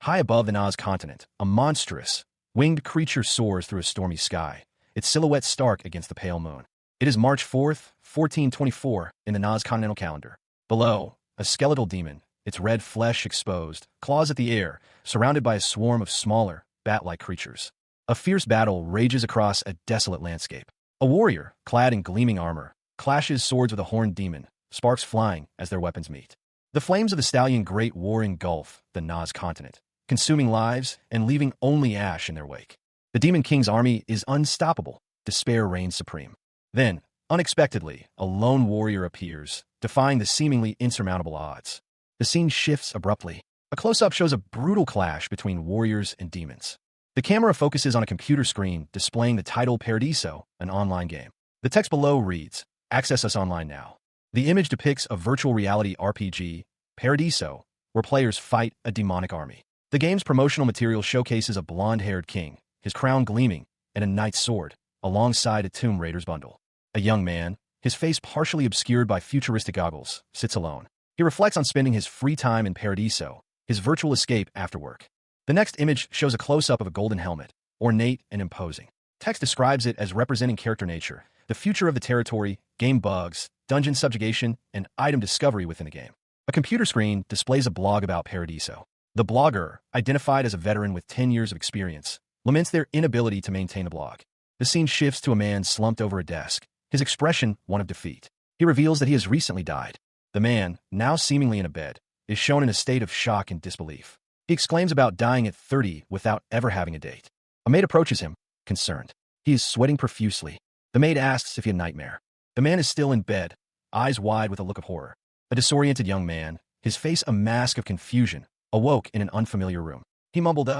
High above the Naz continent, a monstrous, winged creature soars through a stormy sky, its silhouette stark against the pale moon. It is March 4th, 1424, in the Naz continental calendar. Below, a skeletal demon, its red flesh exposed, claws at the air, surrounded by a swarm of smaller, bat-like creatures. A fierce battle rages across a desolate landscape. A warrior, clad in gleaming armor, clashes swords with a horned demon, sparks flying as their weapons meet. The flames of the stallion great war engulf the Naz continent, consuming lives and leaving only ash in their wake. The Demon King's army is unstoppable. Despair reigns supreme. Then, unexpectedly, a lone warrior appears, defying the seemingly insurmountable odds. The scene shifts abruptly. A close-up shows a brutal clash between warriors and demons. The camera focuses on a computer screen displaying the title Paradiso, an online game. The text below reads, "Access us online now." The image depicts a virtual reality RPG, Paradiso, where players fight a demonic army. The game's promotional material showcases a blonde-haired king, his crown gleaming, and a knight's sword, alongside a Tomb Raider's bundle. A young man, his face partially obscured by futuristic goggles, sits alone. He reflects on spending his free time in Paradiso, his virtual escape after work. The next image shows a close-up of a golden helmet, ornate and imposing. Text describes it as representing character nature, the future of the territory, game bugs, dungeon subjugation, and item discovery within the game. A computer screen displays a blog about Paradiso. The blogger, identified as a veteran with 10 years of experience, laments their inability to maintain the blog. The scene shifts to a man slumped over a desk, his expression one of defeat. He reveals that he has recently died. The man, now seemingly in a bed, is shown in a state of shock and disbelief. He exclaims about dying at 30 without ever having a date. A maid approaches him, concerned. He is sweating profusely. The maid asks if he had a nightmare. The man is still in bed, eyes wide with a look of horror. A disoriented young man, his face a mask of confusion, awoke in an unfamiliar room. He mumbled,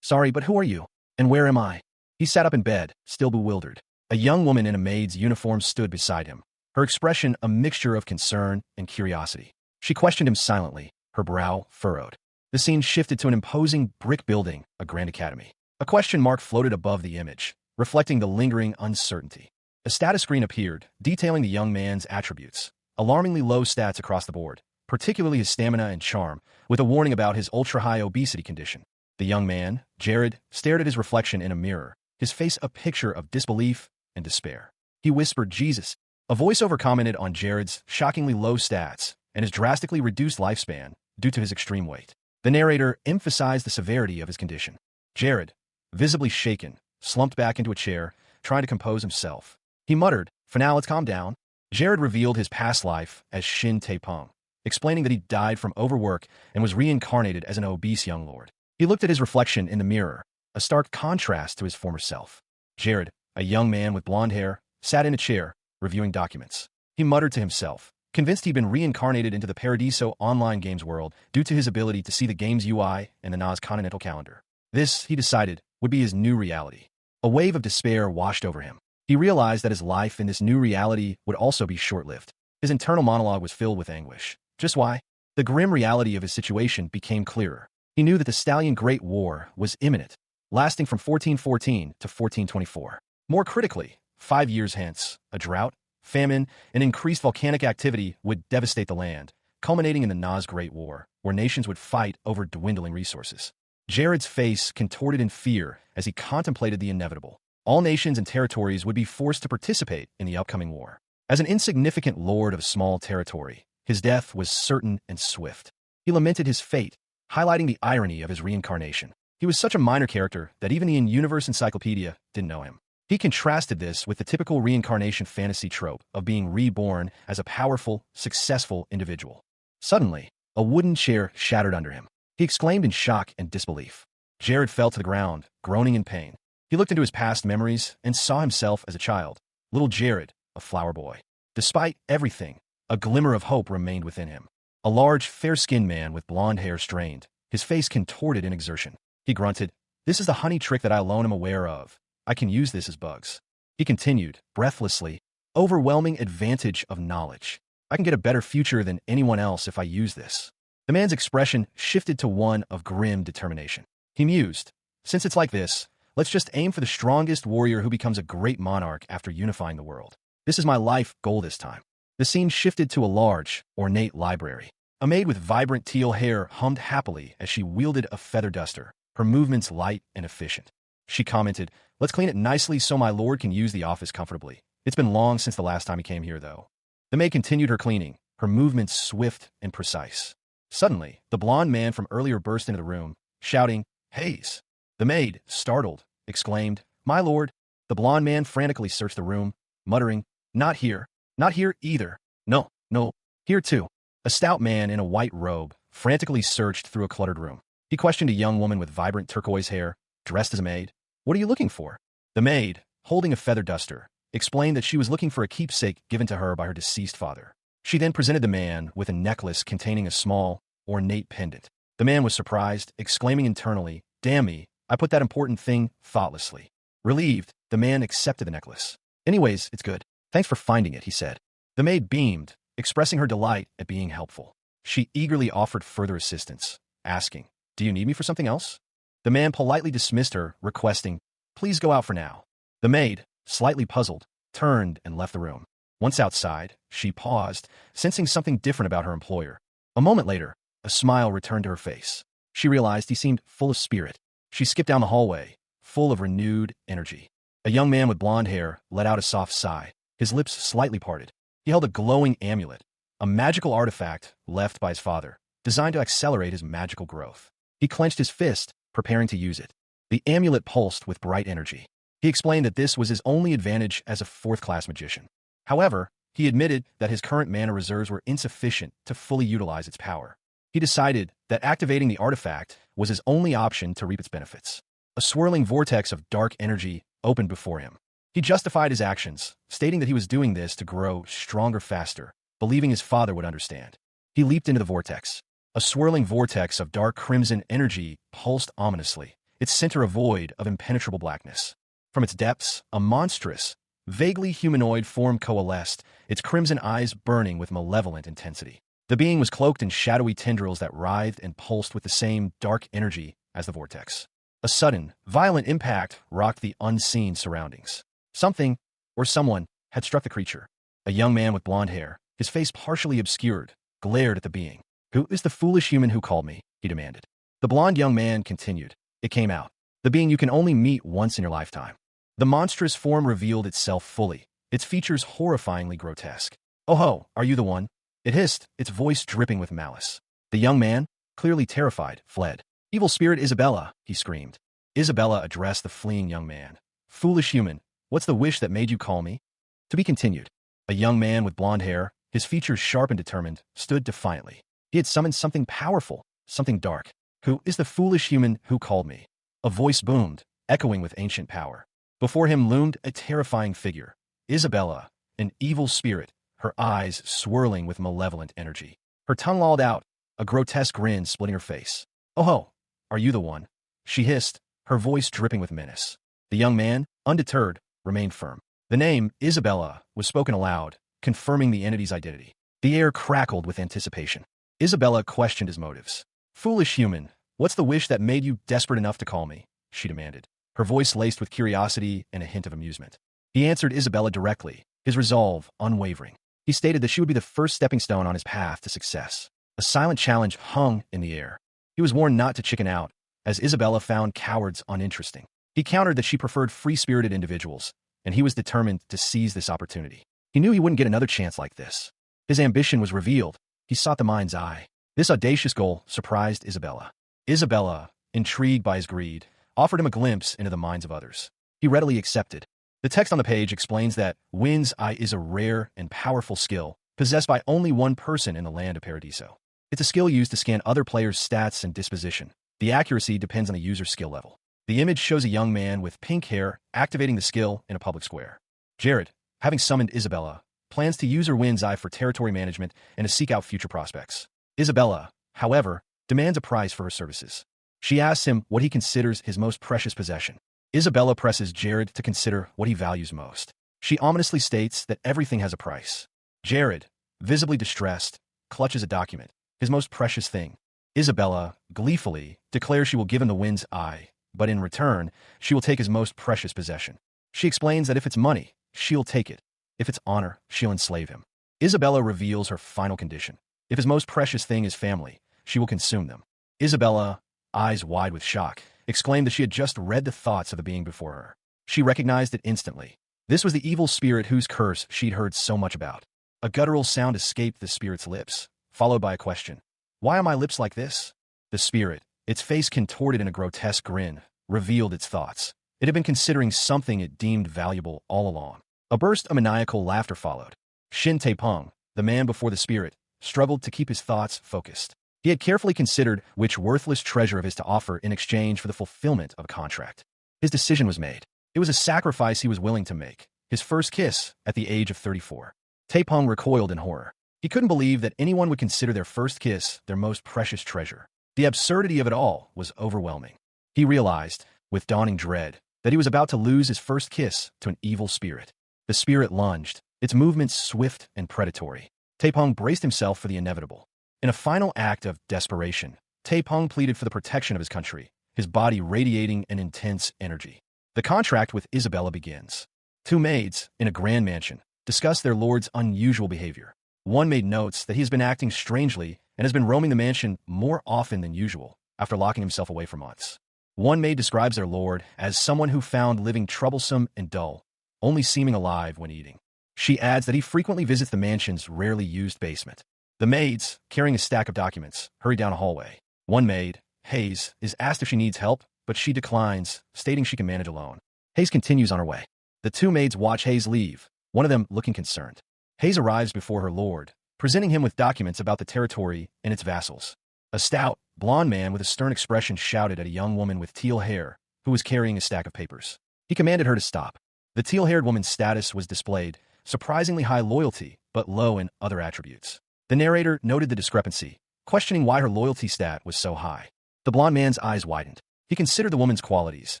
"Sorry, but who are you? And where am I?" He sat up in bed, still bewildered. A young woman in a maid's uniform stood beside him, her expression a mixture of concern and curiosity. She questioned him silently, her brow furrowed. The scene shifted to an imposing brick building, a grand academy. A question mark floated above the image, reflecting the lingering uncertainty. A status screen appeared, detailing the young man's attributes. Alarmingly low stats across the board, particularly his stamina and charm, with a warning about his ultra-high obesity condition. The young man, Jared, stared at his reflection in a mirror, his face a picture of disbelief and despair. He whispered, "Jesus." A voiceover commented on Jared's shockingly low stats and his drastically reduced lifespan due to his extreme weight. The narrator emphasized the severity of his condition. Jared, visibly shaken, slumped back into a chair, trying to compose himself. He muttered, "For now, let's calm down." Jared revealed his past life as Shin Taepong, explaining that he died from overwork and was reincarnated as an obese young lord. He looked at his reflection in the mirror, a stark contrast to his former self. Jared, a young man with blonde hair, sat in a chair, reviewing documents. He muttered to himself, convinced he'd been reincarnated into the Paradiso online games world due to his ability to see the game's UI and the Naz continental calendar. This, he decided, would be his new reality. A wave of despair washed over him. He realized that his life in this new reality would also be short-lived. His internal monologue was filled with anguish. Just why? The grim reality of his situation became clearer. He knew that the Stallion Great War was imminent, lasting from 1414 to 1424. More critically, 5 years hence, a drought, famine, and increased volcanic activity would devastate the land, culminating in the Naz Great War, where nations would fight over dwindling resources. Jared's face contorted in fear as he contemplated the inevitable. All nations and territories would be forced to participate in the upcoming war. As an insignificant lord of a small territory, his death was certain and swift. He lamented his fate, highlighting the irony of his reincarnation. He was such a minor character that even the in-universe encyclopedia didn't know him. He contrasted this with the typical reincarnation fantasy trope of being reborn as a powerful, successful individual. Suddenly, a wooden chair shattered under him. He exclaimed in shock and disbelief. Jared fell to the ground, groaning in pain. He looked into his past memories and saw himself as a child, little Jared, a flower boy. Despite everything, a glimmer of hope remained within him. A large, fair-skinned man with blonde hair strained, his face contorted in exertion. He grunted, "This is the honey trick that I alone am aware of. I can use this as bugs." He continued, breathlessly, "Overwhelming advantage of knowledge. I can get a better future than anyone else if I use this." The man's expression shifted to one of grim determination. He mused, "Since it's like this, let's just aim for the strongest warrior who becomes a great monarch after unifying the world. This is my life goal this time." The scene shifted to a large, ornate library. A maid with vibrant teal hair hummed happily as she wielded a feather duster, her movements light and efficient. She commented, "Let's clean it nicely so my lord can use the office comfortably. It's been long since the last time he came here, though." The maid continued her cleaning, her movements swift and precise. Suddenly, the blond man from earlier burst into the room, shouting, "Hayes!" The maid, startled, exclaimed, "My lord." The blond man frantically searched the room, muttering, "Not here. Not here either. No, no, here too." A stout man in a white robe frantically searched through a cluttered room. He questioned a young woman with vibrant turquoise hair, dressed as a maid. "What are you looking for?" The maid, holding a feather duster, explained that she was looking for a keepsake given to her by her deceased father. She then presented the man with a necklace containing a small, ornate pendant. The man was surprised, exclaiming internally, "Damn me, I put that important thing thoughtlessly." Relieved, the man accepted the necklace. "Anyways, it's good. Thanks for finding it," he said. The maid beamed, expressing her delight at being helpful. She eagerly offered further assistance, asking, "Do you need me for something else?" The man politely dismissed her, requesting, "Please go out for now." The maid, slightly puzzled, turned and left the room. Once outside, she paused, sensing something different about her employer. A moment later, a smile returned to her face. She realized he seemed full of spirit. She skipped down the hallway, full of renewed energy. A young man with blonde hair let out a soft sigh, his lips slightly parted. He held a glowing amulet, a magical artifact left by his father, designed to accelerate his magical growth. He clenched his fist, preparing to use it. The amulet pulsed with bright energy. He explained that this was his only advantage as a fourth-class magician. However, he admitted that his current mana reserves were insufficient to fully utilize its power. He decided that activating the artifact was his only option to reap its benefits. A swirling vortex of dark energy opened before him. He justified his actions, stating that he was doing this to grow stronger faster, believing his father would understand. He leaped into the vortex. A swirling vortex of dark crimson energy pulsed ominously, its center a void of impenetrable blackness. From its depths, a monstrous, vaguely humanoid form coalesced, its crimson eyes burning with malevolent intensity. The being was cloaked in shadowy tendrils that writhed and pulsed with the same dark energy as the vortex. A sudden, violent impact rocked the unseen surroundings. Something, or someone, had struck the creature. A young man with blonde hair, his face partially obscured, glared at the being. "Who is the foolish human who called me?" he demanded. The blonde young man continued. It came out. "The being you can only meet once in your lifetime." The monstrous form revealed itself fully, its features horrifyingly grotesque. "Oh ho, are you the one?" It hissed, its voice dripping with malice. The young man, clearly terrified, fled. "Evil spirit Isabella," he screamed. Isabella addressed the fleeing young man. "Foolish human, what's the wish that made you call me?" To be continued. A young man with blonde hair, his features sharp and determined, stood defiantly. He had summoned something powerful, something dark. "Who is the foolish human who called me?" A voice boomed, echoing with ancient power. Before him loomed a terrifying figure. Isabella, an evil spirit, her eyes swirling with malevolent energy. Her tongue lolled out, a grotesque grin splitting her face. "Oh ho, are you the one?" she hissed, her voice dripping with menace. The young man, undeterred, remained firm. The name, Isabella, was spoken aloud, confirming the entity's identity. The air crackled with anticipation. Isabella questioned his motives. "Foolish human, what's the wish that made you desperate enough to call me?" she demanded, her voice laced with curiosity and a hint of amusement. He answered Isabella directly, his resolve unwavering. He stated that she would be the first stepping stone on his path to success. A silent challenge hung in the air. He was warned not to chicken out, as Isabella found cowards uninteresting. He countered that she preferred free-spirited individuals, and he was determined to seize this opportunity. He knew he wouldn't get another chance like this. His ambition was revealed. He sought the mind's eye. This audacious goal surprised Isabella. Isabella, intrigued by his greed, offered him a glimpse into the minds of others. He readily accepted. The text on the page explains that Wind's Eye is a rare and powerful skill possessed by only one person in the land of Paradiso. It's a skill used to scan other players' stats and disposition. The accuracy depends on the user's skill level. The image shows a young man with pink hair activating the skill in a public square. Jared, having summoned Isabella, plans to use her Wind's Eye for territory management and to seek out future prospects. Isabella, however, demands a price for her services. She asks him what he considers his most precious possession. Isabella presses Jared to consider what he values most. She ominously states that everything has a price. Jared, visibly distressed, clutches a document, his most precious thing. Isabella, gleefully, declares she will give him the Wind's Eye, but in return, she will take his most precious possession. She explains that if it's money, she'll take it. If it's honor, she'll enslave him. Isabella reveals her final condition. If his most precious thing is family, she will consume them. Isabella, eyes wide with shock, exclaimed that she had just read the thoughts of the being before her. She recognized it instantly. This was the evil spirit whose curse she'd heard so much about. A guttural sound escaped the spirit's lips, followed by a question. Why are my lips like this? The spirit, its face contorted in a grotesque grin, revealed its thoughts. It had been considering something it deemed valuable all along. A burst of maniacal laughter followed. Shin Taepeng, the man before the spirit, struggled to keep his thoughts focused. He had carefully considered which worthless treasure of his to offer in exchange for the fulfillment of a contract. His decision was made. It was a sacrifice he was willing to make. His first kiss at the age of 34. Taepeng recoiled in horror. He couldn't believe that anyone would consider their first kiss their most precious treasure. The absurdity of it all was overwhelming. He realized, with dawning dread, that he was about to lose his first kiss to an evil spirit. The spirit lunged, its movements swift and predatory. Taepeng braced himself for the inevitable. In a final act of desperation, Taepeng pleaded for the protection of his country, his body radiating an intense energy. The contract with Isabella begins. Two maids, in a grand mansion, discuss their lord's unusual behavior. One maid notes that he has been acting strangely and has been roaming the mansion more often than usual, after locking himself away for months. One maid describes their lord as someone who found living troublesome and dull, only seeming alive when eating. She adds that he frequently visits the mansion's rarely used basement. The maids, carrying a stack of documents, hurry down a hallway. One maid, Hayes, is asked if she needs help, but she declines, stating she can manage alone. Hayes continues on her way. The two maids watch Hayes leave, one of them looking concerned. Hayes arrives before her lord, presenting him with documents about the territory and its vassals. A stout, blond man with a stern expression shouted at a young woman with teal hair who was carrying a stack of papers. He commanded her to stop. The teal-haired woman's status was displayed, surprisingly high loyalty, but low in other attributes. The narrator noted the discrepancy, questioning why her loyalty stat was so high. The blond man's eyes widened. He considered the woman's qualities,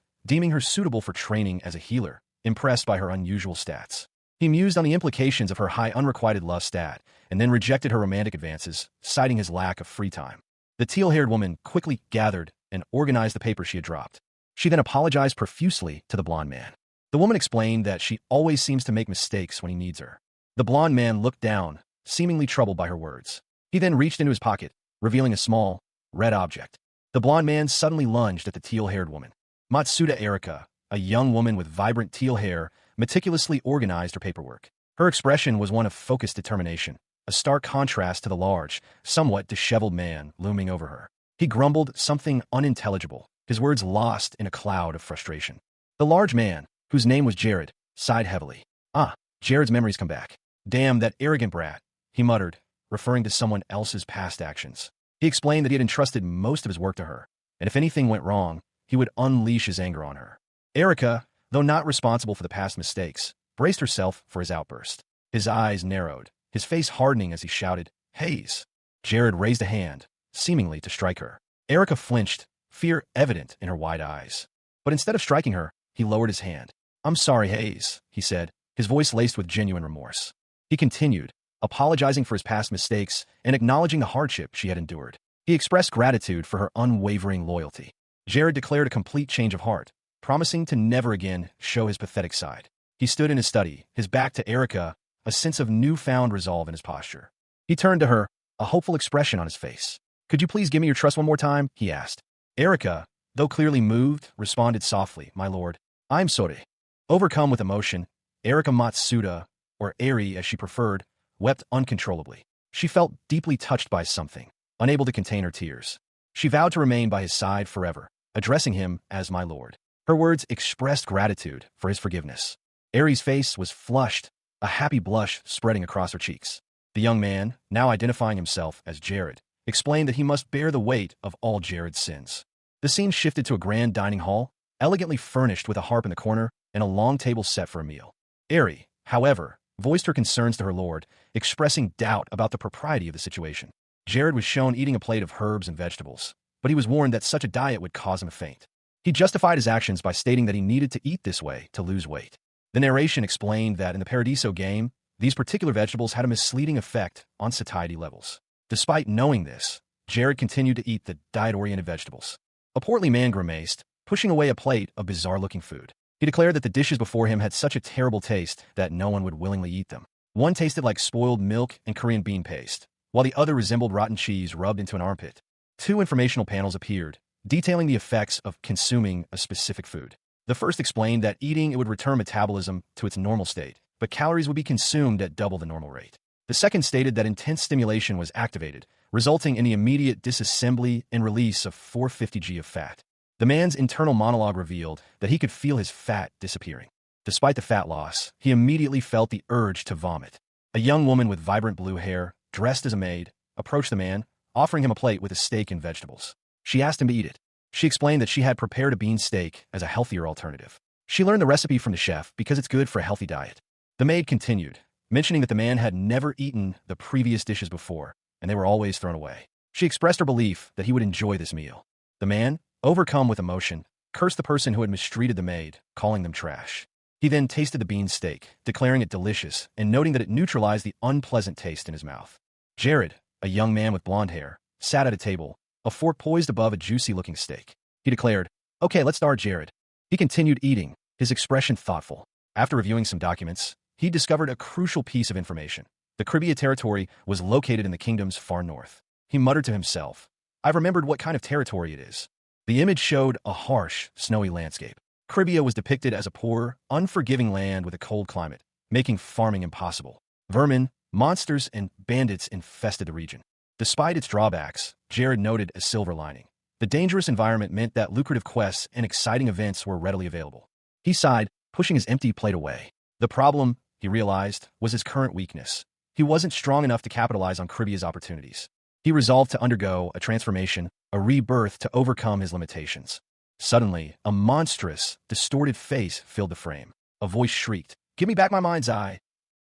deeming her suitable for training as a healer, impressed by her unusual stats. He mused on the implications of her high unrequited lust stat, and then rejected her romantic advances, citing his lack of free time. The teal-haired woman quickly gathered and organized the papers she had dropped. She then apologized profusely to the blond man. The woman explained that she always seems to make mistakes when he needs her. The blond man looked down, seemingly troubled by her words. He then reached into his pocket, revealing a small, red object. The blond man suddenly lunged at the teal-haired woman. Matsuda Erika, a young woman with vibrant teal hair, meticulously organized her paperwork. Her expression was one of focused determination, a stark contrast to the large, somewhat disheveled man looming over her. He grumbled something unintelligible, his words lost in a cloud of frustration. The large man, whose name was Jared, sighed heavily. Jared's memories come back. Damn, that arrogant brat, he muttered, referring to someone else's past actions. He explained that he had entrusted most of his work to her, and if anything went wrong, he would unleash his anger on her. Erika, though not responsible for the past mistakes, braced herself for his outburst. His eyes narrowed, his face hardening as he shouted, "Hayes!" Jared raised a hand, seemingly to strike her. Erika flinched, fear evident in her wide eyes. But instead of striking her, he lowered his hand. "I'm sorry, Hayes," he said, his voice laced with genuine remorse. He continued, apologizing for his past mistakes and acknowledging the hardship she had endured. He expressed gratitude for her unwavering loyalty. Jared declared a complete change of heart, promising to never again show his pathetic side. He stood in his study, his back to Erika, a sense of newfound resolve in his posture. He turned to her, a hopeful expression on his face. "Could you please give me your trust one more time?" he asked. Erika, though clearly moved, responded softly, "My lord, I'm sorry." Overcome with emotion, Erika Matsuda, or Eri as she preferred, wept uncontrollably. She felt deeply touched by something, unable to contain her tears. She vowed to remain by his side forever, addressing him as my lord. Her words expressed gratitude for his forgiveness. Eri's face was flushed, a happy blush spreading across her cheeks. The young man, now identifying himself as Jared, explained that he must bear the weight of all Jared's sins. The scene shifted to a grand dining hall, elegantly furnished with a harp in the corner and a long table set for a meal. Eri, however, voiced her concerns to her lord, expressing doubt about the propriety of the situation. Jared was shown eating a plate of herbs and vegetables, but he was warned that such a diet would cause him a faint. He justified his actions by stating that he needed to eat this way to lose weight. The narration explained that in the Paradiso game, these particular vegetables had a misleading effect on satiety levels. Despite knowing this, Jared continued to eat the diet-oriented vegetables. A portly man grimaced, pushing away a plate of bizarre-looking food. He declared that the dishes before him had such a terrible taste that no one would willingly eat them. One tasted like spoiled milk and Korean bean paste, while the other resembled rotten cheese rubbed into an armpit. Two informational panels appeared, detailing the effects of consuming a specific food. The first explained that eating it would return metabolism to its normal state, but calories would be consumed at double the normal rate. The second stated that intense stimulation was activated, resulting in the immediate disassembly and release of 450 g of fat. The man's internal monologue revealed that he could feel his fat disappearing. Despite the fat loss, he immediately felt the urge to vomit. A young woman with vibrant blue hair, dressed as a maid, approached the man, offering him a plate with a steak and vegetables. She asked him to eat it. She explained that she had prepared a bean steak as a healthier alternative. She learned the recipe from the chef because it's good for a healthy diet. The maid continued, mentioning that the man had never eaten the previous dishes before, and they were always thrown away. She expressed her belief that he would enjoy this meal. The man, overcome with emotion, cursed the person who had mistreated the maid, calling them trash. He then tasted the bean steak, declaring it delicious and noting that it neutralized the unpleasant taste in his mouth. Jared, a young man with blonde hair, sat at a table, a fork poised above a juicy-looking steak. He declared, "Okay, let's start, Jared." He continued eating, his expression thoughtful. After reviewing some documents, he discovered a crucial piece of information. The Caribbean territory was located in the kingdom's far north. He muttered to himself, "I've remembered what kind of territory it is." The image showed a harsh, snowy landscape. Caribbean was depicted as a poor, unforgiving land with a cold climate, making farming impossible. Vermin, monsters, and bandits infested the region. Despite its drawbacks, Jared noted a silver lining. The dangerous environment meant that lucrative quests and exciting events were readily available. He sighed, pushing his empty plate away. The problem, he realized, was his current weakness. He wasn't strong enough to capitalize on Caribbean's opportunities. He resolved to undergo a transformation, a rebirth to overcome his limitations. Suddenly, a monstrous, distorted face filled the frame. A voice shrieked, "Give me back my mind's eye!"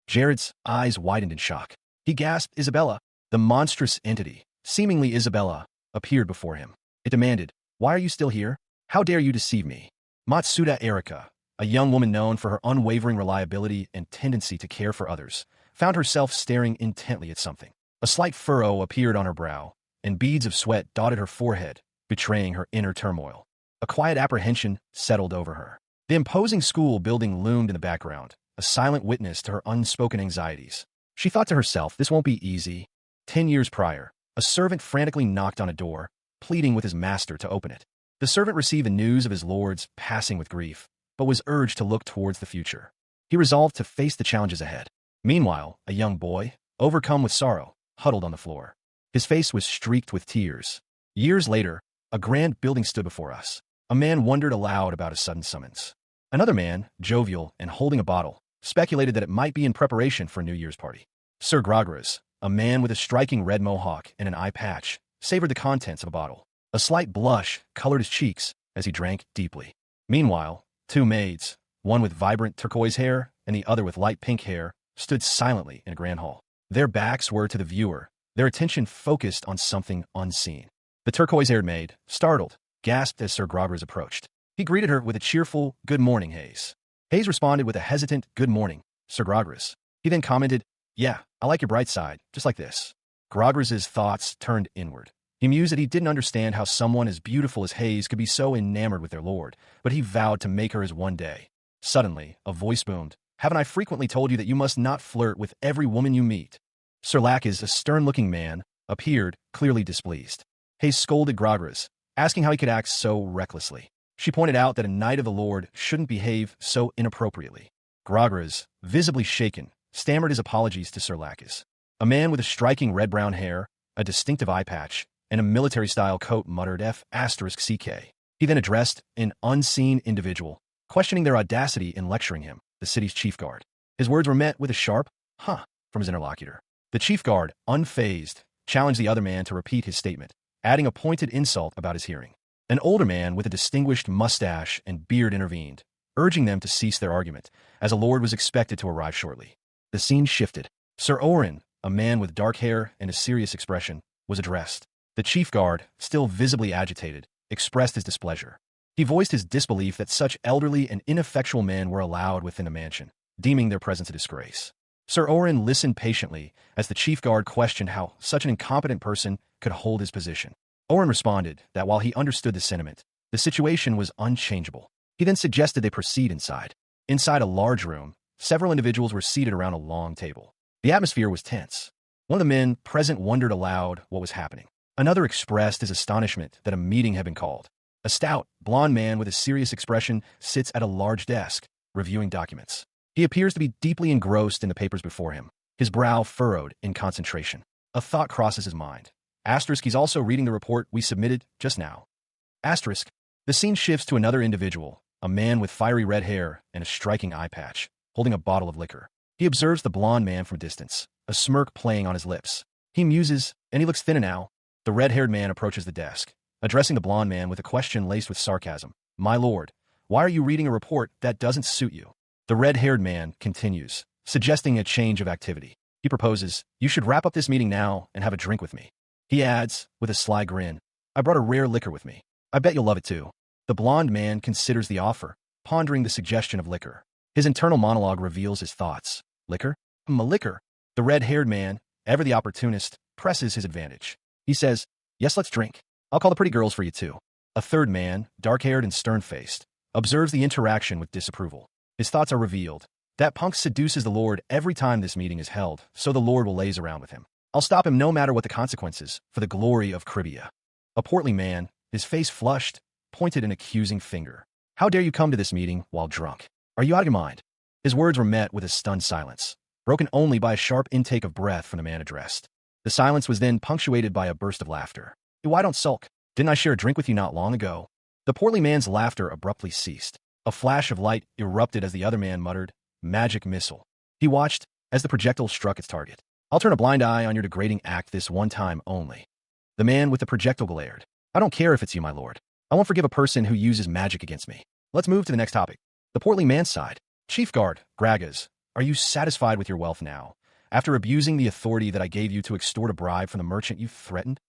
Jared's eyes widened in shock. He gasped, "Isabella!" The monstrous entity, seemingly Isabella, appeared before him. It demanded, "Why are you still here? How dare you deceive me?" Matsuda Erika, a young woman known for her unwavering reliability and tendency to care for others, found herself staring intently at something. A slight furrow appeared on her brow, and beads of sweat dotted her forehead, betraying her inner turmoil. A quiet apprehension settled over her. The imposing school building loomed in the background, a silent witness to her unspoken anxieties. She thought to herself, this won't be easy. 10 years prior, a servant frantically knocked on a door, pleading with his master to open it. The servant received the news of his lord's passing with grief, but was urged to look towards the future. He resolved to face the challenges ahead. Meanwhile, a young boy, overcome with sorrow, huddled on the floor. His face was streaked with tears. Years later, a grand building stood before us. A man wondered aloud about a sudden summons. Another man, jovial and holding a bottle, speculated that it might be in preparation for a New Year's party. Sir Grogras, a man with a striking red mohawk and an eye patch, savored the contents of a bottle. A slight blush colored his cheeks as he drank deeply. Meanwhile, two maids, one with vibrant turquoise hair and the other with light pink hair, stood silently in a grand hall. Their backs were to the viewer, their attention focused on something unseen. The turquoise-haired maid, startled, gasped as Sir Grogras approached. He greeted her with a cheerful, "Good morning, Hayes." Hayes responded with a hesitant, "Good morning, Sir Grogras." He then commented, "Yeah, I like your bright side, just like this." Grogras's thoughts turned inward. He mused that he didn't understand how someone as beautiful as Hayes could be so enamored with their lord, but he vowed to make her his one day. Suddenly, a voice boomed, "Haven't I frequently told you that you must not flirt with every woman you meet?" Sir Lacus, a stern-looking man, appeared, clearly displeased. Hayes scolded Grogras, asking how he could act so recklessly. She pointed out that a knight of the Lord shouldn't behave so inappropriately. Grogras, visibly shaken, stammered his apologies to Sir Lacus. A man with a striking red-brown hair, a distinctive eye patch, and a military-style coat muttered F***CK. He then addressed an unseen individual, questioning their audacity in lecturing him, the city's chief guard. His words were met with a sharp, "Huh," from his interlocutor. The chief guard, unfazed, challenged the other man to repeat his statement, adding a pointed insult about his hearing. An older man with a distinguished mustache and beard intervened, urging them to cease their argument, as a lord was expected to arrive shortly. The scene shifted. Sir Orin, a man with dark hair and a serious expression, was addressed. The chief guard, still visibly agitated, expressed his displeasure. He voiced his disbelief that such elderly and ineffectual men were allowed within the mansion, deeming their presence a disgrace. Sir Orin listened patiently as the chief guard questioned how such an incompetent person could hold his position. Orin responded that while he understood the sentiment, the situation was unchangeable. He then suggested they proceed inside. Inside a large room, several individuals were seated around a long table. The atmosphere was tense. One of the men present wondered aloud what was happening. Another expressed his astonishment that a meeting had been called. A stout, blond man with a serious expression sits at a large desk, reviewing documents. He appears to be deeply engrossed in the papers before him, his brow furrowed in concentration. A thought crosses his mind. Asterisk, he's also reading the report we submitted just now. Asterisk. The scene shifts to another individual, a man with fiery red hair and a striking eye patch, holding a bottle of liquor. He observes the blond man from a distance, a smirk playing on his lips. He muses, and he looks thinner now. The red-haired man approaches the desk, addressing the blond man with a question laced with sarcasm. My lord, why are you reading a report that doesn't suit you? The red-haired man continues, suggesting a change of activity. He proposes, you should wrap up this meeting now and have a drink with me. He adds, with a sly grin, I brought a rare liquor with me. I bet you'll love it too. The blond man considers the offer, pondering the suggestion of liquor. His internal monologue reveals his thoughts. Liquor? A liquor. The red-haired man, ever the opportunist, presses his advantage. He says, yes, let's drink. I'll call the pretty girls for you too. A third man, dark-haired and stern-faced, observes the interaction with disapproval. His thoughts are revealed. That punk seduces the Lord every time this meeting is held, so the Lord will laze around with him. I'll stop him no matter what the consequences, for the glory of Cribia. A portly man, his face flushed, pointed an accusing finger. How dare you come to this meeting while drunk? Are you out of your mind? His words were met with a stunned silence, broken only by a sharp intake of breath from the man addressed. The silence was then punctuated by a burst of laughter. Why don't sulk? Didn't I share a drink with you not long ago? The portly man's laughter abruptly ceased. A flash of light erupted as the other man muttered, magic missile. He watched as the projectile struck its target. I'll turn a blind eye on your degrading act this one time only. The man with the projectile glared. I don't care if it's you, my lord. I won't forgive a person who uses magic against me. Let's move to the next topic. The portly man sighed. Chief Guard, Gragas, are you satisfied with your wealth now, after abusing the authority that I gave you to extort a bribe from the merchant you threatened?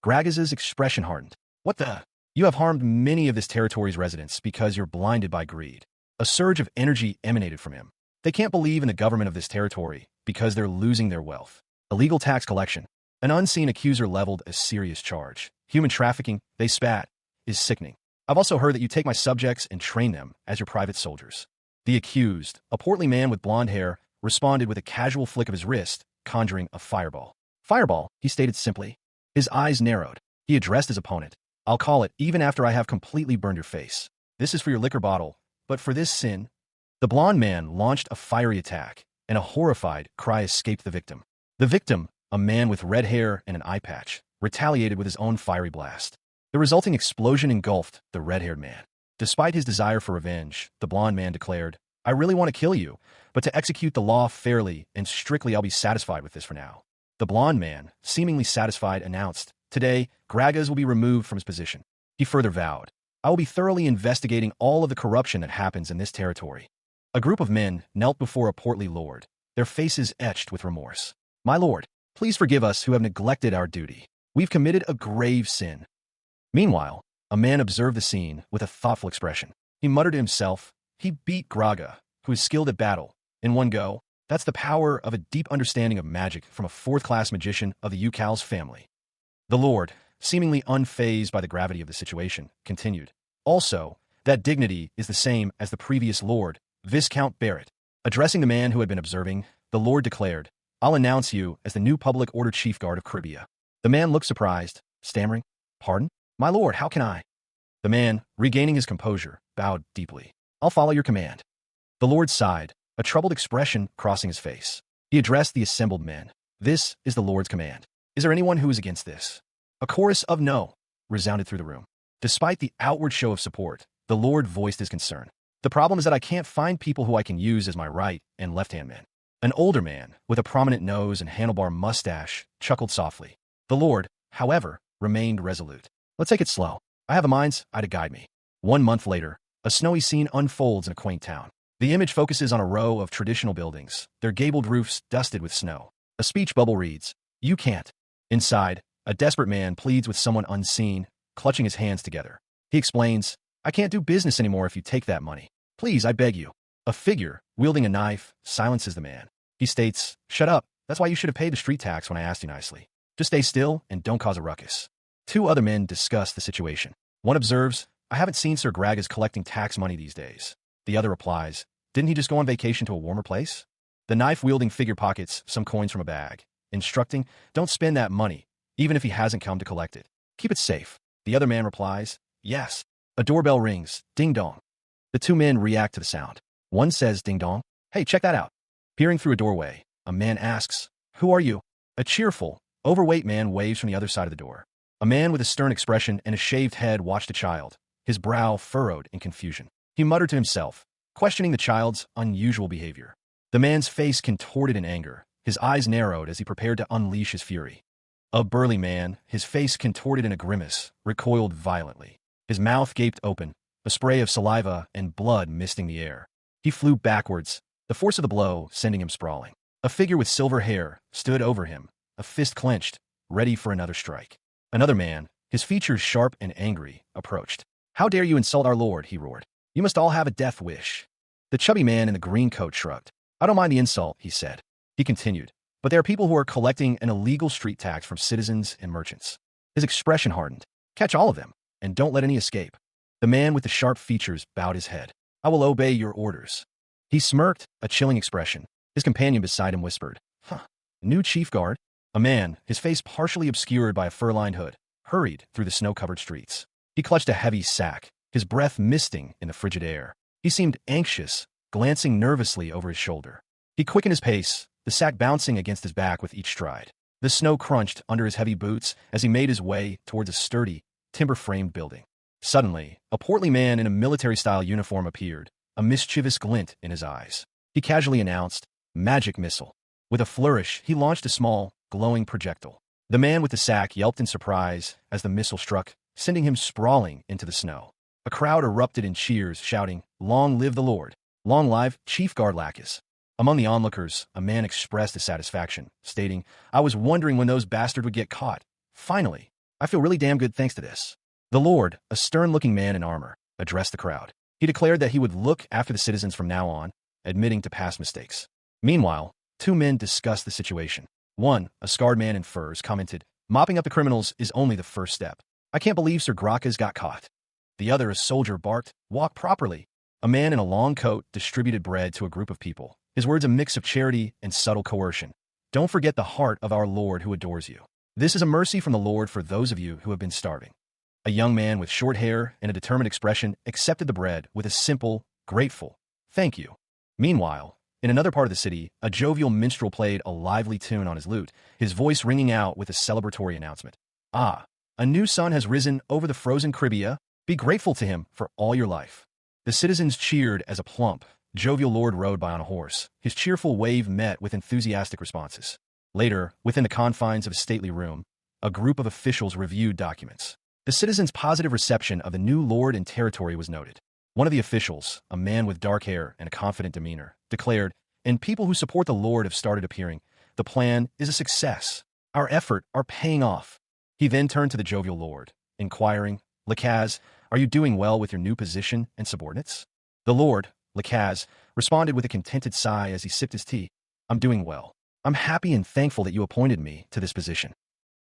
Gragas's expression hardened. What the? You have harmed many of this territory's residents because you're blinded by greed. A surge of energy emanated from him. They can't believe in the government of this territory because they're losing their wealth. Illegal tax collection. An unseen accuser leveled a serious charge. Human trafficking, they spat, is sickening. I've also heard that you take my subjects and train them as your private soldiers. The accused, a portly man with blonde hair, responded with a casual flick of his wrist, conjuring a fireball. Fireball, he stated simply. His eyes narrowed. He addressed his opponent. I'll call it even after I have completely burned your face. This is for your liquor bottle, but for this sin. The blonde man launched a fiery attack, and a horrified cry escaped the victim. The victim, a man with red hair and an eye patch, retaliated with his own fiery blast. The resulting explosion engulfed the red-haired man. Despite his desire for revenge, the blonde man declared, I really want to kill you, but to execute the law fairly and strictly I'll be satisfied with this for now. The blonde man, seemingly satisfied, announced, today, Gragas will be removed from his position. He further vowed, I will be thoroughly investigating all of the corruption that happens in this territory. A group of men knelt before a portly lord, their faces etched with remorse. My lord, please forgive us who have neglected our duty. We've committed a grave sin. Meanwhile, a man observed the scene with a thoughtful expression. He muttered to himself, he beat Graga, who is skilled at battle, in one go. That's the power of a deep understanding of magic from a fourth-class magician of the Yukals family. The lord, seemingly unfazed by the gravity of the situation, continued. Also, that dignity is the same as the previous lord, Viscount Barrett. Addressing the man who had been observing, the lord declared, I'll announce you as the new public order chief guard of Cribia. The man looked surprised, stammering, Pardon? My lord, how can I? The man, regaining his composure, bowed deeply. I'll follow your command. The lord sighed, a troubled expression crossing his face. He addressed the assembled men. This is the lord's command. Is there anyone who is against this? A chorus of no resounded through the room. Despite the outward show of support, the lord voiced his concern. The problem is that I can't find people who I can use as my right and left-hand men. An older man, with a prominent nose and handlebar mustache, chuckled softly. The lord, however, remained resolute. Let's take it slow. I have a mind's eye to guide me. 1 month later, a snowy scene unfolds in a quaint town. The image focuses on a row of traditional buildings, their gabled roofs dusted with snow. A speech bubble reads, You can't. Inside, a desperate man pleads with someone unseen, clutching his hands together. He explains, I can't do business anymore if you take that money. Please, I beg you. A figure, wielding a knife, silences the man. He states, Shut up. That's why you should have paid the street tax when I asked you nicely. Just stay still and don't cause a ruckus. 2 other men discuss the situation. One observes, I haven't seen Sir Gragas collecting tax money these days. The other replies, Didn't he just go on vacation to a warmer place? The knife-wielding figure pockets some coins from a bag. instructing, "Don't spend that money, even if he hasn't come to collect it. Keep it safe." The other man replies, "Yes." A doorbell rings. Ding dong. The two men react to the sound. One says, "Ding dong. Hey, check that out." Peering through a doorway, a man asks, "Who are you?" A cheerful, overweight man waves from the other side of the door. A man with a stern expression and a shaved head watched a child, his brow furrowed in confusion. He muttered to himself, questioning the child's unusual behavior. The man's face contorted in anger, his eyes narrowed as he prepared to unleash his fury. A burly man, his face contorted in a grimace, recoiled violently. His mouth gaped open, a spray of saliva and blood misting the air. He flew backwards, the force of the blow sending him sprawling. A figure with silver hair stood over him, a fist clenched, ready for another strike. Another man, his features sharp and angry, approached. "How dare you insult our lord?" he roared. "You must all have a death wish." The chubby man in the green coat shrugged. "I don't mind the insult," he said. He continued, "But there are people who are collecting an illegal street tax from citizens and merchants." His expression hardened. "Catch all of them, and don't let any escape." The man with the sharp features bowed his head. "I will obey your orders." He smirked, a chilling expression. His companion beside him whispered, "Huh, new chief guard?" A man, his face partially obscured by a fur-lined hood, hurried through the snow-covered streets. He clutched a heavy sack, his breath misting in the frigid air. He seemed anxious, glancing nervously over his shoulder. He quickened his pace, the sack bouncing against his back with each stride. The snow crunched under his heavy boots as he made his way towards a sturdy, timber-framed building. Suddenly, a portly man in a military-style uniform appeared, a mischievous glint in his eyes. He casually announced, "Magic missile." With a flourish, he launched a small, glowing projectile. The man with the sack yelped in surprise as the missile struck, sending him sprawling into the snow. A crowd erupted in cheers, shouting, "Long live the Lord! Long live Chief Guard Lacus!" Among the onlookers, a man expressed his satisfaction, stating, "I was wondering when those bastards would get caught. Finally, I feel really damn good thanks to this." The Lord, a stern-looking man in armor, addressed the crowd. He declared that he would look after the citizens from now on, admitting to past mistakes. Meanwhile, two men discussed the situation. One, a scarred man in furs, commented, "Mopping up the criminals is only the first step. I can't believe Sir Gracchus got caught." The other, a soldier, barked, "Walk properly." A man in a long coat distributed bread to a group of people, his words a mix of charity and subtle coercion. "Don't forget the heart of our Lord who adores you. This is a mercy from the Lord for those of you who have been starving." A young man with short hair and a determined expression accepted the bread with a simple, grateful, "Thank you." Meanwhile, in another part of the city, a jovial minstrel played a lively tune on his lute, his voice ringing out with a celebratory announcement. "Ah, a new sun has risen over the frozen Cribia. Be grateful to him for all your life." The citizens cheered as a plump, jovial lord rode by on a horse. His cheerful wave met with enthusiastic responses. Later, within the confines of a stately room, a group of officials reviewed documents. The citizens' positive reception of the new lord and territory was noted. One of the officials, a man with dark hair and a confident demeanor, declared, "And people who support the lord have started appearing. The plan is a success. Our effort are paying off." He then turned to the jovial lord, inquiring, "Lacaz, are you doing well with your new position and subordinates?" The lord, Lacaz, responded with a contented sigh as he sipped his tea. "I'm doing well. I'm happy and thankful that you appointed me to this position."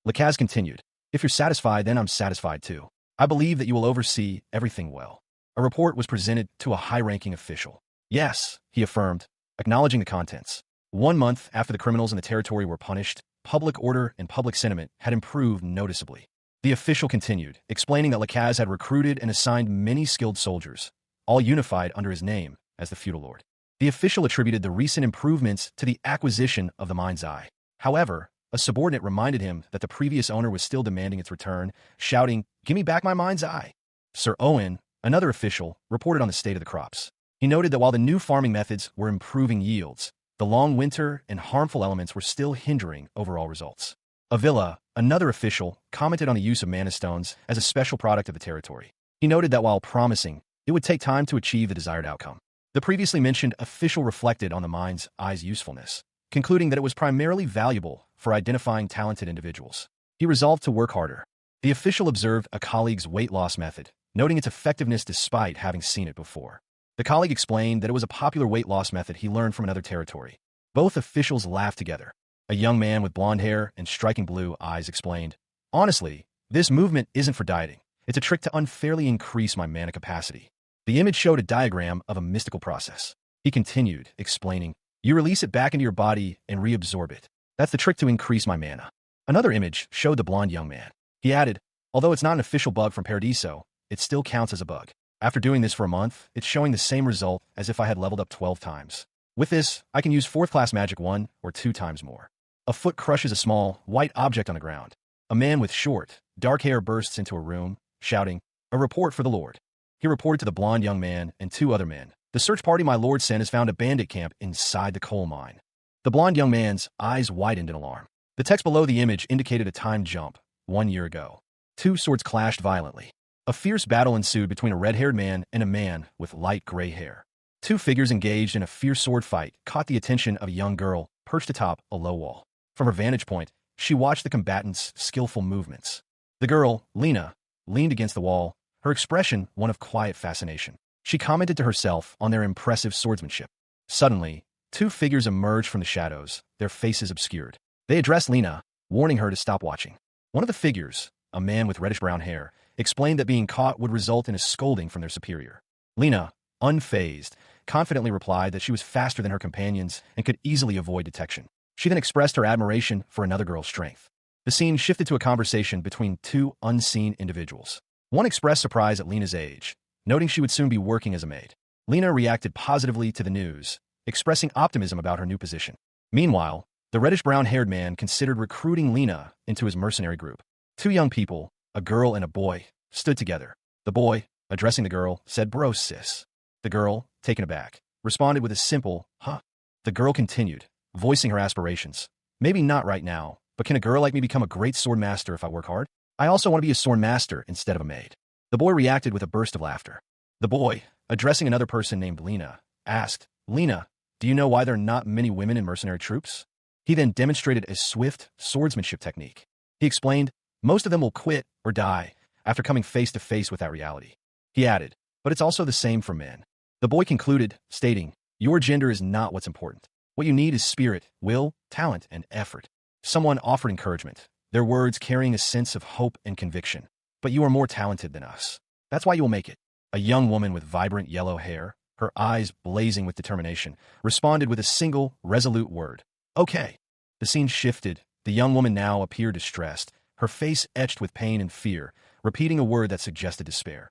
Lacaz continued, "If you're satisfied, then I'm satisfied too. I believe that you will oversee everything well." A report was presented to a high-ranking official. "Yes," he affirmed, acknowledging the contents. 1 month after the criminals in the territory were punished, public order and public sentiment had improved noticeably. The official continued, explaining that Lacaz had recruited and assigned many skilled soldiers, all unified under his name as the feudal lord. The official attributed the recent improvements to the acquisition of the mind's eye. However, a subordinate reminded him that the previous owner was still demanding its return, shouting, "Give me back my mind's eye." Sir Owen, another official, reported on the state of the crops. He noted that while the new farming methods were improving yields, the long winter and harmful elements were still hindering overall results. Avila, another official, commented on the use of mana stones as a special product of the territory. He noted that while promising, it would take time to achieve the desired outcome. The previously mentioned official reflected on the mind's eye's usefulness, concluding that it was primarily valuable for identifying talented individuals. He resolved to work harder. The official observed a colleague's weight loss method, noting its effectiveness despite having seen it before. The colleague explained that it was a popular weight loss method he learned from another territory. Both officials laughed together. A young man with blonde hair and striking blue eyes explained, "Honestly, this movement isn't for dieting. It's a trick to unfairly increase my mana capacity." The image showed a diagram of a mystical process. He continued, explaining, "You release it back into your body and reabsorb it. That's the trick to increase my mana. Another image showed the blonde young man. He added, although it's not an official bug from Paradiso, it still counts as a bug. After doing this for a month, it's showing the same result as if I had leveled up 12 times. With this, I can use 4th class magic 1 or 2 times more. A foot crushes a small, white object on the ground. A man with short, dark hair bursts into a room, shouting, "A report for the Lord." He reported to the blonde young man and 2 other men. The search party my lord sent has found a bandit camp inside the coal mine. The blonde young man's eyes widened in alarm. The text below the image indicated a time jump, 1 year ago. 2 swords clashed violently. A fierce battle ensued between a red-haired man and a man with light gray hair. 2 figures engaged in a fierce sword fight caught the attention of a young girl perched atop a low wall. From her vantage point, she watched the combatants' skillful movements. The girl, Lena, leaned against the wall, her expression one of quiet fascination. She commented to herself on their impressive swordsmanship. Suddenly, 2 figures emerged from the shadows, their faces obscured. They addressed Lena, warning her to stop watching. One of the figures, a man with reddish-brown hair, explained that being caught would result in a scolding from their superior. Lena, unfazed, confidently replied that she was faster than her companions and could easily avoid detection. She then expressed her admiration for another girl's strength. The scene shifted to a conversation between 2 unseen individuals. One expressed surprise at Lena's age, noting she would soon be working as a maid. Lena reacted positively to the news, expressing optimism about her new position. Meanwhile, the reddish-brown-haired man considered recruiting Lena into his mercenary group. 2 young people, a girl and a boy, stood together. The boy, addressing the girl, said, "Bro, sis." The girl, taken aback, responded with a simple, "Huh." The girl continued, voicing her aspirations. "Maybe not right now, but can a girl like me become a great sword master if I work hard? I also want to be a sword master instead of a maid." The boy reacted with a burst of laughter. The boy, addressing another person named Lena, asked, "Lena, do you know why there are not many women in mercenary troops?" He then demonstrated a swift swordsmanship technique. He explained, "Most of them will quit or die after coming face to face with that reality." He added, "But it's also the same for men." The boy concluded, stating, "Your gender is not what's important. What you need is spirit, will, talent, and effort." Someone offered encouragement, their words carrying a sense of hope and conviction. "But you are more talented than us. That's why you will make it." A young woman with vibrant yellow hair, her eyes blazing with determination, responded with a single, resolute word, "Okay." The scene shifted. The young woman now appeared distressed, her face etched with pain and fear, repeating a word that suggested despair.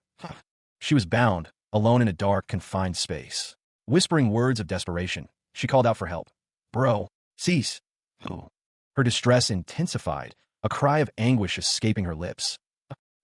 She was bound, alone in a dark, confined space. Whispering words of desperation, she called out for help. "Bro, cease." Her distress intensified, a cry of anguish escaping her lips.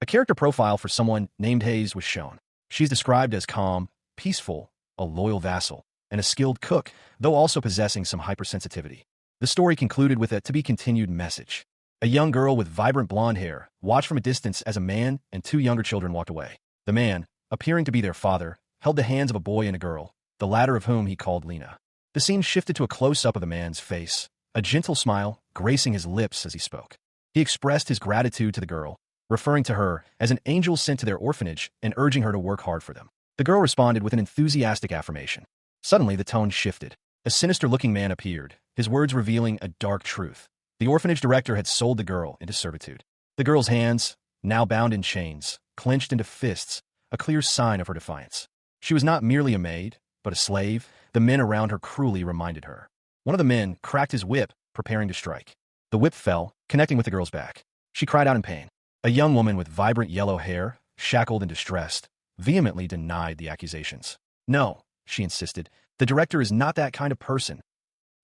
A character profile for someone named Hayes was shown. She's described as calm, peaceful, a loyal vassal, and a skilled cook, though also possessing some hypersensitivity. The story concluded with a to-be-continued message. A young girl with vibrant blonde hair watched from a distance as a man and 2 younger children walked away. The man, appearing to be their father, held the hands of a boy and a girl, the latter of whom he called Lena. The scene shifted to a close-up of the man's face, a gentle smile gracing his lips as he spoke. He expressed his gratitude to the girl, referring to her as an angel sent to their orphanage and urging her to work hard for them. The girl responded with an enthusiastic affirmation. Suddenly, the tone shifted. A sinister-looking man appeared, his words revealing a dark truth. The orphanage director had sold the girl into servitude. The girl's hands, now bound in chains, clenched into fists, a clear sign of her defiance. She was not merely a maid, but a slave, the men around her cruelly reminded her. One of the men cracked his whip, preparing to strike. The whip fell, connecting with the girl's back. She cried out in pain. A young woman with vibrant yellow hair, shackled and distressed, vehemently denied the accusations. "No," she insisted, "the director is not that kind of person."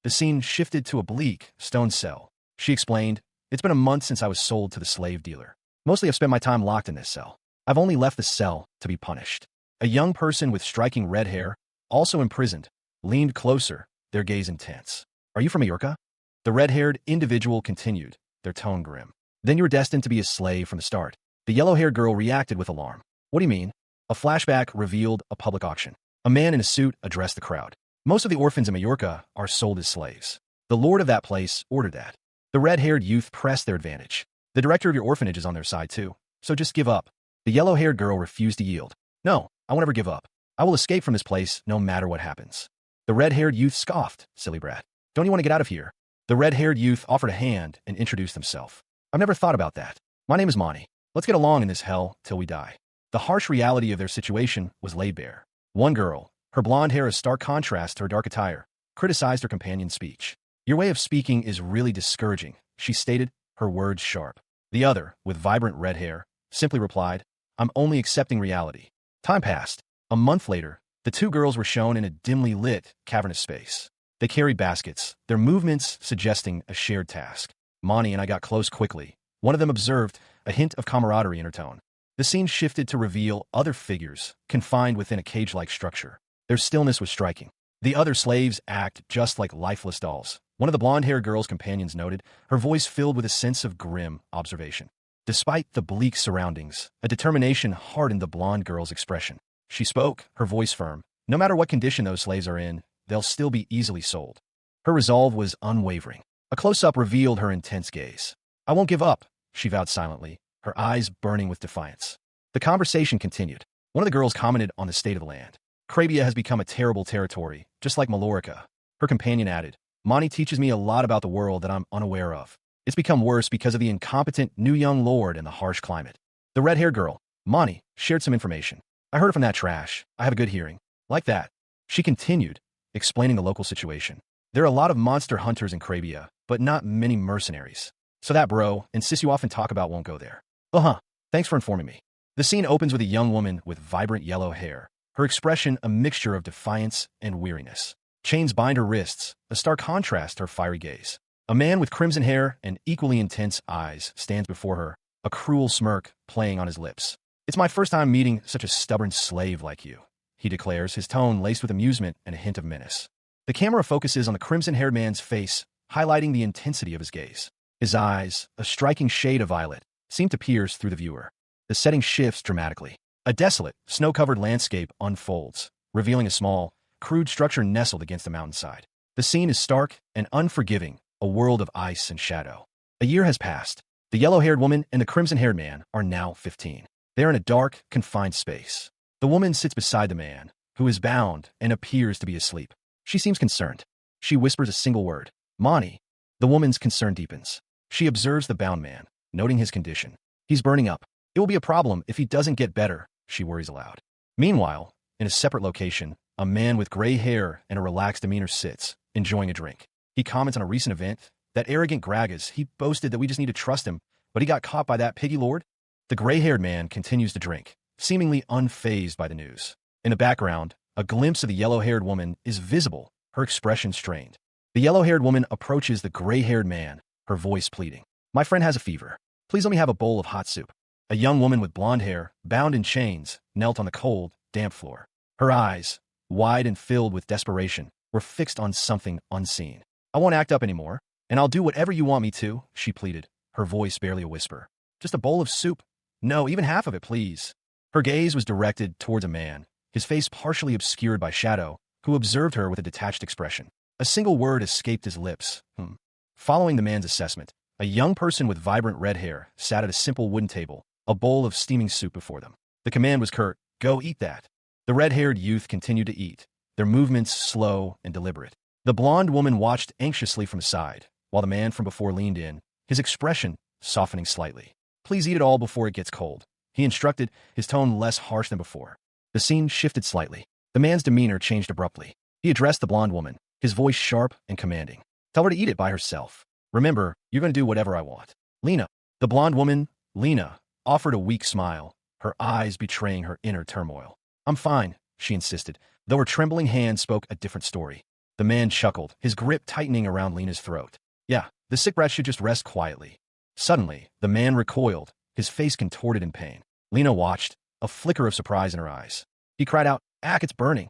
The scene shifted to a bleak, stone cell. She explained, "It's been a month since I was sold to the slave dealer. Mostly I've spent my time locked in this cell. I've only left the cell to be punished." A young person with striking red hair, also imprisoned, leaned closer, their gaze intense. "Are you from Majorca?" The red-haired individual continued, their tone grim. "Then you were destined to be a slave from the start." The yellow-haired girl reacted with alarm. "What do you mean?" A flashback revealed a public auction. A man in a suit addressed the crowd. "Most of the orphans in Majorca are sold as slaves. The lord of that place ordered that." The red-haired youth pressed their advantage. "The director of your orphanage is on their side too, so just give up." The yellow-haired girl refused to yield. "No, I won't ever give up. I will escape from this place no matter what happens." The red-haired youth scoffed, "Silly brat. Don't you want to get out of here?" The red-haired youth offered a hand and introduced himself. "I've never thought about that. My name is Monty. Let's get along in this hell till we die." The harsh reality of their situation was laid bare. One girl, her blonde hair a stark contrast to her dark attire, criticized her companion's speech. Your way of speaking is really discouraging, she stated, her words sharp. The other, with vibrant red hair, simply replied, I'm only accepting reality. Time passed. A month later, the two girls were shown in a dimly lit, cavernous space. They carried baskets, their movements suggesting a shared task. Mani and I got close quickly. One of them observed, a hint of camaraderie in her tone. The scene shifted to reveal other figures, confined within a cage-like structure. Their stillness was striking. The other slaves act just like lifeless dolls. One of the blonde-haired girl's companions noted, her voice filled with a sense of grim observation. Despite the bleak surroundings, a determination hardened the blonde girl's expression. She spoke, her voice firm. No matter what condition those slaves are in, they'll still be easily sold. Her resolve was unwavering. A close-up revealed her intense gaze. I won't give up, she vowed silently, her eyes burning with defiance. The conversation continued. One of the girls commented on the state of the land. Crabia has become a terrible territory, just like Mallorca. Her companion added, Mani teaches me a lot about the world that I'm unaware of. It's become worse because of the incompetent new young lord and the harsh climate. The red-haired girl, Mani, shared some information. I heard it from that trash. I have a good hearing. Like that. She continued, explaining the local situation. There are a lot of monster hunters in Crabia, but not many mercenaries. So that bro, insists you often talk about won't go there. Uh-huh. Thanks for informing me. The scene opens with a young woman with vibrant yellow hair, her expression a mixture of defiance and weariness. Chains bind her wrists, a stark contrast to her fiery gaze. A man with crimson hair and equally intense eyes stands before her, a cruel smirk playing on his lips. It's my first time meeting such a stubborn slave like you, he declares, his tone laced with amusement and a hint of menace. The camera focuses on the crimson-haired man's face, highlighting the intensity of his gaze. His eyes, a striking shade of violet, seem to pierce through the viewer. The setting shifts dramatically. A desolate, snow-covered landscape unfolds, revealing a small, crude structure nestled against the mountainside. The scene is stark and unforgiving, a world of ice and shadow. A year has passed. The yellow-haired woman and the crimson-haired man are now 15. They are in a dark, confined space. The woman sits beside the man, who is bound and appears to be asleep. She seems concerned. She whispers a single word, Mani. The woman's concern deepens. She observes the bound man, noting his condition. He's burning up. It will be a problem if he doesn't get better, she worries aloud. Meanwhile, in a separate location, a man with gray hair and a relaxed demeanor sits, enjoying a drink. He comments on a recent event. That arrogant Gragas, he boasted that we just need to trust him, but he got caught by that piggy lord. The gray-haired man continues to drink, seemingly unfazed by the news. In the background, a glimpse of the yellow-haired woman is visible, her expression strained. The yellow-haired woman approaches the gray-haired man, her voice pleading. My friend has a fever. Please let me have a bowl of hot soup. A young woman with blonde hair, bound in chains, knelt on the cold, damp floor. Her eyes, wide and filled with desperation, were fixed on something unseen. I won't act up anymore, and I'll do whatever you want me to, she pleaded, her voice barely a whisper. Just a bowl of soup. No, even half of it, please. Her gaze was directed towards a man, his face partially obscured by shadow, who observed her with a detached expression. A single word escaped his lips. Following the man's assessment, a young person with vibrant red hair sat at a simple wooden table, a bowl of steaming soup before them. The command was curt, go eat that. The red-haired youth continued to eat, their movements slow and deliberate. The blonde woman watched anxiously from the side, while the man from before leaned in, his expression softening slightly. Please eat it all before it gets cold, he instructed, his tone less harsh than before. The scene shifted slightly. The man's demeanor changed abruptly. He addressed the blonde woman, his voice sharp and commanding. Tell her to eat it by herself. Remember, you're going to do whatever I want. Lena. The blonde woman, Lena, offered a weak smile, her eyes betraying her inner turmoil. I'm fine, she insisted, though her trembling hand spoke a different story. The man chuckled, his grip tightening around Lena's throat. Yeah, the sick brat should just rest quietly. Suddenly, the man recoiled, his face contorted in pain. Lena watched, a flicker of surprise in her eyes. He cried out, Ack, it's burning.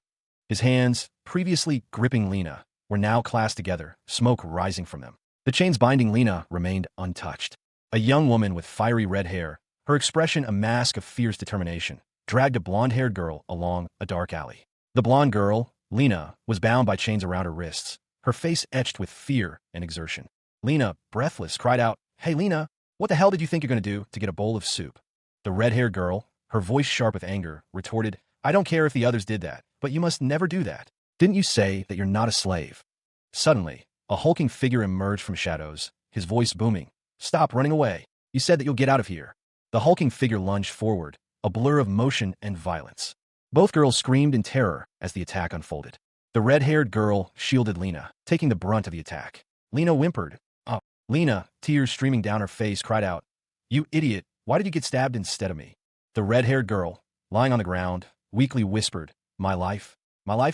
His hands, previously gripping Lena, were now clasped together, smoke rising from them. The chains binding Lena remained untouched. A young woman with fiery red hair, her expression a mask of fierce determination, dragged a blonde-haired girl along a dark alley. The blonde girl, Lena, was bound by chains around her wrists, her face etched with fear and exertion. Lena, breathless, cried out, Hey, Lena, what the hell did you think you're going to do to get a bowl of soup? The red-haired girl, her voice sharp with anger, retorted, I don't care if the others did that, but you must never do that. Didn't you say that you're not a slave? Suddenly, a hulking figure emerged from shadows, his voice booming. Stop running away. You said that you'll get out of here. The hulking figure lunged forward, a blur of motion and violence. Both girls screamed in terror as the attack unfolded. The red-haired girl shielded Lena, taking the brunt of the attack. Lena whimpered. Oh, Lena, tears streaming down her face, cried out, "You idiot, why did you get stabbed instead of me?" The red-haired girl, lying on the ground, weakly whispered, My life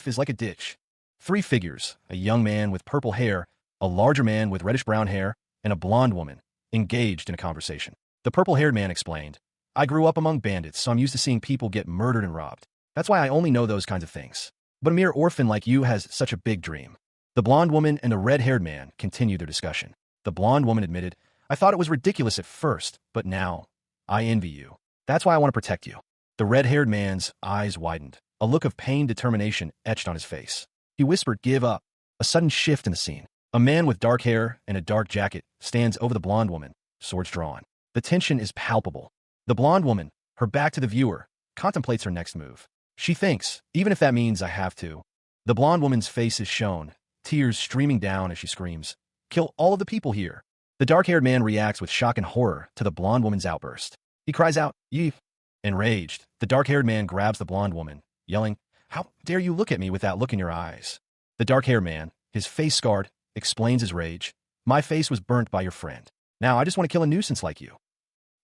is like a ditch." Three figures, a young man with purple hair, a larger man with reddish-brown hair, and a blonde woman, engaged in a conversation. The purple-haired man explained, "I grew up among bandits, so I'm used to seeing people get murdered and robbed. That's why I only know those kinds of things. But a mere orphan like you has such a big dream." The blonde woman and the red-haired man continued their discussion. The blonde woman admitted, "I thought it was ridiculous at first, but now, I envy you. That's why I want to protect you." The red-haired man's eyes widened. A look of pained determination etched on his face. He whispered, "Give up." A sudden shift in the scene. A man with dark hair and a dark jacket stands over the blonde woman, swords drawn. The tension is palpable. The blonde woman, her back to the viewer, contemplates her next move. She thinks, even if that means I have to. The blonde woman's face is shown, tears streaming down as she screams, "Kill all of the people here." The dark-haired man reacts with shock and horror to the blonde woman's outburst. He cries out, "Yeef." Enraged, the dark-haired man grabs the blonde woman, yelling, "How dare you look at me with that look in your eyes?" The dark-haired man, his face scarred, explains his rage. "My face was burnt by your friend. Now I just want to kill a nuisance like you."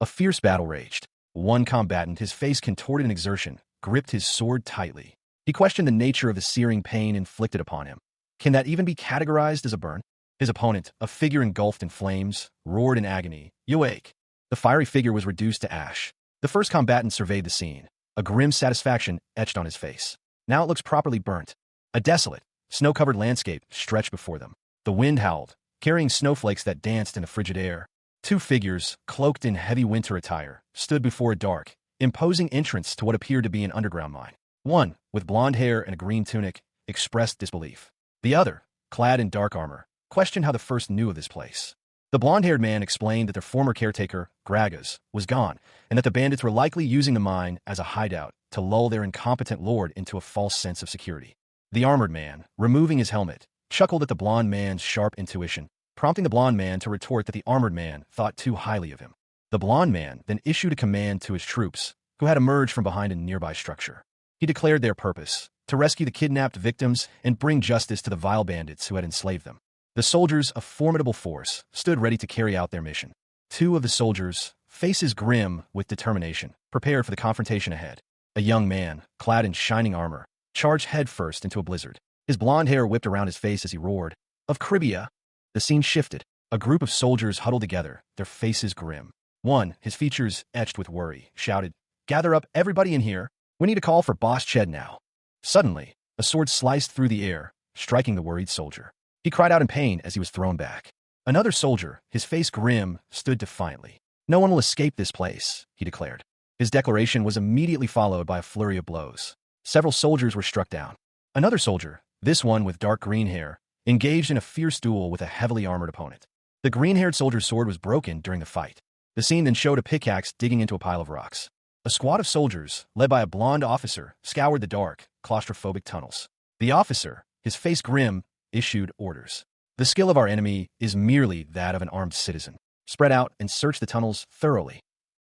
A fierce battle raged. One combatant, his face contorted in exertion, gripped his sword tightly. He questioned the nature of the searing pain inflicted upon him. Can that even be categorized as a burn? His opponent, a figure engulfed in flames, roared in agony, "You ache." The fiery figure was reduced to ash. The first combatant surveyed the scene, a grim satisfaction etched on his face. Now it looks properly burnt. A desolate, snow-covered landscape stretched before them. The wind howled, carrying snowflakes that danced in the frigid air. Two figures, cloaked in heavy winter attire, stood before a dark, imposing entrance to what appeared to be an underground mine. One, with blonde hair and a green tunic, expressed disbelief. The other, clad in dark armor, questioned how the first knew of this place. The blonde-haired man explained that their former caretaker, Gragas, was gone, and that the bandits were likely using the mine as a hideout to lull their incompetent lord into a false sense of security. The armored man, removing his helmet, chuckled at the blonde man's sharp intuition, prompting the blonde man to retort that the armored man thought too highly of him. The blonde man then issued a command to his troops, who had emerged from behind a nearby structure. He declared their purpose, to rescue the kidnapped victims and bring justice to the vile bandits who had enslaved them. The soldiers, a formidable force, stood ready to carry out their mission. Two of the soldiers, faces grim with determination, prepared for the confrontation ahead. A young man, clad in shining armor, charged headfirst into a blizzard. His blonde hair whipped around his face as he roared, "Of Cribia!" The scene shifted. A group of soldiers huddled together, their faces grim. One, his features etched with worry, shouted, "Gather up everybody in here. We need to call for Boss Ched now." Suddenly, a sword sliced through the air, striking the worried soldier. He cried out in pain as he was thrown back. Another soldier, his face grim, stood defiantly. "No one will escape this place," he declared. His declaration was immediately followed by a flurry of blows. Several soldiers were struck down. Another soldier, this one with dark green hair, engaged in a fierce duel with a heavily armored opponent. The green-haired soldier's sword was broken during the fight. The scene then showed a pickaxe digging into a pile of rocks. A squad of soldiers, led by a blonde officer, scoured the dark, claustrophobic tunnels. The officer, his face grim, issued orders. "The skill of our enemy is merely that of an armed citizen. Spread out and search the tunnels thoroughly."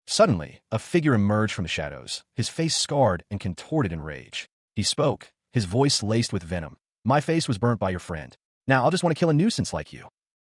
Suddenly, a figure emerged from the shadows, his face scarred and contorted in rage. He spoke, his voice laced with venom. "My face was burnt by your friend. Now I'll just want to kill a nuisance like you."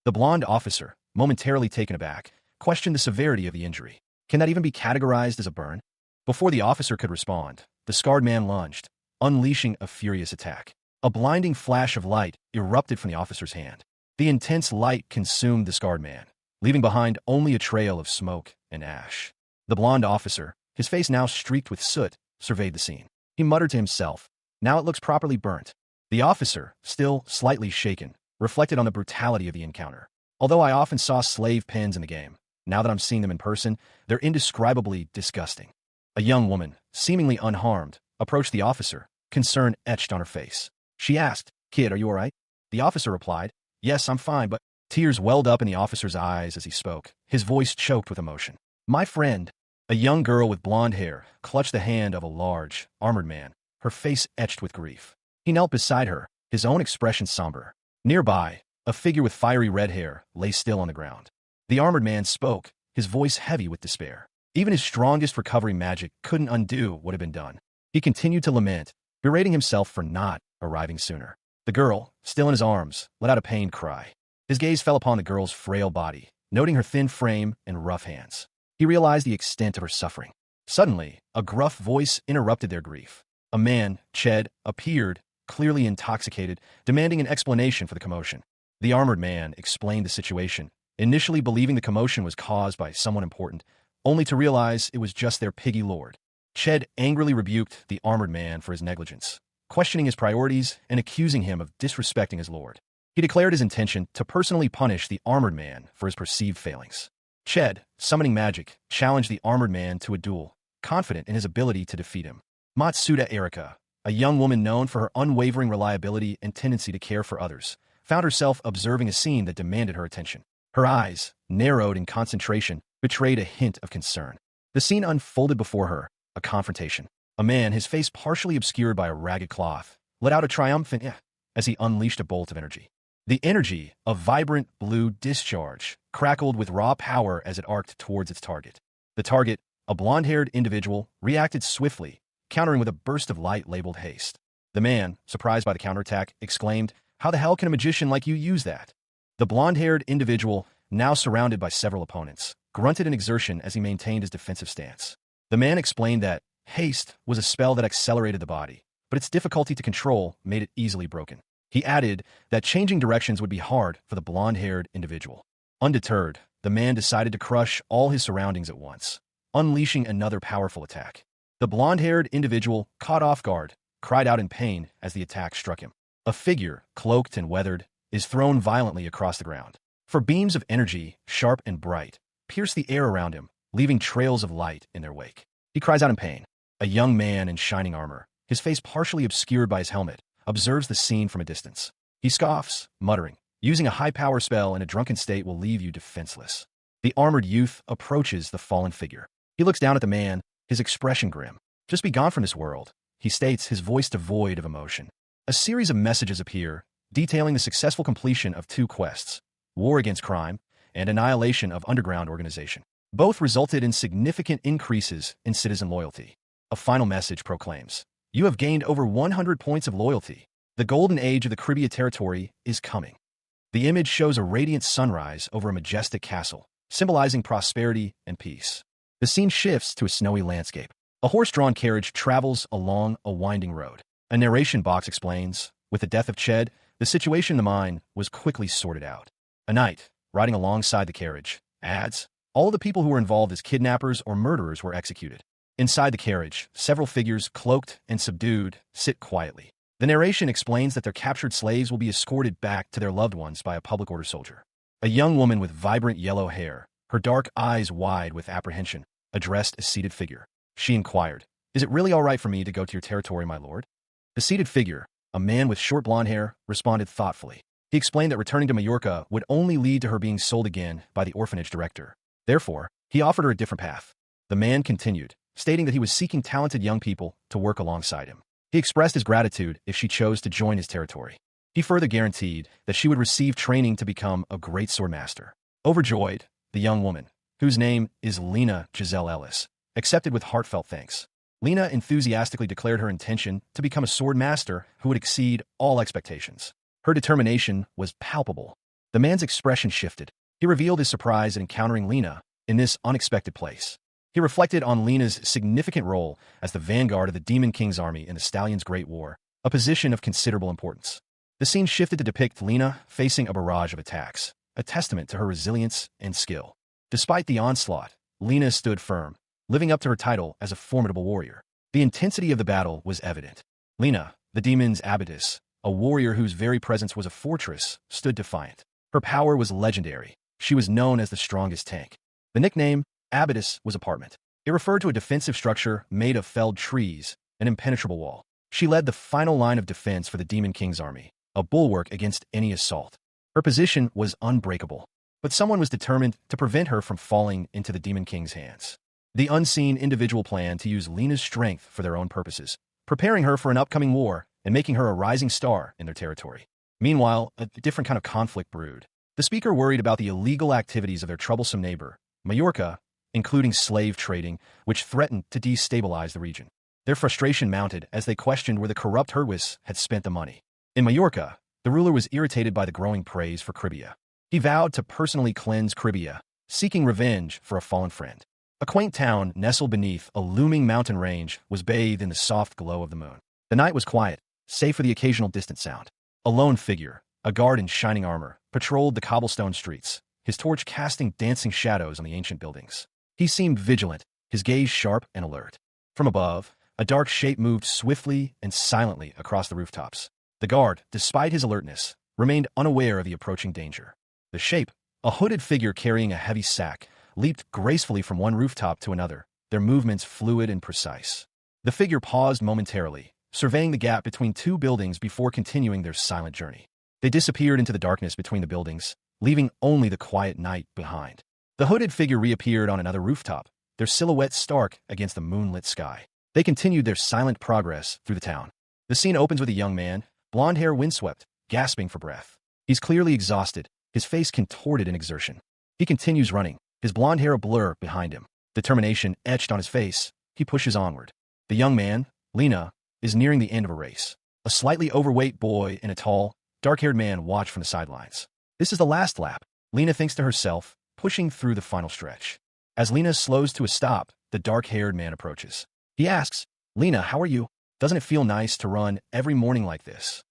The blonde officer, momentarily taken aback, questioned the severity of the injury. Can that even be categorized as a burn? Before the officer could respond, the scarred man lunged, unleashing a furious attack. A blinding flash of light erupted from the officer's hand. The intense light consumed the scarred man, leaving behind only a trail of smoke and ash. The blonde officer, his face now streaked with soot, surveyed the scene. He muttered to himself, "Now it looks properly burnt." The officer, still slightly shaken, reflected on the brutality of the encounter. "Although I often saw slave pens in the game, now that I'm seeing them in person, they're indescribably disgusting." A young woman, seemingly unharmed, approached the officer, concern etched on her face. She asked, "Kid, are you all right?" The officer replied, "Yes, I'm fine, but—" Tears welled up in the officer's eyes as he spoke, his voice choked with emotion. "My friend." A young girl with blonde hair clutched the hand of a large, armored man, her face etched with grief. He knelt beside her, his own expression somber. Nearby, a figure with fiery red hair lay still on the ground. The armored man spoke, his voice heavy with despair. Even his strongest recovery magic couldn't undo what had been done. He continued to lament, berating himself for not arriving sooner. The girl, still in his arms, let out a pained cry. His gaze fell upon the girl's frail body, noting her thin frame and rough hands. He realized the extent of her suffering. Suddenly, a gruff voice interrupted their grief. A man, Ched, appeared, clearly intoxicated, demanding an explanation for the commotion. The armored man explained the situation, initially believing the commotion was caused by someone important, only to realize it was just their piggy lord. Ched angrily rebuked the armored man for his negligence, questioning his priorities and accusing him of disrespecting his lord. He declared his intention to personally punish the armored man for his perceived failings. Ched, summoning magic, challenged the armored man to a duel, confident in his ability to defeat him. Matsuda Erika, a young woman known for her unwavering reliability and tendency to care for others, found herself observing a scene that demanded her attention. Her eyes, narrowed in concentration, betrayed a hint of concern. The scene unfolded before her, a confrontation. A man, his face partially obscured by a ragged cloth, let out a triumphant "eh" as he unleashed a bolt of energy. The energy, a vibrant blue discharge, crackled with raw power as it arced towards its target. The target, a blonde-haired individual, reacted swiftly, countering with a burst of light labeled haste. The man, surprised by the counterattack, exclaimed, "How the hell can a magician like you use that?" The blonde-haired individual, now surrounded by several opponents, grunted in exertion as he maintained his defensive stance. The man explained that haste was a spell that accelerated the body, but its difficulty to control made it easily broken. He added that changing directions would be hard for the blonde-haired individual. Undeterred, the man decided to crush all his surroundings at once, unleashing another powerful attack. The blonde-haired individual, caught off guard, cried out in pain as the attack struck him. A figure, cloaked and weathered, is thrown violently across the ground. For beams of energy, sharp and bright, pierce the air around him, leaving trails of light in their wake. He cries out in pain. A young man in shining armor, his face partially obscured by his helmet, observes the scene from a distance. He scoffs, muttering, "Using a high-power spell in a drunken state will leave you defenseless." The armored youth approaches the fallen figure. He looks down at the man, his expression grim. "Just be gone from this world," he states, his voice devoid of emotion. A series of messages appear, detailing the successful completion of 2 quests, war against crime and annihilation of underground organization. Both resulted in significant increases in citizen loyalty. A final message proclaims, "You have gained over 100 points of loyalty. The golden age of the Caribbean territory is coming." The image shows a radiant sunrise over a majestic castle, symbolizing prosperity and peace. The scene shifts to a snowy landscape. A horse-drawn carriage travels along a winding road. A narration box explains, with the death of Ched, the situation in the mine was quickly sorted out. A knight, riding alongside the carriage, adds, "All of the people who were involved as kidnappers or murderers were executed." Inside the carriage, several figures, cloaked and subdued, sit quietly. The narration explains that their captured slaves will be escorted back to their loved ones by a public order soldier. A young woman with vibrant yellow hair, her dark eyes wide with apprehension, addressed a seated figure. She inquired, "Is it really all right for me to go to your territory, my lord?" The seated figure, a man with short blonde hair, responded thoughtfully. He explained that returning to Majorca would only lead to her being sold again by the orphanage director. Therefore, he offered her a different path. The man continued, stating that he was seeking talented young people to work alongside him. He expressed his gratitude if she chose to join his territory. He further guaranteed that she would receive training to become a great sword master. Overjoyed, the young woman, whose name is Lena Giselle Ellis, accepted with heartfelt thanks. Lena enthusiastically declared her intention to become a sword master who would exceed all expectations. Her determination was palpable. The man's expression shifted. He revealed his surprise at encountering Lena in this unexpected place. He reflected on Lena's significant role as the vanguard of the Demon King's army in the Stallion's Great War, a position of considerable importance. The scene shifted to depict Lena facing a barrage of attacks, a testament to her resilience and skill. Despite the onslaught, Lena stood firm, living up to her title as a formidable warrior. The intensity of the battle was evident. Lena, the demon's abbess, a warrior whose very presence was a fortress, stood defiant. Her power was legendary. She was known as the strongest tank. The nickname, Abbess, was apartment. It referred to a defensive structure made of felled trees, an impenetrable wall. She led the final line of defense for the Demon King's army, a bulwark against any assault. Her position was unbreakable, but someone was determined to prevent her from falling into the Demon King's hands. The unseen individual planned to use Lena's strength for their own purposes, preparing her for an upcoming war and making her a rising star in their territory. Meanwhile, a different kind of conflict brewed. The speaker worried about the illegal activities of their troublesome neighbor, Majorca, including slave trading, which threatened to destabilize the region. Their frustration mounted as they questioned where the corrupt Herdwis had spent the money. In Majorca, the ruler was irritated by the growing praise for Cribia. He vowed to personally cleanse Cribia, seeking revenge for a fallen friend. A quaint town nestled beneath a looming mountain range was bathed in the soft glow of the moon. The night was quiet, save for the occasional distant sound. A lone figure, a guard in shining armor, patrolled the cobblestone streets, his torch casting dancing shadows on the ancient buildings. He seemed vigilant, his gaze sharp and alert. From above, a dark shape moved swiftly and silently across the rooftops. The guard, despite his alertness, remained unaware of the approaching danger. The shape, a hooded figure carrying a heavy sack, leaped gracefully from one rooftop to another, their movements fluid and precise. The figure paused momentarily, surveying the gap between two buildings before continuing their silent journey. They disappeared into the darkness between the buildings, leaving only the quiet night behind. The hooded figure reappeared on another rooftop, their silhouettes stark against the moonlit sky. They continued their silent progress through the town. The scene opens with a young man, blonde hair windswept, gasping for breath. He's clearly exhausted, his face contorted in exertion. He continues running, his blonde hair a blur behind him. Determination etched on his face, he pushes onward. The young man, Lena, is nearing the end of a race. A slightly overweight boy and a tall, dark-haired man watch from the sidelines. This is the last lap, Lena thinks to herself, pushing through the final stretch. As Lena slows to a stop, the dark-haired man approaches. He asks, "Lena, how are you? Doesn't it feel nice to run every morning like this?"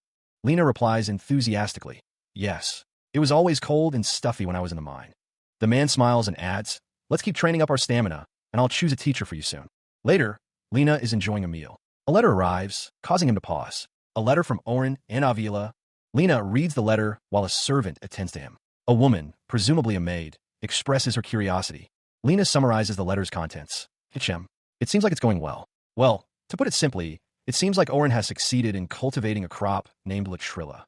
Lena replies enthusiastically, "Yes. It was always cold and stuffy when I was in the mine." The man smiles and adds, "Let's keep training up our stamina, and I'll choose a teacher for you soon." Later, Lena is enjoying a meal. A letter arrives, causing him to pause. A letter from Oren and Avila. Lena reads the letter while a servant attends to him. A woman, presumably a maid, expresses her curiosity. Lena summarizes the letter's contents. "Hichem, it seems like it's going well. Well, to put it simply, it seems like Oren has succeeded in cultivating a crop named Latrilla.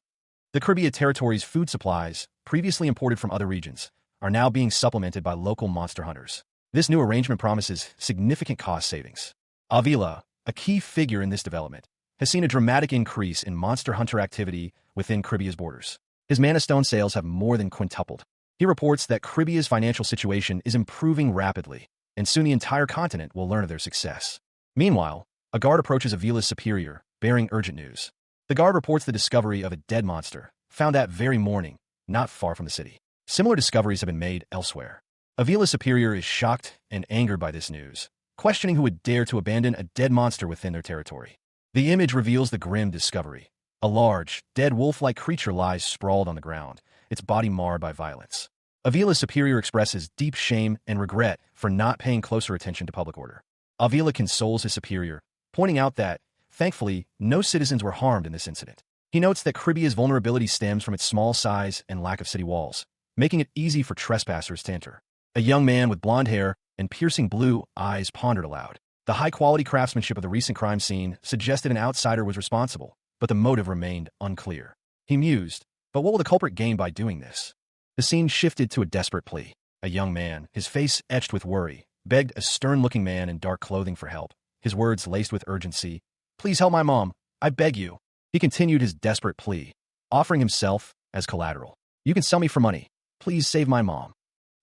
The Cribia territory's food supplies, previously imported from other regions, are now being supplemented by local monster hunters. This new arrangement promises significant cost savings. Avila, a key figure in this development, has seen a dramatic increase in monster hunter activity within Cribia's borders. His mana stone sales have more than quintupled. He reports that Cribia's financial situation is improving rapidly, and soon the entire continent will learn of their success. Meanwhile, a guard approaches Avila's superior, bearing urgent news. The guard reports the discovery of a dead monster, found that very morning, not far from the city. Similar discoveries have been made elsewhere. Avila's superior is shocked and angered by this news, questioning who would dare to abandon a dead monster within their territory. The image reveals the grim discovery. A large, dead wolf-like creature lies sprawled on the ground, its body marred by violence. Avila's superior expresses deep shame and regret for not paying closer attention to public order. Avila consoles his superior, pointing out that, thankfully, no citizens were harmed in this incident. He notes that Cribia's vulnerability stems from its small size and lack of city walls, making it easy for trespassers to enter. A young man with blonde hair and piercing blue eyes pondered aloud. The high-quality craftsmanship of the recent crime scene suggested an outsider was responsible, but the motive remained unclear. He mused, but what will the culprit gain by doing this? The scene shifted to a desperate plea. A young man, his face etched with worry, begged a stern-looking man in dark clothing for help, his words laced with urgency. "Please help my mom. I beg you." He continued his desperate plea, offering himself as collateral. "You can sell me for money. Please save my mom."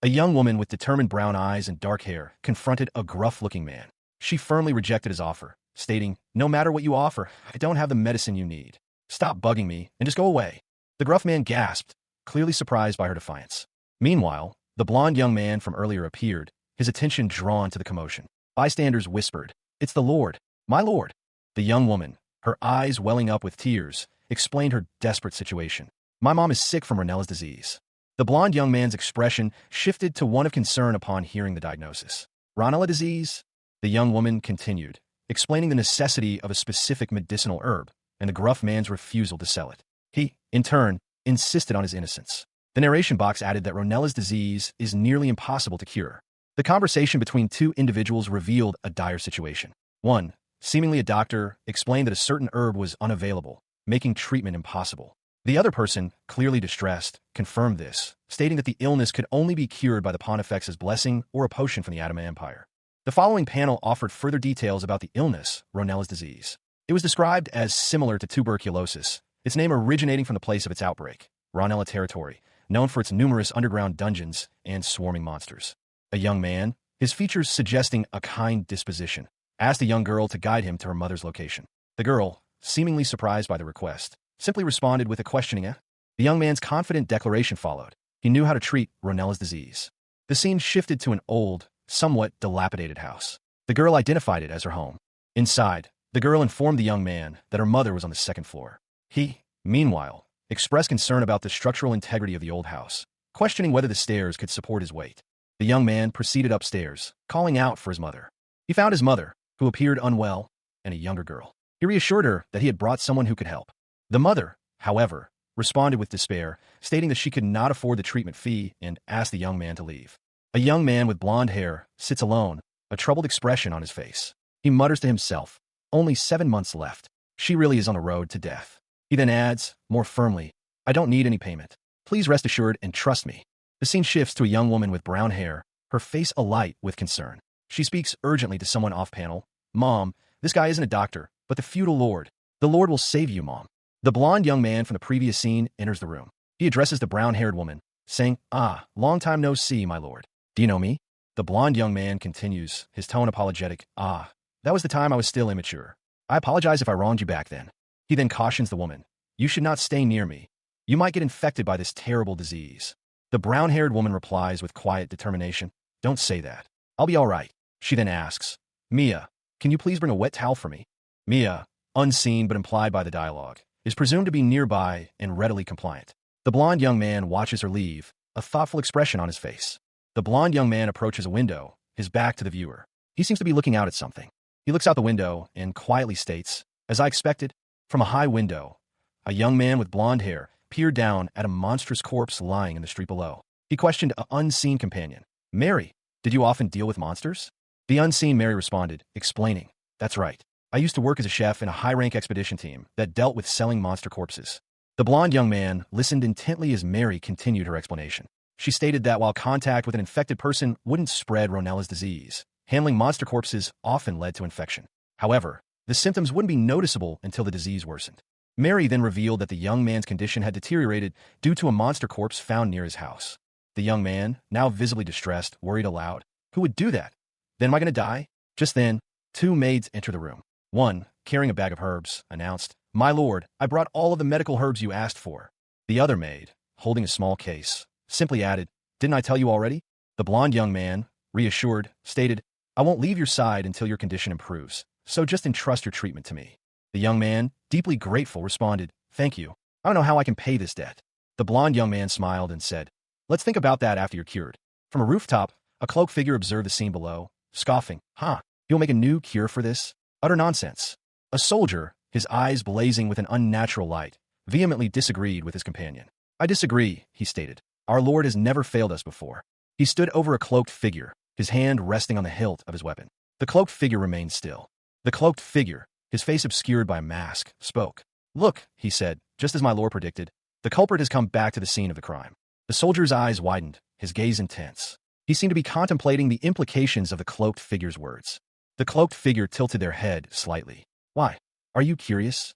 A young woman with determined brown eyes and dark hair confronted a gruff-looking man. She firmly rejected his offer, stating, "No matter what you offer, I don't have the medicine you need. Stop bugging me and just go away." The gruff man gasped, clearly surprised by her defiance. Meanwhile, the blond young man from earlier appeared, his attention drawn to the commotion. Bystanders whispered, "It's the Lord, my Lord." The young woman, her eyes welling up with tears, explained her desperate situation. "My mom is sick from Ronella's disease." The blond young man's expression shifted to one of concern upon hearing the diagnosis. "Ronella disease?" The young woman continued, explaining the necessity of a specific medicinal herb, and the gruff man's refusal to sell it. He, in turn, insisted on his innocence. The narration box added that Ronella's disease is nearly impossible to cure. The conversation between two individuals revealed a dire situation. One, seemingly a doctor, explained that a certain herb was unavailable, making treatment impossible. The other person, clearly distressed, confirmed this, stating that the illness could only be cured by the Pontifex's blessing or a potion from the Adama Empire. The following panel offered further details about the illness, Ronella's disease. It was described as similar to tuberculosis, its name originating from the place of its outbreak, Ronella territory, known for its numerous underground dungeons and swarming monsters. A young man, his features suggesting a kind disposition, asked a young girl to guide him to her mother's location. The girl, seemingly surprised by the request, simply responded with a questioning, "Eh?" The young man's confident declaration followed. He knew how to treat Ronella's disease. The scene shifted to an old, somewhat dilapidated house. The girl identified it as her home. Inside, the girl informed the young man that her mother was on the second floor. He, meanwhile, expressed concern about the structural integrity of the old house, questioning whether the stairs could support his weight. The young man proceeded upstairs, calling out for his mother. He found his mother, who appeared unwell, and a younger girl. He reassured her that he had brought someone who could help. The mother, however, responded with despair, stating that she could not afford the treatment fee and asked the young man to leave. A young man with blonde hair sits alone, a troubled expression on his face. He mutters to himself, "Only 7 months left. She really is on the road to death." He then adds, more firmly, "I don't need any payment. Please rest assured and trust me." The scene shifts to a young woman with brown hair, her face alight with concern. She speaks urgently to someone off-panel. "Mom, this guy isn't a doctor, but the feudal lord. The lord will save you, Mom." The blonde young man from the previous scene enters the room. He addresses the brown-haired woman, saying, "Ah, long time no see, my lord. Do you know me?" The blonde young man continues, his tone apologetic. "Ah, that was the time I was still immature. I apologize if I wronged you back then." He then cautions the woman, "You should not stay near me. You might get infected by this terrible disease." The brown-haired woman replies with quiet determination, "Don't say that. I'll be all right." She then asks, "Mia, can you please bring a wet towel for me?" Mia, unseen but implied by the dialogue, is presumed to be nearby and readily compliant. The blonde young man watches her leave, a thoughtful expression on his face. The blonde young man approaches a window, his back to the viewer. He seems to be looking out at something. He looks out the window and quietly states, "As I expected." From a high window, a young man with blonde hair peered down at a monstrous corpse lying in the street below. He questioned an unseen companion, "Mary, did you often deal with monsters?" The unseen Mary responded, explaining, "That's right. I used to work as a chef in a high-rank expedition team that dealt with selling monster corpses." The blonde young man listened intently as Mary continued her explanation. She stated that while contact with an infected person wouldn't spread Ronella's disease, handling monster corpses often led to infection. However, the symptoms wouldn't be noticeable until the disease worsened. Mary then revealed that the young man's condition had deteriorated due to a monster corpse found near his house. The young man, now visibly distressed, worried aloud, "Who would do that? Then am I going to die?" Just then, 2 maids enter the room. One, carrying a bag of herbs, announced, "My lord, I brought all of the medical herbs you asked for." The other maid, holding a small case, simply added, "Didn't I tell you already?" The blonde young man, reassured, stated, "I won't leave your side until your condition improves, so just entrust your treatment to me." The young man, deeply grateful, responded, "Thank you. I don't know how I can pay this debt." The blonde young man smiled and said, "Let's think about that after you're cured." From a rooftop, a cloaked figure observed the scene below, scoffing, "Huh, you'll make a new cure for this? Utter nonsense." A soldier, his eyes blazing with an unnatural light, vehemently disagreed with his companion. "I disagree," he stated. "Our Lord has never failed us before." He stood over a cloaked figure, his hand resting on the hilt of his weapon. The cloaked figure remained still. The cloaked figure, his face obscured by a mask, spoke. "Look," he said, "just as my lord predicted, the culprit has come back to the scene of the crime." The soldier's eyes widened, his gaze intense. He seemed to be contemplating the implications of the cloaked figure's words. The cloaked figure tilted their head slightly. "Why? Are you curious?"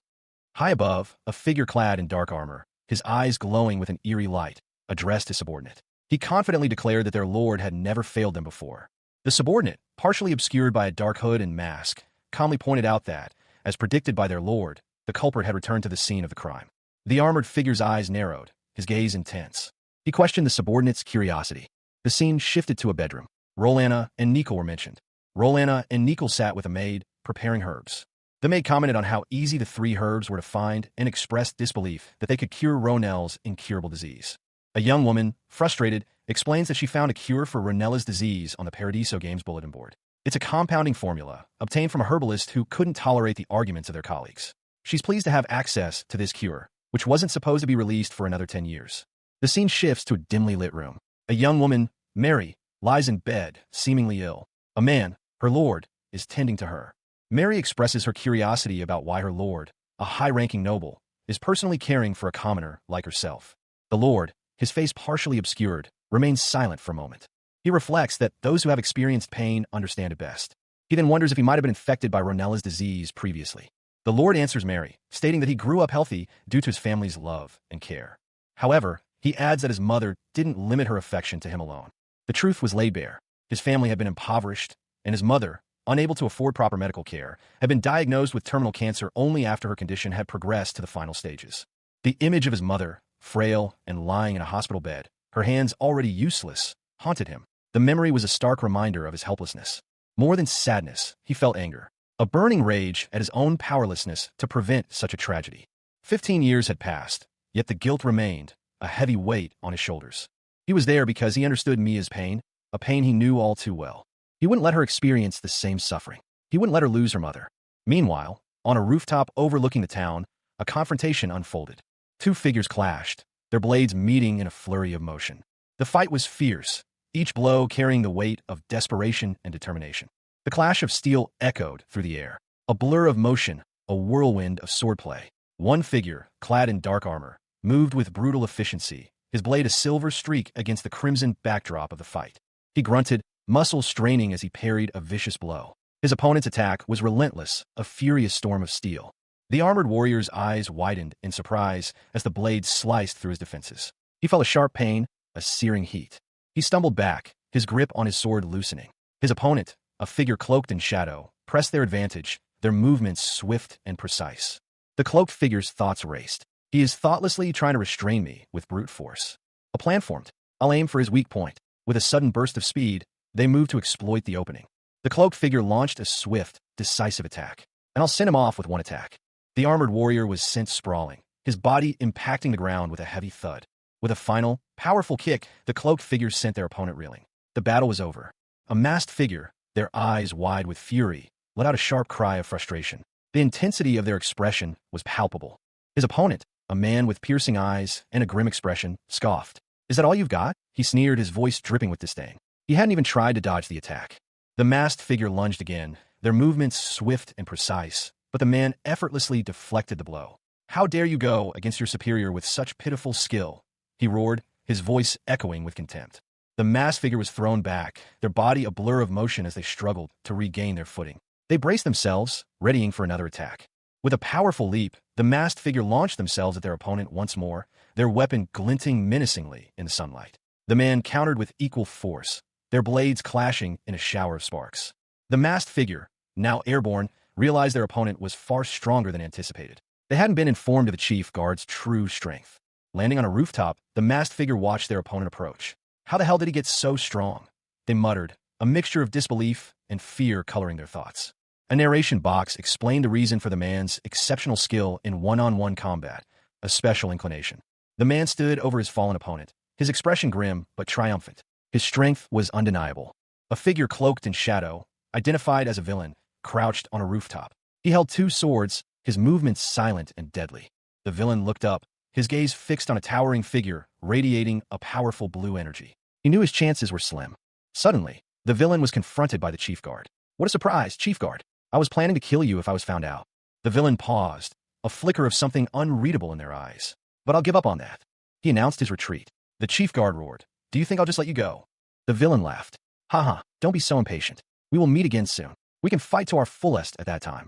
High above, a figure clad in dark armor, his eyes glowing with an eerie light, addressed his subordinate. He confidently declared that their lord had never failed them before. The subordinate, partially obscured by a dark hood and mask, calmly pointed out that, as predicted by their lord, the culprit had returned to the scene of the crime. The armored figure's eyes narrowed, his gaze intense. He questioned the subordinate's curiosity. The scene shifted to a bedroom. Rolanna and Nicole were mentioned. Rolanna and Nicole sat with a maid, preparing herbs. The maid commented on how easy the 3 herbs were to find and expressed disbelief that they could cure Ronella's incurable disease. A young woman, frustrated, explains that she found a cure for Ronella's disease on the Paradiso Games bulletin board. It's a compounding formula, obtained from a herbalist who couldn't tolerate the arguments of their colleagues. She's pleased to have access to this cure, which wasn't supposed to be released for another 10 years. The scene shifts to a dimly lit room. A young woman, Mary, lies in bed, seemingly ill. A man, her lord, is tending to her. Mary expresses her curiosity about why her lord, a high-ranking noble, is personally caring for a commoner like herself. The lord, his face partially obscured, remains silent for a moment. He reflects that those who have experienced pain understand it best. He then wonders if he might have been infected by Ronella's disease previously. The lord answers Mary, stating that he grew up healthy due to his family's love and care. However, he adds that his mother didn't limit her affection to him alone. The truth was laid bare. His family had been impoverished, and his mother, unable to afford proper medical care, had been diagnosed with terminal cancer only after her condition had progressed to the final stages. The image of his mother, frail and lying in a hospital bed, her hands already useless, haunted him. The memory was a stark reminder of his helplessness. More than sadness, he felt anger. A burning rage at his own powerlessness to prevent such a tragedy. 15 years had passed, yet the guilt remained, a heavy weight on his shoulders. He was there because he understood Mia's pain, a pain he knew all too well. He wouldn't let her experience the same suffering. He wouldn't let her lose her mother. Meanwhile, on a rooftop overlooking the town, a confrontation unfolded. Two figures clashed, their blades meeting in a flurry of motion. The fight was fierce, each blow carrying the weight of desperation and determination. The clash of steel echoed through the air, a blur of motion, a whirlwind of swordplay. One figure, clad in dark armor, moved with brutal efficiency, his blade a silver streak against the crimson backdrop of the fight. He grunted, muscles straining as he parried a vicious blow. His opponent's attack was relentless, a furious storm of steel. The armored warrior's eyes widened in surprise as the blade sliced through his defenses. He felt a sharp pain, a searing heat. He stumbled back, his grip on his sword loosening. His opponent, a figure cloaked in shadow, pressed their advantage, their movements swift and precise. The cloaked figure's thoughts raced. He is thoughtlessly trying to restrain me with brute force. A plan formed. I'll aim for his weak point. With a sudden burst of speed, they moved to exploit the opening. The cloaked figure launched a swift, decisive attack, and I'll send him off with one attack. The armored warrior was sent sprawling, his body impacting the ground with a heavy thud. With a final, powerful kick, the cloaked figure sent their opponent reeling. The battle was over. A masked figure, their eyes wide with fury, let out a sharp cry of frustration. The intensity of their expression was palpable. His opponent, a man with piercing eyes and a grim expression, scoffed. "Is that all you've got?" He sneered, his voice dripping with disdain. He hadn't even tried to dodge the attack. The masked figure lunged again, their movements swift and precise, but the man effortlessly deflected the blow. "How dare you go against your superior with such pitiful skill?" he roared, his voice echoing with contempt. The masked figure was thrown back, their body a blur of motion as they struggled to regain their footing. They braced themselves, readying for another attack. With a powerful leap, the masked figure launched themselves at their opponent once more, their weapon glinting menacingly in the sunlight. The man countered with equal force, their blades clashing in a shower of sparks. The masked figure, now airborne, realized their opponent was far stronger than anticipated. They hadn't been informed of the chief guard's true strength. Landing on a rooftop, the masked figure watched their opponent approach. How the hell did he get so strong? They muttered, a mixture of disbelief and fear coloring their thoughts. A narration box explained the reason for the man's exceptional skill in one-on-one combat, a special inclination. The man stood over his fallen opponent, his expression grim but triumphant. His strength was undeniable. A figure cloaked in shadow, identified as a villain, crouched on a rooftop. He held two swords, his movements silent and deadly. The villain looked up, his gaze fixed on a towering figure, radiating a powerful blue energy. He knew his chances were slim. Suddenly, the villain was confronted by the chief guard. "What a surprise, chief guard. I was planning to kill you if I was found out." The villain paused, a flicker of something unreadable in their eyes. "But I'll give up on that." He announced his retreat. The chief guard roared, "Do you think I'll just let you go?" The villain laughed. "Haha, don't be so impatient. We will meet again soon. We can fight to our fullest at that time."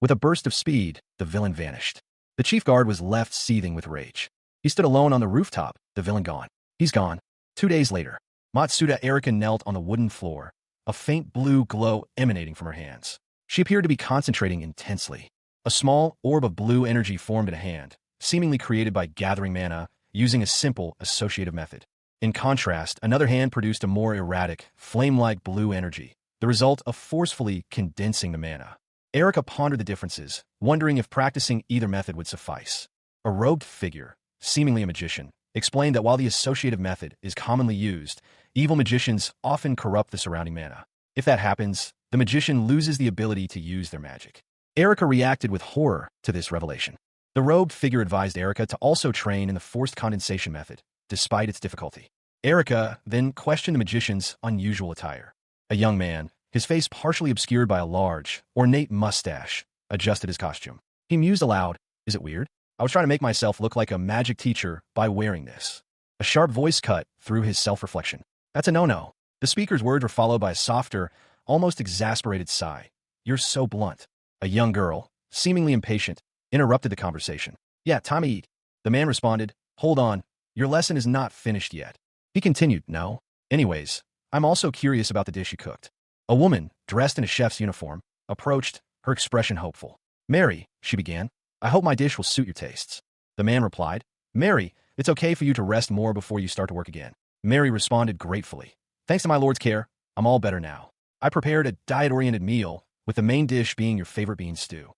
With a burst of speed, the villain vanished. The chief guard was left seething with rage. He stood alone on the rooftop, the villain gone. He's gone. 2 days later, Matsuda Erika knelt on the wooden floor, a faint blue glow emanating from her hands. She appeared to be concentrating intensely. A small orb of blue energy formed in a hand, seemingly created by gathering mana using a simple associative method. In contrast, another hand produced a more erratic, flame-like blue energy, the result of forcefully condensing the mana. Erika pondered the differences, wondering if practicing either method would suffice. A robed figure, seemingly a magician, explained that while the associative method is commonly used, evil magicians often corrupt the surrounding mana. If that happens, the magician loses the ability to use their magic. Erika reacted with horror to this revelation. The robed figure advised Erika to also train in the forced condensation method, despite its difficulty. Erika then questioned the magician's unusual attire. A young man, his face partially obscured by a large, ornate mustache, adjusted his costume. He mused aloud, "Is it weird? I was trying to make myself look like a magic teacher by wearing this." A sharp voice cut through his self-reflection. "That's a no-no." The speaker's words were followed by a softer, almost exasperated sigh. "You're so blunt." A young girl, seemingly impatient, interrupted the conversation. "Yeah, time to eat." The man responded, "Hold on, your lesson is not finished yet." He continued, "No. Anyways, I'm also curious about the dish you cooked." A woman, dressed in a chef's uniform, approached, her expression hopeful. "Mary," she began, "I hope my dish will suit your tastes." The man replied, "Mary, It's okay for you to rest more before you start to work again. Mary responded gratefully. Thanks to my lord's care, I'm all better now. I prepared a diet-oriented meal, with the main dish being your favorite bean stew.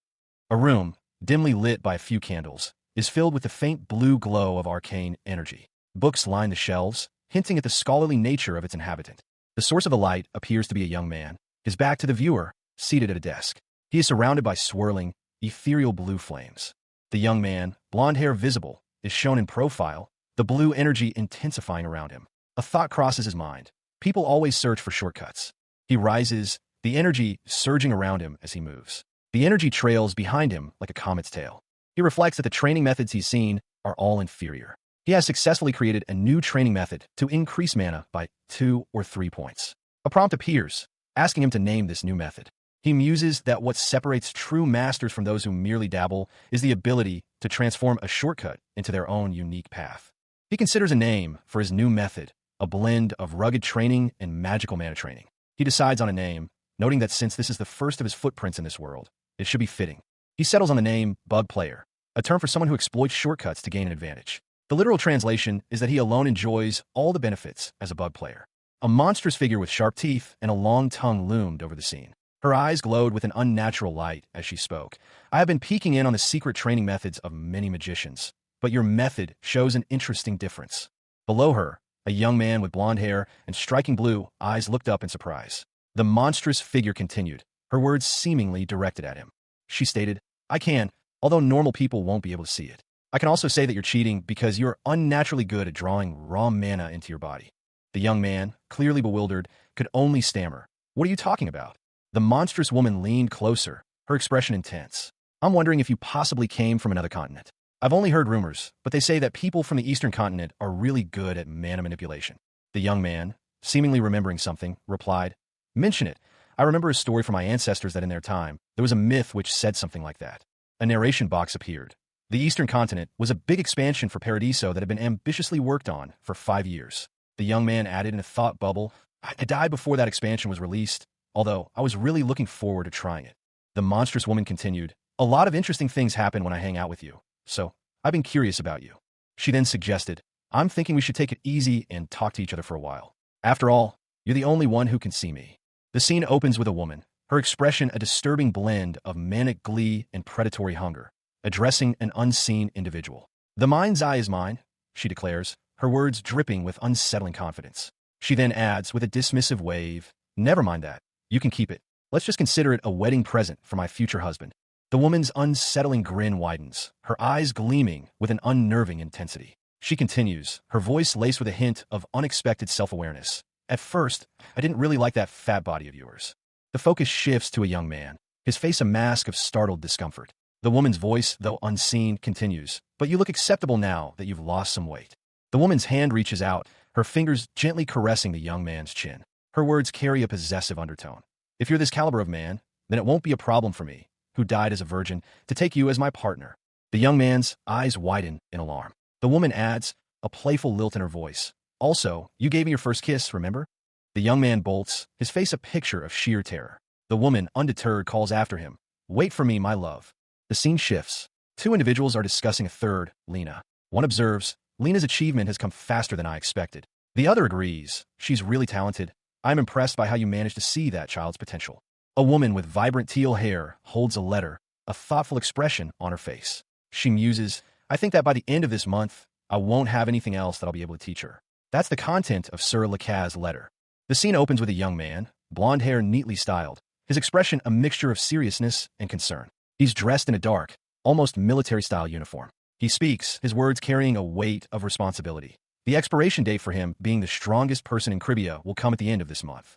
A room, dimly lit by a few candles, is filled with the faint blue glow of arcane energy. Books line the shelves, hinting at the scholarly nature of its inhabitant. The source of the light appears to be a young man, his back to the viewer, seated at a desk. He is surrounded by swirling, ethereal blue flames. The young man, blonde hair visible, is shown in profile, the blue energy intensifying around him. A thought crosses his mind. People always search for shortcuts. He rises, the energy surging around him as he moves. The energy trails behind him like a comet's tail. He reflects that the training methods he's seen are all inferior. He has successfully created a new training method to increase mana by 2 or 3 points. A prompt appears, asking him to name this new method. He muses that what separates true masters from those who merely dabble is the ability to transform a shortcut into their own unique path. He considers a name for his new method, a blend of rugged training and magical mana training. He decides on a name, noting that since this is the first of his footprints in this world, it should be fitting. He settles on the name Bug Player, a term for someone who exploits shortcuts to gain an advantage. The literal translation is that he alone enjoys all the benefits as a bug player. A monstrous figure with sharp teeth and a long tongue loomed over the scene. Her eyes glowed with an unnatural light as she spoke. I have been peeking in on the secret training methods of many magicians, but your method shows an interesting difference. Below her, a young man with blonde hair and striking blue eyes looked up in surprise. The monstrous figure continued, her words seemingly directed at him. She stated, I can, although normal people won't be able to see it. I can also say that you're cheating because you're unnaturally good at drawing raw mana into your body. The young man, clearly bewildered, could only stammer. What are you talking about? The monstrous woman leaned closer, her expression intense. I'm wondering if you possibly came from another continent. I've only heard rumors, but they say that people from the Eastern continent are really good at mana manipulation. The young man, seemingly remembering something, replied, Mention it. I remember a story from my ancestors that in their time, there was a myth which said something like that. A narration box appeared. The Eastern continent was a big expansion for Paradiso that had been ambitiously worked on for 5 years. The young man added in a thought bubble, I died before that expansion was released, although I was really looking forward to trying it. The monstrous woman continued, A lot of interesting things happen when I hang out with you, so I've been curious about you. She then suggested, I'm thinking we should take it easy and talk to each other for a while. After all, you're the only one who can see me. The scene opens with a woman, her expression a disturbing blend of manic glee and predatory hunger, addressing an unseen individual. The mind's eye is mine, she declares, her words dripping with unsettling confidence. She then adds with a dismissive wave, Never mind that. You can keep it. Let's just consider it a wedding present for my future husband. The woman's unsettling grin widens, her eyes gleaming with an unnerving intensity. She continues, her voice laced with a hint of unexpected self-awareness. At first, I didn't really like that fat body of yours. The focus shifts to a young man, his face a mask of startled discomfort. The woman's voice, though unseen, continues, But you look acceptable now that you've lost some weight. The woman's hand reaches out, her fingers gently caressing the young man's chin. Her words carry a possessive undertone. If you're this caliber of man, then it won't be a problem for me, who died as a virgin, to take you as my partner. The young man's eyes widen in alarm. The woman adds, a playful lilt in her voice. Also, you gave me your first kiss, remember? The young man bolts, his face a picture of sheer terror. The woman, undeterred, calls after him. Wait for me, my love. The scene shifts. 2 individuals are discussing a third, Lena. One observes, Lena's achievement has come faster than I expected. The other agrees, she's really talented. I'm impressed by how you managed to see that child's potential. A woman with vibrant teal hair holds a letter, a thoughtful expression on her face. She muses, I think that by the end of this month, I won't have anything else that I'll be able to teach her. That's the content of Sir Lacaz's letter. The scene opens with a young man, blonde hair neatly styled, his expression a mixture of seriousness and concern. He's dressed in a dark, almost military-style uniform. He speaks, his words carrying a weight of responsibility. The expiration date for him, being the strongest person in Cribia, will come at the end of this month.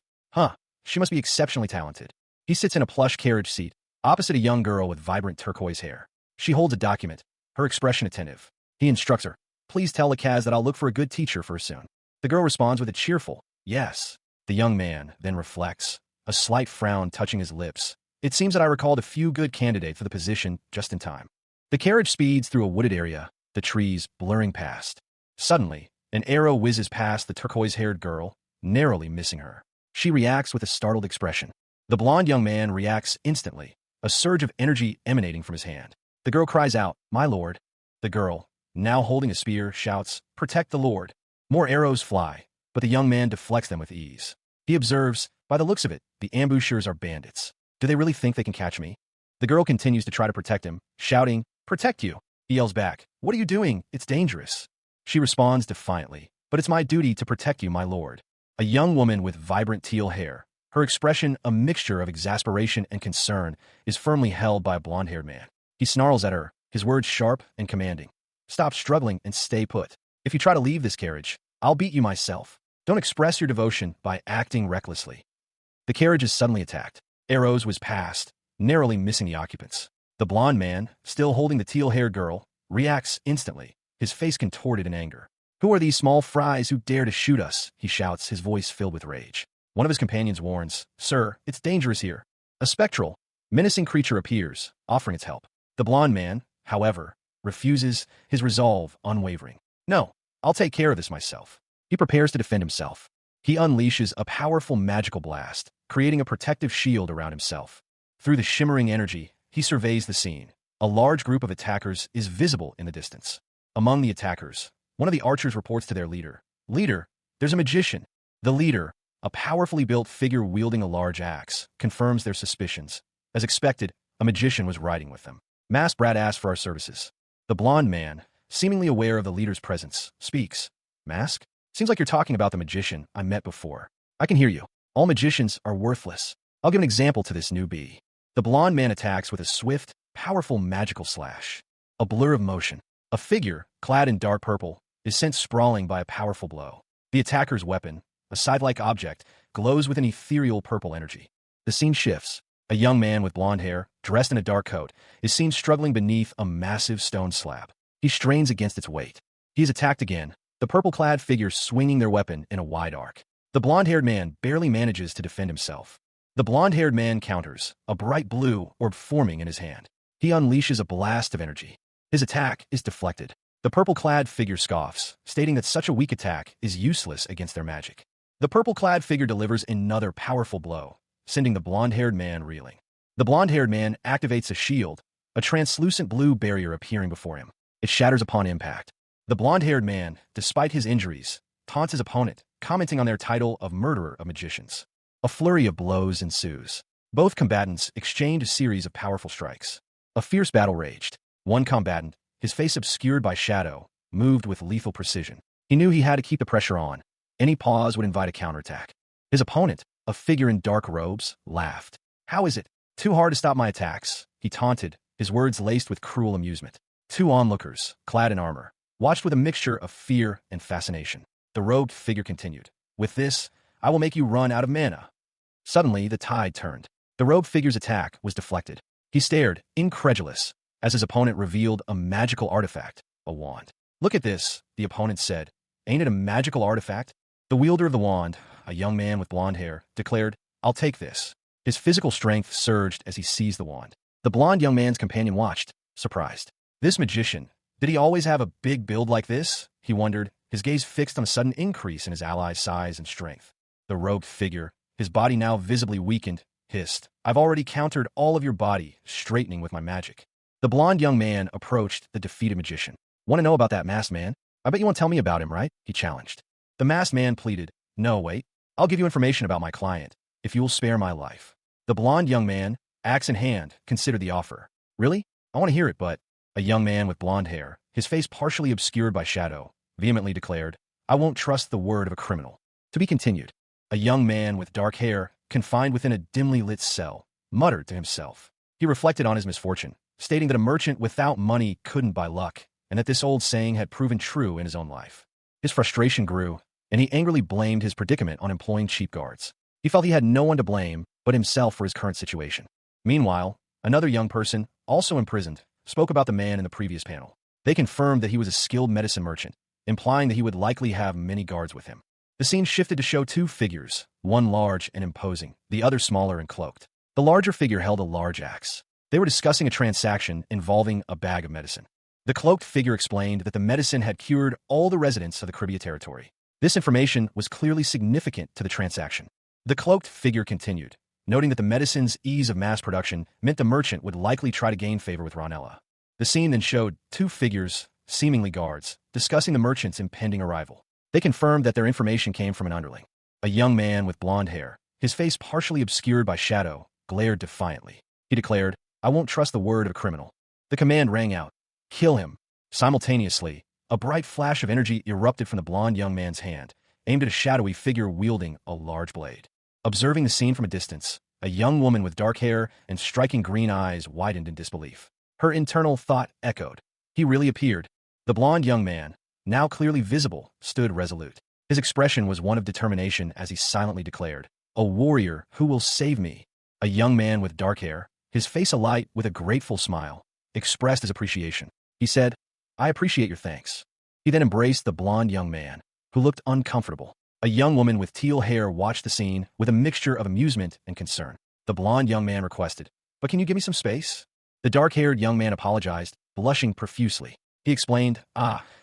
She must be exceptionally talented. He sits in a plush carriage seat, opposite a young girl with vibrant turquoise hair. She holds a document, her expression attentive. He instructs her, Please tell Lacaz that I'll look for a good teacher for her soon. The girl responds with a cheerful, Yes. The young man then reflects, a slight frown touching his lips. It seems that I recalled a few good candidates for the position just in time. The carriage speeds through a wooded area, the trees blurring past. Suddenly, an arrow whizzes past the turquoise-haired girl, narrowly missing her. She reacts with a startled expression. The blond young man reacts instantly, a surge of energy emanating from his hand. The girl cries out, My lord. The girl, now holding a spear, shouts, "Protect the Lord." More arrows fly, but the young man deflects them with ease. He observes, by the looks of it, the ambushers are bandits. Do they really think they can catch me? The girl continues to try to protect him, shouting, "Protect you." He yells back, "What are you doing? It's dangerous." She responds defiantly, "But it's my duty to protect you, my lord." A young woman with vibrant teal hair, her expression a mixture of exasperation and concern, is firmly held by a blonde-haired man. He snarls at her, his words sharp and commanding. "Stop struggling and stay put. If you try to leave this carriage, I'll beat you myself. Don't express your devotion by acting recklessly." The carriage is suddenly attacked. Arrows whiz past, narrowly missing the occupants. The blonde man, still holding the teal-haired girl, reacts instantly, his face contorted in anger. "Who are these small fries who dare to shoot us?" he shouts, his voice filled with rage. One of his companions warns, "Sir, it's dangerous here." A spectral, menacing creature appears, offering its help. The blonde man, however, refuses, his resolve unwavering. "No, I'll take care of this myself." He prepares to defend himself. He unleashes a powerful magical blast, creating a protective shield around himself. Through the shimmering energy, he surveys the scene. A large group of attackers is visible in the distance. Among the attackers, one of the archers reports to their leader, "Leader, there's a magician." The leader, a powerfully built figure wielding a large axe, confirms their suspicions. As expected, a magician was riding with them. "Masked brat asks for our services." The blonde man, seemingly aware of the leader's presence, speaks. "Mask? Seems like you're talking about the magician I met before. I can hear you. All magicians are worthless. I'll give an example to this newbie." The blonde man attacks with a swift, powerful magical slash. A blur of motion. A figure, clad in dark purple, is sent sprawling by a powerful blow. The attacker's weapon, a scythe-like object, glows with an ethereal purple energy. The scene shifts. A young man with blonde hair, dressed in a dark coat, is seen struggling beneath a massive stone slab. He strains against its weight. He is attacked again, the purple-clad figure swinging their weapon in a wide arc. The blonde-haired man barely manages to defend himself. The blonde-haired man counters, a bright blue orb forming in his hand. He unleashes a blast of energy. His attack is deflected. The purple-clad figure scoffs, stating that such a weak attack is useless against their magic. The purple-clad figure delivers another powerful blow, sending the blonde-haired man reeling. The blonde-haired man activates a shield, a translucent blue barrier appearing before him. It shatters upon impact. The blonde-haired man, despite his injuries, taunts his opponent, commenting on their title of murderer of magicians. A flurry of blows ensues. Both combatants exchange a series of powerful strikes. A fierce battle raged. One combatant, his face obscured by shadow, moved with lethal precision. He knew he had to keep the pressure on. Any pause would invite a counterattack. His opponent, a figure in dark robes, laughed. "How is it? Too hard to stop my attacks?" he taunted, his words laced with cruel amusement. Two onlookers, clad in armor, watched with a mixture of fear and fascination. The robed figure continued. "With this, I will make you run out of mana." Suddenly, the tide turned. The robed figure's attack was deflected. He stared, incredulous, as his opponent revealed a magical artifact, a wand. "Look at this," the opponent said. "Ain't it a magical artifact?" The wielder of the wand, a young man with blonde hair, declared, "I'll take this." His physical strength surged as he seized the wand. The blonde young man's companion watched, surprised. This magician, did he always have a big build like this? He wondered, his gaze fixed on a sudden increase in his ally's size and strength. The robed figure, his body now visibly weakened, hissed, "I've already countered all of your body, straightening with my magic." The blonde young man approached the defeated magician. "Want to know about that masked man? I bet you won't tell me about him, right?" he challenged. The masked man pleaded, "No, wait. I'll give you information about my client, if you will spare my life." The blonde young man, axe in hand, considered the offer. "Really? I want to hear it, but—" A young man with blonde hair, his face partially obscured by shadow, vehemently declared, "I won't trust the word of a criminal." To be continued. A young man with dark hair, confined within a dimly lit cell, muttered to himself. He reflected on his misfortune, stating that a merchant without money couldn't buy luck, and that this old saying had proven true in his own life. His frustration grew, and he angrily blamed his predicament on employing cheap guards. He felt he had no one to blame but himself for his current situation. Meanwhile, another young person, also imprisoned, spoke about the man in the previous panel. They confirmed that he was a skilled medicine merchant, implying that he would likely have many guards with him. The scene shifted to show two figures, one large and imposing, the other smaller and cloaked. The larger figure held a large axe. They were discussing a transaction involving a bag of medicine. The cloaked figure explained that the medicine had cured all the residents of the Caribbean territory. This information was clearly significant to the transaction. The cloaked figure continued, noting that the medicine's ease of mass production meant the merchant would likely try to gain favor with Ronella. The scene then showed two figures, seemingly guards, discussing the merchant's impending arrival. They confirmed that their information came from an underling. A young man with blonde hair, his face partially obscured by shadow, glared defiantly. He declared, "I won't trust the word of a criminal." The command rang out, "Kill him." Simultaneously, a bright flash of energy erupted from the blonde young man's hand, aimed at a shadowy figure wielding a large blade. Observing the scene from a distance, a young woman with dark hair and striking green eyes widened in disbelief. Her internal thought echoed. He really appeared. The blonde young man, now clearly visible, stood resolute. His expression was one of determination as he silently declared, "A warrior who will save me." A young man with dark hair, his face alight with a grateful smile, expressed his appreciation. He said, "I appreciate your thanks." He then embraced the blonde young man, who looked uncomfortable. A young woman with teal hair watched the scene with a mixture of amusement and concern. The blonde young man requested, "But can you give me some space?" The dark-haired young man apologized, blushing profusely. He explained,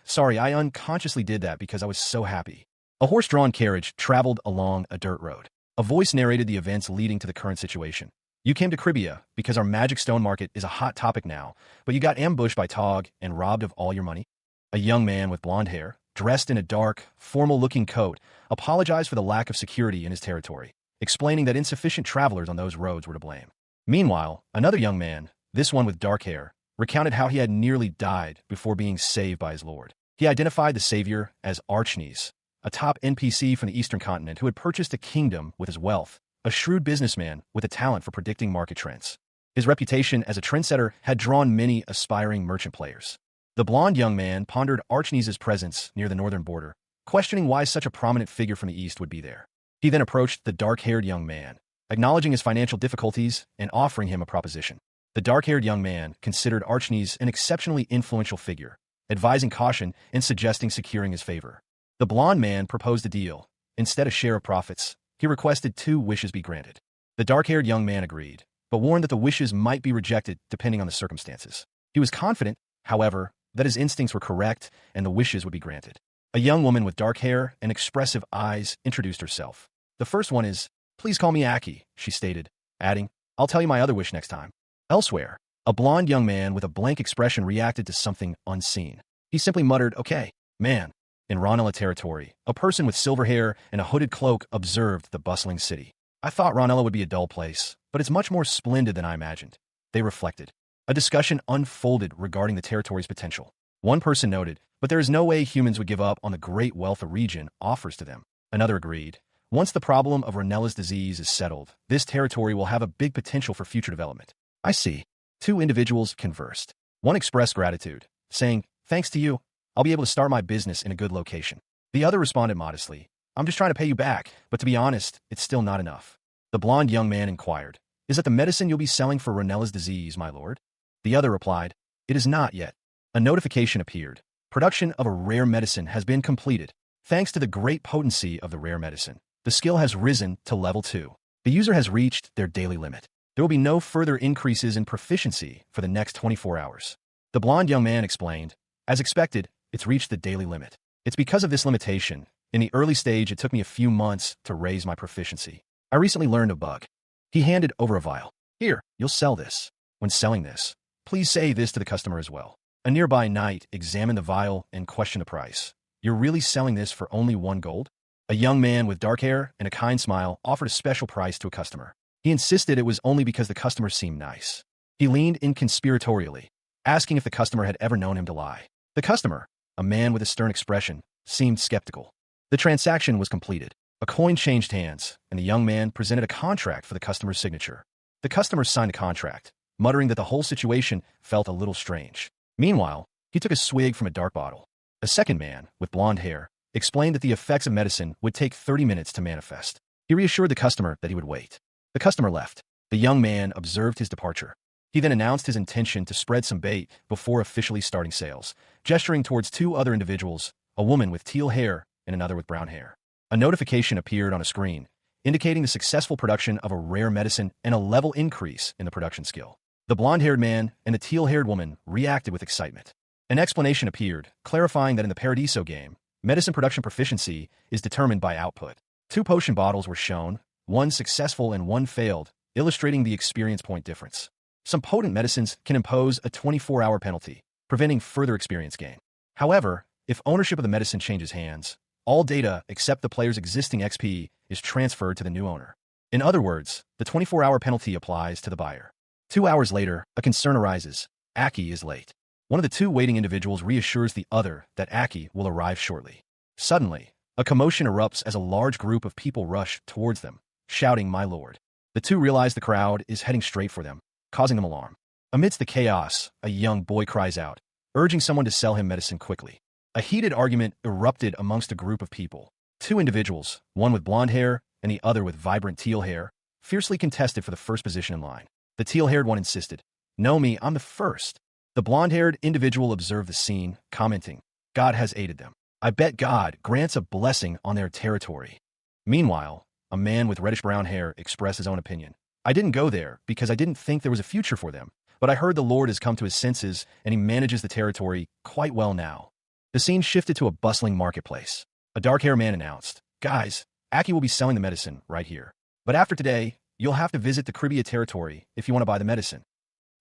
"Sorry, I unconsciously did that because I was so happy." A horse-drawn carriage traveled along a dirt road. A voice narrated the events leading to the current situation. "You came to Cribia because our magic stone market is a hot topic now, but you got ambushed by Tog and robbed of all your money." A young man with blonde hair, dressed in a dark, formal-looking coat, apologized for the lack of security in his territory, explaining that insufficient travelers on those roads were to blame. Meanwhile, another young man, this one with dark hair, recounted how he had nearly died before being saved by his lord. He identified the savior as Archneys, a top NPC from the Eastern continent who had purchased a kingdom with his wealth, a shrewd businessman with a talent for predicting market trends. His reputation as a trendsetter had drawn many aspiring merchant players. The blonde young man pondered Archneys' presence near the northern border, questioning why such a prominent figure from the east would be there. He then approached the dark-haired young man, acknowledging his financial difficulties and offering him a proposition. The dark-haired young man considered Archneys an exceptionally influential figure, advising caution and suggesting securing his favor. The blonde man proposed a deal. Instead of share of profits, he requested 2 wishes be granted. The dark-haired young man agreed, but warned that the wishes might be rejected depending on the circumstances. He was confident, however, that his instincts were correct and the wishes would be granted. A young woman with dark hair and expressive eyes introduced herself. "The first one is, please call me Aki," she stated, adding, "I'll tell you my other wish next time." Elsewhere, a blonde young man with a blank expression reacted to something unseen. He simply muttered, "Okay, man." In Ranella territory, a person with silver hair and a hooded cloak observed the bustling city. "I thought Ranella would be a dull place, but it's much more splendid than I imagined." They reflected. A discussion unfolded regarding the territory's potential. One person noted, "But there is no way humans would give up on the great wealth the region offers to them." Another agreed, "Once the problem of Ranella's disease is settled, this territory will have a big potential for future development." "I see." 2 individuals conversed. One expressed gratitude, saying, "Thanks to you, I'll be able to start my business in a good location." The other responded modestly, "I'm just trying to pay you back, but to be honest, it's still not enough." The blonde young man inquired, "Is that the medicine you'll be selling for Ranella's disease, my lord?" The other replied, "It is not yet." A notification appeared. Production of a rare medicine has been completed. Thanks to the great potency of the rare medicine, the skill has risen to level 2. The user has reached their daily limit. There will be no further increases in proficiency for the next 24 hours. The blonde young man explained, "As expected, it's reached the daily limit. It's because of this limitation. In the early stage, it took me a few months to raise my proficiency. I recently learned a bug." He handed over a vial. "Here, you'll sell this. When selling this, please say this to the customer as well." A nearby knight examined the vial and questioned the price. "You're really selling this for only 1 gold?" A young man with dark hair and a kind smile offered a special price to a customer. He insisted it was only because the customer seemed nice. He leaned in conspiratorially, asking if the customer had ever known him to lie. The customer, a man with a stern expression, seemed skeptical. The transaction was completed. A coin changed hands, and the young man presented a contract for the customer's signature. The customer signed the contract, muttering that the whole situation felt a little strange. Meanwhile, he took a swig from a dark bottle. A second man, with blonde hair, explained that the effects of medicine would take 30 minutes to manifest. He reassured the customer that he would wait. The customer left. The young man observed his departure. He then announced his intention to spread some bait before officially starting sales, gesturing towards 2 other individuals, a woman with teal hair and another with brown hair. A notification appeared on a screen, indicating the successful production of a rare medicine and a level increase in the production skill. The blonde-haired man and the teal-haired woman reacted with excitement. An explanation appeared, clarifying that in the Paradiso game, medicine production proficiency is determined by output. 2 potion bottles were shown, one successful and one failed, illustrating the experience point difference. Some potent medicines can impose a 24-hour penalty, preventing further experience gain. However, if ownership of the medicine changes hands, all data except the player's existing XP is transferred to the new owner. In other words, the 24-hour penalty applies to the buyer. 2 hours later, a concern arises. Aki is late. One of the two waiting individuals reassures the other that Aki will arrive shortly. Suddenly, a commotion erupts as a large group of people rush towards them, shouting, "My lord." The two realize the crowd is heading straight for them, causing them alarm. Amidst the chaos, a young boy cries out, urging someone to sell him medicine quickly. A heated argument erupted amongst a group of people. Two individuals, one with blonde hair and the other with vibrant teal hair, fiercely contested for the first position in line. The teal-haired one insisted, "No, me, I'm the first." The blonde-haired individual observed the scene, commenting, "God has aided them. I bet God grants a blessing on their territory." Meanwhile, a man with reddish-brown hair expressed his own opinion. "I didn't go there because I didn't think there was a future for them, but I heard the Lord has come to his senses and he manages the territory quite well now." The scene shifted to a bustling marketplace. A dark-haired man announced, "Guys, Aki will be selling the medicine right here. But after today, you'll have to visit the Caribbean territory if you want to buy the medicine."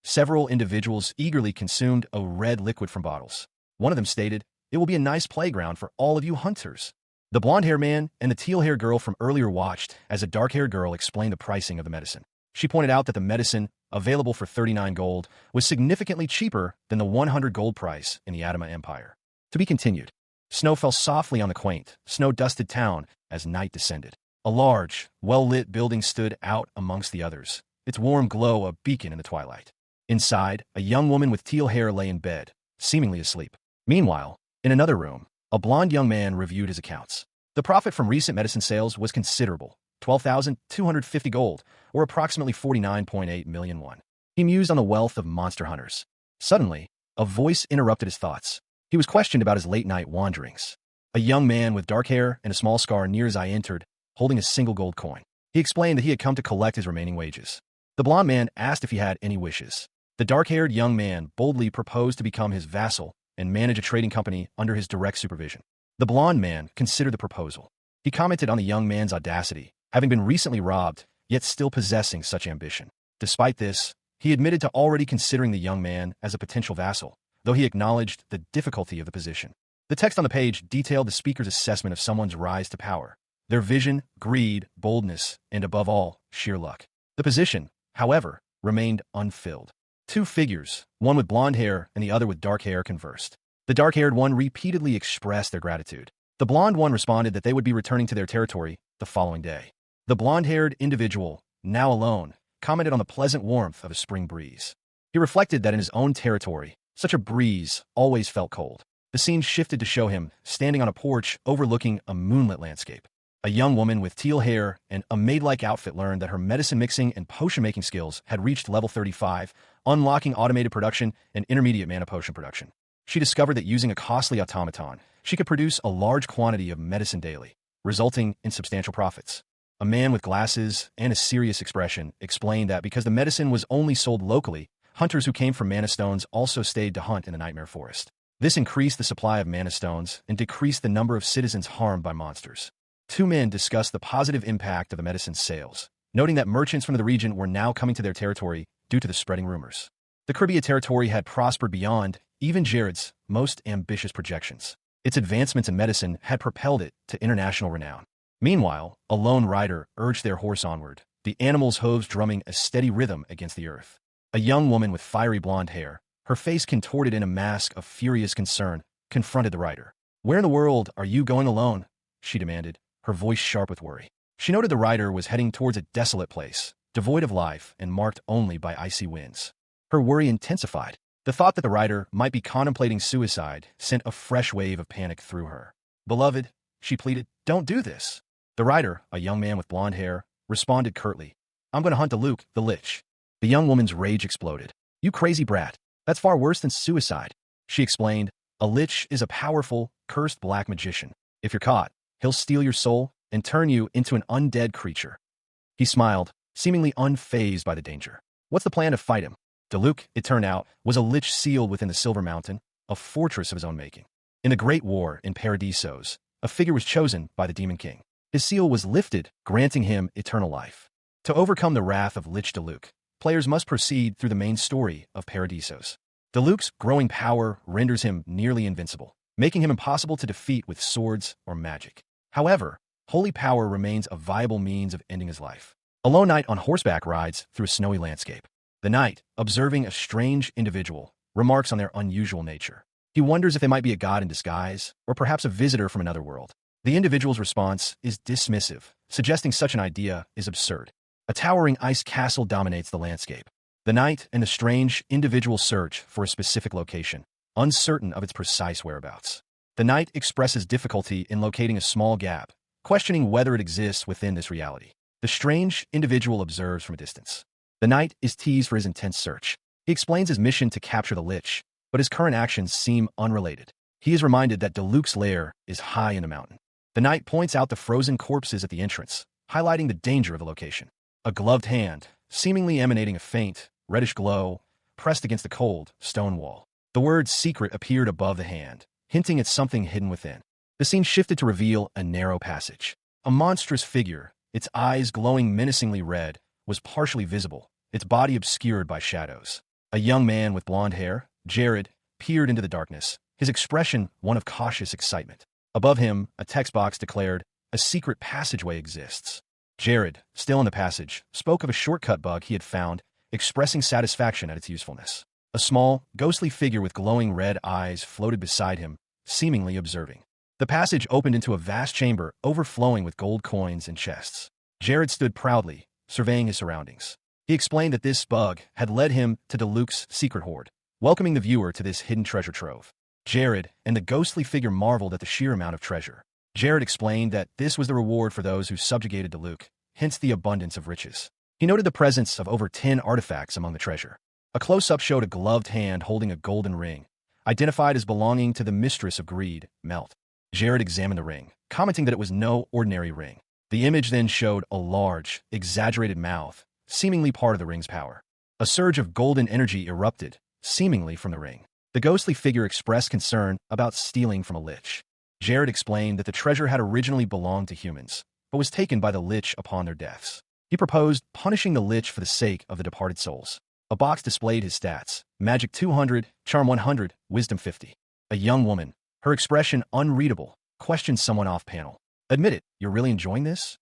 Several individuals eagerly consumed a red liquid from bottles. One of them stated, "It will be a nice playground for all of you hunters." The blonde-haired man and the teal-haired girl from earlier watched as a dark-haired girl explained the pricing of the medicine. She pointed out that the medicine, available for 39 gold, was significantly cheaper than the 100 gold price in the Adama Empire. To be continued. Snow fell softly on the quaint, snow-dusted town as night descended. A large, well-lit building stood out amongst the others, its warm glow a beacon in the twilight. Inside, a young woman with teal hair lay in bed, seemingly asleep. Meanwhile, in another room, a blond young man reviewed his accounts. The profit from recent medicine sales was considerable, 12,250 gold, or approximately 49.8 million won. He mused on the wealth of monster hunters. Suddenly, a voice interrupted his thoughts. He was questioned about his late-night wanderings. A young man with dark hair and a small scar near his eye entered, holding a single gold coin. He explained that he had come to collect his remaining wages. The blond man asked if he had any wishes. The dark-haired young man boldly proposed to become his vassal and manage a trading company under his direct supervision. The blond man considered the proposal. He commented on the young man's audacity, having been recently robbed, yet still possessing such ambition. Despite this, he admitted to already considering the young man as a potential vassal, though he acknowledged the difficulty of the position. The text on the page detailed the speaker's assessment of someone's rise to power, their vision, greed, boldness, and above all, sheer luck. The position, however, remained unfilled. Two figures, one with blonde hair and the other with dark hair, conversed. The dark-haired one repeatedly expressed their gratitude. The blonde one responded that they would be returning to their territory the following day. The blonde-haired individual, now alone, commented on the pleasant warmth of a spring breeze. He reflected that in his own territory, such a breeze always felt cold. The scene shifted to show him standing on a porch overlooking a moonlit landscape. A young woman with teal hair and a maid-like outfit learned that her medicine mixing and potion-making skills had reached level 35, unlocking automated production and intermediate mana potion production. She discovered that using a costly automaton, she could produce a large quantity of medicine daily, resulting in substantial profits. A man with glasses and a serious expression explained that because the medicine was only sold locally, hunters who came from mana stones also stayed to hunt in the Nightmare Forest. This increased the supply of mana stones and decreased the number of citizens harmed by monsters. Two men discussed the positive impact of the medicine's sales, noting that merchants from the region were now coming to their territory due to the spreading rumors. The Caribbean territory had prospered beyond even Jared's most ambitious projections. Its advancements in medicine had propelled it to international renown. Meanwhile, a lone rider urged their horse onward, the animal's hooves drumming a steady rhythm against the earth. A young woman with fiery blonde hair, her face contorted in a mask of furious concern, confronted the rider. "Where in the world are you going alone?" she demanded, her voice sharp with worry. She noted the rider was heading towards a desolate place, devoid of life and marked only by icy winds. Her worry intensified. The thought that the rider might be contemplating suicide sent a fresh wave of panic through her. "Beloved," she pleaded, "don't do this." The rider, a young man with blonde hair, responded curtly, "I'm going to hunt Luke, the Lich." The young woman's rage exploded. "You crazy brat. That's far worse than suicide." She explained, "A Lich is a powerful, cursed black magician. If you're caught, he'll steal your soul and turn you into an undead creature." He smiled, seemingly unfazed by the danger. "What's the plan to fight him?" Luke, it turned out, was a lich sealed within the Silver Mountain, a fortress of his own making. In the Great War in Paradisos, a figure was chosen by the Demon King. His seal was lifted, granting him eternal life. To overcome the wrath of Lich Luke, players must proceed through the main story of Paradisos. Luke's growing power renders him nearly invincible. making him impossible to defeat with swords or magic. However, holy power remains a viable means of ending his life. A lone knight on horseback rides through a snowy landscape. The knight, observing a strange individual, remarks on their unusual nature. He wonders if they might be a god in disguise, or perhaps a visitor from another world. The individual's response is dismissive, suggesting such an idea is absurd. A towering ice castle dominates the landscape. The knight and the strange individual search for a specific location, uncertain of its precise whereabouts. The knight expresses difficulty in locating a small gap, questioning whether it exists within this reality. The strange individual observes from a distance. The knight is teased for his intense search. He explains his mission to capture the Lich, but his current actions seem unrelated. He is reminded that Diluc's lair is high in the mountain. The knight points out the frozen corpses at the entrance, highlighting the danger of the location. A gloved hand, seemingly emanating a faint, reddish glow, pressed against the cold, stone wall. The word secret appeared above the hand, hinting at something hidden within. The scene shifted to reveal a narrow passage. A monstrous figure, its eyes glowing menacingly red, was partially visible, its body obscured by shadows. A young man with blonde hair, Jared, peered into the darkness, his expression one of cautious excitement. Above him, a text box declared, "A secret passageway exists." Jared, still in the passage, spoke of a shortcut bug he had found, expressing satisfaction at its usefulness. A small, ghostly figure with glowing red eyes floated beside him, seemingly observing. The passage opened into a vast chamber overflowing with gold coins and chests. Jared stood proudly, surveying his surroundings. He explained that this bug had led him to Diluc's secret hoard, welcoming the viewer to this hidden treasure trove. Jared and the ghostly figure marveled at the sheer amount of treasure. Jared explained that this was the reward for those who subjugated Diluc, hence the abundance of riches. He noted the presence of over 10 artifacts among the treasure. A close-up showed a gloved hand holding a golden ring, identified as belonging to the mistress of greed, Melt. Jared examined the ring, commenting that it was no ordinary ring. The image then showed a large, exaggerated mouth, seemingly part of the ring's power. A surge of golden energy erupted, seemingly from the ring. The ghostly figure expressed concern about stealing from a lich. Jared explained that the treasure had originally belonged to humans, but was taken by the lich upon their deaths. He proposed punishing the lich for the sake of the departed souls. A box displayed his stats: Magic 200, Charm 100, Wisdom 50. A young woman, her expression unreadable, questioned someone off-panel. "Admit it, you're really enjoying this?"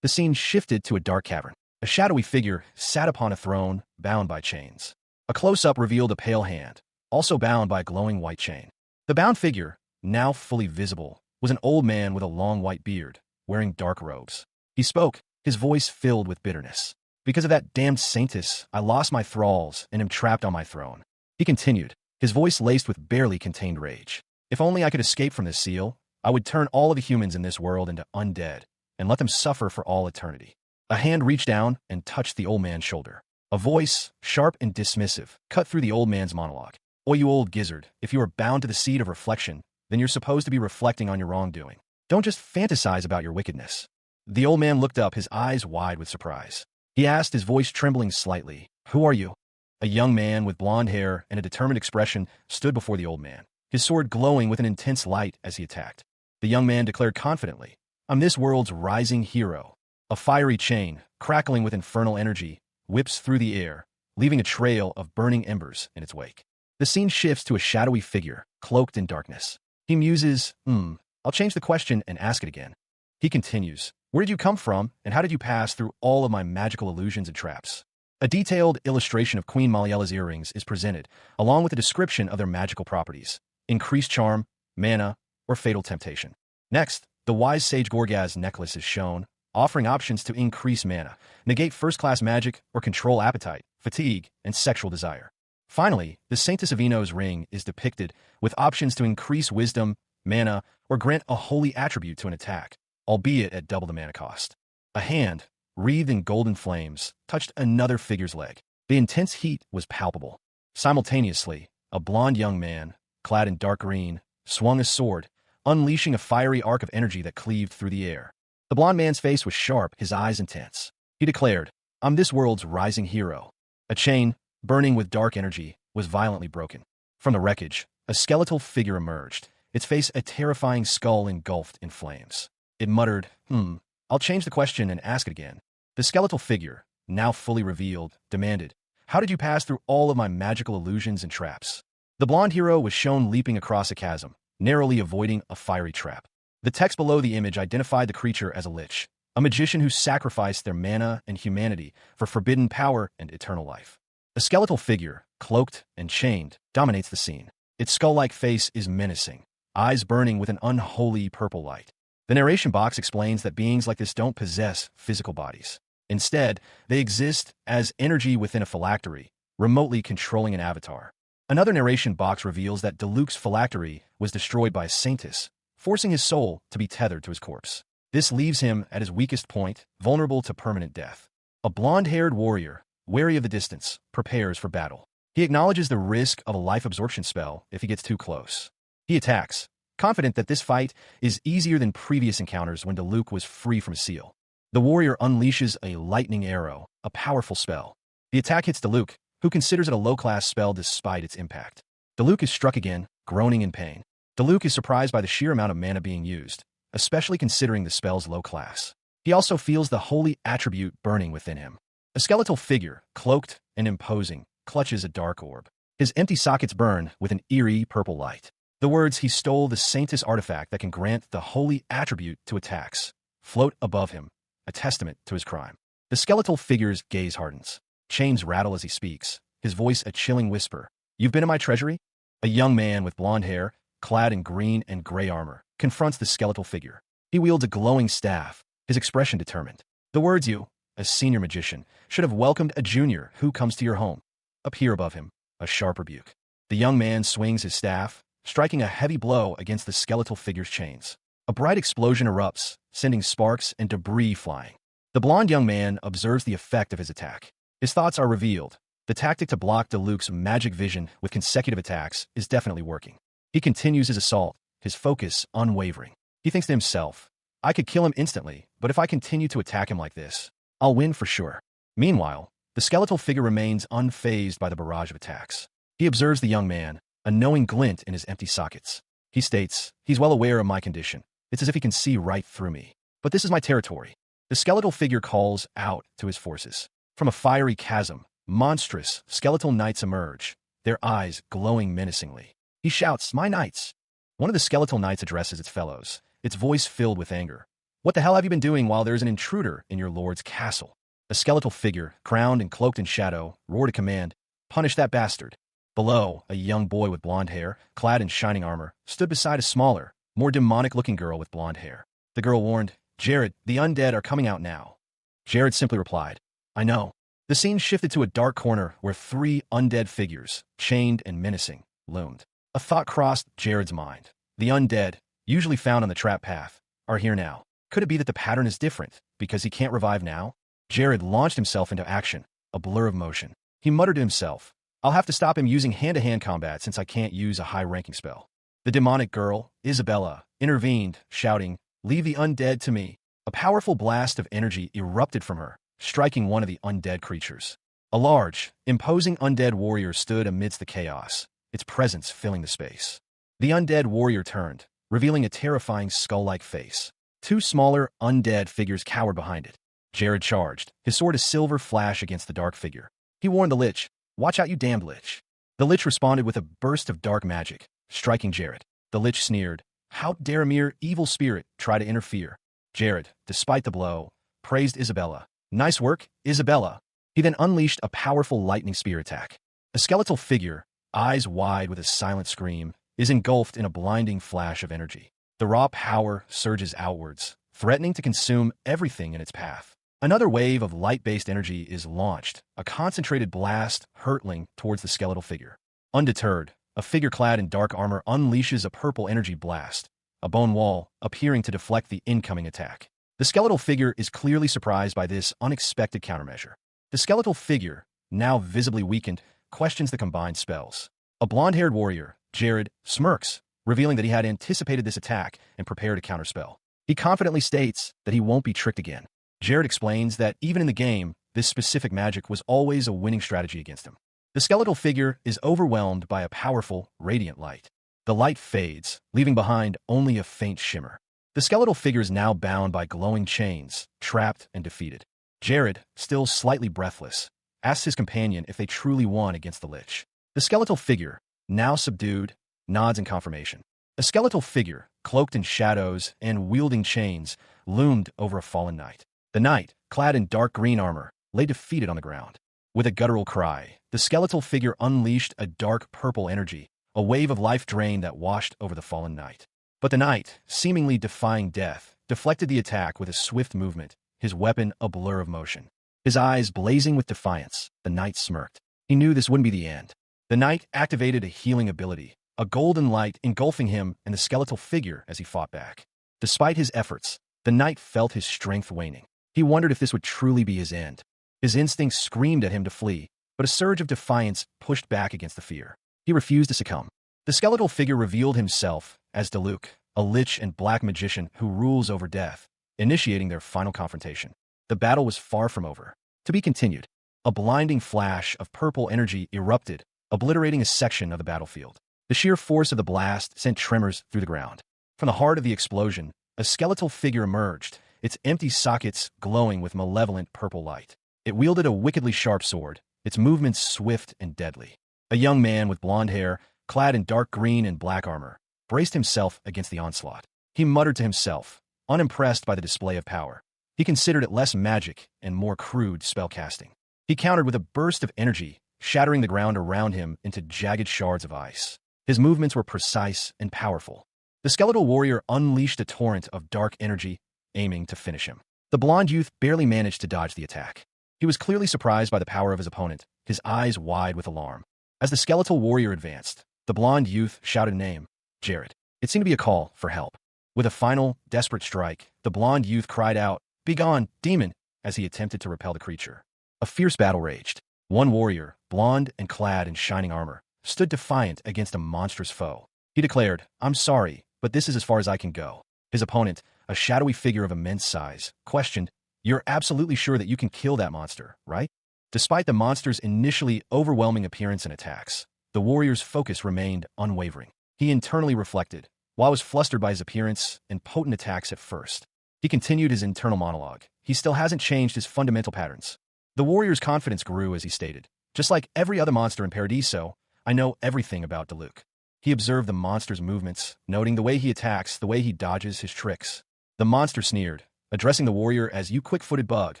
The scene shifted to a dark cavern. A shadowy figure sat upon a throne, bound by chains. A close-up revealed a pale hand, also bound by a glowing white chain. The bound figure, now fully visible, was an old man with a long white beard, wearing dark robes. He spoke, his voice filled with bitterness. "Because of that damned saintess, I lost my thralls and am trapped on my throne." He continued, his voice laced with barely contained rage. "If only I could escape from this seal, I would turn all of the humans in this world into undead and let them suffer for all eternity." A hand reached down and touched the old man's shoulder. A voice, sharp and dismissive, cut through the old man's monologue. "Oh, you old gizzard, if you are bound to the seed of reflection, then you're supposed to be reflecting on your wrongdoing. Don't just fantasize about your wickedness." The old man looked up, his eyes wide with surprise. He asked, his voice trembling slightly, "Who are you?" A young man with blonde hair and a determined expression stood before the old man, his sword glowing with an intense light as he attacked. The young man declared confidently, "I'm this world's rising hero." A fiery chain, crackling with infernal energy, whips through the air, leaving a trail of burning embers in its wake. The scene shifts to a shadowy figure, cloaked in darkness. He muses, I'll change the question and ask it again." He continues, "Where did you come from, and how did you pass through all of my magical illusions and traps?" A detailed illustration of Queen Maliella's earrings is presented, along with a description of their magical properties: increased charm, mana, or fatal temptation. Next, the wise sage Gorgaz's necklace is shown, offering options to increase mana, negate first-class magic, or control appetite, fatigue, and sexual desire. Finally, the Saintess of Eno's ring is depicted with options to increase wisdom, mana, or grant a holy attribute to an attack, albeit at double the mana cost. A hand, wreathed in golden flames, touched another figure's leg. The intense heat was palpable. Simultaneously, a blond young man, clad in dark green, swung a sword, unleashing a fiery arc of energy that cleaved through the air. The blond man's face was sharp, his eyes intense. He declared, "I'm this world's rising hero." A chain, burning with dark energy, was violently broken. From the wreckage, a skeletal figure emerged, its face a terrifying skull engulfed in flames. It muttered, I'll change the question and ask it again." The skeletal figure, now fully revealed, demanded, "How did you pass through all of my magical illusions and traps?" The blonde hero was shown leaping across a chasm, narrowly avoiding a fiery trap. The text below the image identified the creature as a lich, a magician who sacrificed their mana and humanity for forbidden power and eternal life. A skeletal figure, cloaked and chained, dominates the scene. Its skull-like face is menacing, eyes burning with an unholy purple light. The narration box explains that beings like this don't possess physical bodies. Instead, they exist as energy within a phylactery, remotely controlling an avatar. Another narration box reveals that Diluc's phylactery was destroyed by a Saintis, forcing his soul to be tethered to his corpse. This leaves him at his weakest point, vulnerable to permanent death. A blonde-haired warrior, wary of the distance, prepares for battle. He acknowledges the risk of a life absorption spell if he gets too close. He attacks, confident that this fight is easier than previous encounters when Diluc was free from seal. The warrior unleashes a lightning arrow, a powerful spell. The attack hits Diluc, who considers it a low-class spell despite its impact. Diluc is struck again, groaning in pain. Diluc is surprised by the sheer amount of mana being used, especially considering the spell's low class. He also feels the holy attribute burning within him. A skeletal figure, cloaked and imposing, clutches a dark orb. His empty sockets burn with an eerie purple light. The words "he stole the Saintis artifact that can grant the holy attribute to attacks" float above him, a testament to his crime. The skeletal figure's gaze hardens. Chains rattle as he speaks, his voice a chilling whisper. "You've been in my treasury?" A young man with blonde hair, clad in green and gray armor, confronts the skeletal figure. He wields a glowing staff, his expression determined. The words "you, a senior magician, should have welcomed a junior who comes to your home" appear above him, a sharp rebuke. The young man swings his staff, striking a heavy blow against the skeletal figure's chains. A bright explosion erupts, sending sparks and debris flying. The blonde young man observes the effect of his attack. His thoughts are revealed. The tactic to block Diluc's magic vision with consecutive attacks is definitely working. He continues his assault, his focus unwavering. He thinks to himself, "I could kill him instantly, but if I continue to attack him like this, I'll win for sure." Meanwhile, the skeletal figure remains unfazed by the barrage of attacks. He observes the young man, a knowing glint in his empty sockets. He states, "He's well aware of my condition. It's as if he can see right through me. But this is my territory." The skeletal figure calls out to his forces. From a fiery chasm, monstrous skeletal knights emerge, their eyes glowing menacingly. He shouts, "My knights!" One of the skeletal knights addresses its fellows, its voice filled with anger. "What the hell have you been doing while there's an intruder in your lord's castle?" A skeletal figure, crowned and cloaked in shadow, roared a command, "Punish that bastard." Below, a young boy with blonde hair, clad in shining armor, stood beside a smaller, more demonic-looking girl with blonde hair. The girl warned, "Jared, the undead are coming out now." Jared simply replied, "I know." The scene shifted to a dark corner where three undead figures, chained and menacing, loomed. A thought crossed Jared's mind. The undead, usually found on the trap path, are here now. Could it be that the pattern is different, because he can't revive now? Jared launched himself into action, a blur of motion. He muttered to himself, "I'll have to stop him using hand-to-hand combat since I can't use a high-ranking spell." The demonic girl, Isabella, intervened, shouting, "Leave the undead to me." A powerful blast of energy erupted from her, striking one of the undead creatures. A large, imposing undead warrior stood amidst the chaos, its presence filling the space. The undead warrior turned, revealing a terrifying skull-like face. Two smaller, undead figures cowered behind it. Jared charged, his sword a silver flash against the dark figure. He warned the lich, "Watch out, you damned lich." The lich responded with a burst of dark magic, striking Jared. The lich sneered, "How dare a mere evil spirit try to interfere?" Jared, despite the blow, praised Isabella. "Nice work, Isabella." He then unleashed a powerful lightning spear attack. The skeletal figure, eyes wide with a silent scream, is engulfed in a blinding flash of energy. The raw power surges outwards, threatening to consume everything in its path. Another wave of light-based energy is launched, a concentrated blast hurtling towards the skeletal figure. Undeterred, a figure clad in dark armor unleashes a purple energy blast, a bone wall appearing to deflect the incoming attack. The skeletal figure is clearly surprised by this unexpected countermeasure. The skeletal figure, now visibly weakened, questions the combined spells. A blonde-haired warrior, Jared, smirks, revealing that he had anticipated this attack and prepared a counterspell. He confidently states that he won't be tricked again. Jared explains that even in the game, this specific magic was always a winning strategy against him. The skeletal figure is overwhelmed by a powerful, radiant light. The light fades, leaving behind only a faint shimmer. The skeletal figure is now bound by glowing chains, trapped and defeated. Jared, still slightly breathless, asks his companion if they truly won against the lich. The skeletal figure, now subdued, nods in confirmation. A skeletal figure, cloaked in shadows and wielding chains, loomed over a fallen knight. The knight, clad in dark green armor, lay defeated on the ground. With a guttural cry, the skeletal figure unleashed a dark purple energy, a wave of life drain that washed over the fallen knight. But the knight, seemingly defying death, deflected the attack with a swift movement, his weapon a blur of motion. His eyes blazing with defiance, the knight smirked. He knew this wouldn't be the end. The knight activated a healing ability, a golden light engulfing him and the skeletal figure as he fought back. Despite his efforts, the knight felt his strength waning. He wondered if this would truly be his end. His instincts screamed at him to flee, but a surge of defiance pushed back against the fear. He refused to succumb. The skeletal figure revealed himself as Diluc, a lich and black magician who rules over death, initiating their final confrontation. The battle was far from over. To be continued. A blinding flash of purple energy erupted, obliterating a section of the battlefield. The sheer force of the blast sent tremors through the ground. From the heart of the explosion, a skeletal figure emerged, its empty sockets glowing with malevolent purple light. It wielded a wickedly sharp sword, its movements swift and deadly. A young man with blonde hair, clad in dark green and black armor, braced himself against the onslaught. He muttered to himself, unimpressed by the display of power. He considered it less magic and more crude spellcasting. He countered with a burst of energy, shattering the ground around him into jagged shards of ice. His movements were precise and powerful. The skeletal warrior unleashed a torrent of dark energy, aiming to finish him. The blonde youth barely managed to dodge the attack. He was clearly surprised by the power of his opponent, his eyes wide with alarm. As the skeletal warrior advanced, the blonde youth shouted a name, Jared. It seemed to be a call for help. With a final, desperate strike, the blonde youth cried out, "Begone, demon!" as he attempted to repel the creature. A fierce battle raged. One warrior, blonde and clad in shining armor, stood defiant against a monstrous foe. He declared, "I'm sorry, but this is as far as I can go." His opponent, a shadowy figure of immense size, questioned, "You're absolutely sure that you can kill that monster, right?" Despite the monster's initially overwhelming appearance and attacks, the warrior's focus remained unwavering. He internally reflected, while I was flustered by his appearance and potent attacks at first. He continued his internal monologue. He still hasn't changed his fundamental patterns. The warrior's confidence grew as he stated, "Just like every other monster in Paradiso, I know everything about Diluc." He observed the monster's movements, noting the way he attacks, the way he dodges his tricks. The monster sneered, addressing the warrior as, "You quick-footed bug,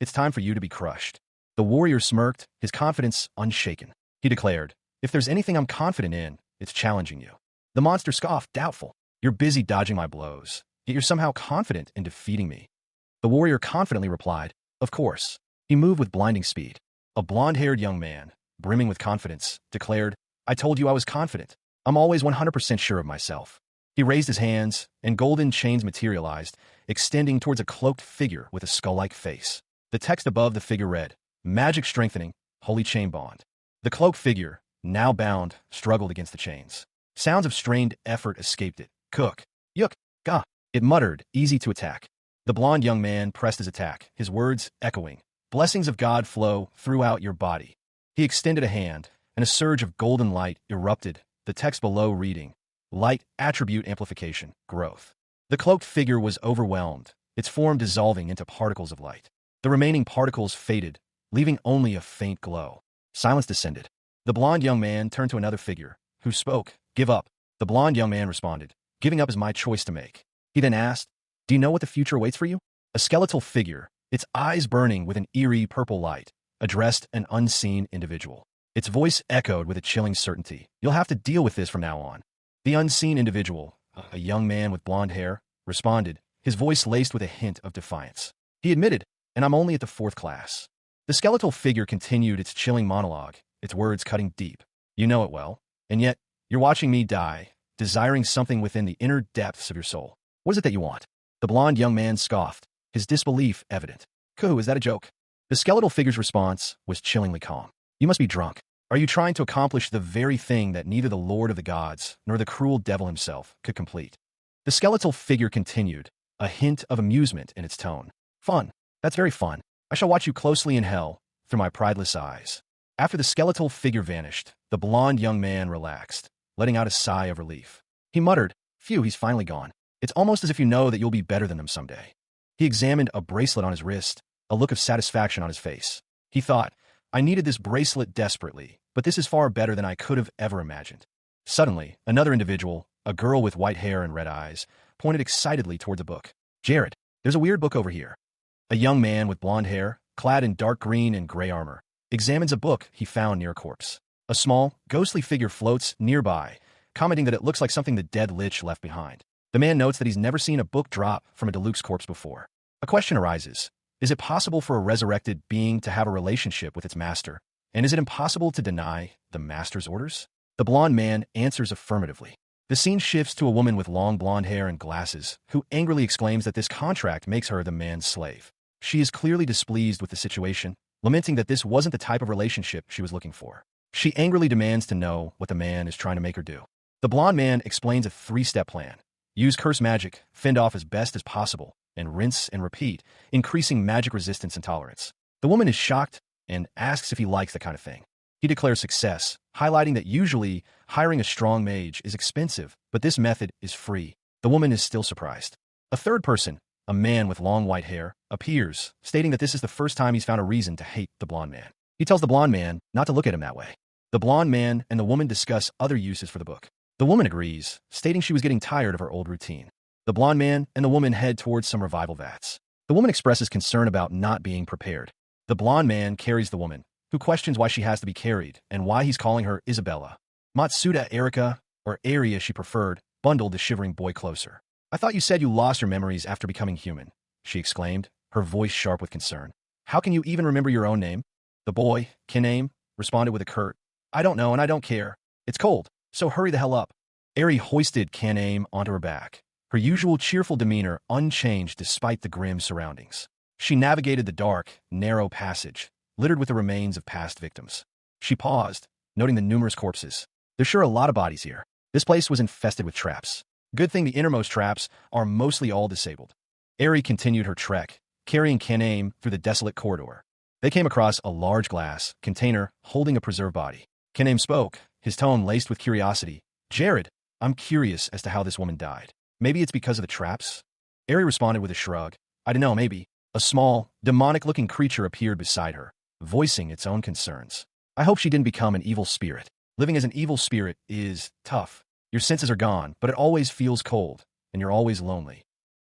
it's time for you to be crushed." The warrior smirked, his confidence unshaken. He declared, "If there's anything I'm confident in, it's challenging you." The monster scoffed, doubtful. "You're busy dodging my blows, yet you're somehow confident in defeating me." The warrior confidently replied, "Of course." He moved with blinding speed. A blonde-haired young man, brimming with confidence, declared, "I told you I was confident. I'm always 100% sure of myself." He raised his hands, and golden chains materialized, extending towards a cloaked figure with a skull-like face. The text above the figure read, "Magic strengthening, holy chain bond." The cloaked figure, now bound, struggled against the chains. Sounds of strained effort escaped it. "Cook, yuk, ga," it muttered, easy to attack. The blonde young man pressed his attack, his words echoing, "Blessings of God flow throughout your body." He extended a hand, and a surge of golden light erupted, the text below reading, "Light attribute amplification, growth." The cloaked figure was overwhelmed, its form dissolving into particles of light. The remaining particles faded, leaving only a faint glow. Silence descended. The blonde young man turned to another figure, who spoke, "Give up." The blonde young man responded, "Giving up is my choice to make." He then asked, "Do you know what the future awaits for you?" A skeletal figure, its eyes burning with an eerie purple light, addressed an unseen individual. Its voice echoed with a chilling certainty. "You'll have to deal with this from now on." The unseen individual, a young man with blonde hair, responded, his voice laced with a hint of defiance. He admitted, "And I'm only at the 4th class." The skeletal figure continued its chilling monologue, its words cutting deep. "You know it well, and yet, you're watching me die, desiring something within the inner depths of your soul. What is it that you want?" The blonde young man scoffed, his disbelief evident. "Kuhu, is that a joke?" The skeletal figure's response was chillingly calm. "You must be drunk. Are you trying to accomplish the very thing that neither the Lord of the Gods nor the cruel devil himself could complete?" The skeletal figure continued, a hint of amusement in its tone. "Fun. That's very fun. I shall watch you closely in hell, through my prideless eyes." After the skeletal figure vanished, the blonde young man relaxed, letting out a sigh of relief. He muttered, "Phew, he's finally gone. It's almost as if you know that you'll be better than them someday." He examined a bracelet on his wrist, a look of satisfaction on his face. He thought, "I needed this bracelet desperately, but this is far better than I could have ever imagined." Suddenly, another individual, a girl with white hair and red eyes, pointed excitedly toward the book. Jared, there's a weird book over here. A young man with blonde hair, clad in dark green and gray armor, examines a book he found near a corpse. A small, ghostly figure floats nearby, commenting that it looks like something the dead lich left behind. The man notes that he's never seen a book drop from a Deluxe corpse before. A question arises. Is it possible for a resurrected being to have a relationship with its master? And is it impossible to deny the master's orders? The blonde man answers affirmatively. The scene shifts to a woman with long blonde hair and glasses, who angrily exclaims that this contract makes her the man's slave. She is clearly displeased with the situation, lamenting that this wasn't the type of relationship she was looking for. She angrily demands to know what the man is trying to make her do. The blonde man explains a 3-step plan. Use curse magic, fend off as best as possible, and rinse and repeat, increasing magic resistance and tolerance. The woman is shocked and asks if he likes that kind of thing. He declares success, highlighting that usually hiring a strong mage is expensive, but this method is free. The woman is still surprised. A third person, a man with long white hair, appears, stating that this is the first time he's found a reason to hate the blonde man. He tells the blonde man not to look at him that way. The blonde man and the woman discuss other uses for the book. The woman agrees, stating she was getting tired of her old routine. The blonde man and the woman head towards some revival vats. The woman expresses concern about not being prepared. The blonde man carries the woman, who questions why she has to be carried and why he's calling her Isabella. Matsuda Erika, or Eri as she preferred, bundled the shivering boy closer. I thought you said you lost your memories after becoming human, she exclaimed, her voice sharp with concern. How can you even remember your own name? The boy, Kiname, responded with a curt, I don't know and I don't care. It's cold, so hurry the hell up. Eri hoisted Kiname onto her back, her usual cheerful demeanor unchanged despite the grim surroundings. She navigated the dark, narrow passage, littered with the remains of past victims. She paused, noting the numerous corpses. There's sure a lot of bodies here. This place was infested with traps. Good thing the innermost traps are mostly all disabled. Eri continued her trek, carrying Kiname through the desolate corridor. They came across a large glass container holding a preserved body. Kiname spoke, his tone laced with curiosity. Jared, I'm curious as to how this woman died. Maybe it's because of the traps? Eri responded with a shrug. I don't know, maybe. A small, demonic-looking creature appeared beside her, voicing its own concerns. I hope she didn't become an evil spirit. Living as an evil spirit is tough. Your senses are gone, but it always feels cold, and you're always lonely.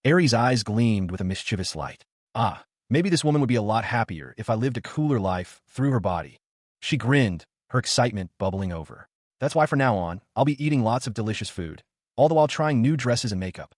Eri's eyes gleamed with a mischievous light. Ah, maybe this woman would be a lot happier if I lived a cooler life through her body. She grinned, her excitement bubbling over. That's why from now on, I'll be eating lots of delicious food, all the while trying new dresses and makeup.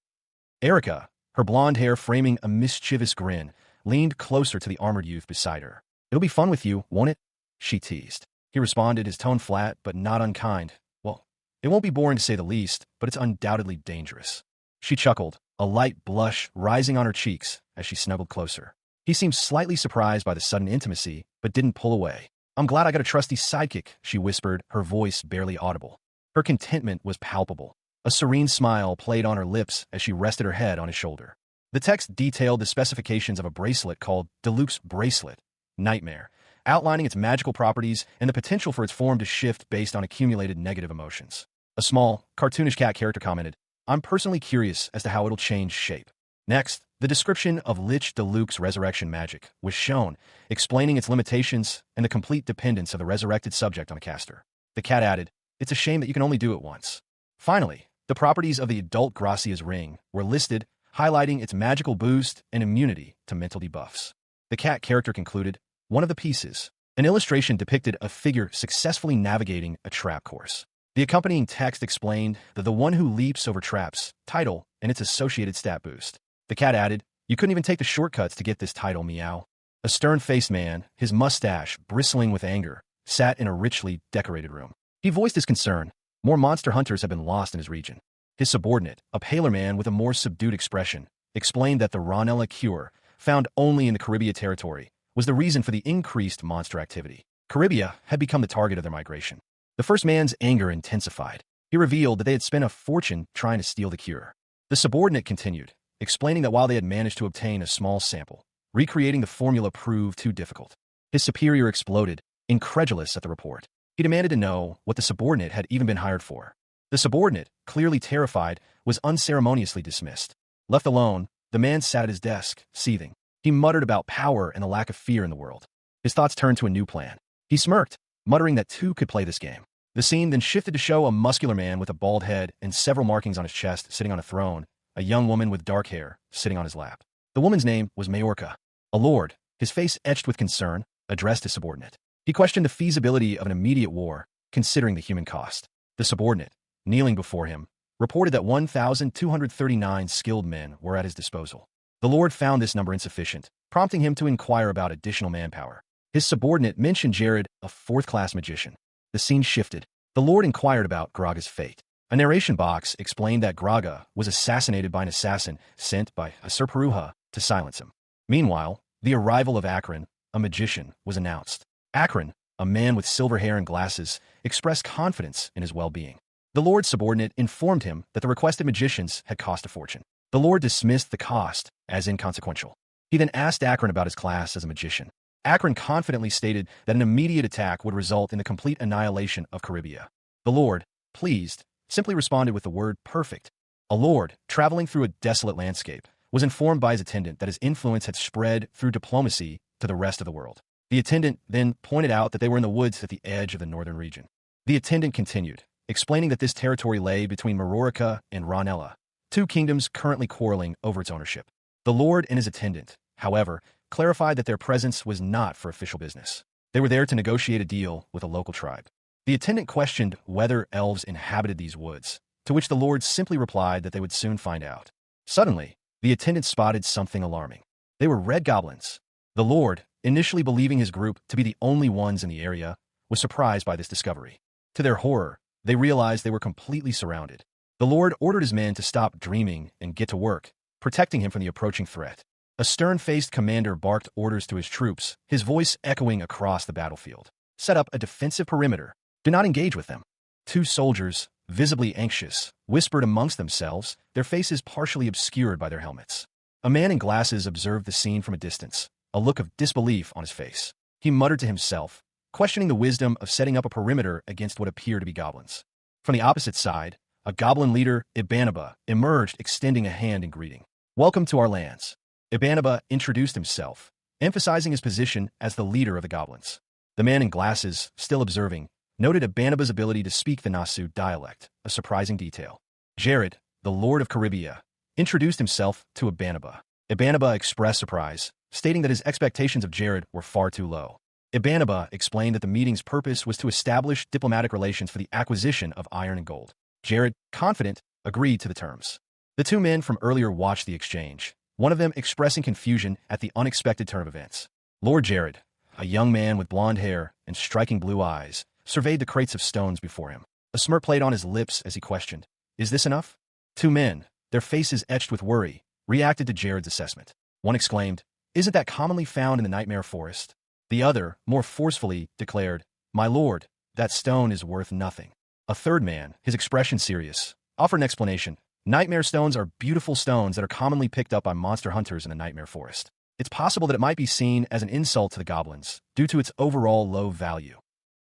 Erika, her blonde hair framing a mischievous grin, leaned closer to the armored youth beside her. It'll be fun with you, won't it? She teased. He responded, his tone flat but not unkind. Well, it won't be boring to say the least, but it's undoubtedly dangerous. She chuckled, a light blush rising on her cheeks as she snuggled closer. He seemed slightly surprised by the sudden intimacy, but didn't pull away. I'm glad I got a trusty sidekick, she whispered, her voice barely audible. Her contentment was palpable. A serene smile played on her lips as she rested her head on his shoulder. The text detailed the specifications of a bracelet called Deluxe Bracelet, Nightmare, outlining its magical properties and the potential for its form to shift based on accumulated negative emotions. A small, cartoonish cat character commented, I'm personally curious as to how it'll change shape. Next, the description of Lich Deluxe Resurrection Magic was shown, explaining its limitations and the complete dependence of the resurrected subject on a caster. The cat added, it's a shame that you can only do it once. Finally, the properties of the adult Gracia's ring were listed, highlighting its magical boost and immunity to mental debuffs. The cat character concluded, one of the pieces. An illustration depicted a figure successfully navigating a trap course. The accompanying text explained that the one who leaps over traps, title, and its associated stat boost. The cat added, you couldn't even take the shortcuts to get this title, meow. A stern-faced man, his mustache bristling with anger, sat in a richly decorated room. He voiced his concern. More monster hunters have been lost in his region. His subordinate, a paler man with a more subdued expression, explained that the Ranella cure, found only in the Caribbean territory, was the reason for the increased monster activity. Caribbean had become the target of their migration. The first man's anger intensified. He revealed that they had spent a fortune trying to steal the cure. The subordinate continued, explaining that while they had managed to obtain a small sample, recreating the formula proved too difficult. His superior exploded, incredulous at the report. He demanded to know what the subordinate had even been hired for. The subordinate, clearly terrified, was unceremoniously dismissed. Left alone, the man sat at his desk, seething. He muttered about power and the lack of fear in the world. His thoughts turned to a new plan. He smirked, muttering that two could play this game. The scene then shifted to show a muscular man with a bald head and several markings on his chest sitting on a throne, a young woman with dark hair sitting on his lap. The woman's name was Majorca. A lord, his face etched with concern, addressed his subordinate. He questioned the feasibility of an immediate war, considering the human cost. The subordinate, kneeling before him, reported that 1,239 skilled men were at his disposal. The lord found this number insufficient, prompting him to inquire about additional manpower. His subordinate mentioned Jared, a fourth-class magician. The scene shifted. The lord inquired about Graga's fate. A narration box explained that Graga was assassinated by an assassin sent by Sir Peruha to silence him. Meanwhile, the arrival of Akron, a magician, was announced. Akron, a man with silver hair and glasses, expressed confidence in his well-being. The lord's subordinate informed him that the requested magicians had cost a fortune. The lord dismissed the cost as inconsequential. He then asked Akron about his class as a magician. Akron confidently stated that an immediate attack would result in the complete annihilation of Caribia. The lord, pleased, simply responded with the word perfect. A lord, traveling through a desolate landscape, was informed by his attendant that his influence had spread through diplomacy to the rest of the world. The attendant then pointed out that they were in the woods at the edge of the northern region. The attendant continued, explaining that this territory lay between Marorica and Ranella, two kingdoms currently quarreling over its ownership. The lord and his attendant, however, clarified that their presence was not for official business. They were there to negotiate a deal with a local tribe. The attendant questioned whether elves inhabited these woods, to which the lord simply replied that they would soon find out. Suddenly, the attendant spotted something alarming. They were red goblins. The lord, initially believing his group to be the only ones in the area, was surprised by this discovery. To their horror, they realized they were completely surrounded. The lord ordered his men to stop dreaming and get to work, protecting him from the approaching threat. A stern-faced commander barked orders to his troops, his voice echoing across the battlefield. Set up a defensive perimeter. Do not engage with them. Two soldiers, visibly anxious, whispered amongst themselves, their faces partially obscured by their helmets. A man in glasses observed the scene from a distance, a look of disbelief on his face. He muttered to himself, questioning the wisdom of setting up a perimeter against what appeared to be goblins. From the opposite side, a goblin leader, Ibanaba, emerged, extending a hand in greeting. "Welcome to our lands." Ibanaba introduced himself, emphasizing his position as the leader of the goblins. The man in glasses, still observing, noted Ibanaba's ability to speak the Nasu dialect, a surprising detail. Jared, the Lord of Caribia, introduced himself to Ibanaba. Ibanaba expressed surprise, stating that his expectations of Jared were far too low. Ibanaba explained that the meeting's purpose was to establish diplomatic relations for the acquisition of iron and gold. Jared, confident, agreed to the terms. The two men from earlier watched the exchange, one of them expressing confusion at the unexpected turn of events. Lord Jared, a young man with blonde hair and striking blue eyes, surveyed the crates of stones before him. A smirk played on his lips as he questioned, "Is this enough?" Two men, their faces etched with worry, reacted to Jared's assessment. One exclaimed, "Isn't that commonly found in the Nightmare Forest?" The other, more forcefully, declared, "My lord, that stone is worth nothing." A third man, his expression serious, offered an explanation. "Nightmare stones are beautiful stones that are commonly picked up by monster hunters in the Nightmare Forest. It's possible that it might be seen as an insult to the goblins, due to its overall low value."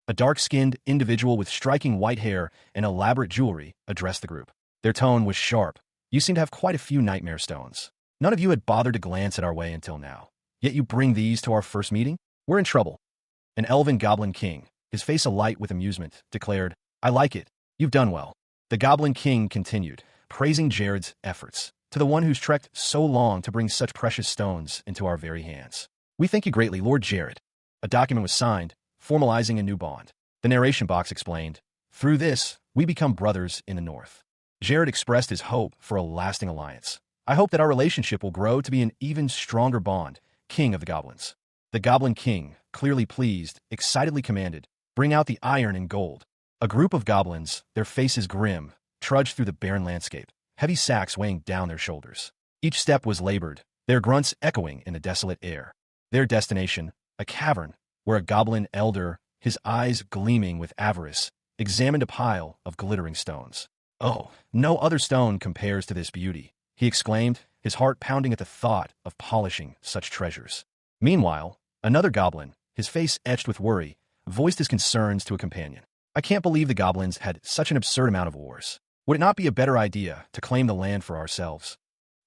A dark-skinned individual with striking white hair and elaborate jewelry addressed the group. Their tone was sharp. "You seem to have quite a few nightmare stones. None of you had bothered to glance at our way until now. Yet you bring these to our first meeting? We're in trouble." An elven goblin king, his face alight with amusement, declared, "I like it. You've done well." The goblin king continued, praising Jared's efforts. "To the one who's trekked so long to bring such precious stones into our very hands. We thank you greatly, Lord Jared." A document was signed, formalizing a new bond. The narration box explained, "Through this, we become brothers in the North." Jared expressed his hope for a lasting alliance. "I hope that our relationship will grow to be an even stronger bond, King of the Goblins." The Goblin King, clearly pleased, excitedly commanded, "Bring out the iron and gold." A group of goblins, their faces grim, trudged through the barren landscape, heavy sacks weighing down their shoulders. Each step was labored, their grunts echoing in the desolate air. Their destination, a cavern, where a goblin elder, his eyes gleaming with avarice, examined a pile of glittering stones. "Oh, no other stone compares to this beauty," he exclaimed, his heart pounding at the thought of polishing such treasures. Meanwhile, another goblin, his face etched with worry, voiced his concerns to a companion. "I can't believe the goblins had such an absurd amount of ores. Would it not be a better idea to claim the land for ourselves?"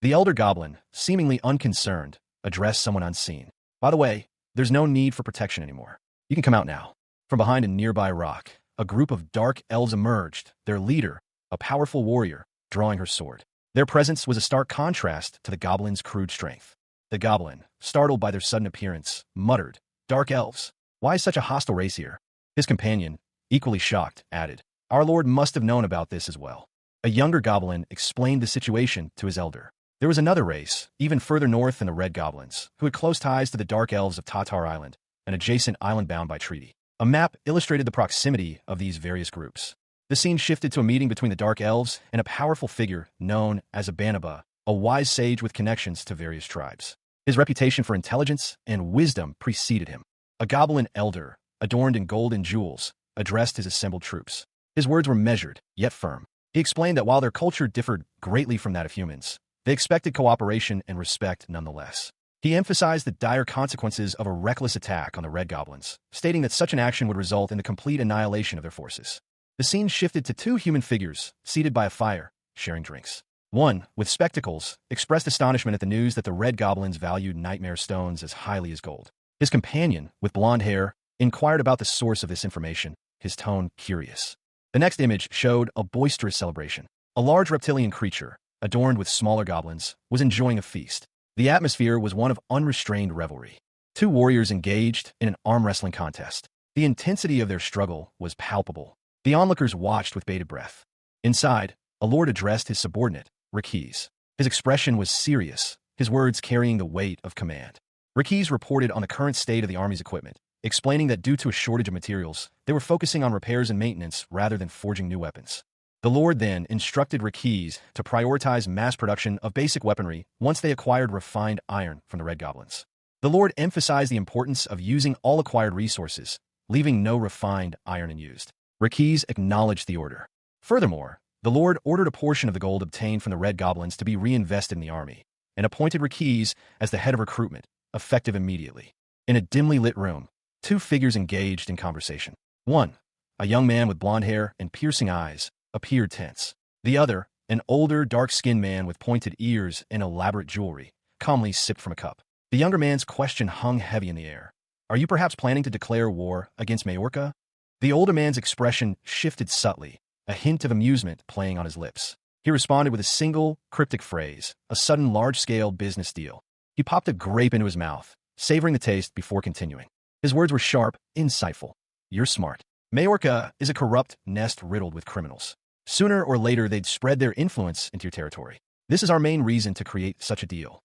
The elder goblin, seemingly unconcerned, addressed someone unseen. "By the way, there's no need for protection anymore. You can come out now." From behind a nearby rock, a group of dark elves emerged, their leader, a powerful warrior, drawing her sword. Their presence was a stark contrast to the goblins' crude strength. The goblin, startled by their sudden appearance, muttered, "Dark elves, why such a hostile race here?" His companion, equally shocked, added, "Our lord must have known about this as well." A younger goblin explained the situation to his elder. There was another race, even further north than the Red Goblins, who had close ties to the Dark Elves of Tatar Island, an adjacent island bound by treaty. A map illustrated the proximity of these various groups. The scene shifted to a meeting between the Dark Elves and a powerful figure known as a Banaba, a wise sage with connections to various tribes. His reputation for intelligence and wisdom preceded him. A goblin elder, adorned in gold and jewels, addressed his assembled troops. His words were measured, yet firm. He explained that while their culture differed greatly from that of humans, they expected cooperation and respect nonetheless. He emphasized the dire consequences of a reckless attack on the Red Goblins, stating that such an action would result in the complete annihilation of their forces. The scene shifted to two human figures, seated by a fire, sharing drinks. One, with spectacles, expressed astonishment at the news that the Red Goblins valued nightmare stones as highly as gold. His companion, with blonde hair, inquired about the source of this information, his tone curious. The next image showed a boisterous celebration. A large reptilian creature, adorned with smaller goblins, was enjoying a feast. The atmosphere was one of unrestrained revelry. Two warriors engaged in an arm wrestling contest. The intensity of their struggle was palpable. The onlookers watched with bated breath. Inside, a lord addressed his subordinate, Rakis. His expression was serious, his words carrying the weight of command. Rakis reported on the current state of the army's equipment, explaining that due to a shortage of materials, they were focusing on repairs and maintenance rather than forging new weapons. The lord then instructed Rakis to prioritize mass production of basic weaponry once they acquired refined iron from the Red Goblins. The lord emphasized the importance of using all acquired resources, leaving no refined iron unused. Rakis acknowledged the order. Furthermore, the lord ordered a portion of the gold obtained from the Red Goblins to be reinvested in the army, and appointed Rakis as the head of recruitment, effective immediately. In a dimly lit room, two figures engaged in conversation. One, a young man with blonde hair and piercing eyes, appeared tense. The other, an older, dark-skinned man with pointed ears and elaborate jewelry, calmly sipped from a cup. The younger man's question hung heavy in the air. "Are you perhaps planning to declare war against Majorca?" The older man's expression shifted subtly, a hint of amusement playing on his lips. He responded with a single, cryptic phrase, a sudden large-scale business deal. He popped a grape into his mouth, savoring the taste before continuing. His words were sharp, insightful. "You're smart. Majorca is a corrupt nest riddled with criminals. Sooner or later, they'd spread their influence into your territory. This is our main reason to create such a deal."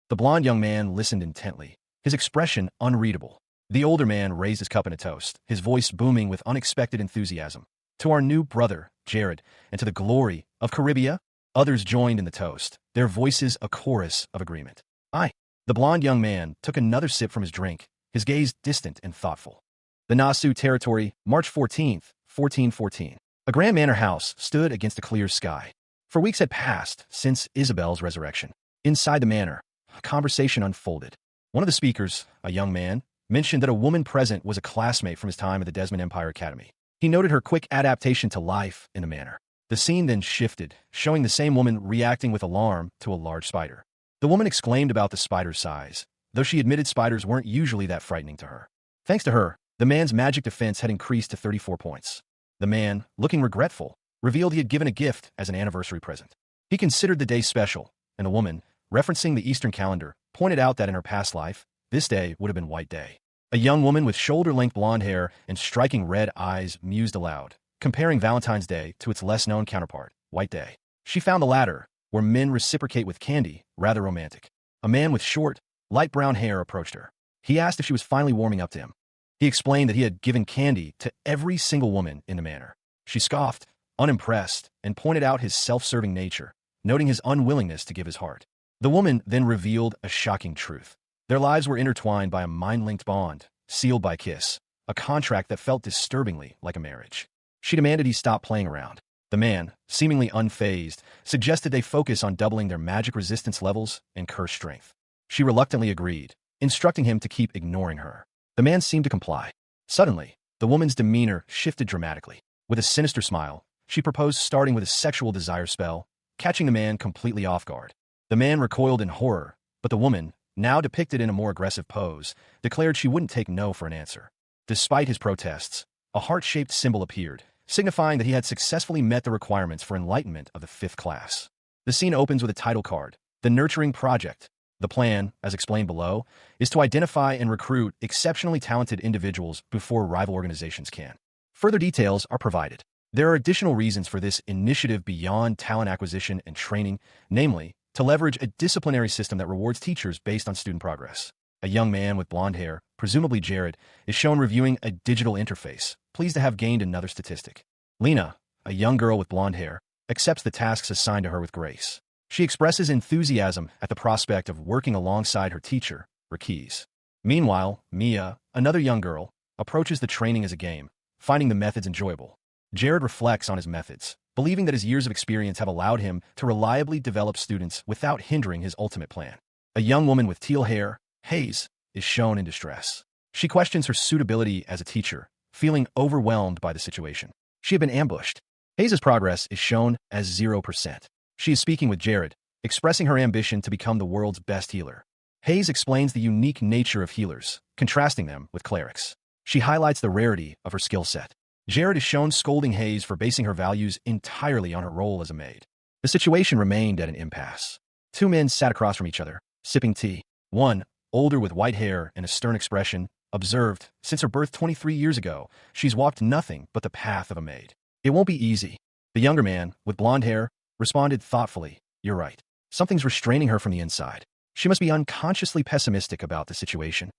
The blond young man listened intently, his expression unreadable. The older man raised his cup in a toast, his voice booming with unexpected enthusiasm. "To our new brother, Jared, and to the glory of Caribia." Others joined in the toast, their voices a chorus of agreement. "Aye." The blond young man took another sip from his drink, his gaze distant and thoughtful. The Nasu territory, March 14th, 1414. A grand manor house stood against a clear sky. For weeks had passed since Isabel's resurrection. Inside the manor, a conversation unfolded. One of the speakers, a young man, mentioned that a woman present was a classmate from his time at the Desmond Empire Academy. He noted her quick adaptation to life in the manor. The scene then shifted, showing the same woman reacting with alarm to a large spider. The woman exclaimed about the spider's size, though she admitted spiders weren't usually that frightening to her. Thanks to her, the man's magic defense had increased to 34 points. The man, looking regretful, revealed he had given a gift as an anniversary present. He considered the day special, and the woman, referencing the Eastern calendar, pointed out that in her past life, this day would have been White Day. A young woman with shoulder-length blonde hair and striking red eyes mused aloud, comparing Valentine's Day to its less-known counterpart, White Day. She found the latter, where men reciprocate with candy, rather romantic. A man with short, light brown hair approached her. He asked if she was finally warming up to him. He explained that he had given candy to every single woman in the manor. She scoffed, unimpressed, and pointed out his self-serving nature, noting his unwillingness to give his heart. The woman then revealed a shocking truth. Their lives were intertwined by a mind-linked bond, sealed by a kiss, a contract that felt disturbingly like a marriage. She demanded he stop playing around. The man, seemingly unfazed, suggested they focus on doubling their magic resistance levels and curse strength. She reluctantly agreed, instructing him to keep ignoring her. The man seemed to comply. Suddenly, the woman's demeanor shifted dramatically. With a sinister smile, she proposed starting with a sexual desire spell, catching the man completely off guard. The man recoiled in horror, but the woman, now depicted in a more aggressive pose, declared she wouldn't take no for an answer. Despite his protests, a heart-shaped symbol appeared, signifying that he had successfully met the requirements for enlightenment of the 5th class. The scene opens with a title card, The Nurturing Project. The plan, as explained below, is to identify and recruit exceptionally talented individuals before rival organizations can. Further details are provided. There are additional reasons for this initiative beyond talent acquisition and training, namely, to leverage a disciplinary system that rewards teachers based on student progress. A young man with blonde hair, presumably Jared, is shown reviewing a digital interface, pleased to have gained another statistic. Lena, a young girl with blonde hair, accepts the tasks assigned to her with grace. She expresses enthusiasm at the prospect of working alongside her teacher, Rakis. Meanwhile, Mia, another young girl, approaches the training as a game, finding the methods enjoyable. Jared reflects on his methods, believing that his years of experience have allowed him to reliably develop students without hindering his ultimate plan. A young woman with teal hair, Hayes, is shown in distress. She questions her suitability as a teacher, feeling overwhelmed by the situation. She had been ambushed. Hayes' progress is shown as 0%. She is speaking with Jared, expressing her ambition to become the world's best healer. Hayes explains the unique nature of healers, contrasting them with clerics. She highlights the rarity of her skill set. Jared is shown scolding Hayes for basing her values entirely on her role as a maid. The situation remained at an impasse. Two men sat across from each other, sipping tea. One, older with white hair and a stern expression, observed, since her birth 23 years ago, she's walked nothing but the path of a maid. It won't be easy. The younger man, with blonde hair, responded thoughtfully, you're right. Something's restraining her from the inside. She must be unconsciously pessimistic about the situation.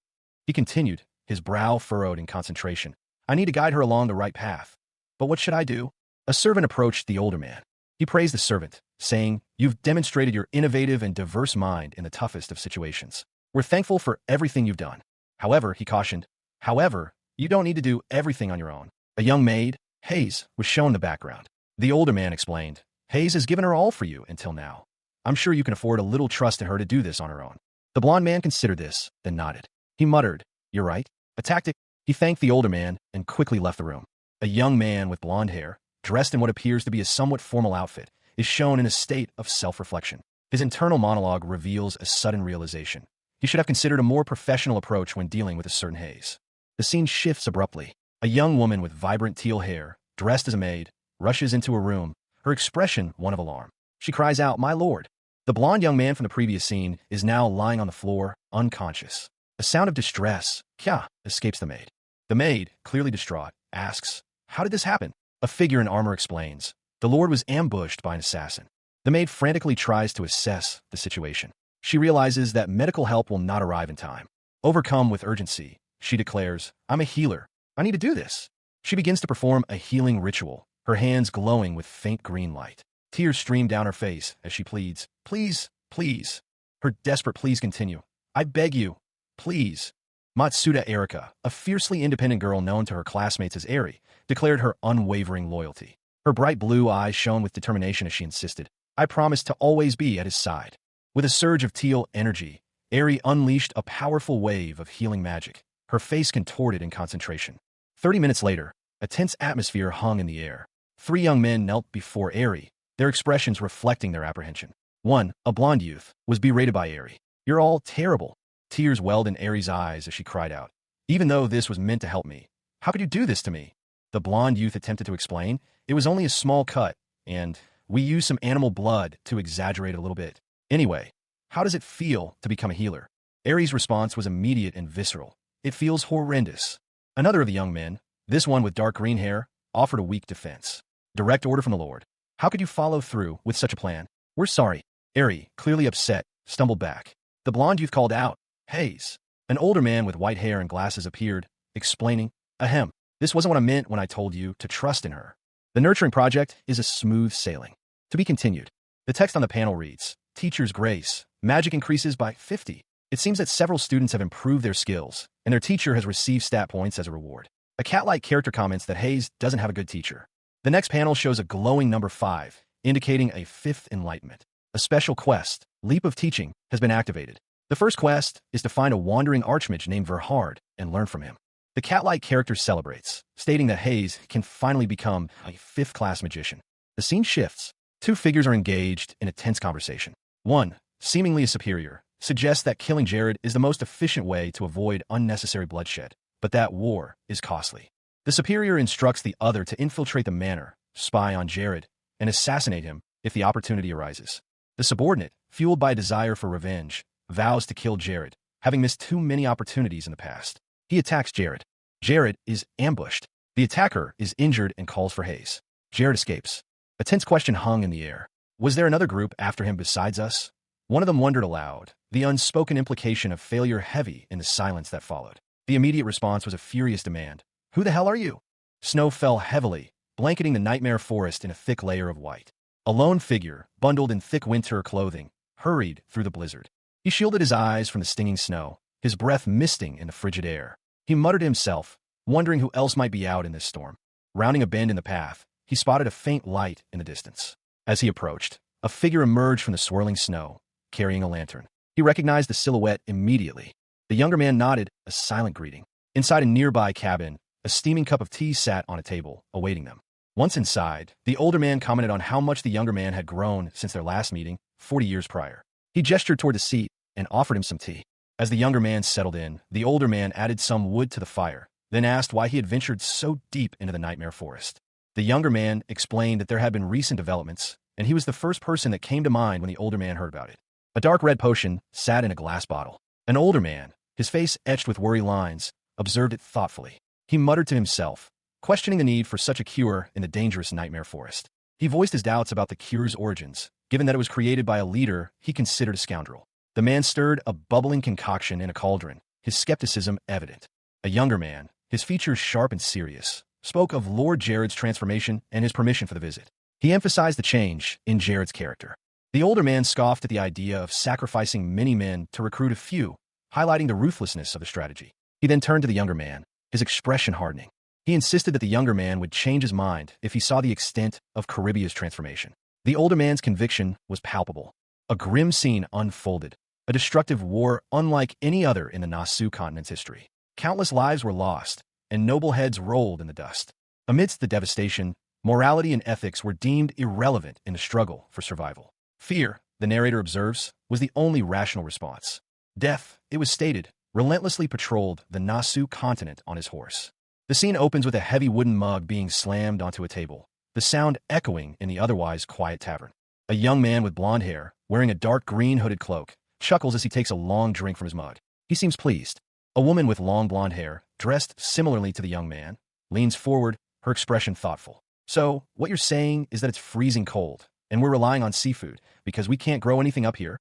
He continued, his brow furrowed in concentration. I need to guide her along the right path. But what should I do? A servant approached the older man. He praised the servant, saying, you've demonstrated your innovative and diverse mind in the toughest of situations. We're thankful for everything you've done. However, he cautioned, you don't need to do everything on your own. A young maid, Hayes, was shown in the background. The older man explained, Hayes has given her all for you until now. I'm sure you can afford a little trust in her to do this on her own. The blond man considered this, then nodded. He muttered, you're right. A tactic. He thanked the older man and quickly left the room. A young man with blonde hair, dressed in what appears to be a somewhat formal outfit, is shown in a state of self-reflection. His internal monologue reveals a sudden realization. He should have considered a more professional approach when dealing with a certain Hayes. The scene shifts abruptly. A young woman with vibrant teal hair, dressed as a maid, rushes into a room, her expression one of alarm. She cries out, my lord. The blond young man from the previous scene is now lying on the floor, unconscious. A sound of distress, kya, escapes the maid. The maid, clearly distraught, asks, how did this happen? A figure in armor explains, the lord was ambushed by an assassin. The maid frantically tries to assess the situation. She realizes that medical help will not arrive in time. Overcome with urgency, she declares, I'm a healer. I need to do this. She begins to perform a healing ritual, her hands glowing with faint green light. Tears stream down her face as she pleads, please, please. Her desperate pleas continue. I beg you, please. Matsuda Erika, a fiercely independent girl known to her classmates as Eri, declared her unwavering loyalty. Her bright blue eyes shone with determination as she insisted, I promise to always be at his side. With a surge of teal energy, Eri unleashed a powerful wave of healing magic, her face contorted in concentration. 30 minutes later, a tense atmosphere hung in the air. Three young men knelt before Eri, their expressions reflecting their apprehension. One, a blonde youth, was berated by Eri. You're all terrible. Tears welled in Eri's eyes as she cried out. Even though this was meant to help me, how could you do this to me? The blonde youth attempted to explain. It was only a small cut, and we used some animal blood to exaggerate a little bit. Anyway, how does it feel to become a healer? Eri's response was immediate and visceral. It feels horrendous. Another of the young men, this one with dark green hair, offered a weak defense. Direct order from the Lord. How could you follow through with such a plan? We're sorry. Eri, clearly upset, stumbled back. The blonde youth called out, Hayes. An older man with white hair and glasses appeared, explaining, ahem, this wasn't what I meant when I told you to trust in her. The nurturing project is a smooth sailing. To be continued. The text on the panel reads, Teacher's Grace, magic increases by 50. It seems that several students have improved their skills, and their teacher has received stat points as a reward. A cat-like character comments that Hayes doesn't have a good teacher. The next panel shows a glowing number 5, indicating a 5th enlightenment. A special quest, Leap of Teaching, has been activated. The first quest is to find a wandering archmage named Verhard and learn from him. The cat-like character celebrates, stating that Hayes can finally become a 5th-class magician. The scene shifts. Two figures are engaged in a tense conversation. One, seemingly a superior, suggests that killing Jared is the most efficient way to avoid unnecessary bloodshed, but that war is costly. The superior instructs the other to infiltrate the manor, spy on Jared, and assassinate him if the opportunity arises. The subordinate, fueled by a desire for revenge, vows to kill Jared, having missed too many opportunities in the past. He attacks Jared. Jared is ambushed. The attacker is injured and calls for haste. Jared escapes. A tense question hung in the air. Was there another group after him besides us? One of them wondered aloud, the unspoken implication of failure heavy in the silence that followed. The immediate response was a furious demand. Who the hell are you? Snow fell heavily, blanketing the nightmare forest in a thick layer of white. A lone figure, bundled in thick winter clothing, hurried through the blizzard. He shielded his eyes from the stinging snow, his breath misting in the frigid air. He muttered to himself, wondering who else might be out in this storm. Rounding a bend in the path, he spotted a faint light in the distance. As he approached, a figure emerged from the swirling snow, carrying a lantern. He recognized the silhouette immediately. The younger man nodded, a silent greeting. Inside a nearby cabin, a steaming cup of tea sat on a table, awaiting them. Once inside, the older man commented on how much the younger man had grown since their last meeting, 40 years prior. He gestured toward the seat and offered him some tea. As the younger man settled in, the older man added some wood to the fire, then asked why he had ventured so deep into the nightmare forest. The younger man explained that there had been recent developments, and he was the first person that came to mind when the older man heard about it. A dark red potion sat in a glass bottle. An older man, his face etched with worry lines, observed it thoughtfully. He muttered to himself, questioning the need for such a cure in the dangerous nightmare forest. He voiced his doubts about the cure's origins, given that it was created by a leader he considered a scoundrel. The man stirred a bubbling concoction in a cauldron, his skepticism evident. A younger man, his features sharp and serious, spoke of Lord Jared's transformation and his permission for the visit. He emphasized the change in Jared's character. The older man scoffed at the idea of sacrificing many men to recruit a few, highlighting the ruthlessness of the strategy. He then turned to the younger man, his expression hardening. He insisted that the younger man would change his mind if he saw the extent of Caribia's transformation. The older man's conviction was palpable. A grim scene unfolded, a destructive war unlike any other in the Nasu continent's history. Countless lives were lost, and noble heads rolled in the dust. Amidst the devastation, morality and ethics were deemed irrelevant in the struggle for survival. Fear, the narrator observes, was the only rational response. Death, it was stated, relentlessly patrolled the Nasu continent on his horse. The scene opens with a heavy wooden mug being slammed onto a table, the sound echoing in the otherwise quiet tavern. A young man with blonde hair, wearing a dark green hooded cloak, chuckles as he takes a long drink from his mug. He seems pleased. A woman with long blonde hair, dressed similarly to the young man, leans forward, her expression thoughtful. So, what you're saying is that it's freezing cold, and we're relying on seafood, because we can't grow anything up here?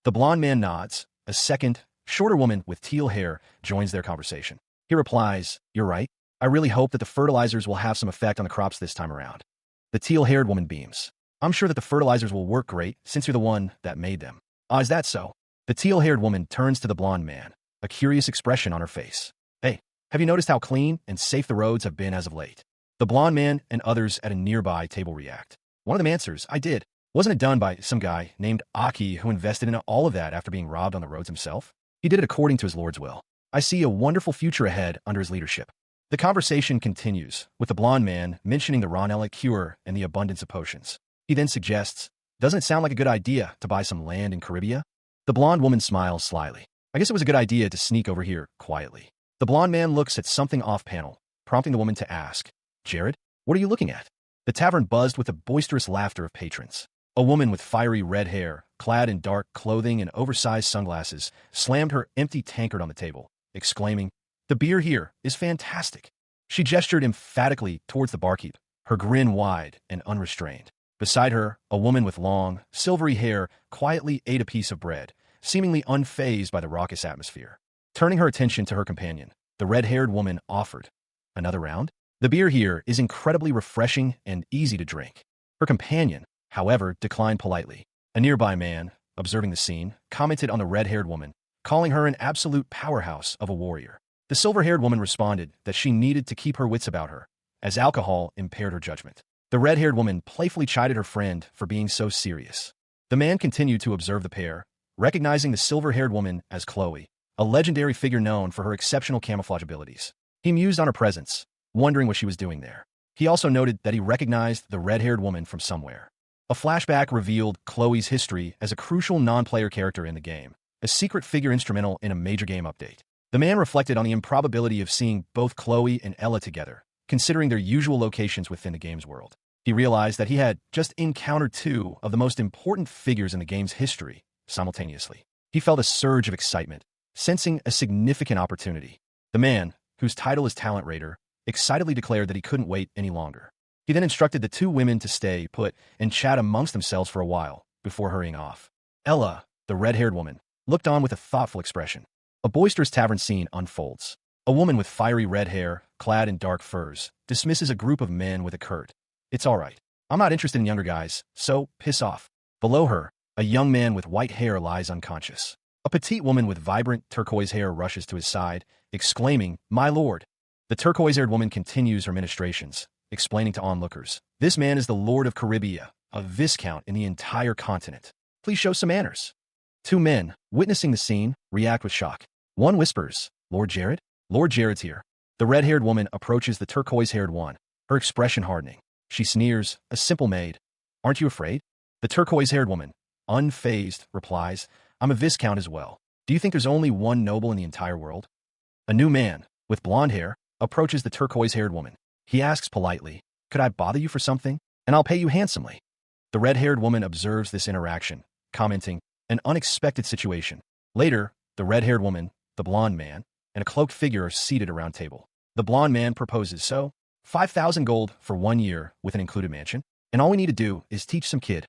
The blonde man nods. A second, shorter woman with teal hair joins their conversation. He replies, "You're right. I really hope that the fertilizers will have some effect on the crops this time around." The teal-haired woman beams. "I'm sure that the fertilizers will work great, since you're the one that made them." "Ah, is that so?" The teal-haired woman turns to the blonde man, a curious expression on her face. "Hey, have you noticed how clean and safe the roads have been as of late?" The blonde man and others at a nearby table react. One of them answers, "I did. Wasn't it done by some guy named Aki who invested in all of that after being robbed on the roads himself? He did it according to his lord's will. I see a wonderful future ahead under his leadership." The conversation continues, with the blonde man mentioning the Ronella cure and the abundance of potions. He then suggests, "Doesn't it sound like a good idea to buy some land in Caribia?" The blonde woman smiles slyly. "I guess it was a good idea to sneak over here quietly." The blonde man looks at something off-panel, prompting the woman to ask, "Jared, what are you looking at?" The tavern buzzed with the boisterous laughter of patrons. A woman with fiery red hair, clad in dark clothing and oversized sunglasses, slammed her empty tankard on the table, exclaiming, "The beer here is fantastic." She gestured emphatically towards the barkeep, her grin wide and unrestrained. Beside her, a woman with long, silvery hair quietly ate a piece of bread, seemingly unfazed by the raucous atmosphere. Turning her attention to her companion, the red-haired woman offered, "Another round?" "The beer here is incredibly refreshing and easy to drink." Her companion, however, declined politely. A nearby man, observing the scene, commented on the red-haired woman, calling her an absolute powerhouse of a warrior. The silver-haired woman responded that she needed to keep her wits about her, as alcohol impaired her judgment. The red-haired woman playfully chided her friend for being so serious. The man continued to observe the pair, recognizing the silver-haired woman as Chloe, a legendary figure known for her exceptional camouflage abilities. He mused on her presence, wondering what she was doing there. He also noted that he recognized the red-haired woman from somewhere. A flashback revealed Chloe's history as a crucial non-player character in the game, a secret figure instrumental in a major game update. The man reflected on the improbability of seeing both Chloe and Ella together, considering their usual locations within the game's world. He realized that he had just encountered two of the most important figures in the game's history simultaneously. He felt a surge of excitement, sensing a significant opportunity. The man, whose title is Talent Raider, excitedly declared that he couldn't wait any longer. He then instructed the two women to stay put and chat amongst themselves for a while before hurrying off. Ella, the red-haired woman, looked on with a thoughtful expression. A boisterous tavern scene unfolds. A woman with fiery red hair, clad in dark furs, dismisses a group of men with a curt, "It's all right. I'm not interested in younger guys, so piss off." Below her, a young man with white hair lies unconscious. A petite woman with vibrant turquoise hair rushes to his side, exclaiming, "My lord." The turquoise-haired woman continues her ministrations, explaining to onlookers, "This man is the Lord of Caribia, a viscount in the entire continent. Please show some manners." Two men, witnessing the scene, react with shock. One whispers, "Lord Jared?" "Lord Jared's here." The red-haired woman approaches the turquoise-haired one, her expression hardening. She sneers, "A simple maid. Aren't you afraid?" The turquoise-haired woman, unfazed, replies, "I'm a viscount as well. Do you think there's only one noble in the entire world?" A new man, with blonde hair, approaches the turquoise-haired woman. He asks politely, "Could I bother you for something? And I'll pay you handsomely." The red-haired woman observes this interaction, commenting, "An unexpected situation." Later, the red-haired woman, the blonde man, and a cloaked figure are seated around table. The blonde man proposes, "So, 5,000 gold for 1 year with an included mansion, and all we need to do is teach some kid."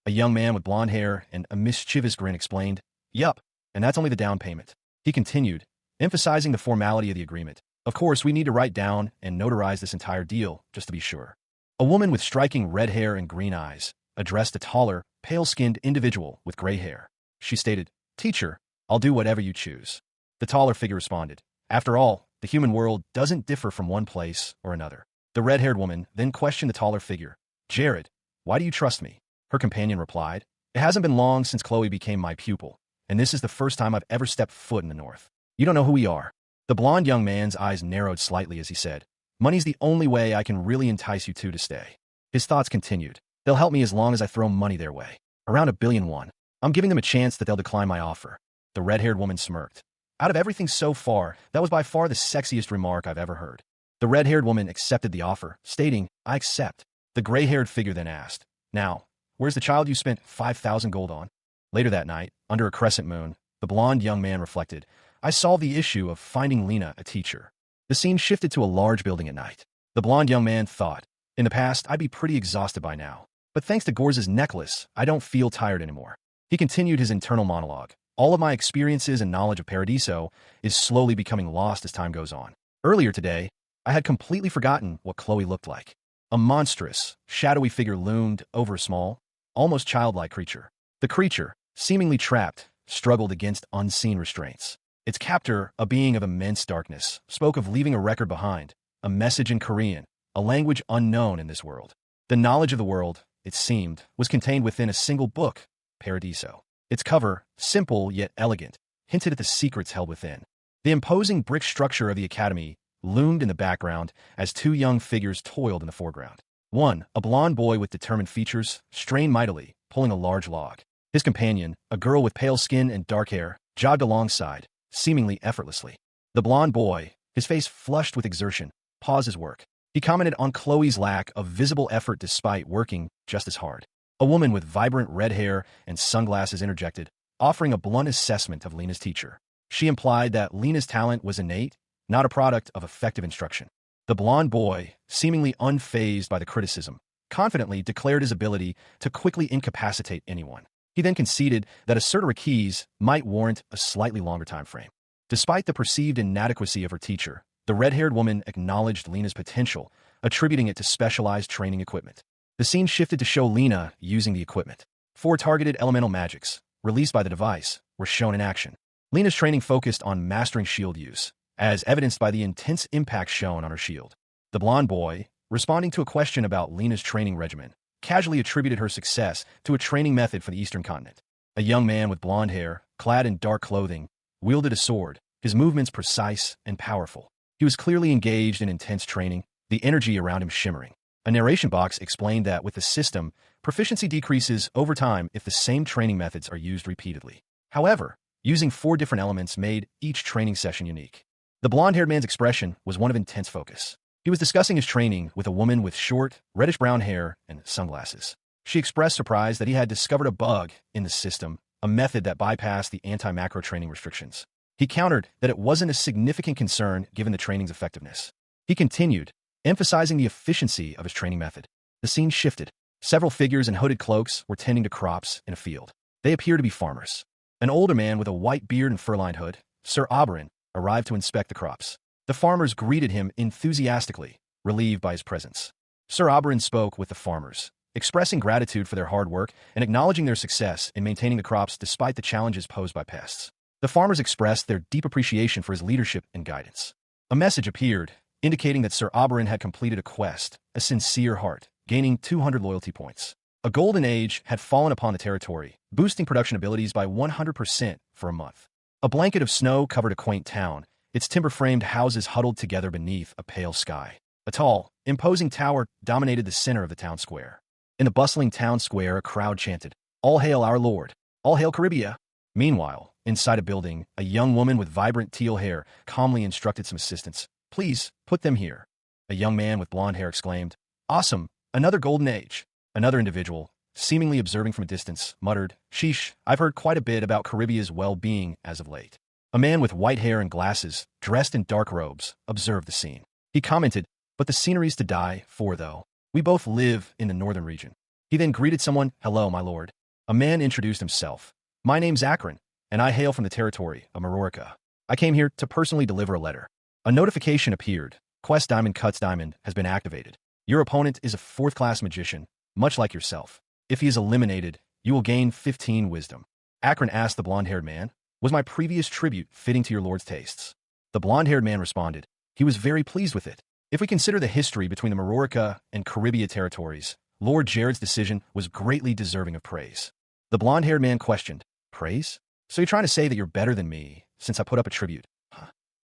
A young man with blonde hair and a mischievous grin explained, "Yup, and that's only the down payment." He continued, emphasizing the formality of the agreement. "Of course, we need to write down and notarize this entire deal, just to be sure." A woman with striking red hair and green eyes addressed a taller, pale-skinned individual with gray hair. She stated, "Teacher, I'll do whatever you choose." The taller figure responded, "After all, the human world doesn't differ from one place or another." The red-haired woman then questioned the taller figure, "Jared, why do you trust me?" Her companion replied, "It hasn't been long since Chloe became my pupil, and this is the first time I've ever stepped foot in the North. You don't know who we are." The blonde young man's eyes narrowed slightly as he said, "Money's the only way I can really entice you two to stay." His thoughts continued, "They'll help me as long as I throw money their way. Around 1,000,000,000. I'm giving them a chance that they'll decline my offer." The red-haired woman smirked. "Out of everything so far, that was by far the sexiest remark I've ever heard." The red-haired woman accepted the offer, stating, "I accept." The gray-haired figure then asked, "Now, where's the child you spent 5,000 gold on?" Later that night, under a crescent moon, the blonde young man reflected, "I solved the issue of finding Lena a teacher." The scene shifted to a large building at night. The blonde young man thought, "In the past, I'd be pretty exhausted by now. But thanks to Gorza's necklace, I don't feel tired anymore." He continued his internal monologue. "All of my experiences and knowledge of Paradiso is slowly becoming lost as time goes on. Earlier today, I had completely forgotten what Chloe looked like. A monstrous, shadowy figure loomed over a small, almost childlike creature. The creature, seemingly trapped, struggled against unseen restraints. Its captor, a being of immense darkness, spoke of leaving a record behind, a message in Korean, a language unknown in this world. The knowledge of the world, it seemed, was contained within a single book, Paradiso. Its cover, simple yet elegant, hinted at the secrets held within. The imposing brick structure of the academy loomed in the background as two young figures toiled in the foreground. One, a blond boy with determined features, strained mightily, pulling a large log. His companion, a girl with pale skin and dark hair, jogged alongside, seemingly effortlessly. The blond boy, his face flushed with exertion, paused his work. He commented on Chloe's lack of visible effort despite working just as hard. A woman with vibrant red hair and sunglasses interjected, offering a blunt assessment of Lena's teacher. She implied that Lena's talent was innate, not a product of effective instruction. The blond boy, seemingly unfazed by the criticism, confidently declared his ability to quickly incapacitate anyone. He then conceded that a certain keys might warrant a slightly longer time frame. Despite the perceived inadequacy of her teacher, the red-haired woman acknowledged Lena's potential, attributing it to specialized training equipment. The scene shifted to show Lena using the equipment. 4 targeted elemental magics, released by the device, were shown in action. Lena's training focused on mastering shield use, as evidenced by the intense impact shown on her shield. The blond boy, responding to a question about Lena's training regimen, casually attributed her success to a training method for the Eastern continent. A young man with blonde hair, clad in dark clothing, wielded a sword, his movements precise and powerful. He was clearly engaged in intense training, the energy around him shimmering. A narration box explained that with the system, proficiency decreases over time if the same training methods are used repeatedly. However, using 4 different elements made each training session unique. The blonde-haired man's expression was one of intense focus. He He was discussing his training with a woman with short, reddish-brown hair and sunglasses. She expressed surprise that he had discovered a bug in the system, a method that bypassed the anti-macro training restrictions. He countered that it wasn't a significant concern given the training's effectiveness. He continued, emphasizing the efficiency of his training method. The scene shifted. Several figures in hooded cloaks were tending to crops in a field. They appeared to be farmers. An older man with a white beard and fur-lined hood, Sir Oberon, arrived to inspect the crops. The farmers greeted him enthusiastically, relieved by his presence. Sir Oberon spoke with the farmers, expressing gratitude for their hard work and acknowledging their success in maintaining the crops despite the challenges posed by pests. The farmers expressed their deep appreciation for his leadership and guidance. A message appeared, indicating that Sir Oberon had completed a quest, a sincere heart, gaining 200 loyalty points. A golden age had fallen upon the territory, boosting production abilities by 100% for a month. A blanket of snow covered a quaint town, its timber-framed houses huddled together beneath a pale sky. A tall, imposing tower dominated the center of the town square. In the bustling town square, a crowd chanted, "All hail our Lord! All hail Caribia!" Meanwhile, inside a building, a young woman with vibrant teal hair calmly instructed some assistants, "Please, put them here." A young man with blonde hair exclaimed, "Awesome! Another golden age." Another individual, seemingly observing from a distance, muttered, "Sheesh, I've heard quite a bit about Caribia's well-being as of late." A man with white hair and glasses, dressed in dark robes, observed the scene. He commented, "But the scenery's to die for, though. We both live in the northern region." He then greeted someone, "Hello, my lord." A man introduced himself. "My name's Akron, and I hail from the territory of Marorica. I came here to personally deliver a letter." A notification appeared. Quest Diamond Cuts Diamond has been activated. Your opponent is a fourth-class magician, much like yourself. If he is eliminated, you will gain 15 wisdom. Akron asked the blonde-haired man, "Was my previous tribute fitting to your lord's tastes?" The blonde-haired man responded, "He was very pleased with it. If we consider the history between the Marorica and Caribia territories, Lord Jared's decision was greatly deserving of praise." The blonde-haired man questioned, "Praise? So you're trying to say that you're better than me, since I put up a tribute, huh?"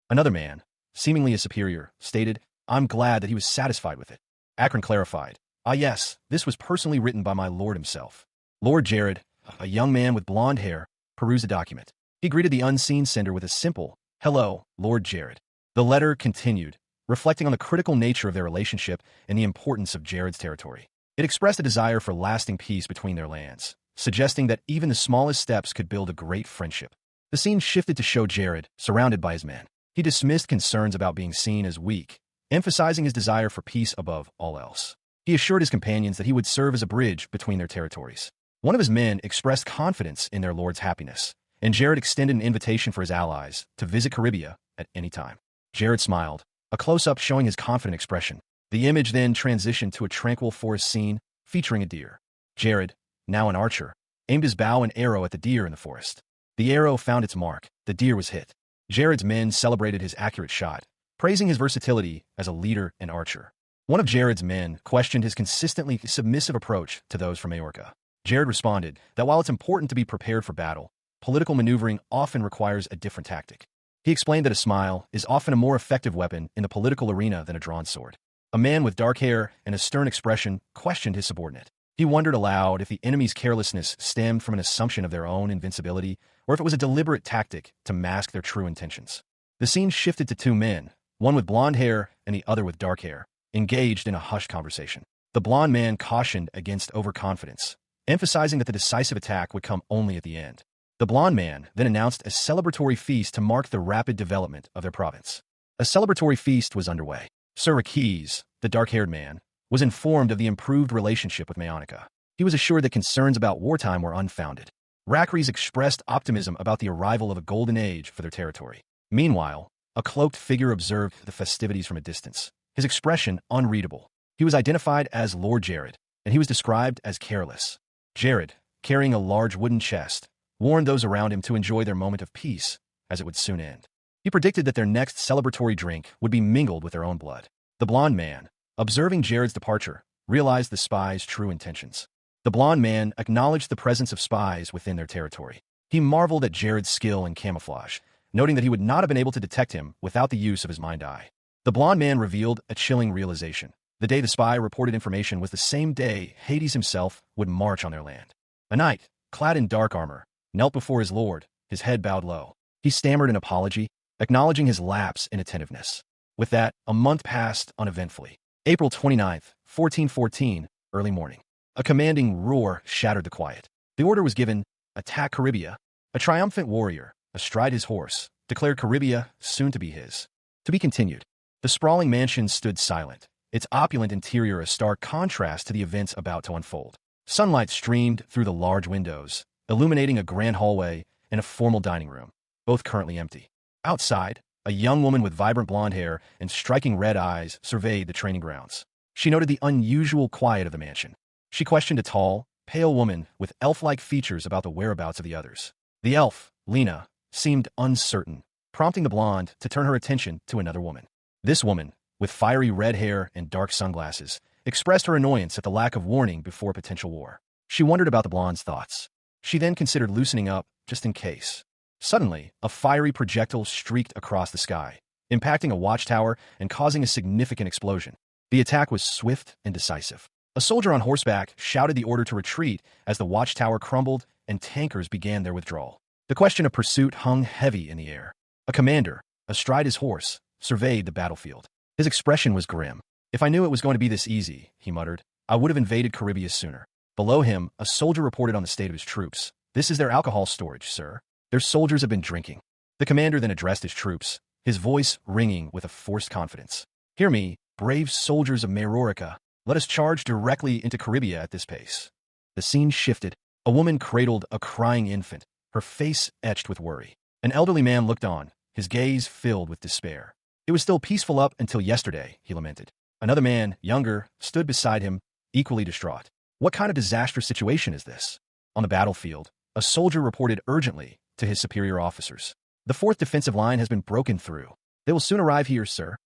Another man, seemingly a superior, stated, "I'm glad that he was satisfied with it." Akron clarified, "Ah yes, this was personally written by my lord himself." Lord Jared, a young man with blonde hair, perused the document. He greeted the unseen sender with a simple, "Hello, Lord Jared." The letter continued, reflecting on the critical nature of their relationship and the importance of Jared's territory. It expressed a desire for lasting peace between their lands, suggesting that even the smallest steps could build a great friendship. The scene shifted to show Jared, surrounded by his men. He dismissed concerns about being seen as weak, emphasizing his desire for peace above all else. He assured his companions that he would serve as a bridge between their territories. One of his men expressed confidence in their lord's happiness, and Jared extended an invitation for his allies to visit Caribia at any time. Jared smiled, a close-up showing his confident expression. The image then transitioned to a tranquil forest scene featuring a deer. Jared, now an archer, aimed his bow and arrow at the deer in the forest. The arrow found its mark. The deer was hit. Jared's men celebrated his accurate shot, praising his versatility as a leader and archer. One of Jared's men questioned his consistently submissive approach to those from Majorca. Jared responded that while it's important to be prepared for battle, political maneuvering often requires a different tactic. He explained that a smile is often a more effective weapon in the political arena than a drawn sword. A man with dark hair and a stern expression questioned his subordinate. He wondered aloud if the enemy's carelessness stemmed from an assumption of their own invincibility, or if it was a deliberate tactic to mask their true intentions. The scene shifted to two men, one with blonde hair and the other with dark hair, engaged in a hushed conversation. The blonde man cautioned against overconfidence, emphasizing that the decisive attack would come only at the end. The blonde man then announced a celebratory feast to mark the rapid development of their province. A celebratory feast was underway. Sir Rakes, the dark-haired man, was informed of the improved relationship with Mayonica. He was assured that concerns about wartime were unfounded. Rakes expressed optimism about the arrival of a golden age for their territory. Meanwhile, a cloaked figure observed the festivities from a distance, his expression unreadable. He was identified as Lord Jared, and he was described as careless. Jared, carrying a large wooden chest, warned those around him to enjoy their moment of peace, as it would soon end. He predicted that their next celebratory drink would be mingled with their own blood. The blonde man, observing Jared's departure, realized the spy's true intentions. The blonde man acknowledged the presence of spies within their territory. He marveled at Jared's skill in camouflage, noting that he would not have been able to detect him without the use of his mind eye. The blonde man revealed a chilling realization. The day the spy reported information was the same day Hades himself would march on their land. A knight, clad in dark armor, knelt before his lord, his head bowed low. He stammered an apology, acknowledging his lapse in attentiveness. With that, a month passed uneventfully. April 29th, 1414, early morning. A commanding roar shattered the quiet. The order was given, attack Caribia. A triumphant warrior, astride his horse, declared Caribia soon to be his. To be continued. The sprawling mansion stood silent, its opulent interior a stark contrast to the events about to unfold. Sunlight streamed through the large windows, illuminating a grand hallway and a formal dining room, both currently empty. Outside, a young woman with vibrant blonde hair and striking red eyes surveyed the training grounds. She noted the unusual quiet of the mansion. She questioned a tall, pale woman with elf-like features about the whereabouts of the others. The elf, Lena, seemed uncertain, prompting the blonde to turn her attention to another woman. This woman, with fiery red hair and dark sunglasses, expressed her annoyance at the lack of warning before potential war. She wondered about the blonde's thoughts. She then considered loosening up, just in case. Suddenly, a fiery projectile streaked across the sky, impacting a watchtower and causing a significant explosion. The attack was swift and decisive. A soldier on horseback shouted the order to retreat as the watchtower crumbled and tankers began their withdrawal. The question of pursuit hung heavy in the air. A commander, astride his horse, surveyed the battlefield. His expression was grim. "If I knew it was going to be this easy," he muttered, "I would have invaded Caribia sooner." Below him, a soldier reported on the state of his troops. "This is their alcohol storage, sir. Their soldiers have been drinking." The commander then addressed his troops, his voice ringing with a forced confidence. "Hear me, brave soldiers of Mayororica. Let us charge directly into Caribia at this pace." The scene shifted. A woman cradled a crying infant, her face etched with worry. An elderly man looked on, his gaze filled with despair. "It was still peaceful up until yesterday," he lamented. Another man, younger, stood beside him, equally distraught. "What kind of disastrous situation is this?" On the battlefield, a soldier reported urgently to his superior officers. "The 4th defensive line has been broken through. They will soon arrive here, sir."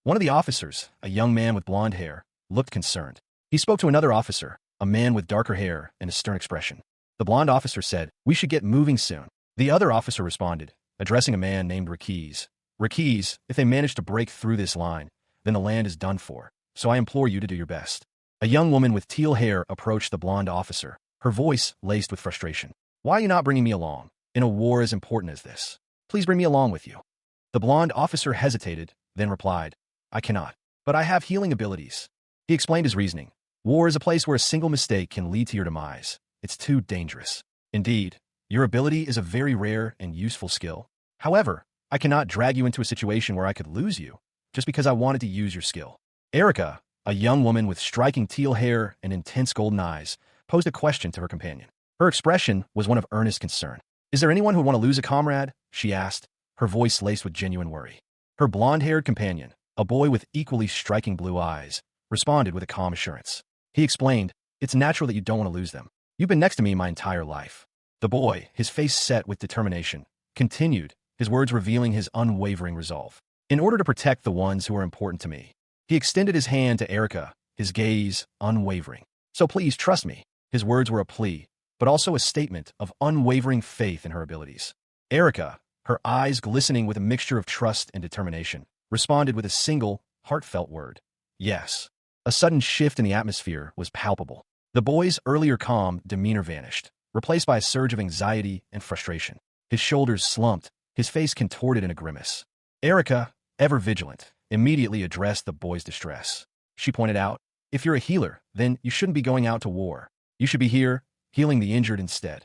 One of the officers, a young man with blonde hair, looked concerned. He spoke to another officer, a man with darker hair and a stern expression. The blonde officer said, "We should get moving soon." The other officer responded, addressing a man named Rakiz. "Rakiz, if they manage to break through this line, then the land is done for, so I implore you to do your best." A young woman with teal hair approached the blonde officer, her voice laced with frustration. "Why are you not bringing me along, in a war as important as this? Please bring me along with you." The blonde officer hesitated, then replied, "I cannot, but I have healing abilities." He explained his reasoning. "War is a place where a single mistake can lead to your demise. It's too dangerous. Indeed, your ability is a very rare and useful skill. However, I cannot drag you into a situation where I could lose you, just because I wanted to use your skill." Erica, a young woman with striking teal hair and intense golden eyes, posed a question to her companion. Her expression was one of earnest concern. "Is there anyone who would want to lose a comrade?" she asked, her voice laced with genuine worry. Her blonde-haired companion, a boy with equally striking blue eyes, responded with a calm assurance. He explained, "It's natural that you don't want to lose them. You've been next to me my entire life." The boy, his face set with determination, continued, his words revealing his unwavering resolve. "In order to protect the ones who are important to me." He extended his hand to Erica, his gaze unwavering. "So please trust me." His words were a plea, but also a statement of unwavering faith in her abilities. Erica, her eyes glistening with a mixture of trust and determination, responded with a single, heartfelt word. "Yes." A sudden shift in the atmosphere was palpable. The boy's earlier calm demeanor vanished, replaced by a surge of anxiety and frustration. His shoulders slumped, his face contorted in a grimace. Erica, ever vigilant, immediately addressed the boy's distress. She pointed out, "If you're a healer, then you shouldn't be going out to war. You should be here, healing the injured instead."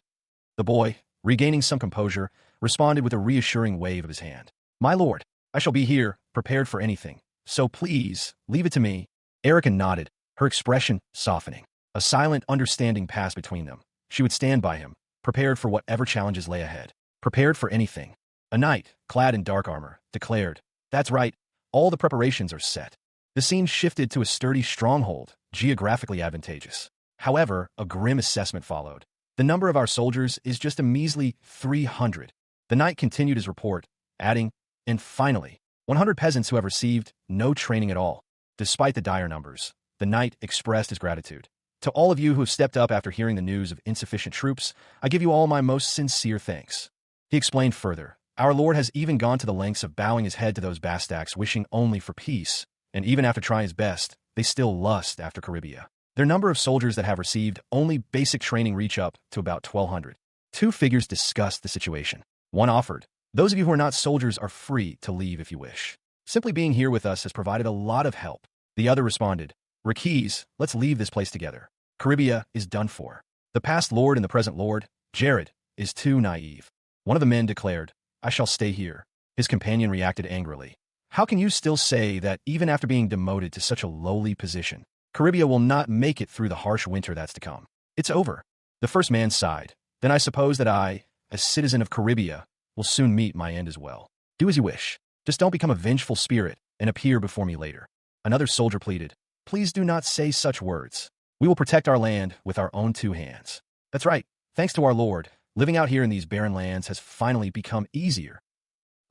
The boy, regaining some composure, responded with a reassuring wave of his hand. "My lord, I shall be here, prepared for anything. So please, leave it to me." Erica nodded, her expression softening. A silent understanding passed between them. She would stand by him, prepared for whatever challenges lay ahead. Prepared for anything. A knight, clad in dark armor, declared, "That's right, all the preparations are set." The scene shifted to a sturdy stronghold, geographically advantageous. However, a grim assessment followed. "The number of our soldiers is just a measly 300. The knight continued his report, adding, "And finally, 100 peasants who have received no training at all." Despite the dire numbers, the knight expressed his gratitude. "To all of you who have stepped up after hearing the news of insufficient troops, I give you all my most sincere thanks." He explained further, "Our lord has even gone to the lengths of bowing his head to those Bastaks wishing only for peace, and even after trying his best, they still lust after Caribia. Their number of soldiers that have received only basic training reach up to about 1,200. Two figures discussed the situation. One offered, "Those of you who are not soldiers are free to leave if you wish." Simply being here with us has provided a lot of help. The other responded, Rakis, let's leave this place together. Caribia is done for. The past lord and the present lord, Jared, is too naive. One of the men declared, I shall stay here. His companion reacted angrily. How can you still say that even after being demoted to such a lowly position, Caribia will not make it through the harsh winter that's to come? It's over. The first man sighed. Then I suppose that I, as citizen of Caribia, will soon meet my end as well. Do as you wish. Just don't become a vengeful spirit and appear before me later. Another soldier pleaded, Please do not say such words. We will protect our land with our own two hands. That's right. Thanks to our Lord, living out here in these barren lands has finally become easier.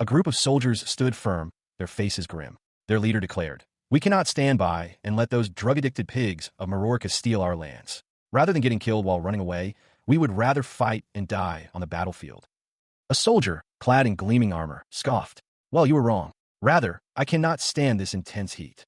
A group of soldiers stood firm, their faces grim. Their leader declared, We cannot stand by and let those drug-addicted pigs of Marorka steal our lands. Rather than getting killed while running away, we would rather fight and die on the battlefield. A soldier, clad in gleaming armor, scoffed, Well, you were wrong. Rather, I cannot stand this intense heat.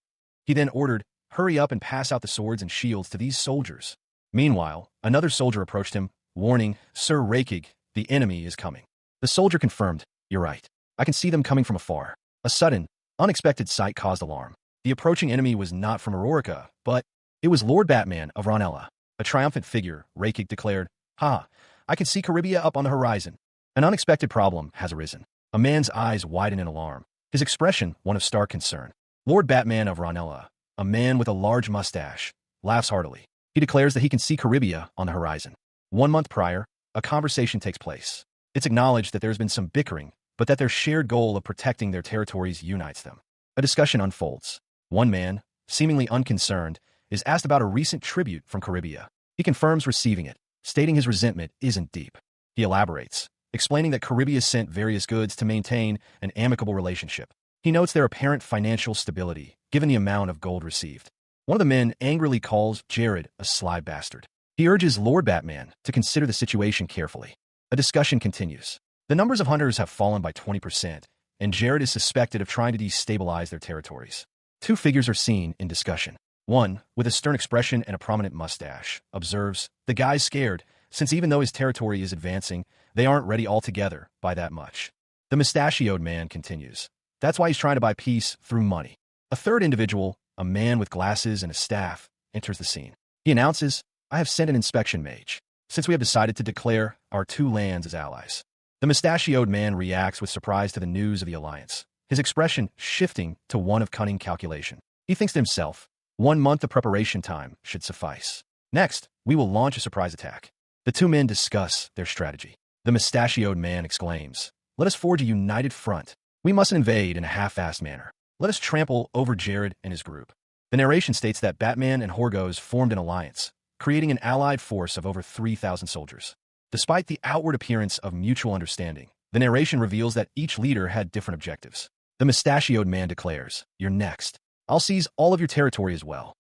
He then ordered, Hurry up and pass out the swords and shields to these soldiers. Meanwhile, another soldier approached him, warning, Sir Rakig, the enemy is coming. The soldier confirmed, You're right. I can see them coming from afar. A sudden, unexpected sight caused alarm. The approaching enemy was not from Aurorica, but it was Lord Batman of Ronella. A triumphant figure, Rakig declared, Ha, I can see Caribia up on the horizon. An unexpected problem has arisen. A man's eyes widen in alarm, his expression one of stark concern. Lord Batman of Ronella, a man with a large mustache, laughs heartily. He declares that he can see Caribia on the horizon. 1 month prior, a conversation takes place. It's acknowledged that there's been some bickering, but that their shared goal of protecting their territories unites them. A discussion unfolds. One man, seemingly unconcerned, is asked about a recent tribute from Caribia. He confirms receiving it, stating his resentment isn't deep. He elaborates, explaining that Caribia sent various goods to maintain an amicable relationship. He notes their apparent financial stability, given the amount of gold received. One of the men angrily calls Jared a sly bastard. He urges Lord Batman to consider the situation carefully. A discussion continues. The numbers of hunters have fallen by 20%, and Jared is suspected of trying to destabilize their territories. Two figures are seen in discussion. One, with a stern expression and a prominent mustache, observes, The guy's scared, since even though his territory is advancing, they aren't ready altogether by that much. The mustachioed man continues, That's why he's trying to buy peace through money. A third individual, a man with glasses and a staff, enters the scene. He announces, I have sent an inspection mage, since we have decided to declare our two lands as allies. The mustachioed man reacts with surprise to the news of the alliance, his expression shifting to one of cunning calculation. He thinks to himself, 1 month of preparation time should suffice. Next, we will launch a surprise attack. The two men discuss their strategy. The mustachioed man exclaims, Let us forge a united front. We mustn't invade in a half-assed manner. Let us trample over Jared and his group. The narration states that Batman and Horgoz formed an alliance, creating an allied force of over 3,000 soldiers. Despite the outward appearance of mutual understanding, the narration reveals that each leader had different objectives. The mustachioed man declares, You're next. I'll seize all of your territory as well.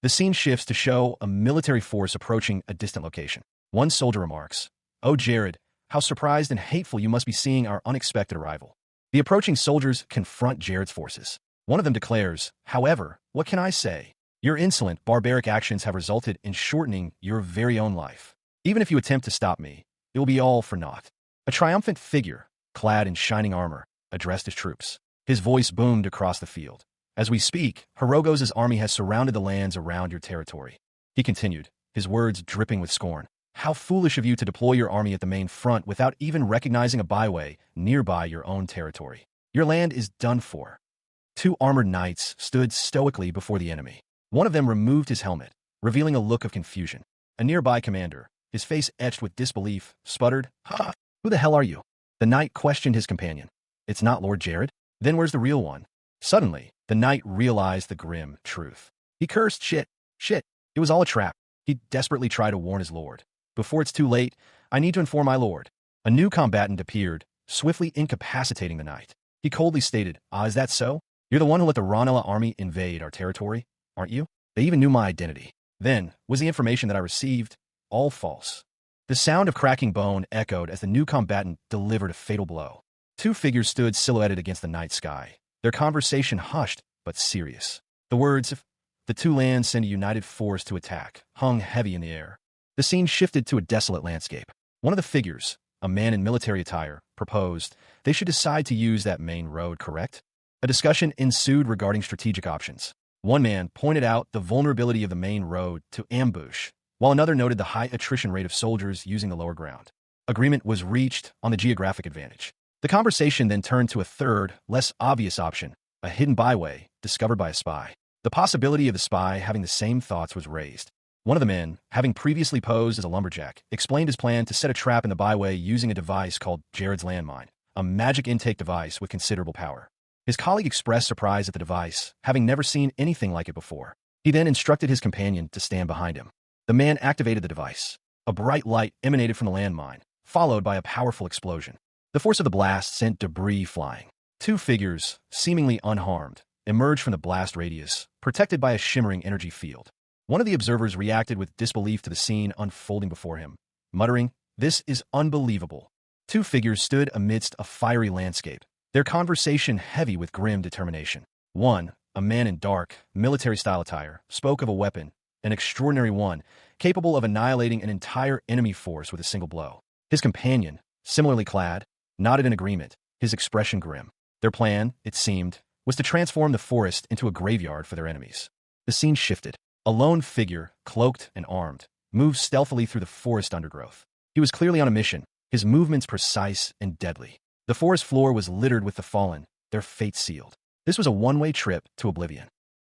The scene shifts to show a military force approaching a distant location. One soldier remarks, Oh, Jared, how surprised and hateful you must be seeing our unexpected arrival. The approaching soldiers confront Jared's forces. One of them declares, However, what can I say? Your insolent, barbaric actions have resulted in shortening your very own life. Even if you attempt to stop me, it will be all for naught. A triumphant figure, clad in shining armor, addressed his troops. His voice boomed across the field. As we speak, Horogoz's army has surrounded the lands around your territory. He continued, his words dripping with scorn. How foolish of you to deploy your army at the main front without even recognizing a byway nearby your own territory. Your land is done for. Two armored knights stood stoically before the enemy. One of them removed his helmet, revealing a look of confusion. A nearby commander, his face etched with disbelief, sputtered, Ha! Who the hell are you? The knight questioned his companion. It's not Lord Jared? Then where's the real one? Suddenly, the knight realized the grim truth. He cursed, Shit, it was all a trap. He desperately tried to warn his lord. Before it's too late, I need to inform my lord. A new combatant appeared, swiftly incapacitating the knight. He coldly stated, Is that so? You're the one who let the Ronella army invade our territory, aren't you? They even knew my identity. Then, was the information that I received all false? The sound of cracking bone echoed as the new combatant delivered a fatal blow. Two figures stood silhouetted against the night sky, their conversation hushed but serious. The words, the two lands send a united force to attack, hung heavy in the air. The scene shifted to a desolate landscape. One of the figures, a man in military attire, proposed they should decide to use that main road, correct? A discussion ensued regarding strategic options. One man pointed out the vulnerability of the main road to ambush, while another noted the high attrition rate of soldiers using the lower ground. Agreement was reached on the geographic advantage. The conversation then turned to a third, less obvious option, a hidden byway discovered by a spy. The possibility of the spy having the same thoughts was raised. One of the men, having previously posed as a lumberjack, explained his plan to set a trap in the byway using a device called Jared's landmine, a magic intake device with considerable power. His colleague expressed surprise at the device, having never seen anything like it before. He then instructed his companion to stand behind him. The man activated the device. A bright light emanated from the landmine, followed by a powerful explosion. The force of the blast sent debris flying. Two figures, seemingly unharmed, emerged from the blast radius, protected by a shimmering energy field. One of the observers reacted with disbelief to the scene unfolding before him, muttering, "This is unbelievable." Two figures stood amidst a fiery landscape, their conversation heavy with grim determination. One, a man in dark, military-style attire, spoke of a weapon, an extraordinary one, capable of annihilating an entire enemy force with a single blow. His companion, similarly clad, nodded in agreement, his expression grim. Their plan, it seemed, was to transform the forest into a graveyard for their enemies. The scene shifted. A lone figure, cloaked and armed, moved stealthily through the forest undergrowth. He was clearly on a mission, his movements precise and deadly. The forest floor was littered with the fallen, their fate sealed. This was a one-way trip to oblivion.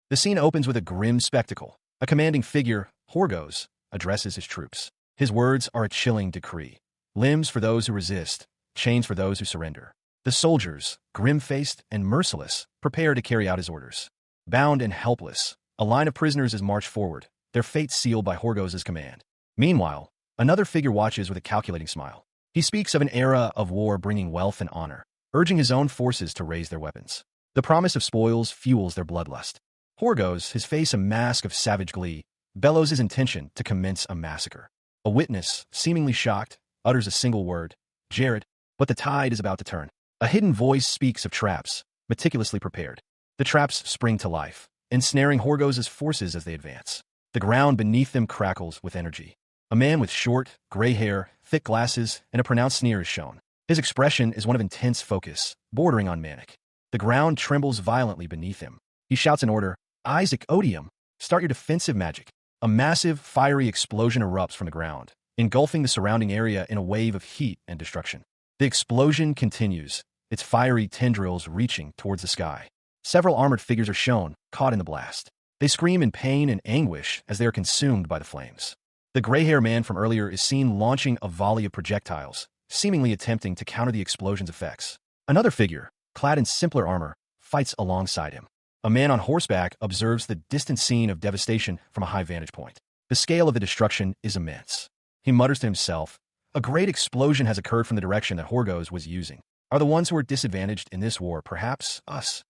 The scene opens with a grim spectacle. A commanding figure, Horgos, addresses his troops. His words are a chilling decree. Limbs for those who resist, chains for those who surrender. The soldiers, grim-faced and merciless, prepare to carry out his orders. Bound and helpless, a line of prisoners is marched forward, their fate sealed by Horgos' command. Meanwhile, another figure watches with a calculating smile. He speaks of an era of war bringing wealth and honor, urging his own forces to raise their weapons. The promise of spoils fuels their bloodlust. Horgos, his face a mask of savage glee, bellows his intention to commence a massacre. A witness, seemingly shocked, utters a single word, "Jared," but the tide is about to turn. A hidden voice speaks of traps, meticulously prepared. The traps spring to life, ensnaring Horgos' forces as they advance. The ground beneath them crackles with energy. A man with short, gray hair, thick glasses, and a pronounced sneer is shown. His expression is one of intense focus, bordering on manic. The ground trembles violently beneath him. He shouts an order, "Isaac, Odium, start your defensive magic." A massive, fiery explosion erupts from the ground, engulfing the surrounding area in a wave of heat and destruction. The explosion continues, its fiery tendrils reaching towards the sky. Several armored figures are shown, caught in the blast. They scream in pain and anguish as they are consumed by the flames. The gray-haired man from earlier is seen launching a volley of projectiles, seemingly attempting to counter the explosion's effects. Another figure, clad in simpler armor, fights alongside him. A man on horseback observes the distant scene of devastation from a high vantage point. The scale of the destruction is immense. He mutters to himself, "A great explosion has occurred from the direction that Horgos was using. Are the ones who are disadvantaged in this war perhaps us?"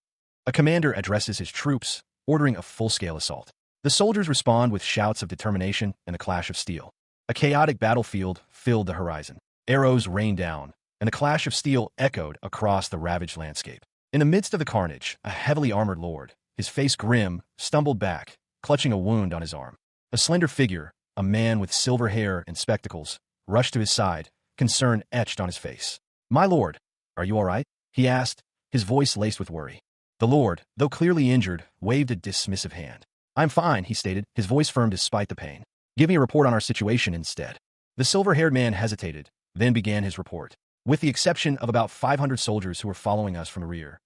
A commander addresses his troops, ordering a full-scale assault. The soldiers respond with shouts of determination and the clash of steel. A chaotic battlefield filled the horizon. Arrows rained down, and the clash of steel echoed across the ravaged landscape. In the midst of the carnage, a heavily armored lord, his face grim, stumbled back, clutching a wound on his arm. A slender figure, a man with silver hair and spectacles, rushed to his side, concern etched on his face. "My lord, are you all right?" he asked, his voice laced with worry. The lord, though clearly injured, waved a dismissive hand. "I'm fine," he stated, his voice firm despite the pain. "Give me a report on our situation instead." The silver-haired man hesitated, then began his report. "With the exception of about 500 soldiers who were following us from the rear."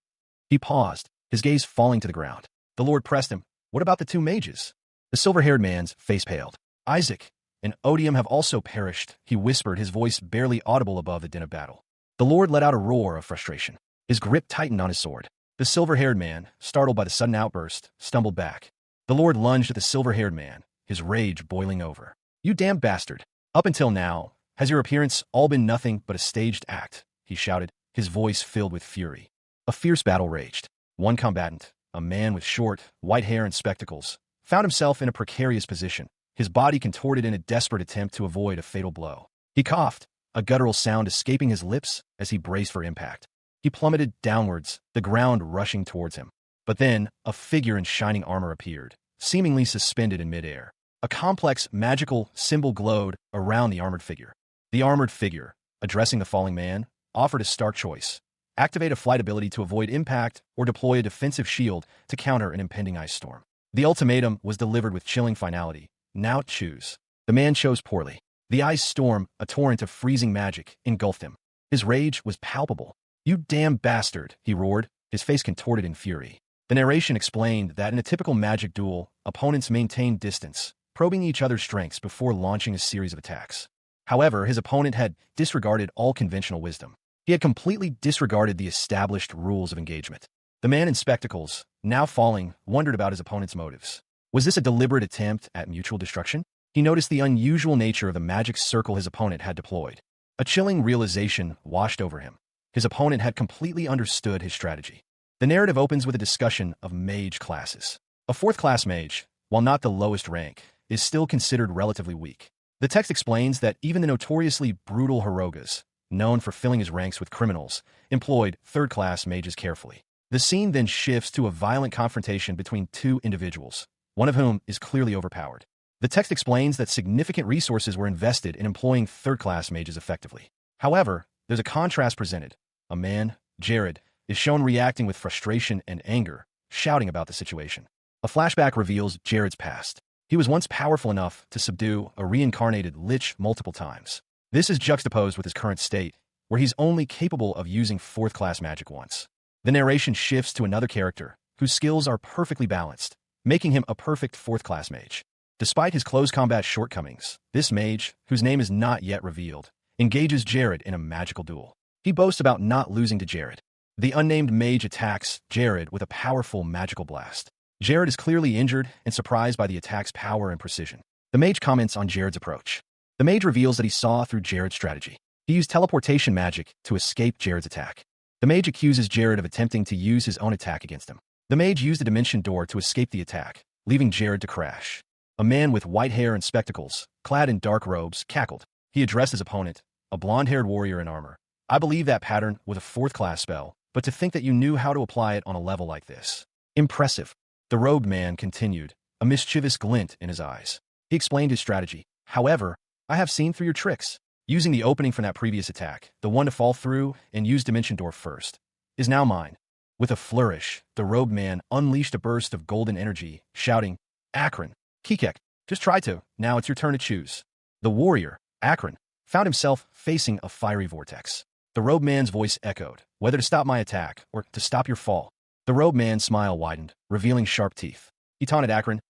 He paused, his gaze falling to the ground. The lord pressed him, "What about the two mages?" The silver-haired man's face paled. "Isaac and Odium have also perished," he whispered, his voice barely audible above the din of battle. The lord let out a roar of frustration. His grip tightened on his sword. The silver-haired man, startled by the sudden outburst, stumbled back. The lord lunged at the silver-haired man, his rage boiling over. "You damned bastard! Up until now, has your appearance all been nothing but a staged act?" he shouted, his voice filled with fury. A fierce battle raged. One combatant, a man with short, white hair and spectacles, found himself in a precarious position, his body contorted in a desperate attempt to avoid a fatal blow. He coughed, a guttural sound escaping his lips as he braced for impact. He plummeted downwards, the ground rushing towards him. But then, a figure in shining armor appeared, seemingly suspended in midair. A complex, magical symbol glowed around the armored figure. The armored figure, addressing the falling man, offered a stark choice. activate a flight ability to avoid impact, or deploy a defensive shield to counter an impending ice storm. The ultimatum was delivered with chilling finality. Now choose. The man chose poorly. The ice storm, a torrent of freezing magic, engulfed him. His rage was palpable. "You damn bastard," he roared, his face contorted in fury. The narration explained that in a typical magic duel, opponents maintained distance, probing each other's strengths before launching a series of attacks. However, his opponent had disregarded all conventional wisdom. He had completely disregarded the established rules of engagement. The man in spectacles, now falling, wondered about his opponent's motives. Was this a deliberate attempt at mutual destruction? He noticed the unusual nature of the magic circle his opponent had deployed. A chilling realization washed over him. His opponent had completely understood his strategy. The narrative opens with a discussion of mage classes. A fourth-class mage, while not the lowest rank, is still considered relatively weak. The text explains that even the notoriously brutal Hirogas, known for filling his ranks with criminals, employed third-class mages carefully. The scene then shifts to a violent confrontation between two individuals, one of whom is clearly overpowered. The text explains that significant resources were invested in employing third-class mages effectively. However, there's a contrast presented. A man, Jared, is shown reacting with frustration and anger, shouting about the situation. A flashback reveals Jared's past. He was once powerful enough to subdue a reincarnated lich multiple times. This is juxtaposed with his current state, where he's only capable of using fourth-class magic once. The narration shifts to another character, whose skills are perfectly balanced, making him a perfect fourth-class mage. Despite his close combat shortcomings, this mage, whose name is not yet revealed, engages Jared in a magical duel. He boasts about not losing to Jared. The unnamed mage attacks Jared with a powerful magical blast. Jared is clearly injured and surprised by the attack's power and precision. The mage comments on Jared's approach. The mage reveals that he saw through Jared's strategy. He used teleportation magic to escape Jared's attack. The mage accuses Jared of attempting to use his own attack against him. The mage used a dimension door to escape the attack, leaving Jared to crash. A man with white hair and spectacles, clad in dark robes, cackled. He addressed his opponent, a blonde-haired warrior in armor. "I believe that pattern was a fourth-class spell, but to think that you knew how to apply it on a level like this. Impressive." The robed man continued, a mischievous glint in his eyes. He explained his strategy. "However, I have seen through your tricks. Using the opening from that previous attack, the one to fall through and use Dimension Door first, is now mine." With a flourish, the robed man unleashed a burst of golden energy, shouting, "Akron, Kikek, just try to. Now it's your turn to choose." The warrior, Akron, found himself facing a fiery vortex. The robed man's voice echoed, "Whether to stop my attack or to stop your fall." The robed man's smile widened, revealing sharp teeth. He taunted Akron,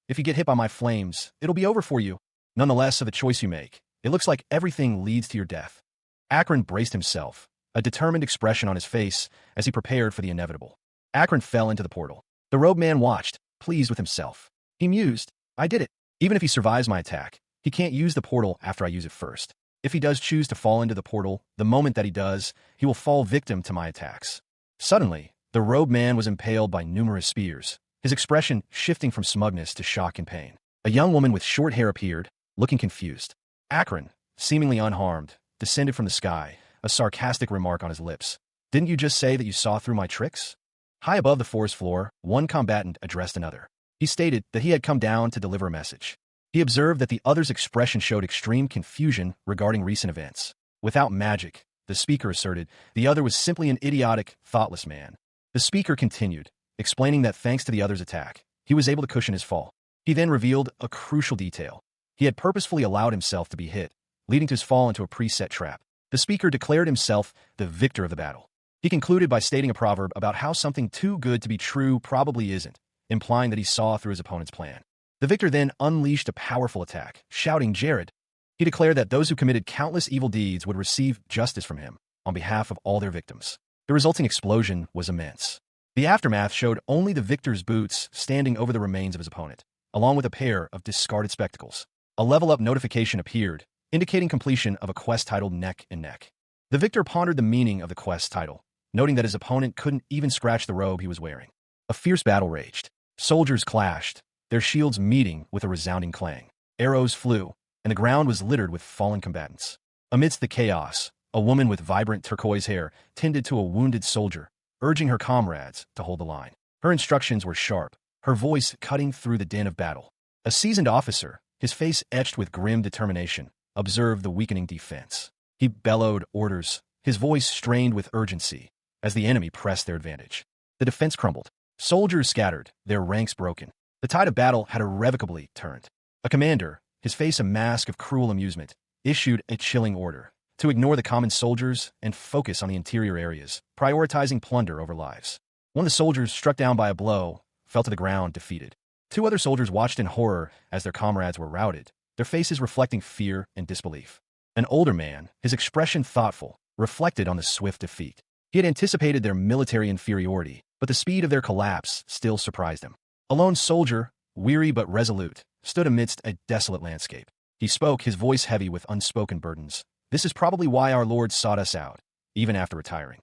If you get hit by my flames, it'll be over for you. Nonetheless of the choice you make, it looks like everything leads to your death." Akron braced himself, a determined expression on his face as he prepared for the inevitable. Akron fell into the portal. The robed man watched, pleased with himself. He mused, "I did it. Even if he survives my attack, he can't use the portal after I use it first. If he does choose to fall into the portal, the moment that he does, he will fall victim to my attacks." Suddenly, the robed man was impaled by numerous spears, his expression shifting from smugness to shock and pain. A young woman with short hair appeared, looking confused. Akron, seemingly unharmed, descended from the sky, a sarcastic remark on his lips. "Didn't you just say that you saw through my tricks?" High above the forest floor, one combatant addressed another. He stated that he had come down to deliver a message. He observed that the other's expression showed extreme confusion regarding recent events. Without magic, the speaker asserted, the other was simply an idiotic, thoughtless man. The speaker continued, explaining that thanks to the other's attack, he was able to cushion his fall. He then revealed a crucial detail. He had purposefully allowed himself to be hit, leading to his fall into a preset trap. The speaker declared himself the victor of the battle. He concluded by stating a proverb about how something too good to be true probably isn't, implying that he saw through his opponent's plan. The victor then unleashed a powerful attack, shouting, "Jared." He declared that those who committed countless evil deeds would receive justice from him on behalf of all their victims. The resulting explosion was immense. The aftermath showed only the victor's boots standing over the remains of his opponent, along with a pair of discarded spectacles. A level-up notification appeared, indicating completion of a quest titled Neck and Neck. The victor pondered the meaning of the quest title, noting that his opponent couldn't even scratch the robe he was wearing. A fierce battle raged. Soldiers clashed, their shields meeting with a resounding clang. Arrows flew, and the ground was littered with fallen combatants. Amidst the chaos, a woman with vibrant turquoise hair tended to a wounded soldier, urging her comrades to hold the line. Her instructions were sharp, her voice cutting through the din of battle. A seasoned officer, his face etched with grim determination, observed the weakening defense. He bellowed orders, his voice strained with urgency as the enemy pressed their advantage. The defense crumbled. Soldiers scattered, their ranks broken. The tide of battle had irrevocably turned. A commander, his face a mask of cruel amusement, issued a chilling order to ignore the common soldiers and focus on the interior areas, prioritizing plunder over lives. One of the soldiers, struck down by a blow, fell to the ground defeated. Two other soldiers watched in horror as their comrades were routed, their faces reflecting fear and disbelief. An older man, his expression thoughtful, reflected on the swift defeat. He had anticipated their military inferiority, but the speed of their collapse still surprised him. A lone soldier, weary but resolute, stood amidst a desolate landscape. He spoke, his voice heavy with unspoken burdens. "This is probably why our Lord sought us out, even after retiring."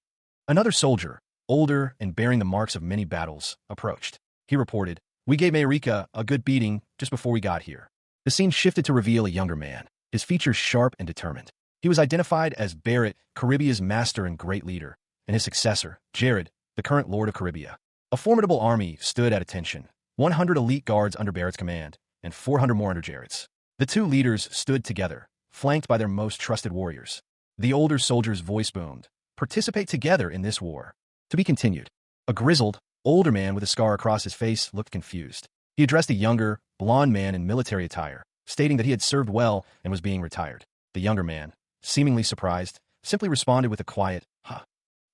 Another soldier, older and bearing the marks of many battles, approached. He reported, "We gave Marika a good beating just before we got here." The scene shifted to reveal a younger man, his features sharp and determined. He was identified as Barrett, Caribia's master and great leader, and his successor, Jared, the current Lord of Caribia. A formidable army stood at attention, 100 elite guards under Barrett's command, and 400 more under Jared's. The two leaders stood together, flanked by their most trusted warriors. The older soldier's voice boomed, "Participate together in this war." To be continued. A grizzled, older man with a scar across his face looked confused. He addressed a younger, blond man in military attire, stating that he had served well and was being retired. The younger man, seemingly surprised, simply responded with a quiet, "Huh."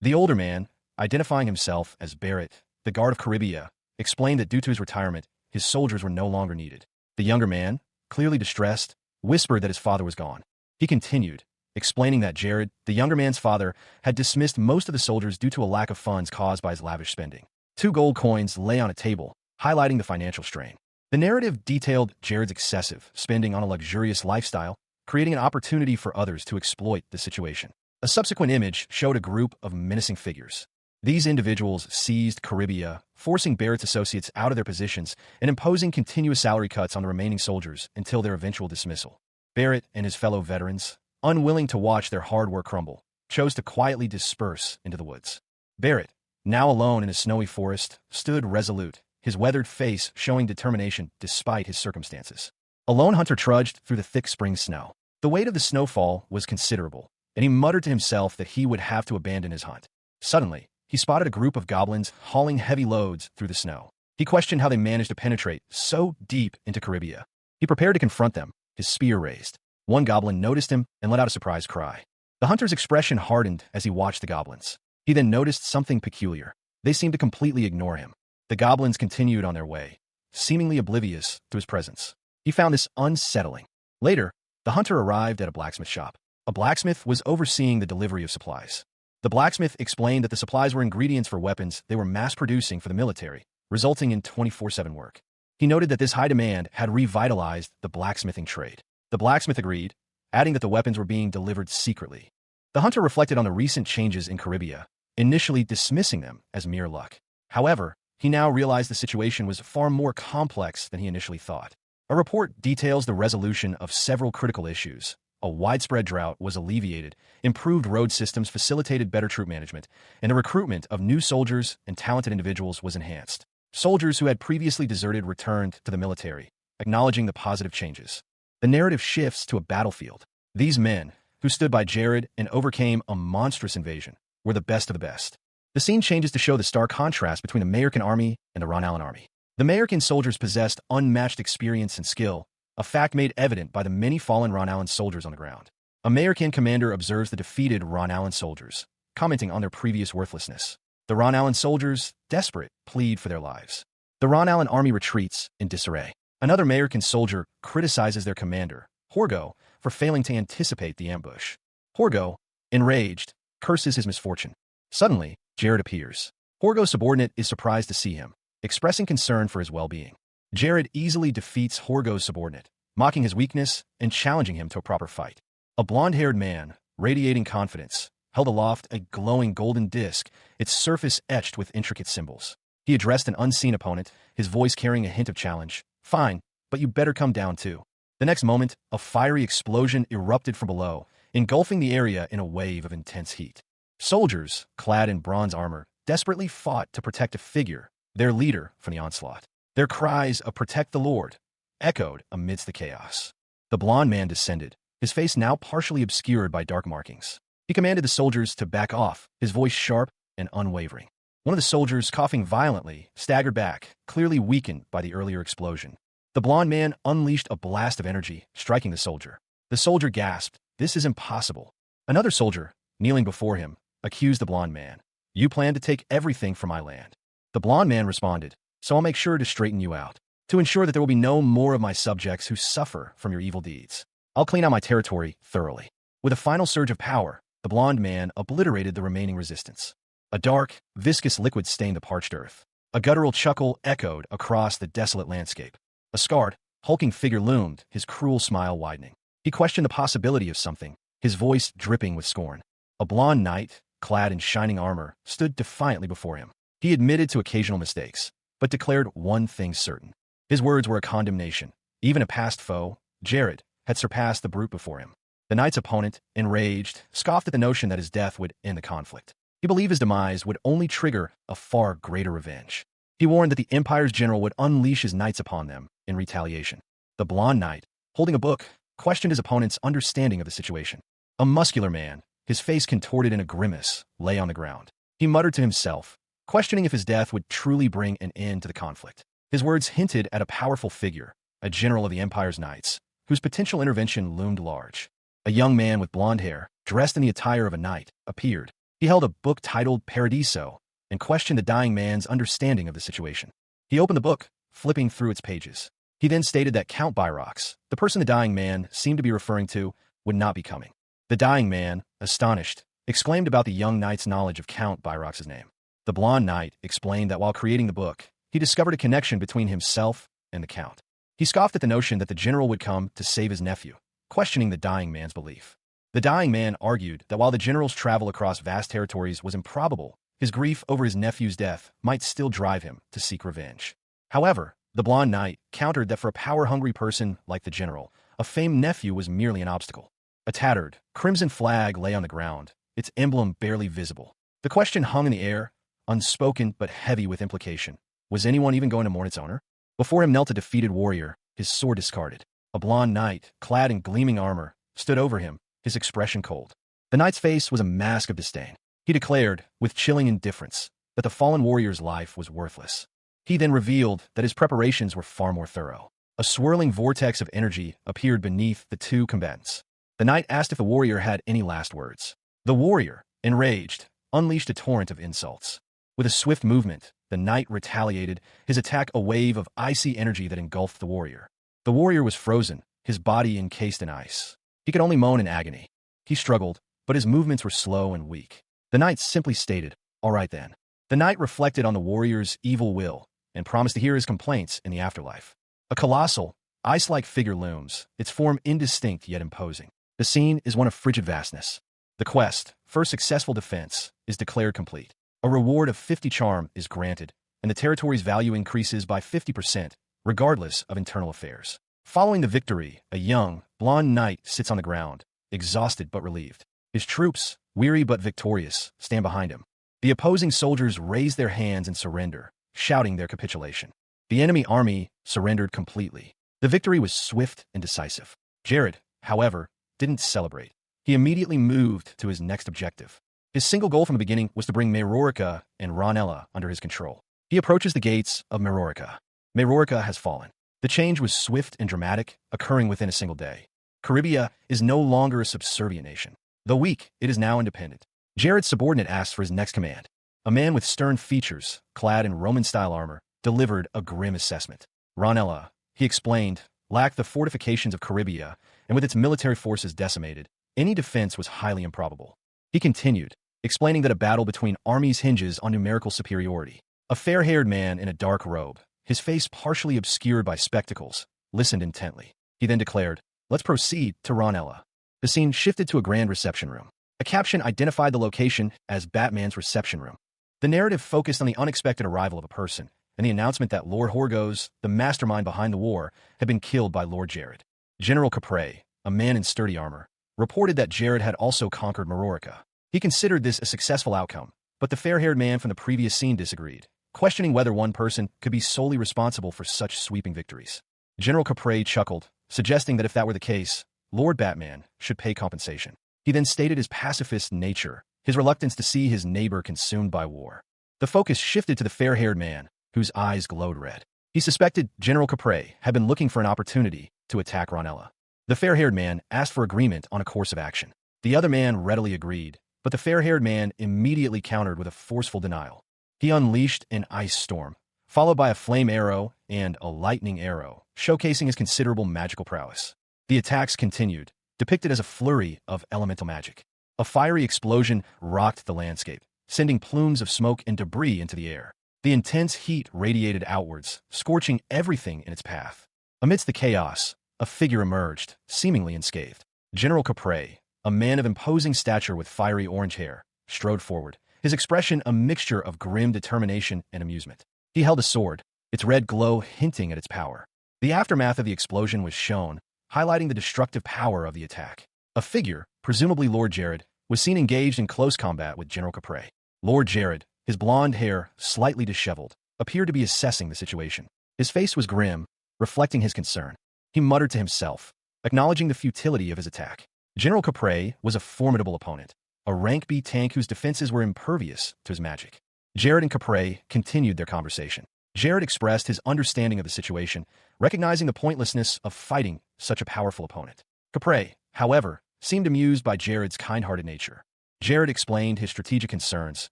The older man, identifying himself as Barrett, the guard of Caribia, explained that due to his retirement, his soldiers were no longer needed. The younger man, clearly distressed, whispered that his father was gone. He continued, explaining that Jared, the younger man's father, had dismissed most of the soldiers due to a lack of funds caused by his lavish spending. 2 gold coins lay on a table, highlighting the financial strain. The narrative detailed Jared's excessive spending on a luxurious lifestyle, creating an opportunity for others to exploit the situation. A subsequent image showed a group of menacing figures. These individuals seized Caribia, forcing Barrett's associates out of their positions and imposing continuous salary cuts on the remaining soldiers until their eventual dismissal. Barrett and his fellow veterans, unwilling to watch their hard work crumble, chose to quietly disperse into the woods. Barrett, now alone in a snowy forest, stood resolute, his weathered face showing determination despite his circumstances. A lone hunter trudged through the thick spring snow. The weight of the snowfall was considerable, and he muttered to himself that he would have to abandon his hunt. Suddenly, he spotted a group of goblins hauling heavy loads through the snow. He questioned how they managed to penetrate so deep into Caribia. He prepared to confront them, his spear raised. One goblin noticed him and let out a surprised cry. The hunter's expression hardened as he watched the goblins. He then noticed something peculiar. They seemed to completely ignore him. The goblins continued on their way, seemingly oblivious to his presence. He found this unsettling. Later, the hunter arrived at a blacksmith shop. A blacksmith was overseeing the delivery of supplies. The blacksmith explained that the supplies were ingredients for weapons they were mass-producing for the military, resulting in 24/7 work. He noted that this high demand had revitalized the blacksmithing trade. The blacksmith agreed, adding that the weapons were being delivered secretly. The hunter reflected on the recent changes in Caribia, initially dismissing them as mere luck. However, he now realized the situation was far more complex than he initially thought. A report details the resolution of several critical issues. A widespread drought was alleviated, improved road systems facilitated better troop management, and the recruitment of new soldiers and talented individuals was enhanced. Soldiers who had previously deserted returned to the military, acknowledging the positive changes. The narrative shifts to a battlefield. These men, who stood by Jared and overcame a monstrous invasion, were the best of the best. The scene changes to show the stark contrast between the American army and the Ron Allen army. The American soldiers possessed unmatched experience and skill, a fact made evident by the many fallen Ron Allen soldiers on the ground. A American commander observes the defeated Ron Allen soldiers, commenting on their previous worthlessness. The Ron Allen soldiers, desperate, plead for their lives. The Ron Allen army retreats in disarray. Another American soldier criticizes their commander, Horgo, for failing to anticipate the ambush. Horgo, enraged, curses his misfortune. Suddenly, Jared appears. Horgo's subordinate is surprised to see him, expressing concern for his well-being. Jared easily defeats Horgo's subordinate, mocking his weakness and challenging him to a proper fight. A blonde-haired man, radiating confidence, held aloft a glowing golden disc, its surface etched with intricate symbols. He addressed an unseen opponent, his voice carrying a hint of challenge. "Fine, but you better come down too." The next moment, a fiery explosion erupted from below, engulfing the area in a wave of intense heat. Soldiers, clad in bronze armor, desperately fought to protect a figure, their leader, from the onslaught. Their cries of "Protect the Lord" echoed amidst the chaos. The blond man descended, his face now partially obscured by dark markings. He commanded the soldiers to back off, his voice sharp and unwavering. One of the soldiers, coughing violently, staggered back, clearly weakened by the earlier explosion. The blond man unleashed a blast of energy, striking the soldier. The soldier gasped, "This is impossible." Another soldier, kneeling before him, accused the blond man. "You plan to take everything from my land." The blond man responded, "So I'll make sure to straighten you out, to ensure that there will be no more of my subjects who suffer from your evil deeds. I'll clean out my territory thoroughly." With a final surge of power, the blond man obliterated the remaining resistance. A dark, viscous liquid stained the parched earth. A guttural chuckle echoed across the desolate landscape. A scarred, hulking figure loomed, his cruel smile widening. He questioned the possibility of something, his voice dripping with scorn. A blond knight, clad in shining armor, stood defiantly before him. He admitted to occasional mistakes, but declared one thing certain. His words were a condemnation. Even a past foe, Jared, had surpassed the brute before him. The knight's opponent, enraged, scoffed at the notion that his death would end the conflict. He believed his demise would only trigger a far greater revenge. He warned that the Empire's general would unleash his knights upon them in retaliation. The blond knight, holding a book, questioned his opponent's understanding of the situation. A muscular man, his face contorted in a grimace, lay on the ground. He muttered to himself, questioning if his death would truly bring an end to the conflict. His words hinted at a powerful figure, a general of the Empire's knights, whose potential intervention loomed large. A young man with blonde hair, dressed in the attire of a knight, appeared. He held a book titled Paradiso and questioned the dying man's understanding of the situation. He opened the book, flipping through its pages. He then stated that Count Byrox, the person the dying man seemed to be referring to, would not be coming. The dying man, astonished, exclaimed about the young knight's knowledge of Count Byrox's name. The blond knight explained that while creating the book, he discovered a connection between himself and the Count. He scoffed at the notion that the general would come to save his nephew, questioning the dying man's belief. The dying man argued that while the general's travel across vast territories was improbable, his grief over his nephew's death might still drive him to seek revenge. However, the blond knight countered that for a power-hungry person like the general, a famed nephew was merely an obstacle. A tattered, crimson flag lay on the ground, its emblem barely visible. The question hung in the air, unspoken but heavy with implication. Was anyone even going to mourn its owner? Before him knelt a defeated warrior, his sword discarded. A blond knight, clad in gleaming armor, stood over him, his expression cold. The knight's face was a mask of disdain. He declared, with chilling indifference, that the fallen warrior's life was worthless. He then revealed that his preparations were far more thorough. A swirling vortex of energy appeared beneath the two combatants. The knight asked if the warrior had any last words. The warrior, enraged, unleashed a torrent of insults. With a swift movement, the knight retaliated, his attack a wave of icy energy that engulfed the warrior. The warrior was frozen, his body encased in ice. He could only moan in agony. He struggled, but his movements were slow and weak. The knight simply stated, "All right then." The knight reflected on the warrior's evil will and promised to hear his complaints in the afterlife. A colossal, ice-like figure looms, its form indistinct yet imposing. The scene is one of frigid vastness. The quest, for successful defense, is declared complete. A reward of 50 charm is granted, and the territory's value increases by 50%, regardless of internal affairs. Following the victory, a young, blond knight sits on the ground, exhausted but relieved. His troops, weary but victorious, stand behind him. The opposing soldiers raise their hands in surrender, shouting their capitulation. The enemy army surrendered completely. The victory was swift and decisive. Jared, however, didn't celebrate. He immediately moved to his next objective. His single goal from the beginning was to bring Marorica and Ronella under his control. He approaches the gates of Marorica. Marorica has fallen. The change was swift and dramatic, occurring within a single day. Caribia is no longer a subservient nation. Though weak, it is now independent. Jared's subordinate asked for his next command. A man with stern features, clad in Roman-style armor, delivered a grim assessment. Ronella, he explained, lacked the fortifications of Caribia, and with its military forces decimated, any defense was highly improbable. He continued, explaining that a battle between armies hinges on numerical superiority. A fair-haired man in a dark robe, his face partially obscured by spectacles, listened intently. He then declared, "Let's proceed to Ronella." The scene shifted to a grand reception room. A caption identified the location as Batman's reception room. The narrative focused on the unexpected arrival of a person, and the announcement that Lord Horgos, the mastermind behind the war, had been killed by Lord Jared. General Capre, a man in sturdy armor, reported that Jared had also conquered Marorica. He considered this a successful outcome, but the fair-haired man from the previous scene disagreed, questioning whether one person could be solely responsible for such sweeping victories. General Capre chuckled, suggesting that if that were the case, Lord Batman should pay compensation. He then stated his pacifist nature, his reluctance to see his neighbor consumed by war. The focus shifted to the fair-haired man, whose eyes glowed red. He suspected General Capre had been looking for an opportunity to attack Ronella. The fair-haired man asked for agreement on a course of action. The other man readily agreed, but the fair-haired man immediately countered with a forceful denial. He unleashed an ice storm, followed by a flame arrow and a lightning arrow, showcasing his considerable magical prowess. The attacks continued, depicted as a flurry of elemental magic. A fiery explosion rocked the landscape, sending plumes of smoke and debris into the air. The intense heat radiated outwards, scorching everything in its path. Amidst the chaos, a figure emerged, seemingly unscathed. General Capre, a man of imposing stature with fiery orange hair, strode forward, his expression a mixture of grim determination and amusement. He held a sword, its red glow hinting at its power. The aftermath of the explosion was shown, highlighting the destructive power of the attack. A figure, presumably Lord Jared, was seen engaged in close combat with General Capre. Lord Jared, his blonde hair slightly disheveled, appeared to be assessing the situation. His face was grim, reflecting his concern. He muttered to himself, acknowledging the futility of his attack. General Capre was a formidable opponent, a rank B tank whose defenses were impervious to his magic. Jared and Capre continued their conversation. Jared expressed his understanding of the situation, recognizing the pointlessness of fighting such a powerful opponent. Capre, however, seemed amused by Jared's kind-hearted nature. Jared explained his strategic concerns,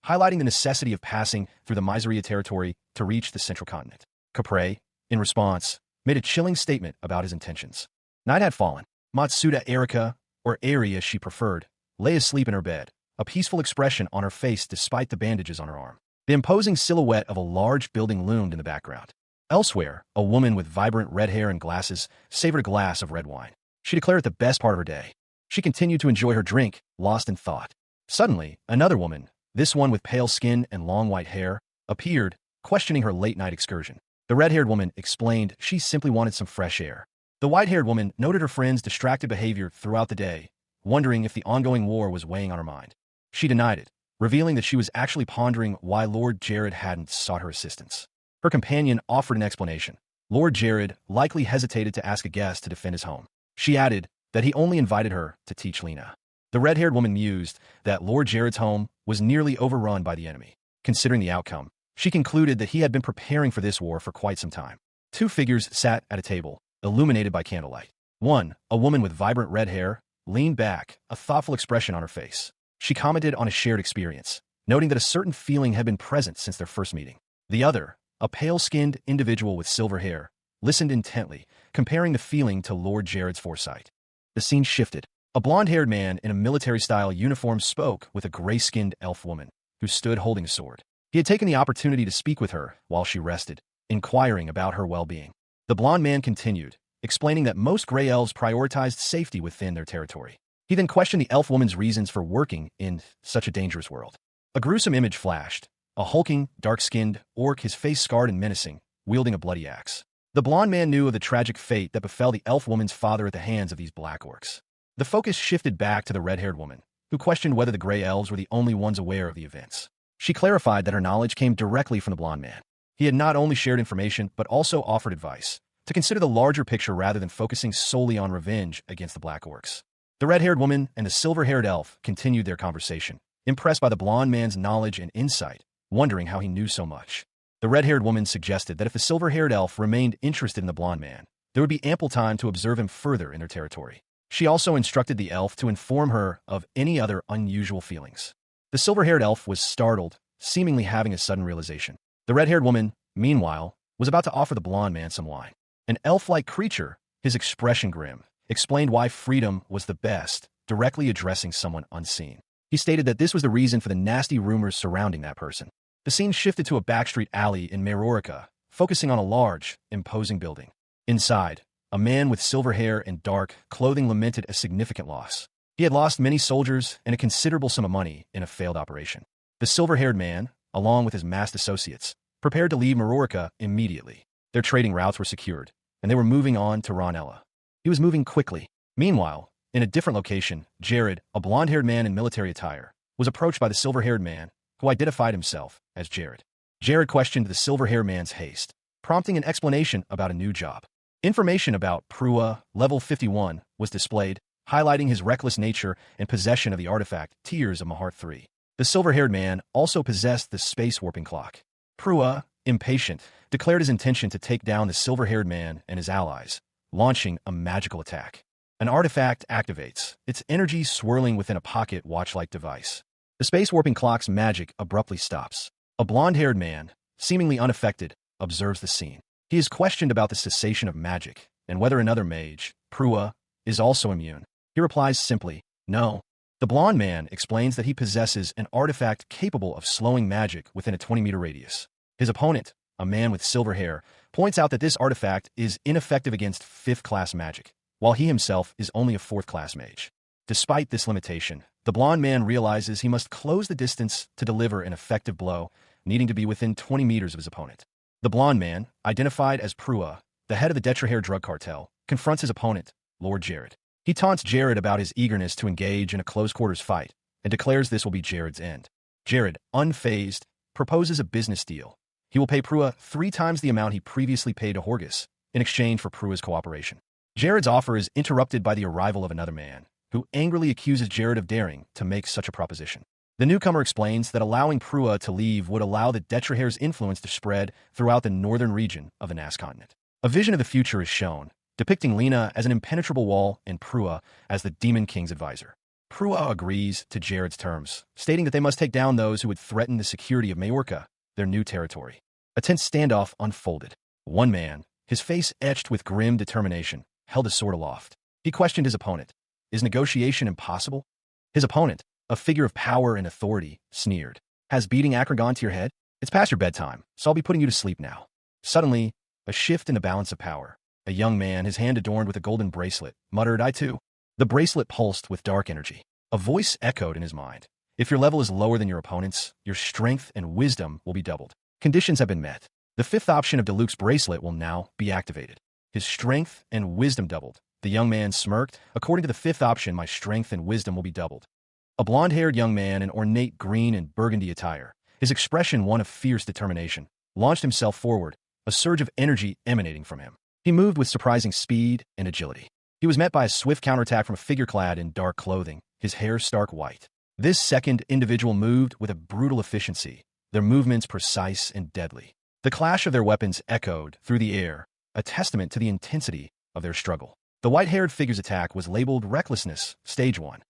highlighting the necessity of passing through the Miseria territory to reach the central continent. Capre, in response, made a chilling statement about his intentions. Night had fallen. Matsuda Erika, or Eri as she preferred, lay asleep in her bed, a peaceful expression on her face despite the bandages on her arm. The imposing silhouette of a large building loomed in the background. Elsewhere, a woman with vibrant red hair and glasses savored a glass of red wine. She declared it the best part of her day. She continued to enjoy her drink, lost in thought. Suddenly, another woman, this one with pale skin and long white hair, appeared, questioning her late-night excursion. The red-haired woman explained she simply wanted some fresh air. The white-haired woman noted her friend's distracted behavior throughout the day, wondering if the ongoing war was weighing on her mind. She denied it, revealing that she was actually pondering why Lord Jared hadn't sought her assistance. Her companion offered an explanation. Lord Jared likely hesitated to ask a guest to defend his home. She added that he only invited her to teach Lena. The red-haired woman mused that Lord Jared's home was nearly overrun by the enemy. Considering the outcome, she concluded that he had been preparing for this war for quite some time. Two figures sat at a table, illuminated by candlelight. One, a woman with vibrant red hair, leaned back, a thoughtful expression on her face. She commented on a shared experience, noting that a certain feeling had been present since their first meeting. The other, a pale-skinned individual with silver hair, listened intently, comparing the feeling to Lord Jared's foresight. The scene shifted. A blonde-haired man in a military-style uniform spoke with a gray-skinned elf woman, who stood holding a sword. He had taken the opportunity to speak with her while she rested, inquiring about her well-being. The blonde man continued, explaining that most gray elves prioritized safety within their territory. He then questioned the elf woman's reasons for working in such a dangerous world. A gruesome image flashed, a hulking, dark-skinned orc, his face scarred and menacing, wielding a bloody axe. The blonde man knew of the tragic fate that befell the elf woman's father at the hands of these black orcs. The focus shifted back to the red-haired woman, who questioned whether the gray elves were the only ones aware of the events. She clarified that her knowledge came directly from the blonde man. He had not only shared information, but also offered advice, to consider the larger picture rather than focusing solely on revenge against the black orcs. The red-haired woman and the silver-haired elf continued their conversation, impressed by the blonde man's knowledge and insight, wondering how he knew so much. The red-haired woman suggested that if the silver-haired elf remained interested in the blonde man, there would be ample time to observe him further in their territory. She also instructed the elf to inform her of any other unusual feelings. The silver-haired elf was startled, seemingly having a sudden realization. The red-haired woman, meanwhile, was about to offer the blonde man some wine. An elf-like creature, his expression grim, explained why freedom was the best, directly addressing someone unseen. He stated that this was the reason for the nasty rumors surrounding that person. The scene shifted to a backstreet alley in Marorica, focusing on a large, imposing building. Inside, a man with silver hair and dark clothing lamented a significant loss. He had lost many soldiers and a considerable sum of money in a failed operation. The silver-haired man, along with his masked associates, prepared to leave Marorica immediately. Their trading routes were secured, and they were moving on to Ronella. He was moving quickly. Meanwhile, in a different location, Jared, a blonde-haired man in military attire, was approached by the silver-haired man, who identified himself as Jared. Jared questioned the silver-haired man's haste, prompting an explanation about a new job. Information about Prua, level 51, was displayed, highlighting his reckless nature and possession of the artifact Tears of Mahart 3. The silver-haired man also possessed the space warping clock. Prua, impatient, declared his intention to take down the silver-haired man and his allies, launching a magical attack. An artifact activates, its energy swirling within a pocket watch-like device. The space warping clock's magic abruptly stops. A blonde-haired man, seemingly unaffected, observes the scene. He is questioned about the cessation of magic and whether another mage, Prua, is also immune. He replies simply, no. The blonde man explains that he possesses an artifact capable of slowing magic within a 20-meter radius. His opponent, a man with silver hair, points out that this artifact is ineffective against 5th-class magic, while he himself is only a 4th-class mage. Despite this limitation, the blonde man realizes he must close the distance to deliver an effective blow, needing to be within 20 meters of his opponent. The blonde man, identified as Prua, the head of the Detrahair drug cartel, confronts his opponent, Lord Jared. He taunts Jared about his eagerness to engage in a close-quarters fight and declares this will be Jared's end. Jared, unfazed, proposes a business deal. He will pay Prua 3 times the amount he previously paid to Horgus in exchange for Prua's cooperation. Jared's offer is interrupted by the arrival of another man, who angrily accuses Jared of daring to make such a proposition. The newcomer explains that allowing Prua to leave would allow the Detrahair's influence to spread throughout the northern region of the Nas continent. A vision of the future is shown, depicting Lena as an impenetrable wall and Prua as the Demon King's advisor. Prua agrees to Jared's terms, stating that they must take down those who would threaten the security of Majorca, their new territory. A tense standoff unfolded. One man, his face etched with grim determination, held his sword aloft. He questioned his opponent. Is negotiation impossible? His opponent, a figure of power and authority, sneered. Has beating Akron gone to your head? It's past your bedtime, so I'll be putting you to sleep now. Suddenly, a shift in the balance of power. A young man, his hand adorned with a golden bracelet, muttered, I too. The bracelet pulsed with dark energy. A voice echoed in his mind. If your level is lower than your opponent's, your strength and wisdom will be doubled. Conditions have been met. The 5th option of Diluc's bracelet will now be activated. His strength and wisdom doubled. The young man smirked. According to the 5th option, my strength and wisdom will be doubled. A blonde-haired young man in ornate green and burgundy attire, his expression one of fierce determination, launched himself forward, a surge of energy emanating from him. He moved with surprising speed and agility. He was met by a swift counterattack from a figure clad in dark clothing, his hair stark white. This second individual moved with a brutal efficiency, their movements precise and deadly. The clash of their weapons echoed through the air, a testament to the intensity of their struggle. The white-haired figure's attack was labeled Recklessness, Stage 1.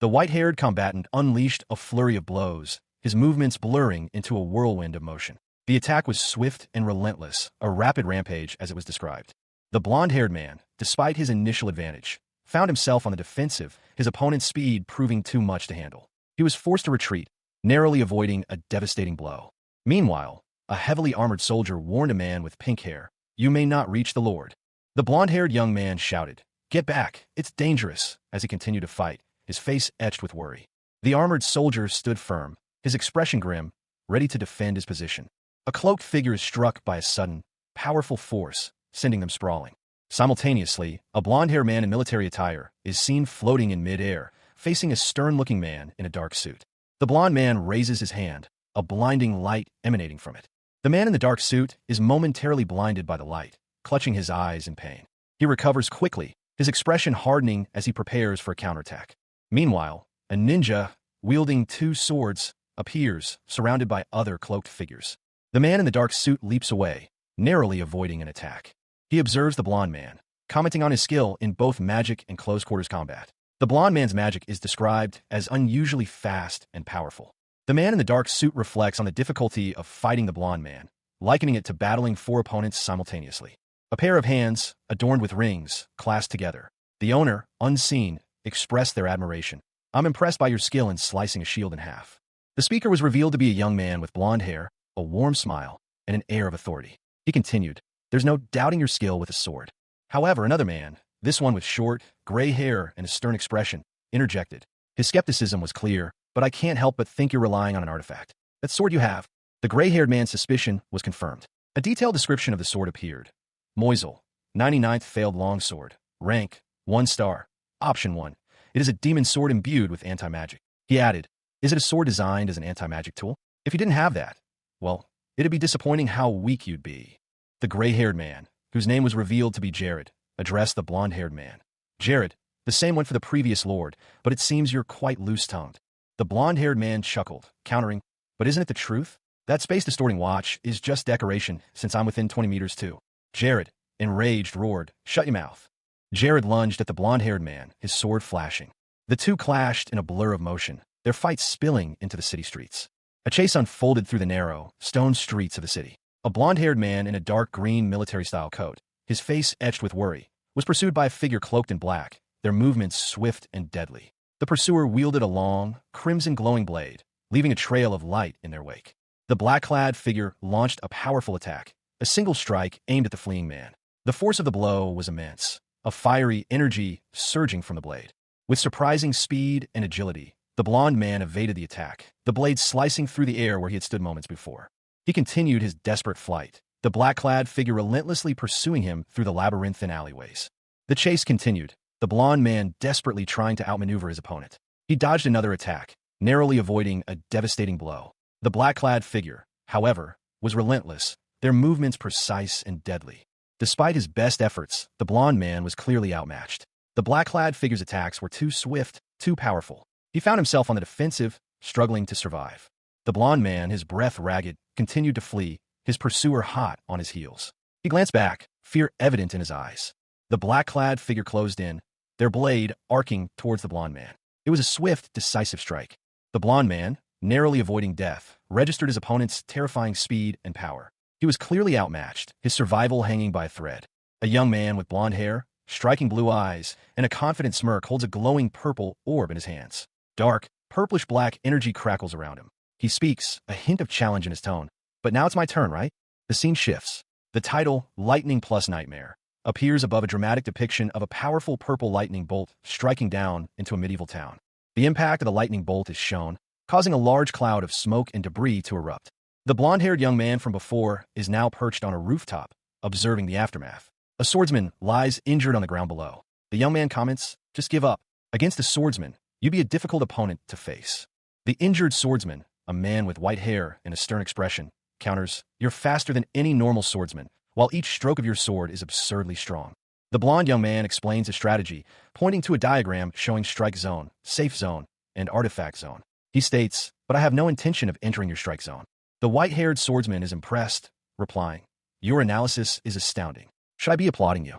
The white-haired combatant unleashed a flurry of blows, his movements blurring into a whirlwind of motion. The attack was swift and relentless, a rapid rampage as it was described. The blonde-haired man, despite his initial advantage, found himself on the defensive, his opponent's speed proving too much to handle. He was forced to retreat, narrowly avoiding a devastating blow. Meanwhile, a heavily armored soldier warned a man with pink hair, You may not reach the Lord. The blonde-haired young man shouted, Get back, it's dangerous, as he continued to fight, his face etched with worry. The armored soldier stood firm, his expression grim, ready to defend his position. A cloaked figure is struck by a sudden, powerful force, sending them sprawling. Simultaneously, a blonde-haired man in military attire is seen floating in mid-air, facing a stern-looking man in a dark suit. The blonde man raises his hand, a blinding light emanating from it. The man in the dark suit is momentarily blinded by the light, clutching his eyes in pain. He recovers quickly, his expression hardening as he prepares for a counterattack. Meanwhile, a ninja, wielding 2 swords, appears, surrounded by other cloaked figures. The man in the dark suit leaps away, narrowly avoiding an attack. He observes the blonde man, commenting on his skill in both magic and close-quarters combat. The blonde man's magic is described as unusually fast and powerful. The man in the dark suit reflects on the difficulty of fighting the blonde man, likening it to battling 4 opponents simultaneously. A pair of hands, adorned with rings, clasped together. The owner, unseen, expressed their admiration. I'm impressed by your skill in slicing a shield in half. The speaker was revealed to be a young man with blonde hair, a warm smile, and an air of authority. He continued, There's no doubting your skill with a sword. However, another man, this one with short, gray hair and a stern expression, interjected. His skepticism was clear, but I can't help but think you're relying on an artifact. That sword you have. The gray-haired man's suspicion was confirmed. A detailed description of the sword appeared. Moisel, 99th failed longsword. Rank, 1 star. Option 1. It is a demon sword imbued with anti-magic. He added, Is it a sword designed as an anti-magic tool? If you didn't have that, well, it'd be disappointing how weak you'd be. The gray-haired man, whose name was revealed to be Jared, addressed the blonde-haired man. Jared, the The same went for the previous lord, but it seems you're quite loose-tongued. The blonde-haired man chuckled, countering, but isn't it the truth? That space-distorting watch is just decoration since I'm within 20 meters too. Jared, enraged, roared, shut your mouth. Jared lunged at the blonde-haired man, his sword flashing. The two clashed in a blur of motion, their fight spilling into the city streets. A chase unfolded through the narrow, stone streets of the city. A blonde-haired man in a dark green military-style coat, his face etched with worry, was pursued by a figure cloaked in black, their movements swift and deadly. The pursuer wielded a long, crimson-glowing blade, leaving a trail of light in their wake. The black-clad figure launched a powerful attack, a single strike aimed at the fleeing man. The force of the blow was immense, a fiery energy surging from the blade. With surprising speed and agility, the blond man evaded the attack, the blade slicing through the air where he had stood moments before. He continued his desperate flight, the black-clad figure relentlessly pursuing him through the labyrinthine alleyways. The chase continued, the blond man desperately trying to outmaneuver his opponent. He dodged another attack, narrowly avoiding a devastating blow. The black-clad figure, however, was relentless, their movements precise and deadly. Despite his best efforts, the blond man was clearly outmatched. The black-clad figure's attacks were too swift, too powerful. He found himself on the defensive, struggling to survive. The blond man, his breath ragged, continued to flee, his pursuer hot on his heels. He glanced back, fear evident in his eyes. The black-clad figure closed in, their blade arcing towards the blond man. It was a swift, decisive strike. The blond man, narrowly avoiding death, registered his opponent's terrifying speed and power. He was clearly outmatched, his survival hanging by a thread. A young man with blonde hair, striking blue eyes, and a confident smirk holds a glowing purple orb in his hands. Dark, purplish-black energy crackles around him. He speaks, a hint of challenge in his tone. But now it's my turn, right? The scene shifts. The title, Lightning Plus Nightmare, appears above a dramatic depiction of a powerful purple lightning bolt striking down into a medieval town. The impact of the lightning bolt is shown, causing a large cloud of smoke and debris to erupt. The blonde-haired young man from before is now perched on a rooftop, observing the aftermath. A swordsman lies injured on the ground below. The young man comments, "Just give up. Against a swordsman, you'd be a difficult opponent to face." The injured swordsman, a man with white hair and a stern expression, counters, "You're faster than any normal swordsman, while each stroke of your sword is absurdly strong." The blonde young man explains his strategy, pointing to a diagram showing strike zone, safe zone, and artifact zone. He states, "But I have no intention of entering your strike zone." The white-haired swordsman is impressed, replying, "Your analysis is astounding. Should I be applauding you?"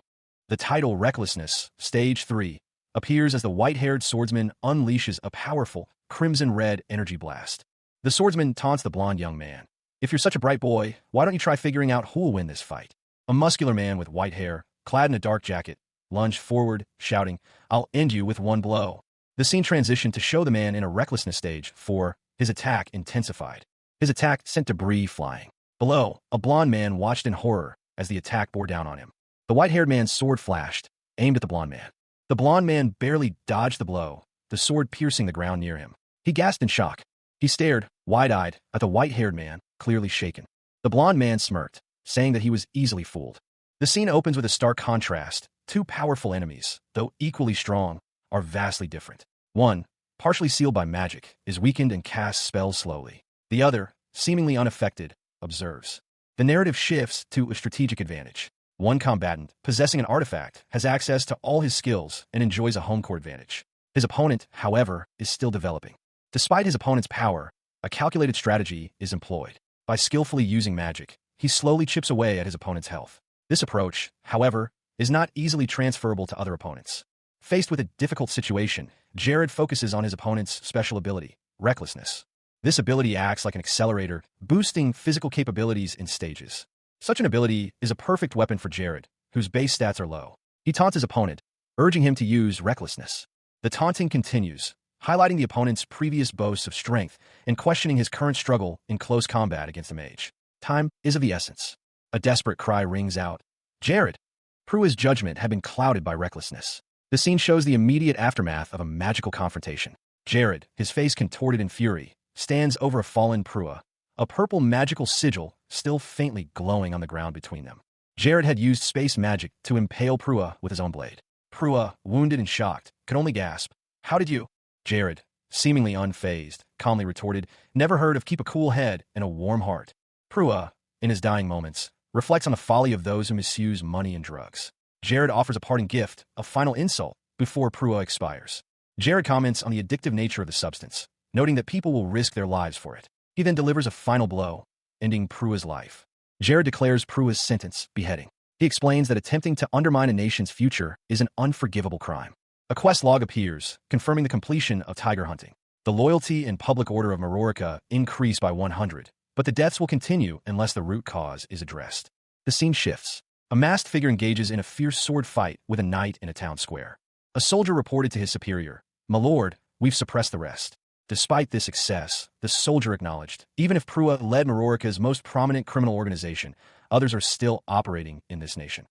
The title Recklessness, Stage 3, appears as the white-haired swordsman unleashes a powerful, crimson-red energy blast. The swordsman taunts the blonde young man. "If you're such a bright boy, why don't you try figuring out who will win this fight?" A muscular man with white hair, clad in a dark jacket, lunged forward, shouting, "I'll end you with one blow." The scene transitioned to show the man in a recklessness stage 4, his attack intensified. His attack sent debris flying. Below, a blonde man watched in horror as the attack bore down on him. The white-haired man's sword flashed, aimed at the blonde man. The blonde man barely dodged the blow, the sword piercing the ground near him. He gasped in shock. He stared, wide-eyed, at the white-haired man, clearly shaken. The blonde man smirked, saying that he was easily fooled. The scene opens with a stark contrast. Two powerful enemies, though equally strong, are vastly different. One, partially sealed by magic, is weakened and casts spells slowly. The other, seemingly unaffected, observes. The narrative shifts to a strategic advantage. One combatant, possessing an artifact, has access to all his skills and enjoys a home court advantage. His opponent, however, is still developing. Despite his opponent's power, a calculated strategy is employed. By skillfully using magic, he slowly chips away at his opponent's health. This approach, however, is not easily transferable to other opponents. Faced with a difficult situation, Jared focuses on his opponent's special ability, Recklessness. This ability acts like an accelerator, boosting physical capabilities in stages. Such an ability is a perfect weapon for Jared, whose base stats are low. He taunts his opponent, urging him to use Recklessness. The taunting continues, highlighting the opponent's previous boasts of strength and questioning his current struggle in close combat against a mage. Time is of the essence. A desperate cry rings out. "Jared!" Prua's judgment had been clouded by Recklessness. The scene shows the immediate aftermath of a magical confrontation. Jared, his face contorted in fury, stands over a fallen Prua, a purple magical sigil still faintly glowing on the ground between them. Jared had used space magic to impale Prua with his own blade. Prua, wounded and shocked, could only gasp. "How did you?" Jared, seemingly unfazed, calmly retorted, "Never heard of keep a cool head and a warm heart." Prua, in his dying moments, reflects on the folly of those who misuse money and drugs. Jared offers a parting gift, a final insult, before Prua expires. Jared comments on the addictive nature of the substance, noting that people will risk their lives for it. He then delivers a final blow, ending Prua's life. Jared declares Prua's sentence beheading. He explains that attempting to undermine a nation's future is an unforgivable crime. A quest log appears, confirming the completion of tiger hunting. The loyalty and public order of Marorika increase by 100, but the deaths will continue unless the root cause is addressed. The scene shifts. A masked figure engages in a fierce sword fight with a knight in a town square. A soldier reported to his superior, "My lord, we've suppressed the rest." Despite this success, the soldier acknowledged, even if Prua led Marorika's most prominent criminal organization, others are still operating in this nation.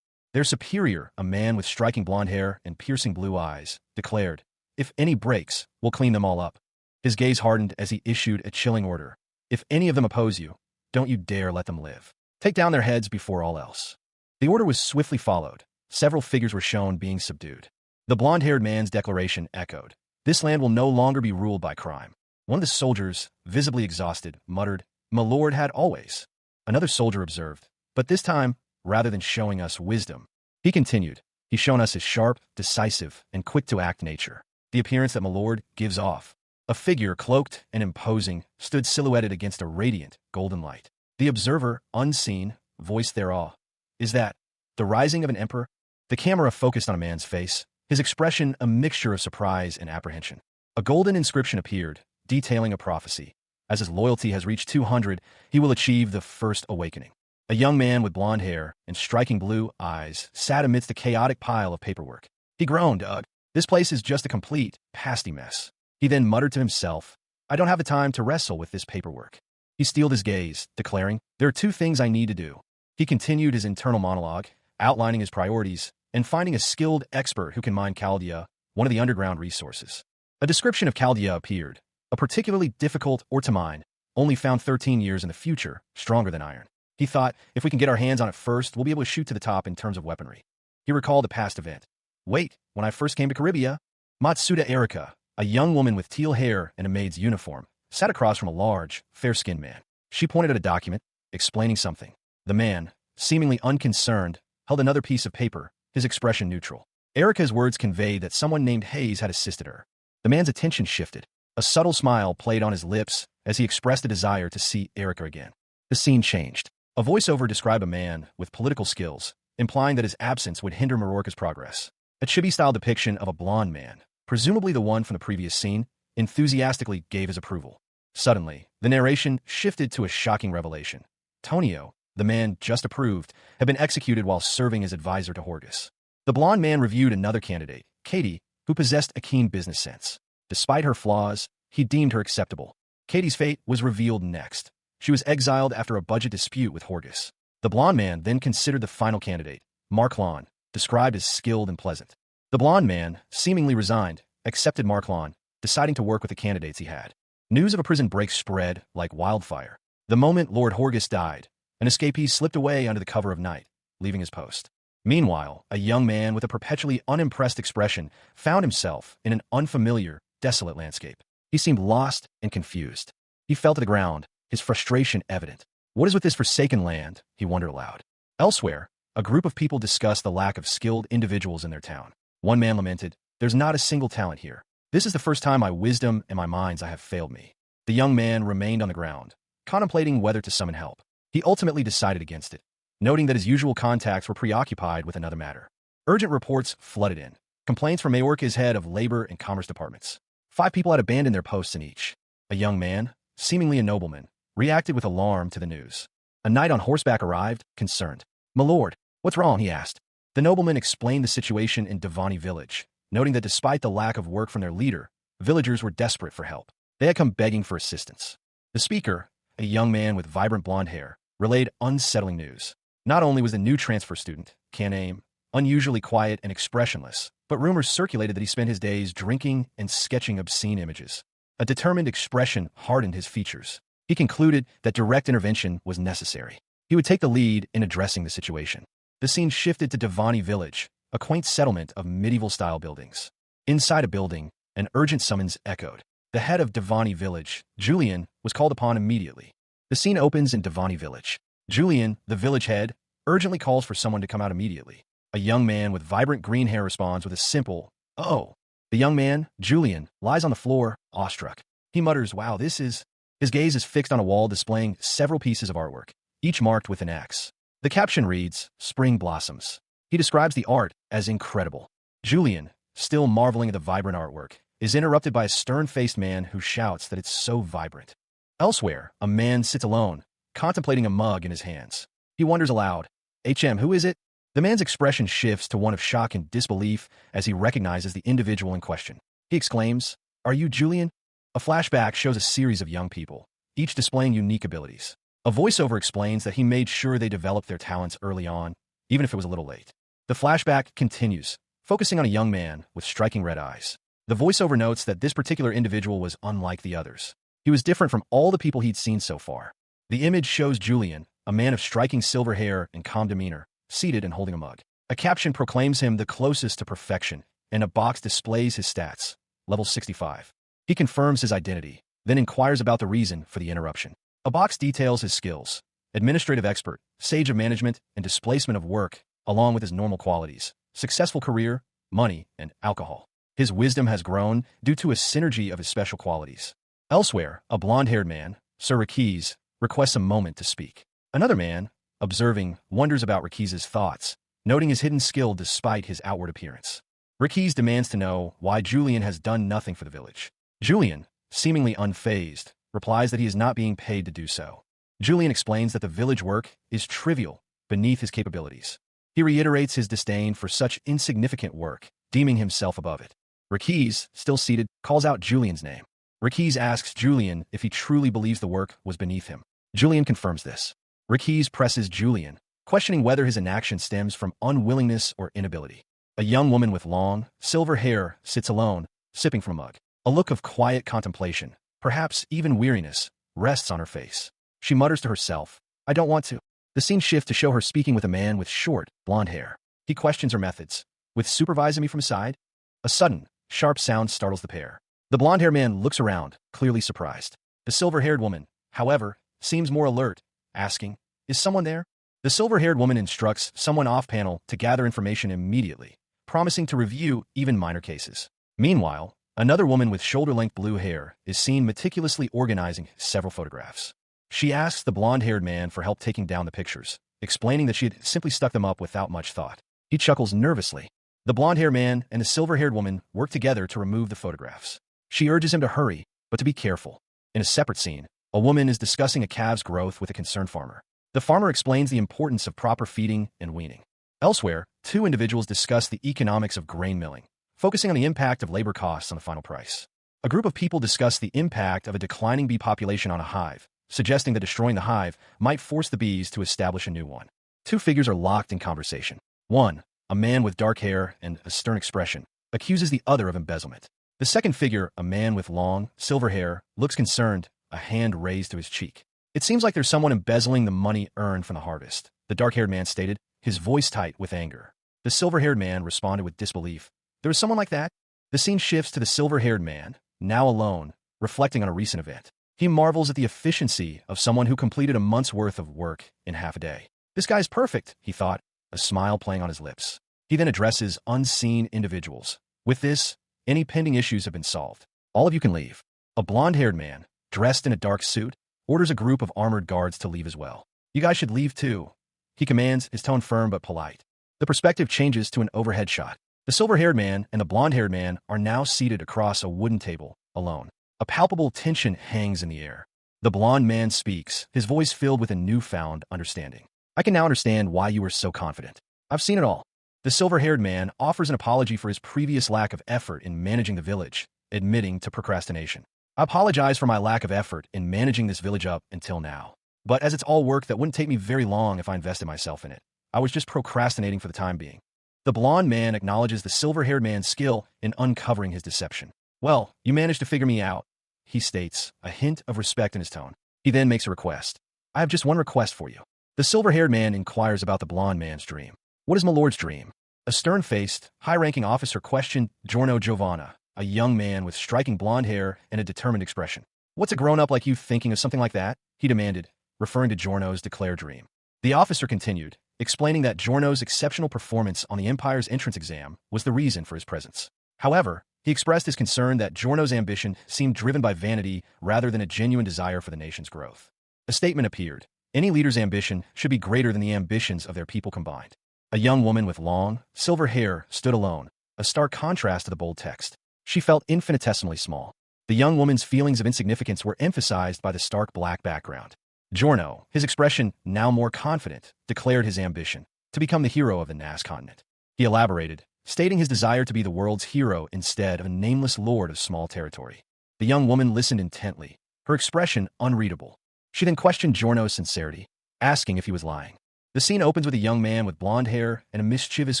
Their superior, a man with striking blonde hair and piercing blue eyes, declared, "If any breaks, we'll clean them all up." His gaze hardened as he issued a chilling order. "If any of them oppose you, don't you dare let them live. Take down their heads before all else." The order was swiftly followed. Several figures were shown being subdued. The blonde-haired man's declaration echoed, "This land will no longer be ruled by crime." One of the soldiers, visibly exhausted, muttered, "My lord had always." Another soldier observed, "But this time, rather than showing us wisdom," he continued, "he's shown us his sharp, decisive, and quick-to-act nature. The appearance that my lord gives off." A figure, cloaked and imposing, stood silhouetted against a radiant, golden light. The observer, unseen, voiced their awe. "Is that the rising of an emperor?" The camera focused on a man's face, his expression a mixture of surprise and apprehension. A golden inscription appeared, detailing a prophecy. As his loyalty has reached 200, he will achieve the first awakening. A young man with blonde hair and striking blue eyes sat amidst a chaotic pile of paperwork. He groaned, "Ugh, this place is just a complete, pasty mess." He then muttered to himself, "I don't have the time to wrestle with this paperwork." He steeled his gaze, declaring, "There are two things I need to do." He continued his internal monologue, outlining his priorities, and finding a skilled expert who can mine Chaldea, one of the underground resources. A description of Chaldea appeared, a particularly difficult ore to mine, only found 13 years in the future, stronger than iron. He thought, if we can get our hands on it first, we'll be able to shoot to the top in terms of weaponry. He recalled a past event. "Wait, when I first came to Caribia, Matsuda Erika, a young woman with teal hair and a maid's uniform, sat across from a large, fair-skinned man. She pointed at a document, explaining something. The man, seemingly unconcerned, held another piece of paper, his expression neutral. Erica's words conveyed that someone named Hayes had assisted her. The man's attention shifted. A subtle smile played on his lips as he expressed a desire to see Erica again. The scene changed. A voiceover described a man with political skills, implying that his absence would hinder Marorika's progress. A chibi-style depiction of a blonde man, presumably the one from the previous scene, enthusiastically gave his approval. Suddenly, the narration shifted to a shocking revelation. Tonio, the man just approved, had been executed while serving as advisor to Horgus. The blonde man reviewed another candidate, Katie, who possessed a keen business sense. Despite her flaws, he deemed her acceptable. Katie's fate was revealed next. She was exiled after a budget dispute with Horgus. The blonde man then considered the final candidate, Marklon, described as skilled and pleasant. The blonde man, seemingly resigned, accepted Marklon, deciding to work with the candidates he had. News of a prison break spread like wildfire. The moment Lord Horgus died, an escapee slipped away under the cover of night, leaving his post. Meanwhile, a young man with a perpetually unimpressed expression found himself in an unfamiliar, desolate landscape. He seemed lost and confused. He fell to the ground, his frustration evident. What is with this forsaken land? He wondered aloud. Elsewhere, a group of people discussed the lack of skilled individuals in their town. One man lamented, "There's not a single talent here. This is the first time my wisdom and my minds have failed me." The young man remained on the ground, contemplating whether to summon help. He ultimately decided against it, noting that his usual contacts were preoccupied with another matter. Urgent reports flooded in. Complaints from Majorca's head of labor and commerce departments. 5 people had abandoned their posts in each. A young man, seemingly a nobleman, reacted with alarm to the news. A knight on horseback arrived, concerned. "My lord, what's wrong?" he asked. The nobleman explained the situation in Devani village, noting that despite the lack of work from their leader, villagers were desperate for help. They had come begging for assistance. The speaker, a young man with vibrant blonde hair, relayed unsettling news. Not only was the new transfer student, Kanaim, unusually quiet and expressionless, but rumors circulated that he spent his days drinking and sketching obscene images. A determined expression hardened his features. He concluded that direct intervention was necessary. He would take the lead in addressing the situation. The scene shifted to Devani village, a quaint settlement of medieval-style buildings. Inside a building, an urgent summons echoed. The head of Devani village, Julian, was called upon immediately. The scene opens in Devani village. Julian, the village head, urgently calls for someone to come out immediately. A young man with vibrant green hair responds with a simple, Oh. The young man, Julian, lies on the floor, awestruck. He mutters, wow, this is... His gaze is fixed on a wall displaying several pieces of artwork, each marked with an X. The caption reads, Spring Blossoms. He describes the art as incredible. Julian, still marveling at the vibrant artwork, is interrupted by a stern-faced man who shouts that it's so vibrant. Elsewhere, a man sits alone, contemplating a mug in his hands. He wonders aloud, who is it? The man's expression shifts to one of shock and disbelief as he recognizes the individual in question. He exclaims, Are you Julian? A flashback shows a series of young people, each displaying unique abilities. A voiceover explains that he made sure they developed their talents early on, even if it was a little late. The flashback continues, focusing on a young man with striking red eyes. The voiceover notes that this particular individual was unlike the others. He was different from all the people he'd seen so far. The image shows Julian, a man of striking silver hair and calm demeanor, seated and holding a mug. A caption proclaims him the closest to perfection, and a box displays his stats, level 65. He confirms his identity, then inquires about the reason for the interruption. A box details his skills, administrative expert, sage of management, and displacement of work, along with his normal qualities, successful career, money, and alcohol. His wisdom has grown due to a synergy of his special qualities. Elsewhere, a blonde-haired man, Sir Rakis, requests a moment to speak. Another man, observing, wonders about Rakis's thoughts, noting his hidden skill despite his outward appearance. Rakis demands to know why Julian has done nothing for the village. Julian, seemingly unfazed, replies that he is not being paid to do so. Julian explains that the village work is trivial, beneath his capabilities. He reiterates his disdain for such insignificant work, deeming himself above it. Rakis, still seated, calls out Julian's name. Rakis asks Julian if he truly believes the work was beneath him. Julian confirms this. Rakis presses Julian, questioning whether his inaction stems from unwillingness or inability. A young woman with long, silver hair sits alone, sipping from a mug. A look of quiet contemplation, perhaps even weariness, rests on her face. She mutters to herself, I don't want to. The scene shifts to show her speaking with a man with short, blonde hair. He questions her methods. With supervising me from his side? A sudden, sharp sound startles the pair. The blonde-haired man looks around, clearly surprised. The silver-haired woman, however, seems more alert, asking, Is someone there? The silver-haired woman instructs someone off-panel to gather information immediately, promising to review even minor cases. Meanwhile, another woman with shoulder-length blue hair is seen meticulously organizing several photographs. She asks the blonde-haired man for help taking down the pictures, explaining that she had simply stuck them up without much thought. He chuckles nervously. The blonde-haired man and the silver-haired woman work together to remove the photographs. She urges him to hurry, but to be careful. In a separate scene, a woman is discussing a calf's growth with a concerned farmer. The farmer explains the importance of proper feeding and weaning. Elsewhere, two individuals discuss the economics of grain milling, focusing on the impact of labor costs on the final price. A group of people discuss the impact of a declining bee population on a hive, suggesting that destroying the hive might force the bees to establish a new one. Two figures are locked in conversation. One, a man with dark hair and a stern expression, accuses the other of embezzlement. The second figure, a man with long, silver hair, looks concerned, a hand raised to his cheek. It seems like there's someone embezzling the money earned from the harvest, the dark-haired man stated, his voice tight with anger. The silver-haired man responded with disbelief. There was someone like that? The scene shifts to the silver-haired man, now alone, reflecting on a recent event. He marvels at the efficiency of someone who completed a month's worth of work in half a day. This guy's perfect, he thought, a smile playing on his lips. He then addresses unseen individuals. With this, any pending issues have been solved. All of you can leave. A blonde-haired man, dressed in a dark suit, orders a group of armored guards to leave as well. You guys should leave too. He commands, his tone firm but polite. The perspective changes to an overhead shot. The silver-haired man and the blonde-haired man are now seated across a wooden table, alone. A palpable tension hangs in the air. The blonde man speaks, his voice filled with a newfound understanding. I can now understand why you were so confident. I've seen it all. The silver-haired man offers an apology for his previous lack of effort in managing the village, admitting to procrastination. I apologize for my lack of effort in managing this village up until now. But as it's all work that wouldn't take me very long if I invested myself in it, I was just procrastinating for the time being. The blonde man acknowledges the silver-haired man's skill in uncovering his deception. Well, you managed to figure me out, he states, a hint of respect in his tone. He then makes a request. I have just one request for you. The silver-haired man inquires about the blonde man's dream. What is my lord's dream? A stern-faced, high-ranking officer questioned Giorno Giovanna, a young man with striking blonde hair and a determined expression. What's a grown-up like you thinking of something like that? He demanded, referring to Giorno's declared dream. The officer continued, explaining that Giorno's exceptional performance on the Empire's entrance exam was the reason for his presence. However, he expressed his concern that Giorno's ambition seemed driven by vanity rather than a genuine desire for the nation's growth. A statement appeared. Any leader's ambition should be greater than the ambitions of their people combined. A young woman with long, silver hair stood alone, a stark contrast to the bold text. She felt infinitesimally small. The young woman's feelings of insignificance were emphasized by the stark black background. Giorno, his expression now more confident, declared his ambition to become the hero of the Nas continent. He elaborated, stating his desire to be the world's hero instead of a nameless lord of small territory. The young woman listened intently, her expression unreadable. She then questioned Giorno's sincerity, asking if he was lying. The scene opens with a young man with blonde hair and a mischievous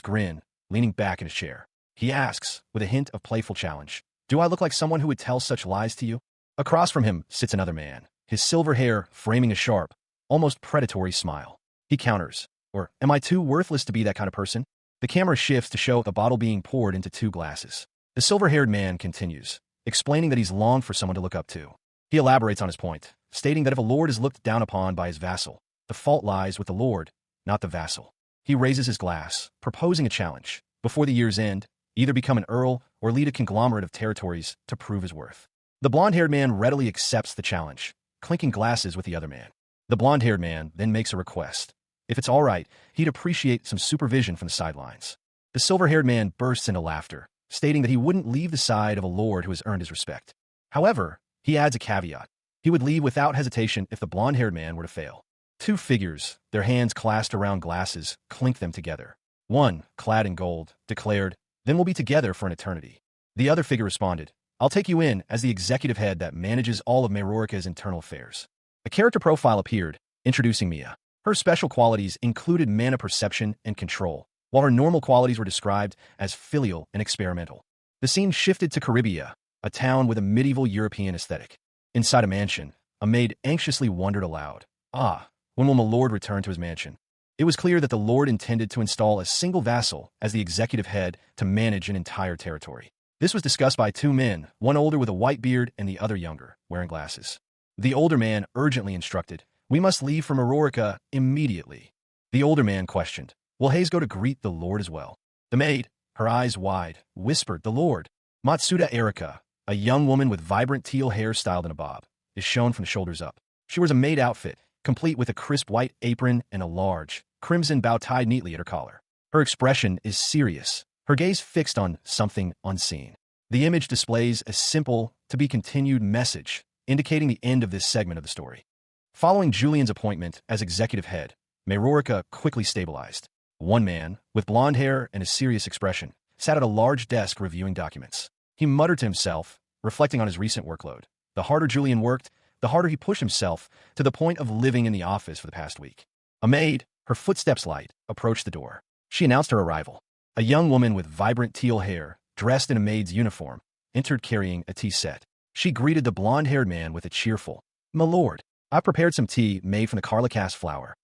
grin, leaning back in his chair. He asks, with a hint of playful challenge, "Do I look like someone who would tell such lies to you?" Across from him sits another man, his silver hair framing a sharp, almost predatory smile. He counters, "Or am I too worthless to be that kind of person?" The camera shifts to show the bottle being poured into 2 glasses. The silver-haired man continues, explaining that he's longed for someone to look up to. He elaborates on his point, stating that if a lord is looked down upon by his vassal, the fault lies with the lord, not the vassal. He raises his glass, proposing a challenge. Before the year's end, either become an earl or lead a conglomerate of territories to prove his worth. The blonde-haired man readily accepts the challenge, clinking glasses with the other man. The blonde-haired man then makes a request. If it's all right, he'd appreciate some supervision from the sidelines. The silver-haired man bursts into laughter, stating that he wouldn't leave the side of a lord who has earned his respect. However, he adds a caveat. He would leave without hesitation if the blonde-haired man were to fail. 2 figures, their hands clasped around glasses, clinked them together. One, clad in gold, declared, "Then we'll be together for an eternity." The other figure responded, "I'll take you in as the executive head that manages all of Meroica's internal affairs." A character profile appeared, introducing Mia. Her special qualities included mana perception and control, while her normal qualities were described as filial and experimental. The scene shifted to Caribia, a town with a medieval European aesthetic. Inside a mansion, a maid anxiously wondered aloud, when will my lord return to his mansion? It was clear that the lord intended to install a single vassal as the executive head to manage an entire territory. This was discussed by 2 men, one older with a white beard and the other younger, wearing glasses. The older man urgently instructed, "We must leave for Meroica immediately." The older man questioned, "Will Hayes go to greet the lord as well?" The maid, her eyes wide, whispered, "The lord." Matsuda Erika, a young woman with vibrant teal hair styled in a bob, is shown from the shoulders up. She wears a maid outfit, complete with a crisp white apron and a large, crimson bow tied neatly at her collar. Her expression is serious, her gaze fixed on something unseen. The image displays a simple, to-be-continued message, indicating the end of this segment of the story. Following Julian's appointment as executive head, Meroica quickly stabilized. One man, with blonde hair and a serious expression, sat at a large desk reviewing documents. He muttered to himself, reflecting on his recent workload. The harder Julian worked, the harder he pushed himself, to the point of living in the office for the past week. A maid, her footsteps light, approached the door. She announced her arrival. A young woman with vibrant teal hair, dressed in a maid's uniform, entered carrying a tea set. She greeted the blonde-haired man with a cheerful, "My lord, I've prepared some tea made from the Carlicas flower."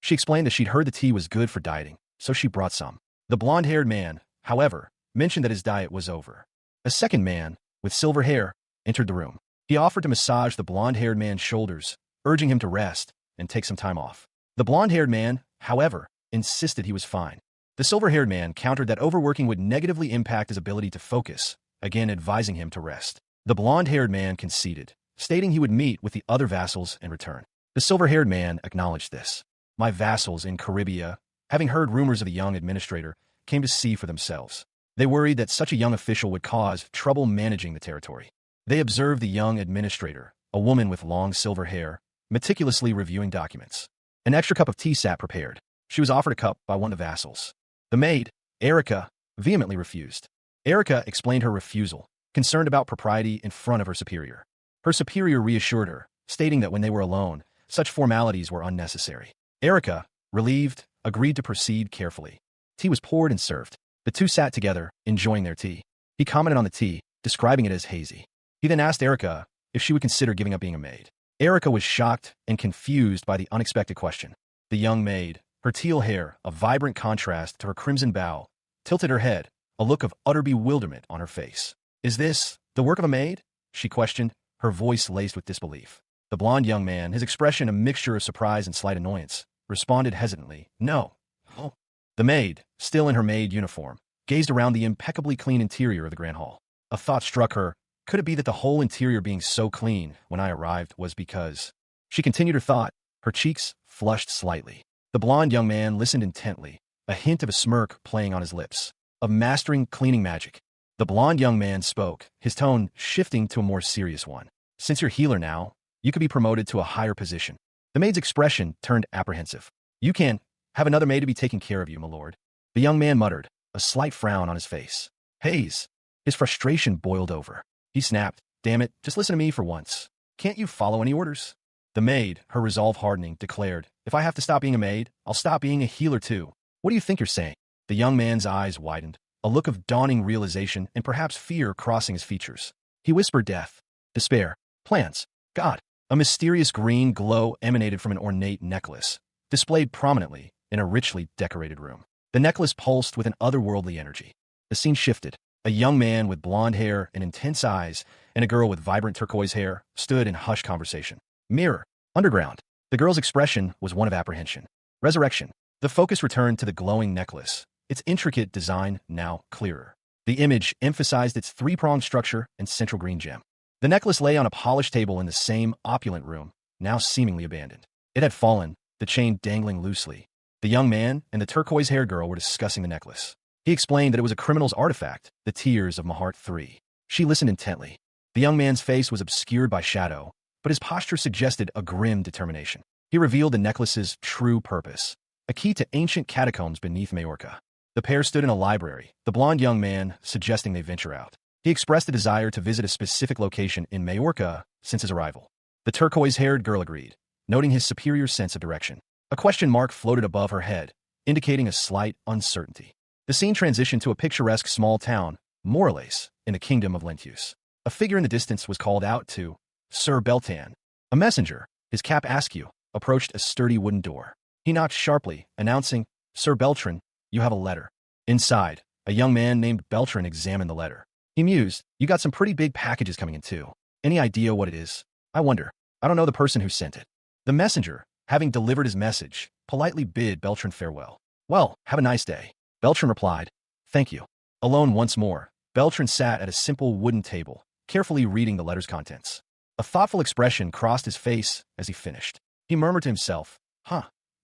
She explained that she'd heard the tea was good for dieting, so she brought some. The blonde-haired man, however, mentioned that his diet was over. A second man, with silver hair, entered the room. He offered to massage the blonde-haired man's shoulders, urging him to rest and take some time off. The blonde-haired man, however, insisted he was fine. The silver-haired man countered that overworking would negatively impact his ability to focus, again advising him to rest. The blonde-haired man conceded, stating he would meet with the other vassals and return. The silver-haired man acknowledged this. My vassals in Caribia, having heard rumors of the young administrator, came to see for themselves. They worried that such a young official would cause trouble managing the territory. They observed the young administrator, a woman with long silver hair, meticulously reviewing documents. An extra cup of tea sat prepared. She was offered a cup by one of the vassals. The maid, Erika, vehemently refused. Erika explained her refusal, concerned about propriety in front of her superior. Her superior reassured her, stating that when they were alone, such formalities were unnecessary. Erika, relieved, agreed to proceed carefully. Tea was poured and served. The 2 sat together, enjoying their tea. He commented on the tea, describing it as hazy. He then asked Erika if she would consider giving up being a maid. Erika was shocked and confused by the unexpected question. The young maid, her teal hair, a vibrant contrast to her crimson bow, tilted her head, a look of utter bewilderment on her face. "Is this the work of a maid?" she questioned, her voice laced with disbelief. The blond young man, his expression a mixture of surprise and slight annoyance, responded hesitantly, "No." "Oh." The maid, still in her maid uniform, gazed around the impeccably clean interior of the grand hall. A thought struck her. Could it be that the whole interior being so clean when I arrived was because... She continued her thought, her cheeks flushed slightly. The blond young man listened intently, a hint of a smirk playing on his lips. Of mastering cleaning magic. The blond young man spoke, his tone shifting to a more serious one. Since you're healer now, you could be promoted to a higher position. The maid's expression turned apprehensive. You can have another maid to be taking care of you, my lord. The young man muttered, a slight frown on his face. Hayes. His frustration boiled over. He snapped, damn it, just listen to me for once. Can't you follow any orders? The maid, her resolve hardening, declared, if I have to stop being a maid, I'll stop being a healer too. What do you think you're saying? The young man's eyes widened, a look of dawning realization and perhaps fear crossing his features. He whispered death, despair, plans, God. A mysterious green glow emanated from an ornate necklace, displayed prominently in a richly decorated room. The necklace pulsed with an otherworldly energy. The scene shifted. A young man with blonde hair and intense eyes and a girl with vibrant turquoise hair stood in hushed conversation. Mirror. Underground. The girl's expression was one of apprehension. Resurrection. The focus returned to the glowing necklace, its intricate design now clearer. The image emphasized its three-pronged structure and central green gem. The necklace lay on a polished table in the same opulent room, now seemingly abandoned. It had fallen, the chain dangling loosely. The young man and the turquoise-haired girl were discussing the necklace. He explained that it was a criminal's artifact, the tears of Mahart III. She listened intently. The young man's face was obscured by shadow, but his posture suggested a grim determination. He revealed the necklace's true purpose, a key to ancient catacombs beneath Majorca. The pair stood in a library, the blond young man suggesting they venture out. He expressed a desire to visit a specific location in Majorca since his arrival. The turquoise-haired girl agreed, noting his superior sense of direction. A question mark floated above her head, indicating a slight uncertainty. The scene transitioned to a picturesque small town, Morales, in the kingdom of Lentius. A figure in the distance was called out to Sir Beltan. A messenger, his cap askew, approached a sturdy wooden door. He knocked sharply, announcing, Sir Beltran, you have a letter. Inside, a young man named Beltran examined the letter. He mused, you got some pretty big packages coming in too. Any idea what it is? I wonder. I don't know the person who sent it. The messenger, having delivered his message, politely bid Beltran farewell. Well, have a nice day. Beltran replied, thank you. Alone once more, Beltran sat at a simple wooden table, carefully reading the letter's contents. A thoughtful expression crossed his face as he finished. He murmured to himself,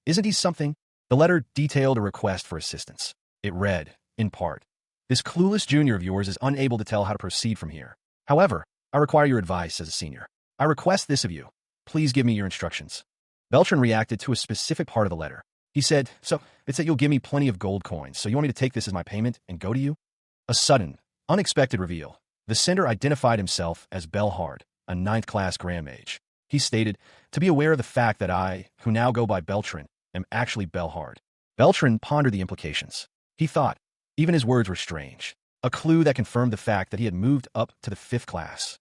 isn't he something? The letter detailed a request for assistance. It read, in part, this clueless junior of yours is unable to tell how to proceed from here. However, I require your advice as a senior. I request this of you. Please give me your instructions. Beltran reacted to a specific part of the letter. He said, so, it's that you'll give me plenty of gold coins, so you want me to take this as my payment and go to you? A sudden, unexpected reveal. The sender identified himself as Belhard, a 9th-class Grand Mage. He stated, to be aware of the fact that I, who now go by Beltran, am actually Belhard. Beltran pondered the implications. He thought, even his words were strange, a clue that confirmed the fact that he had moved up to the 5th class.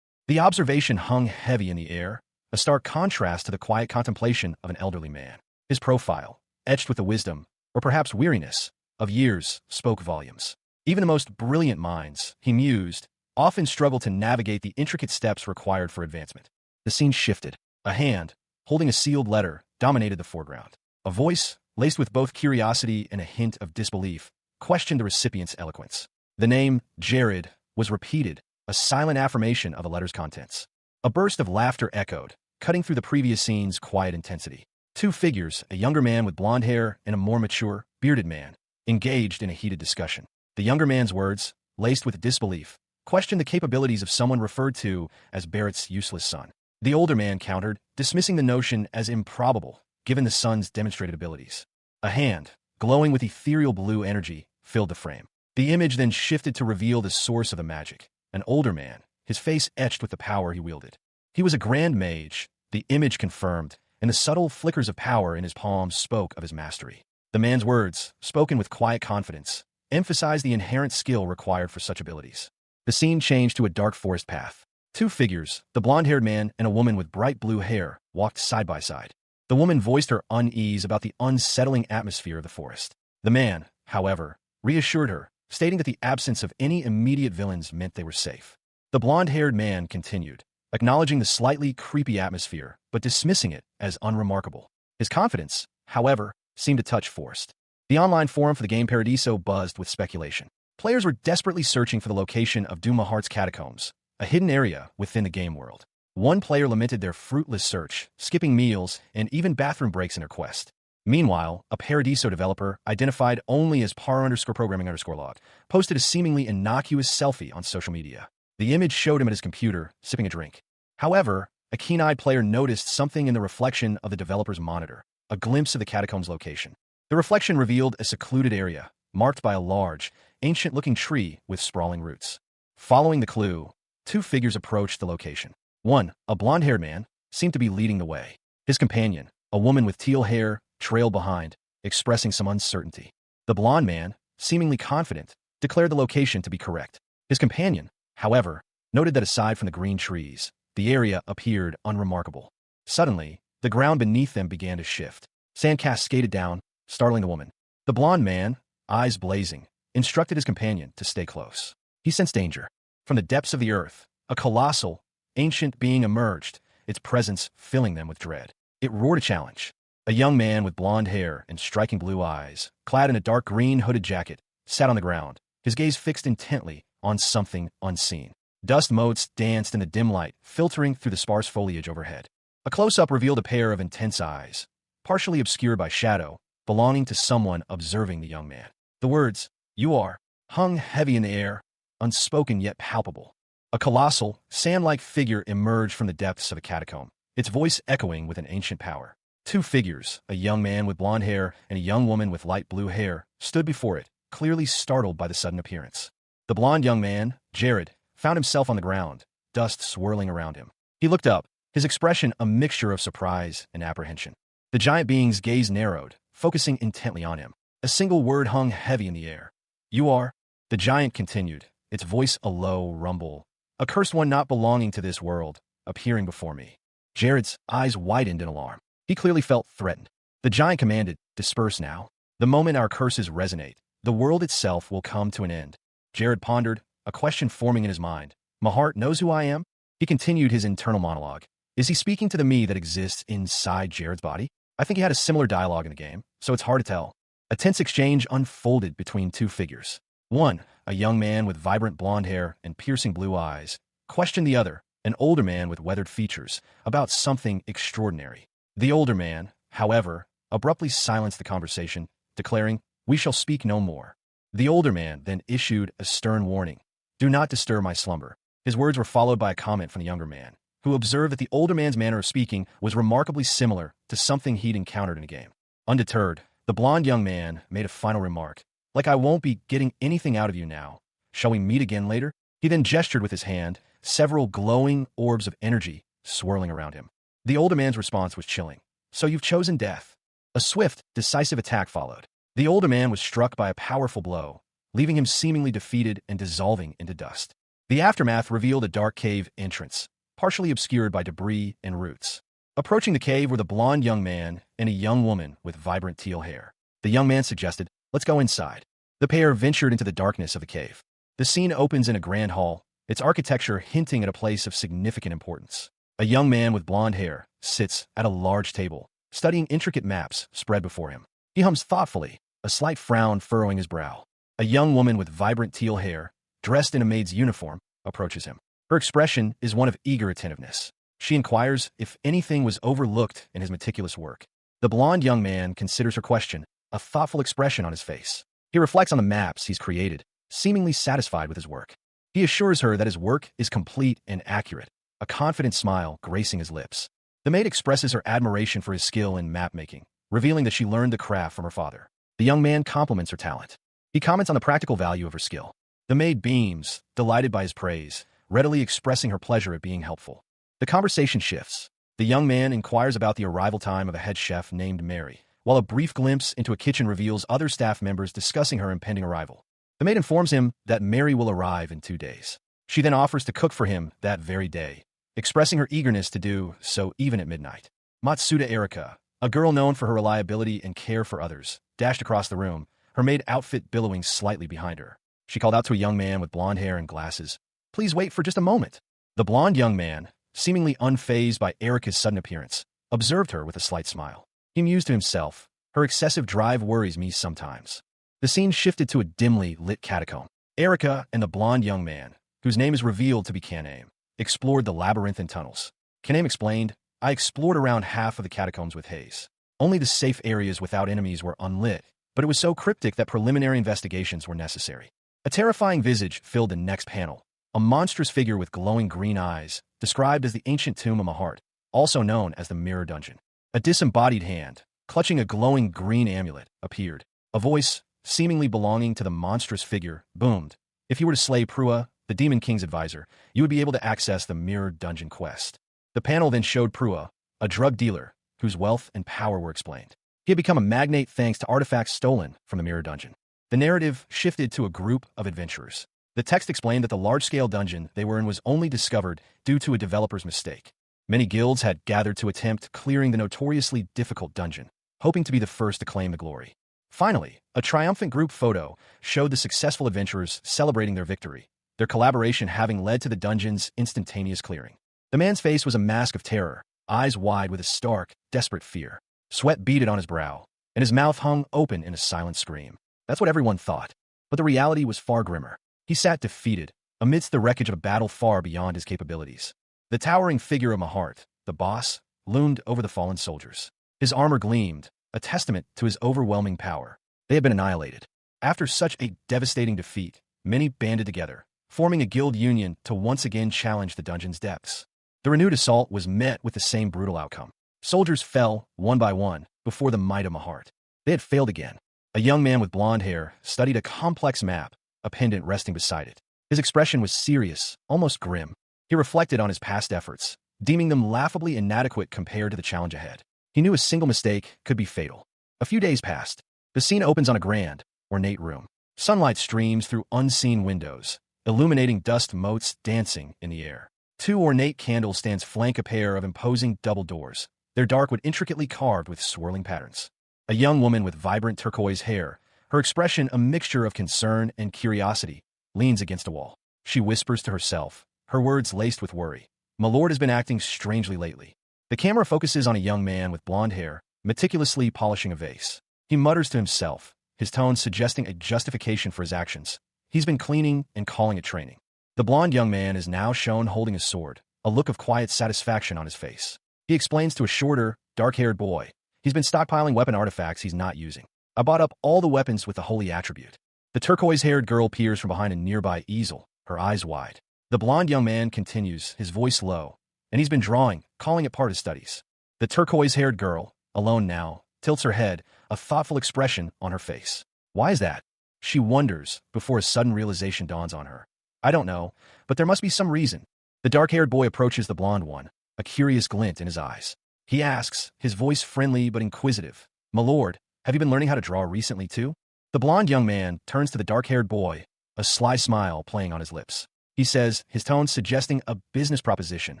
The observation hung heavy in the air, a stark contrast to the quiet contemplation of an elderly man. His profile, etched with the wisdom, or perhaps weariness, of years, spoke volumes. Even the most brilliant minds, he mused, often struggle to navigate the intricate steps required for advancement. The scene shifted. A hand, holding a sealed letter, dominated the foreground. A voice, laced with both curiosity and a hint of disbelief, questioned the recipient's eloquence. The name, Jared, was repeated, a silent affirmation of the letter's contents. A burst of laughter echoed, cutting through the previous scene's quiet intensity. Two figures, a younger man with blonde hair and a more mature, bearded man, engaged in a heated discussion. The younger man's words, laced with disbelief, questioned the capabilities of someone referred to as Barrett's useless son. The older man countered, dismissing the notion as improbable, given the son's demonstrated abilities. A hand, glowing with ethereal blue energy, filled the frame. The image then shifted to reveal the source of the magic. An older man, his face etched with the power he wielded. He was a grand mage, the image confirmed, and the subtle flickers of power in his palms spoke of his mastery. The man's words, spoken with quiet confidence, emphasized the inherent skill required for such abilities. The scene changed to a dark forest path. Two figures, the blonde-haired man and a woman with bright blue hair, walked side by side. The woman voiced her unease about the unsettling atmosphere of the forest. The man, however, reassured her, stating that the absence of any immediate villains meant they were safe. The blonde-haired man continued, acknowledging the slightly creepy atmosphere, but dismissing it as unremarkable. His confidence, however, seemed a touch forced. The online forum for the game Paradiso buzzed with speculation. Players were desperately searching for the location of Duma Heart's catacombs, a hidden area within the game world. One player lamented their fruitless search, skipping meals and even bathroom breaks in their quest. Meanwhile, a Paradiso developer, identified only as par_programming_log, posted a seemingly innocuous selfie on social media. The image showed him at his computer, sipping a drink. However, a keen-eyed player noticed something in the reflection of the developer's monitor, a glimpse of the catacomb's location. The reflection revealed a secluded area, marked by a large, ancient-looking tree with sprawling roots. Following the clue, two figures approached the location. One, a blonde-haired man, seemed to be leading the way. His companion, a woman with teal hair, trailed behind, expressing some uncertainty. The blonde man, seemingly confident, declared the location to be correct. His companion, however, noted that aside from the green trees, the area appeared unremarkable. Suddenly, the ground beneath them began to shift. Sand cascaded down, startling the woman. The blonde man, eyes blazing, instructed his companion to stay close. He sensed danger. From the depths of the earth, a colossal, ancient being emerged, its presence filling them with dread. It roared a challenge. A young man with blonde hair and striking blue eyes, clad in a dark green hooded jacket, sat on the ground, his gaze fixed intently on something unseen. Dust motes danced in the dim light, filtering through the sparse foliage overhead. A close-up revealed a pair of intense eyes, partially obscured by shadow, belonging to someone observing the young man. The words, "You are," hung heavy in the air, unspoken yet palpable. A colossal, sand-like figure emerged from the depths of a catacomb, its voice echoing with an ancient power. Two figures, a young man with blonde hair and a young woman with light blue hair, stood before it, clearly startled by the sudden appearance. The blonde young man, Jared, found himself on the ground, dust swirling around him. He looked up, his expression a mixture of surprise and apprehension. The giant being's gaze narrowed, focusing intently on him. A single word hung heavy in the air. "You are," the giant continued, its voice a low rumble. "A cursed one not belonging to this world, appearing before me." Jared's eyes widened in alarm. He clearly felt threatened. The giant commanded, "Disperse now. The moment our curses resonate, the world itself will come to an end." Jared pondered, a question forming in his mind. "My heart knows who I am?" He continued his internal monologue. Is he speaking to the me that exists inside Jared's body? I think he had a similar dialogue in the game, so it's hard to tell. A tense exchange unfolded between two figures. One, a young man with vibrant blonde hair and piercing blue eyes, questioned the other, an older man with weathered features, about something extraordinary. The older man, however, abruptly silenced the conversation, declaring, "We shall speak no more." The older man then issued a stern warning. "Do not disturb my slumber." His words were followed by a comment from the younger man, who observed that the older man's manner of speaking was remarkably similar to something he'd encountered in a game. Undeterred, the blonde young man made a final remark. "Like I won't be getting anything out of you now. Shall we meet again later?" He then gestured with his hand, several glowing orbs of energy swirling around him. The older man's response was chilling. "So you've chosen death." A swift, decisive attack followed. The older man was struck by a powerful blow, leaving him seemingly defeated and dissolving into dust. The aftermath revealed a dark cave entrance, partially obscured by debris and roots. Approaching the cave were the blonde young man and a young woman with vibrant teal hair. The young man suggested, "Let's go inside." The pair ventured into the darkness of the cave. The scene opens in a grand hall, its architecture hinting at a place of significant importance. A young man with blonde hair sits at a large table, studying intricate maps spread before him. He hums thoughtfully, a slight frown furrowing his brow. A young woman with vibrant teal hair, dressed in a maid's uniform, approaches him. Her expression is one of eager attentiveness. She inquires if anything was overlooked in his meticulous work. The blonde young man considers her question, a thoughtful expression on his face. He reflects on the maps he's created, seemingly satisfied with his work. He assures her that his work is complete and accurate, a confident smile gracing his lips. The maid expresses her admiration for his skill in map-making, revealing that she learned the craft from her father. The young man compliments her talent. He comments on the practical value of her skill. The maid beams, delighted by his praise, readily expressing her pleasure at being helpful. The conversation shifts. The young man inquires about the arrival time of a head chef named Mary, while a brief glimpse into a kitchen reveals other staff members discussing her impending arrival. The maid informs him that Mary will arrive in 2 days. She then offers to cook for him that very day, expressing her eagerness to do so even at midnight. Matsuda Erika, a girl known for her reliability and care for others, dashed across the room, her maid outfit billowing slightly behind her. She called out to a young man with blonde hair and glasses, "Please wait for just a moment." The blonde young man, seemingly unfazed by Erika's sudden appearance, observed her with a slight smile. He mused to himself, "Her excessive drive worries me sometimes." The scene shifted to a dimly lit catacomb. Erica and the blonde young man, whose name is revealed to be Kaname, explored the labyrinthine tunnels. Kaname explained, I explored around half of the catacombs with haze. Only the safe areas without enemies were unlit, but it was so cryptic that preliminary investigations were necessary. A terrifying visage filled the next panel. A monstrous figure with glowing green eyes, described as the ancient tomb of Mahart, also known as the Mirror Dungeon. A disembodied hand, clutching a glowing green amulet, appeared. A voice, seemingly belonging to the monstrous figure, boomed. If you were to slay Prua, the Demon King's advisor, you would be able to access the Mirror Dungeon quest. The panel then showed Prua, a drug dealer, whose wealth and power were explained. He had become a magnate thanks to artifacts stolen from the Mirror Dungeon. The narrative shifted to a group of adventurers. The text explained that the large-scale dungeon they were in was only discovered due to a developer's mistake. Many guilds had gathered to attempt clearing the notoriously difficult dungeon, hoping to be the first to claim the glory. Finally, a triumphant group photo showed the successful adventurers celebrating their victory, their collaboration having led to the dungeon's instantaneous clearing. The man's face was a mask of terror, eyes wide with a stark, desperate fear. Sweat beaded on his brow, and his mouth hung open in a silent scream. That's what everyone thought. But the reality was far grimmer. He sat defeated, amidst the wreckage of a battle far beyond his capabilities. The towering figure of Mahart, the boss, loomed over the fallen soldiers. His armor gleamed, a testament to his overwhelming power. They had been annihilated. After such a devastating defeat, many banded together, forming a guild union to once again challenge the dungeon's depths. The renewed assault was met with the same brutal outcome. Soldiers fell, one by one, before the might of Mahart. They had failed again. A young man with blonde hair studied a complex map, a pendant resting beside it. His expression was serious, almost grim. He reflected on his past efforts, deeming them laughably inadequate compared to the challenge ahead. He knew a single mistake could be fatal. A few days passed. The scene opens on a grand, ornate room. Sunlight streams through unseen windows, illuminating dust motes dancing in the air. Two ornate candle stands flank a pair of imposing double doors, their dark wood intricately carved with swirling patterns. A young woman with vibrant turquoise hair, her expression a mixture of concern and curiosity, leans against a wall. She whispers to herself, her words laced with worry. My lord has been acting strangely lately. The camera focuses on a young man with blonde hair, meticulously polishing a vase. He mutters to himself, his tone suggesting a justification for his actions. He's been cleaning and calling it training. The blonde young man is now shown holding a sword, a look of quiet satisfaction on his face. He explains to a shorter, dark-haired boy, he's been stockpiling weapon artifacts he's not using. I bought up all the weapons with the holy attribute. The turquoise-haired girl peers from behind a nearby easel, her eyes wide. The blonde young man continues, his voice low, and he's been drawing, calling it part of his studies. The turquoise-haired girl, alone now, tilts her head, a thoughtful expression on her face. Why is that? She wonders, before a sudden realization dawns on her. I don't know, but there must be some reason. The dark-haired boy approaches the blonde one, a curious glint in his eyes. He asks, his voice friendly but inquisitive, My lord, have you been learning how to draw recently too? The blonde young man turns to the dark-haired boy, a sly smile playing on his lips. He says, his tone suggesting a business proposition.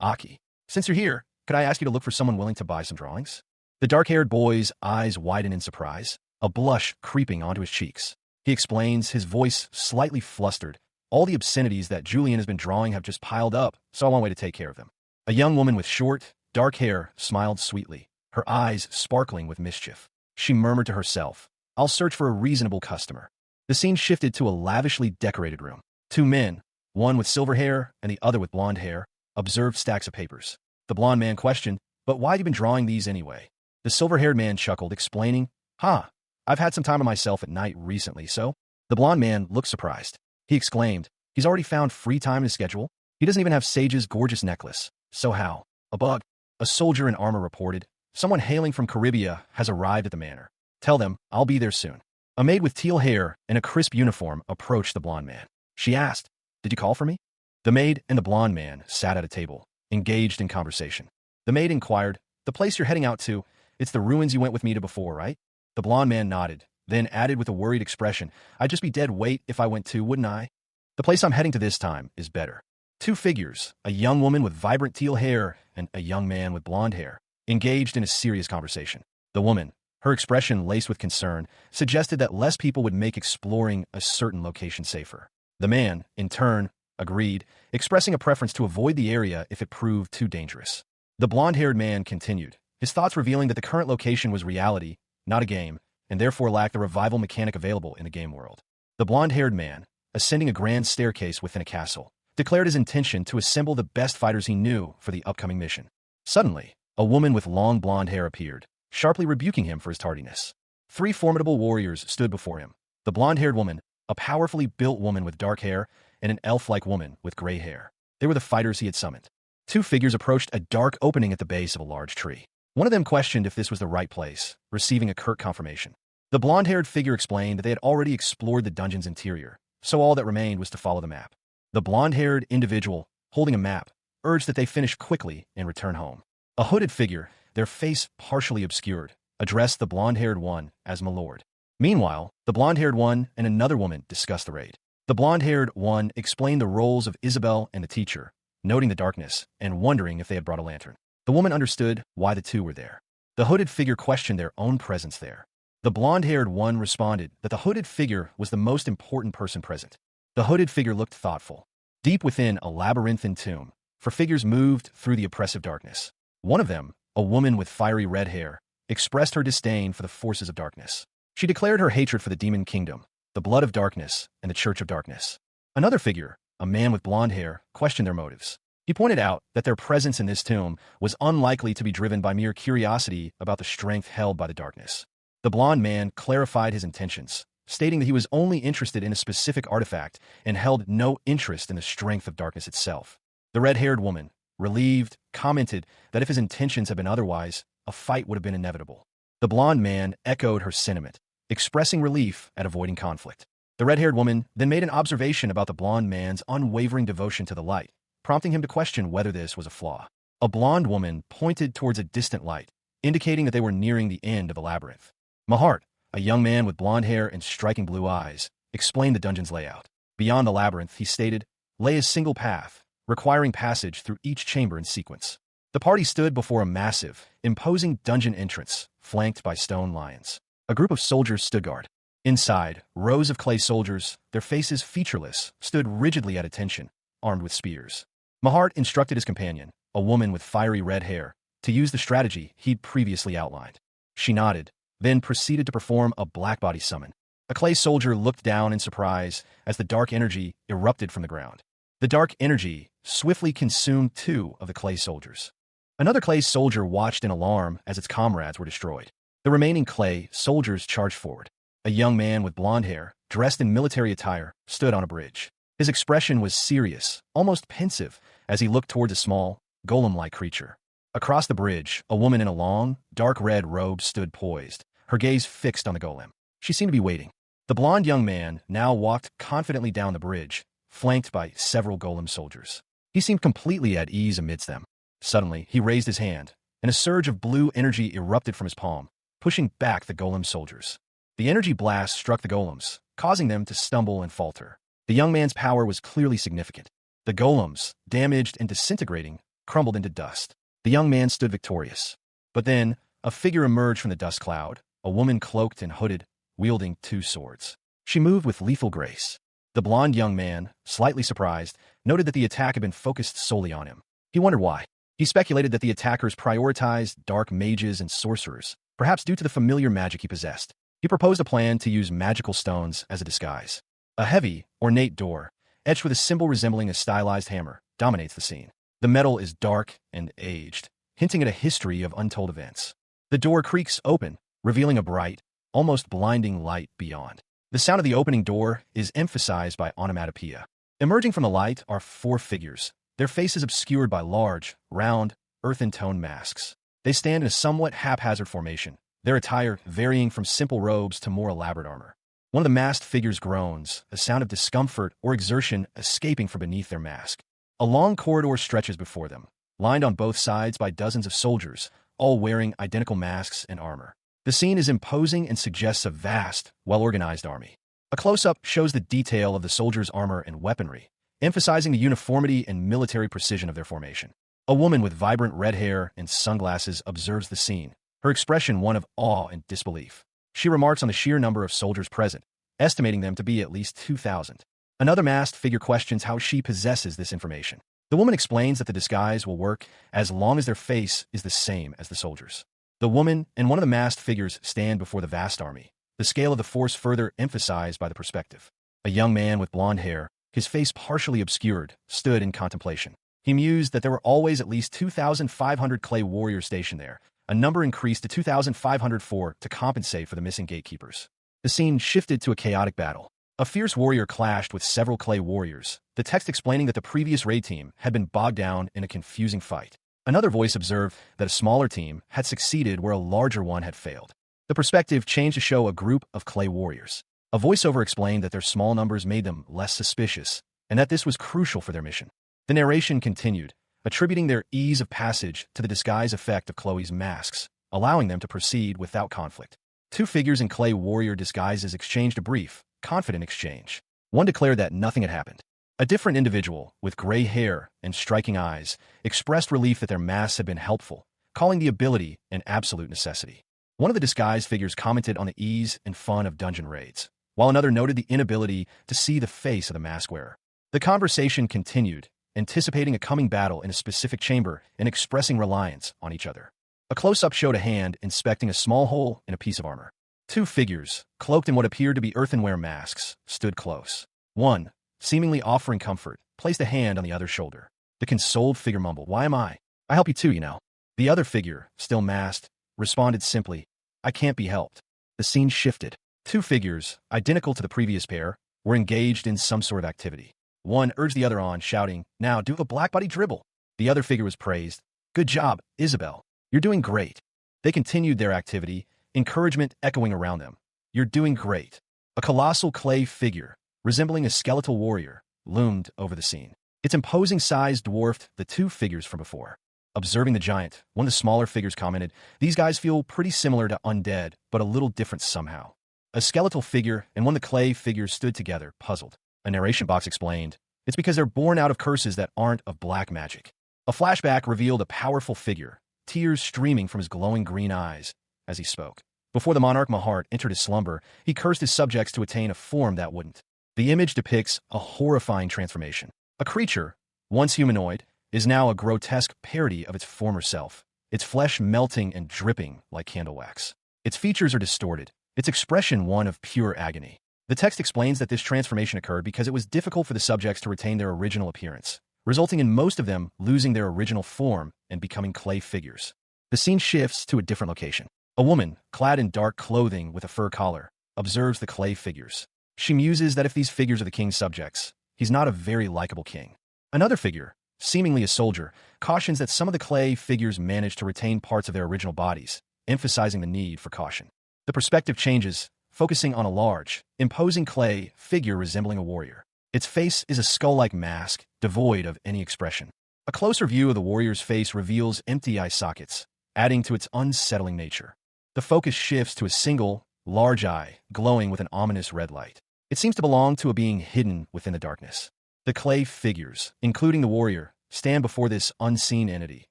Aki, since you're here, could I ask you to look for someone willing to buy some drawings? The dark-haired boy's eyes widen in surprise, a blush creeping onto his cheeks. He explains, his voice slightly flustered. All the obscenities that Julian has been drawing have just piled up, so I want a way to take care of them. A young woman with short, dark hair smiled sweetly, her eyes sparkling with mischief. She murmured to herself, I'll search for a reasonable customer. The scene shifted to a lavishly decorated room. Two men, one with silver hair and the other with blonde hair, observed stacks of papers. The blonde man questioned, But why have you been drawing these anyway? The silver-haired man chuckled, explaining, I've had some time to myself at night recently, so? The blonde man looked surprised. He exclaimed, he's already found free time in his schedule? He doesn't even have Sage's gorgeous necklace. So how? A bug. A soldier in armor reported, someone hailing from Caribia has arrived at the manor. Tell them, I'll be there soon. A maid with teal hair and a crisp uniform approached the blonde man. She asked, Did you call for me? The maid and the blonde man sat at a table, engaged in conversation. The maid inquired, The place you're heading out to, it's the ruins you went with me to before, right? The blonde man nodded, then added with a worried expression, I'd just be dead weight if I went too, wouldn't I? The place I'm heading to this time is better. Two figures, a young woman with vibrant teal hair and a young man with blonde hair, engaged in a serious conversation. The woman, her expression laced with concern, suggested that less people would make exploring a certain location safer. The man, in turn, agreed, expressing a preference to avoid the area if it proved too dangerous. The blonde-haired man continued, his thoughts revealing that the current location was reality, not a game, and therefore lacked the revival mechanic available in the game world. The blonde-haired man, ascending a grand staircase within a castle, declared his intention to assemble the best fighters he knew for the upcoming mission. Suddenly, a woman with long blonde hair appeared, sharply rebuking him for his tardiness. 3 formidable warriors stood before him. The blonde-haired woman, a powerfully built woman with dark hair, and an elf-like woman with gray hair. They were the fighters he had summoned. 2 figures approached a dark opening at the base of a large tree. One of them questioned if this was the right place, receiving a curt confirmation. The blonde-haired figure explained that they had already explored the dungeon's interior, so all that remained was to follow the map. The blonde-haired individual, holding a map, urged that they finish quickly and return home. A hooded figure, their face partially obscured, addressed the blonde-haired one as Milord. Meanwhile, the blonde-haired one and another woman discussed the raid. The blonde-haired one explained the roles of Isabel and the teacher, noting the darkness and wondering if they had brought a lantern. The woman understood why the 2 were there. The hooded figure questioned their own presence there. The blonde-haired one responded that the hooded figure was the most important person present. The hooded figure looked thoughtful. Deep within a labyrinthine tomb, 4 figures moved through the oppressive darkness. One of them, a woman with fiery red hair, expressed her disdain for the forces of darkness. She declared her hatred for the demon kingdom, the blood of darkness, and the church of darkness. Another figure, a man with blonde hair, questioned their motives. He pointed out that their presence in this tomb was unlikely to be driven by mere curiosity about the strength held by the darkness. The blonde man clarified his intentions, stating that he was only interested in a specific artifact and held no interest in the strength of darkness itself. The red-haired woman, relieved, commented that if his intentions had been otherwise, a fight would have been inevitable. The blonde man echoed her sentiment, expressing relief at avoiding conflict. The red-haired woman then made an observation about the blonde man's unwavering devotion to the light, prompting him to question whether this was a flaw. A blonde woman pointed towards a distant light, indicating that they were nearing the end of the labyrinth. Mahart, a young man with blonde hair and striking blue eyes, explained the dungeon's layout. Beyond the labyrinth, he stated, lay a single path, requiring passage through each chamber in sequence. The party stood before a massive, imposing dungeon entrance, flanked by stone lions. A group of soldiers stood guard. Inside, rows of clay soldiers, their faces featureless, stood rigidly at attention, armed with spears. Mahart instructed his companion, a woman with fiery red hair, to use the strategy he'd previously outlined. She nodded, then proceeded to perform a black body summon. A clay soldier looked down in surprise as the dark energy erupted from the ground. The dark energy swiftly consumed 2 of the clay soldiers. Another clay soldier watched in alarm as its comrades were destroyed. The remaining clay soldiers charged forward. A young man with blonde hair, dressed in military attire, stood on a bridge. His expression was serious, almost pensive, as he looked towards a small, golem-like creature. Across the bridge, a woman in a long, dark red robe stood poised, her gaze fixed on the golem. She seemed to be waiting. The blonde young man now walked confidently down the bridge, flanked by several golem soldiers. He seemed completely at ease amidst them. Suddenly, he raised his hand, and a surge of blue energy erupted from his palm, pushing back the golem soldiers. The energy blast struck the golems, causing them to stumble and falter. The young man's power was clearly significant. The golems, damaged and disintegrating, crumbled into dust. The young man stood victorious. But then, a figure emerged from the dust cloud, a woman cloaked and hooded, wielding 2 swords. She moved with lethal grace. The blonde young man, slightly surprised, noted that the attack had been focused solely on him. He wondered why. He speculated that the attackers prioritized dark mages and sorcerers, perhaps due to the familiar magic he possessed. He proposed a plan to use magical stones as a disguise. A heavy, ornate door, etched with a symbol resembling a stylized hammer, dominates the scene. The metal is dark and aged, hinting at a history of untold events. The door creaks open, revealing a bright, almost blinding light beyond. The sound of the opening door is emphasized by onomatopoeia. Emerging from the light are 4 figures, their faces obscured by large, round, earthen-toned masks. They stand in a somewhat haphazard formation, their attire varying from simple robes to more elaborate armor. One of the masked figures groans, a sound of discomfort or exertion escaping from beneath their mask. A long corridor stretches before them, lined on both sides by dozens of soldiers, all wearing identical masks and armor. The scene is imposing and suggests a vast, well-organized army. A close-up shows the detail of the soldiers' armor and weaponry, emphasizing the uniformity and military precision of their formation. A woman with vibrant red hair and sunglasses observes the scene, her expression one of awe and disbelief. She remarks on the sheer number of soldiers present, estimating them to be at least 2,000. Another masked figure questions how she possesses this information. The woman explains that the disguise will work as long as their face is the same as the soldiers. The woman and one of the masked figures stand before the vast army, the scale of the force further emphasized by the perspective. A young man with blonde hair, his face partially obscured, stood in contemplation. He mused that there were always at least 2,500 clay warriors stationed there, a number increased to 2,504 to compensate for the missing gatekeepers. The scene shifted to a chaotic battle. A fierce warrior clashed with several clay warriors, the text explaining that the previous raid team had been bogged down in a confusing fight. Another voice observed that a smaller team had succeeded where a larger one had failed. The perspective changed to show a group of clay warriors. A voiceover explained that their small numbers made them less suspicious, and that this was crucial for their mission. The narration continued, attributing their ease of passage to the disguise effect of Chloe's masks, allowing them to proceed without conflict. Two figures in clay warrior disguises exchanged a brief, confident exchange. One declared that nothing had happened. A different individual, with gray hair and striking eyes, expressed relief that their masks had been helpful, calling the ability an absolute necessity. One of the disguised figures commented on the ease and fun of dungeon raids, while another noted the inability to see the face of the mask wearer. The conversation continued, anticipating a coming battle in a specific chamber and expressing reliance on each other. A close-up showed a hand inspecting a small hole in a piece of armor. Two figures, cloaked in what appeared to be earthenware masks, stood close. One, seemingly offering comfort, placed a hand on the other's shoulder. The consoled figure mumbled, "Why am I? I help you too, you know." The other figure, still masked, responded simply, "I can't be helped." The scene shifted. Two figures, identical to the previous pair, were engaged in some sort of activity. One urged the other on, shouting, "Now do a black body dribble." The other figure was praised. "Good job, Isabel. You're doing great." They continued their activity, encouragement echoing around them. "You're doing great." A colossal clay figure, resembling a skeletal warrior, loomed over the scene. Its imposing size dwarfed the two figures from before. Observing the giant, one of the smaller figures commented, "These guys feel pretty similar to undead, but a little different somehow." A skeletal figure and one of the clay figures stood together, puzzled. A narration box explained, "It's because they're born out of curses that aren't of black magic." A flashback revealed a powerful figure, tears streaming from his glowing green eyes as he spoke. Before the monarch Mahart entered his slumber, he cursed his subjects to attain a form that wouldn't. The image depicts a horrifying transformation. A creature, once humanoid, is now a grotesque parody of its former self, its flesh melting and dripping like candle wax. Its features are distorted, its expression one of pure agony. The text explains that this transformation occurred because it was difficult for the subjects to retain their original appearance, resulting in most of them losing their original form and becoming clay figures. The scene shifts to a different location. A woman, clad in dark clothing with a fur collar, observes the clay figures. She muses that if these figures are the king's subjects, he's not a very likable king. Another figure, seemingly a soldier, cautions that some of the clay figures manage to retain parts of their original bodies, emphasizing the need for caution. The perspective changes, focusing on a large, imposing clay figure resembling a warrior. Its face is a skull-like mask, devoid of any expression. A closer view of the warrior's face reveals empty eye sockets, adding to its unsettling nature. The focus shifts to a single, large eye, glowing with an ominous red light. It seems to belong to a being hidden within the darkness. The clay figures, including the warrior, stand before this unseen entity,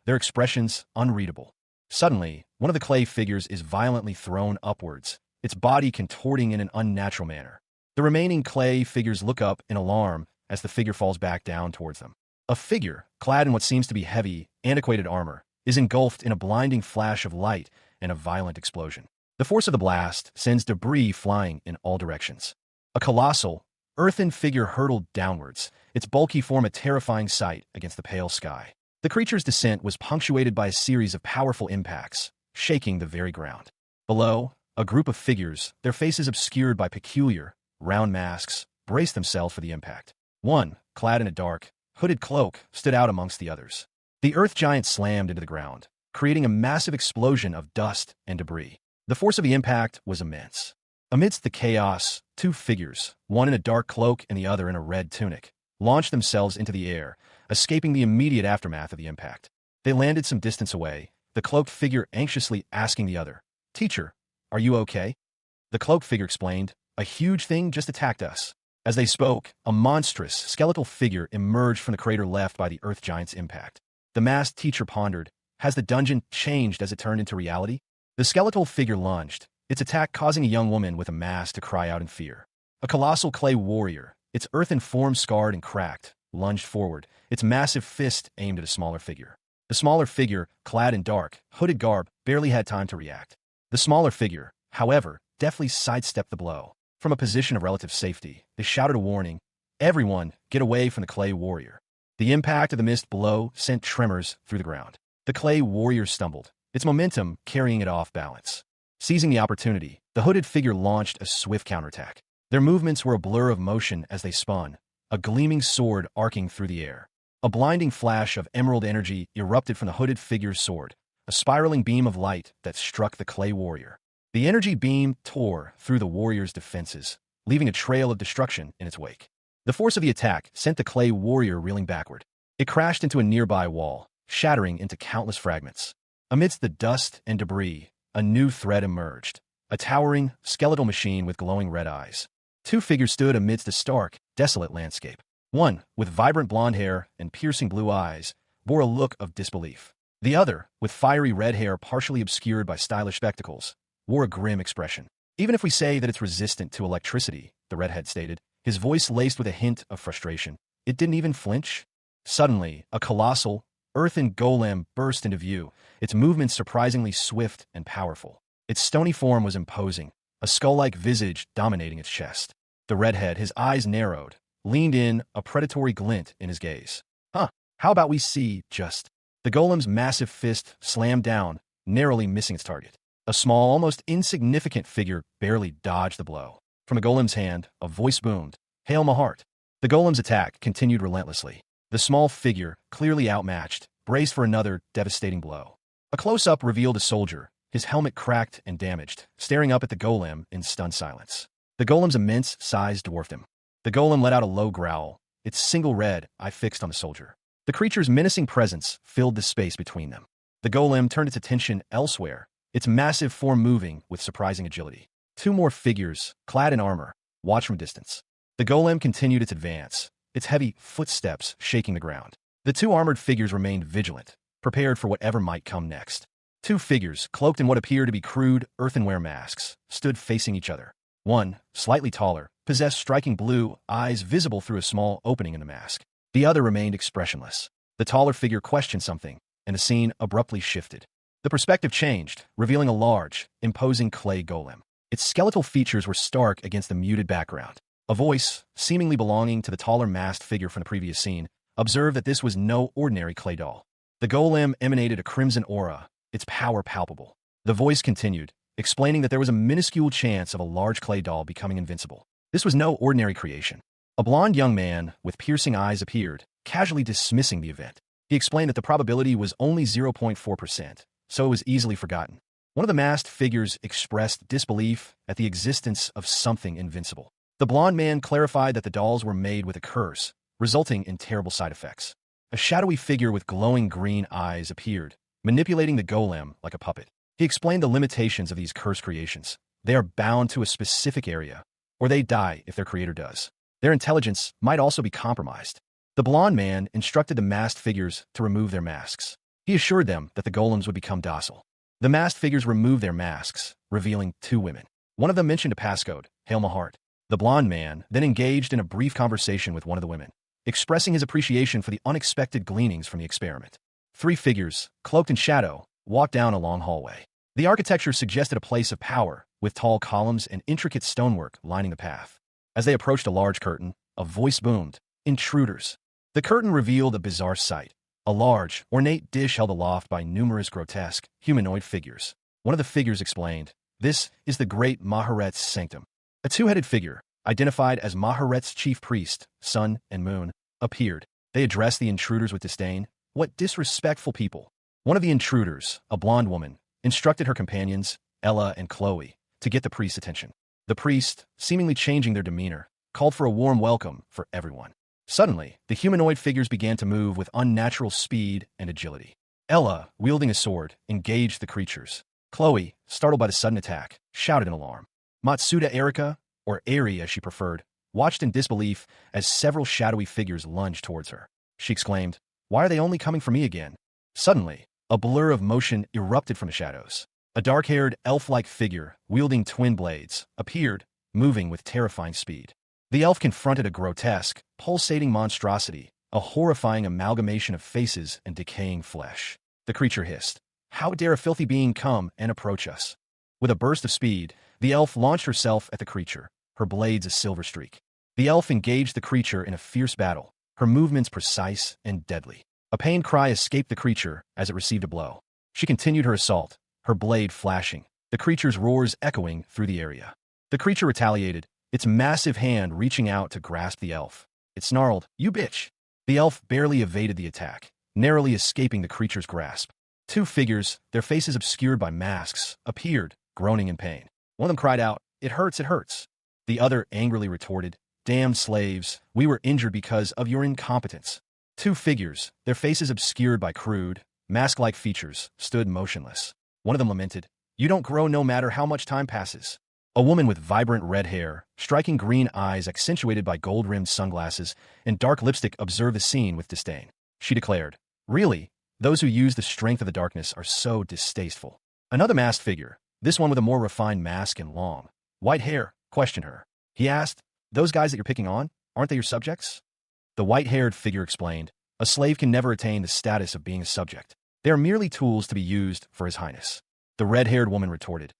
their expressions unreadable. Suddenly, one of the clay figures is violently thrown upwards, its body contorting in an unnatural manner. The remaining clay figures look up in alarm as the figure falls back down towards them. A figure, clad in what seems to be heavy, antiquated armor, is engulfed in a blinding flash of light and a violent explosion. The force of the blast sends debris flying in all directions. A colossal, earthen figure hurtled downwards, its bulky form a terrifying sight against the pale sky. The creature's descent was punctuated by a series of powerful impacts, shaking the very ground. Below, a group of figures, their faces obscured by peculiar, round masks, braced themselves for the impact. One, clad in a dark, hooded cloak, stood out amongst the others. The earth giant slammed into the ground, creating a massive explosion of dust and debris. The force of the impact was immense. Amidst the chaos, two figures, one in a dark cloak and the other in a red tunic, launched themselves into the air, escaping the immediate aftermath of the impact. They landed some distance away, the cloaked figure anxiously asking the other, "Teacher, are you okay?" The cloaked figure explained, "A huge thing just attacked us." As they spoke, a monstrous, skeletal figure emerged from the crater left by the earth giant's impact. The masked teacher pondered, "Has the dungeon changed as it turned into reality?" The skeletal figure lunged, its attack causing a young woman with a mask to cry out in fear. A colossal clay warrior, its earthen form scarred and cracked, lunged forward, its massive fist aimed at a smaller figure. The smaller figure, clad in dark, hooded garb, barely had time to react. The smaller figure, however, deftly sidestepped the blow. From a position of relative safety, they shouted a warning. Everyone, get away from the clay warrior. The impact of the mist below sent tremors through the ground. The clay warrior stumbled, its momentum carrying it off balance. Seizing the opportunity, the hooded figure launched a swift counterattack. Their movements were a blur of motion as they spun, a gleaming sword arcing through the air. A blinding flash of emerald energy erupted from the hooded figure's sword, a spiraling beam of light that struck the clay warrior. The energy beam tore through the warrior's defenses, leaving a trail of destruction in its wake. The force of the attack sent the clay warrior reeling backward. It crashed into a nearby wall, shattering into countless fragments. Amidst the dust and debris, a new threat emerged, a towering, skeletal machine with glowing red eyes. Two figures stood amidst a stark, desolate landscape. One, with vibrant blonde hair and piercing blue eyes, bore a look of disbelief. The other, with fiery red hair partially obscured by stylish spectacles, wore a grim expression. Even if we say that it's resistant to electricity, the redhead stated, his voice laced with a hint of frustration. It didn't even flinch. Suddenly, a colossal, earthen golem burst into view, its movements surprisingly swift and powerful. Its stony form was imposing, a skull-like visage dominating its chest. The redhead, his eyes narrowed, leaned in, a predatory glint in his gaze. How about we see just... The golem's massive fist slammed down, narrowly missing its target. A small, almost insignificant figure barely dodged the blow. From the golem's hand, a voice boomed, "Hail Mahart." The golem's attack continued relentlessly. The small figure, clearly outmatched, braced for another devastating blow. A close-up revealed a soldier, his helmet cracked and damaged, staring up at the golem in stunned silence. The golem's immense size dwarfed him. The golem let out a low growl, its single red eye fixed on the soldier. The creature's menacing presence filled the space between them. The golem turned its attention elsewhere, its massive form moving with surprising agility. Two more figures, clad in armor, watched from distance. The golem continued its advance, its heavy footsteps shaking the ground. The two armored figures remained vigilant, prepared for whatever might come next. Two figures, cloaked in what appeared to be crude, earthenware masks, stood facing each other. One, slightly taller, possessed striking blue eyes visible through a small opening in the mask. The other remained expressionless. The taller figure questioned something, and the scene abruptly shifted. The perspective changed, revealing a large, imposing clay golem. Its skeletal features were stark against the muted background. A voice, seemingly belonging to the taller masked figure from the previous scene, observed that this was no ordinary clay doll. The golem emanated a crimson aura, its power palpable. The voice continued, explaining that there was a minuscule chance of a large clay doll becoming invincible. This was no ordinary creation. A blond young man with piercing eyes appeared, casually dismissing the event. He explained that the probability was only 0.4%, so it was easily forgotten. One of the masked figures expressed disbelief at the existence of something invincible. The blond man clarified that the dolls were made with a curse, resulting in terrible side effects. A shadowy figure with glowing green eyes appeared, manipulating the golem like a puppet. He explained the limitations of these cursed creations. They are bound to a specific area, or they die if their creator does. Their intelligence might also be compromised. The blond man instructed the masked figures to remove their masks. He assured them that the golems would become docile. The masked figures removed their masks, revealing two women. One of them mentioned a passcode, "Hail Mahart." The blond man then engaged in a brief conversation with one of the women, expressing his appreciation for the unexpected gleanings from the experiment. Three figures, cloaked in shadow, walked down a long hallway. The architecture suggested a place of power, with tall columns and intricate stonework lining the path. As they approached a large curtain, a voice boomed, "Intruders." The curtain revealed a bizarre sight. A large, ornate dish held aloft by numerous grotesque, humanoid figures. One of the figures explained, "This is the great Maharet's sanctum." A two-headed figure, identified as Maharet's chief priest, sun and moon, appeared. They addressed the intruders with disdain. "What disrespectful people." One of the intruders, a blonde woman, instructed her companions, Ella and Chloe, to get the priest's attention. The priest, seemingly changing their demeanor, called for a warm welcome for everyone. Suddenly, the humanoid figures began to move with unnatural speed and agility. Ella, wielding a sword, engaged the creatures. Chloe, startled by the sudden attack, shouted in alarm. Matsuda Erika, or Eri as she preferred, watched in disbelief as several shadowy figures lunged towards her. She exclaimed, "Why are they only coming for me again?" Suddenly, a blur of motion erupted from the shadows. A dark-haired, elf-like figure, wielding twin blades, appeared, moving with terrifying speed. The elf confronted a grotesque, pulsating monstrosity, a horrifying amalgamation of faces and decaying flesh. The creature hissed, "How dare a filthy being come and approach us?" With a burst of speed, the elf launched herself at the creature, her blades a silver streak. The elf engaged the creature in a fierce battle, her movements precise and deadly. A pained cry escaped the creature as it received a blow. She continued her assault, her blade flashing, the creature's roars echoing through the area. The creature retaliated, its massive hand reaching out to grasp the elf. It snarled, "You bitch!" The elf barely evaded the attack, narrowly escaping the creature's grasp. Two figures, their faces obscured by masks, appeared, groaning in pain. One of them cried out, "It hurts, it hurts." The other angrily retorted, "Damned slaves, we were injured because of your incompetence." Two figures, their faces obscured by crude, mask-like features, stood motionless. One of them lamented, "You don't grow no matter how much time passes." A woman with vibrant red hair, striking green eyes accentuated by gold-rimmed sunglasses, and dark lipstick observed the scene with disdain. She declared, "Really, those who use the strength of the darkness are so distasteful." Another masked figure, this one with a more refined mask and long, white hair, questioned her. He asked, "Those guys that you're picking on, aren't they your subjects?" The white-haired figure explained, "A slave can never attain the status of being a subject. They are merely tools to be used for His Highness." The red-haired woman retorted,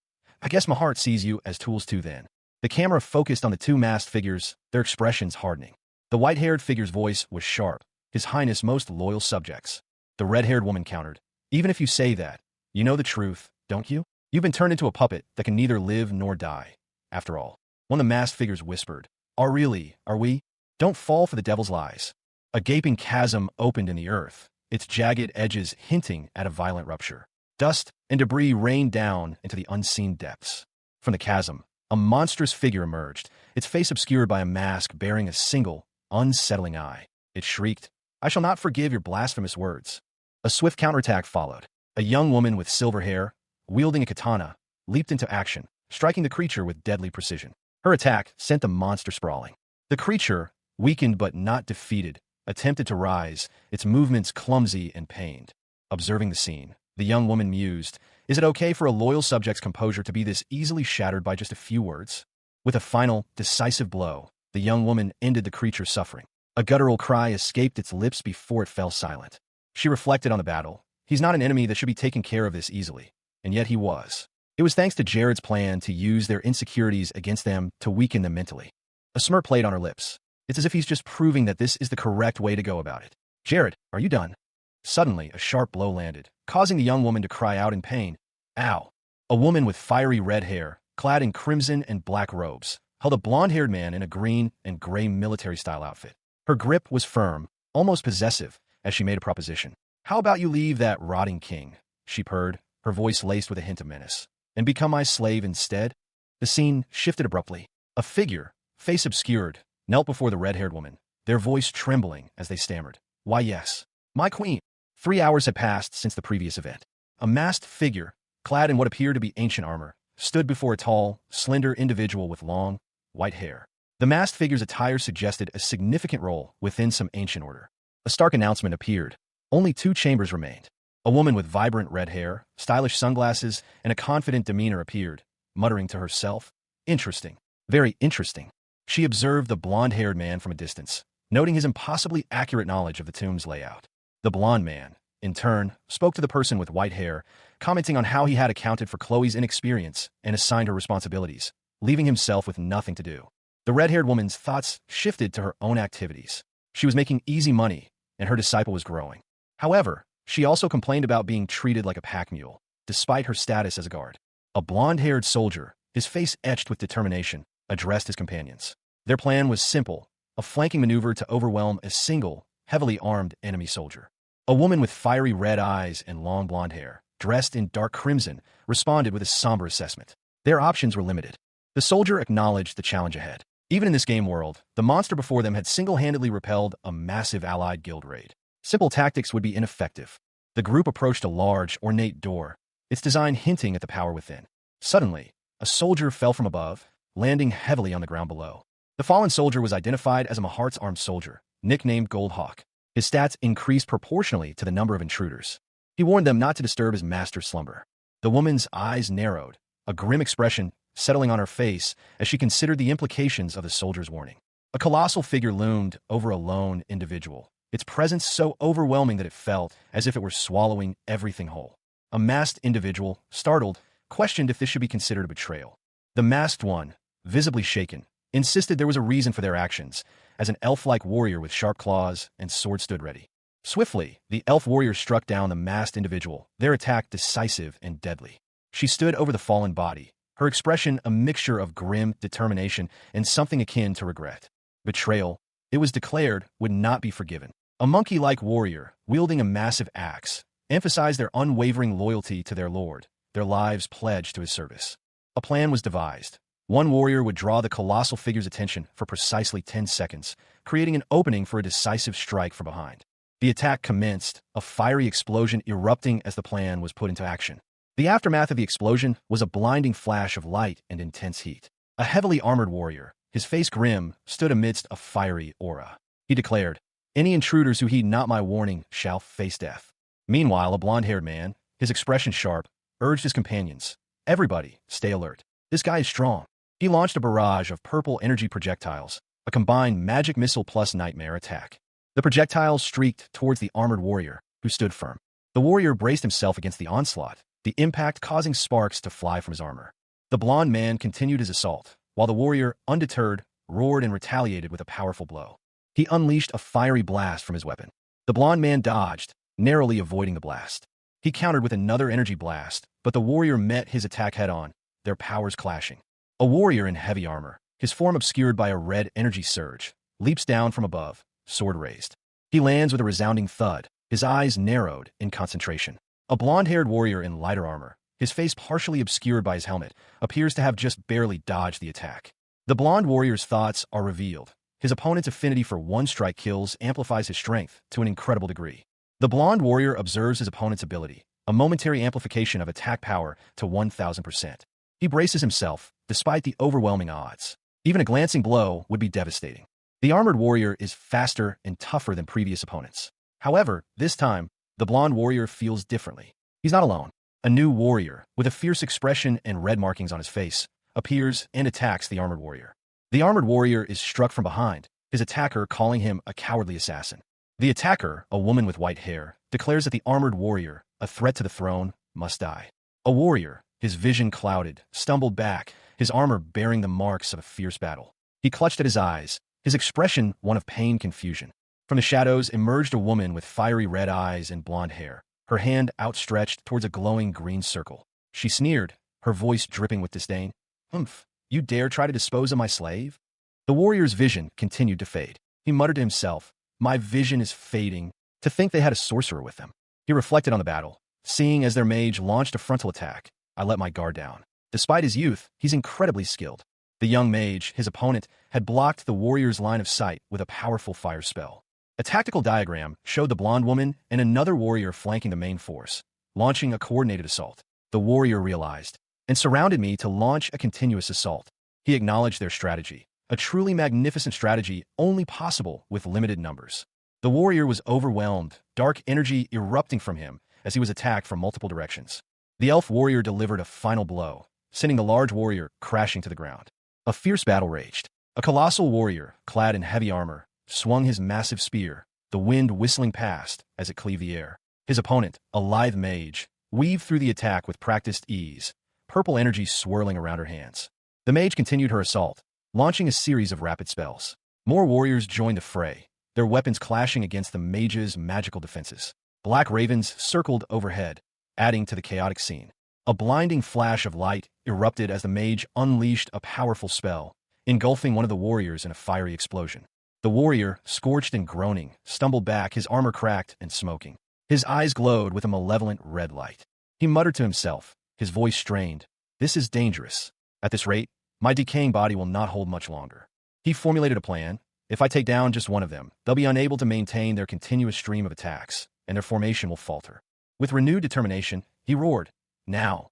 "I guess my heart sees you as tools too then." The camera focused on the two masked figures, their expressions hardening. The white-haired figure's voice was sharp, "His Highness' most loyal subjects." The red-haired woman countered, "Even if you say that, you know the truth, don't you? You've been turned into a puppet that can neither live nor die. After all." One of the masked figures whispered, Are we? Don't fall for the devil's lies." A gaping chasm opened in the earth, its jagged edges hinting at a violent rupture. Dust and debris rained down into the unseen depths. From the chasm, a monstrous figure emerged, its face obscured by a mask bearing a single, unsettling eye. It shrieked, "I shall not forgive your blasphemous words." A swift counterattack followed. A young woman with silver hair, wielding a katana, leaped into action, striking the creature with deadly precision. Her attack sent the monster sprawling. The creature, weakened but not defeated, attempted to rise, its movements clumsy and pained. Observing the scene, the young woman mused, "Is it okay for a loyal subject's composure to be this easily shattered by just a few words?" With a final, decisive blow, the young woman ended the creature's suffering. A guttural cry escaped its lips before it fell silent. She reflected on the battle. He's not an enemy that should be taken care of this easily. And yet he was. It was thanks to Jared's plan to use their insecurities against them to weaken them mentally. A smirk played on her lips. It's as if he's just proving that this is the correct way to go about it. "Jared, are you done?" Suddenly, a sharp blow landed, causing the young woman to cry out in pain. "Ow!" A woman with fiery red hair, clad in crimson and black robes, held a blonde-haired man in a green and gray military-style outfit. Her grip was firm, almost possessive, as she made a proposition. "How about you leave that rotting king?" she purred, her voice laced with a hint of menace. "And become my slave instead?" The scene shifted abruptly. A figure, face obscured, knelt before the red-haired woman, their voice trembling as they stammered. "Why, yes. My queen." 3 hours had passed since the previous event. A masked figure, clad in what appeared to be ancient armor, stood before a tall, slender individual with long, white hair. The masked figure's attire suggested a significant role within some ancient order. A stark announcement appeared. Only 2 chambers remained. A woman with vibrant red hair, stylish sunglasses, and a confident demeanor appeared, muttering to herself, "Interesting. Very interesting." She observed the blonde-haired man from a distance, noting his impossibly accurate knowledge of the tomb's layout. The blonde man, in turn, spoke to the person with white hair, commenting on how he had accounted for Chloe's inexperience and assigned her responsibilities, leaving himself with nothing to do. The red-haired woman's thoughts shifted to her own activities. She was making easy money, and her disciple was growing. However, she also complained about being treated like a pack mule, despite her status as a guard. A blonde-haired soldier, his face etched with determination, addressed his companions. Their plan was simple, a flanking maneuver to overwhelm a single, heavily armed enemy soldier. A woman with fiery red eyes and long blonde hair, dressed in dark crimson, responded with a somber assessment. Their options were limited. The soldier acknowledged the challenge ahead. Even in this game world, the monster before them had single-handedly repelled a massive allied guild raid. Simple tactics would be ineffective. The group approached a large, ornate door, its design hinting at the power within. Suddenly, a soldier fell from above, landing heavily on the ground below. The fallen soldier was identified as a Mahart's armed soldier, nicknamed Gold Hawk. His stats increased proportionally to the number of intruders. He warned them not to disturb his master's slumber. The woman's eyes narrowed, a grim expression settling on her face as she considered the implications of the soldier's warning. A colossal figure loomed over a lone individual, its presence so overwhelming that it felt as if it were swallowing everything whole. A masked individual, startled, questioned if this should be considered a betrayal. The masked one, visibly shaken, insisted there was a reason for their actions, as an elf-like warrior with sharp claws and sword stood ready. Swiftly, the elf warrior struck down the masked individual, their attack decisive and deadly. She stood over the fallen body, her expression a mixture of grim determination and something akin to regret. Betrayal, it was declared, would not be forgiven. A monkey-like warrior, wielding a massive axe, emphasized their unwavering loyalty to their lord, their lives pledged to his service. A plan was devised. One warrior would draw the colossal figure's attention for precisely 10 seconds, creating an opening for a decisive strike from behind. The attack commenced, a fiery explosion erupting as the plan was put into action. The aftermath of the explosion was a blinding flash of light and intense heat. A heavily armored warrior, his face grim, stood amidst a fiery aura. He declared, "Any intruders who heed not my warning shall face death." Meanwhile, a blond-haired man, his expression sharp, urged his companions, "Everybody, stay alert. This guy is strong." He launched a barrage of purple energy projectiles, a combined magic missile plus nightmare attack. The projectiles streaked towards the armored warrior, who stood firm. The warrior braced himself against the onslaught, the impact causing sparks to fly from his armor. The blond man continued his assault, while the warrior, undeterred, roared and retaliated with a powerful blow. He unleashed a fiery blast from his weapon. The blond man dodged, narrowly avoiding the blast. He countered with another energy blast, but the warrior met his attack head-on, their powers clashing. A warrior in heavy armor, his form obscured by a red energy surge, leaps down from above, sword raised. He lands with a resounding thud, his eyes narrowed in concentration. A blond-haired warrior in lighter armor, his face partially obscured by his helmet, appears to have just barely dodged the attack. The blond warrior's thoughts are revealed. His opponent's affinity for one-strike kills amplifies his strength to an incredible degree. The blond warrior observes his opponent's ability, a momentary amplification of attack power to 1,000%. He braces himself, despite the overwhelming odds. Even a glancing blow would be devastating. The armored warrior is faster and tougher than previous opponents. However, this time, the blond warrior feels differently. He's not alone. A new warrior, with a fierce expression and red markings on his face, appears and attacks the armored warrior. The armored warrior is struck from behind, his attacker calling him a cowardly assassin. The attacker, a woman with white hair, declares that the armored warrior, a threat to the throne, must die. A warrior, his vision clouded, stumbled back, his armor bearing the marks of a fierce battle. He clutched at his eyes, his expression one of pain confusion. From the shadows emerged a woman with fiery red eyes and blonde hair, her hand outstretched towards a glowing green circle. She sneered, her voice dripping with disdain. "Humph, you dare try to dispose of my slave?" The warrior's vision continued to fade. He muttered to himself, "My vision is fading." To think they had a sorcerer with them. He reflected on the battle, seeing as their mage launched a frontal attack. "I let my guard down." Despite his youth, he's incredibly skilled. The young mage, his opponent, had blocked the warrior's line of sight with a powerful fire spell. A tactical diagram showed the blonde woman and another warrior flanking the main force, launching a coordinated assault. The warrior realized, and surrounded me to launch a continuous assault. He acknowledged their strategy, a truly magnificent strategy only possible with limited numbers. The warrior was overwhelmed, dark energy erupting from him as he was attacked from multiple directions. The elf warrior delivered a final blow, sending the large warrior crashing to the ground. A fierce battle raged. A colossal warrior, clad in heavy armor, swung his massive spear, the wind whistling past as it cleaved the air. His opponent, a lithe mage, weaved through the attack with practiced ease, purple energy swirling around her hands. The mage continued her assault, launching a series of rapid spells. More warriors joined the fray, their weapons clashing against the mage's magical defenses. Black ravens circled overhead, adding to the chaotic scene. A blinding flash of light erupted as the mage unleashed a powerful spell, engulfing one of the warriors in a fiery explosion. The warrior, scorched and groaning, stumbled back, his armor cracked and smoking. His eyes glowed with a malevolent red light. He muttered to himself, his voice strained, "This is dangerous. At this rate, my decaying body will not hold much longer." He formulated a plan. If I take down just one of them, they'll be unable to maintain their continuous stream of attacks, and their formation will falter. With renewed determination, he roared, "Now!"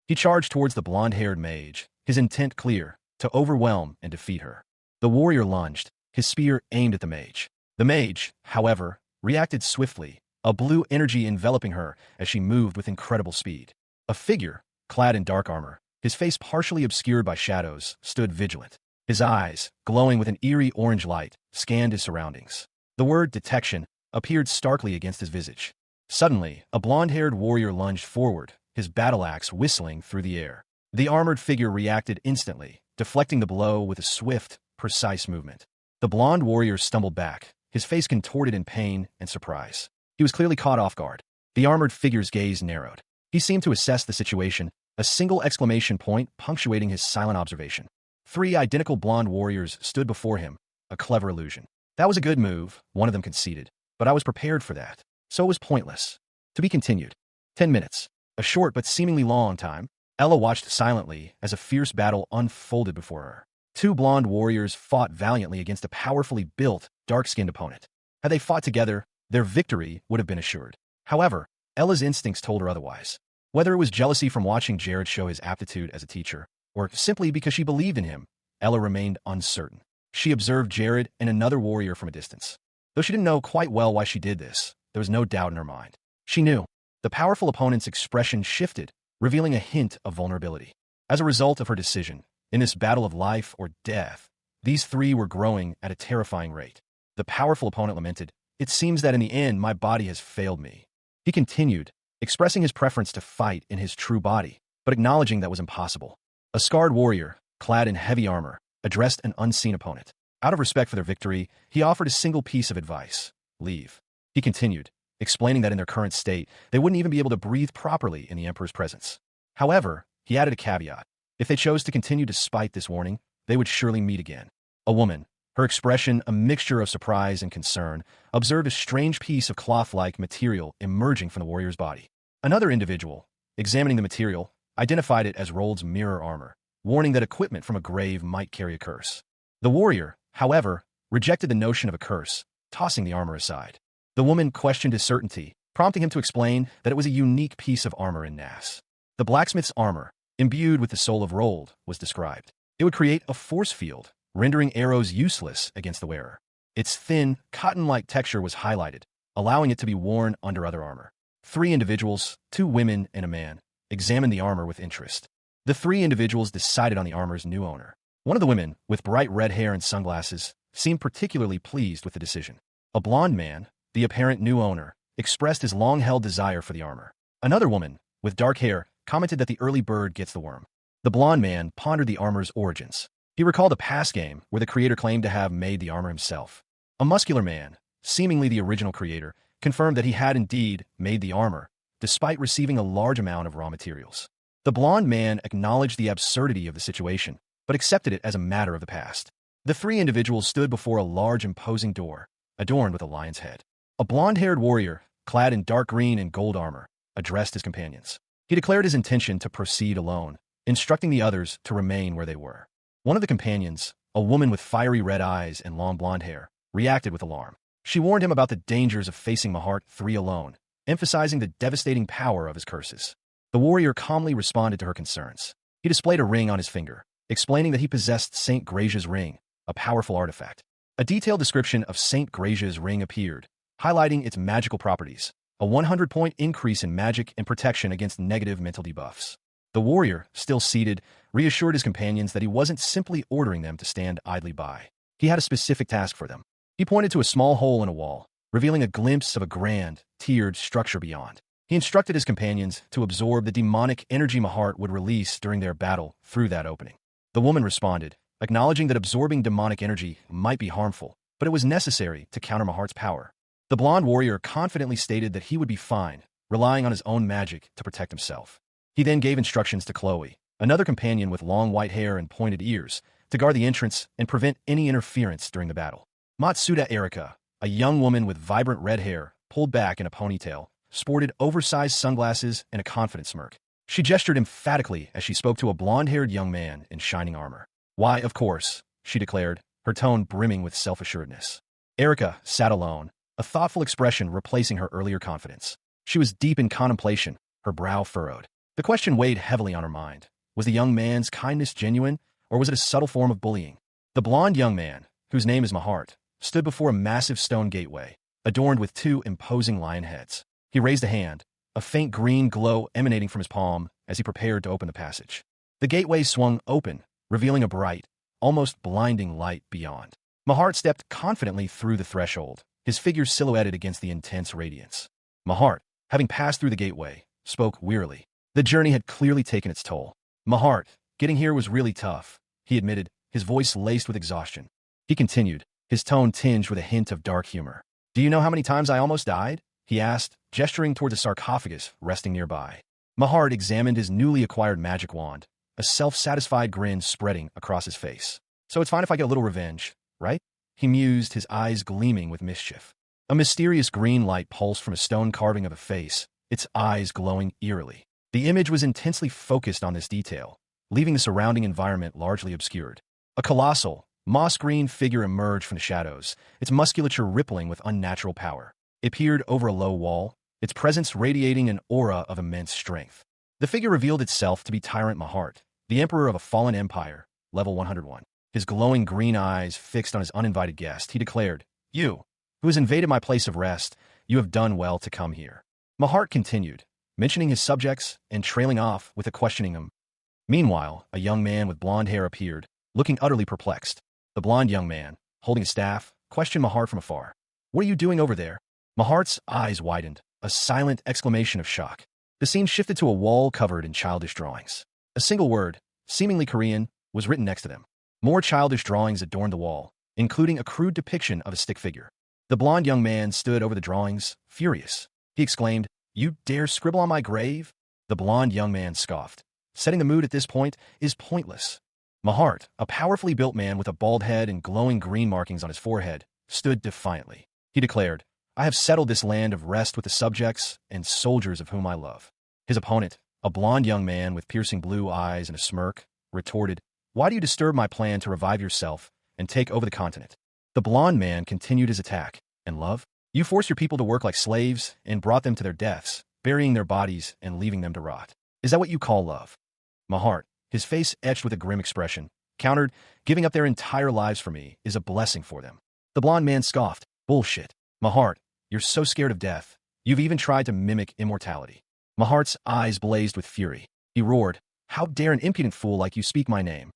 He charged towards the blonde-haired mage, his intent clear, to overwhelm and defeat her. The warrior lunged, his spear aimed at the mage. The mage, however, reacted swiftly, a blue energy enveloping her as she moved with incredible speed. A figure, clad in dark armor, his face partially obscured by shadows, stood vigilant. His eyes, glowing with an eerie orange light, scanned his surroundings. The word detection appeared starkly against his visage. Suddenly, a blonde-haired warrior lunged forward, his battle axe whistling through the air. The armored figure reacted instantly, deflecting the blow with a swift, precise movement. The blonde warrior stumbled back, his face contorted in pain and surprise. He was clearly caught off guard. The armored figure's gaze narrowed. He seemed to assess the situation, a single exclamation point punctuating his silent observation. 3 identical blonde warriors stood before him, a clever illusion. That was a good move, one of them conceded, but I was prepared for that, so it was pointless. To be continued. 10 minutes. A short but seemingly long time. Ella watched silently as a fierce battle unfolded before her. 2 blonde warriors fought valiantly against a powerfully built, dark-skinned opponent. Had they fought together, their victory would have been assured. However, Ella's instincts told her otherwise. Whether it was jealousy from watching Jared show his aptitude as a teacher, or simply because she believed in him, Ella remained uncertain. She observed Jared and another warrior from a distance. Though she didn't know quite well why she did this, there was no doubt in her mind. She knew. The powerful opponent's expression shifted, revealing a hint of vulnerability. As a result of her decision, in this battle of life or death, these 3 were growing at a terrifying rate. The powerful opponent lamented, "It seems that in the end my body has failed me." He continued, expressing his preference to fight in his true body, but acknowledging that was impossible. A scarred warrior, clad in heavy armor, addressed an unseen opponent. Out of respect for their victory, he offered a single piece of advice: leave. He continued, explaining that in their current state, they wouldn't even be able to breathe properly in the Emperor's presence. However, he added a caveat. If they chose to continue despite this warning, they would surely meet again. A woman, her expression a mixture of surprise and concern, observed a strange piece of cloth-like material emerging from the warrior's body. Another individual, examining the material, identified it as Rold's mirror armor, warning that equipment from a grave might carry a curse. The warrior, however, rejected the notion of a curse, tossing the armor aside. The woman questioned his certainty, prompting him to explain that it was a unique piece of armor in Nass. The blacksmith's armor, imbued with the soul of Rold, was described. It would create a force field, rendering arrows useless against the wearer. Its thin, cotton-like texture was highlighted, allowing it to be worn under other armor. 3 individuals, 2 women and a man, examined the armor with interest. The 3 individuals decided on the armor's new owner. One of the women, with bright red hair and sunglasses, seemed particularly pleased with the decision. A blonde man, the apparent new owner, expressed his long-held desire for the armor. Another woman, with dark hair, commented that the early bird gets the worm. The blonde man pondered the armor's origins. He recalled a past game where the creator claimed to have made the armor himself. A muscular man, seemingly the original creator, confirmed that he had indeed made the armor, despite receiving a large amount of raw materials. The blonde man acknowledged the absurdity of the situation, but accepted it as a matter of the past. The 3 individuals stood before a large imposing door, adorned with a lion's head. A blonde-haired warrior, clad in dark green and gold armor, addressed his companions. He declared his intention to proceed alone, instructing the others to remain where they were. One of the companions, a woman with fiery red eyes and long blonde hair, reacted with alarm. She warned him about the dangers of facing Mahart 3 alone, emphasizing the devastating power of his curses. The warrior calmly responded to her concerns. He displayed a ring on his finger, explaining that he possessed Saint Gracia's ring, a powerful artifact. A detailed description of Saint Gracia's ring appeared, highlighting its magical properties, a 100-point increase in magic and protection against negative mental debuffs. The warrior, still seated, reassured his companions that he wasn't simply ordering them to stand idly by. He had a specific task for them. He pointed to a small hole in a wall, revealing a glimpse of a grand, tiered structure beyond. He instructed his companions to absorb the demonic energy Mahart would release during their battle through that opening. The woman responded, acknowledging that absorbing demonic energy might be harmful, but it was necessary to counter Mahart's power. The blonde warrior confidently stated that he would be fine, relying on his own magic to protect himself. He then gave instructions to Chloe, another companion with long white hair and pointed ears, to guard the entrance and prevent any interference during the battle. Matsuda Erika, a young woman with vibrant red hair, pulled back in a ponytail, sported oversized sunglasses and a confident smirk. She gestured emphatically as she spoke to a blonde-haired young man in shining armor. "Why, of course," she declared, her tone brimming with self-assuredness. Erika sat alone, a thoughtful expression replacing her earlier confidence. She was deep in contemplation, her brow furrowed. The question weighed heavily on her mind. Was the young man's kindness genuine, or was it a subtle form of bullying? The blonde young man, whose name is Mahart, stood before a massive stone gateway, adorned with 2 imposing lion heads. He raised a hand, a faint green glow emanating from his palm as he prepared to open the passage. The gateway swung open, revealing a bright, almost blinding light beyond. Mahart stepped confidently through the threshold, his figure silhouetted against the intense radiance. Mahart, having passed through the gateway, spoke wearily. The journey had clearly taken its toll. Mahart, getting here was really tough, he admitted, his voice laced with exhaustion. He continued, his tone tinged with a hint of dark humor. Do you know how many times I almost died? He asked, gesturing toward the sarcophagus resting nearby. Mahart examined his newly acquired magic wand, a self-satisfied grin spreading across his face. So it's fine if I get a little revenge, right? He mused, his eyes gleaming with mischief. A mysterious green light pulsed from a stone carving of a face, its eyes glowing eerily. The image was intensely focused on this detail, leaving the surrounding environment largely obscured. A colossal, moss-green figure emerged from the shadows, its musculature rippling with unnatural power. It peered over a low wall, its presence radiating an aura of immense strength. The figure revealed itself to be Tyrant Mahart, the emperor of a fallen empire, level 101. His glowing green eyes fixed on his uninvited guest, he declared, You, who has invaded my place of rest, you have done well to come here. Mahart continued, mentioning his subjects and trailing off with a questioning him. Meanwhile, a young man with blonde hair appeared, looking utterly perplexed. The blonde young man, holding a staff, questioned Mahart from afar. What are you doing over there? Mahart's eyes widened, a silent exclamation of shock. The scene shifted to a wall covered in childish drawings. A single word, seemingly Korean, was written next to them. More childish drawings adorned the wall, including a crude depiction of a stick figure. The blonde young man stood over the drawings, furious. He exclaimed, You dare scribble on my grave? The blonde young man scoffed. Setting the mood at this point is pointless. Mahart, a powerfully built man with a bald head and glowing green markings on his forehead, stood defiantly. He declared, I have settled this land of rest with the subjects and soldiers of whom I love. His opponent, a blonde young man with piercing blue eyes and a smirk, retorted, Why do you disturb my plan to revive yourself and take over the continent? The blonde man continued his attack. And love? You forced your people to work like slaves and brought them to their deaths, burying their bodies and leaving them to rot. Is that what you call love? Mahart, his face etched with a grim expression, countered, Giving up their entire lives for me is a blessing for them. The blonde man scoffed, Bullshit. Mahart, you're so scared of death. You've even tried to mimic immortality. Mahart's eyes blazed with fury. He roared, How dare an impudent fool like you speak my name?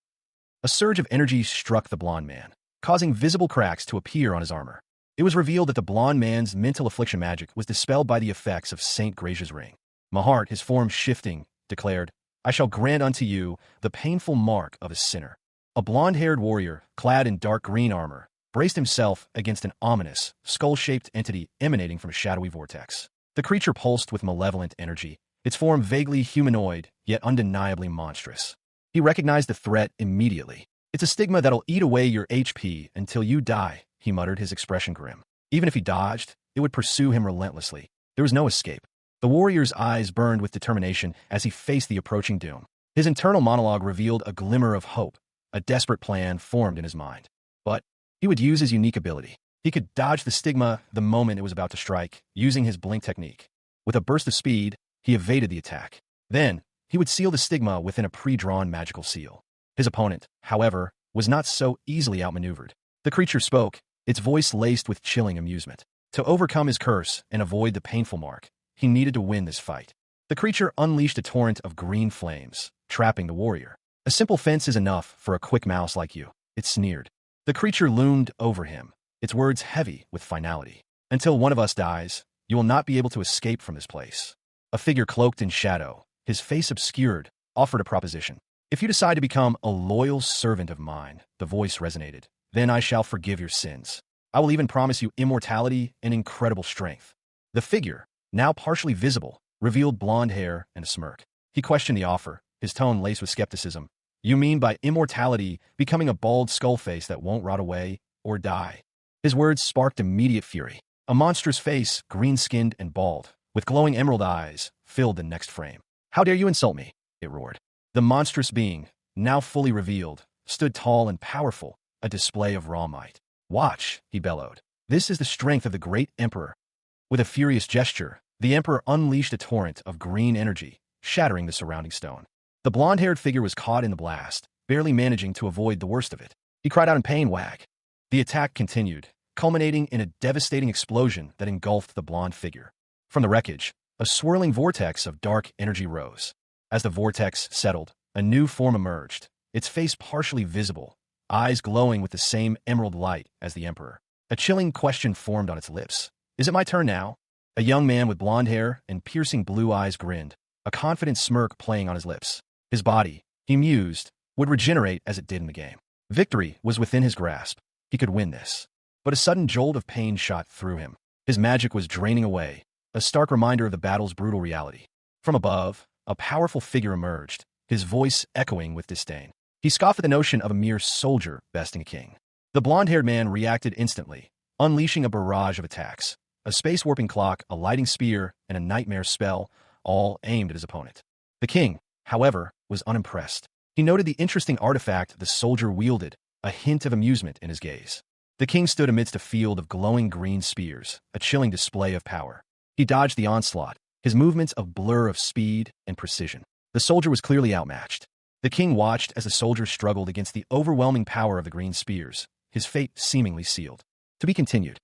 A surge of energy struck the blonde man, causing visible cracks to appear on his armor. It was revealed that the blonde man's mental affliction magic was dispelled by the effects of Saint Gracia's ring. Mahart, his form shifting, declared, I shall grant unto you the painful mark of a sinner. A blonde-haired warrior, clad in dark green armor, braced himself against an ominous, skull-shaped entity emanating from a shadowy vortex. The creature pulsed with malevolent energy, its form vaguely humanoid, yet undeniably monstrous. He recognized the threat immediately. It's a stigma that'll eat away your HP until you die, he muttered, his expression grim. Even if he dodged, it would pursue him relentlessly. There was no escape. The warrior's eyes burned with determination as he faced the approaching doom. His internal monologue revealed a glimmer of hope, a desperate plan formed in his mind. But he would use his unique ability. He could dodge the stigma the moment it was about to strike, using his blink technique. With a burst of speed, he evaded the attack. Then, he would seal the stigma within a pre-drawn magical seal. His opponent, however, was not so easily outmaneuvered. The creature spoke, its voice laced with chilling amusement. To overcome his curse and avoid the painful mark, he needed to win this fight. The creature unleashed a torrent of green flames, trapping the warrior. A simple fence is enough for a quick mouse like you, it sneered. The creature loomed over him, its words heavy with finality. Until one of us dies, you will not be able to escape from this place. A figure cloaked in shadow, his face obscured, offered a proposition. If you decide to become a loyal servant of mine, the voice resonated, then I shall forgive your sins. I will even promise you immortality and incredible strength. The figure, now partially visible, revealed blonde hair and a smirk. He questioned the offer, his tone laced with skepticism. You mean by immortality becoming a bald skull face that won't rot away or die? His words sparked immediate fury. A monstrous face, green-skinned and bald, with glowing emerald eyes, filled the next frame. How dare you insult me? It roared. The monstrous being, now fully revealed, stood tall and powerful, a display of raw might. Watch, he bellowed. This is the strength of the great emperor. With a furious gesture, the emperor unleashed a torrent of green energy, shattering the surrounding stone. The blonde-haired figure was caught in the blast, barely managing to avoid the worst of it. He cried out in pain, Wag. The attack continued, culminating in a devastating explosion that engulfed the blonde figure. From the wreckage, a swirling vortex of dark energy rose. As the vortex settled, a new form emerged, its face partially visible, eyes glowing with the same emerald light as the emperor. A chilling question formed on its lips. Is it my turn now? A young man with blonde hair and piercing blue eyes grinned, a confident smirk playing on his lips. His body, he mused, would regenerate as it did in the game. Victory was within his grasp. He could win this. But a sudden jolt of pain shot through him. His magic was draining away, a stark reminder of the battle's brutal reality. From above, a powerful figure emerged, his voice echoing with disdain. He scoffed at the notion of a mere soldier besting a king. The blonde-haired man reacted instantly, unleashing a barrage of attacks. A space-warping clock, a lighting spear, and a nightmare spell, all aimed at his opponent. The king, however, was unimpressed. He noted the interesting artifact the soldier wielded, a hint of amusement in his gaze. The king stood amidst a field of glowing green spears, a chilling display of power. He dodged the onslaught, his movements a blur of speed and precision. The soldier was clearly outmatched. The king watched as the soldier struggled against the overwhelming power of the green spears, his fate seemingly sealed. To be continued.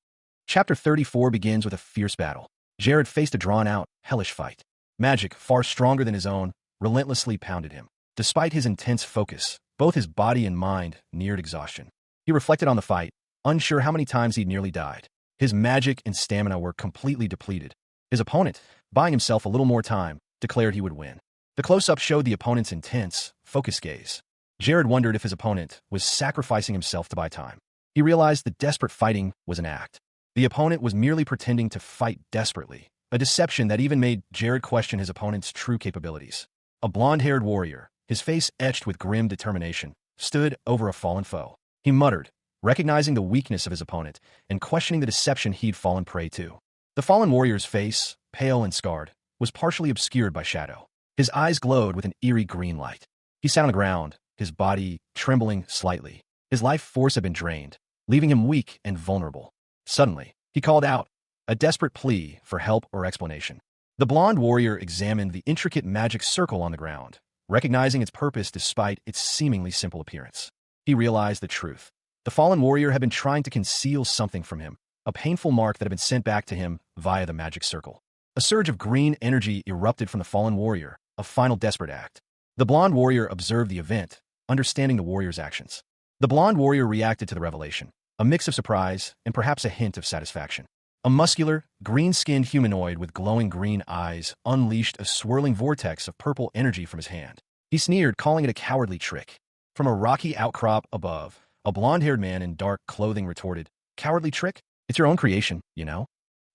Chapter 34 begins with a fierce battle. Jared faced a drawn-out, hellish fight. Magic, far stronger than his own, relentlessly pounded him. Despite his intense focus, both his body and mind neared exhaustion. He reflected on the fight, unsure how many times he'd nearly died. His magic and stamina were completely depleted. His opponent, buying himself a little more time, declared he would win. The close-up showed the opponent's intense, focused gaze. Jared wondered if his opponent was sacrificing himself to buy time. He realized that desperate fighting was an act. The opponent was merely pretending to fight desperately, a deception that even made Jared question his opponent's true capabilities. A blonde-haired warrior, his face etched with grim determination, stood over a fallen foe. He muttered, recognizing the weakness of his opponent and questioning the deception he'd fallen prey to. The fallen warrior's face, pale and scarred, was partially obscured by shadow. His eyes glowed with an eerie green light. He sat on the ground, his body trembling slightly. His life force had been drained, leaving him weak and vulnerable. Suddenly, he called out, a desperate plea for help or explanation. The blonde warrior examined the intricate magic circle on the ground, recognizing its purpose despite its seemingly simple appearance. He realized the truth. The fallen warrior had been trying to conceal something from him, a painful mark that had been sent back to him via the magic circle. A surge of green energy erupted from the fallen warrior, a final desperate act. The blonde warrior observed the event, understanding the warrior's actions. The blonde warrior reacted to the revelation, a mix of surprise and perhaps a hint of satisfaction. A muscular, green-skinned humanoid with glowing green eyes unleashed a swirling vortex of purple energy from his hand. He sneered, calling it a cowardly trick. From a rocky outcrop above, a blonde-haired man in dark clothing retorted, "Cowardly trick? It's your own creation, you know."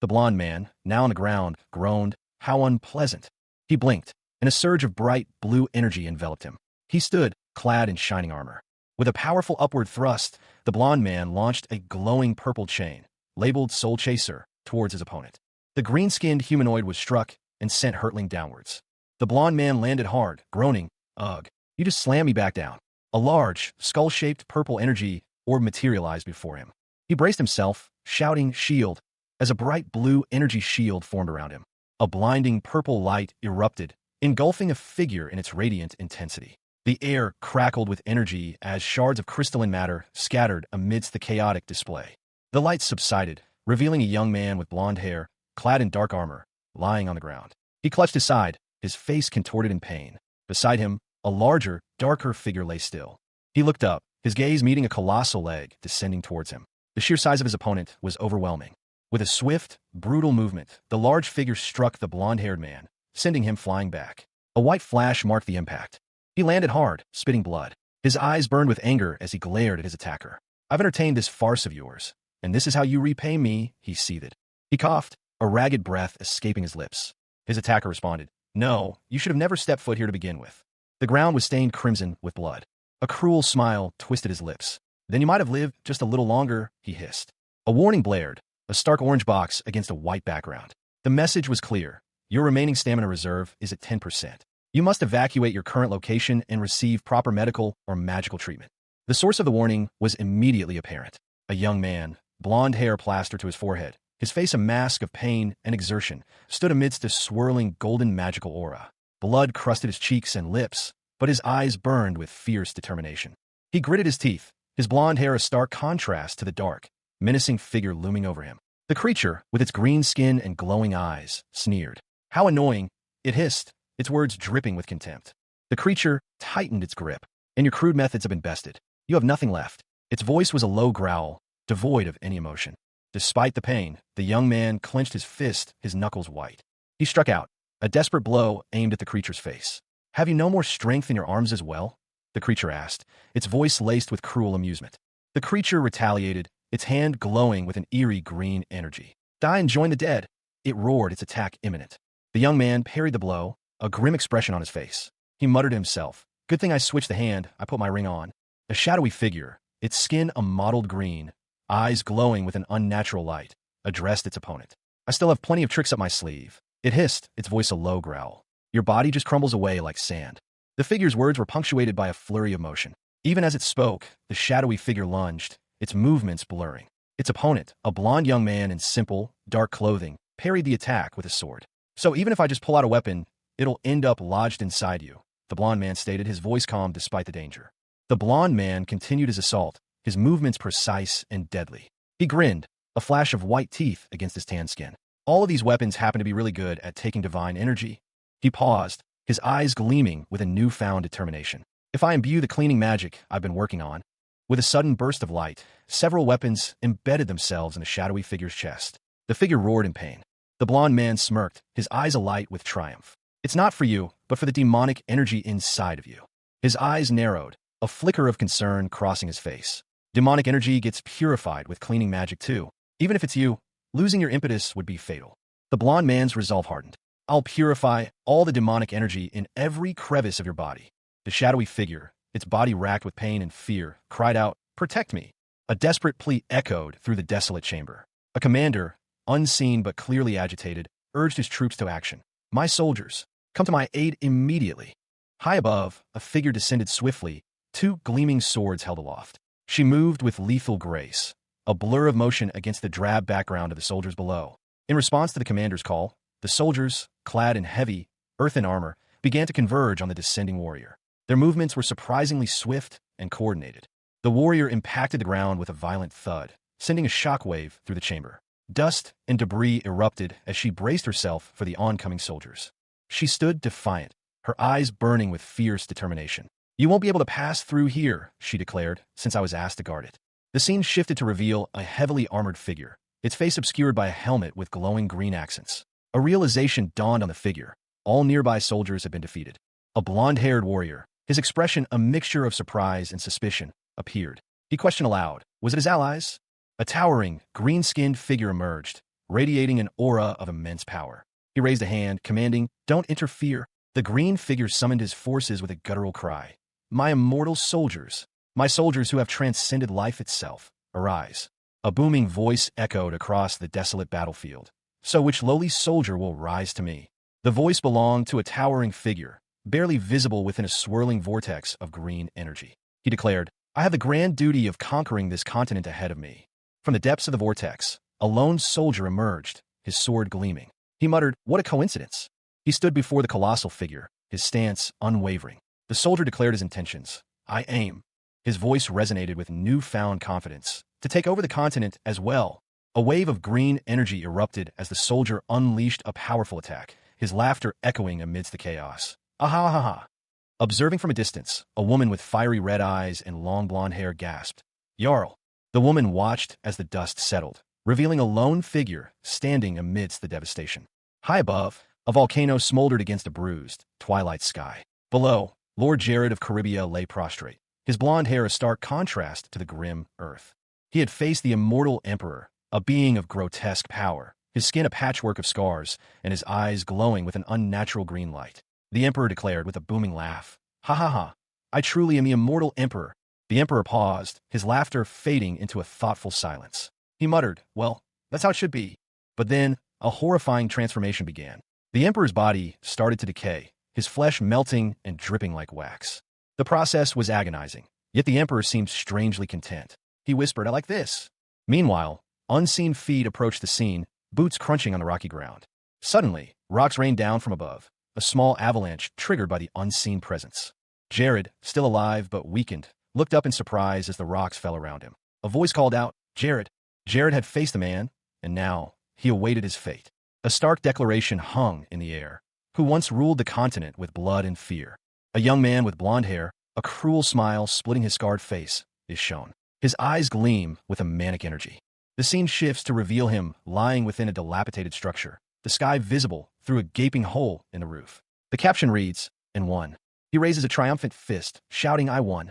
The blonde man, now on the ground, groaned, "How unpleasant." He blinked, and a surge of bright blue energy enveloped him. He stood, clad in shining armor. With a powerful upward thrust, the blonde man launched a glowing purple chain, labeled Soul Chaser, towards his opponent. The green-skinned humanoid was struck and sent hurtling downwards. The blonde man landed hard, groaning, "Ugh, you just slammed me back down." A large, skull-shaped purple energy orb materialized before him. He braced himself, shouting, "Shield," as a bright blue energy shield formed around him. A blinding purple light erupted, engulfing a figure in its radiant intensity. The air crackled with energy as shards of crystalline matter scattered amidst the chaotic display. The light subsided, revealing a young man with blonde hair, clad in dark armor, lying on the ground. He clutched his side, his face contorted in pain. Beside him, a larger, darker figure lay still. He looked up, his gaze meeting a colossal leg descending towards him. The sheer size of his opponent was overwhelming. With a swift, brutal movement, the large figure struck the blonde-haired man, sending him flying back. A white flash marked the impact. He landed hard, spitting blood. His eyes burned with anger as he glared at his attacker. "I've entertained this farce of yours, and this is how you repay me," he seethed. He coughed, a ragged breath escaping his lips. His attacker responded, "No, you should have never stepped foot here to begin with." The ground was stained crimson with blood. A cruel smile twisted his lips. "Then you might have lived just a little longer," he hissed. A warning blared, a stark orange box against a white background. The message was clear. Your remaining stamina reserve is at 10%. You must evacuate your current location and receive proper medical or magical treatment. The source of the warning was immediately apparent. A young man, blonde hair plastered to his forehead, his face a mask of pain and exertion, stood amidst a swirling golden magical aura. Blood crusted his cheeks and lips, but his eyes burned with fierce determination. He gritted his teeth, his blonde hair a stark contrast to the dark, menacing figure looming over him. The creature, with its green skin and glowing eyes, sneered. "How annoying," it hissed, its words dripping with contempt. The creature tightened its grip, "and your crude methods have been bested. You have nothing left." Its voice was a low growl, devoid of any emotion. Despite the pain, the young man clenched his fist, his knuckles white. He struck out, a desperate blow aimed at the creature's face. Have you no more strength in your arms as well? The creature asked, its voice laced with cruel amusement. The creature retaliated, its hand glowing with an eerie green energy. Die and join the dead. It roared, its attack imminent. The young man parried the blow, a grim expression on his face. He muttered to himself, good thing I switched the hand, I put my ring on. A shadowy figure, its skin a mottled green, eyes glowing with an unnatural light, addressed its opponent. I still have plenty of tricks up my sleeve. It hissed, its voice a low growl. Your body just crumbles away like sand. The figure's words were punctuated by a flurry of motion. Even as it spoke, the shadowy figure lunged, its movements blurring. Its opponent, a blond young man in simple, dark clothing, parried the attack with a sword. So even if I just pull out a weapon, it'll end up lodged inside you, the blond man stated, his voice calm despite the danger. The blond man continued his assault, his movements precise and deadly. He grinned, a flash of white teeth against his tan skin. All of these weapons happen to be really good at taking divine energy. He paused, his eyes gleaming with a newfound determination. If I imbue the cleaning magic I've been working on. With a sudden burst of light, several weapons embedded themselves in the shadowy figure's chest. The figure roared in pain. The blond man smirked, his eyes alight with triumph. It's not for you, but for the demonic energy inside of you. His eyes narrowed, a flicker of concern crossing his face. Demonic energy gets purified with cleaning magic too. Even if it's you, losing your impetus would be fatal. The blond man's resolve hardened. I'll purify all the demonic energy in every crevice of your body. The shadowy figure, its body racked with pain and fear, cried out, protect me. A desperate plea echoed through the desolate chamber. A commander, unseen but clearly agitated, urged his troops to action. My soldiers, come to my aid immediately. High above, a figure descended swiftly, two gleaming swords held aloft. She moved with lethal grace, a blur of motion against the drab background of the soldiers below. In response to the commander's call, the soldiers, clad in heavy, earthen armor, began to converge on the descending warrior. Their movements were surprisingly swift and coordinated. The warrior impacted the ground with a violent thud, sending a shockwave through the chamber. Dust and debris erupted as she braced herself for the oncoming soldiers. She stood defiant, her eyes burning with fierce determination. You won't be able to pass through here, she declared, since I was asked to guard it. The scene shifted to reveal a heavily armored figure, its face obscured by a helmet with glowing green accents. A realization dawned on the figure. All nearby soldiers had been defeated. A blonde-haired warrior, his expression a mixture of surprise and suspicion, appeared. He questioned aloud, was it his allies? A towering, green-skinned figure emerged, radiating an aura of immense power. He raised a hand, commanding, don't interfere. The green figure summoned his forces with a guttural cry. My immortal soldiers, my soldiers who have transcended life itself, arise. A booming voice echoed across the desolate battlefield. So which lowly soldier will rise to me? The voice belonged to a towering figure, barely visible within a swirling vortex of green energy. He declared, I have the grand duty of conquering this continent ahead of me. From the depths of the vortex, a lone soldier emerged, his sword gleaming. He muttered, what a coincidence. He stood before the colossal figure, his stance unwavering. The soldier declared his intentions. I aim. His voice resonated with newfound confidence. To take over the continent as well. A wave of green energy erupted as the soldier unleashed a powerful attack, his laughter echoing amidst the chaos. Aha ha ha. Observing from a distance, a woman with fiery red eyes and long blonde hair gasped. Jarl. The woman watched as the dust settled, revealing a lone figure standing amidst the devastation. High above, a volcano smoldered against a bruised, twilight sky. Below, Lord Jared of Caribia lay prostrate, his blonde hair a stark contrast to the grim earth. He had faced the immortal emperor, a being of grotesque power, his skin a patchwork of scars, and his eyes glowing with an unnatural green light. The emperor declared with a booming laugh, ha ha ha, I truly am the immortal emperor. The emperor paused, his laughter fading into a thoughtful silence. He muttered, well, that's how it should be. But then, a horrifying transformation began. The emperor's body started to decay, his flesh melting and dripping like wax. The process was agonizing, yet the emperor seemed strangely content. He whispered, I like this. Meanwhile, unseen feet approached the scene, boots crunching on the rocky ground. Suddenly, rocks rained down from above, a small avalanche triggered by the unseen presence. Jared, still alive but weakened, looked up in surprise as the rocks fell around him. A voice called out, Jared. Jared had faced the man, and now he awaited his fate. A stark declaration hung in the air. Who once ruled the continent with blood and fear. A young man with blonde hair, a cruel smile splitting his scarred face, is shown. His eyes gleam with a manic energy. The scene shifts to reveal him lying within a dilapidated structure, the sky visible through a gaping hole in the roof. The caption reads, in one. He raises a triumphant fist, shouting, "I won."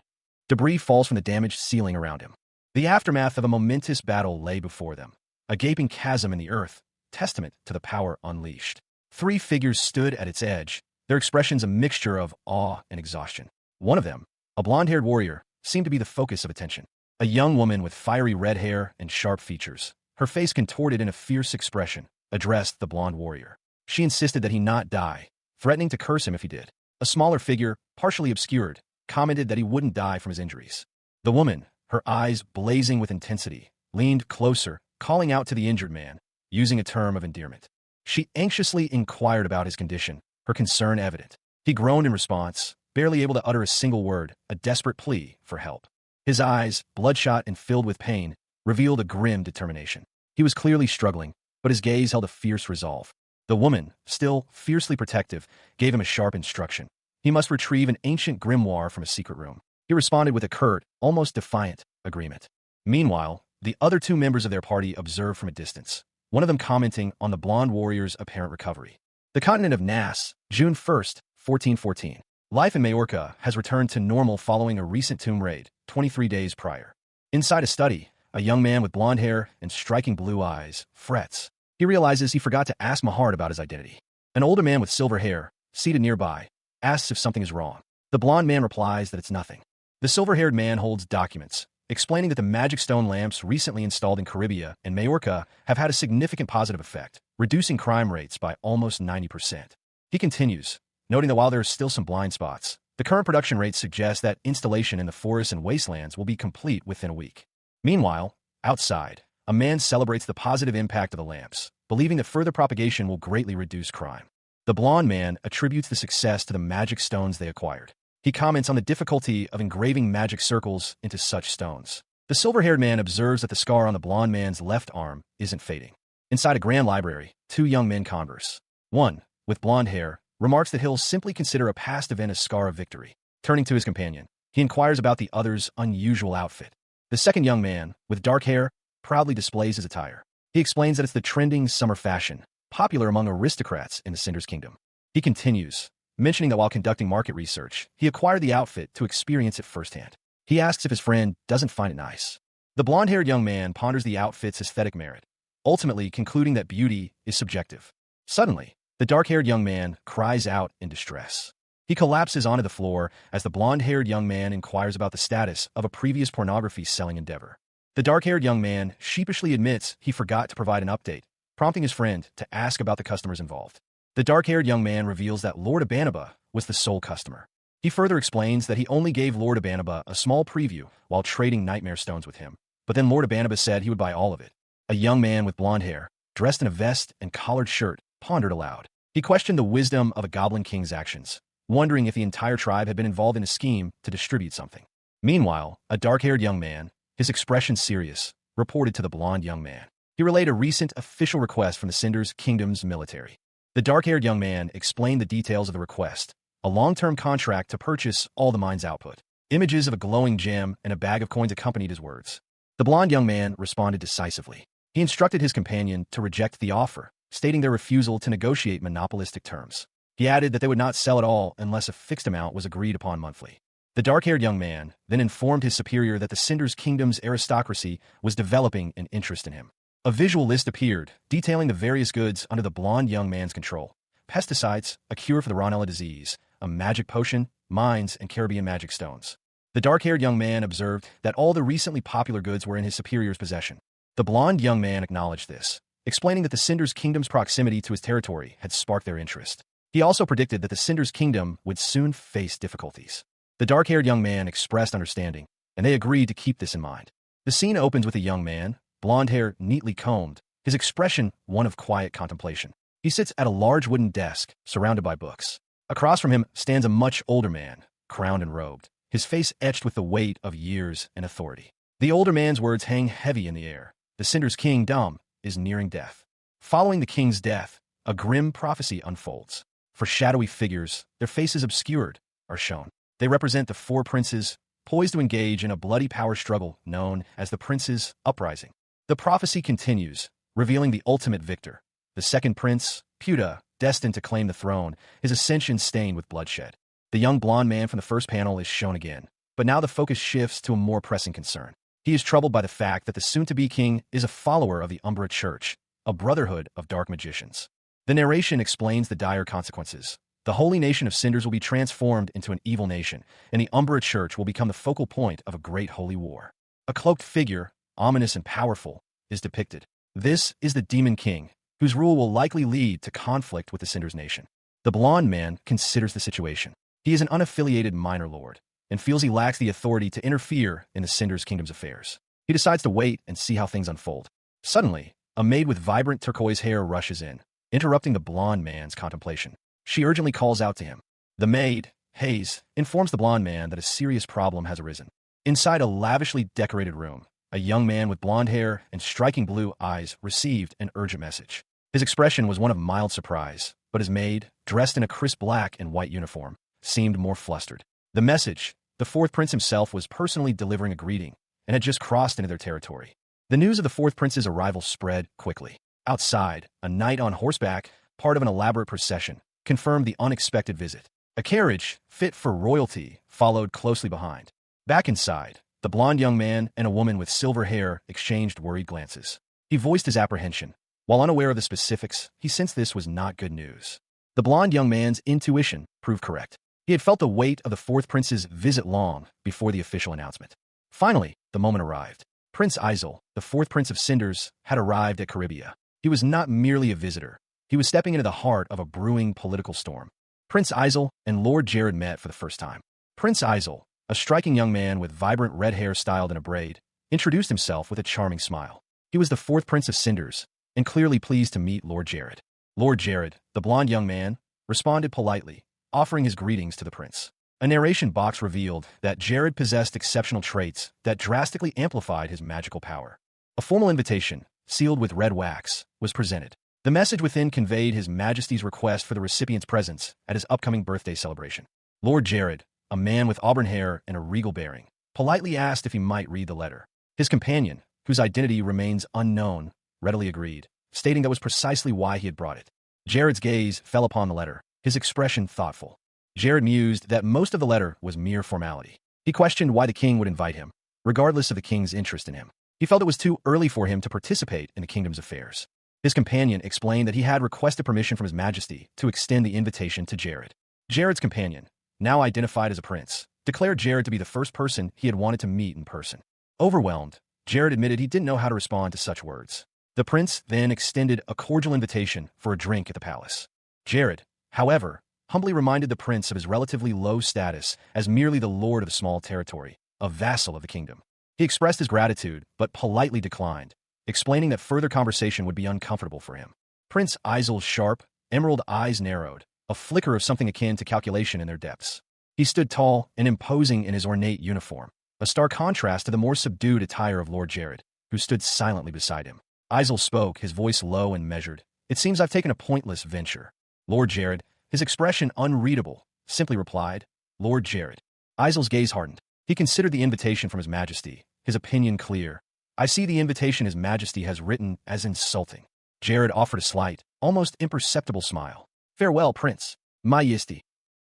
Debris falls from the damaged ceiling around him. The aftermath of a momentous battle lay before them, a gaping chasm in the earth, testament to the power unleashed. Three figures stood at its edge, their expressions a mixture of awe and exhaustion. One of them, a blonde-haired warrior, seemed to be the focus of attention. A young woman with fiery red hair and sharp features, her face contorted in a fierce expression, addressed the blonde warrior. She insisted that he not die, threatening to curse him if he did. A smaller figure, partially obscured, commented that he wouldn't die from his injuries. The woman, her eyes blazing with intensity, leaned closer, calling out to the injured man, using a term of endearment. She anxiously inquired about his condition, her concern evident. He groaned in response, barely able to utter a single word, a desperate plea for help. His eyes, bloodshot and filled with pain, revealed a grim determination. He was clearly struggling, but his gaze held a fierce resolve. The woman, still fiercely protective, gave him a sharp instruction. He must retrieve an ancient grimoire from a secret room. He responded with a curt, almost defiant, agreement. Meanwhile, the other two members of their party observed from a distance, one of them commenting on the blonde warrior's apparent recovery. The continent of Nas, June 1st, 1414. Life in Majorca has returned to normal following a recent tomb raid, 23 days prior. Inside a study, a young man with blonde hair and striking blue eyes frets. He realizes he forgot to ask Mahard about his identity. An older man with silver hair, seated nearby, asks if something is wrong. The blonde man replies that it's nothing. The silver-haired man holds documents, explaining that the magic stone lamps recently installed in Caribbean and Majorca have had a significant positive effect, reducing crime rates by almost 90%. He continues, noting that while there are still some blind spots, the current production rates suggest that installation in the forests and wastelands will be complete within a week. Meanwhile, outside, a man celebrates the positive impact of the lamps, believing that further propagation will greatly reduce crime. The blonde man attributes the success to the magic stones they acquired. He comments on the difficulty of engraving magic circles into such stones. The silver-haired man observes that the scar on the blonde man's left arm isn't fading. Inside a grand library, two young men converse. One, with blonde hair, remarks that he'll simply consider a past event a scar of victory. Turning to his companion, he inquires about the other's unusual outfit. The second young man, with dark hair, proudly displays his attire. He explains that it's the trending summer fashion, popular among aristocrats in the Cinder's kingdom. He continues, mentioning that while conducting market research, he acquired the outfit to experience it firsthand. He asks if his friend doesn't find it nice. The blonde-haired young man ponders the outfit's aesthetic merit, ultimately concluding that beauty is subjective. Suddenly, the dark-haired young man cries out in distress. He collapses onto the floor as the blonde-haired young man inquires about the status of a previous pornography-selling endeavor. The dark-haired young man sheepishly admits he forgot to provide an update, prompting his friend to ask about the customers involved. The dark-haired young man reveals that Lord Abanaba was the sole customer. He further explains that he only gave Lord Abanaba a small preview while trading nightmare stones with him, but then Lord Abanaba said he would buy all of it. A young man with blonde hair, dressed in a vest and collared shirt, pondered aloud. He questioned the wisdom of a goblin king's actions, wondering if the entire tribe had been involved in a scheme to distribute something. Meanwhile, a dark-haired young man, his expression serious, reported to the blonde young man. He relayed a recent official request from the Cinder's kingdom's military. The dark-haired young man explained the details of the request, a long-term contract to purchase all the mine's output. Images of a glowing gem and a bag of coins accompanied his words. The blonde young man responded decisively. He instructed his companion to reject the offer, stating their refusal to negotiate monopolistic terms. He added that they would not sell at all unless a fixed amount was agreed upon monthly. The dark-haired young man then informed his superior that the Cinder's kingdom's aristocracy was developing an interest in him. A visual list appeared, detailing the various goods under the blonde young man's control. Pesticides, a cure for the Ronella disease, a magic potion, mines, and Caribbean magic stones. The dark-haired young man observed that all the recently popular goods were in his superior's possession. The blonde young man acknowledged this, explaining that the Cinder's kingdom's proximity to his territory had sparked their interest. He also predicted that the Cinder's kingdom would soon face difficulties. The dark-haired young man expressed understanding, and they agreed to keep this in mind. The scene opens with a young man, blonde hair neatly combed, his expression one of quiet contemplation. He sits at a large wooden desk, surrounded by books. Across from him stands a much older man, crowned and robed, his face etched with the weight of years and authority. The older man's words hang heavy in the air. The Cinder's king, Dom, is nearing death. Following the king's death, a grim prophecy unfolds. For shadowy figures, their faces obscured, are shown. They represent the four princes, poised to engage in a bloody power struggle known as the Prince's Uprising. The prophecy continues, revealing the ultimate victor, the second prince, Puta, destined to claim the throne, his ascension stained with bloodshed. The young blonde man from the first panel is shown again, but now the focus shifts to a more pressing concern. He is troubled by the fact that the soon-to-be king is a follower of the Umbra Church, a brotherhood of dark magicians. The narration explains the dire consequences. The holy nation of Cinders will be transformed into an evil nation, and the Umbra Church will become the focal point of a great holy war. A cloaked figure, ominous and powerful, is depicted. This is the Demon King, whose rule will likely lead to conflict with the Cinders nation. The blonde man considers the situation. He is an unaffiliated minor lord, and feels he lacks the authority to interfere in the Cinders kingdom's affairs. He decides to wait and see how things unfold. Suddenly, a maid with vibrant turquoise hair rushes in, interrupting the blonde man's contemplation. She urgently calls out to him. The maid, Hayes, informs the blonde man that a serious problem has arisen. Inside a lavishly decorated room, a young man with blonde hair and striking blue eyes received an urgent message. His expression was one of mild surprise, but his maid, dressed in a crisp black and white uniform, seemed more flustered. The message, the fourth prince himself was personally delivering a greeting, and had just crossed into their territory. The news of the fourth prince's arrival spread quickly. Outside, a knight on horseback, part of an elaborate procession, confirmed the unexpected visit. A carriage, fit for royalty, followed closely behind. Back inside, the blonde young man and a woman with silver hair exchanged worried glances. He voiced his apprehension. While unaware of the specifics, he sensed this was not good news. The blonde young man's intuition proved correct. He had felt the weight of the fourth prince's visit long before the official announcement. Finally, the moment arrived. Prince Isel, the fourth prince of Cinders, had arrived at Caribia. He was not merely a visitor. He was stepping into the heart of a brewing political storm. Prince Isel and Lord Jared met for the first time. Prince Isel, a striking young man with vibrant red hair styled in a braid, introduced himself with a charming smile. He was the fourth prince of Cinders, and clearly pleased to meet Lord Jared. Lord Jared, the blonde young man, responded politely, offering his greetings to the prince. A narration box revealed that Jared possessed exceptional traits that drastically amplified his magical power. A formal invitation, sealed with red wax, was presented. The message within conveyed His Majesty's request for the recipient's presence at his upcoming birthday celebration. Lord Jared, a man with auburn hair and a regal bearing, politely asked if he might read the letter. His companion, whose identity remains unknown, readily agreed, stating that was precisely why he had brought it. Jared's gaze fell upon the letter, his expression thoughtful. Jared mused that most of the letter was mere formality. He questioned why the king would invite him, regardless of the king's interest in him. He felt it was too early for him to participate in the kingdom's affairs. His companion explained that he had requested permission from His Majesty to extend the invitation to Jared. Jared's companion, now identified as a prince, declared Jared to be the first person he had wanted to meet in person. Overwhelmed, Jared admitted he didn't know how to respond to such words. The prince then extended a cordial invitation for a drink at the palace. Jared, however, humbly reminded the prince of his relatively low status as merely the lord of a small territory, a vassal of the kingdom. He expressed his gratitude, but politely declined, explaining that further conversation would be uncomfortable for him. Prince Isel's sharp, emerald eyes narrowed, a flicker of something akin to calculation in their depths. He stood tall and imposing in his ornate uniform, a stark contrast to the more subdued attire of Lord Jared, who stood silently beside him. Isel spoke, his voice low and measured. It seems I've taken a pointless venture. Lord Jared, his expression unreadable, simply replied, Lord Jared. Isel's gaze hardened. He considered the invitation from His Majesty, his opinion clear. I see the invitation His Majesty has written as insulting. Jared offered a slight, almost imperceptible smile. Farewell, Prince. Majesty.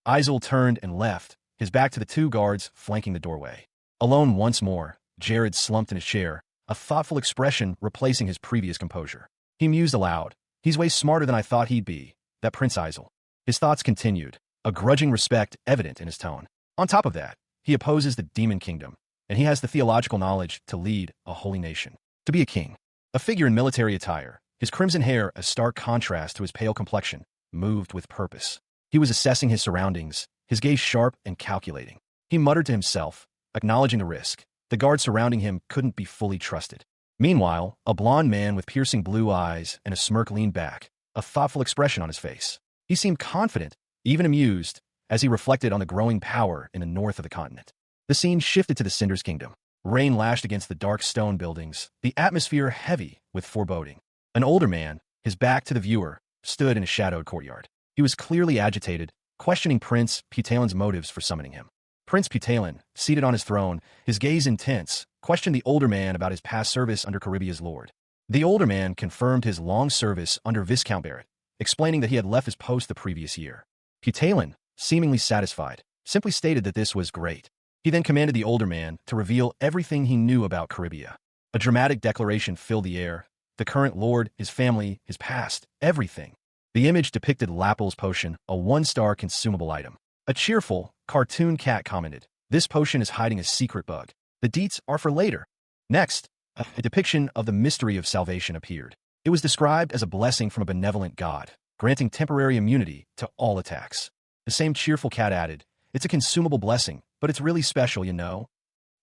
Isel turned and left, his back to the two guards flanking the doorway. Alone once more, Jared slumped in his chair, a thoughtful expression replacing his previous composure. He mused aloud. He's way smarter than I thought he'd be, that Prince Isel. His thoughts continued, a grudging respect evident in his tone. On top of that, he opposes the demon kingdom, and he has the theological knowledge to lead a holy nation. To be a king. A figure in military attire, his crimson hair a stark contrast to his pale complexion, moved with purpose. He was assessing his surroundings, his gaze sharp and calculating. He muttered to himself, acknowledging the risk. The guards surrounding him couldn't be fully trusted. Meanwhile, a blond man with piercing blue eyes and a smirk leaned back, a thoughtful expression on his face. He seemed confident, even amused, as he reflected on the growing power in the north of the continent. The scene shifted to the Cinders Kingdom. Rain lashed against the dark stone buildings, the atmosphere heavy with foreboding. An older man, his back to the viewer, stood in a shadowed courtyard. He was clearly agitated, questioning Prince Putalin's motives for summoning him. Prince Putalin, seated on his throne, his gaze intense, questioned the older man about his past service under Caribia's lord. The older man confirmed his long service under Viscount Barrett, explaining that he had left his post the previous year. Putalin, seemingly satisfied, simply stated that this was great. He then commanded the older man to reveal everything he knew about Caribia. A dramatic declaration filled the air. The current lord, his family, his past, everything. The image depicted Lapel's potion, a one-star consumable item. A cheerful, cartoon cat commented, "This potion is hiding a secret bug. The deets are for later." Next, a depiction of the mystery of salvation appeared. It was described as a blessing from a benevolent god, granting temporary immunity to all attacks. The same cheerful cat added, "It's a consumable blessing, but it's really special, you know."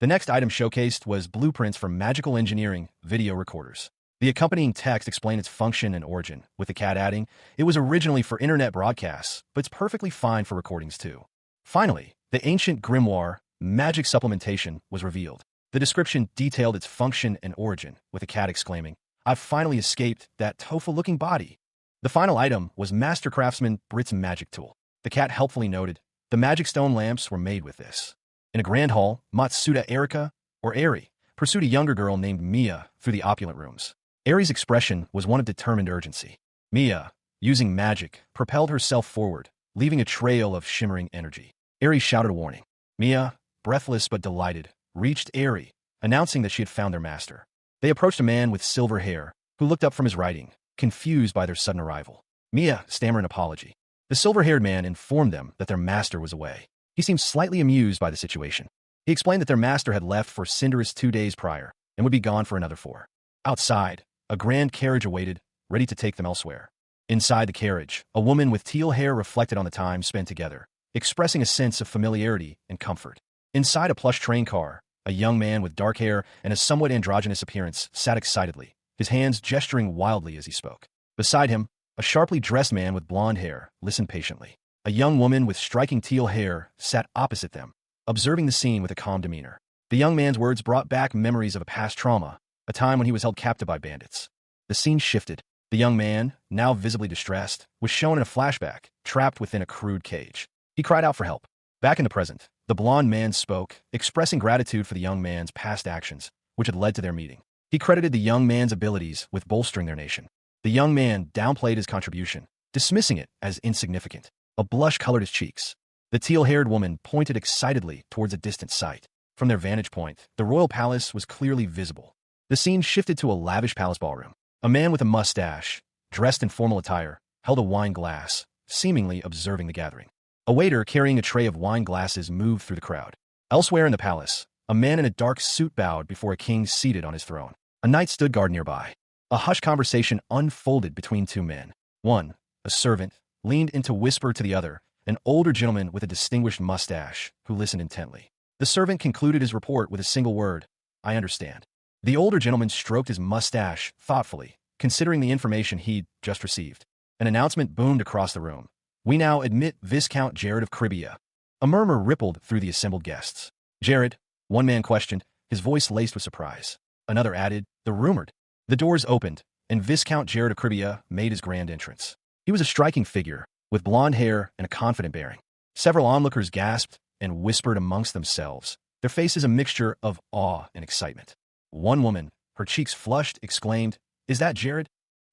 The next item showcased was blueprints for magical engineering video recorders. The accompanying text explained its function and origin, with the cat adding, "It was originally for internet broadcasts, but it's perfectly fine for recordings too." Finally, the ancient grimoire, magic supplementation, was revealed. The description detailed its function and origin, with the cat exclaiming, "I've finally escaped that tofu-looking body." The final item was Master Craftsman Brit's magic tool. The cat helpfully noted, "The magic stone lamps were made with this." In a grand hall, Matsuda Erika, or Eri, pursued a younger girl named Mia through the opulent rooms. Eri's expression was one of determined urgency. Mia, using magic, propelled herself forward, leaving a trail of shimmering energy. Eri shouted a warning. Mia, breathless but delighted, reached Eri, announcing that she had found their master. They approached a man with silver hair, who looked up from his writing, confused by their sudden arrival. Mia stammered an apology. The silver-haired man informed them that their master was away. He seemed slightly amused by the situation. He explained that their master had left for Cinderus 2 days prior, and would be gone for another 4. Outside, a grand carriage awaited, ready to take them elsewhere. Inside the carriage, a woman with teal hair reflected on the time spent together, expressing a sense of familiarity and comfort. Inside a plush train car, a young man with dark hair and a somewhat androgynous appearance sat excitedly, his hands gesturing wildly as he spoke. Beside him, a sharply dressed man with blonde hair listened patiently. A young woman with striking teal hair sat opposite them, observing the scene with a calm demeanor. The young man's words brought back memories of a past trauma, a time when he was held captive by bandits. The scene shifted. The young man, now visibly distressed, was shown in a flashback, trapped within a crude cage. He cried out for help. Back in the present, the blonde man spoke, expressing gratitude for the young man's past actions, which had led to their meeting. He credited the young man's abilities with bolstering their nation. The young man downplayed his contribution, dismissing it as insignificant. A blush colored his cheeks. The teal-haired woman pointed excitedly towards a distant site. From their vantage point, the royal palace was clearly visible. The scene shifted to a lavish palace ballroom. A man with a mustache, dressed in formal attire, held a wine glass, seemingly observing the gathering. A waiter carrying a tray of wine glasses moved through the crowd. Elsewhere in the palace, a man in a dark suit bowed before a king seated on his throne. A knight stood guard nearby. A hushed conversation unfolded between 2 men. One, a servant, leaned in to whisper to the other, an older gentleman with a distinguished mustache, who listened intently. The servant concluded his report with a single word, "I understand." The older gentleman stroked his mustache thoughtfully, considering the information he'd just received. An announcement boomed across the room. "We now admit Viscount Jared of Caribia." A murmur rippled through the assembled guests. "Jared?" one man questioned, his voice laced with surprise. Another added, "The rumored." The doors opened, and Viscount Jared of Caribia made his grand entrance. He was a striking figure, with blonde hair and a confident bearing. Several onlookers gasped and whispered amongst themselves, their faces a mixture of awe and excitement. One woman, her cheeks flushed, exclaimed, "Is that Jared?"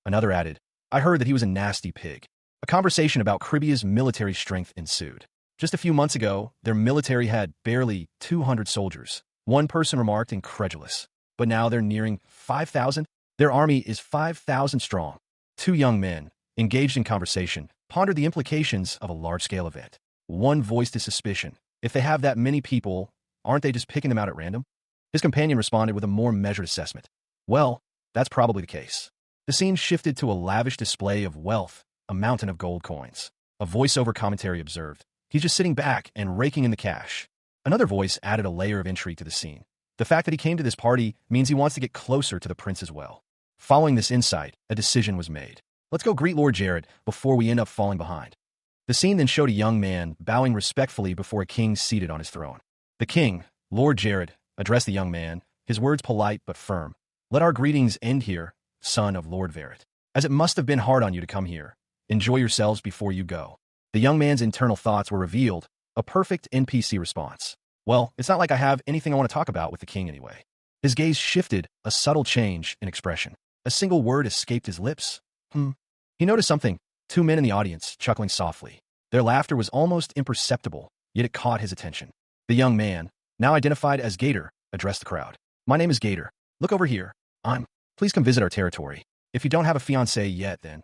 Another added, "I heard that he was a nasty pig." A conversation about Caribia's military strength ensued. Just a few months ago, their military had barely 200 soldiers. One person remarked, incredulous. But now they're nearing 5,000? Their army is 5,000 strong. 2 young men, engaged in conversation, pondered the implications of a large-scale event. One voiced his suspicion. If they have that many people, aren't they just picking them out at random? His companion responded with a more measured assessment. "Well, that's probably the case." The scene shifted to a lavish display of wealth, a mountain of gold coins. A voiceover commentary observed, "He's just sitting back and raking in the cash." Another voice added a layer of intrigue to the scene. "The fact that he came to this party means he wants to get closer to the prince as well." Following this insight, a decision was made. "Let's go greet Lord Jared before we end up falling behind." The scene then showed a young man bowing respectfully before a king seated on his throne. The king, Lord Jared, addressed the young man, his words polite but firm. "Let our greetings end here, son of Lord Verret. As it must have been hard on you to come here. Enjoy yourselves before you go." The young man's internal thoughts were revealed, a perfect NPC response. "Well, it's not like I have anything I want to talk about with the king anyway." His gaze shifted, a subtle change in expression. A single word escaped his lips. He noticed something. 2 men in the audience, chuckling softly. Their laughter was almost imperceptible, yet it caught his attention. The young man, now identified as Gator, addressed the crowd. My name is Gator. Look over here. Please come visit our territory. If you don't have a fiancé yet, then.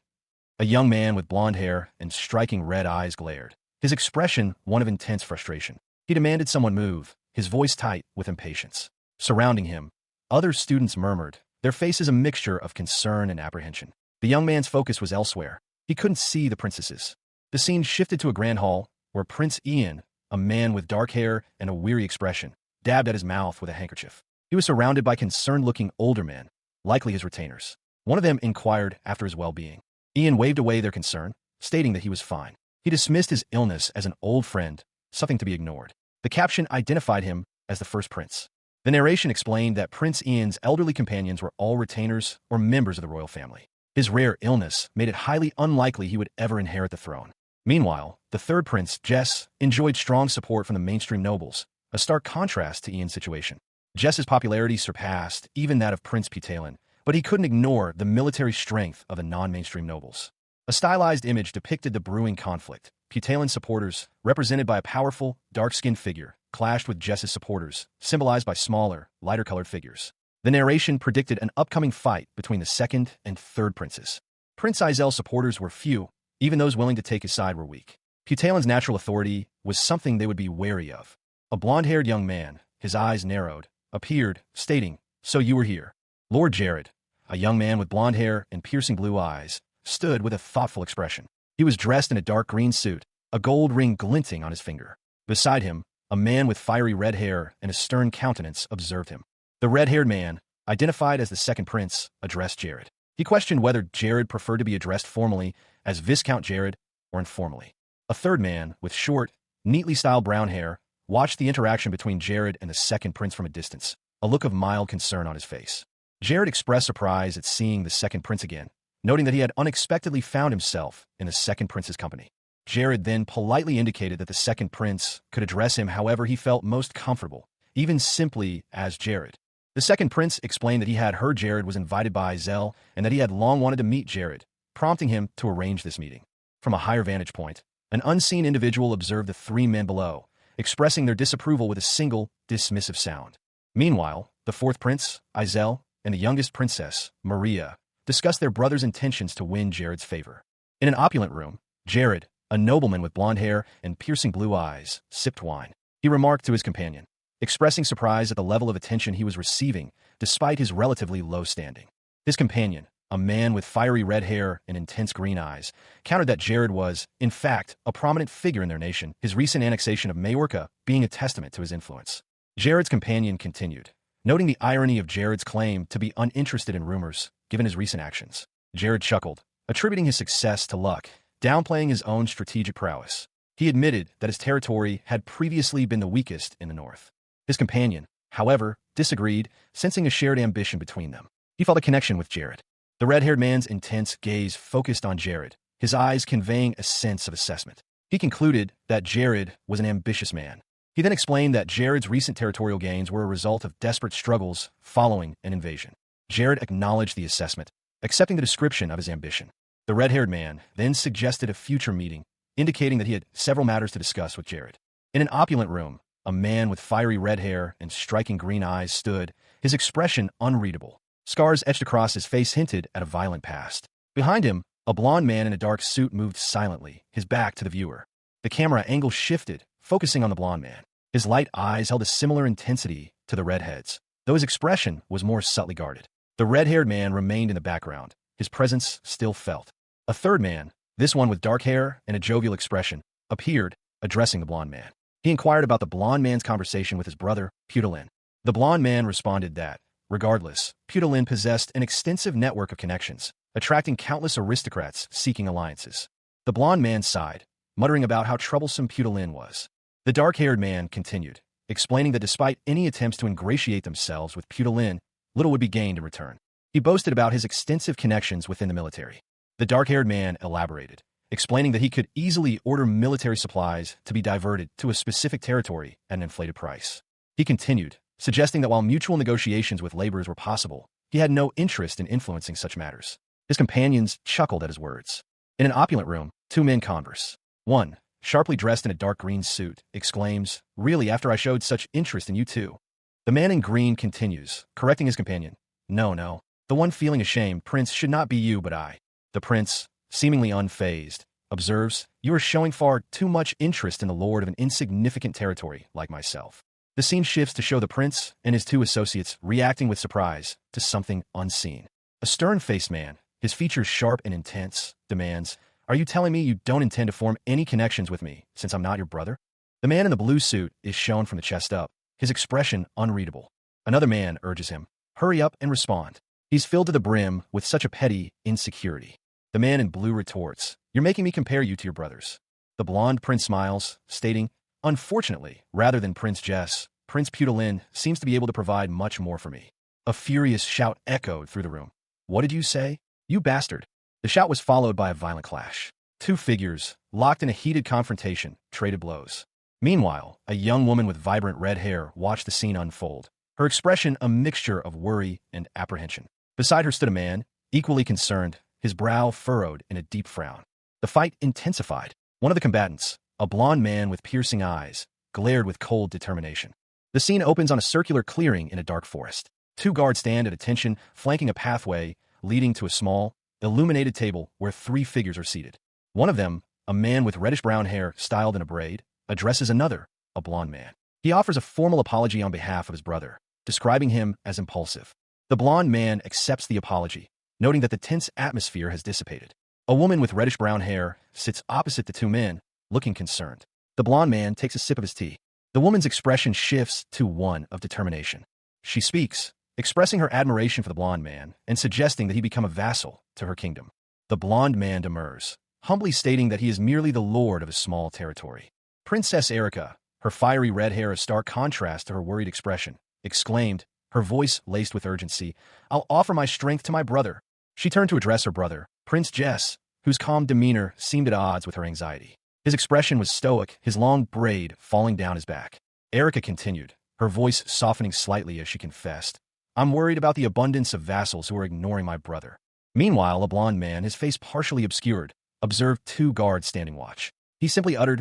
A young man with blonde hair and striking red eyes glared, his expression one of intense frustration. He demanded someone move, his voice tight with impatience. Surrounding him, other students murmured, their faces a mixture of concern and apprehension. The young man's focus was elsewhere. He couldn't see the princesses. The scene shifted to a grand hall, where Prince Ian, a man with dark hair and a weary expression, dabbed at his mouth with a handkerchief. He was surrounded by concerned-looking older men, likely his retainers. One of them inquired after his well-being. Ian waved away their concern, stating that he was fine. He dismissed his illness as an old friend, something to be ignored. The caption identified him as the first prince. The narration explained that Prince Ian's elderly companions were all retainers or members of the royal family. His rare illness made it highly unlikely he would ever inherit the throne. Meanwhile, the third prince, Jess, enjoyed strong support from the mainstream nobles, a stark contrast to Ian's situation. Jess's popularity surpassed even that of Prince Putalin, but he couldn't ignore the military strength of the non-mainstream nobles. A stylized image depicted the brewing conflict. Putalin's supporters, represented by a powerful, dark-skinned figure, clashed with Jess's supporters, symbolized by smaller, lighter-colored figures. The narration predicted an upcoming fight between the second and third princes. Prince Izel's supporters were few, even those willing to take his side were weak. Putalin's natural authority was something they would be wary of. A blonde-haired young man, his eyes narrowed, appeared, stating, "So you were here." Lord Jared, a young man with blonde hair and piercing blue eyes, stood with a thoughtful expression. He was dressed in a dark green suit, a gold ring glinting on his finger. Beside him, a man with fiery red hair and a stern countenance observed him. The red-haired man, identified as the second prince, addressed Jared. He questioned whether Jared preferred to be addressed formally as Viscount Jared or informally. A third man, with short, neatly styled brown hair, watched the interaction between Jared and the second prince from a distance, a look of mild concern on his face. Jared expressed surprise at seeing the second prince again, noting that he had unexpectedly found himself in the second prince's company. Jared then politely indicated that the second prince could address him however he felt most comfortable, even simply as Jared. The second prince explained that he had heard Jared was invited by Izel and that he had long wanted to meet Jared, prompting him to arrange this meeting. From a higher vantage point, an unseen individual observed the three men below, expressing their disapproval with a single, dismissive sound. Meanwhile, the fourth prince, Izel, and the youngest princess, Maria, discussed their brother's intentions to win Jared's favor. In an opulent room, Jared, a nobleman with blonde hair and piercing blue eyes, sipped wine. He remarked to his companion, expressing surprise at the level of attention he was receiving despite his relatively low standing. His companion, a man with fiery red hair and intense green eyes, countered that Jared was, in fact, a prominent figure in their nation, his recent annexation of Majorca being a testament to his influence. Jared's companion continued, noting the irony of Jared's claim to be uninterested in rumors, given his recent actions. Jared chuckled, attributing his success to luck, downplaying his own strategic prowess. He admitted that his territory had previously been the weakest in the north. His companion, however, disagreed, sensing a shared ambition between them. He felt a connection with Jared. The red-haired man's intense gaze focused on Jared, his eyes conveying a sense of assessment. He concluded that Jared was an ambitious man. He then explained that Jared's recent territorial gains were a result of desperate struggles following an invasion. Jared acknowledged the assessment, accepting the description of his ambition. The red-haired man then suggested a future meeting, indicating that he had several matters to discuss with Jared. In an opulent room, a man with fiery red hair and striking green eyes stood, his expression unreadable. Scars etched across his face hinted at a violent past. Behind him, a blond man in a dark suit moved silently, his back to the viewer. The camera angle shifted, focusing on the blond man. His light eyes held a similar intensity to the redhead's, though his expression was more subtly guarded. The red-haired man remained in the background, his presence still felt. A third man, this one with dark hair and a jovial expression, appeared, addressing the blond man. He inquired about the blond man's conversation with his brother, Putalin. The blond man responded that, regardless, Putalin possessed an extensive network of connections, attracting countless aristocrats seeking alliances. The blond man sighed, muttering about how troublesome Putalin was. The dark-haired man continued, explaining that despite any attempts to ingratiate themselves with Putalin, little would be gained in return. He boasted about his extensive connections within the military. The dark-haired man elaborated, explaining that he could easily order military supplies to be diverted to a specific territory at an inflated price. He continued, suggesting that while mutual negotiations with laborers were possible, he had no interest in influencing such matters. His companions chuckled at his words. In an opulent room, two men converse. One, sharply dressed in a dark green suit, exclaims, "Really, after I showed such interest in you too?" The man in green continues, correcting his companion. "No, no. The one feeling ashamed, Prince, should not be you but I." The prince, seemingly unfazed, observes, "You are showing far too much interest in the lord of an insignificant territory like myself." The scene shifts to show the prince and his two associates reacting with surprise to something unseen. A stern-faced man, his features sharp and intense, demands, "Are you telling me you don't intend to form any connections with me, since I'm not your brother?" The man in the blue suit is shown from the chest up, his expression unreadable. Another man urges him, "Hurry up and respond." He's filled to the brim with such a petty insecurity. The man in blue retorts, "You're making me compare you to your brothers." The blonde prince smiles, stating, "Unfortunately, rather than Prince Jess, Prince Putalin seems to be able to provide much more for me." A furious shout echoed through the room. "What did you say? You bastard!" The shout was followed by a violent clash. Two figures, locked in a heated confrontation, traded blows. Meanwhile, a young woman with vibrant red hair watched the scene unfold, her expression a mixture of worry and apprehension. Beside her stood a man, equally concerned, his brow furrowed in a deep frown. The fight intensified. One of the combatants, a blond man with piercing eyes, glared with cold determination. The scene opens on a circular clearing in a dark forest. Two guards stand at attention, flanking a pathway leading to a small, illuminated table where three figures are seated. One of them, a man with reddish-brown hair styled in a braid, addresses another, a blond man. He offers a formal apology on behalf of his brother, describing him as impulsive. The blond man accepts the apology, noting that the tense atmosphere has dissipated. A woman with reddish-brown hair sits opposite the two men, looking concerned. The blond man takes a sip of his tea. The woman's expression shifts to one of determination. She speaks, expressing her admiration for the blond man and suggesting that he become a vassal to her kingdom. The blond man demurs, humbly stating that he is merely the lord of a small territory. Princess Erica, her fiery red hair a stark contrast to her worried expression, exclaimed, her voice laced with urgency, "I'll offer my strength to my brother." She turned to address her brother, Prince Jess, whose calm demeanor seemed at odds with her anxiety. His expression was stoic, his long braid falling down his back. Erica continued, her voice softening slightly as she confessed, "I'm worried about the abundance of vassals who are ignoring my brother." Meanwhile, a blond man, his face partially obscured, observed two guards standing watch. He simply uttered,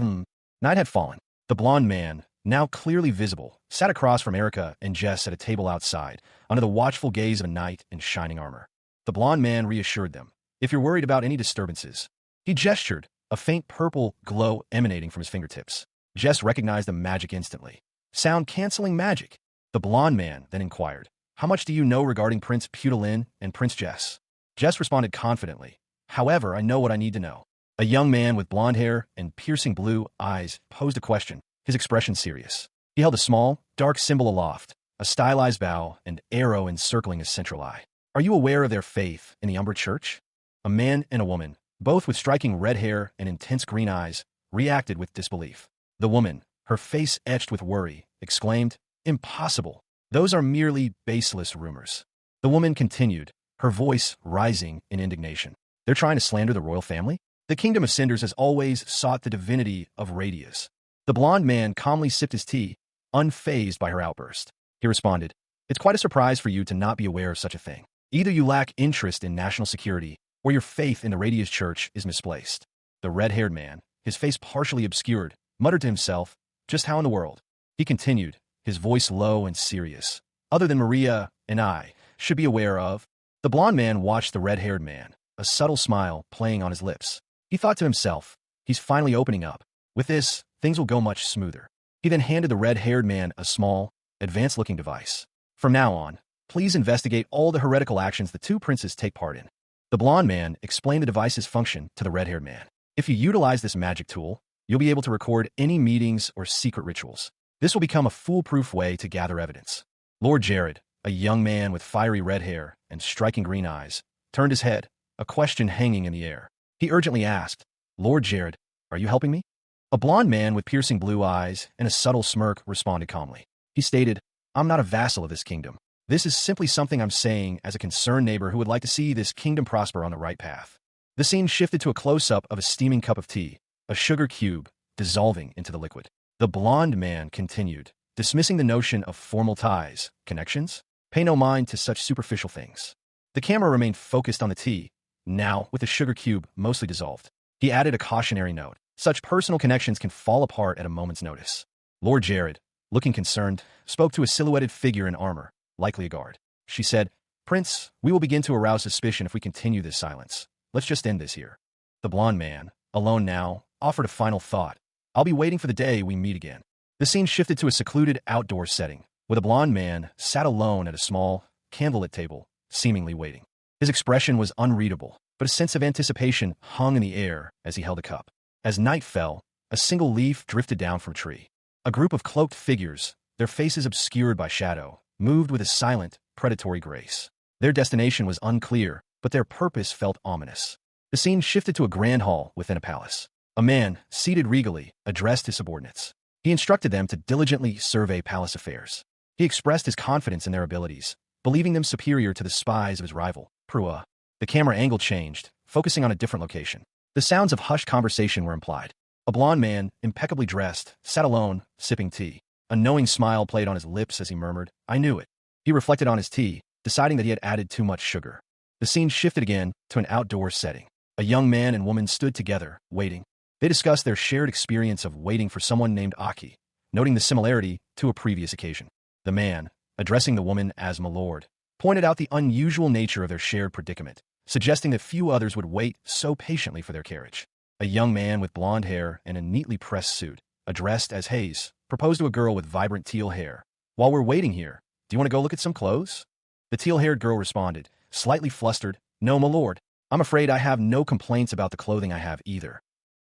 Night had fallen. The blond man, now clearly visible, sat across from Erica and Jess at a table outside, under the watchful gaze of a knight in shining armor. The blond man reassured them, "If you're worried about any disturbances." He gestured, a faint purple glow emanating from his fingertips. Jess recognized the magic instantly. Sound-canceling magic. The blond man then inquired, "How much do you know regarding Prince Putalin and Prince Jess?" Jess responded confidently, "However, I know what I need to know." A young man with blonde hair and piercing blue eyes posed a question, his expression serious. He held a small, dark symbol aloft, a stylized bow and arrow encircling his central eye. "Are you aware of their faith in the Umbra Church?" A man and a woman, both with striking red hair and intense green eyes, reacted with disbelief. The woman, her face etched with worry, exclaimed, "Impossible. Those are merely baseless rumors." The woman continued, her voice rising in indignation. "They're trying to slander the royal family? The Kingdom of Cinders has always sought the divinity of Radius." The blond man calmly sipped his tea, unfazed by her outburst. He responded, "It's quite a surprise for you to not be aware of such a thing. Either you lack interest in national security, or your faith in the Radius Church is misplaced." The red-haired man, his face partially obscured, muttered to himself, "Just how in the world?" He continued, his voice low and serious, "Other than Maria and I should be aware of." The blond man watched the red-haired man, a subtle smile playing on his lips. He thought to himself, he's finally opening up. With this, things will go much smoother. He then handed the red-haired man a small, advanced-looking device. "From now on, please investigate all the heretical actions the two princes take part in." The blond man explained the device's function to the red-haired man. "If you utilize this magic tool, you'll be able to record any meetings or secret rituals. This will become a foolproof way to gather evidence." Lord Jared, a young man with fiery red hair and striking green eyes, turned his head, a question hanging in the air. He urgently asked, "Lord Jared, are you helping me?" A blond man with piercing blue eyes and a subtle smirk responded calmly. He stated, "I'm not a vassal of this kingdom. This is simply something I'm saying as a concerned neighbor who would like to see this kingdom prosper on the right path." The scene shifted to a close-up of a steaming cup of tea, a sugar cube, dissolving into the liquid. The blond man continued, dismissing the notion of formal ties, connections. "Pay no mind to such superficial things." The camera remained focused on the tea, now with the sugar cube mostly dissolved. He added a cautionary note. Such personal connections can fall apart at a moment's notice. Lord Jared, looking concerned, spoke to a silhouetted figure in armor, likely a guard. She said, "Prince, we will begin to arouse suspicion if we continue this silence. Let's just end this here." The blond man, alone now, offered a final thought. "I'll be waiting for the day we meet again." The scene shifted to a secluded outdoor setting, where the blond man sat alone at a small, candlelit table, seemingly waiting. His expression was unreadable, but a sense of anticipation hung in the air as he held a cup. As night fell, a single leaf drifted down from a tree. A group of cloaked figures, their faces obscured by shadow, moved with a silent, predatory grace. Their destination was unclear, but their purpose felt ominous. The scene shifted to a grand hall within a palace. A man, seated regally, addressed his subordinates. He instructed them to diligently survey palace affairs. He expressed his confidence in their abilities, believing them superior to the spies of his rival, Prua. The camera angle changed, focusing on a different location. The sounds of hushed conversation were implied. A blond man, impeccably dressed, sat alone, sipping tea. A knowing smile played on his lips as he murmured, "I knew it." He reflected on his tea, deciding that he had added too much sugar. The scene shifted again to an outdoor setting. A young man and woman stood together, waiting. They discussed their shared experience of waiting for someone named Aki, noting the similarity to a previous occasion. The man, addressing the woman as "my lord," pointed out the unusual nature of their shared predicament, suggesting that few others would wait so patiently for their carriage. A young man with blonde hair and a neatly pressed suit, addressed as Hayes, proposed to a girl with vibrant teal hair. "While we're waiting here, do you want to go look at some clothes?" The teal-haired girl responded, slightly flustered, "No, my lord. I'm afraid I have no complaints about the clothing I have either."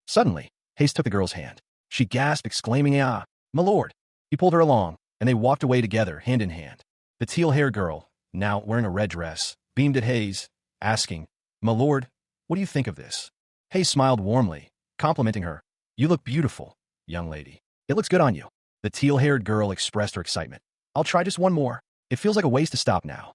Suddenly, Hayes took the girl's hand. She gasped, exclaiming, "Ah, my lord." He pulled her along, and they walked away together, hand in hand. The teal-haired girl, now wearing a red dress, beamed at Hayes, asking, "My lord, what do you think of this?" Hayes smiled warmly, complimenting her. "You look beautiful, young lady. It looks good on you." The teal-haired girl expressed her excitement. "I'll try just one more. It feels like a waste to stop now."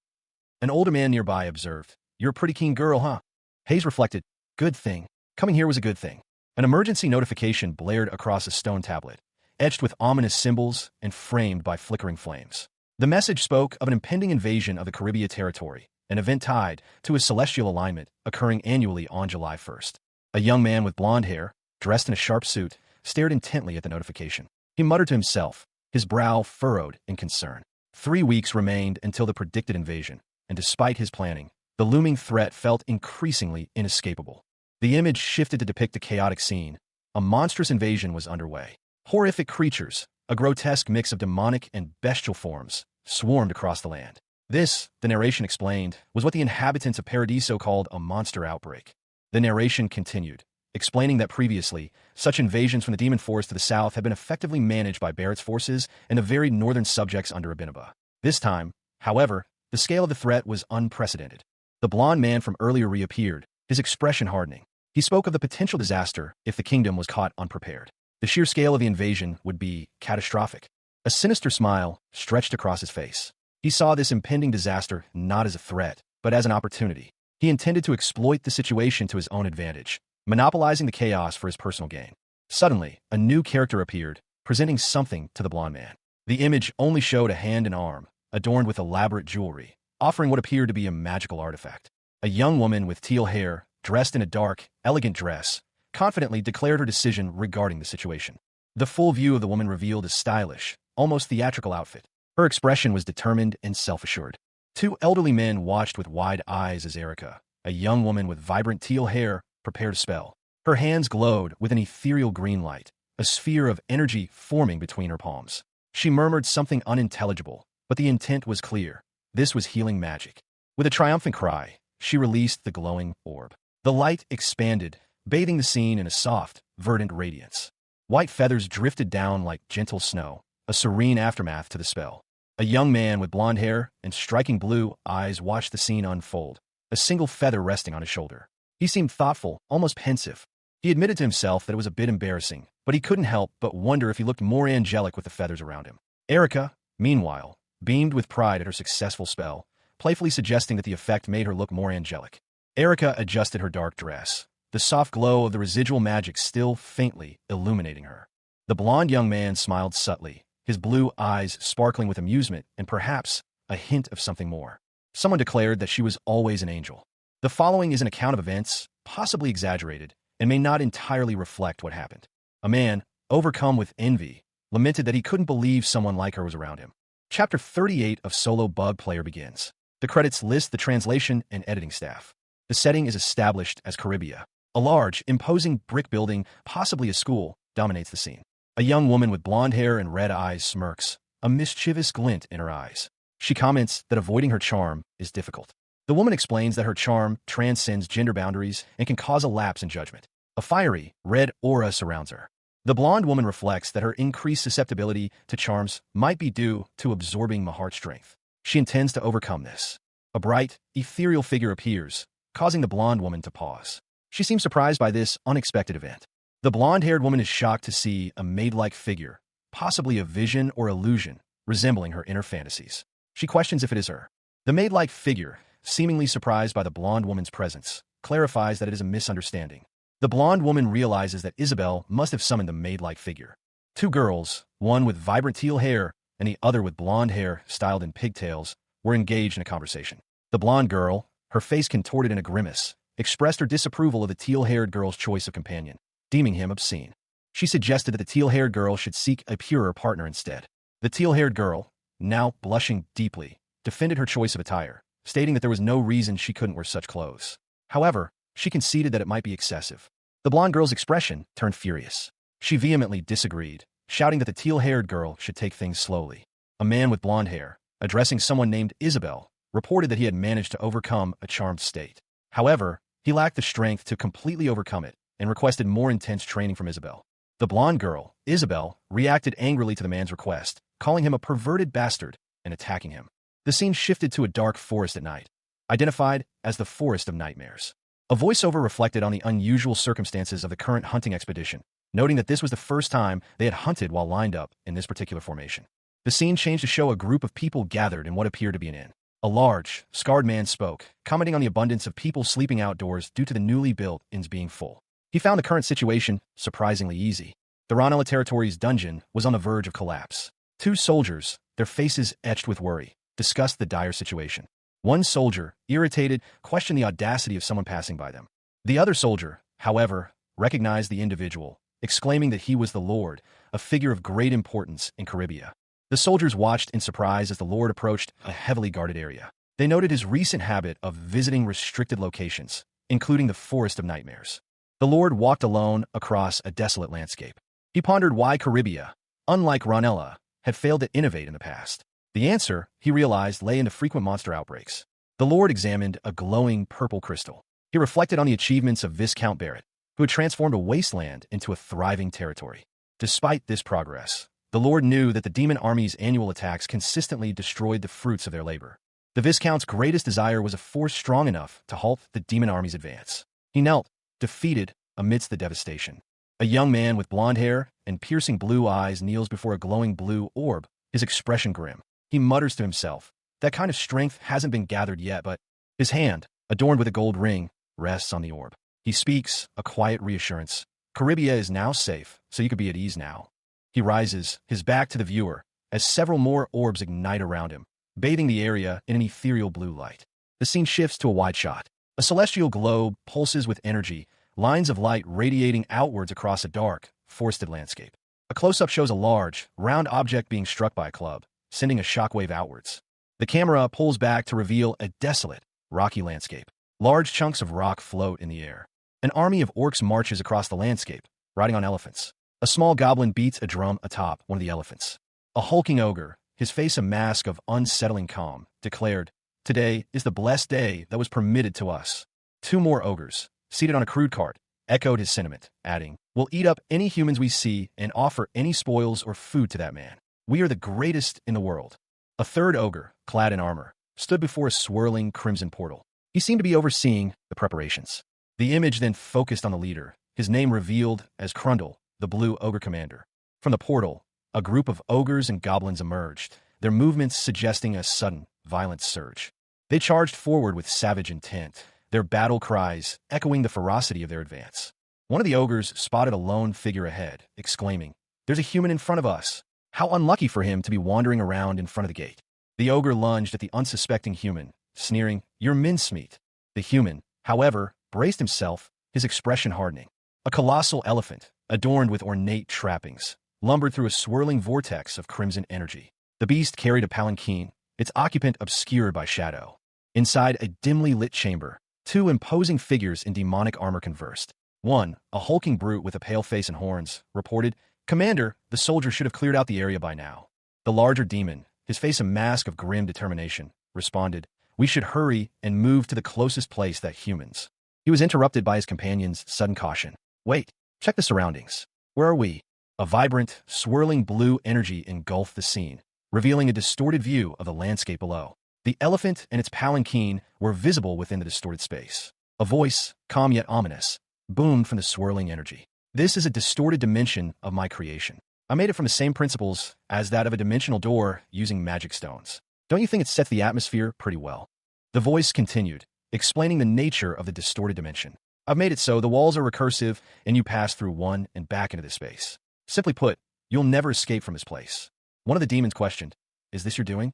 An older man nearby observed, "You're a pretty keen girl, huh?" Hayes reflected, "Good thing. Coming here was a good thing." An emergency notification blared across a stone tablet, etched with ominous symbols and framed by flickering flames. The message spoke of an impending invasion of the Caribbean territory, an event tied to a celestial alignment occurring annually on July 1st. A young man with blonde hair, dressed in a sharp suit, stared intently at the notification. He muttered to himself, his brow furrowed in concern. 3 weeks remained until the predicted invasion, and despite his planning, the looming threat felt increasingly inescapable. The image shifted to depict a chaotic scene. A monstrous invasion was underway. Horrific creatures, a grotesque mix of demonic and bestial forms, swarmed across the land. This, the narration explained, was what the inhabitants of Paradiso called a monster outbreak. The narration continued, explaining that previously, such invasions from the demon forest to the south had been effectively managed by Barrett's forces and the varied northern subjects under Abinaba. This time, however, the scale of the threat was unprecedented. The blond man from earlier reappeared, his expression hardening. He spoke of the potential disaster if the kingdom was caught unprepared. The sheer scale of the invasion would be catastrophic. A sinister smile stretched across his face. He saw this impending disaster not as a threat, but as an opportunity. He intended to exploit the situation to his own advantage, monopolizing the chaos for his personal gain. Suddenly, a new character appeared, presenting something to the blond man. The image only showed a hand and arm, adorned with elaborate jewelry, offering what appeared to be a magical artifact. A young woman with teal hair, dressed in a dark, elegant dress, confidently declared her decision regarding the situation. The full view of the woman revealed a stylish, almost theatrical outfit. Her expression was determined and self-assured. 2 elderly men watched with wide eyes as Erica, a young woman with vibrant teal hair, prepared a spell. Her hands glowed with an ethereal green light, a sphere of energy forming between her palms. She murmured something unintelligible, but the intent was clear. This was healing magic. With a triumphant cry, she released the glowing orb. The light expanded, bathing the scene in a soft, verdant radiance. White feathers drifted down like gentle snow, a serene aftermath to the spell. A young man with blonde hair and striking blue eyes watched the scene unfold, a single feather resting on his shoulder. He seemed thoughtful, almost pensive. He admitted to himself that it was a bit embarrassing, but he couldn't help but wonder if he looked more angelic with the feathers around him. Erica, meanwhile, beamed with pride at her successful spell, playfully suggesting that the effect made her look more angelic. Erica adjusted her dark dress, the soft glow of the residual magic still faintly illuminating her. The blond young man smiled subtly, his blue eyes sparkling with amusement and perhaps a hint of something more. Someone declared that she was always an angel. The following is an account of events, possibly exaggerated, and may not entirely reflect what happened. A man, overcome with envy, lamented that he couldn't believe someone like her was around him. Chapter 38 of Solo Bug Player begins. The credits list the translation and editing staff. The setting is established as Caribia. A large, imposing brick building, possibly a school, dominates the scene. A young woman with blonde hair and red eyes smirks, a mischievous glint in her eyes. She comments that avoiding her charm is difficult. The woman explains that her charm transcends gender boundaries and can cause a lapse in judgment. A fiery, red aura surrounds her. The blonde woman reflects that her increased susceptibility to charms might be due to absorbing Mahar's strength. She intends to overcome this. A bright, ethereal figure appears, causing the blonde woman to pause. She seems surprised by this unexpected event. The blonde-haired woman is shocked to see a maid-like figure, possibly a vision or illusion, resembling her inner fantasies. She questions if it is her. The maid-like figure, seemingly surprised by the blonde woman's presence, clarifies that it is a misunderstanding. The blonde woman realizes that Isabel must have summoned the maid-like figure. Two girls, one with vibrant teal hair and the other with blonde hair styled in pigtails, were engaged in a conversation. The blonde girl, her face contorted in a grimace, expressed her disapproval of the teal-haired girl's choice of companion, deeming him obscene. She suggested that the teal-haired girl should seek a purer partner instead. The teal-haired girl, now blushing deeply, defended her choice of attire, stating that there was no reason she couldn't wear such clothes. However, she conceded that it might be excessive. The blonde girl's expression turned furious. She vehemently disagreed, shouting that the teal-haired girl should take things slowly. A man with blonde hair, addressing someone named Isabel, reported that he had managed to overcome a charmed state. However, he lacked the strength to completely overcome it and requested more intense training from Isabel. The blonde girl, Isabel, reacted angrily to the man's request, calling him a perverted bastard and attacking him. The scene shifted to a dark forest at night, identified as the Forest of Nightmares. A voiceover reflected on the unusual circumstances of the current hunting expedition, noting that this was the first time they had hunted while lined up in this particular formation. The scene changed to show a group of people gathered in what appeared to be an inn. A large, scarred man spoke, commenting on the abundance of people sleeping outdoors due to the newly built inns being full. He found the current situation surprisingly easy. The Ranella Territory's dungeon was on the verge of collapse. Two soldiers, their faces etched with worry, discussed the dire situation. One soldier, irritated, questioned the audacity of someone passing by them. The other soldier, however, recognized the individual, exclaiming that he was the Lord, a figure of great importance in Caribia. The soldiers watched in surprise as the Lord approached a heavily guarded area. They noted his recent habit of visiting restricted locations, including the Forest of Nightmares. The Lord walked alone across a desolate landscape. He pondered why Caribia, unlike Ranella, had failed to innovate in the past. The answer, he realized, lay in the frequent monster outbreaks. The Lord examined a glowing purple crystal. He reflected on the achievements of Viscount Barrett, who had transformed a wasteland into a thriving territory. Despite this progress, the Lord knew that the demon army's annual attacks consistently destroyed the fruits of their labor. The Viscount's greatest desire was a force strong enough to halt the demon army's advance. He knelt, defeated, amidst the devastation. A young man with blonde hair and piercing blue eyes kneels before a glowing blue orb, his expression grim. He mutters to himself, "That kind of strength hasn't been gathered yet," but his hand, adorned with a gold ring, rests on the orb. He speaks, a quiet reassurance. "Caribia is now safe, so you could be at ease now." He rises, his back to the viewer, as several more orbs ignite around him, bathing the area in an ethereal blue light. The scene shifts to a wide shot. A celestial globe pulses with energy, lines of light radiating outwards across a dark, forested landscape. A close-up shows a large, round object being struck by a club, sending a shockwave outwards. The camera pulls back to reveal a desolate, rocky landscape. Large chunks of rock float in the air. An army of orcs marches across the landscape, riding on elephants. A small goblin beats a drum atop one of the elephants. A hulking ogre, his face a mask of unsettling calm, declared, "Today is the blessed day that was permitted to us." Two more ogres, seated on a crude cart, echoed his sentiment, adding, "We'll eat up any humans we see and offer any spoils or food to that man. We are the greatest in the world." A third ogre, clad in armor, stood before a swirling crimson portal. He seemed to be overseeing the preparations. The image then focused on the leader, his name revealed as Crundle, the blue ogre commander. From the portal, a group of ogres and goblins emerged, their movements suggesting a sudden, violent surge. They charged forward with savage intent, their battle cries echoing the ferocity of their advance. One of the ogres spotted a lone figure ahead, exclaiming, "There's a human in front of us. How unlucky for him to be wandering around in front of the gate." The ogre lunged at the unsuspecting human, sneering, "You're mincemeat." The human, however, braced himself, his expression hardening. A colossal elephant, adorned with ornate trappings, lumbered through a swirling vortex of crimson energy. The beast carried a palanquin, its occupant obscured by shadow. Inside a dimly lit chamber, two imposing figures in demonic armor conversed. One, a hulking brute with a pale face and horns, reported, "Commander, the soldier should have cleared out the area by now." The larger demon, his face a mask of grim determination, responded, "We should hurry and move to the closest place that humans." He was interrupted by his companion's sudden caution. "Wait, check the surroundings. Where are we?" A vibrant, swirling blue energy engulfed the scene, revealing a distorted view of the landscape below. The elephant and its palanquin were visible within the distorted space. A voice, calm yet ominous, boomed from the swirling energy. "This is a distorted dimension of my creation. I made it from the same principles as that of a dimensional door using magic stones. Don't you think it sets the atmosphere pretty well?" The voice continued, explaining the nature of the distorted dimension. "I've made it so the walls are recursive and you pass through one and back into this space. Simply put, you'll never escape from this place." One of the demons questioned, "Is this your doing?"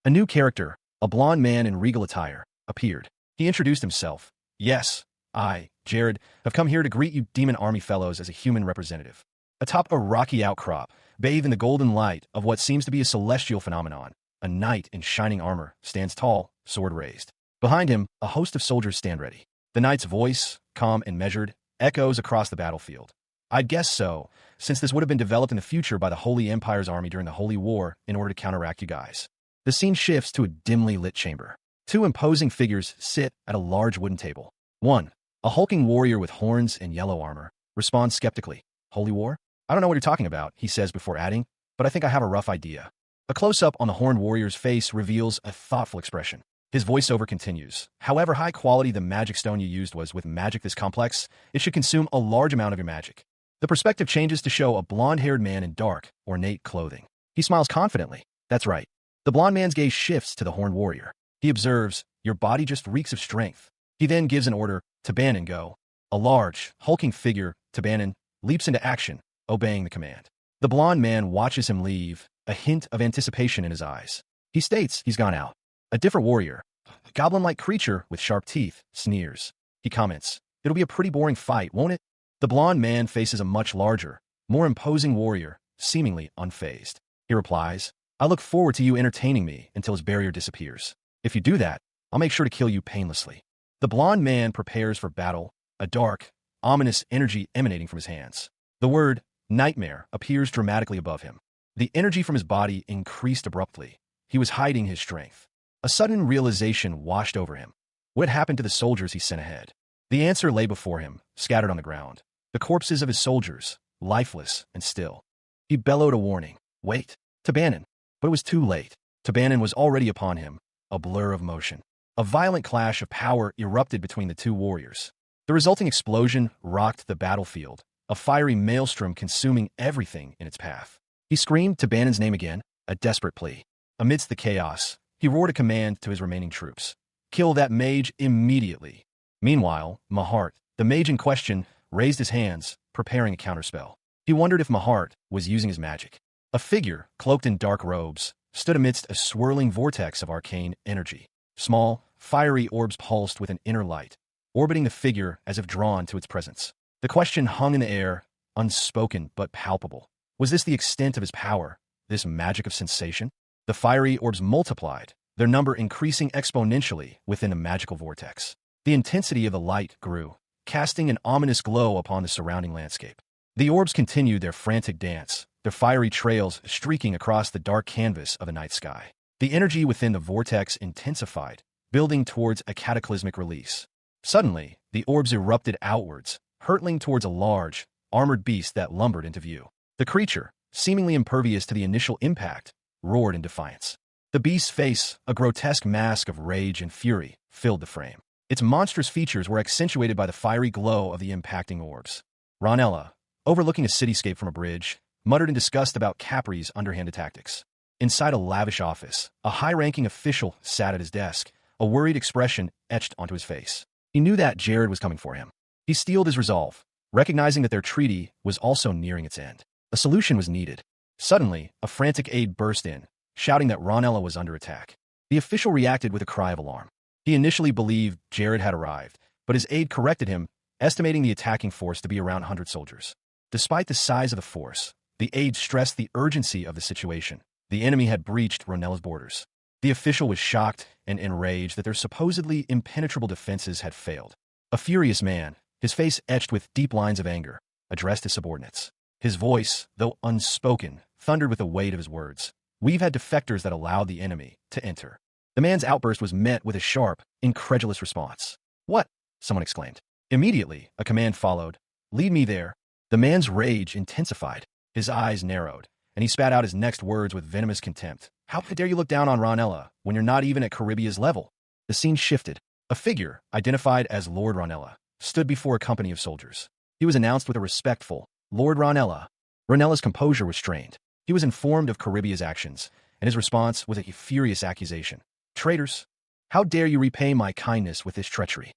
A new character, a blond man in regal attire, appeared. He introduced himself. "Yes, I, Jared, have come here to greet you demon army fellows as a human representative." Atop a rocky outcrop, bathed in the golden light of what seems to be a celestial phenomenon, a knight in shining armor stands tall, sword raised. Behind him, a host of soldiers stand ready. The knight's voice, calm and measured, echoes across the battlefield. "I'd guess so, since this would have been developed in the future by the Holy Empire's army during the Holy War in order to counteract you guys." The scene shifts to a dimly lit chamber. Two imposing figures sit at a large wooden table. One, a hulking warrior with horns and yellow armor, responds skeptically. "Holy War? I don't know what you're talking about," he says before adding, "but I think I have a rough idea." A close-up on the horned warrior's face reveals a thoughtful expression. His voiceover continues, "However high quality the magic stone you used was with magic this complex, it should consume a large amount of your magic." The perspective changes to show a blonde-haired man in dark, ornate clothing. He smiles confidently. "That's right." The blonde man's gaze shifts to the horned warrior. He observes, "Your body just reeks of strength." He then gives an order, "Tabanan, go." A large, hulking figure, Tabanan, leaps into action, obeying the command. The blonde man watches him leave, a hint of anticipation in his eyes. He states he's gone out. A different warrior, a goblin-like creature with sharp teeth, sneers. He comments, "It'll be a pretty boring fight, won't it?" The blonde man faces a much larger, more imposing warrior, seemingly unfazed. He replies, "I look forward to you entertaining me until his barrier disappears. If you do that, I'll make sure to kill you painlessly." The blonde man prepares for battle, a dark, ominous energy emanating from his hands. The word, "nightmare," appears dramatically above him. The energy from his body increased abruptly. He was hiding his strength. A sudden realization washed over him. What had happened to the soldiers he sent ahead? The answer lay before him, scattered on the ground. The corpses of his soldiers, lifeless and still. He bellowed a warning. "Wait, Tabanan." But it was too late. Tabanan was already upon him, a blur of motion. A violent clash of power erupted between the two warriors. The resulting explosion rocked the battlefield, a fiery maelstrom consuming everything in its path. He screamed Tabanan's name again, a desperate plea. Amidst the chaos, he roared a command to his remaining troops. "Kill that mage immediately." Meanwhile, Mahart, the mage in question, raised his hands, preparing a counterspell. He wondered if Mahart was using his magic. A figure, cloaked in dark robes, stood amidst a swirling vortex of arcane energy. Small, fiery orbs pulsed with an inner light, orbiting the figure as if drawn to its presence. The question hung in the air, unspoken but palpable. Was this the extent of his power, this magic of sensation? The fiery orbs multiplied, their number increasing exponentially within a magical vortex. The intensity of the light grew, casting an ominous glow upon the surrounding landscape. The orbs continued their frantic dance, their fiery trails streaking across the dark canvas of the night sky. The energy within the vortex intensified, building towards a cataclysmic release. Suddenly, the orbs erupted outwards, hurtling towards a large, armored beast that lumbered into view. The creature, seemingly impervious to the initial impact, roared in defiance. The beast's face, a grotesque mask of rage and fury, filled the frame. Its monstrous features were accentuated by the fiery glow of the impacting orbs. Ronella, overlooking a cityscape from a bridge, muttered in disgust about Capri's underhanded tactics. Inside a lavish office, a high-ranking official sat at his desk, a worried expression etched onto his face. He knew that Jared was coming for him. He steeled his resolve, recognizing that their treaty was also nearing its end. A solution was needed. Suddenly, a frantic aide burst in, shouting that Ronella was under attack. The official reacted with a cry of alarm. He initially believed Jared had arrived, but his aide corrected him, estimating the attacking force to be around 100 soldiers. Despite the size of the force, the aide stressed the urgency of the situation. The enemy had breached Ronella's borders. The official was shocked and enraged that their supposedly impenetrable defenses had failed. A furious man, his face etched with deep lines of anger, addressed his subordinates. His voice, though unspoken, thundered with the weight of his words. "We've had defectors that allowed the enemy to enter." The man's outburst was met with a sharp, incredulous response. "What?" someone exclaimed. Immediately, a command followed. "Lead me there." The man's rage intensified. His eyes narrowed, and he spat out his next words with venomous contempt. "How dare you look down on Ronella when you're not even at Caribia's level?" The scene shifted. A figure, identified as Lord Ronella, stood before a company of soldiers. He was announced with a respectful, "Lord Ronella." Ronella's composure was strained. He was informed of Caribia's actions, and his response was a furious accusation. "Traitors! How dare you repay my kindness with this treachery?"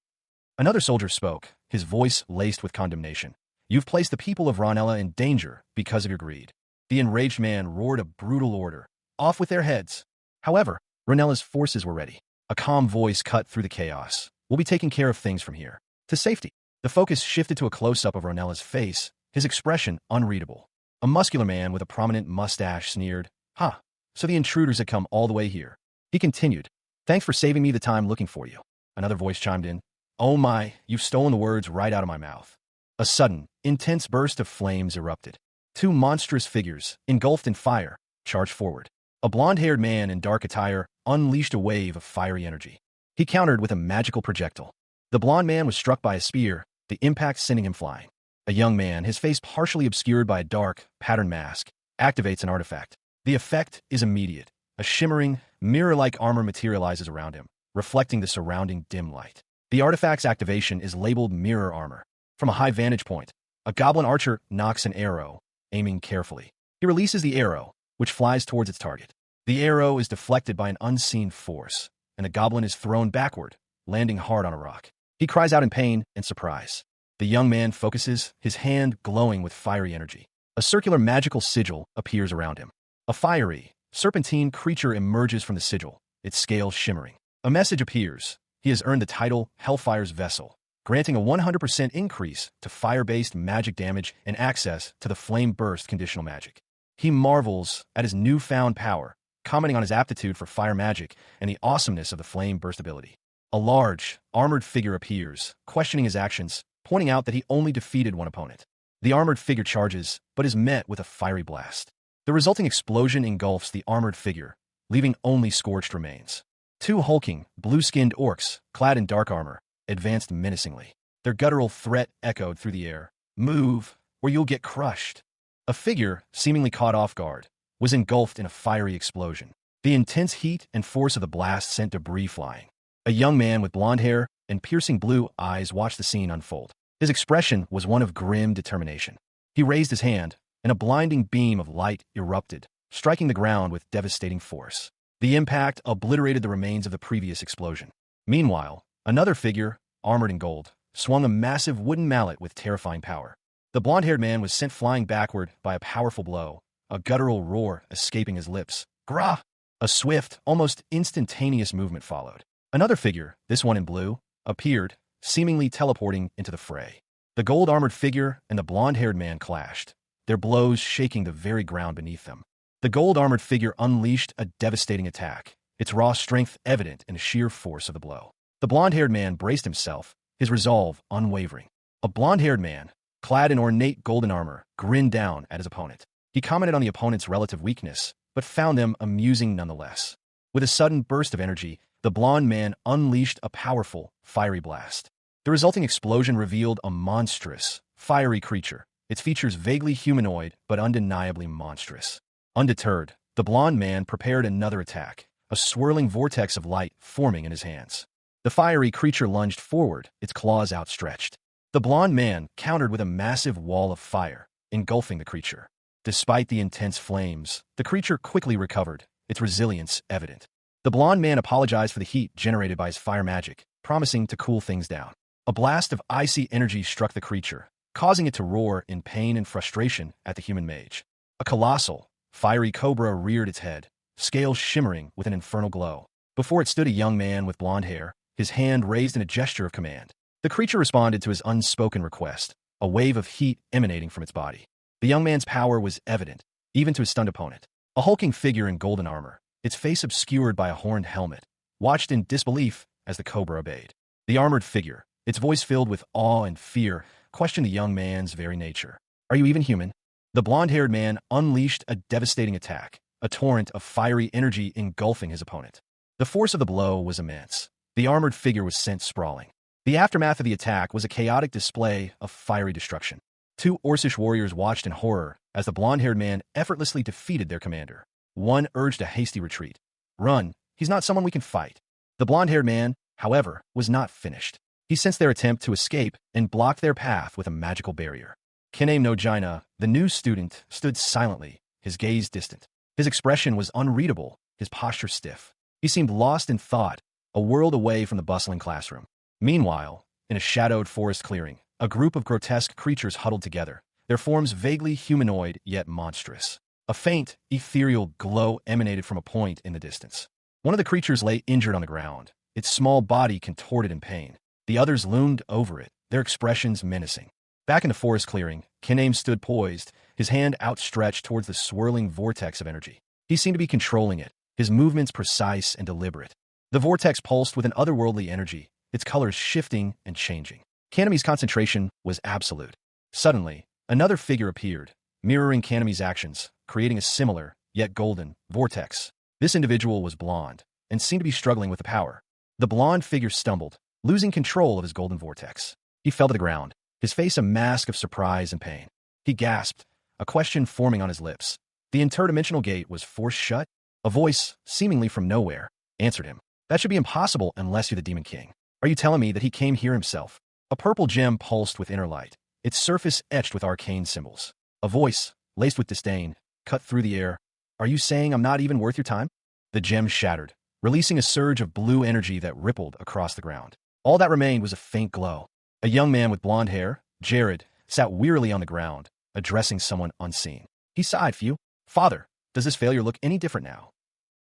Another soldier spoke, his voice laced with condemnation. "You've placed the people of Ronella in danger because of your greed." The enraged man roared a brutal order. "Off with their heads!" However, Ronella's forces were ready. A calm voice cut through the chaos. "We'll be taking care of things from here. To safety." The focus shifted to a close-up of Ronella's face, his expression unreadable. A muscular man with a prominent mustache sneered. "Ha! So the intruders had come all the way here." He continued. "Thanks for saving me the time looking for you." Another voice chimed in. "Oh my, you've stolen the words right out of my mouth." A sudden, intense burst of flames erupted. Two monstrous figures, engulfed in fire, charged forward. A blonde-haired man in dark attire unleashed a wave of fiery energy. He countered with a magical projectile. The blonde man was struck by a spear, the impact sending him flying. A young man, his face partially obscured by a dark, patterned mask, activates an artifact. The effect is immediate. A shimmering, mirror-like armor materializes around him, reflecting the surrounding dim light. The artifact's activation is labeled mirror armor. From a high vantage point, a goblin archer knocks an arrow, aiming carefully. He releases the arrow, which flies towards its target. The arrow is deflected by an unseen force, and the goblin is thrown backward, landing hard on a rock. He cries out in pain and surprise. The young man focuses, his hand glowing with fiery energy. A circular magical sigil appears around him. A fiery, serpentine creature emerges from the sigil, its scales shimmering. A message appears. He has earned the title Hellfire's Vessel, granting a 100% increase to fire-based magic damage and access to the Flame Burst conditional magic. He marvels at his newfound power, commenting on his aptitude for fire magic and the awesomeness of the Flame Burst ability. A large, armored figure appears, questioning his actions, pointing out that he only defeated one opponent. The armored figure charges, but is met with a fiery blast. The resulting explosion engulfs the armored figure, leaving only scorched remains. Two hulking, blue-skinned orcs, clad in dark armor, advanced menacingly. Their guttural threat echoed through the air. "Move, or you'll get crushed." A figure, seemingly caught off guard, was engulfed in a fiery explosion. The intense heat and force of the blast sent debris flying. A young man with blonde hair and piercing blue eyes watched the scene unfold. His expression was one of grim determination. He raised his hand, and a blinding beam of light erupted, striking the ground with devastating force. The impact obliterated the remains of the previous explosion. Meanwhile, another figure, armored in gold, swung a massive wooden mallet with terrifying power. The blonde-haired man was sent flying backward by a powerful blow, a guttural roar escaping his lips. "Grah!" A swift, almost instantaneous movement followed. Another figure, this one in blue, appeared, seemingly teleporting into the fray. The gold-armored figure and the blonde-haired man clashed, their blows shaking the very ground beneath them. The gold-armored figure unleashed a devastating attack, its raw strength evident in the sheer force of the blow. The blonde-haired man braced himself, his resolve unwavering. A blonde-haired man, clad in ornate golden armor, grinned down at his opponent. He commented on the opponent's relative weakness, but found them amusing nonetheless. With a sudden burst of energy, the blonde man unleashed a powerful, fiery blast. The resulting explosion revealed a monstrous, fiery creature, its features vaguely humanoid but undeniably monstrous. Undeterred, the blonde man prepared another attack, a swirling vortex of light forming in his hands. The fiery creature lunged forward, its claws outstretched. The blonde man countered with a massive wall of fire, engulfing the creature. Despite the intense flames, the creature quickly recovered, its resilience evident. The blonde man apologized for the heat generated by his fire magic, promising to cool things down. A blast of icy energy struck the creature, causing it to roar in pain and frustration at the human mage. A colossal, fiery cobra reared its head, scales shimmering with an infernal glow. Before it stood a young man with blonde hair, his hand raised in a gesture of command. The creature responded to his unspoken request, a wave of heat emanating from its body. The young man's power was evident, even to his stunned opponent. A hulking figure in golden armor, its face obscured by a horned helmet, watched in disbelief as the cobra obeyed. The armored figure, its voice filled with awe and fear, questioned the young man's very nature. Are you even human? The blonde-haired man unleashed a devastating attack, a torrent of fiery energy engulfing his opponent. The force of the blow was immense. The armored figure was sent sprawling. The aftermath of the attack was a chaotic display of fiery destruction. Two Orcish warriors watched in horror as the blonde-haired man effortlessly defeated their commander. One urged a hasty retreat. Run, he's not someone we can fight. The blonde-haired man, however, was not finished. He sensed their attempt to escape and blocked their path with a magical barrier. Kine no Jaina, the new student, stood silently, his gaze distant. His expression was unreadable, his posture stiff. He seemed lost in thought, a world away from the bustling classroom. Meanwhile, in a shadowed forest clearing, a group of grotesque creatures huddled together, their forms vaguely humanoid yet monstrous. A faint, ethereal glow emanated from a point in the distance. One of the creatures lay injured on the ground, its small body contorted in pain. The others loomed over it, their expressions menacing. Back in the forest clearing, Kiname stood poised, his hand outstretched towards the swirling vortex of energy. He seemed to be controlling it, his movements precise and deliberate. The vortex pulsed with an otherworldly energy, its colors shifting and changing. Kaname's concentration was absolute. Suddenly, another figure appeared, mirroring Kaname's actions, creating a similar, yet golden, vortex. This individual was blonde, and seemed to be struggling with the power. The blonde figure stumbled, losing control of his golden vortex. He fell to the ground, his face a mask of surprise and pain. He gasped, a question forming on his lips. The interdimensional gate was forced shut? A voice, seemingly from nowhere, answered him. That should be impossible unless you're the Demon King. Are you telling me that he came here himself? A purple gem pulsed with inner light, its surface etched with arcane symbols. A voice, laced with disdain, cut through the air. Are you saying I'm not even worth your time? The gem shattered, releasing a surge of blue energy that rippled across the ground. All that remained was a faint glow. A young man with blonde hair, Jared, sat wearily on the ground, addressing someone unseen. He sighed, "Phew. Father, does this failure look any different now?"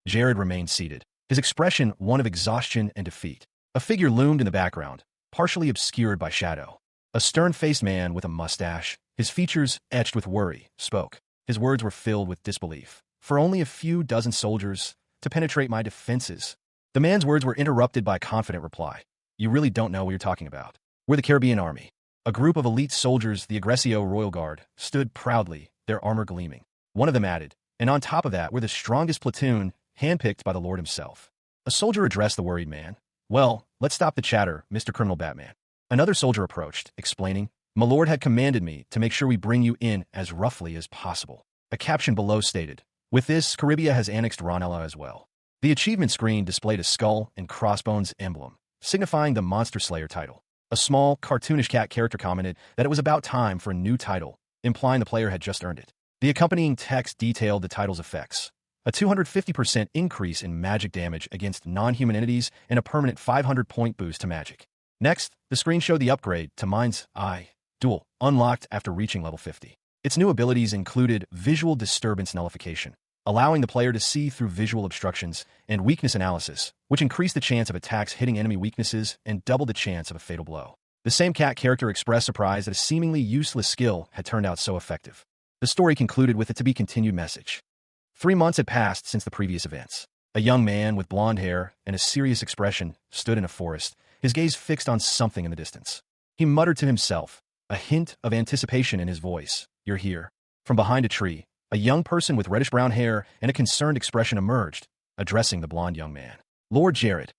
Jared remained seated, his expression one of exhaustion and defeat. A figure loomed in the background, partially obscured by shadow. A stern-faced man with a mustache, his features etched with worry, spoke. His words were filled with disbelief. For only a few dozen soldiers to penetrate my defenses. The man's words were interrupted by a confident reply. You really don't know what you're talking about. We're the Caribbean Army. A group of elite soldiers, the Aggressio Royal Guard, stood proudly, their armor gleaming. One of them added, and on top of that, we're the strongest platoon, handpicked by the Lord himself. A soldier addressed the worried man. Well, let's stop the chatter, Mr. Criminal Batman. Another soldier approached, explaining, My lord had commanded me to make sure we bring you in as roughly as possible. A caption below stated, With this, Caribia has annexed Ronella as well. The achievement screen displayed a skull and crossbones emblem, signifying the Monster Slayer title. A small, cartoonish cat character commented that it was about time for a new title, implying the player had just earned it. The accompanying text detailed the title's effects. A 250% increase in magic damage against non-human entities and a permanent 500-point boost to magic. Next, the screen showed the upgrade to Mind's Eye Duel, unlocked after reaching level 50. Its new abilities included Visual Disturbance Nullification, allowing the player to see through visual obstructions, and Weakness Analysis, which increased the chance of attacks hitting enemy weaknesses and doubled the chance of a fatal blow. The same cat character expressed surprise that a seemingly useless skill had turned out so effective. The story concluded with a to-be-continued message. 3 months had passed since the previous events. A young man with blonde hair and a serious expression stood in a forest, his gaze fixed on something in the distance. He muttered to himself, a hint of anticipation in his voice. You're here. From behind a tree, a young person with reddish-brown hair and a concerned expression emerged, addressing the blonde young man. Lord Jared.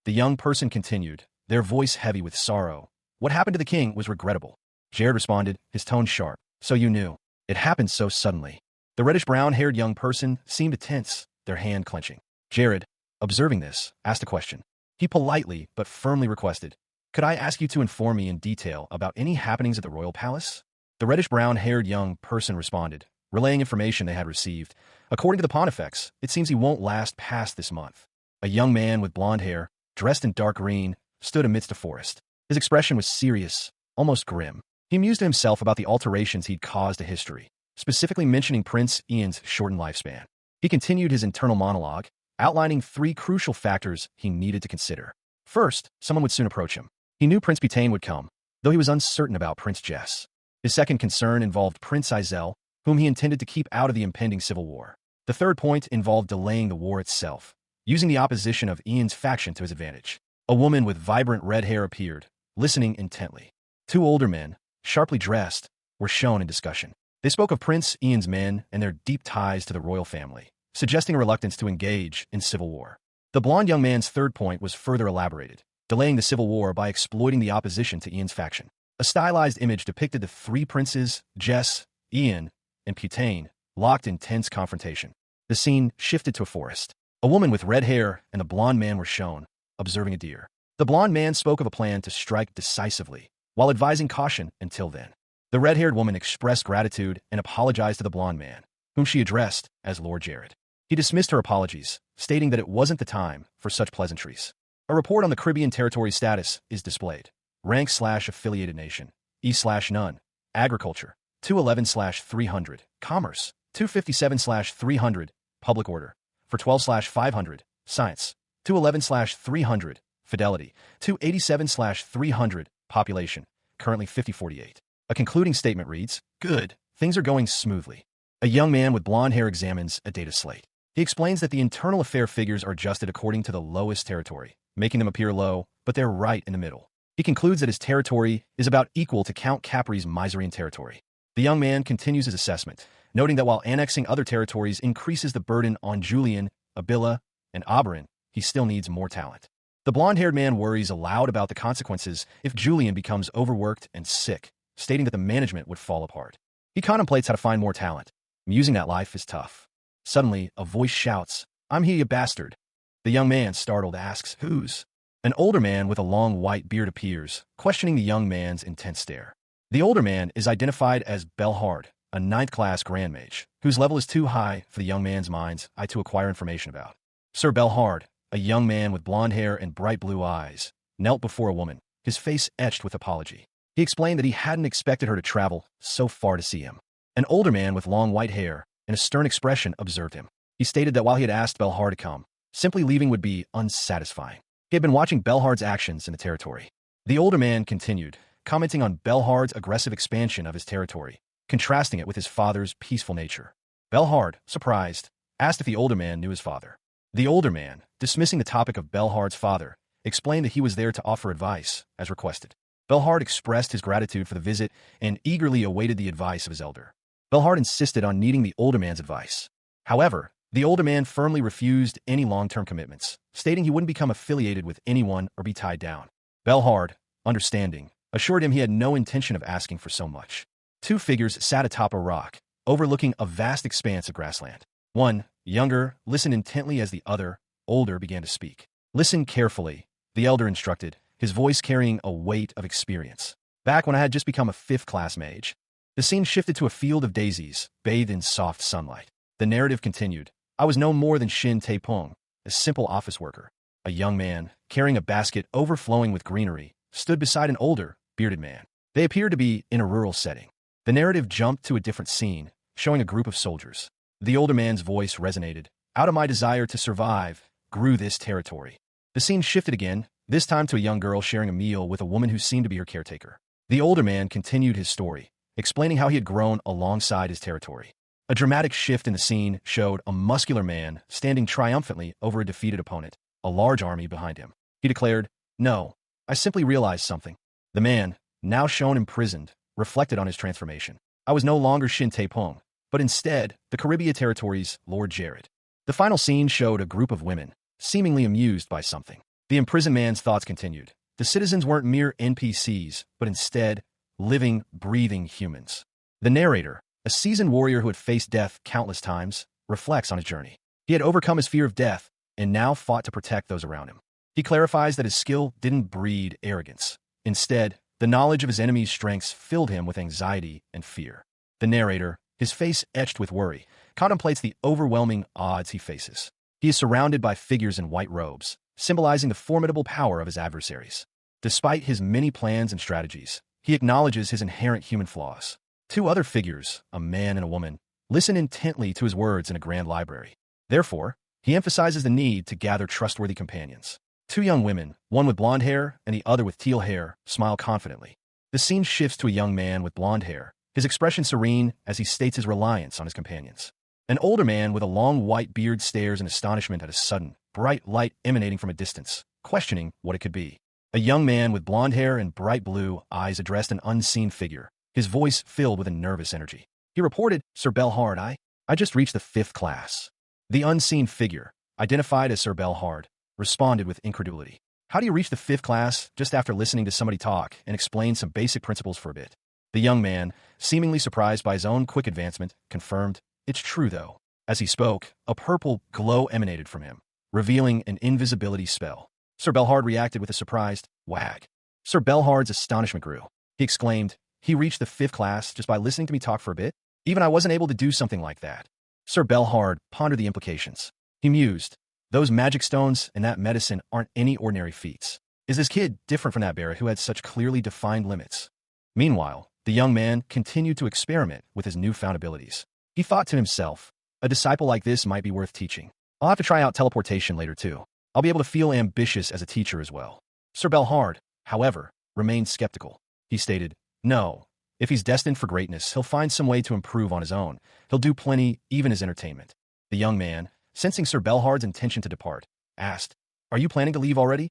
The young person continued, their voice heavy with sorrow. What happened to the king was regrettable. Jared responded, his tone sharp. So you knew. It happened so suddenly. The reddish-brown-haired young person seemed tense, their hand clenching. Jared, observing this, asked a question. He politely but firmly requested, Could I ask you to inform me in detail about any happenings at the royal palace? The reddish-brown-haired young person responded, relaying information they had received. According to the Pontifex, it seems he won't last past this month. A young man with blonde hair, dressed in dark green, stood amidst a forest. His expression was serious, almost grim. He mused to himself about the alterations he'd caused to history, specifically mentioning Prince Ian's shortened lifespan. He continued his internal monologue, outlining 3 crucial factors he needed to consider. First, someone would soon approach him. He knew Prince Butane would come, though he was uncertain about Prince Jess. His second concern involved Prince Izel, whom he intended to keep out of the impending civil war. The third point involved delaying the war itself, using the opposition of Ian's faction to his advantage. A woman with vibrant red hair appeared, listening intently. Two older men, sharply dressed, were shown in discussion. They spoke of Prince Ian's men and their deep ties to the royal family, suggesting a reluctance to engage in civil war. The blonde young man's third point was further elaborated, delaying the civil war by exploiting the opposition to Ian's faction. A stylized image depicted the three princes, Jess, Ian, and Putane, locked in tense confrontation. The scene shifted to a forest. A woman with red hair and a blonde man were shown, observing a deer. The blonde man spoke of a plan to strike decisively, while advising caution until then. The red-haired woman expressed gratitude and apologized to the blonde man, whom she addressed as Lord Jared. He dismissed her apologies, stating that it wasn't the time for such pleasantries. A report on the Caribbean territory status is displayed. Rank/affiliated nation, E/none. Agriculture, 211/300. Commerce, 257/300. Public order, 412/500. Science, 211/300. Fidelity, 287/300. Population, currently 5048. A concluding statement reads, "Good, things are going smoothly." A young man with blonde hair examines a data slate. He explains that the internal affair figures are adjusted according to the lowest territory, making them appear low, but they're right in the middle. He concludes that his territory is about equal to Count Capri's Myzerian territory. The young man continues his assessment, noting that while annexing other territories increases the burden on Julian, Abila, and Oberon, he still needs more talent. The blonde-haired man worries aloud about the consequences if Julian becomes overworked and sick, stating that the management would fall apart. He contemplates how to find more talent. Musing that life is tough. Suddenly, a voice shouts, "I'm he, you bastard." The young man, startled, asks, "Who's?" An older man with a long white beard appears, questioning the young man's intense stare. The older man is identified as Belhard, a 9th-class Grand Mage, whose level is too high for the young man's mind's eye to acquire information about. Sir Belhard, a young man with blonde hair and bright blue eyes, knelt before a woman, his face etched with apology. He explained that he hadn't expected her to travel so far to see him. An older man with long white hair and a stern expression observed him. He stated that while he had asked Belhard to come, simply leaving would be unsatisfying. He had been watching Belhard's actions in the territory. The older man continued, commenting on Belhard's aggressive expansion of his territory, contrasting it with his father's peaceful nature. Belhard, surprised, asked if the older man knew his father. The older man, dismissing the topic of Belhard's father, explained that he was there to offer advice, as requested. Belhard expressed his gratitude for the visit and eagerly awaited the advice of his elder. Belhard insisted on needing the older man's advice. However, the older man firmly refused any long-term commitments, stating he wouldn't become affiliated with anyone or be tied down. Belhard, understanding, assured him he had no intention of asking for so much. Two figures sat atop a rock, overlooking a vast expanse of grassland. One, younger, listened intently as the other, older, began to speak. "Listen carefully," the elder instructed, his voice carrying a weight of experience. "Back when I had just become a 5th-class mage." The scene shifted to a field of daisies, bathed in soft sunlight. The narrative continued. "I was no more than Shin Taepung, a simple office worker." A young man, carrying a basket overflowing with greenery, stood beside an older, bearded man. They appeared to be in a rural setting. The narrative jumped to a different scene, showing a group of soldiers. The older man's voice resonated. "Out of my desire to survive, grew this territory." The scene shifted again, this time to a young girl sharing a meal with a woman who seemed to be her caretaker. The older man continued his story, explaining how he had grown alongside his territory. A dramatic shift in the scene showed a muscular man standing triumphantly over a defeated opponent, a large army behind him. He declared, "No, I simply realized something." The man, now shown imprisoned, reflected on his transformation. "I was no longer Shin Taepung, but instead the Caribbean territory's Lord Jared." The final scene showed a group of women, seemingly amused by something. The imprisoned man's thoughts continued. The citizens weren't mere NPCs, but instead living, breathing humans. The narrator, a seasoned warrior who had faced death countless times, reflects on his journey. He had overcome his fear of death and now fought to protect those around him. He clarifies that his skill didn't breed arrogance. Instead, the knowledge of his enemy's strengths filled him with anxiety and fear. The narrator, his face etched with worry, contemplates the overwhelming odds he faces. He is surrounded by figures in white robes, symbolizing the formidable power of his adversaries. Despite his many plans and strategies, he acknowledges his inherent human flaws. Two other figures, a man and a woman, listen intently to his words in a grand library. Therefore, he emphasizes the need to gather trustworthy companions. Two young women, one with blonde hair and the other with teal hair, smile confidently. The scene shifts to a young man with blonde hair, his expression serene as he states his reliance on his companions. An older man with a long white beard stares in astonishment at a sudden, bright light emanating from a distance, questioning what it could be. A young man with blonde hair and bright blue eyes addressed an unseen figure, his voice filled with a nervous energy. He reported, "Sir Belhard, I just reached the 5th class." The unseen figure, identified as Sir Belhard, responded with incredulity. "How do you reach the 5th class just after listening to somebody talk and explain some basic principles for a bit?" The young man, seemingly surprised by his own quick advancement, confirmed, "It's true, though." As he spoke, a purple glow emanated from him, revealing an invisibility spell. Sir Belhard reacted with a surprised wag. Sir Belhard's astonishment grew. He exclaimed, "He reached the 5th class just by listening to me talk for a bit? Even I wasn't able to do something like that." Sir Belhard pondered the implications. He mused, "Those magic stones and that medicine aren't any ordinary feats. Is this kid different from that bear who had such clearly defined limits?" Meanwhile, the young man continued to experiment with his newfound abilities. He thought to himself, "A disciple like this might be worth teaching. I'll have to try out teleportation later too. I'll be able to feel ambitious as a teacher as well." Sir Belhard, however, remained skeptical. He stated, "No, if he's destined for greatness, he'll find some way to improve on his own. He'll do plenty, even as entertainment." The young man, sensing Sir Belhard's intention to depart, asked, "Are you planning to leave already?"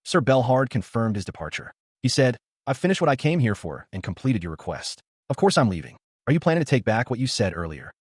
Sir Belhard confirmed his departure. He said, "I've finished what I came here for and completed your request. Of course I'm leaving. Are you planning to take back what you said earlier?"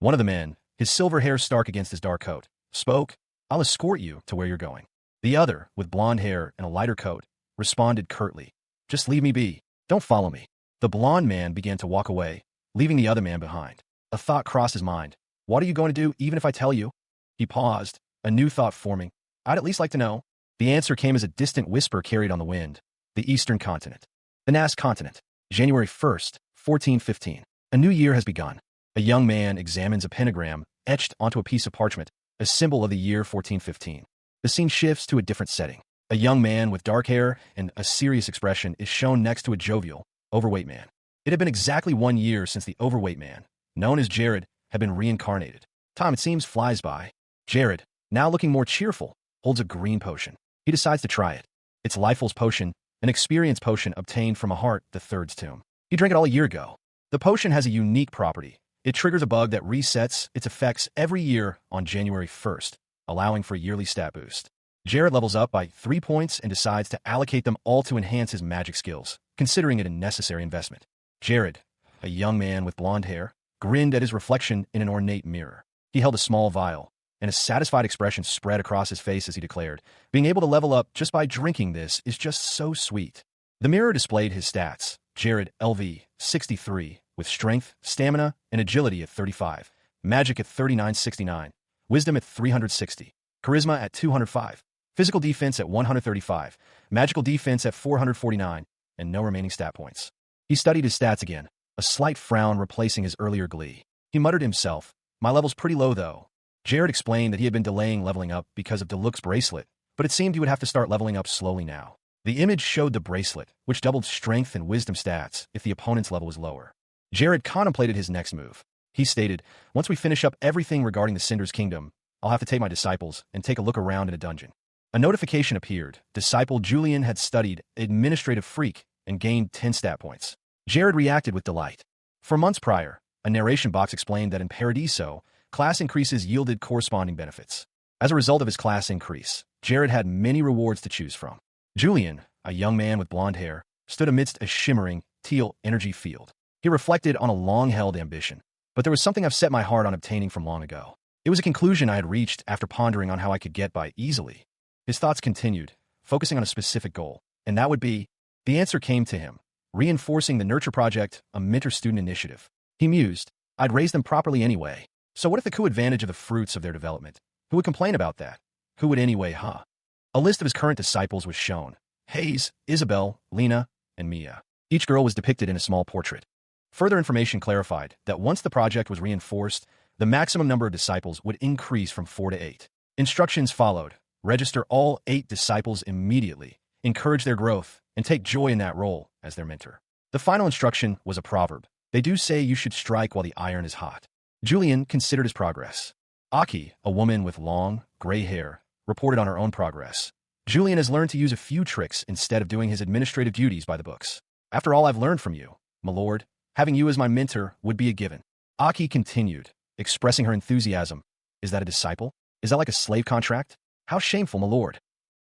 One of the men, his silver hair stark against his dark coat, spoke, "I'll escort you to where you're going." The other, with blonde hair and a lighter coat, responded curtly, "Just leave me be. Don't follow me." The blonde man began to walk away, leaving the other man behind. A thought crossed his mind. "What are you going to do even if I tell you?" He paused, a new thought forming. "I'd at least like to know." The answer came as a distant whisper carried on the wind. The Eastern Continent. The Nas Continent. January 1st, 1415. A new year has begun. A young man examines a pentagram etched onto a piece of parchment, a symbol of the year 1415. The scene shifts to a different setting. A young man with dark hair and a serious expression is shown next to a jovial, overweight man. It had been exactly 1 year since the overweight man, known as Jared, had been reincarnated. Time, it seems, flies by. Jared, now looking more cheerful, holds a green potion. He decides to try it. It's Lifel's potion, an experience potion obtained from a heart, the Third's tomb. He drank it all a year ago. The potion has a unique property. It triggers a bug that resets its effects every year on January 1st, allowing for a yearly stat boost. Jared levels up by 3 points and decides to allocate them all to enhance his magic skills, considering it a necessary investment. Jared, a young man with blonde hair, grinned at his reflection in an ornate mirror. He held a small vial, and a satisfied expression spread across his face as he declared, "Being able to level up just by drinking this is just so sweet." The mirror displayed his stats. Jared, LV, 63, with strength, stamina, and agility at 35, magic at 3969, wisdom at 360, charisma at 205, physical defense at 135, magical defense at 449, and no remaining stat points. He studied his stats again, a slight frown replacing his earlier glee. He muttered to himself, "My level's pretty low, though." Jared explained that he had been delaying leveling up because of Deluxe bracelet, but it seemed he would have to start leveling up slowly now. The image showed the bracelet, which doubled strength and wisdom stats if the opponent's level was lower. Jared contemplated his next move. He stated, "Once we finish up everything regarding the Cinder's Kingdom, I'll have to take my disciples and take a look around in a dungeon." A notification appeared. Disciple Julian had studied Administrative Freak and gained 10 stat points. Jared reacted with delight. For months prior, a narration box explained that in Paradiso, class increases yielded corresponding benefits. As a result of his class increase, Jared had many rewards to choose from. Julian, a young man with blonde hair, stood amidst a shimmering, teal energy field. He reflected on a long-held ambition, but there was something I've set my heart on obtaining from long ago. It was a conclusion I had reached after pondering on how I could get by easily. His thoughts continued, focusing on a specific goal, and that would be, the answer came to him, reinforcing the Nurture Project, a mentor-student initiative. He mused, I'd raise them properly anyway. So what if they took advantage of the fruits of their development? Who would complain about that? Who would anyway, huh? A list of his current disciples was shown. Hayes, Isabel, Lena, and Mia. Each girl was depicted in a small portrait. Further information clarified that once the project was reinforced, the maximum number of disciples would increase from 4 to 8. Instructions followed. Register all 8 disciples immediately, encourage their growth, and take joy in that role as their mentor. The final instruction was a proverb. They do say you should strike while the iron is hot. Julian considered his progress. Aki, a woman with long, gray hair, reported on her own progress. Julian has learned to use a few tricks instead of doing his administrative duties by the books. After all I've learned from you, my lord, having you as my mentor would be a given. Aki continued, expressing her enthusiasm. Is that a disciple? Is that like a slave contract? How shameful, my lord.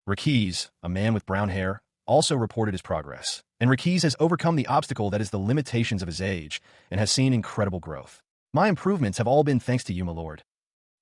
Rakiz, a man with brown hair, also reported his progress, and Rakiz has overcome the obstacle that is the limitations of his age and has seen incredible growth. My improvements have all been thanks to you, my lord.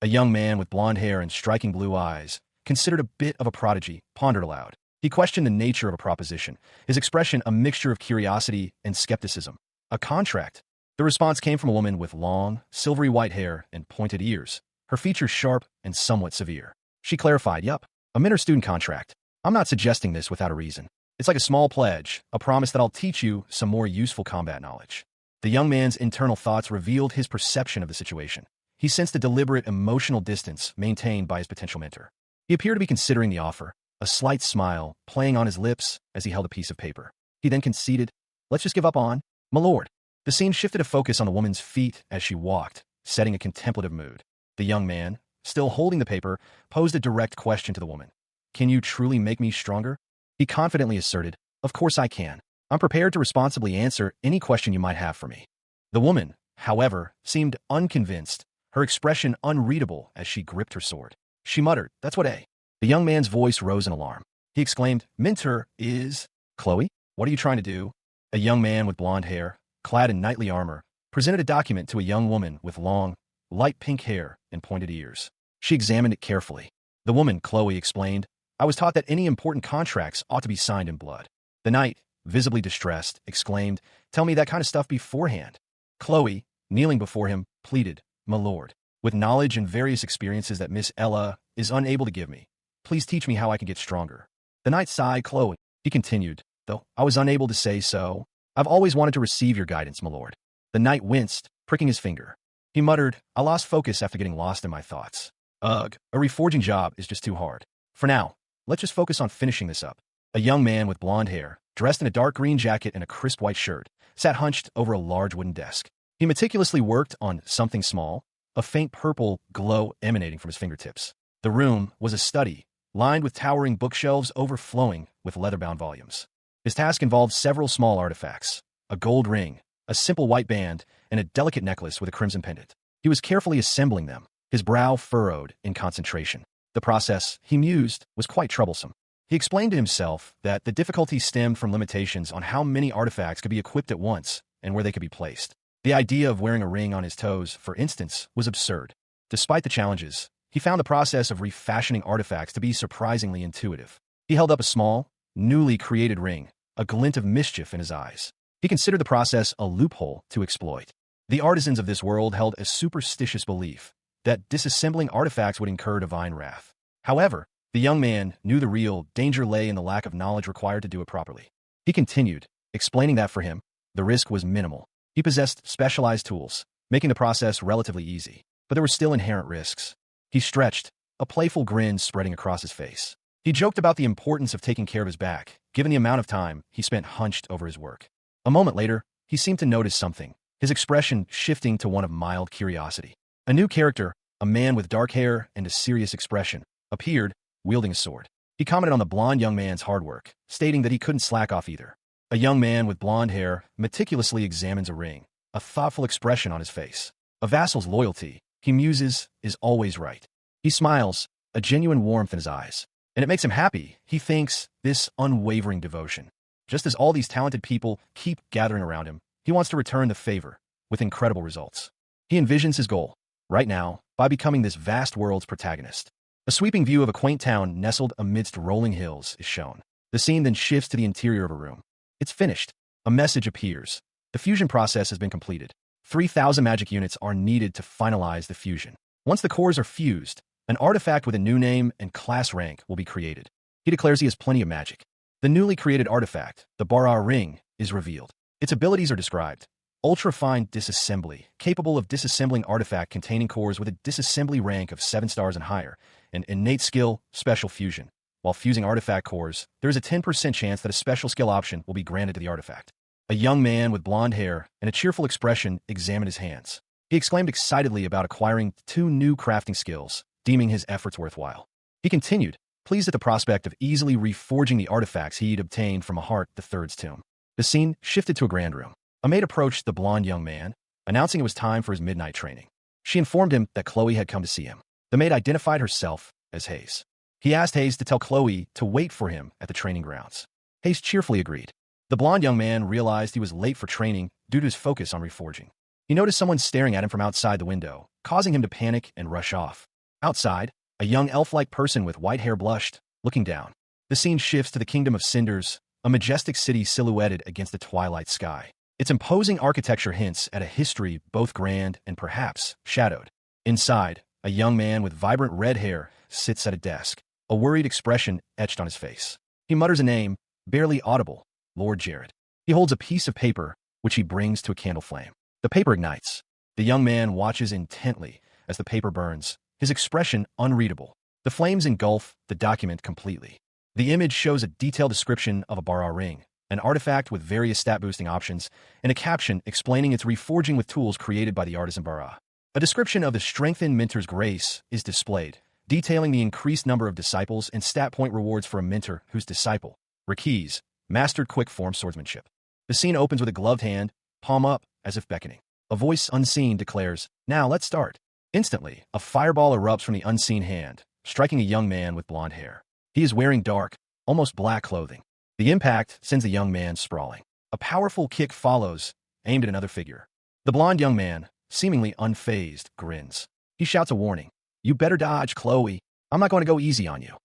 A young man with blonde hair and striking blue eyes, considered a bit of a prodigy, pondered aloud. He questioned the nature of a proposition, his expression a mixture of curiosity and skepticism. A contract? The response came from a woman with long, silvery white hair and pointed ears, her features sharp and somewhat severe. She clarified, yup, a mentor-student contract. I'm not suggesting this without a reason. It's like a small pledge, a promise that I'll teach you some more useful combat knowledge. The young man's internal thoughts revealed his perception of the situation. He sensed a deliberate emotional distance maintained by his potential mentor. He appeared to be considering the offer, a slight smile playing on his lips as he held a piece of paper. He then conceded, let's just give up on, my lord. The scene shifted to focus on the woman's feet as she walked, setting a contemplative mood. The young man, still holding the paper, posed a direct question to the woman. Can you truly make me stronger? He confidently asserted, of course I can. I'm prepared to responsibly answer any question you might have for me. The woman, however, seemed unconvinced, her expression unreadable as she gripped her sword. She muttered, that's what a. The young man's voice rose in alarm. He exclaimed, mentor is... Chloe? What are you trying to do? A young man with blonde hair, clad in knightly armor, presented a document to a young woman with long, light pink hair and pointed ears. She examined it carefully. The woman, Chloe, explained, I was taught that any important contracts ought to be signed in blood. The knight, visibly distressed, exclaimed, tell me that kind of stuff beforehand. Chloe, kneeling before him, pleaded, my lord, with knowledge and various experiences that Miss Ella is unable to give me, please teach me how I can get stronger. The knight sighed, Chloe. He continued, though I was unable to say so, I've always wanted to receive your guidance, my lord. The knight winced, pricking his finger. He muttered, I lost focus after getting lost in my thoughts. Ugh, a reforging job is just too hard. For now, let's just focus on finishing this up. A young man with blonde hair, dressed in a dark green jacket and a crisp white shirt, sat hunched over a large wooden desk. He meticulously worked on something small, a faint purple glow emanating from his fingertips. The room was a study, lined with towering bookshelves overflowing with leather-bound volumes. His task involved several small artifacts, a gold ring, a simple white band, and a delicate necklace with a crimson pendant. He was carefully assembling them, his brow furrowed in concentration. The process, he mused, was quite troublesome. He explained to himself that the difficulty stemmed from limitations on how many artifacts could be equipped at once and where they could be placed. The idea of wearing a ring on his toes, for instance, was absurd. Despite the challenges, he found the process of refashioning artifacts to be surprisingly intuitive. He held up a small, newly created ring, a glint of mischief in his eyes. He considered the process a loophole to exploit. The artisans of this world held a superstitious belief that disassembling artifacts would incur divine wrath. However, the young man knew the real danger lay in the lack of knowledge required to do it properly. He continued, explaining that for him, the risk was minimal. He possessed specialized tools, making the process relatively easy, but there were still inherent risks. He stretched, a playful grin spreading across his face. He joked about the importance of taking care of his back, given the amount of time he spent hunched over his work. A moment later, he seemed to notice something, his expression shifting to one of mild curiosity. A new character, a man with dark hair and a serious expression, appeared, wielding a sword. He commented on the blonde young man's hard work, stating that he couldn't slack off either. A young man with blonde hair meticulously examines a ring, a thoughtful expression on his face. A vassal's loyalty, he muses, is always right. He smiles, a genuine warmth in his eyes. And it makes him happy, he thinks, this unwavering devotion. Just as all these talented people keep gathering around him, he wants to return the favor, with incredible results. He envisions his goal, right now, by becoming this vast world's protagonist. A sweeping view of a quaint town nestled amidst rolling hills is shown. The scene then shifts to the interior of a room. It's finished. A message appears. The fusion process has been completed. 3,000 magic units are needed to finalize the fusion. Once the cores are fused, an artifact with a new name and class rank will be created. He declares he has plenty of magic. The newly created artifact, the Bara Ring, is revealed. Its abilities are described. Ultra-fine disassembly, capable of disassembling artifact containing cores with a disassembly rank of 7 stars and higher, and innate skill, special fusion. While fusing artifact cores, there is a 10% chance that a special skill option will be granted to the artifact. A young man with blonde hair and a cheerful expression examined his hands. He exclaimed excitedly about acquiring 2 new crafting skills, deeming his efforts worthwhile. He continued, pleased at the prospect of easily reforging the artifacts he'd obtained from Ahart III's tomb. The scene shifted to a grand room. A maid approached the blond young man, announcing it was time for his midnight training. She informed him that Chloe had come to see him. The maid identified herself as Hayes. He asked Hayes to tell Chloe to wait for him at the training grounds. Hayes cheerfully agreed. The blond young man realized he was late for training due to his focus on reforging. He noticed someone staring at him from outside the window, causing him to panic and rush off. Outside, a young elf-like person with white hair blushed, looking down. The scene shifts to the Kingdom of Cinders, a majestic city silhouetted against the twilight sky. Its imposing architecture hints at a history both grand and perhaps shadowed. Inside, a young man with vibrant red hair sits at a desk, a worried expression etched on his face. He mutters a name, barely audible, Lord Jared. He holds a piece of paper, which he brings to a candle flame. The paper ignites. The young man watches intently as the paper burns, his expression unreadable. The flames engulf the document completely. The image shows a detailed description of a Bara ring, an artifact with various stat-boosting options, and a caption explaining its reforging with tools created by the artisan Bara. A description of the strengthened mentor's grace is displayed, detailing the increased number of disciples and stat point rewards for a mentor whose disciple, Rakiz, mastered quick-form swordsmanship. The scene opens with a gloved hand, palm up, as if beckoning. A voice unseen declares, "Now let's start." Instantly, a fireball erupts from the unseen hand, striking a young man with blonde hair. He is wearing dark, almost black clothing. The impact sends the young man sprawling. A powerful kick follows, aimed at another figure. The blonde young man, seemingly unfazed, grins. He shouts a warning. "You better dodge, Chloe. I'm not going to go easy on you."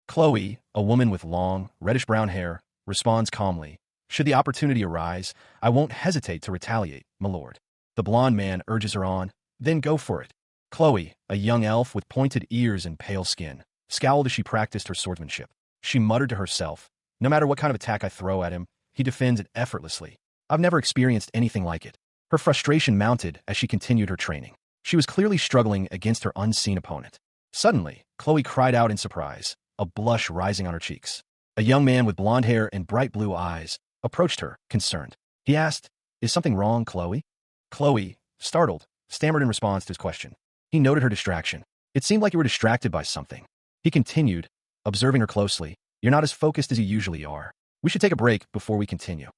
Chloe, a woman with long, reddish-brown hair, responds calmly. "Should the opportunity arise, I won't hesitate to retaliate, my lord." The blonde man urges her on. "Then go for it." Chloe, a young elf with pointed ears and pale skin, scowled as she practiced her swordsmanship. She muttered to herself, "No matter what kind of attack I throw at him, he defends it effortlessly. I've never experienced anything like it." Her frustration mounted as she continued her training. She was clearly struggling against her unseen opponent. Suddenly, Chloe cried out in surprise, a blush rising on her cheeks. A young man with blonde hair and bright blue eyes approached her, concerned. He asked, "Is something wrong, Chloe?" Chloe, startled, stammered in response to his question. He noted her distraction. "It seemed like you were distracted by something." He continued, observing her closely. "You're not as focused as you usually are. We should take a break before we continue."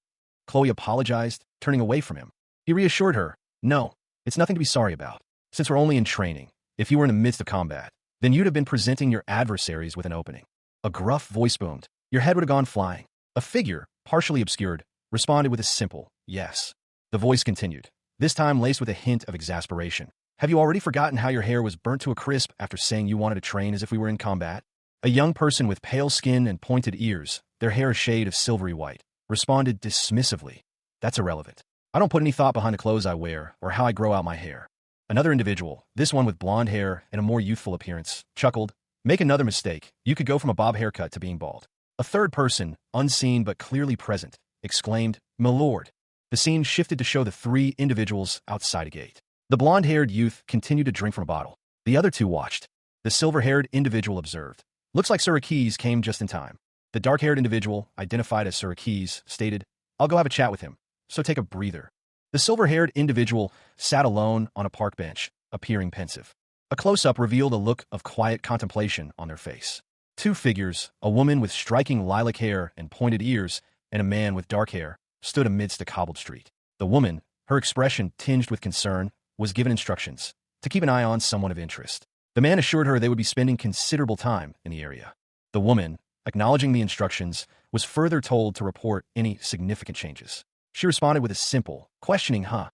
Chloe apologized, turning away from him. He reassured her, "No, it's nothing to be sorry about. Since we're only in training, if you were in the midst of combat, then you'd have been presenting your adversaries with an opening." A gruff voice boomed. Your head would have gone flying. A figure, partially obscured, responded with a simple, "Yes." The voice continued, this time laced with a hint of exasperation. "Have you already forgotten how your hair was burnt to a crisp after saying you wanted to train as if we were in combat?" A young person with pale skin and pointed ears, their hair a shade of silvery white, responded dismissively. "That's irrelevant. I don't put any thought behind the clothes I wear or how I grow out my hair." Another individual, this one with blonde hair and a more youthful appearance, chuckled. "Make another mistake. You could go from a bob haircut to being bald." A third person, unseen but clearly present, exclaimed, "My lord." The scene shifted to show the three individuals outside a gate. The blonde-haired youth continued to drink from a bottle. The other two watched. The silver-haired individual observed. "Looks like Sir Keys came just in time." The dark-haired individual, identified as Sir Keys, stated, "I'll go have a chat with him, so take a breather." The silver-haired individual sat alone on a park bench, appearing pensive. A close-up revealed a look of quiet contemplation on their face. Two figures, a woman with striking lilac hair and pointed ears, and a man with dark hair, stood amidst a cobbled street. The woman, her expression tinged with concern, was given instructions to keep an eye on someone of interest. The man assured her they would be spending considerable time in the area. The woman, acknowledging the instructions, was further told to report any significant changes. She responded with a simple, questioning "huh."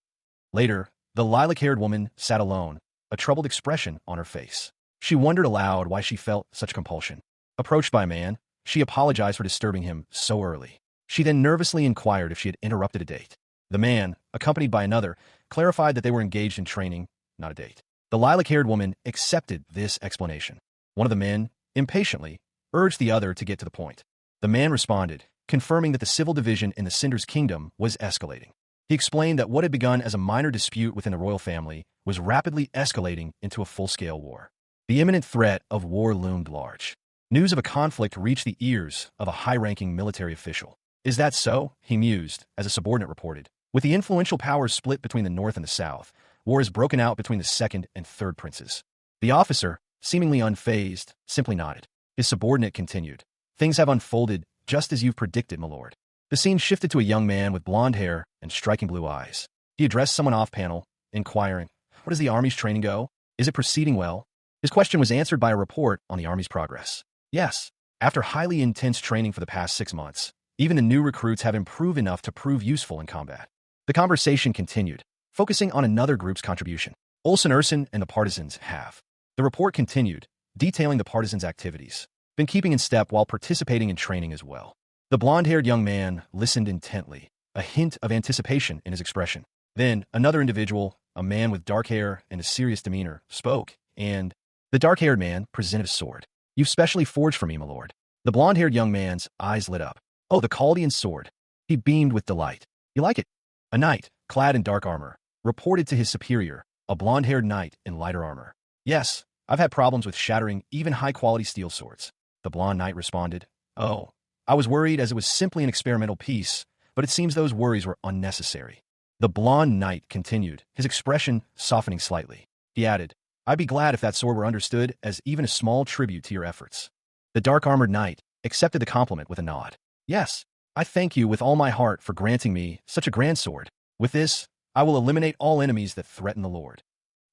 Later, the lilac-haired woman sat alone, a troubled expression on her face. She wondered aloud why she felt such compulsion. Approached by a man, she apologized for disturbing him so early. She then nervously inquired if she had interrupted a date. The man, accompanied by another, clarified that they were engaged in training, not a date. The lilac-haired woman accepted this explanation. One of the men, impatiently, urged the other to get to the point. The man responded, confirming that the civil division in the Cinders Kingdom was escalating. He explained that what had begun as a minor dispute within the royal family was rapidly escalating into a full-scale war. The imminent threat of war loomed large. News of a conflict reached the ears of a high-ranking military official. "Is that so?" he mused, as a subordinate reported. "With the influential powers split between the North and the South, war has broken out between the second and third princes." The officer, seemingly unfazed, simply nodded. His subordinate continued. Things have unfolded just as you've predicted, my lord. The scene shifted to a young man with blonde hair and striking blue eyes. He addressed someone off-panel, inquiring, "What does the Army's training go? Is it proceeding well?" His question was answered by a report on the Army's progress. Yes, after highly intense training for the past 6 months, even the new recruits have improved enough to prove useful in combat. The conversation continued, focusing on another group's contribution. Olsen Ursen and the partisans have. The report continued, detailing the partisans' activities, been keeping in step while participating in training as well. The blonde-haired young man listened intently, a hint of anticipation in his expression. Then, another individual, a man with dark hair and a serious demeanor, spoke, and the dark-haired man presented a sword. "You've specially forged for me, my lord." The blonde-haired young man's eyes lit up. "Oh, the Chaldean sword." He beamed with delight. "You like it?" A knight, clad in dark armor, reported to his superior, a blonde-haired knight in lighter armor. "Yes, I've had problems with shattering even high-quality steel swords." The blonde knight responded, "Oh, I was worried as it was simply an experimental piece, but it seems those worries were unnecessary." The blonde knight continued, his expression softening slightly. He added, "I'd be glad if that sword were understood as even a small tribute to your efforts." The dark-armored knight accepted the compliment with a nod. "Yes, I thank you with all my heart for granting me such a grand sword. With this, I will eliminate all enemies that threaten the Lord."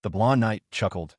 The blonde knight chuckled.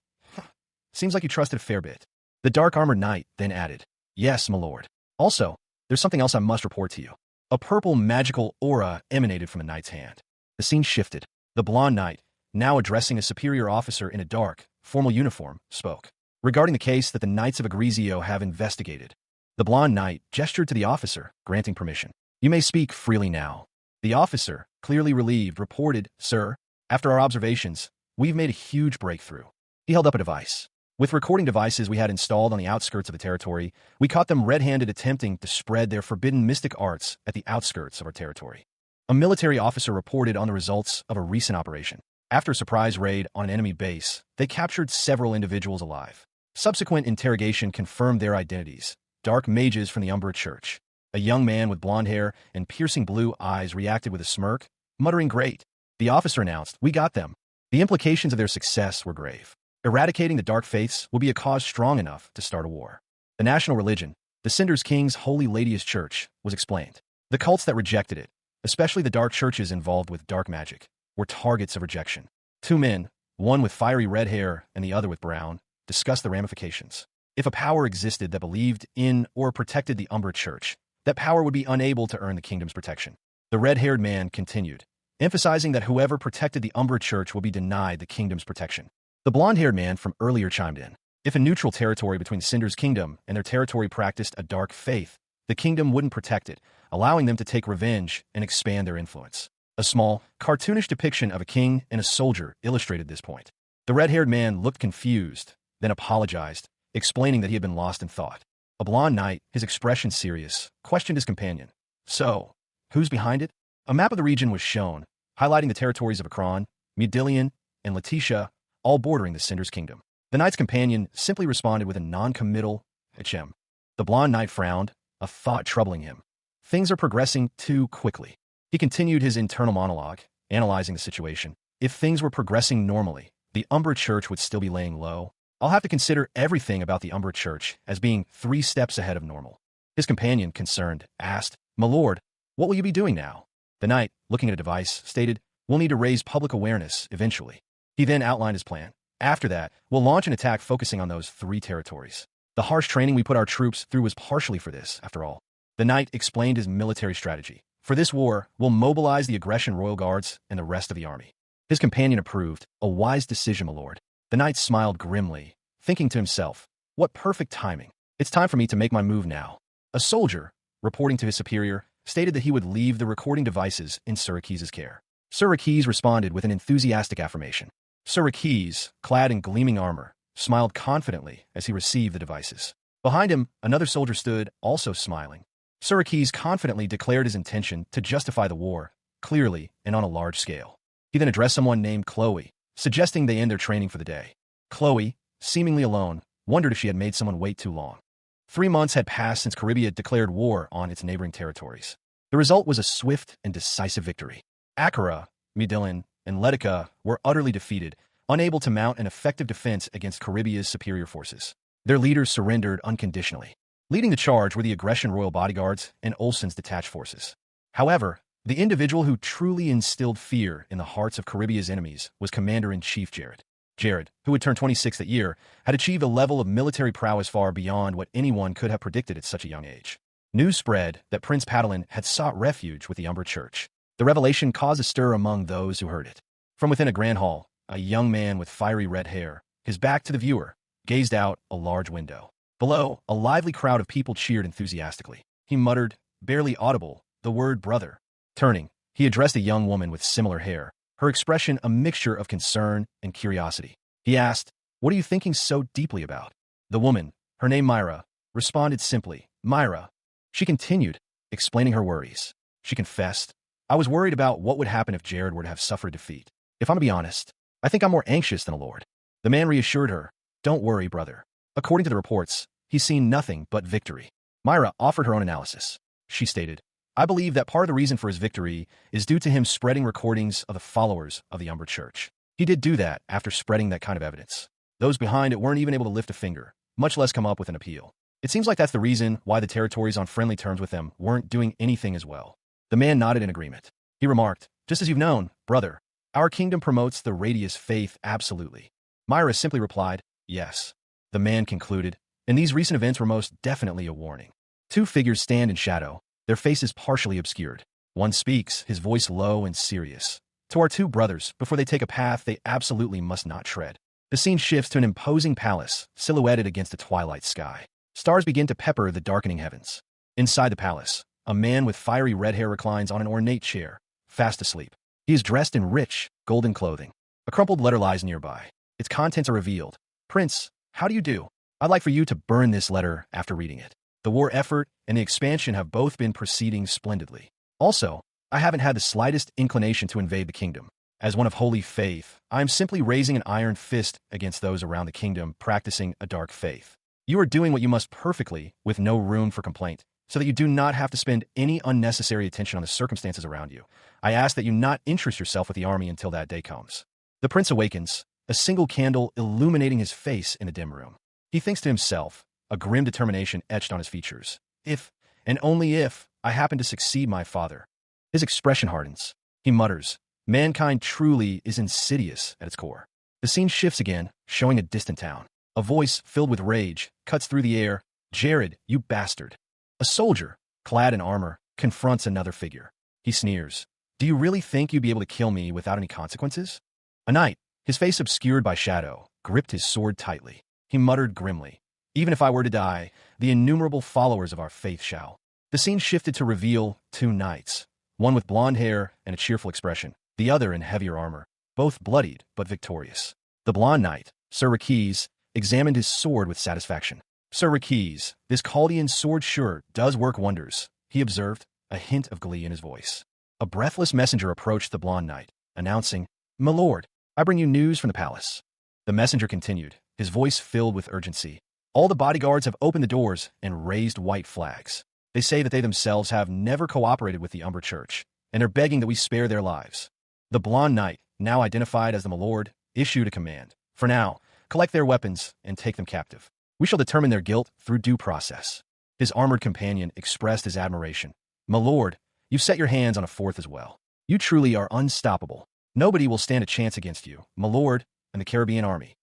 "Seems like you trusted a fair bit." The dark-armored knight then added, "Yes, my lord. Also, there's something else I must report to you." A purple magical aura emanated from the knight's hand. The scene shifted. The blonde knight, now addressing a superior officer in a dark, formal uniform, spoke. "Regarding the case that the Knights of Agrizio have investigated." The blonde knight gestured to the officer, granting permission. "You may speak freely now." The officer, clearly relieved, reported, "Sir, after our observations, we've made a huge breakthrough." He held up a device. "With recording devices we had installed on the outskirts of the territory, we caught them red-handed attempting to spread their forbidden mystic arts at the outskirts of our territory." A military officer reported on the results of a recent operation. After a surprise raid on an enemy base, they captured several individuals alive. Subsequent interrogation confirmed their identities: dark mages from the Umbra Church. A young man with blonde hair and piercing blue eyes reacted with a smirk, muttering, "Great." The officer announced, "We got them." The implications of their success were grave. Eradicating the dark faiths will be a cause strong enough to start a war. The national religion, the Cinder's King's Holy Lady's Church, was explained. The cults that rejected it, especially the dark churches involved with dark magic, were targets of rejection. Two men, one with fiery red hair and the other with brown, discussed the ramifications. If a power existed that believed in or protected the Umbra Church, that power would be unable to earn the kingdom's protection. The red-haired man continued, emphasizing that whoever protected the Umbra Church will be denied the kingdom's protection. The blonde-haired man from earlier chimed in. If a neutral territory between Cinder's kingdom and their territory practiced a dark faith, the kingdom wouldn't protect it, allowing them to take revenge and expand their influence. A small, cartoonish depiction of a king and a soldier illustrated this point. The red-haired man looked confused, then apologized, explaining that he had been lost in thought. A blonde knight, his expression serious, questioned his companion. "So, who's behind it?" A map of the region was shown, highlighting the territories of Akron, Mudillion, and Letitia, all bordering the Cinder's kingdom. The knight's companion simply responded with a non-committal "Hm." The blonde knight frowned, a thought troubling him. Things are progressing too quickly. He continued his internal monologue, analyzing the situation. If things were progressing normally, the Umbra Church would still be laying low. I'll have to consider everything about the Umbra Church as being 3 steps ahead of normal. His companion, concerned, asked, "My lord, what will you be doing now?" The knight, looking at a device, stated, "We'll need to raise public awareness eventually." He then outlined his plan. "After that, we'll launch an attack focusing on those 3 territories. The harsh training we put our troops through was partially for this, after all." The knight explained his military strategy. "For this war, we'll mobilize the aggression royal guards and the rest of the army." His companion approved. "A wise decision, my lord." The knight smiled grimly, thinking to himself, "What perfect timing. It's time for me to make my move now." A soldier, reporting to his superior, stated that he would leave the recording devices in Syracuse' care. Syracuse responded with an enthusiastic affirmation. Syracuse, clad in gleaming armor, smiled confidently as he received the devices. Behind him, another soldier stood, also smiling. Syracuse confidently declared his intention to justify the war, clearly and on a large scale. He then addressed someone named Chloe, suggesting they end their training for the day. Chloe, seemingly alone, wondered if she had made someone wait too long. 3 months had passed since Caribia declared war on its neighboring territories. The result was a swift and decisive victory. Akara, Midilin, and Letica were utterly defeated, unable to mount an effective defense against Caribia's superior forces. Their leaders surrendered unconditionally. Leading the charge were the Aggression Royal Bodyguards and Olsen's detached forces. However, the individual who truly instilled fear in the hearts of Caribia's enemies was Commander-in-Chief Jared. Jared, who had turned 26 that year, had achieved a level of military prowess far beyond what anyone could have predicted at such a young age. News spread that Prince Padalin had sought refuge with the Umber Church. The revelation caused a stir among those who heard it. From within a grand hall, a young man with fiery red hair, his back to the viewer, gazed out a large window. Below, a lively crowd of people cheered enthusiastically. He muttered, barely audible, the word brother. Turning, he addressed a young woman with similar hair, her expression a mixture of concern and curiosity. He asked, "What are you thinking so deeply about?" The woman, her name Myra, responded simply, "Myra." She continued, explaining her worries. She confessed, "I was worried about what would happen if Jared were to have suffered defeat. If I'm to be honest, I think I'm more anxious than a lord." The man reassured her, "Don't worry, brother. According to the reports, he's seen nothing but victory." Myra offered her own analysis. She stated, "I believe that part of the reason for his victory is due to him spreading recordings of the followers of the Umber Church. He did do that after spreading that kind of evidence. Those behind it weren't even able to lift a finger, much less come up with an appeal. It seems like that's the reason why the territories on friendly terms with them weren't doing anything as well." The man nodded in agreement. He remarked, "Just as you've known, brother, our kingdom promotes the Radius faith absolutely." Myra simply replied, "Yes." The man concluded, "And these recent events were most definitely a warning." Two figures stand in shadow, their faces partially obscured. One speaks, his voice low and serious. "To our two brothers, before they take a path they absolutely must not tread." The scene shifts to an imposing palace, silhouetted against the twilight sky. Stars begin to pepper the darkening heavens. Inside the palace, a man with fiery red hair reclines on an ornate chair, fast asleep. He is dressed in rich, golden clothing. A crumpled letter lies nearby. Its contents are revealed. "Prince, how do you do? I'd like for you to burn this letter after reading it. The war effort and the expansion have both been proceeding splendidly. Also, I haven't had the slightest inclination to invade the kingdom. As one of holy faith, I am simply raising an iron fist against those around the kingdom practicing a dark faith. You are doing what you must perfectly, with no room for complaint, so that you do not have to spend any unnecessary attention on the circumstances around you. I ask that you not interest yourself with the army until that day comes." The prince awakens, a single candle illuminating his face in the dim room. He thinks to himself, a grim determination etched on his features. "If, and only if, I happen to succeed my father." His expression hardens. He mutters, "Mankind truly is insidious at its core." The scene shifts again, showing a distant town. A voice filled with rage cuts through the air. "Jared, you bastard." A soldier, clad in armor, confronts another figure. He sneers, "Do you really think you'd be able to kill me without any consequences?" A knight, his face obscured by shadow, gripped his sword tightly. He muttered grimly, "Even if I were to die, the innumerable followers of our faith shall." The scene shifted to reveal two knights, one with blonde hair and a cheerful expression, the other in heavier armor, both bloodied but victorious. The blonde knight, Sir Rakes, examined his sword with satisfaction. "Sir Rakes, this Chaldean sword sure does work wonders," he observed, a hint of glee in his voice. A breathless messenger approached the blonde knight, announcing, "My lord, I bring you news from the palace." The messenger continued, his voice filled with urgency. "All the bodyguards have opened the doors and raised white flags. They say that they themselves have never cooperated with the Umber Church, and are begging that we spare their lives." The blonde knight, now identified as the Milord, issued a command. "For now, collect their weapons and take them captive. We shall determine their guilt through due process." His armored companion expressed his admiration. "My lord, you've set your hands on a fourth as well. You truly are unstoppable. Nobody will stand a chance against you, my lord, and the Caribbean army."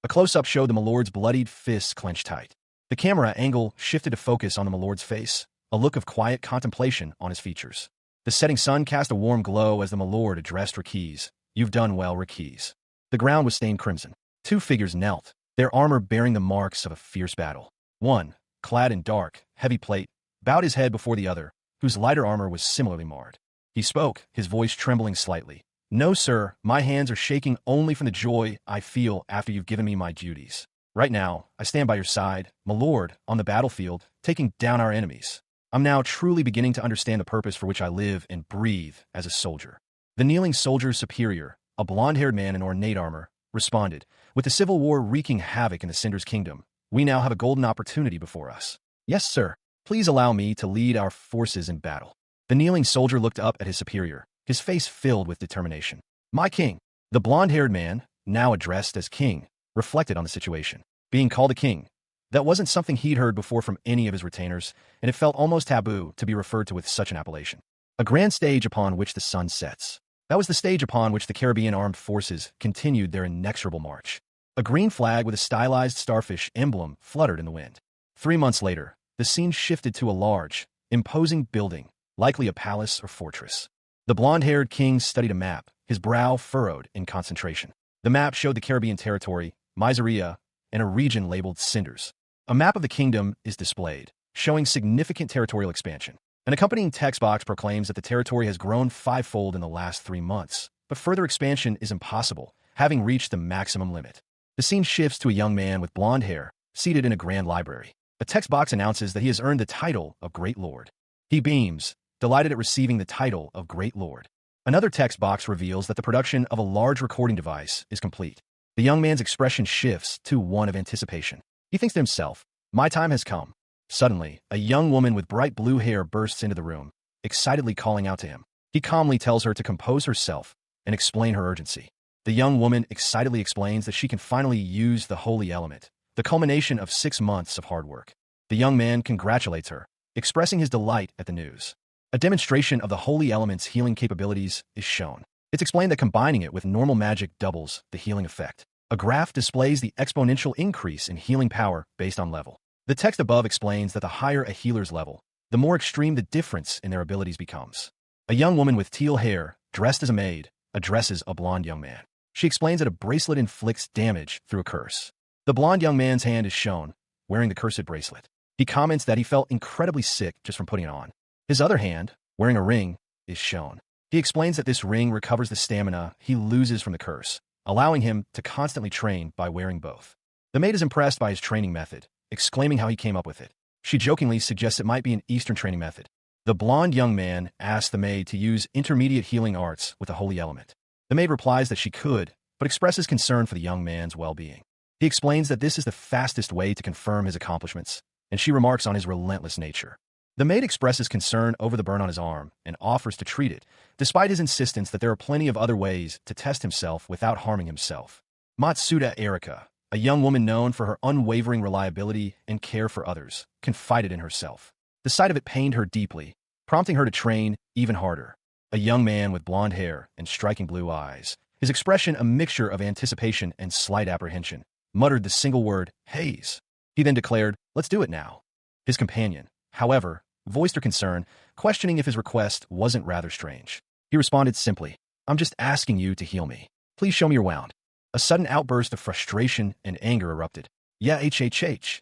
A close-up showed the Milord's bloodied fists clenched tight. The camera angle shifted to focus on the Milord's face, a look of quiet contemplation on his features. The setting sun cast a warm glow as the Milord addressed Rakes. "You've done well, Rakes." The ground was stained crimson. Two figures knelt, their armor bearing the marks of a fierce battle. One, clad in dark, heavy plate, bowed his head before the other, whose lighter armor was similarly marred. He spoke, his voice trembling slightly. "No, sir, my hands are shaking only from the joy I feel after you've given me my duties. Right now, I stand by your side, my lord, on the battlefield, taking down our enemies. I'm now truly beginning to understand the purpose for which I live and breathe as a soldier." The kneeling soldier's superior, a blonde-haired man in ornate armor, responded, "With the civil war wreaking havoc in the Cinder's kingdom, we now have a golden opportunity before us. Yes, sir. Please allow me to lead our forces in battle." The kneeling soldier looked up at his superior, his face filled with determination. "My king." The blonde-haired man, now addressed as king, reflected on the situation. Being called a king, That wasn't something he'd heard before from any of his retainers, and it felt almost taboo to be referred to with such an appellation. A grand stage upon which the sun sets. That was the stage upon which the Caribbean armed forces continued their inexorable march. A green flag with a stylized starfish emblem fluttered in the wind. 3 months later, the scene shifted to a large, imposing building, likely a palace or fortress. The blonde-haired king studied a map, his brow furrowed in concentration. The map showed the Caribbean territory, Miseria, and a region labeled Cinders. A map of the kingdom is displayed, showing significant territorial expansion. An accompanying text box proclaims that the territory has grown fivefold in the last 3 months, but further expansion is impossible, having reached the maximum limit. The scene shifts to a young man with blonde hair, seated in a grand library. A text box announces that he has earned the title of Great Lord. He beams, delighted at receiving the title of Great Lord. Another text box reveals that the production of a large recording device is complete. The young man's expression shifts to one of anticipation. He thinks to himself, "My time has come." Suddenly, a young woman with bright blue hair bursts into the room, excitedly calling out to him. He calmly tells her to compose herself and explain her urgency. The young woman excitedly explains that she can finally use the holy element, the culmination of 6 months of hard work. The young man congratulates her, expressing his delight at the news. A demonstration of the holy element's healing capabilities is shown. It's explained that combining it with normal magic doubles the healing effect. A graph displays the exponential increase in healing power based on level. The text above explains that the higher a healer's level, the more extreme the difference in their abilities becomes. A young woman with teal hair, dressed as a maid, addresses a blonde young man. She explains that a bracelet inflicts damage through a curse. The blonde young man's hand is shown, wearing the cursed bracelet. He comments that he felt incredibly sick just from putting it on. His other hand, wearing a ring, is shown. He explains that this ring recovers the stamina he loses from the curse, allowing him to constantly train by wearing both. The maid is impressed by his training method, exclaiming how he came up with it. She jokingly suggests it might be an Eastern training method. The blonde young man asks the maid to use intermediate healing arts with the holy element. The maid replies that she could, but expresses concern for the young man's well-being. He explains that this is the fastest way to confirm his accomplishments, and she remarks on his relentless nature. The maid expresses concern over the burn on his arm and offers to treat it, despite his insistence that there are plenty of other ways to test himself without harming himself. Matsuda Erika, a young woman known for her unwavering reliability and care for others, confided in herself. The sight of it pained her deeply, prompting her to train even harder. A young man with blonde hair and striking blue eyes, his expression a mixture of anticipation and slight apprehension, muttered the single word, "Haze." He then declared, "Let's do it now." His companion, however, voiced her concern, questioning if his request wasn't rather strange. He responded simply, "I'm just asking you to heal me. Please show me your wound." A sudden outburst of frustration and anger erupted. "Yeah, HHH."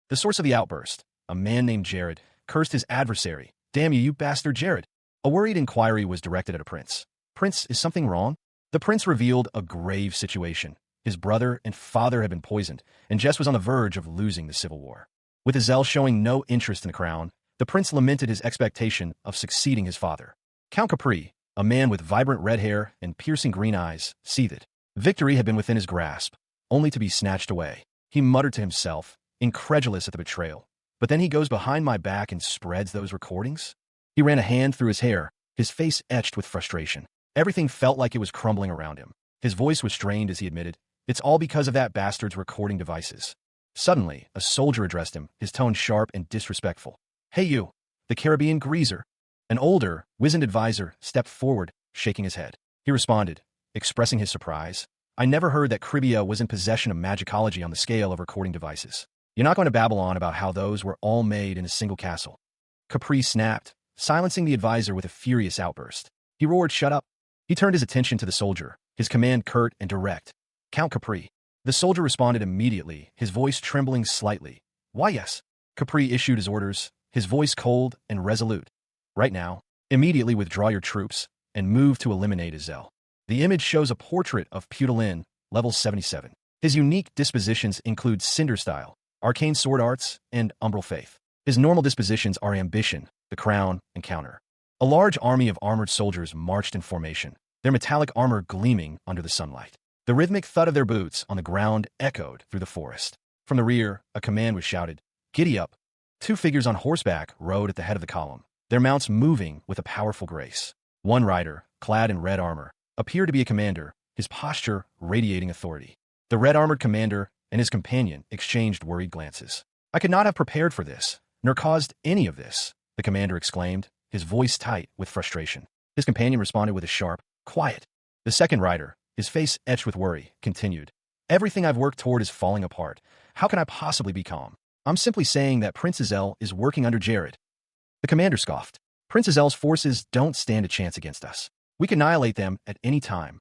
The source of the outburst, a man named Jared, cursed his adversary. "Damn you, you bastard Jared." A worried inquiry was directed at a prince. "Prince, is something wrong?" The prince revealed a grave situation. His brother and father had been poisoned, and Jess was on the verge of losing the civil war. With Azel showing no interest in the crown, the prince lamented his expectation of succeeding his father. Count Capri, a man with vibrant red hair and piercing green eyes, seethed. Victory had been within his grasp, only to be snatched away. He muttered to himself, incredulous at the betrayal. "But then he goes behind my back and spreads those recordings?" He ran a hand through his hair, his face etched with frustration. Everything felt like it was crumbling around him. His voice was strained as he admitted, "It's all because of that bastard's recording devices." Suddenly, a soldier addressed him, his tone sharp and disrespectful. "Hey you, the Caribbean greaser." An older, wizened advisor stepped forward, shaking his head. He responded, expressing his surprise, "I never heard that Caribia was in possession of magicology on the scale of recording devices. You're not going to babble on about how those were all made in a single castle." Capri snapped, silencing the advisor with a furious outburst. He roared, "Shut up." He turned his attention to the soldier, his command curt and direct. "Count Capri." The soldier responded immediately, his voice trembling slightly. "Why, yes." Capri issued his orders, his voice cold and resolute. "Right now, immediately withdraw your troops and move to eliminate Azel." The image shows a portrait of Putalin, level 77. His unique dispositions include Cinder Style, Arcane Sword Arts, and Umbral Faith. His normal dispositions are Ambition, the Crown, and Counter. A large army of armored soldiers marched in formation, their metallic armor gleaming under the sunlight. The rhythmic thud of their boots on the ground echoed through the forest. From the rear, a command was shouted, "Giddy up!" 2 figures on horseback rode at the head of the column, their mounts moving with a powerful grace. One rider, clad in red armor, appeared to be a commander, his posture radiating authority. The red-armored commander, and his companion exchanged worried glances. I could not have prepared for this, nor caused any of this, the commander exclaimed, his voice tight with frustration. His companion responded with a sharp, quiet. The second rider, his face etched with worry, continued. Everything I've worked toward is falling apart. How can I possibly be calm? I'm simply saying that Prince Azel is working under Jared. The commander scoffed. Prince Azel's forces don't stand a chance against us. We can annihilate them at any time.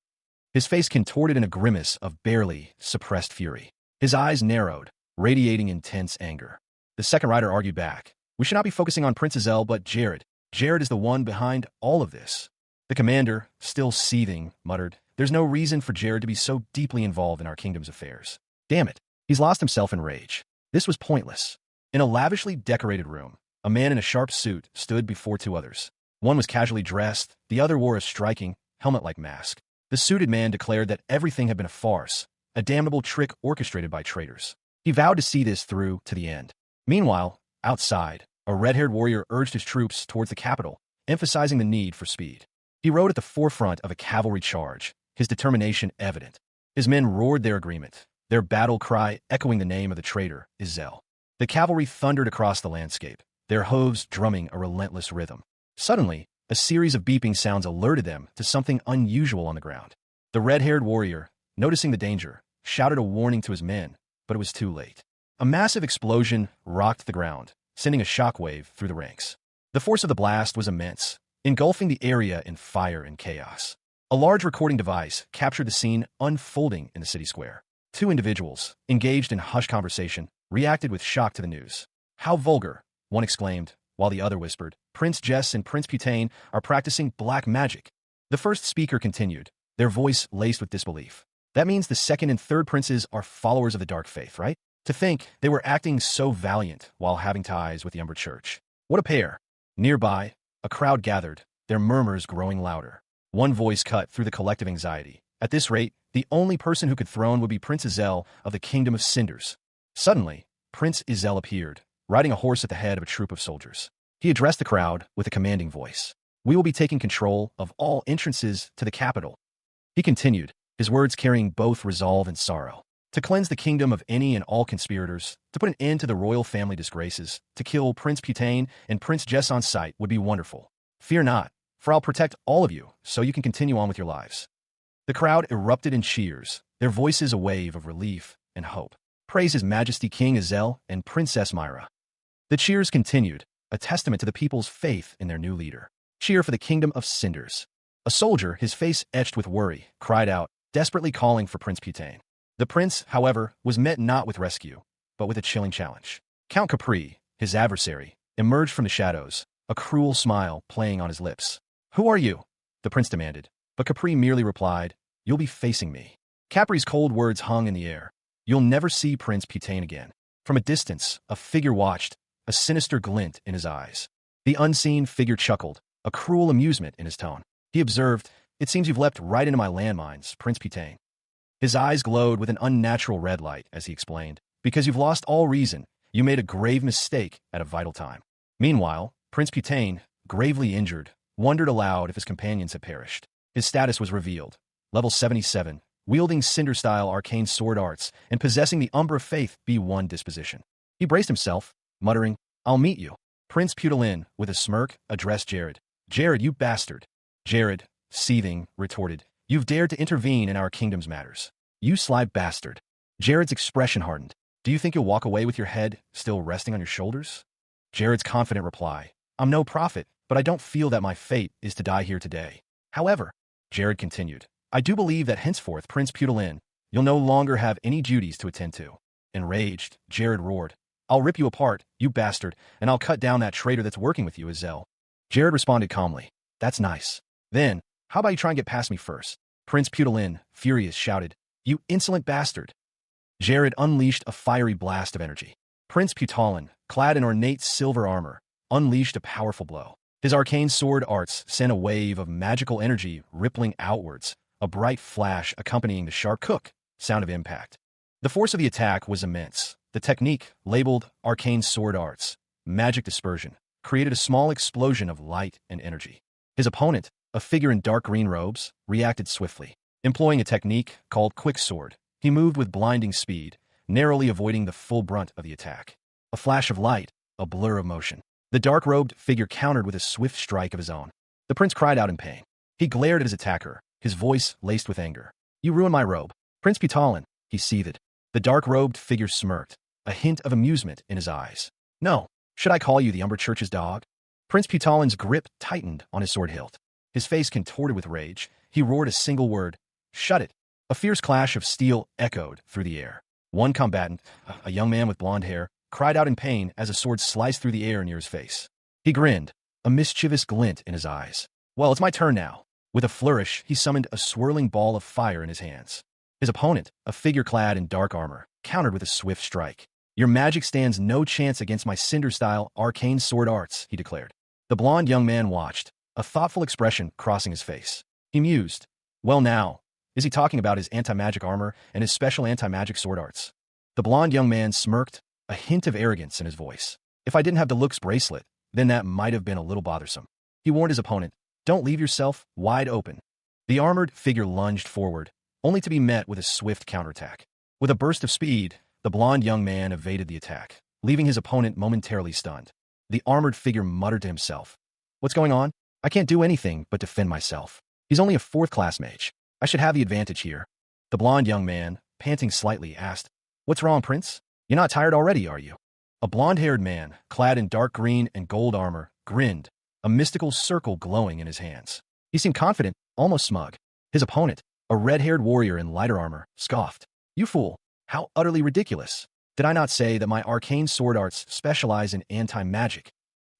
His face contorted in a grimace of barely suppressed fury. His eyes narrowed, radiating intense anger. The second rider argued back. We should not be focusing on Prince Azel, but Jared. Jared is the one behind all of this. The commander, still seething, muttered, There's no reason for Jared to be so deeply involved in our kingdom's affairs. Damn it. He's lost himself in rage. This was pointless. In a lavishly decorated room, a man in a sharp suit stood before two others. One was casually dressed, the other wore a striking, helmet-like mask. The suited man declared that everything had been a farce, a damnable trick orchestrated by traitors. He vowed to see this through to the end. Meanwhile, outside, a red-haired warrior urged his troops towards the capital, emphasizing the need for speed. He rode at the forefront of a cavalry charge, his determination evident. His men roared their agreement, their battle cry echoing the name of the traitor, Azel. The cavalry thundered across the landscape, their hooves drumming a relentless rhythm. Suddenly, a series of beeping sounds alerted them to something unusual on the ground. The red-haired warrior, noticing the danger, shouted a warning to his men, but it was too late. A massive explosion rocked the ground, sending a shockwave through the ranks. The force of the blast was immense, engulfing the area in fire and chaos. A large recording device captured the scene unfolding in the city square. Two individuals, engaged in hushed conversation, reacted with shock to the news. How vulgar, one exclaimed, while the other whispered, Prince Jess and Prince Putain are practicing black magic. The first speaker continued, their voice laced with disbelief. That means the second and third princes are followers of the dark faith, right? To think they were acting so valiant while having ties with the Umber Church. What a pair! Nearby, a crowd gathered, their murmurs growing louder. One voice cut through the collective anxiety. At this rate, the only person who could throne would be Prince Azel of the Kingdom of Cinders. Suddenly, Prince Azel appeared, riding a horse at the head of a troop of soldiers. He addressed the crowd with a commanding voice. We will be taking control of all entrances to the capital. He continued, his words carrying both resolve and sorrow. To cleanse the kingdom of any and all conspirators, to put an end to the royal family disgraces, to kill Prince Putain and Prince Jess on sight would be wonderful. Fear not, for I'll protect all of you so you can continue on with your lives. The crowd erupted in cheers, their voices a wave of relief and hope. Praise His Majesty King Azel and Princess Myra. The cheers continued, a testament to the people's faith in their new leader. Cheer for the Kingdom of Cinders. A soldier, his face etched with worry, cried out, desperately calling for Prince Putain. The prince, however, was met not with rescue, but with a chilling challenge. Count Capri, his adversary, emerged from the shadows, a cruel smile playing on his lips. Who are you? The prince demanded, but Capri merely replied, You'll be facing me. Capri's cold words hung in the air. You'll never see Prince Putain again. From a distance, a figure watched, a sinister glint in his eyes. The unseen figure chuckled, a cruel amusement in his tone. He observed, It seems you've leapt right into my landmines, Prince Putain. His eyes glowed with an unnatural red light as he explained, Because you've lost all reason, you made a grave mistake at a vital time. Meanwhile, Prince Putain, gravely injured, wondered aloud if his companions had perished. His status was revealed. Level 77, wielding Cinder-style arcane sword arts and possessing the Umbra Faith B1 disposition. He braced himself, muttering, I'll meet you. Prince Putalin, with a smirk, addressed Jared. Jared, you bastard. Jared, seething, retorted, You've dared to intervene in our kingdom's matters. You sly bastard. Jared's expression hardened. Do you think you'll walk away with your head still resting on your shoulders? Jared's confident reply. I'm no prophet, but I don't feel that my fate is to die here today. However, Jared continued, I do believe that henceforth, Prince Putalin, you'll no longer have any duties to attend to. Enraged, Jared roared, I'll rip you apart, you bastard, and I'll cut down that traitor that's working with you, Azel. Jared responded calmly, That's nice. Then, how about you try and get past me first? Prince Putalin, furious, shouted, You insolent bastard. Jared unleashed a fiery blast of energy. Prince Putalin, clad in ornate silver armor, unleashed a powerful blow. His arcane sword arts sent a wave of magical energy rippling outwards, a bright flash accompanying the sharp cook sound of impact. The force of the attack was immense. The technique, labeled Arcane Sword Arts, Magic Dispersion, created a small explosion of light and energy. His opponent, a figure in dark green robes, reacted swiftly. Employing a technique called Quick Sword, he moved with blinding speed, narrowly avoiding the full brunt of the attack. A flash of light, a blur of motion. The dark-robed figure countered with a swift strike of his own. The prince cried out in pain. He glared at his attacker, his voice laced with anger. "You ruined my robe. Prince Putalin," he seethed. The dark-robed figure smirked, a hint of amusement in his eyes. "No, should I call you the Umber Church's dog?" Prince Putalin's grip tightened on his sword hilt. His face contorted with rage. He roared a single word, "Shut it!" A fierce clash of steel echoed through the air. One combatant, a young man with blonde hair, cried out in pain as a sword sliced through the air near his face. He grinned, a mischievous glint in his eyes. "Well, it's my turn now." With a flourish, he summoned a swirling ball of fire in his hands. His opponent, a figure clad in dark armor, countered with a swift strike. "Your magic stands no chance against my cinder-style arcane sword arts," he declared. The blonde young man watched, a thoughtful expression crossing his face. He mused. Well now, is he talking about his anti-magic armor and his special anti-magic sword arts? The blonde young man smirked, a hint of arrogance in his voice. "If I didn't have the looks bracelet, then that might have been a little bothersome." He warned his opponent, "Don't leave yourself wide open." The armored figure lunged forward, only to be met with a swift counterattack. With a burst of speed, the blonde young man evaded the attack, leaving his opponent momentarily stunned. The armored figure muttered to himself, "What's going on? I can't do anything but defend myself. He's only a fourth-class mage. I should have the advantage here." The blonde young man, panting slightly, asked, "What's wrong, Prince? You're not tired already, are you?" A blonde-haired man, clad in dark green and gold armor, grinned, a mystical circle glowing in his hands. He seemed confident, almost smug. His opponent, a red-haired warrior in lighter armor, scoffed. "You fool! How utterly ridiculous! Did I not say that my arcane sword arts specialize in anti-magic?"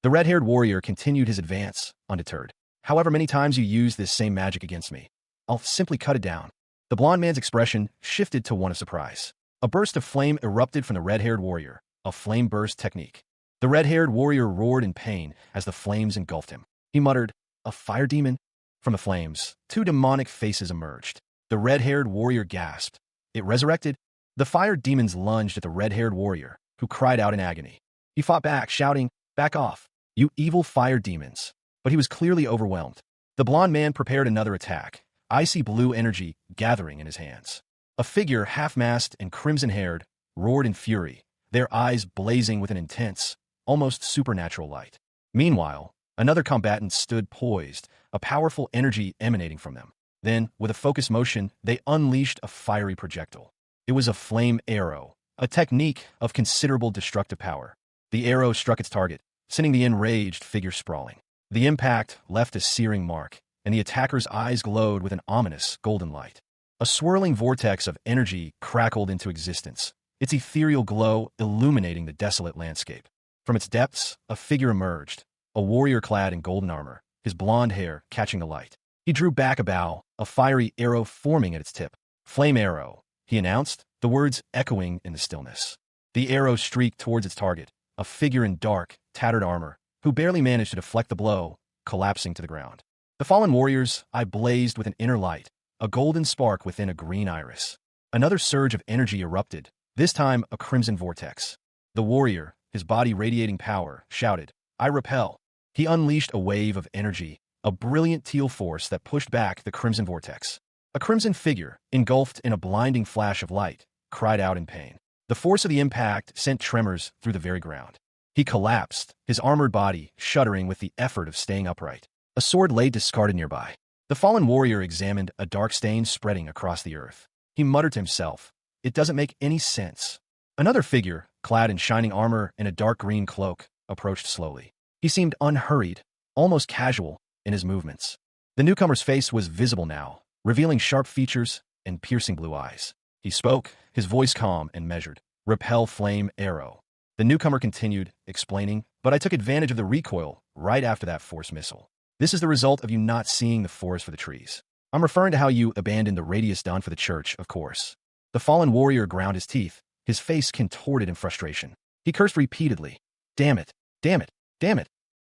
The red-haired warrior continued his advance, undeterred. "However many times you use this same magic against me, I'll simply cut it down." The blonde man's expression shifted to one of surprise. A burst of flame erupted from the red-haired warrior, a flame burst technique. The red-haired warrior roared in pain as the flames engulfed him. He muttered, "A fire demon?" From the flames, two demonic faces emerged. The red-haired warrior gasped. It resurrected. The fire demons lunged at the red-haired warrior, who cried out in agony. He fought back, shouting, "Back off, you evil fire demons." But he was clearly overwhelmed. The blonde man prepared another attack, icy blue energy gathering in his hands. A figure half-masked and crimson-haired roared in fury, their eyes blazing with an intense, almost supernatural light. Meanwhile, another combatant stood poised, a powerful energy emanating from them. Then, with a focused motion, they unleashed a fiery projectile. It was a flame arrow, a technique of considerable destructive power. The arrow struck its target, sending the enraged figure sprawling. The impact left a searing mark, and the attacker's eyes glowed with an ominous golden light. A swirling vortex of energy crackled into existence, its ethereal glow illuminating the desolate landscape. From its depths, a figure emerged, a warrior clad in golden armor, his blonde hair catching the light. He drew back a bow, a fiery arrow forming at its tip. "Flame arrow," he announced, the words echoing in the stillness. The arrow streaked towards its target, a figure in dark, tattered armor, who barely managed to deflect the blow, collapsing to the ground. The fallen warrior's eye blazed with an inner light, a golden spark within a green iris. Another surge of energy erupted, this time a crimson vortex. The warrior, his body radiating power, shouted, "I repel." He unleashed a wave of energy, a brilliant teal force that pushed back the crimson vortex. A crimson figure, engulfed in a blinding flash of light, cried out in pain. The force of the impact sent tremors through the very ground. He collapsed, his armored body shuddering with the effort of staying upright. A sword lay discarded nearby. The fallen warrior examined a dark stain spreading across the earth. He muttered to himself, "It doesn't make any sense." Another figure, clad in shining armor and a dark green cloak, approached slowly. He seemed unhurried, almost casual, in his movements. The newcomer's face was visible now, revealing sharp features and piercing blue eyes. He spoke, his voice calm and measured. "Repel flame arrow." The newcomer continued, explaining, "But I took advantage of the recoil right after that force missile. This is the result of you not seeing the forest for the trees. I'm referring to how you abandoned the radius done for the church, of course." The fallen warrior ground his teeth, his face contorted in frustration. He cursed repeatedly. "Damn it! Damn it! Damn it!"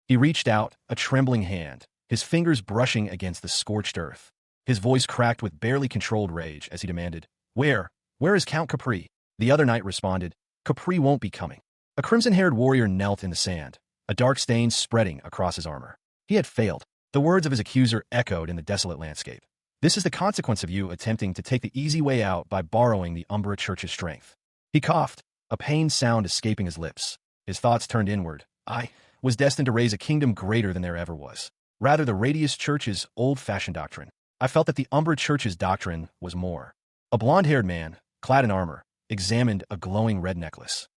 He reached out, a trembling hand, his fingers brushing against the scorched earth. His voice cracked with barely controlled rage as he demanded, Where is Count Capri?" The other knight responded, "Capri won't be coming." A crimson-haired warrior knelt in the sand, a dark stain spreading across his armor. He had failed. The words of his accuser echoed in the desolate landscape. "This is the consequence of you attempting to take the easy way out by borrowing the Umbra Church's strength." He coughed, a pained sound escaping his lips. His thoughts turned inward. I was destined to raise a kingdom greater than there ever was. Rather, the Radius Church's old-fashioned doctrine. I felt that the Umbra Church's doctrine was more. A blond-haired man, clad in armor, examined a glowing red necklace.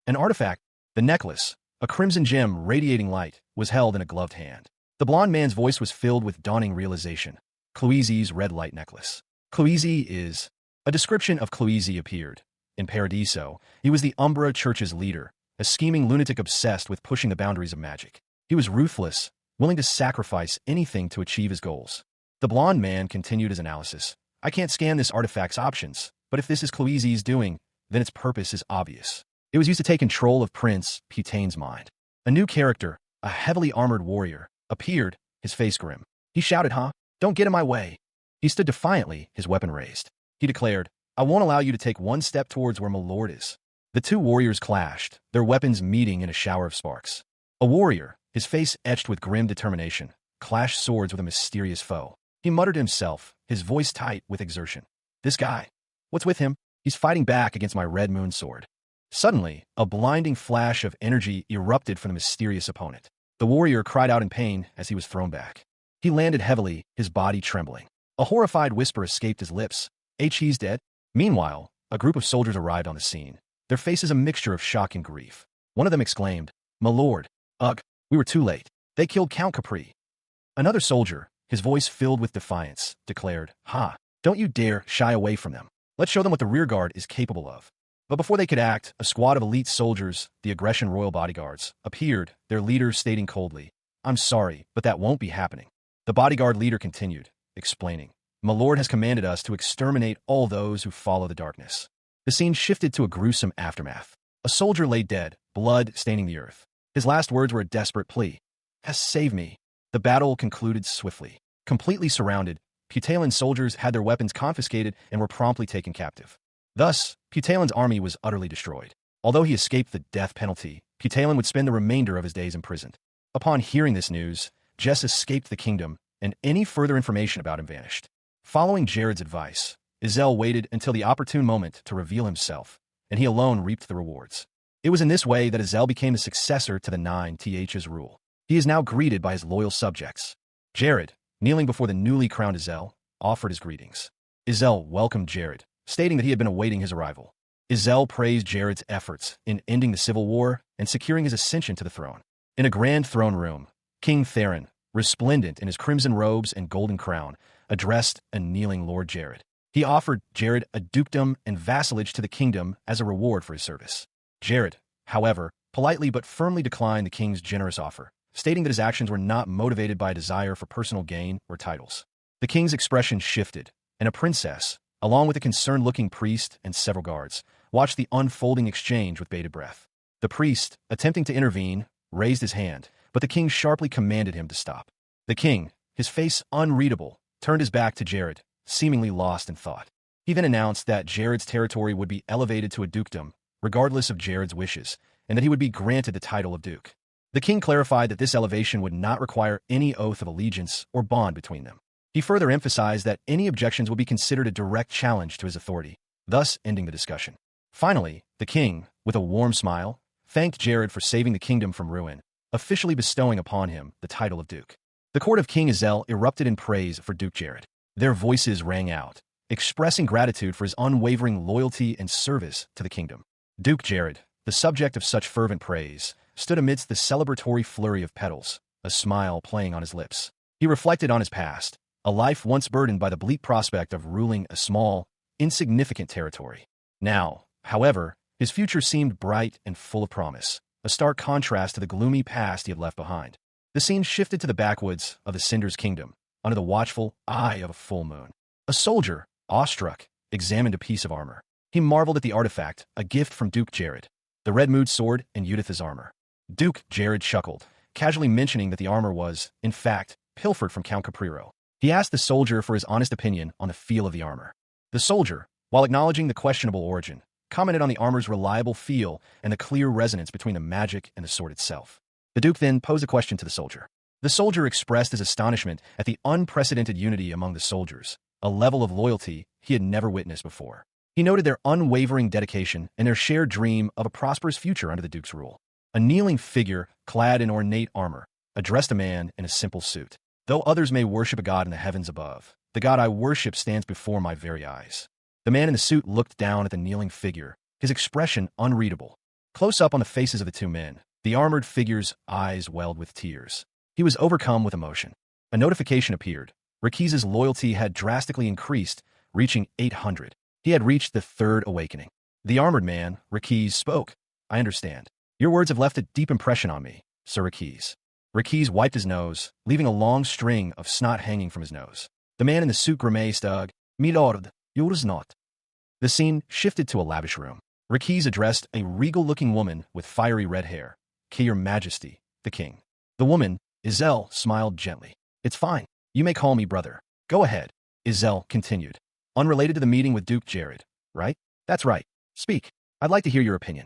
An artifact. The necklace, a crimson gem radiating light, was held in a gloved hand. The blond man's voice was filled with dawning realization. Cloezi's red light necklace. Cloezi is... A description of Cloezi appeared. In Paradiso, he was the Umbra Church's leader, a scheming lunatic obsessed with pushing the boundaries of magic. He was ruthless, willing to sacrifice anything to achieve his goals. The blond man continued his analysis. I can't scan this artifact's options, but if this is Cloezi's doing, then its purpose is obvious. It was used to take control of Prince Putane's mind. A new character, a heavily armored warrior, appeared, his face grim. He shouted, Don't get in my way. He stood defiantly, his weapon raised. He declared, I won't allow you to take one step towards where my lord is. The two warriors clashed, their weapons meeting in a shower of sparks. A warrior, his face etched with grim determination, clashed swords with a mysterious foe. He muttered to himself, his voice tight with exertion. This guy. What's with him? He's fighting back against my red moon sword. Suddenly, a blinding flash of energy erupted from the mysterious opponent. The warrior cried out in pain as he was thrown back. He landed heavily, his body trembling. A horrified whisper escaped his lips. He's dead? Meanwhile, a group of soldiers arrived on the scene, their faces a mixture of shock and grief. One of them exclaimed, My lord, ugh, we were too late. They killed Count Capri. Another soldier, his voice filled with defiance, declared, Don't you dare shy away from them. Let's show them what the rearguard is capable of. But before they could act, a squad of elite soldiers, the Aggression Royal Bodyguards, appeared, their leader stating coldly, I'm sorry, but that won't be happening. The bodyguard leader continued, explaining, My lord has commanded us to exterminate all those who follow the darkness. The scene shifted to a gruesome aftermath. A soldier lay dead, blood staining the earth. His last words were a desperate plea. Save me. The battle concluded swiftly. Completely surrounded, Putalin's soldiers had their weapons confiscated and were promptly taken captive. Thus, Putalin's army was utterly destroyed. Although he escaped the death penalty, Putalin would spend the remainder of his days imprisoned. Upon hearing this news, Jess escaped the kingdom, and any further information about him vanished. Following Jared's advice, Izel waited until the opportune moment to reveal himself, and he alone reaped the rewards. It was in this way that Izel became the successor to the 9th's rule. He is now greeted by his loyal subjects. Jared, kneeling before the newly crowned Izel, offered his greetings. Izel welcomed Jared, stating that he had been awaiting his arrival. Izel praised Jared's efforts in ending the civil war and securing his ascension to the throne. In a grand throne room, King Theron, resplendent in his crimson robes and golden crown, addressed a kneeling Lord Jared. He offered Jared a dukedom and vassalage to the kingdom as a reward for his service. Jared, however, politely but firmly declined the king's generous offer, stating that his actions were not motivated by a desire for personal gain or titles. The king's expression shifted, and a princess, along with a concerned-looking priest and several guards, watched the unfolding exchange with bated breath. The priest, attempting to intervene, raised his hand, but the king sharply commanded him to stop. The king, his face unreadable, turned his back to Jared, seemingly lost in thought. He then announced that Jared's territory would be elevated to a dukedom, regardless of Jared's wishes, and that he would be granted the title of duke. The king clarified that this elevation would not require any oath of allegiance or bond between them. He further emphasized that any objections would be considered a direct challenge to his authority, thus ending the discussion. Finally, the king, with a warm smile, thanked Jared for saving the kingdom from ruin, officially bestowing upon him the title of duke. The court of King Izel erupted in praise for Duke Jared. Their voices rang out, expressing gratitude for his unwavering loyalty and service to the kingdom. Duke Jared, the subject of such fervent praise, stood amidst the celebratory flurry of petals, a smile playing on his lips. He reflected on his past, a life once burdened by the bleak prospect of ruling a small, insignificant territory. Now, however, his future seemed bright and full of promise, a stark contrast to the gloomy past he had left behind. The scene shifted to the backwoods of the Cinder's kingdom, under the watchful eye of a full moon. A soldier, awestruck, examined a piece of armor. He marveled at the artifact, a gift from Duke Jared, the red mood sword and Judith's armor. Duke Jared chuckled, casually mentioning that the armor was, in fact, pilfered from Count Capriro. He asked the soldier for his honest opinion on the feel of the armor. The soldier, while acknowledging the questionable origin, commented on the armor's reliable feel and the clear resonance between the magic and the sword itself. The Duke then posed a question to the soldier. The soldier expressed his astonishment at the unprecedented unity among the soldiers, a level of loyalty he had never witnessed before. He He noted their unwavering dedication and their shared dream of a prosperous future under the Duke's rule. A kneeling figure, clad in ornate armor, addressed a man in a simple suit. Though others may worship a god in the heavens above, the god I worship stands before my very eyes. The man in the suit looked down at the kneeling figure, his expression unreadable. Close up on the faces of the two men, the armored figure's eyes welled with tears. He was overcome with emotion. A notification appeared. Rikiz's loyalty had drastically increased, reaching 800. He had reached the third awakening. The armored man, Rikiz, spoke. I understand. Your words have left a deep impression on me, Sir Rikiz. Rikiz wiped his nose, leaving a long string of snot hanging from his nose. The man in the suit grimaced, "My lord, yours not." The scene shifted to a lavish room. Rikiz addressed a regal-looking woman with fiery red hair. Your Majesty, the king. The woman, Izel, smiled gently. It's fine. You may call me brother. Go ahead. Izel continued. Unrelated to the meeting with Duke Jared, right? That's right. Speak. I'd like to hear your opinion.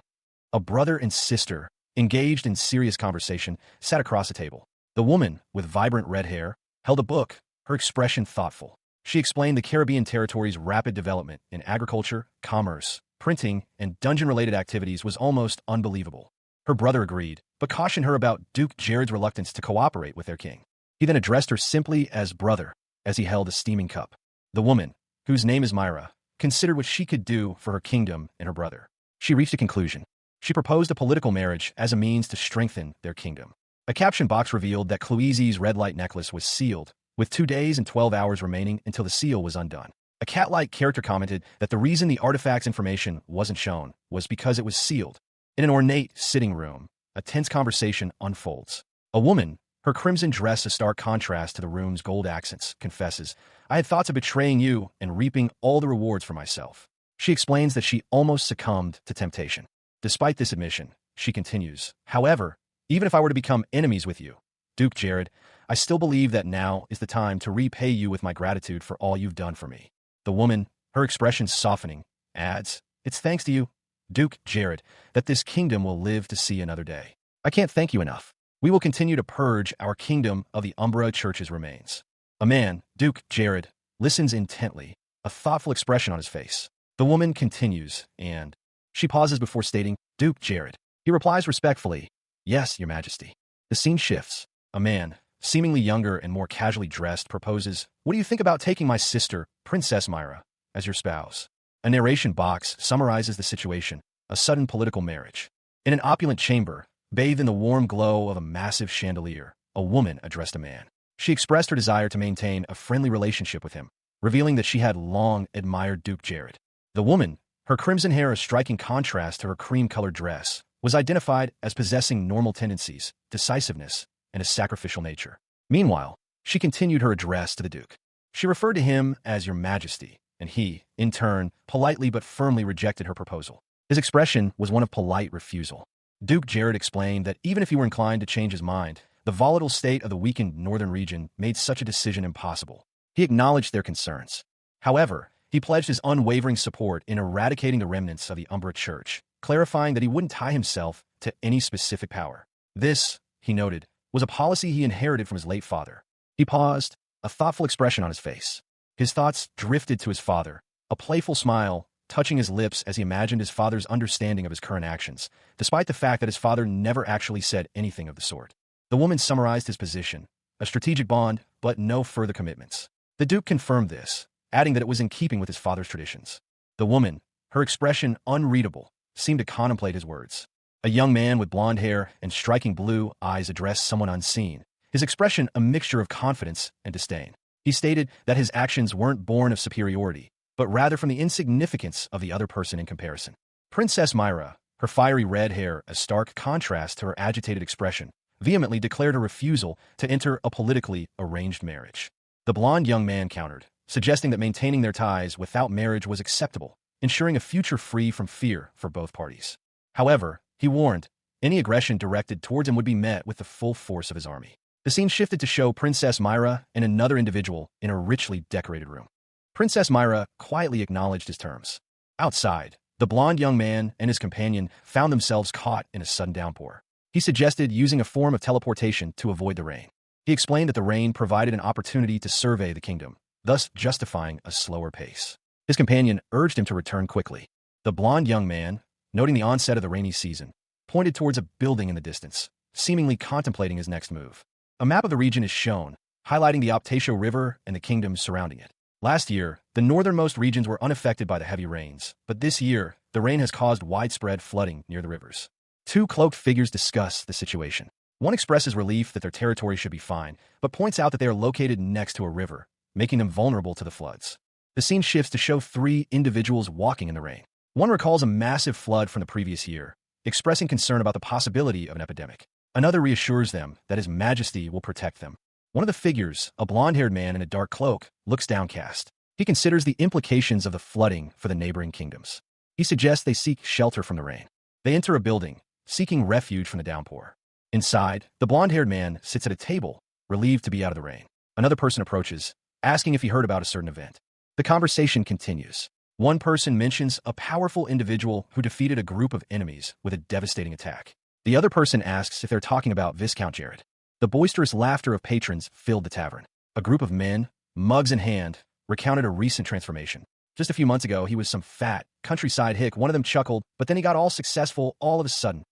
A brother and sister, engaged in serious conversation, sat across the table. The woman, with vibrant red hair, held a book, her expression thoughtful. She explained the Caribbean territory's rapid development in agriculture, commerce, printing, and dungeon-related activities was almost unbelievable. Her brother agreed, but cautioned her about Duke Jared's reluctance to cooperate with their king. He then addressed her simply as brother, as he held a steaming cup. The woman, whose name is Myra, considered what she could do for her kingdom and her brother. She reached a conclusion. She proposed a political marriage as a means to strengthen their kingdom. A caption box revealed that Chloezi's red light necklace was sealed, with 2 days and 12 hours remaining until the seal was undone. A cat-like character commented that the reason the artifact's information wasn't shown was because it was sealed. In an ornate sitting room, a tense conversation unfolds. A woman, her crimson dress a stark contrast to the room's gold accents, confesses, I had thoughts of betraying you and reaping all the rewards for myself. She explains that she almost succumbed to temptation. Despite this admission, she continues, however, even if I were to become enemies with you, Duke Jared, I still believe that now is the time to repay you with my gratitude for all you've done for me. The woman, her expression softening, adds, it's thanks to you, Duke Jared, that this kingdom will live to see another day. I can't thank you enough. We will continue to purge our kingdom of the Umbra Church's remains. A man, Duke Jared, listens intently, a thoughtful expression on his face. The woman continues, and she pauses before stating, Duke Jared. He replies respectfully, yes, your majesty. The scene shifts. A man, seemingly younger and more casually dressed, proposes, what do you think about taking my sister, Princess Myra, as your spouse? A narration box summarizes the situation, a sudden political marriage. In an opulent chamber, bathed in the warm glow of a massive chandelier, a woman addressed a man. She expressed her desire to maintain a friendly relationship with him, revealing that she had long admired Duke Jared. The woman, her crimson hair a striking contrast to her cream-colored dress, was identified as possessing normal tendencies, decisiveness, and a sacrificial nature. Meanwhile, she continued her address to the Duke. She referred to him as your majesty, and he, in turn, politely but firmly rejected her proposal. His expression was one of polite refusal. Duke Jared explained that even if he were inclined to change his mind, the volatile state of the weakened northern region made such a decision impossible. He acknowledged their concerns. However, he pledged his unwavering support in eradicating the remnants of the Umbra Church, clarifying that he wouldn't tie himself to any specific power. This, he noted, was a policy he inherited from his late father. He paused, a thoughtful expression on his face. His thoughts drifted to his father, a playful smile touching his lips as he imagined his father's understanding of his current actions, despite the fact that his father never actually said anything of the sort. The woman summarized his position, a strategic bond, but no further commitments. The Duke confirmed this, adding that it was in keeping with his father's traditions. The woman, her expression unreadable, seemed to contemplate his words. A young man with blonde hair and striking blue eyes addressed someone unseen, his expression a mixture of confidence and disdain. He stated that his actions weren't born of superiority, but rather from the insignificance of the other person in comparison. Princess Myra, her fiery red hair a stark contrast to her agitated expression, vehemently declared her refusal to enter a politically arranged marriage. The blonde young man countered, suggesting that maintaining their ties without marriage was acceptable, ensuring a future free from fear for both parties. However, he warned, any aggression directed towards him would be met with the full force of his army. The scene shifted to show Princess Myra and another individual in a richly decorated room. Princess Myra quietly acknowledged his terms. Outside, the blonde young man and his companion found themselves caught in a sudden downpour. He suggested using a form of teleportation to avoid the rain. He explained that the rain provided an opportunity to survey the kingdom, thus justifying a slower pace. His companion urged him to return quickly. The blond young man, noting the onset of the rainy season, pointed towards a building in the distance, seemingly contemplating his next move. A map of the region is shown, highlighting the Optatio River and the kingdoms surrounding it. Last year, the northernmost regions were unaffected by the heavy rains, but this year, the rain has caused widespread flooding near the rivers. Two cloaked figures discuss the situation. One expresses relief that their territory should be fine, but points out that they are located next to a river, making them vulnerable to the floods. The scene shifts to show three individuals walking in the rain. One recalls a massive flood from the previous year, expressing concern about the possibility of an epidemic. Another reassures them that His Majesty will protect them. One of the figures, a blonde-haired man in a dark cloak, looks downcast. He considers the implications of the flooding for the neighboring kingdoms. He suggests they seek shelter from the rain. They enter a building, seeking refuge from the downpour. Inside, the blonde-haired man sits at a table, relieved to be out of the rain. Another person approaches, asking if he heard about a certain event. The conversation continues. One person mentions a powerful individual who defeated a group of enemies with a devastating attack. The other person asks if they're talking about Viscount Jared. The boisterous laughter of patrons filled the tavern. A group of men, mugs in hand, recounted a recent transformation. Just a few months ago, he was some fat, countryside hick. One of them chuckled, but then he got all successful all of a sudden.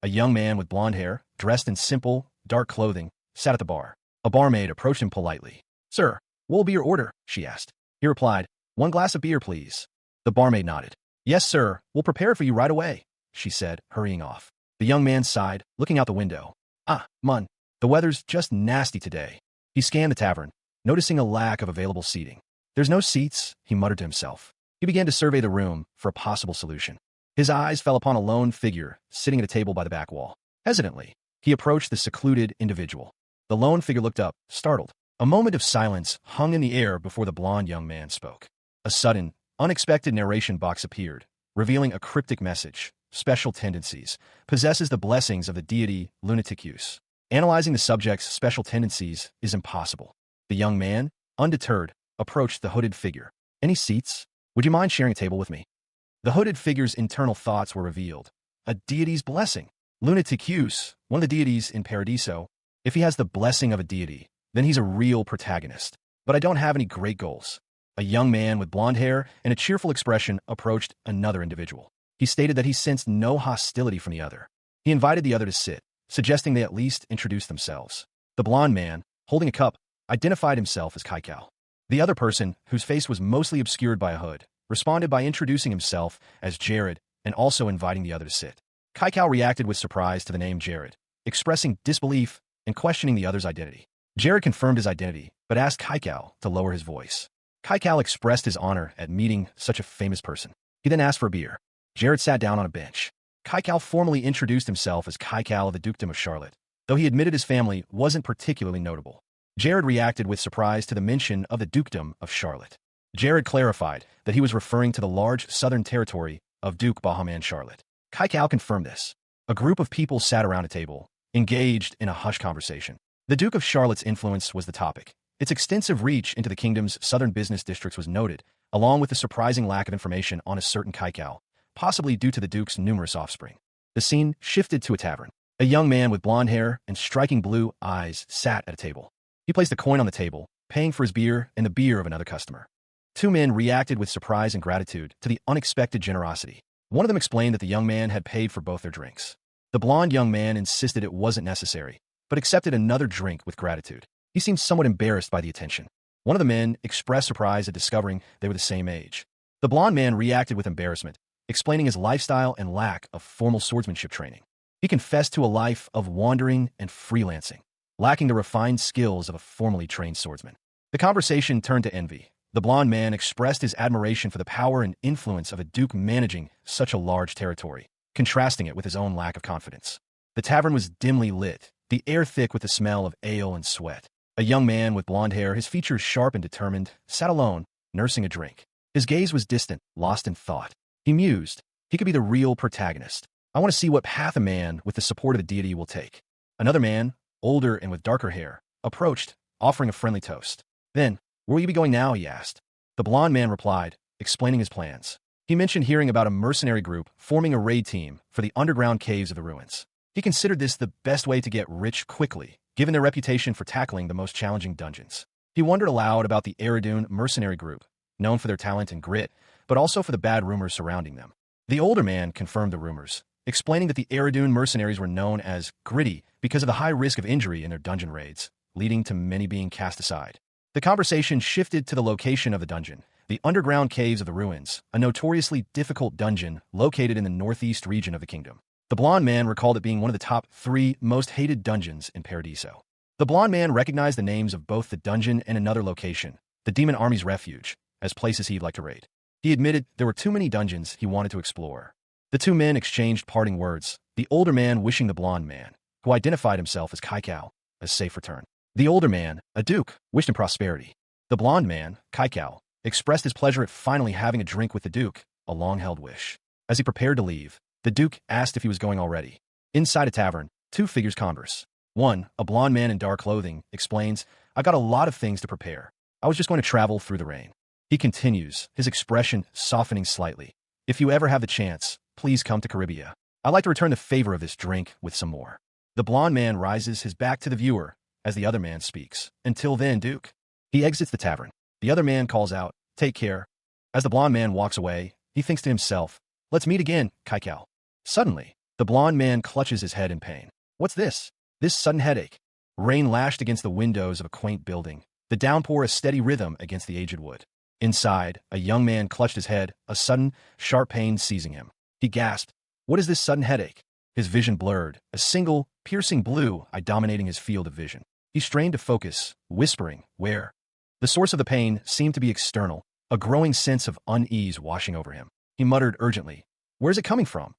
A young man with blonde hair, dressed in simple, dark clothing, sat at the bar. A barmaid approached him politely. "Sir, what will be your order?" she asked. He replied, "1 glass of beer, please." The barmaid nodded. "Yes, sir, we'll prepare it for you right away," she said, hurrying off. The young man sighed, looking out the window. "Man, the weather's just nasty today." He scanned the tavern, noticing a lack of available seating. "There's no seats," he muttered to himself. He began to survey the room for a possible solution. His eyes fell upon a lone figure sitting at a table by the back wall. Hesitantly, he approached the secluded individual. The lone figure looked up, startled. A moment of silence hung in the air before the blond young man spoke. A sudden, unexpected narration box appeared, revealing a cryptic message. Special tendencies. Possesses the blessings of the deity Lunaticus. Analyzing the subject's special tendencies is impossible. The young man, undeterred, approached the hooded figure. "Any seats? Would you mind sharing a table with me?" The hooded figure's internal thoughts were revealed. A deity's blessing. Lunaticus, one of the deities in Paradiso. If he has the blessing of a deity, then he's a real protagonist. But I don't have any great goals. A young man with blonde hair and a cheerful expression approached another individual. He stated that he sensed no hostility from the other. He invited the other to sit, suggesting they at least introduce themselves. The blonde man, holding a cup, identified himself as Kaikal. The other person, whose face was mostly obscured by a hood, responded by introducing himself as Jared and also inviting the other to sit. Kaikal reacted with surprise to the name Jared, expressing disbelief and questioning the other's identity. Jared confirmed his identity, but asked Kaikal to lower his voice. Kaikal expressed his honor at meeting such a famous person. He then asked for a beer. Jared sat down on a bench. Kaikal formally introduced himself as Kaikal of the Dukedom of Charlotte, though he admitted his family wasn't particularly notable. Jared reacted with surprise to the mention of the Dukedom of Charlotte. Jared clarified that he was referring to the large southern territory of Duke Bahaman Charlotte. Kaikal confirmed this. A group of people sat around a table, engaged in a hushed conversation. The Duke of Charlotte's influence was the topic. Its extensive reach into the kingdom's southern business districts was noted, along with the surprising lack of information on a certain Kaikal, possibly due to the Duke's numerous offspring. The scene shifted to a tavern. A young man with blonde hair and striking blue eyes sat at a table. He placed a coin on the table, paying for his beer and the beer of another customer. Two men reacted with surprise and gratitude to the unexpected generosity. One of them explained that the young man had paid for both their drinks. The blonde young man insisted it wasn't necessary, but accepted another drink with gratitude. He seemed somewhat embarrassed by the attention. One of the men expressed surprise at discovering they were the same age. The blonde man reacted with embarrassment, explaining his lifestyle and lack of formal swordsmanship training. He confessed to a life of wandering and freelancing, lacking the refined skills of a formally trained swordsman. The conversation turned to envy. The blonde man expressed his admiration for the power and influence of a duke managing such a large territory, contrasting it with his own lack of confidence. The tavern was dimly lit, the air thick with the smell of ale and sweat. A young man with blonde hair, his features sharp and determined, sat alone, nursing a drink. His gaze was distant, lost in thought. He mused. He could be the real protagonist. I want to see what path a man with the support of the deity will take. Another man, older and with darker hair, approached, offering a friendly toast. Then, "Where will you be going now?" he asked. The blonde man replied, explaining his plans. He mentioned hearing about a mercenary group forming a raid team for the underground caves of the ruins. He considered this the best way to get rich quickly, given their reputation for tackling the most challenging dungeons. He wondered aloud about the Eridun mercenary group, known for their talent and grit, but also for the bad rumors surrounding them. The older man confirmed the rumors, explaining that the Eridoon mercenaries were known as gritty because of the high risk of injury in their dungeon raids, leading to many being cast aside. The conversation shifted to the location of the dungeon, the underground caves of the ruins, a notoriously difficult dungeon located in the northeast region of the kingdom. The blonde man recalled it being one of the top 3 most hated dungeons in Paradiso. The blonde man recognized the names of both the dungeon and another location, the Demon Army's Refuge, as places he'd like to raid. He admitted there were too many dungeons he wanted to explore. The two men exchanged parting words, the older man wishing the blonde man, who identified himself as Kaikao, a safe return. The older man, a duke, wished him prosperity. The blonde man, Kaikao, expressed his pleasure at finally having a drink with the duke, a long-held wish. As he prepared to leave, the duke asked if he was going already. Inside a tavern, 2 figures converse. One, a blonde man in dark clothing, explains, "I got a lot of things to prepare. I was just going to travel through the rain." He continues, his expression softening slightly. "If you ever have the chance, please come to Caribbean. I'd like to return the favor of this drink with some more." The blonde man rises his back to the viewer as the other man speaks. "Until then, Duke." He exits the tavern. The other man calls out, "Take care." As the blonde man walks away, he thinks to himself, "Let's meet again, Kaikao." Suddenly, the blonde man clutches his head in pain. What's this? This sudden headache. Rain lashed against the windows of a quaint building, the downpour a steady rhythm against the aged wood. Inside, a young man clutched his head, a sudden, sharp pain seizing him. He gasped, "What is this sudden headache?" His vision blurred, a single, piercing blue eye dominating his field of vision. He strained to focus, whispering, "Where?" The source of the pain seemed to be external, a growing sense of unease washing over him. He muttered urgently, "Where's it coming from?"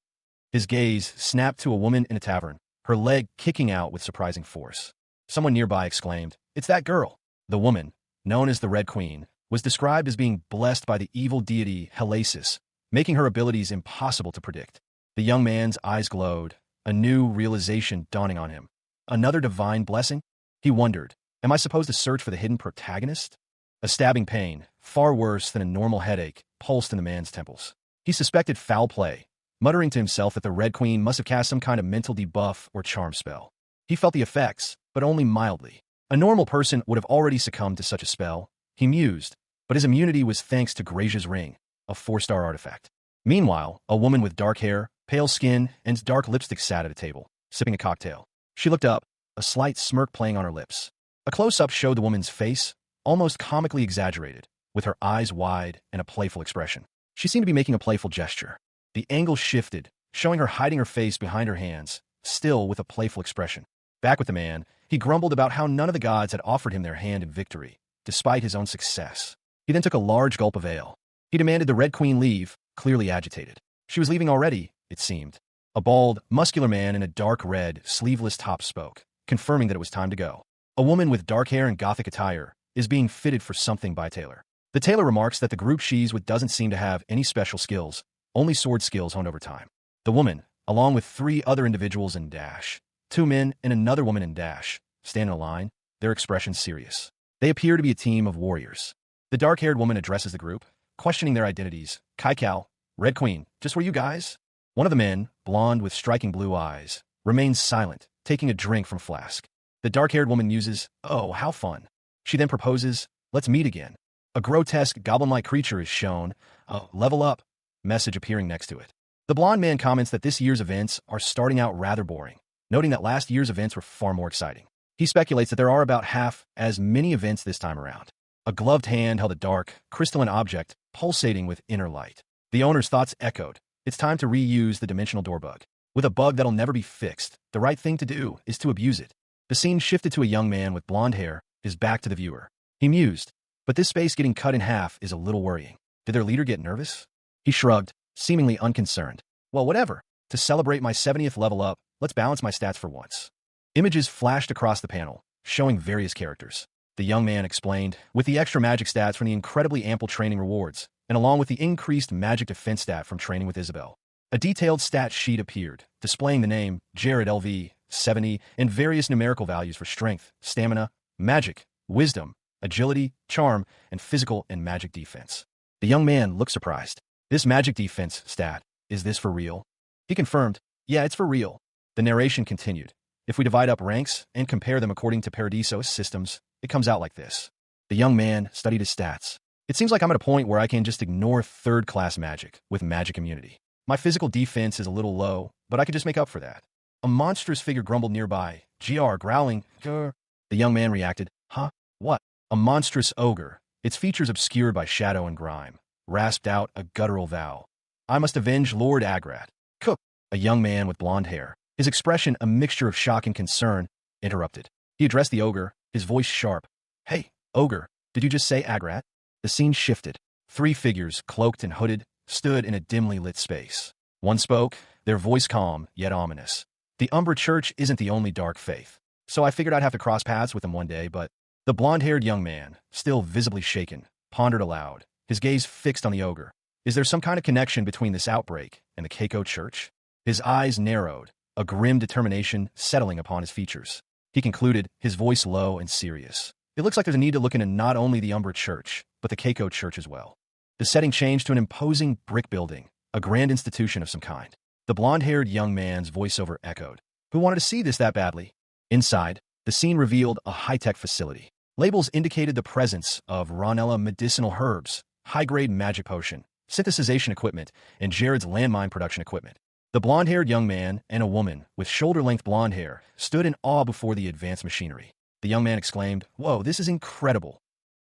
His gaze snapped to a woman in a tavern, her leg kicking out with surprising force. Someone nearby exclaimed, "It's that girl." The woman, known as the Red Queen, was described as being blessed by the evil deity Helasis, making her abilities impossible to predict. The young man's eyes glowed, a new realization dawning on him. Another divine blessing? He wondered, am I supposed to search for the hidden protagonist? A stabbing pain, far worse than a normal headache, pulsed in the man's temples. He suspected foul play, muttering to himself that the Red Queen must have cast some kind of mental debuff or charm spell. He felt the effects, but only mildly. A normal person would have already succumbed to such a spell, he mused, but his immunity was thanks to Grazia's ring, a 4-star artifact. Meanwhile, a woman with dark hair, pale skin, and dark lipstick sat at a table, sipping a cocktail. She looked up, a slight smirk playing on her lips. A close-up showed the woman's face, almost comically exaggerated, with her eyes wide and a playful expression. She seemed to be making a playful gesture. The angle shifted, showing her hiding her face behind her hands, still with a playful expression. Back with the man, he grumbled about how none of the gods had offered him their hand in victory, despite his own success. He then took a large gulp of ale. He demanded the Red Queen leave, clearly agitated. She was leaving already, it seemed. A bald, muscular man in a dark red, sleeveless top spoke, confirming that it was time to go. A woman with dark hair and gothic attire is being fitted for something by a tailor. The tailor remarks that the group she's with doesn't seem to have any special skills, only sword skills honed over time. The woman, along with 3 other individuals in dash, 2 men and another woman in dash, stand in a line, their expressions serious. They appear to be a team of warriors. The dark-haired woman addresses the group, questioning their identities. Kaikao, Red Queen, just were you guys? One of the men, blonde with striking blue eyes, remains silent, taking a drink from a flask. The dark-haired woman muses, "Oh, how fun." She then proposes, "Let's meet again." A grotesque, goblin-like creature is shown, a level up message appearing next to it. The blonde man comments that this year's events are starting out rather boring, noting that last year's events were far more exciting. He speculates that there are about half as many events this time around. A gloved hand held a dark, crystalline object, pulsating with inner light. The owner's thoughts echoed. It's time to reuse the dimensional door bug. With a bug that'll never be fixed, the right thing to do is to abuse it. The scene shifted to a young man with blonde hair, his back to the viewer. He mused, but this space getting cut in half is a little worrying. Did their leader get nervous? He shrugged, seemingly unconcerned. Well, whatever. To celebrate my 70th level up, let's balance my stats for once. Images flashed across the panel, showing various characters. The young man explained, with the extra magic stats from the incredibly ample training rewards, and along with the increased magic defense stat from training with Isabel. A detailed stat sheet appeared, displaying the name Jared LV, 70, and various numerical values for strength, stamina, magic, wisdom, agility, charm, and physical and magic defense. The young man looked surprised. This magic defense stat, is this for real? He confirmed, yeah, it's for real. The narration continued. If we divide up ranks and compare them according to Paradiso's systems, it comes out like this. The young man studied his stats. It seems like I'm at a point where I can just ignore third-class magic with magic immunity. My physical defense is a little low, but I could just make up for that. A monstrous figure grumbled nearby, growling, grr. The young man reacted, huh? What? A monstrous ogre, its features obscured by shadow and grime, rasped out a guttural vow. I must avenge Lord Agrat. Cook. A young man with blonde hair, his expression a mixture of shock and concern, interrupted. He addressed the ogre, his voice sharp. Hey, ogre, did you just say Agrat? The scene shifted. 3 figures, cloaked and hooded, stood in a dimly lit space. One spoke, their voice calm, yet ominous. The Umbra Church isn't the only dark faith, so I figured I'd have to cross paths with them one day, but the blonde-haired young man, still visibly shaken, pondered aloud, his gaze fixed on the ogre. Is there some kind of connection between this outbreak and the Keiko Church? His eyes narrowed, a grim determination settling upon his features. He concluded, his voice low and serious. It looks like there's a need to look into not only the Umbra Church, but the Keiko Church as well. The setting changed to an imposing brick building, a grand institution of some kind. The blonde-haired young man's voiceover echoed. Who wanted to see this that badly? Inside, the scene revealed a high-tech facility. Labels indicated the presence of Ronella medicinal herbs, high-grade magic potion, synthesization equipment, and Jared's landmine production equipment. The blonde-haired young man and a woman with shoulder-length blonde hair stood in awe before the advanced machinery. The young man exclaimed, "Whoa, this is incredible."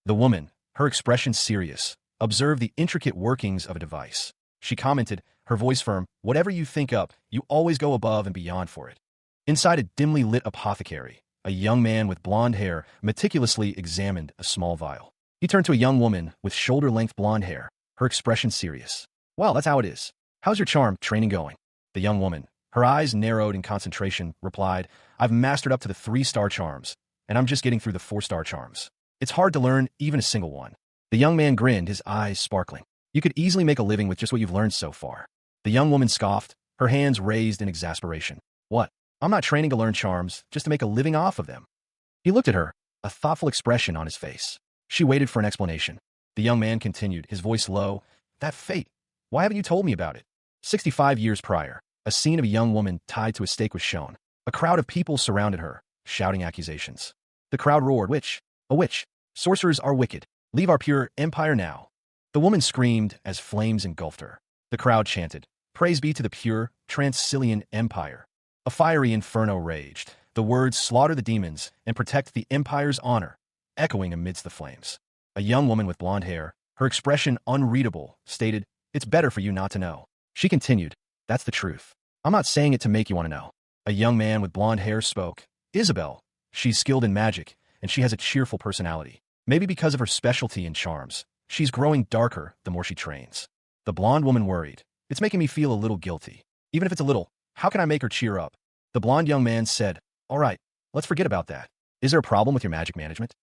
The woman, her expression serious, observed the intricate workings of a device. She commented, her voice firm, "Whatever you think up, you always go above and beyond for it." Inside a dimly lit apothecary, a young man with blonde hair meticulously examined a small vial. He turned to a young woman with shoulder-length blonde hair, her expression serious. "Well, that's how it is. How's your charm training going?" The young woman, her eyes narrowed in concentration, replied, "I've mastered up to the 3-star charms, and I'm just getting through the 4-star charms. It's hard to learn even a single one." The young man grinned, his eyes sparkling. "You could easily make a living with just what you've learned so far." The young woman scoffed, her hands raised in exasperation. "What? I'm not training to learn charms, just to make a living off of them." He looked at her, a thoughtful expression on his face. She waited for an explanation. The young man continued, his voice low, "That fate. Why haven't you told me about it?" 65 years prior, a scene of a young woman tied to a stake was shown. A crowd of people surrounded her, shouting accusations. The crowd roared, "Witch! A witch! Sorcerers are wicked! Leave our pure empire now!" The woman screamed as flames engulfed her. The crowd chanted, "Praise be to the pure, Transyllian empire." A fiery inferno raged. The words "slaughter the demons and protect the empire's honor," echoing amidst the flames. A young woman with blonde hair, her expression unreadable, stated, "It's better for you not to know." She continued, "That's the truth. I'm not saying it to make you want to know." A young man with blonde hair spoke, "Isabel. She's skilled in magic, and she has a cheerful personality. Maybe because of her specialty in charms. She's growing darker the more she trains." The blonde woman worried, "It's making me feel a little guilty. Even if it's a little, how can I make her cheer up?" The blonde young man said, "All right, let's forget about that. Is there a problem with your magic management?"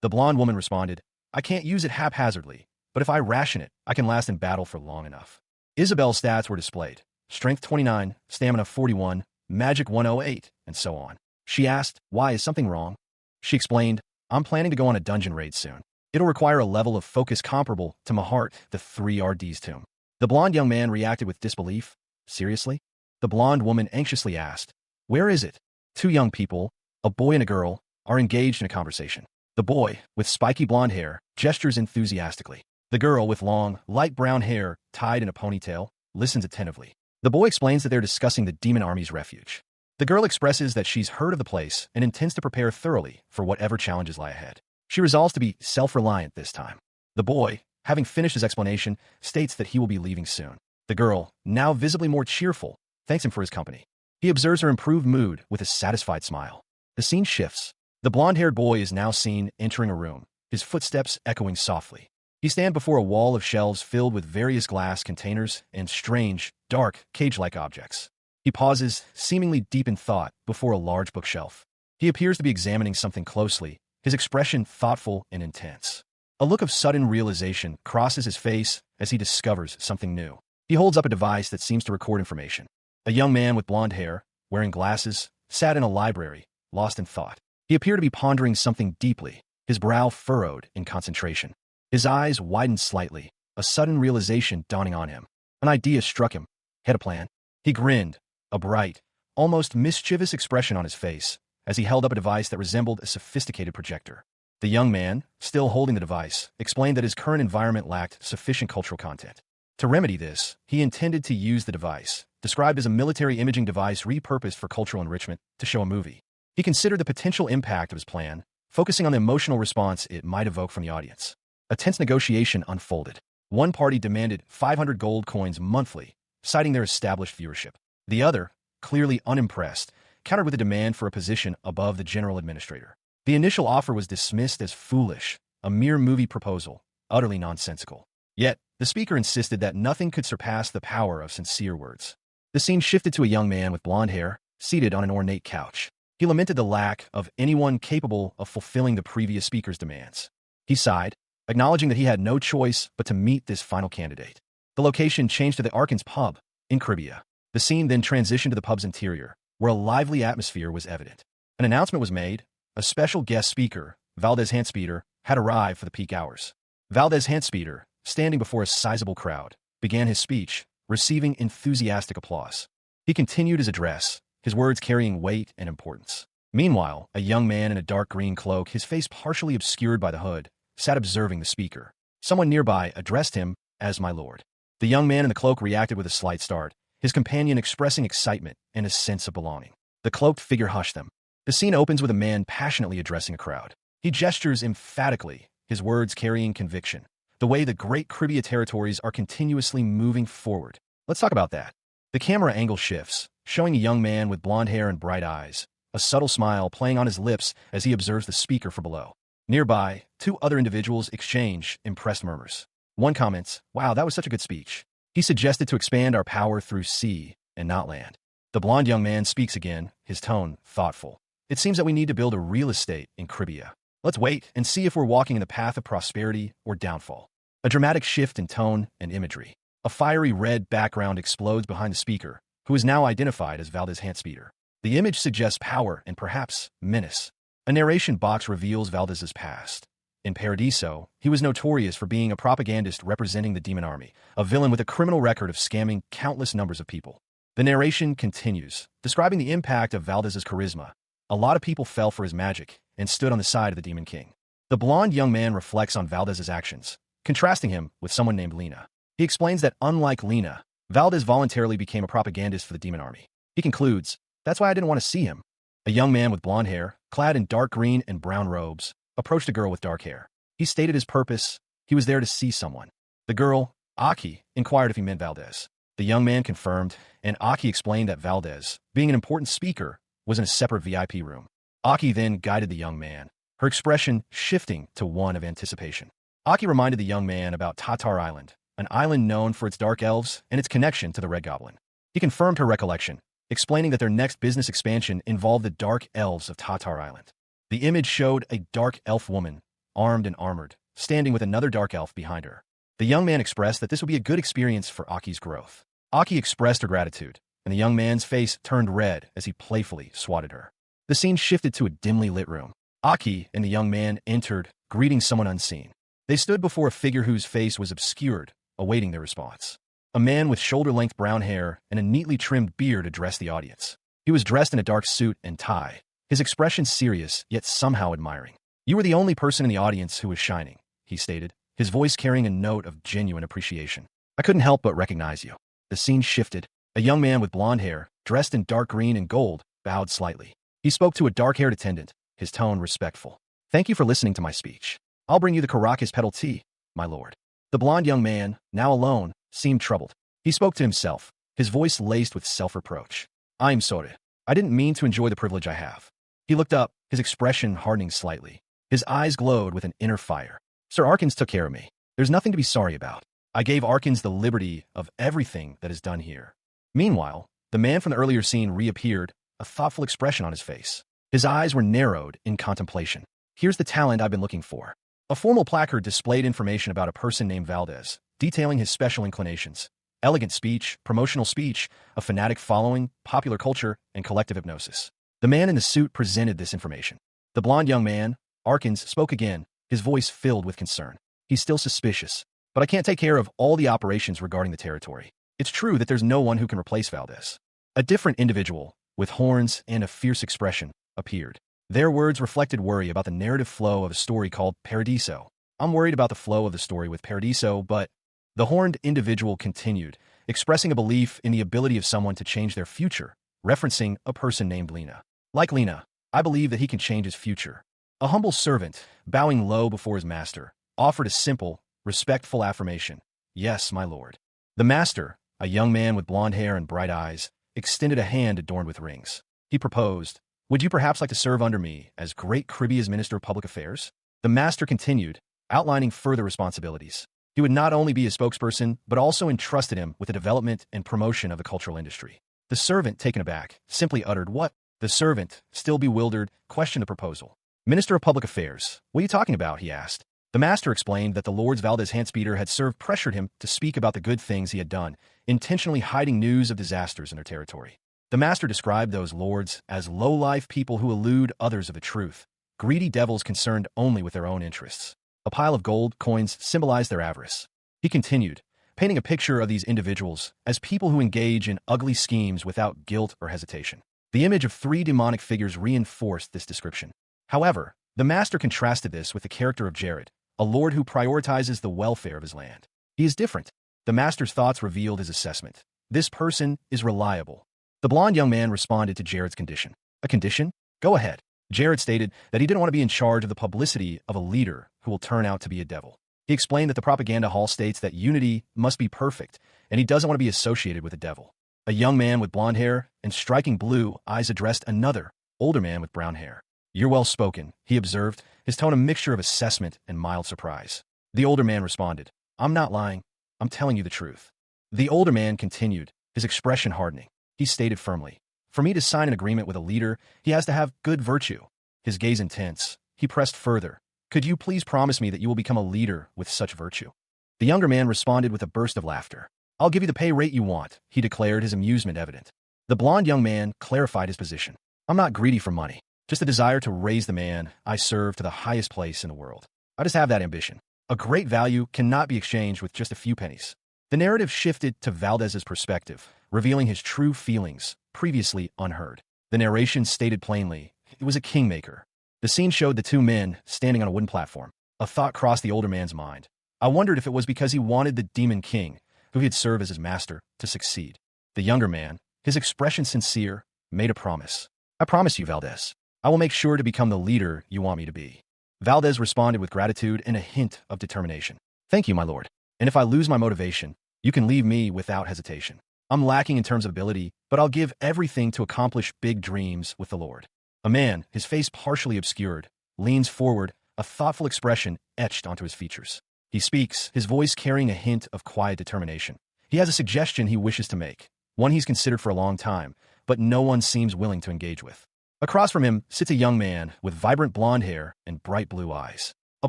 The blonde woman responded, "I can't use it haphazardly, but if I ration it, I can last in battle for long enough." Isabel's stats were displayed. Strength 29, stamina 41, magic 108, and so on. She asked, "Why, is something wrong?" She explained, "I'm planning to go on a dungeon raid soon. It'll require a level of focus comparable to Mahart, the 3RD's tomb." The blonde young man reacted with disbelief. "Seriously?" The blonde woman anxiously asked, "Where is it?" 2 young people, a boy and a girl, are engaged in a conversation. The boy, with spiky blonde hair, gestures enthusiastically. The girl, with long, light brown hair tied in a ponytail, listens attentively. The boy explains that they're discussing the demon army's refuge. The girl expresses that she's heard of the place and intends to prepare thoroughly for whatever challenges lie ahead. She resolves to be self-reliant this time. The boy, having finished his explanation, states that he will be leaving soon. The girl, now visibly more cheerful, thanks him for his company. He observes her improved mood with a satisfied smile. The scene shifts. The blonde-haired boy is now seen entering a room, his footsteps echoing softly. He stands before a wall of shelves filled with various glass containers and strange, dark, cage-like objects. He pauses, seemingly deep in thought, before a large bookshelf. He appears to be examining something closely, his expression thoughtful and intense. A look of sudden realization crosses his face as he discovers something new. He holds up a device that seems to record information. A young man with blonde hair, wearing glasses, sat in a library, lost in thought. He appeared to be pondering something deeply, his brow furrowed in concentration. His eyes widened slightly, a sudden realization dawning on him. An idea struck him. Had a plan. He grinned, a bright, almost mischievous expression on his face, as he held up a device that resembled a sophisticated projector. The young man, still holding the device, explained that his current environment lacked sufficient cultural content. To remedy this, he intended to use the device, described as a military imaging device repurposed for cultural enrichment, to show a movie. He considered the potential impact of his plan, focusing on the emotional response it might evoke from the audience. A tense negotiation unfolded. One party demanded 500 gold coins monthly, citing their established viewership. The other, clearly unimpressed, countered with a demand for a position above the general administrator. The initial offer was dismissed as foolish, a mere movie proposal, utterly nonsensical. Yet, the speaker insisted that nothing could surpass the power of sincere words. The scene shifted to a young man with blonde hair, seated on an ornate couch. He lamented the lack of anyone capable of fulfilling the previous speaker's demands. He sighed, acknowledging that he had no choice but to meet this final candidate. The location changed to the Arkans pub, in Cribia. The scene then transitioned to the pub's interior, where a lively atmosphere was evident. An announcement was made. A special guest speaker, Valdez Handspeeder, had arrived for the peak hours. Valdez Handspeeder, standing before a sizable crowd, began his speech, receiving enthusiastic applause. He continued his address, his words carrying weight and importance. Meanwhile, a young man in a dark green cloak, his face partially obscured by the hood, sat observing the speaker. Someone nearby addressed him as my lord. The young man in the cloak reacted with a slight start, his companion expressing excitement and a sense of belonging. The cloaked figure hushed them. The scene opens with a man passionately addressing a crowd. He gestures emphatically, his words carrying conviction. The way the great Cribia territories are continuously moving forward. Let's talk about that. The camera angle shifts, showing a young man with blonde hair and bright eyes, a subtle smile playing on his lips as he observes the speaker from below. Nearby, two other individuals exchange impressed murmurs. One comments, "Wow, that was such a good speech." He suggested to expand our power through sea and not land. The blonde young man speaks again, his tone thoughtful. "It seems that we need to build a real estate in Cribia. Let's wait and see if we're walking in the path of prosperity or downfall." A dramatic shift in tone and imagery. A fiery red background explodes behind the speaker, who is now identified as Valdez Handspeeder. The image suggests power and perhaps menace. A narration box reveals Valdez's past. In Paradiso, he was notorious for being a propagandist representing the demon army, a villain with a criminal record of scamming countless numbers of people. The narration continues, describing the impact of Valdez's charisma. A lot of people fell for his magic and stood on the side of the Demon King. The blonde young man reflects on Valdez's actions, contrasting him with someone named Lena. He explains that unlike Lena, Valdez voluntarily became a propagandist for the Demon Army. He concludes, "That's why I didn't want to see him." A young man with blonde hair, clad in dark green and brown robes, approached a girl with dark hair. He stated his purpose. He was there to see someone. The girl, Aki, inquired if he meant Valdez. The young man confirmed, and Aki explained that Valdez, being an important speaker, was in a separate VIP room. Aki then guided the young man, her expression shifting to one of anticipation. Aki reminded the young man about Tatar Island, an island known for its dark elves and its connection to the Red Goblin. He confirmed her recollection, explaining that their next business expansion involved the dark elves of Tatar Island. The image showed a dark elf woman, armed and armored, standing with another dark elf behind her. The young man expressed that this would be a good experience for Aki's growth. Aki expressed her gratitude, and the young man's face turned red as he playfully swatted her. The scene shifted to a dimly lit room. Aki and the young man entered, greeting someone unseen. They stood before a figure whose face was obscured, awaiting their response. A man with shoulder-length brown hair and a neatly trimmed beard addressed the audience. He was dressed in a dark suit and tie, his expression serious yet somehow admiring. "You were the only person in the audience who was shining," he stated, his voice carrying a note of genuine appreciation. "I couldn't help but recognize you." The scene shifted. A young man with blonde hair, dressed in dark green and gold, bowed slightly. He spoke to a dark-haired attendant, his tone respectful. "Thank you for listening to my speech. I'll bring you the Caracas petal tea, my lord." The blonde young man, now alone, seemed troubled. He spoke to himself, his voice laced with self-reproach. "I'm sorry. I didn't mean to enjoy the privilege I have." He looked up, his expression hardening slightly. His eyes glowed with an inner fire. "Sir Arkans took care of me. There's nothing to be sorry about. I gave Arkans the liberty of everything that is done here." Meanwhile, the man from the earlier scene reappeared, a thoughtful expression on his face. His eyes were narrowed in contemplation. "Here's the talent I've been looking for." A formal placard displayed information about a person named Valdez, detailing his special inclinations: elegant speech, promotional speech, a fanatic following, popular culture, and collective hypnosis. The man in the suit presented this information. The blonde young man, Arkans, spoke again, his voice filled with concern. "He's still suspicious, but I can't take care of all the operations regarding the territory. It's true that there's no one who can replace Valdez." A different individual, with horns and a fierce expression, appeared. Their words reflected worry about the narrative flow of a story called Paradiso. I'm worried about the flow of the story with Paradiso, but the horned individual continued, expressing a belief in the ability of someone to change their future, referencing a person named Lena. Like Lena, I believe that he can change his future. A humble servant, bowing low before his master, offered a simple, respectful affirmation. Yes, my lord. The master, a young man with blonde hair and bright eyes, extended a hand adorned with rings. He proposed, would you perhaps like to serve under me as Great Caribbea's Minister of Public Affairs? The master continued, outlining further responsibilities. He would not only be a spokesperson, but also entrusted him with the development and promotion of the cultural industry. The servant, taken aback, simply uttered, what? The servant, still bewildered, questioned the proposal. Minister of Public Affairs, what are you talking about? He asked. The master explained that the Lord's Valdez Handspeeder had pressured him to speak about the good things he had done, intentionally hiding news of disasters in their territory. The master described those lords as low-life people who elude others of the truth, greedy devils concerned only with their own interests. A pile of gold coins symbolized their avarice. He continued, painting a picture of these individuals as people who engage in ugly schemes without guilt or hesitation. The image of three demonic figures reinforced this description. However, the master contrasted this with the character of Jared, a lord who prioritizes the welfare of his land. He is different. The master's thoughts revealed his assessment. This person is reliable. The blond young man responded to Jared's condition. A condition? Go ahead. Jared stated that he didn't want to be in charge of the publicity of a leader who will turn out to be a devil. He explained that the propaganda hall states that unity must be perfect, and he doesn't want to be associated with a devil. A young man with blonde hair and striking blue eyes addressed another, older man with brown hair. You're well spoken, he observed, his tone a mixture of assessment and mild surprise. The older man responded, I'm not lying. I'm telling you the truth. The older man continued, his expression hardening. He stated firmly, for me to sign an agreement with a leader, he has to have good virtue. His gaze intense, he pressed further. Could you please promise me that you will become a leader with such virtue? The younger man responded with a burst of laughter. I'll give you the pay rate you want, he declared, his amusement evident. The blond young man clarified his position. I'm not greedy for money. Just a desire to raise the man I serve to the highest place in the world. I just have that ambition. A great value cannot be exchanged with just a few pennies. The narrative shifted to Valdez's perspective, revealing his true feelings, previously unheard. The narration stated plainly, it was a kingmaker. The scene showed the two men standing on a wooden platform. A thought crossed the older man's mind. I wondered if it was because he wanted the demon king, who he had served as his master, to succeed. The younger man, his expression sincere, made a promise. I promise you, Valdez. I will make sure to become the leader you want me to be. Valdez responded with gratitude and a hint of determination. Thank you, my lord. And if I lose my motivation, you can leave me without hesitation. I'm lacking in terms of ability, but I'll give everything to accomplish big dreams with the Lord. A man, his face partially obscured, leans forward, a thoughtful expression etched onto his features. He speaks, his voice carrying a hint of quiet determination. He has a suggestion he wishes to make, one he's considered for a long time, but no one seems willing to engage with. Across from him sits a young man with vibrant blonde hair and bright blue eyes. A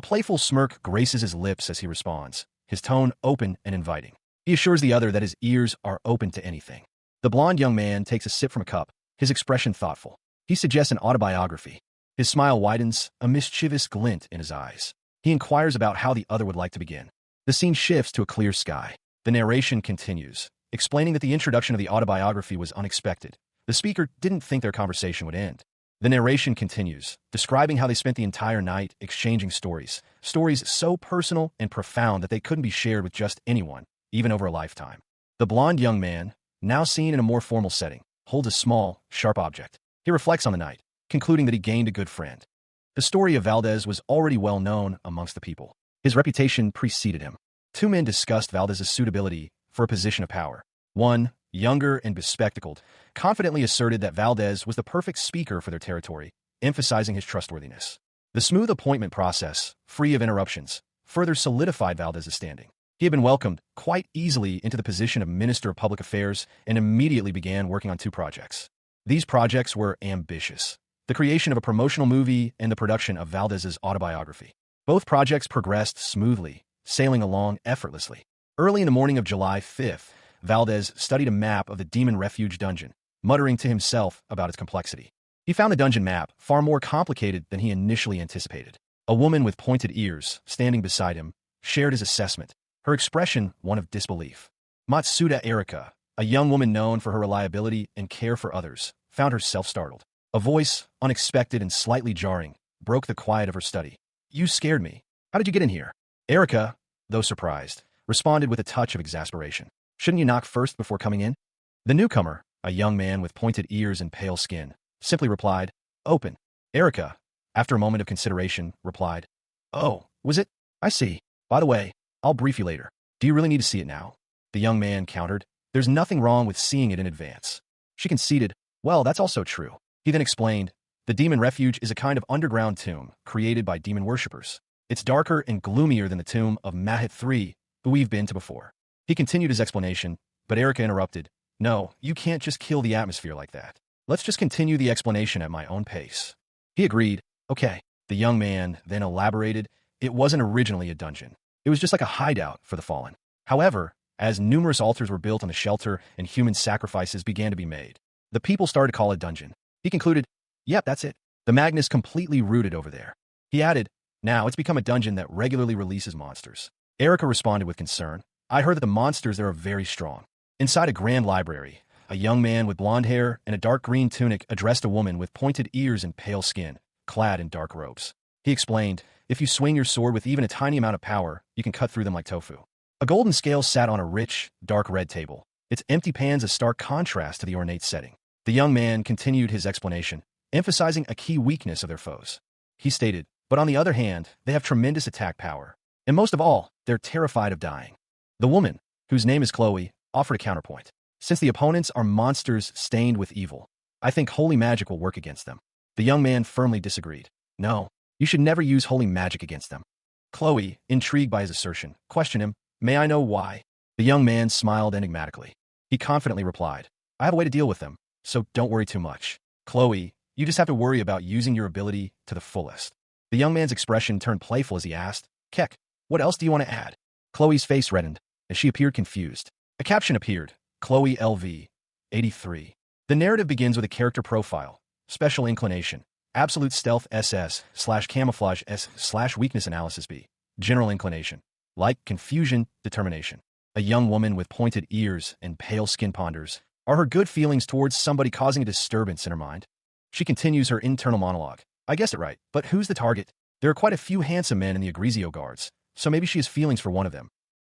playful smirk graces his lips as he responds, his tone open and inviting. He assures the other that his ears are open to anything. The blonde young man takes a sip from a cup, his expression thoughtful. He suggests an autobiography. His smile widens, a mischievous glint in his eyes. He inquires about how the other would like to begin. The scene shifts to a clear sky. The narration continues, explaining that the introduction of the autobiography was unexpected. The speaker didn't think their conversation would end. The narration continues, describing how they spent the entire night exchanging stories so personal and profound that they couldn't be shared with just anyone, even over a lifetime. The blond young man, now seen in a more formal setting, holds a small, sharp object. He reflects on the night, concluding that he gained a good friend. The story of Valdez was already well known amongst the people. His reputation preceded him. Two men discussed Valdez's suitability for a position of power. One, younger and bespectacled, confidently asserted that Valdez was the perfect speaker for their territory, emphasizing his trustworthiness. The smooth appointment process, free of interruptions, further solidified Valdez's standing. He had been welcomed quite easily into the position of Minister of Public Affairs and immediately began working on two projects. These projects were ambitious: the creation of a promotional movie and the production of Valdez's autobiography. Both projects progressed smoothly, sailing along effortlessly. Early in the morning of July 5th, Valdez studied a map of the Demon Refuge dungeon, muttering to himself about its complexity. He found the dungeon map far more complicated than he initially anticipated. A woman with pointed ears, standing beside him, shared his assessment, her expression one of disbelief. Matsuda Erika, a young woman known for her reliability and care for others, found herself startled. A voice, unexpected and slightly jarring, broke the quiet of her study. You scared me. How did you get in here? Erica, though surprised, responded with a touch of exasperation. Shouldn't you knock first before coming in? The newcomer, a young man with pointed ears and pale skin, simply replied, Open. Erica, after a moment of consideration, replied, Oh, was it? I see. By the way, I'll brief you later. Do you really need to see it now? The young man countered, There's nothing wrong with seeing it in advance. She conceded, Well, that's also true. He then explained, The demon refuge is a kind of underground tomb created by demon worshippers. It's darker and gloomier than the tomb of Mahit III, who we've been to before. He continued his explanation, but Erica interrupted, No, you can't just kill the atmosphere like that. Let's just continue the explanation at my own pace. He agreed, Okay. The young man then elaborated, It wasn't originally a dungeon. It was just like a hideout for the fallen. However, as numerous altars were built on the shelter and human sacrifices began to be made, the people started to call it dungeon. He concluded, Yep, that's it. The Magnus completely rooted over there. He added, Now it's become a dungeon that regularly releases monsters. Erica responded with concern, I heard that the monsters there are very strong. Inside a grand library, a young man with blonde hair and a dark green tunic addressed a woman with pointed ears and pale skin, clad in dark robes. He explained, If you swing your sword with even a tiny amount of power, you can cut through them like tofu. A golden scale sat on a rich, dark red table, its empty pans a stark contrast to the ornate setting. The young man continued his explanation, emphasizing a key weakness of their foes. He stated, But on the other hand, they have tremendous attack power. And most of all, they're terrified of dying. The woman, whose name is Chloe, offered a counterpoint. Since the opponents are monsters stained with evil, I think holy magic will work against them. The young man firmly disagreed. No, you should never use holy magic against them. Chloe, intrigued by his assertion, questioned him, May I know why? The young man smiled enigmatically. He confidently replied, I have a way to deal with them, so don't worry too much. Chloe, you just have to worry about using your ability to the fullest. The young man's expression turned playful as he asked, Kek, what else do you want to add? Chloe's face reddened, as she appeared confused. A caption appeared, Chloe LV, 83. The narrative begins with a character profile, special inclination, absolute stealth SS/camouflage S/weakness analysis B, general inclination, like confusion, determination. A young woman with pointed ears and pale skin ponders, are her good feelings towards somebody causing a disturbance in her mind? She continues her internal monologue. I guessed it right, but who's the target? There are quite a few handsome men in the Egregio guards, so maybe she has feelings for one of them.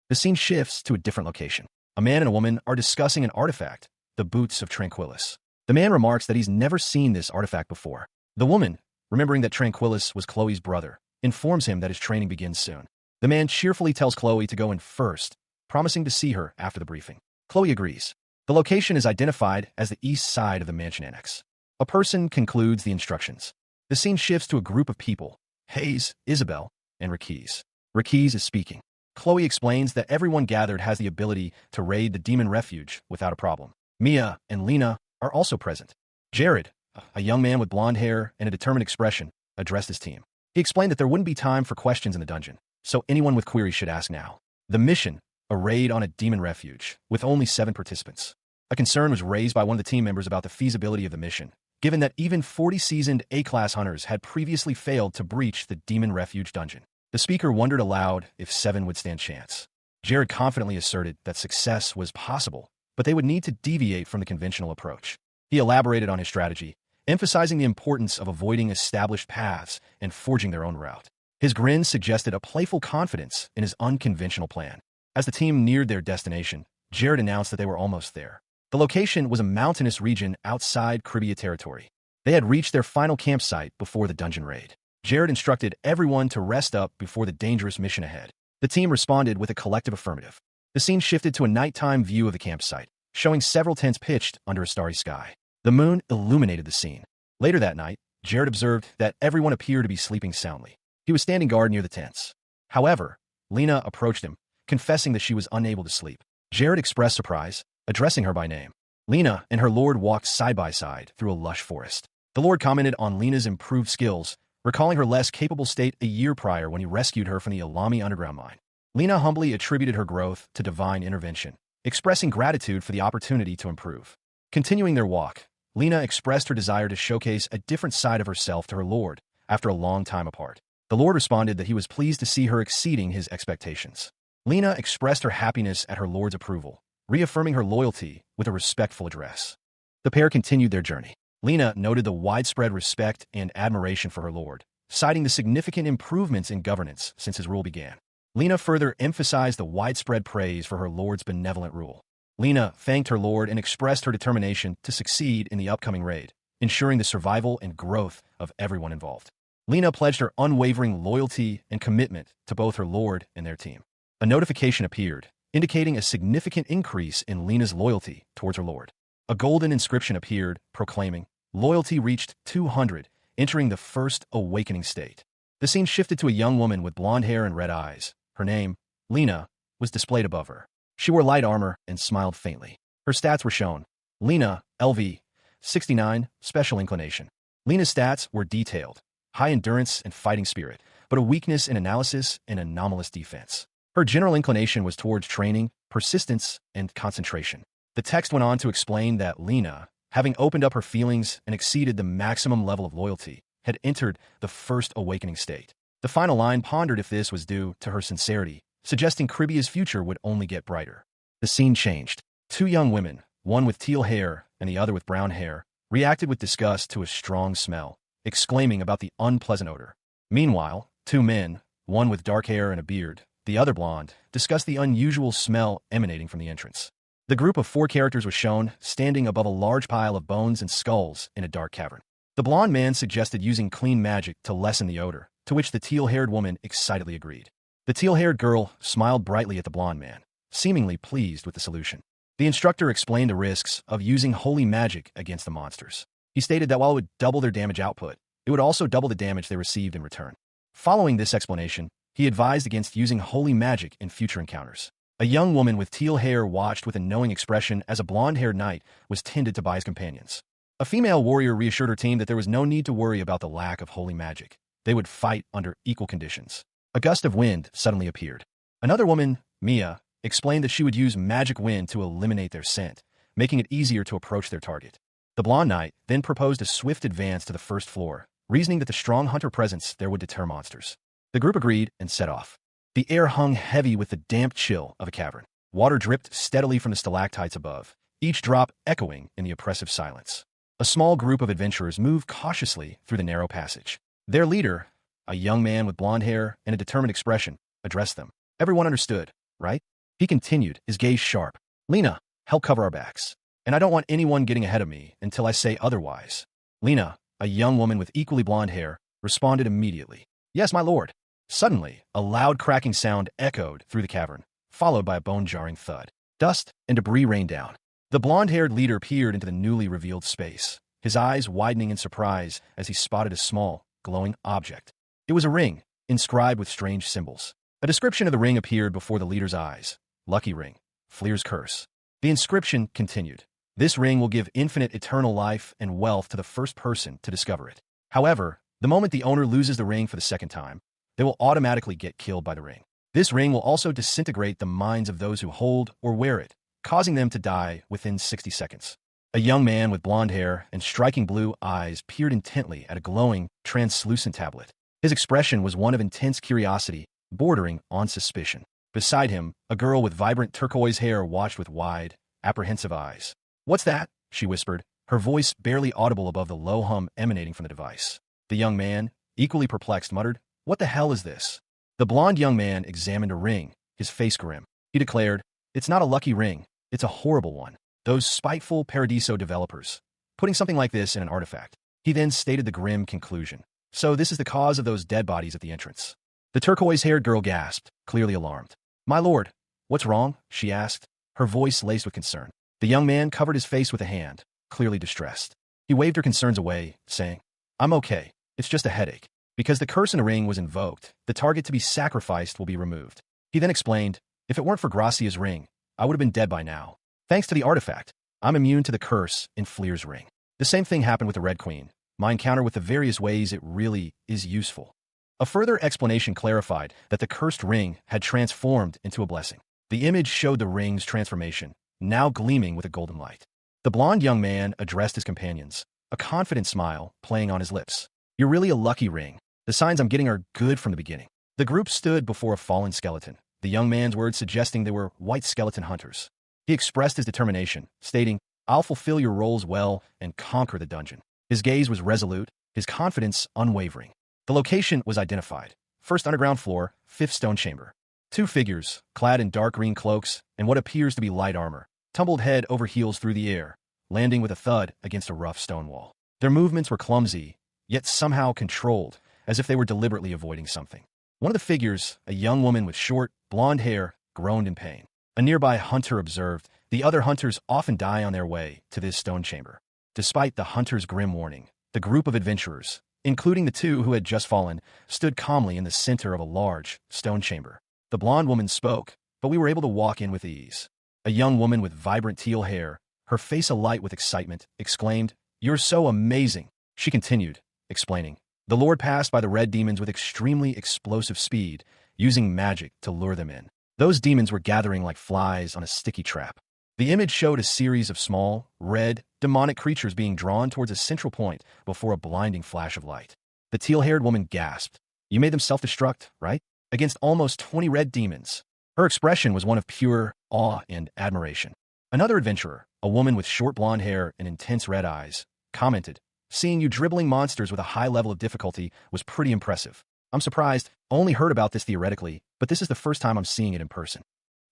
The scene shifts to a different location. A man and a woman are discussing an artifact, the boots of Tranquillus. The man remarks that he's never seen this artifact before. The woman, remembering that Tranquillus was Chloe's brother, informs him that his training begins soon. The man cheerfully tells Chloe to go in first, promising to see her after the briefing. Chloe agrees. The location is identified as the east side of the mansion annex. A person concludes the instructions. The scene shifts to a group of people, Hayes, Isabel, and Raquise. Raquise is speaking. Chloe explains that everyone gathered has the ability to raid the demon refuge without a problem. Mia and Lena are also present. Jared, a young man with blonde hair and a determined expression, addressed his team. He explained that there wouldn't be time for questions in the dungeon, so anyone with queries should ask now. The mission, a raid on a demon refuge, with only 7 participants. A concern was raised by one of the team members about the feasibility of the mission, given that even 40 seasoned A-class hunters had previously failed to breach the demon refuge dungeon. The speaker wondered aloud if 7 would stand chance. Jared confidently asserted that success was possible, but they would need to deviate from the conventional approach. He elaborated on his strategy, emphasizing the importance of avoiding established paths and forging their own route. His grin suggested a playful confidence in his unconventional plan. As the team neared their destination, Jared announced that they were almost there. The location was a mountainous region outside Cribia territory. They had reached their final campsite before the dungeon raid. Jared instructed everyone to rest up before the dangerous mission ahead. The team responded with a collective affirmative. The scene shifted to a nighttime view of the campsite, showing several tents pitched under a starry sky. The moon illuminated the scene. Later that night, Jared observed that everyone appeared to be sleeping soundly. He was standing guard near the tents. However, Lena approached him, confessing that she was unable to sleep. Jared expressed surprise, addressing her by name. Lena and her lord walked side by side through a lush forest. The lord commented on Lena's improved skills, recalling her less capable state a year prior when he rescued her from the Alami underground mine. Lena humbly attributed her growth to divine intervention, expressing gratitude for the opportunity to improve. Continuing their walk, Lena expressed her desire to showcase a different side of herself to her lord after a long time apart. The lord responded that he was pleased to see her exceeding his expectations. Lena expressed her happiness at her lord's approval, reaffirming her loyalty with a respectful address. The pair continued their journey. Lena noted the widespread respect and admiration for her lord, citing the significant improvements in governance since his rule began. Lena further emphasized the widespread praise for her lord's benevolent rule. Lena thanked her lord and expressed her determination to succeed in the upcoming raid, ensuring the survival and growth of everyone involved. Lena pledged her unwavering loyalty and commitment to both her lord and their team. A notification appeared, indicating a significant increase in Lena's loyalty towards her lord. A golden inscription appeared, proclaiming, "Loyalty reached 200, entering the first awakening state." The scene shifted to a young woman with blonde hair and red eyes. Her name, Lena, was displayed above her. She wore light armor and smiled faintly. Her stats were shown. Lena, LV, 69, special inclination. Lena's stats were detailed, high endurance and fighting spirit, but a weakness in analysis and anomalous defense. Her general inclination was towards training, persistence, and concentration. The text went on to explain that Lena, having opened up her feelings and exceeded the maximum level of loyalty, had entered the first awakening state. The final line pondered if this was due to her sincerity, suggesting Kribia's future would only get brighter. The scene changed. Two young women, one with teal hair and the other with brown hair, reacted with disgust to a strong smell, exclaiming about the unpleasant odor. Meanwhile, two men, one with dark hair and a beard, the other blonde, discussed the unusual smell emanating from the entrance. The group of 4 characters was shown, standing above a large pile of bones and skulls in a dark cavern. The blonde man suggested using clean magic to lessen the odor, to which the teal-haired woman excitedly agreed. The teal-haired girl smiled brightly at the blonde man, seemingly pleased with the solution. The instructor explained the risks of using holy magic against the monsters. He stated that while it would double their damage output, it would also double the damage they received in return. Following this explanation, he advised against using holy magic in future encounters. A young woman with teal hair watched with a knowing expression as a blonde-haired knight was tended to by his companions. A female warrior reassured her team that there was no need to worry about the lack of holy magic. They would fight under equal conditions. A gust of wind suddenly appeared. Another woman, Mia, explained that she would use magic wind to eliminate their scent, making it easier to approach their target. The blonde knight then proposed a swift advance to the first floor, reasoning that the strong hunter presence there would deter monsters. The group agreed and set off. The air hung heavy with the damp chill of a cavern. Water dripped steadily from the stalactites above, each drop echoing in the oppressive silence. A small group of adventurers moved cautiously through the narrow passage. Their leader, a young man with blonde hair and a determined expression, addressed them. Everyone understood, right? He continued, his gaze sharp. Lena, help cover our backs. And I don't want anyone getting ahead of me until I say otherwise. Lena, a young woman with equally blonde hair, responded immediately. Yes, my lord. Suddenly, a loud cracking sound echoed through the cavern, followed by a bone-jarring thud. Dust and debris rained down. The blonde-haired leader peered into the newly revealed space, his eyes widening in surprise as he spotted a small, glowing object. It was a ring, inscribed with strange symbols. A description of the ring appeared before the leader's eyes. Lucky ring. Fleer's curse. The inscription continued. This ring will give infinite eternal life and wealth to the first person to discover it. However, the moment the owner loses the ring for the second time, they will automatically get killed by the ring. This ring will also disintegrate the minds of those who hold or wear it, causing them to die within 60 seconds. A young man with blonde hair and striking blue eyes peered intently at a glowing, translucent tablet. His expression was one of intense curiosity, bordering on suspicion. Beside him, a girl with vibrant turquoise hair watched with wide, apprehensive eyes. What's that? She whispered, her voice barely audible above the low hum emanating from the device. The young man, equally perplexed, muttered, What the hell is this? The blonde young man examined a ring, his face grim. He declared, It's not a lucky ring, it's a horrible one. Those spiteful Paradiso developers, putting something like this in an artifact. He then stated the grim conclusion. So this is the cause of those dead bodies at the entrance. The turquoise-haired girl gasped, clearly alarmed. My lord, what's wrong? She asked, her voice laced with concern. The young man covered his face with a hand, clearly distressed. He waved her concerns away, saying, I'm okay, it's just a headache. Because the curse in the ring was invoked, the target to be sacrificed will be removed. He then explained, if it weren't for Gracia's ring, I would have been dead by now. Thanks to the artifact, I'm immune to the curse in Fleer's ring. The same thing happened with the Red Queen. My encounter with the various ways it really is useful. A further explanation clarified that the cursed ring had transformed into a blessing. The image showed the ring's transformation, now gleaming with a golden light. The blonde young man addressed his companions, a confident smile playing on his lips. You're really a lucky ring. The signs I'm getting are good from the beginning. The group stood before a fallen skeleton, the young man's words suggesting they were white skeleton hunters. He expressed his determination, stating, I'll fulfill your roles well and conquer the dungeon. His gaze was resolute, his confidence unwavering. The location was identified. First underground floor, fifth stone chamber. Two figures, clad in dark green cloaks and what appears to be light armor, tumbled head over heels through the air, landing with a thud against a rough stone wall. Their movements were clumsy, yet somehow controlled, as if they were deliberately avoiding something. One of the figures, a young woman with short, blonde hair, groaned in pain. A nearby hunter observed, the other hunters often die on their way to this stone chamber. Despite the hunter's grim warning, the group of adventurers, including the two who had just fallen, stood calmly in the center of a large stone chamber. The blonde woman spoke, but we were able to walk in with ease. A young woman with vibrant teal hair, her face alight with excitement, exclaimed, "You're so amazing." She continued, explaining, "The Lord passed by the red demons with extremely explosive speed, using magic to lure them in. Those demons were gathering like flies on a sticky trap." The image showed a series of small, red, demonic creatures being drawn towards a central point before a blinding flash of light. The teal-haired woman gasped, "You made them self-destruct, right? Against almost 20 red demons." Her expression was one of pure awe and admiration. Another adventurer, a woman with short blonde hair and intense red eyes, commented, "Seeing you dribbling monsters with a high level of difficulty was pretty impressive. I'm surprised, only heard about this theoretically, but this is the first time I'm seeing it in person."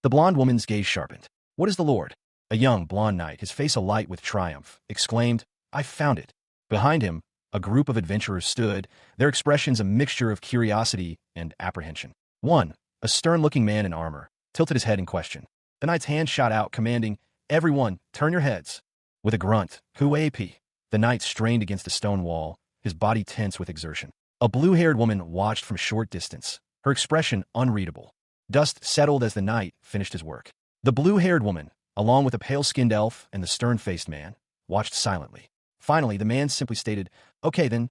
The blonde woman's gaze sharpened. "What is the Lord?" A young blonde knight, his face alight with triumph, exclaimed, "I found it." Behind him, a group of adventurers stood, their expressions a mixture of curiosity and apprehension. One, a stern-looking man in armor, tilted his head in question. The knight's hand shot out, commanding, "Everyone, turn your heads." With a grunt, "Huap!" The knight strained against a stone wall, his body tense with exertion. A blue-haired woman watched from a short distance, her expression unreadable. Dust settled as the knight finished his work. The blue-haired woman, along with a pale-skinned elf and the stern-faced man, watched silently. Finally, the man simply stated, "Okay then."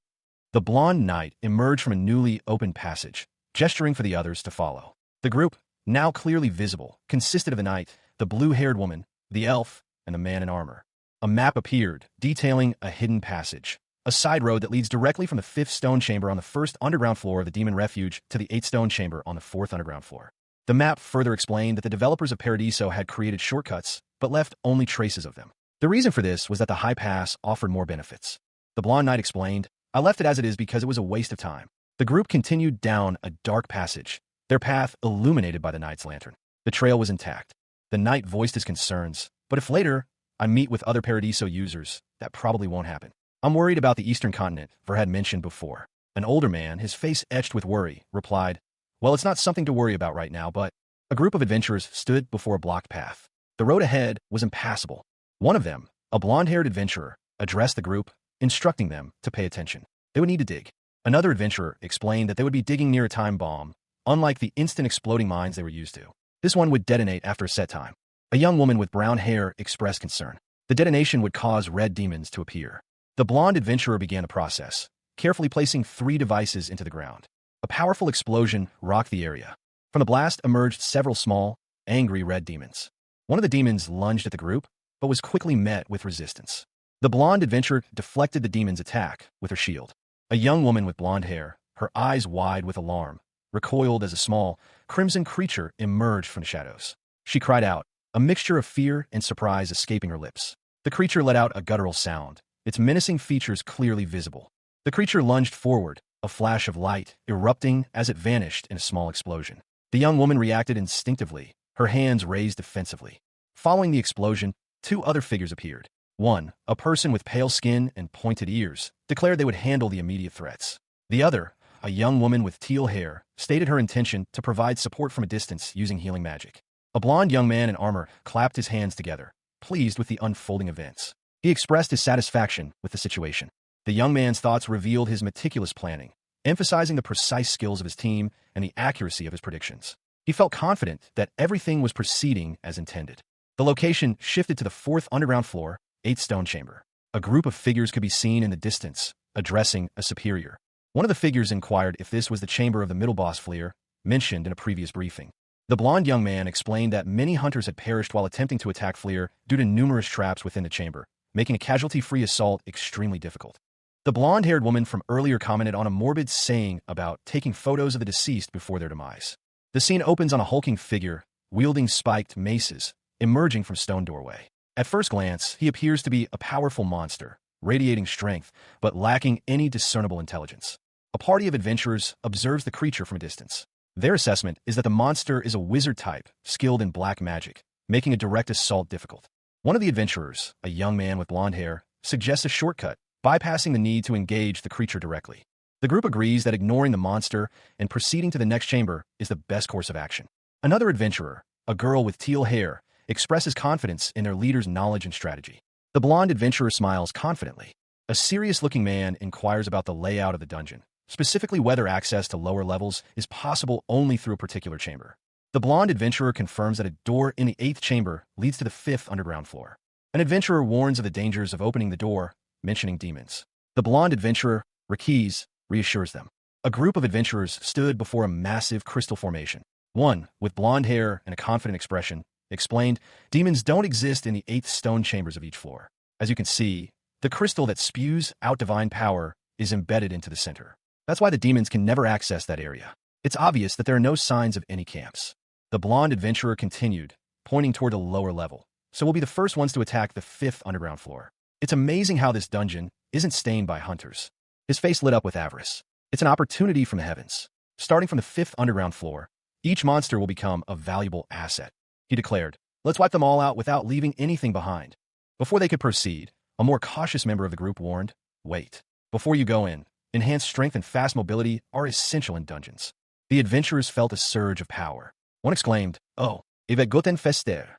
The blonde knight emerged from a newly opened passage, gesturing for the others to follow. The group, now clearly visible, consisted of the knight, the blue-haired woman, the elf, and the man in armor. A map appeared, detailing a hidden passage, a side road that leads directly from the fifth stone chamber on the first underground floor of the demon refuge to the eighth stone chamber on the fourth underground floor. The map further explained that the developers of Paradiso had created shortcuts, but left only traces of them. The reason for this was that the high pass offered more benefits. The blonde knight explained, "I left it as it is because it was a waste of time." The group continued down a dark passage, their path illuminated by the knight's lantern. The trail was intact. The knight voiced his concerns, "But if later I meet with other Paradiso users, that probably won't happen. I'm worried about the Eastern continent," Ver had mentioned before. An older man, his face etched with worry, replied, "Well, it's not something to worry about right now, but..." A group of adventurers stood before a blocked path. The road ahead was impassable. One of them, a blonde-haired adventurer, addressed the group, instructing them to pay attention. They would need to dig. Another adventurer explained that they would be digging near a time bomb, unlike the instant exploding mines they were used to. This one would detonate after a set time. A young woman with brown hair expressed concern. The detonation would cause red demons to appear. The blonde adventurer began the process, carefully placing 3 devices into the ground. A powerful explosion rocked the area. From the blast emerged several small, angry red demons. One of the demons lunged at the group, but was quickly met with resistance. The blonde adventurer deflected the demon's attack with her shield. A young woman with blonde hair, her eyes wide with alarm, recoiled as a small, crimson creature emerged from the shadows. She cried out, a mixture of fear and surprise escaping her lips. The creature let out a guttural sound, its menacing features clearly visible. The creature lunged forward, a flash of light erupting as it vanished in a small explosion. The young woman reacted instinctively, her hands raised defensively. Following the explosion, 2 other figures appeared. One, a person with pale skin and pointed ears, declared they would handle the immediate threats. The other, a young woman with teal hair, stated her intention to provide support from a distance using healing magic. A blonde young man in armor clapped his hands together, pleased with the unfolding events. He expressed his satisfaction with the situation. The young man's thoughts revealed his meticulous planning, emphasizing the precise skills of his team and the accuracy of his predictions. He felt confident that everything was proceeding as intended. The location shifted to the 4th underground floor, 8th stone chamber. A group of figures could be seen in the distance, addressing a superior. One of the figures inquired if this was the chamber of the middle boss Fleer, mentioned in a previous briefing. The blonde young man explained that many hunters had perished while attempting to attack Fleer due to numerous traps within the chamber, making a casualty-free assault extremely difficult. The blonde-haired woman from earlier commented on a morbid saying about taking photos of the deceased before their demise. The scene opens on a hulking figure, wielding spiked maces, emerging from stone doorway. At first glance, he appears to be a powerful monster, radiating strength, but lacking any discernible intelligence. A party of adventurers observes the creature from a distance. Their assessment is that the monster is a wizard type, skilled in black magic, making a direct assault difficult. One of the adventurers, a young man with blonde hair, suggests a shortcut, bypassing the need to engage the creature directly. The group agrees that ignoring the monster and proceeding to the next chamber is the best course of action. Another adventurer, a girl with teal hair, expresses confidence in their leader's knowledge and strategy. The blonde adventurer smiles confidently. A serious-looking man inquires about the layout of the dungeon, specifically whether access to lower levels is possible only through a particular chamber. The blonde adventurer confirms that a door in the 8th chamber leads to the 5th underground floor. An adventurer warns of the dangers of opening the door, mentioning demons. The blonde adventurer, Rakis, reassures them. A group of adventurers stood before a massive crystal formation. One, with blonde hair and a confident expression, explained, demons don't exist in the 8th stone chambers of each floor. As you can see, the crystal that spews out divine power is embedded into the center. That's why the demons can never access that area. It's obvious that there are no signs of any camps. The blonde adventurer continued, pointing toward a lower level. So we'll be the first ones to attack the 5th underground floor. It's amazing how this dungeon isn't stained by hunters. His face lit up with avarice. It's an opportunity from the heavens. Starting from the 5th underground floor, each monster will become a valuable asset. He declared, let's wipe them all out without leaving anything behind. Before they could proceed, a more cautious member of the group warned, wait. Before you go in, enhanced strength and fast mobility are essential in dungeons. The adventurers felt a surge of power. One exclaimed, oh, Ivet Goten Fester.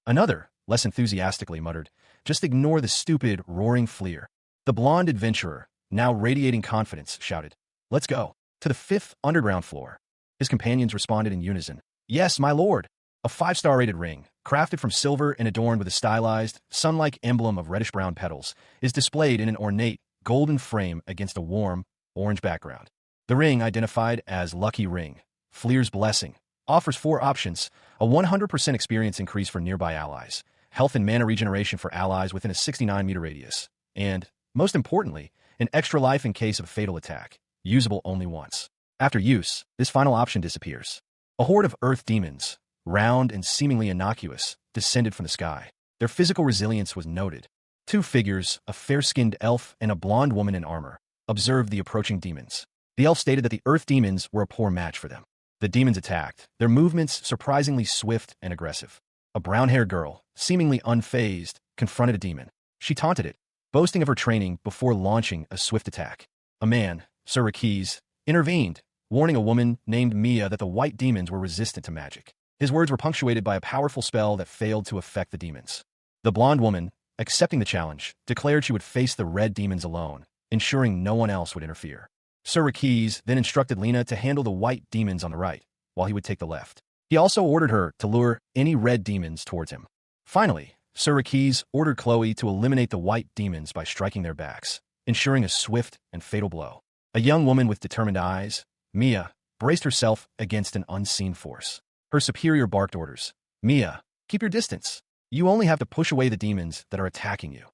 Another, less enthusiastically, muttered, just ignore the stupid, roaring fleer. The blonde adventurer, now radiating confidence, shouted, let's go, to the 5th underground floor. His companions responded in unison, yes, my lord. A 5-star rated ring, crafted from silver and adorned with a stylized, sun-like emblem of reddish-brown petals, is displayed in an ornate, golden frame against a warm, orange background. The ring, identified as Lucky Ring, Fleer's Blessing, offers 4 options: a 100% experience increase for nearby allies, health and mana regeneration for allies within a 69-meter radius, and, most importantly, an extra life in case of a fatal attack, usable only once. After use, this final option disappears. A horde of earth demons, round and seemingly innocuous, descended from the sky. Their physical resilience was noted. 2 figures, a fair-skinned elf and a blonde woman in armor, observed the approaching demons. The elf stated that the earth demons were a poor match for them. The demons attacked, their movements surprisingly swift and aggressive. A brown-haired girl, seemingly unfazed, confronted a demon. She taunted it, boasting of her training before launching a swift attack. A man, Sir Rakis, intervened, warning a woman named Mia that the white demons were resistant to magic. His words were punctuated by a powerful spell that failed to affect the demons. The blonde woman, accepting the challenge, declared she would face the red demons alone, ensuring no one else would interfere. Sir Rakis then instructed Lena to handle the white demons on the right, while he would take the left. He also ordered her to lure any red demons towards him. Finally, Sir Rakis ordered Chloe to eliminate the white demons by striking their backs, ensuring a swift and fatal blow. A young woman with determined eyes, Mia, braced herself against an unseen force. Her superior barked orders. Mia, keep your distance. You only have to push away the demons that are attacking you.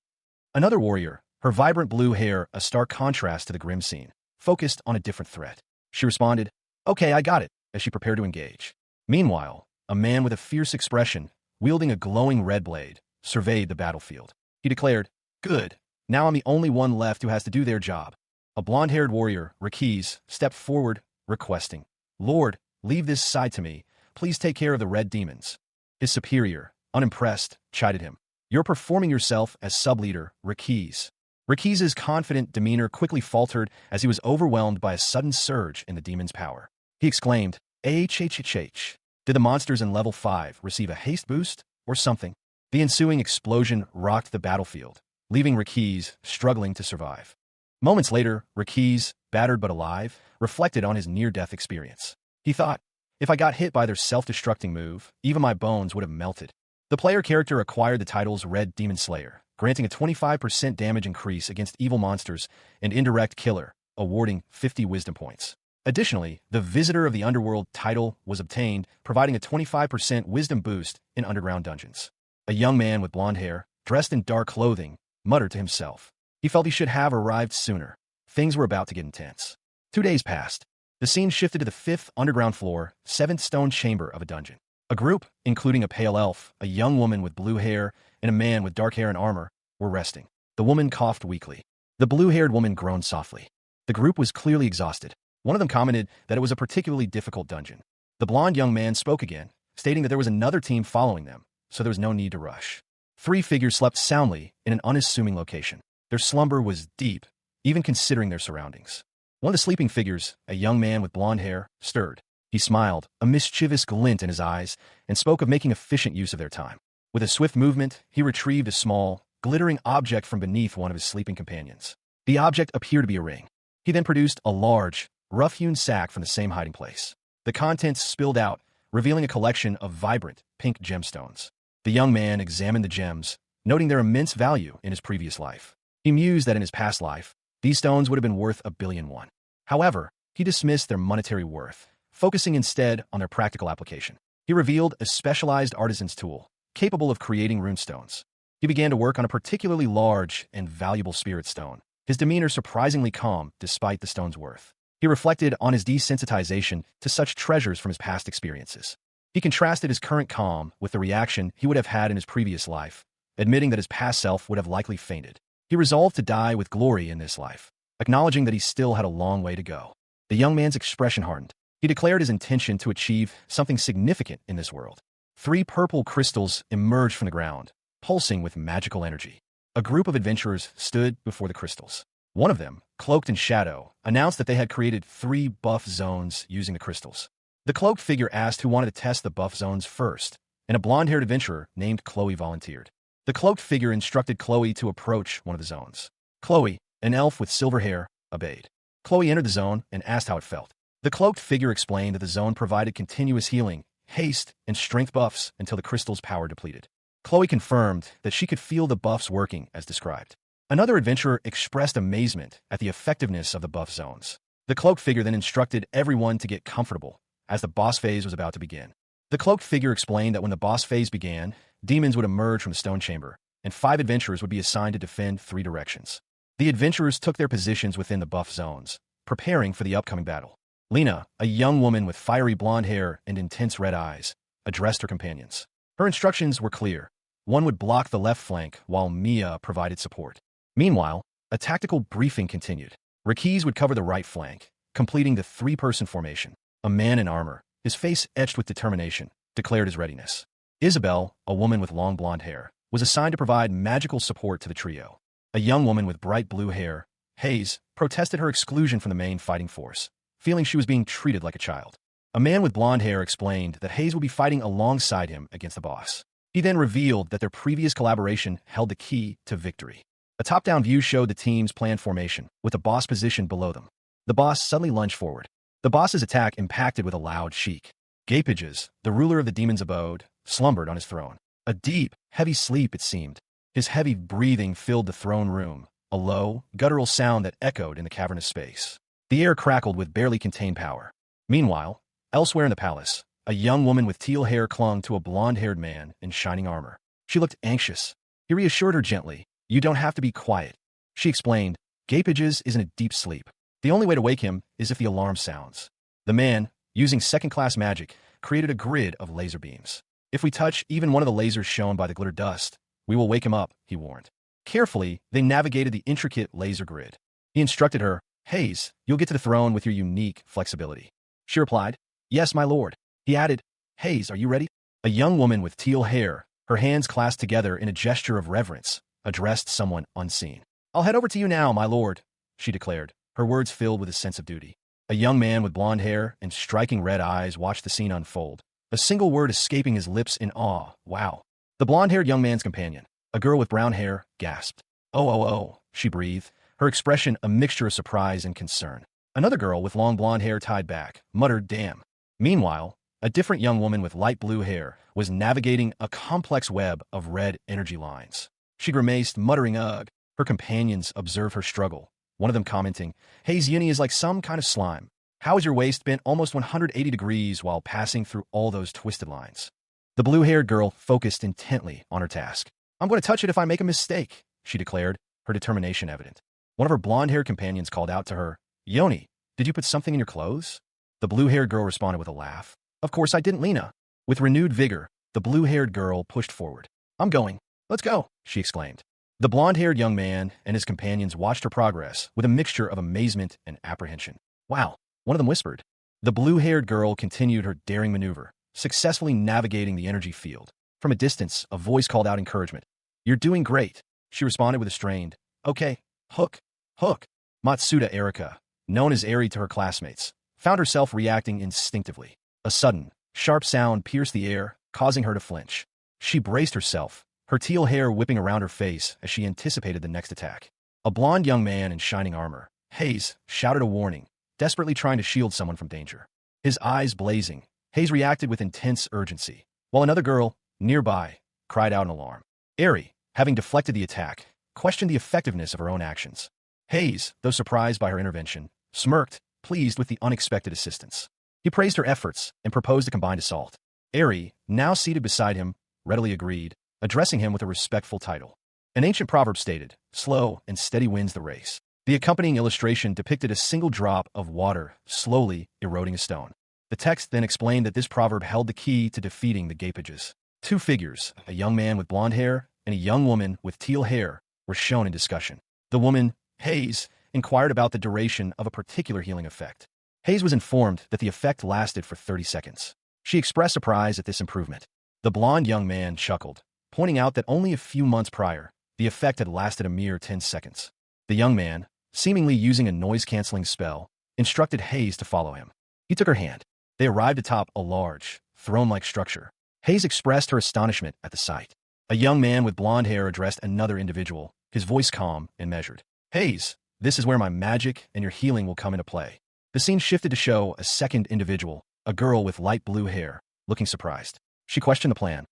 Another warrior, her vibrant blue hair a stark contrast to the grim scene, focused on a different threat. She responded, okay, I got it, as she prepared to engage. Meanwhile, a man with a fierce expression, wielding a glowing red blade, surveyed the battlefield. He declared, good, now I'm the only one left who has to do their job. A blonde-haired warrior, Rakis, stepped forward, requesting, Lord, leave this side to me. Please take care of the red demons. His superior, unimpressed, chided him. You're performing yourself as sub-leader, Rakis. Rakis's confident demeanor quickly faltered as he was overwhelmed by a sudden surge in the demon's power. He exclaimed, HHHH. Did the monsters in level 5 receive a haste boost, or something? The ensuing explosion rocked the battlefield, leaving Rakis struggling to survive. Moments later, Rakis, battered but alive, reflected on his near-death experience. He thought, if I got hit by their self-destructing move, even my bones would have melted. The player character acquired the title's Red Demon Slayer, granting a 25% damage increase against evil monsters and indirect killer, awarding 50 wisdom points. Additionally, the Visitor of the Underworld title was obtained, providing a 25% wisdom boost in underground dungeons. A young man with blonde hair, dressed in dark clothing, muttered to himself. He felt he should have arrived sooner. Things were about to get intense. 2 days passed. The scene shifted to the 5th underground floor, 7th stone chamber of a dungeon. A group, including a pale elf, a young woman with blue hair, and a man with dark hair and armor, were resting. The woman coughed weakly. The blue-haired woman groaned softly. The group was clearly exhausted. One of them commented that it was a particularly difficult dungeon. The blond young man spoke again, stating that there was another team following them, so there was no need to rush. 3 figures slept soundly in an unassuming location. Their slumber was deep, even considering their surroundings. One of the sleeping figures, a young man with blonde hair, stirred. He smiled, a mischievous glint in his eyes, and spoke of making efficient use of their time. With a swift movement, he retrieved a small, glittering object from beneath one of his sleeping companions. The object appeared to be a ring. He then produced a large, rough-hewn sack from the same hiding place. The contents spilled out, revealing a collection of vibrant, pink gemstones. The young man examined the gems, noting their immense value in his previous life. He mused that in his past life, these stones would have been worth 1,000,000,000. However, he dismissed their monetary worth, focusing instead on their practical application. He revealed a specialized artisan's tool, capable of creating runestones. He began to work on a particularly large and valuable spirit stone, his demeanor surprisingly calm despite the stone's worth. He reflected on his desensitization to such treasures from his past experiences. He contrasted his current calm with the reaction he would have had in his previous life, admitting that his past self would have likely fainted. He resolved to die with glory in this life, acknowledging that he still had a long way to go. The young man's expression hardened. He declared his intention to achieve something significant in this world. 3 purple crystals emerged from the ground, pulsing with magical energy. A group of adventurers stood before the crystals. One of them, cloaked in shadow, announced that they had created 3 buff zones using the crystals. The cloaked figure asked who wanted to test the buff zones first, and a blonde-haired adventurer named Chloe volunteered. The cloaked figure instructed Chloe to approach one of the zones. Chloe, an elf with silver hair, obeyed. Chloe entered the zone and asked how it felt. The cloaked figure explained that the zone provided continuous healing, haste, and strength buffs until the crystal's power depleted. Chloe confirmed that she could feel the buffs working as described. Another adventurer expressed amazement at the effectiveness of the buff zones. The cloaked figure then instructed everyone to get comfortable, as the boss phase was about to begin. The cloaked figure explained that when the boss phase began, demons would emerge from the stone chamber, and 5 adventurers would be assigned to defend 3 directions. The adventurers took their positions within the buff zones, preparing for the upcoming battle. Lena, a young woman with fiery blonde hair and intense red eyes, addressed her companions. Her instructions were clear. One would block the left flank, while Mia provided support. Meanwhile, a tactical briefing continued. Rakiz would cover the right flank, completing the 3-person formation. A man in armor, his face etched with determination, declared his readiness. Isabel, a woman with long blonde hair, was assigned to provide magical support to the trio. A young woman with bright blue hair, Hayes, protested her exclusion from the main fighting force, feeling she was being treated like a child. A man with blonde hair explained that Hayes would be fighting alongside him against the boss. He then revealed that their previous collaboration held the key to victory. A top-down view showed the team's planned formation, with the boss positioned below them. The boss suddenly lunged forward. The boss's attack impacted with a loud shriek. Gapages, the ruler of the demon's abode, slumbered on his throne. A deep, heavy sleep, it seemed. His heavy breathing filled the throne room, a low, guttural sound that echoed in the cavernous space. The air crackled with barely contained power. Meanwhile, elsewhere in the palace, a young woman with teal hair clung to a blonde-haired man in shining armor. She looked anxious. He reassured her gently. "You don't have to be quiet," she explained. "Gapages is in a deep sleep. The only way to wake him is if the alarm sounds." The man, using second-class magic, created a grid of laser beams. "If we touch even one of the lasers shown by the glitter dust, we will wake him up," he warned. Carefully, they navigated the intricate laser grid. He instructed her, "Hayes, you'll get to the throne with your unique flexibility." She replied, "Yes, my lord." He added, "Hayes, are you ready?" A young woman with teal hair, her hands clasped together in a gesture of reverence, addressed someone unseen. "I'll head over to you now, my lord," she declared, her words filled with a sense of duty. A young man with blonde hair and striking red eyes watched the scene unfold, a single word escaping his lips in awe. "Wow." The blonde-haired young man's companion, a girl with brown hair, gasped. Oh, she breathed, her expression a mixture of surprise and concern. Another girl with long blonde hair tied back, muttered, "Damn." Meanwhile, a different young woman with light blue hair was navigating a complex web of red energy lines. She grimaced, muttering, "Ugh." Her companions observed her struggle, one of them commenting, "Hayes Uni is like some kind of slime. How is your waist bent almost 180 degrees while passing through all those twisted lines?" The blue-haired girl focused intently on her task. "I'm going to touch it if I make a mistake," she declared, her determination evident. One of her blonde-haired companions called out to her, "Yoni, did you put something in your clothes?" The blue-haired girl responded with a laugh. "Of course I didn't, Lena." With renewed vigor, the blue-haired girl pushed forward. "I'm going. Let's go," she exclaimed. The blonde-haired young man and his companions watched her progress with a mixture of amazement and apprehension. Wow, one of them whispered. The blue-haired girl continued her daring maneuver, successfully navigating the energy field. From a distance, a voice called out encouragement. You're doing great, she responded with a strained, okay, hook, hook. Matsuda Erika, known as Eri to her classmates, found herself reacting instinctively. A sudden, sharp sound pierced the air, causing her to flinch. She braced herself, her teal hair whipping around her face as she anticipated the next attack. A blond young man in shining armor, Hayes, shouted a warning, desperately trying to shield someone from danger. His eyes blazing, Hayes reacted with intense urgency, while another girl, nearby, cried out in alarm. Eri, having deflected the attack, questioned the effectiveness of her own actions. Hayes, though surprised by her intervention, smirked, pleased with the unexpected assistance. He praised her efforts and proposed a combined assault. Eri, now seated beside him, readily agreed, addressing him with a respectful title. An ancient proverb stated, slow and steady wins the race. The accompanying illustration depicted a single drop of water slowly eroding a stone. The text then explained that this proverb held the key to defeating the Gapages. Two figures, a young man with blonde hair and a young woman with teal hair, were shown in discussion. The woman, Hayes, inquired about the duration of a particular healing effect. Hayes was informed that the effect lasted for 30 seconds. She expressed surprise at this improvement. The blonde young man chuckled, pointing out that only a few months prior, the effect had lasted a mere 10 seconds. The young man, seemingly using a noise-canceling spell, instructed Hayes to follow him. He took her hand. They arrived atop a large, throne-like structure. Hayes expressed her astonishment at the sight. A young man with blonde hair addressed another individual, his voice calm and measured. Hayes, this is where my magic and your healing will come into play. The scene shifted to show a second individual, a girl with light blue hair, looking surprised. She questioned the plan.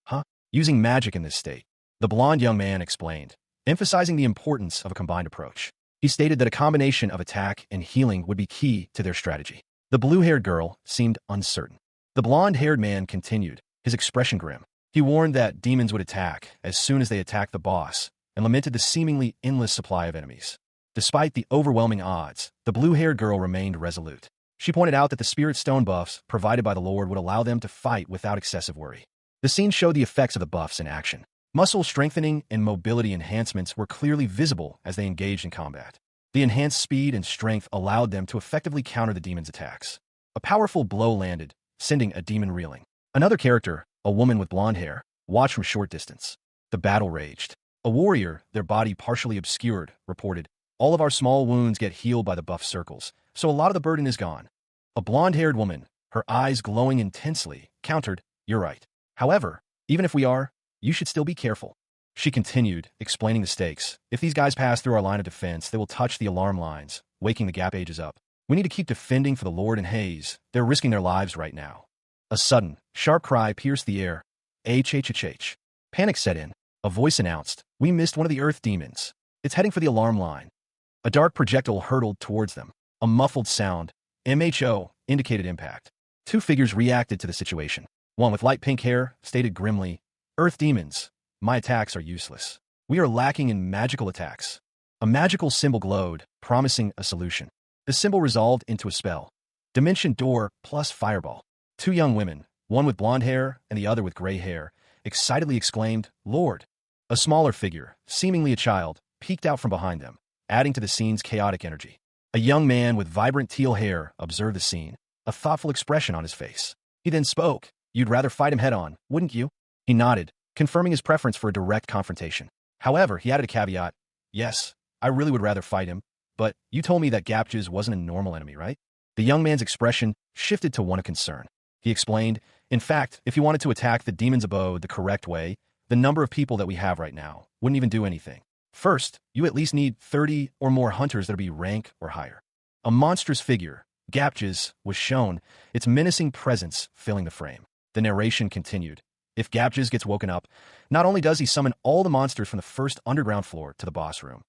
Using magic in this state. The blonde young man explained, emphasizing the importance of a combined approach. He stated that a combination of attack and healing would be key to their strategy. The blue-haired girl seemed uncertain. The blonde-haired man continued, his expression grim. He warned that demons would attack as soon as they attacked the boss, and lamented the seemingly endless supply of enemies. Despite the overwhelming odds, the blue-haired girl remained resolute. She pointed out that the spirit stone buffs provided by the Lord would allow them to fight without excessive worry. The scene showed the effects of the buffs in action. Muscle strengthening and mobility enhancements were clearly visible as they engaged in combat. The enhanced speed and strength allowed them to effectively counter the demon's attacks. A powerful blow landed, sending a demon reeling. Another character, a woman with blonde hair, watched from short distance. The battle raged. A warrior, their body partially obscured, reported, all of our small wounds get healed by the buff circles, so a lot of the burden is gone. A blonde-haired woman, her eyes glowing intensely, countered, you're right. However, even if we are, you should still be careful. She continued, explaining the stakes. If these guys pass through our line of defense, they will touch the alarm lines, waking the Gapages up. We need to keep defending for the Lord and Hayes. They're risking their lives right now. A sudden, sharp cry pierced the air. H. Panic set in. A voice announced, we missed one of the earth demons. It's heading for the alarm line. A dark projectile hurtled towards them. A muffled sound, MHO, indicated impact. Two figures reacted to the situation. One with light pink hair stated grimly, Earth demons, my attacks are useless. We are lacking in magical attacks. A magical symbol glowed, promising a solution. The symbol resolved into a spell. Dimension door plus fireball. Two young women, one with blonde hair and the other with gray hair, excitedly exclaimed, Lord. A smaller figure, seemingly a child, peeked out from behind them, adding to the scene's chaotic energy. A young man with vibrant teal hair observed the scene, a thoughtful expression on his face. He then spoke, You'd rather fight him head-on, wouldn't you? He nodded, confirming his preference for a direct confrontation. However, he added a caveat, Yes, I really would rather fight him, but you told me that Gapjes wasn't a normal enemy, right? The young man's expression shifted to one of concern. He explained, In fact, if you wanted to attack the demon's abode the correct way, the number of people that we have right now wouldn't even do anything. First, you at least need 30 or more hunters that'll be rank or higher. A monstrous figure, Gapjes, was shown, its menacing presence filling the frame. The narration continued. If Gapjes gets woken up, not only does he summon all the monsters from the first underground floor to the boss room.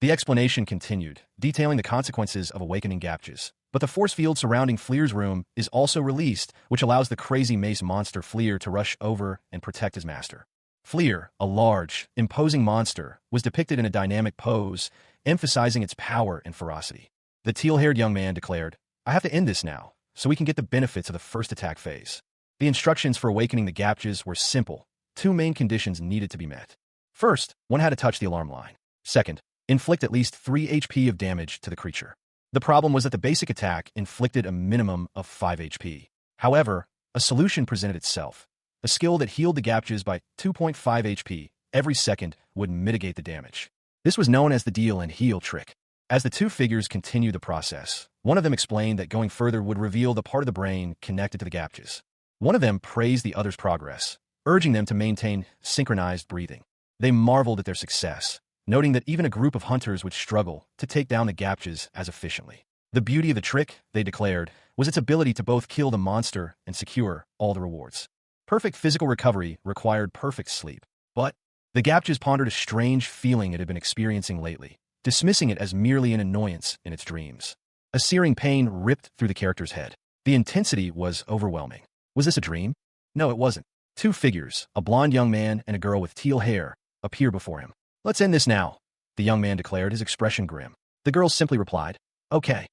The explanation continued, detailing the consequences of awakening Gapjes. But the force field surrounding Fleer's room is also released, which allows the crazy mace monster Fleer to rush over and protect his master. Fleer, a large, imposing monster, was depicted in a dynamic pose, emphasizing its power and ferocity. The teal-haired young man declared, I have to end this now, so we can get the benefits of the first attack phase. The instructions for awakening the Gapjes were simple. Two main conditions needed to be met. First, one had to touch the alarm line. Second, inflict at least 3 HP of damage to the creature. The problem was that the basic attack inflicted a minimum of 5 HP. However, a solution presented itself. A skill that healed the Gapjas by 2.5 HP every second would mitigate the damage. This was known as the deal and heal trick. As the two figures continued the process, one of them explained that going further would reveal the part of the brain connected to the Gapjas. One of them praised the other's progress, urging them to maintain synchronized breathing. They marveled at their success, noting that even a group of hunters would struggle to take down the Gapjas as efficiently. The beauty of the trick, they declared, was its ability to both kill the monster and secure all the rewards. Perfect physical recovery required perfect sleep. But the Gapjas pondered a strange feeling it had been experiencing lately, dismissing it as merely an annoyance in its dreams. A searing pain ripped through the character's head. The intensity was overwhelming. Was this a dream? No, it wasn't. Two figures, a blonde young man and a girl with teal hair, appeared before him. "Let's end this now," the young man declared, his expression grim. The girl simply replied, "Okay."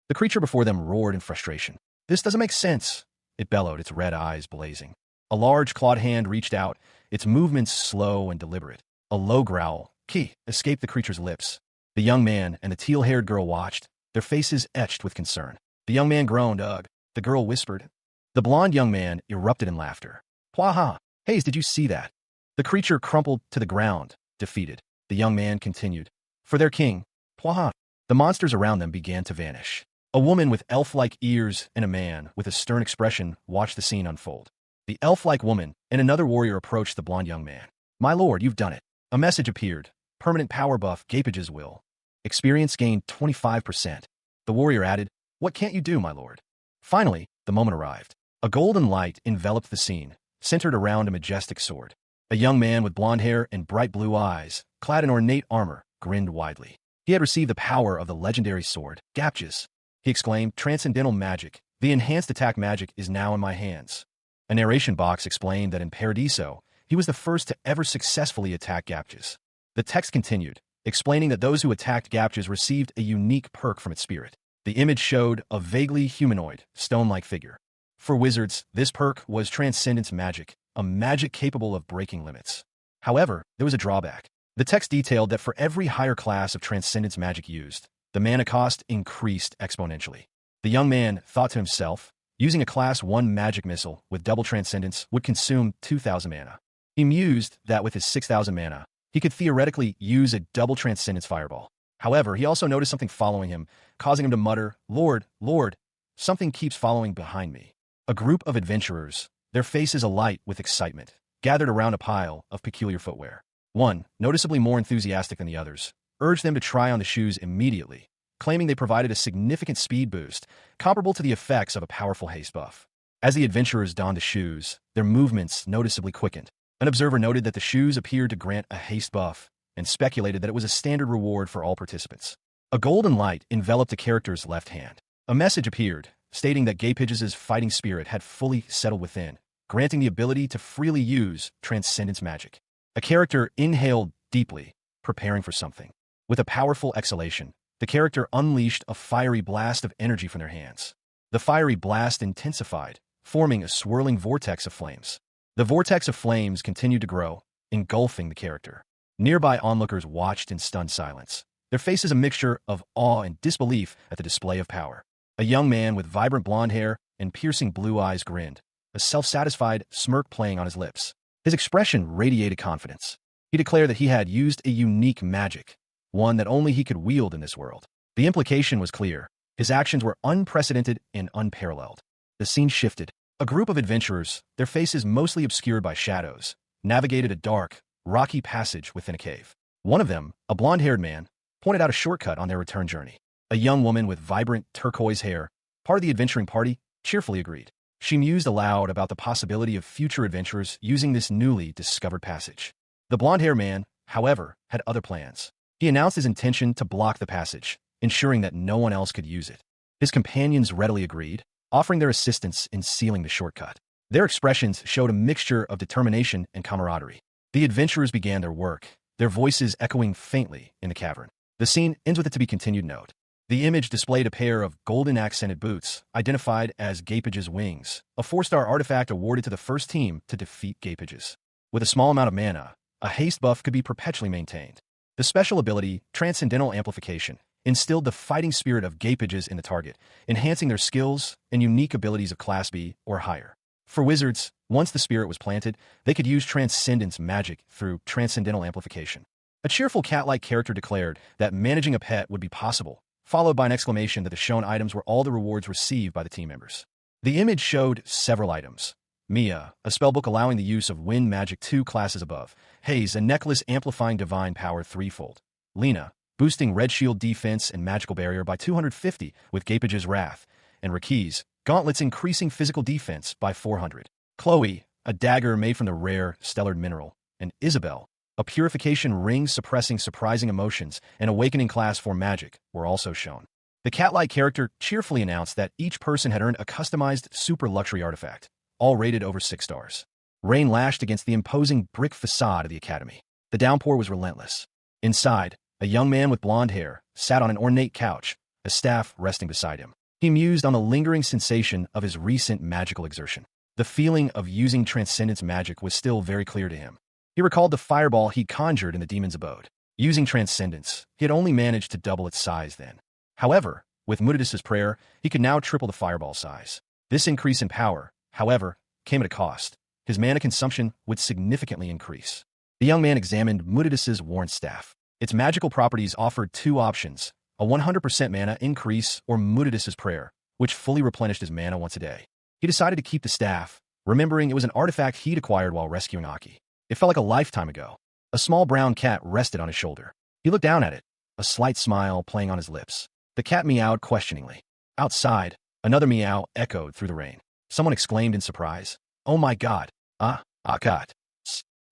The creature before them roared in frustration. "This doesn't make sense," it bellowed, its red eyes blazing. A large clawed hand reached out, its movements slow and deliberate. A low growl, "Ki," escaped the creature's lips. The young man and the teal-haired girl watched, their faces etched with concern. The young man groaned, "Ugh." The girl whispered. The blond young man erupted in laughter. "Pwaha! Hayes, did you see that?" The creature crumpled to the ground, defeated. The young man continued. "For their king, Pwaha." The monsters around them began to vanish. A woman with elf-like ears and a man with a stern expression watched the scene unfold. The elf-like woman and another warrior approached the blond young man. "My lord, you've done it." A message appeared. "Permanent power buff, Gapage's will. Experience gained 25%. The warrior added, "What can't you do, my lord?" Finally, the moment arrived. A golden light enveloped the scene, centered around a majestic sword. A young man with blonde hair and bright blue eyes, clad in ornate armor, grinned widely. He had received the power of the legendary sword, Gapjas. He exclaimed, "Transcendental magic. The enhanced attack magic is now in my hands." A narration box explained that in Paradiso, he was the first to ever successfully attack Gapjas. The text continued, explaining that those who attacked Gapjas received a unique perk from its spirit. The image showed a vaguely humanoid, stone-like figure. For wizards, this perk was Transcendence Magic, a magic capable of breaking limits. However, there was a drawback. The text detailed that for every higher class of Transcendence Magic used, the mana cost increased exponentially. The young man thought to himself, using a Class 1 magic missile with double Transcendence would consume 2,000 mana. He mused that with his 6,000 mana, he could theoretically use a double Transcendence fireball. However, he also noticed something following him, causing him to mutter, "Lord, Lord, something keeps following behind me." A group of adventurers, their faces alight with excitement, gathered around a pile of peculiar footwear. One, noticeably more enthusiastic than the others, urged them to try on the shoes immediately, claiming they provided a significant speed boost, comparable to the effects of a powerful haste buff. As the adventurers donned the shoes, their movements noticeably quickened. An observer noted that the shoes appeared to grant a haste buff, and speculated that it was a standard reward for all participants. A golden light enveloped the character's left hand. A message appeared, stating that Gapage's fighting spirit had fully settled within, granting the ability to freely use Transcendence Magic. A character inhaled deeply, preparing for something. With a powerful exhalation, the character unleashed a fiery blast of energy from their hands. The fiery blast intensified, forming a swirling vortex of flames. The vortex of flames continued to grow, engulfing the character. Nearby onlookers watched in stunned silence, their faces a mixture of awe and disbelief at the display of power. A young man with vibrant blonde hair and piercing blue eyes grinned, a self-satisfied smirk playing on his lips. His expression radiated confidence. He declared that he had used a unique magic, one that only he could wield in this world. The implication was clear. His actions were unprecedented and unparalleled. The scene shifted. A group of adventurers, their faces mostly obscured by shadows, navigated a dark, rocky passage within a cave. One of them, a blonde-haired man, pointed out a shortcut on their return journey. A young woman with vibrant turquoise hair, part of the adventuring party, cheerfully agreed. She mused aloud about the possibility of future adventurers using this newly discovered passage. The blonde-haired man, however, had other plans. He announced his intention to block the passage, ensuring that no one else could use it. His companions readily agreed, offering their assistance in sealing the shortcut. Their expressions showed a mixture of determination and camaraderie. The adventurers began their work, their voices echoing faintly in the cavern. The scene ends with a to-be-continued note. The image displayed a pair of golden-accented boots, identified as Gapage's wings, a 4-star artifact awarded to the first team to defeat Gapages. With a small amount of mana, a haste buff could be perpetually maintained. The special ability, Transcendental Amplification, instilled the fighting spirit of Gapages in the target, enhancing their skills and unique abilities of Class B or higher. For wizards, once the spirit was planted, they could use Transcendence magic through Transcendental Amplification. A cheerful cat-like character declared that managing a pet would be possible, followed by an exclamation that the shown items were all the rewards received by the team members. The image showed several items. Mia, a spellbook allowing the use of wind magic 2 classes above. Haze, a necklace amplifying divine power 3-fold. Lena, boosting red shield defense and magical barrier by 250 with Gapage's Wrath. And Rakiz, gauntlets increasing physical defense by 400. Chloe, a dagger made from the rare stellar mineral. And Isabel, a purification ring suppressing surprising emotions and awakening class 4 magic, were also shown. The cat-like character cheerfully announced that each person had earned a customized super luxury artifact, all rated over 6 stars. Rain lashed against the imposing brick facade of the academy. The downpour was relentless. Inside, a young man with blonde hair sat on an ornate couch, a staff resting beside him. He mused on the lingering sensation of his recent magical exertion. The feeling of using transcendence magic was still very clear to him. He recalled the fireball he conjured in the demon's abode. Using transcendence, he had only managed to double its size then. However, with Mudidus's prayer, he could now triple the fireball size. This increase in power, however, came at a cost. His mana consumption would significantly increase. The young man examined Mudidus's worn staff. Its magical properties offered 2 options, a 100% mana increase or Mudidus's prayer, which fully replenished his mana once a day. He decided to keep the staff, remembering it was an artifact he'd acquired while rescuing Aki. It felt like a lifetime ago. A small brown cat rested on his shoulder. He looked down at it, a slight smile playing on his lips. The cat meowed questioningly. Outside, another meow echoed through the rain. Someone exclaimed in surprise, "Oh my god, cat."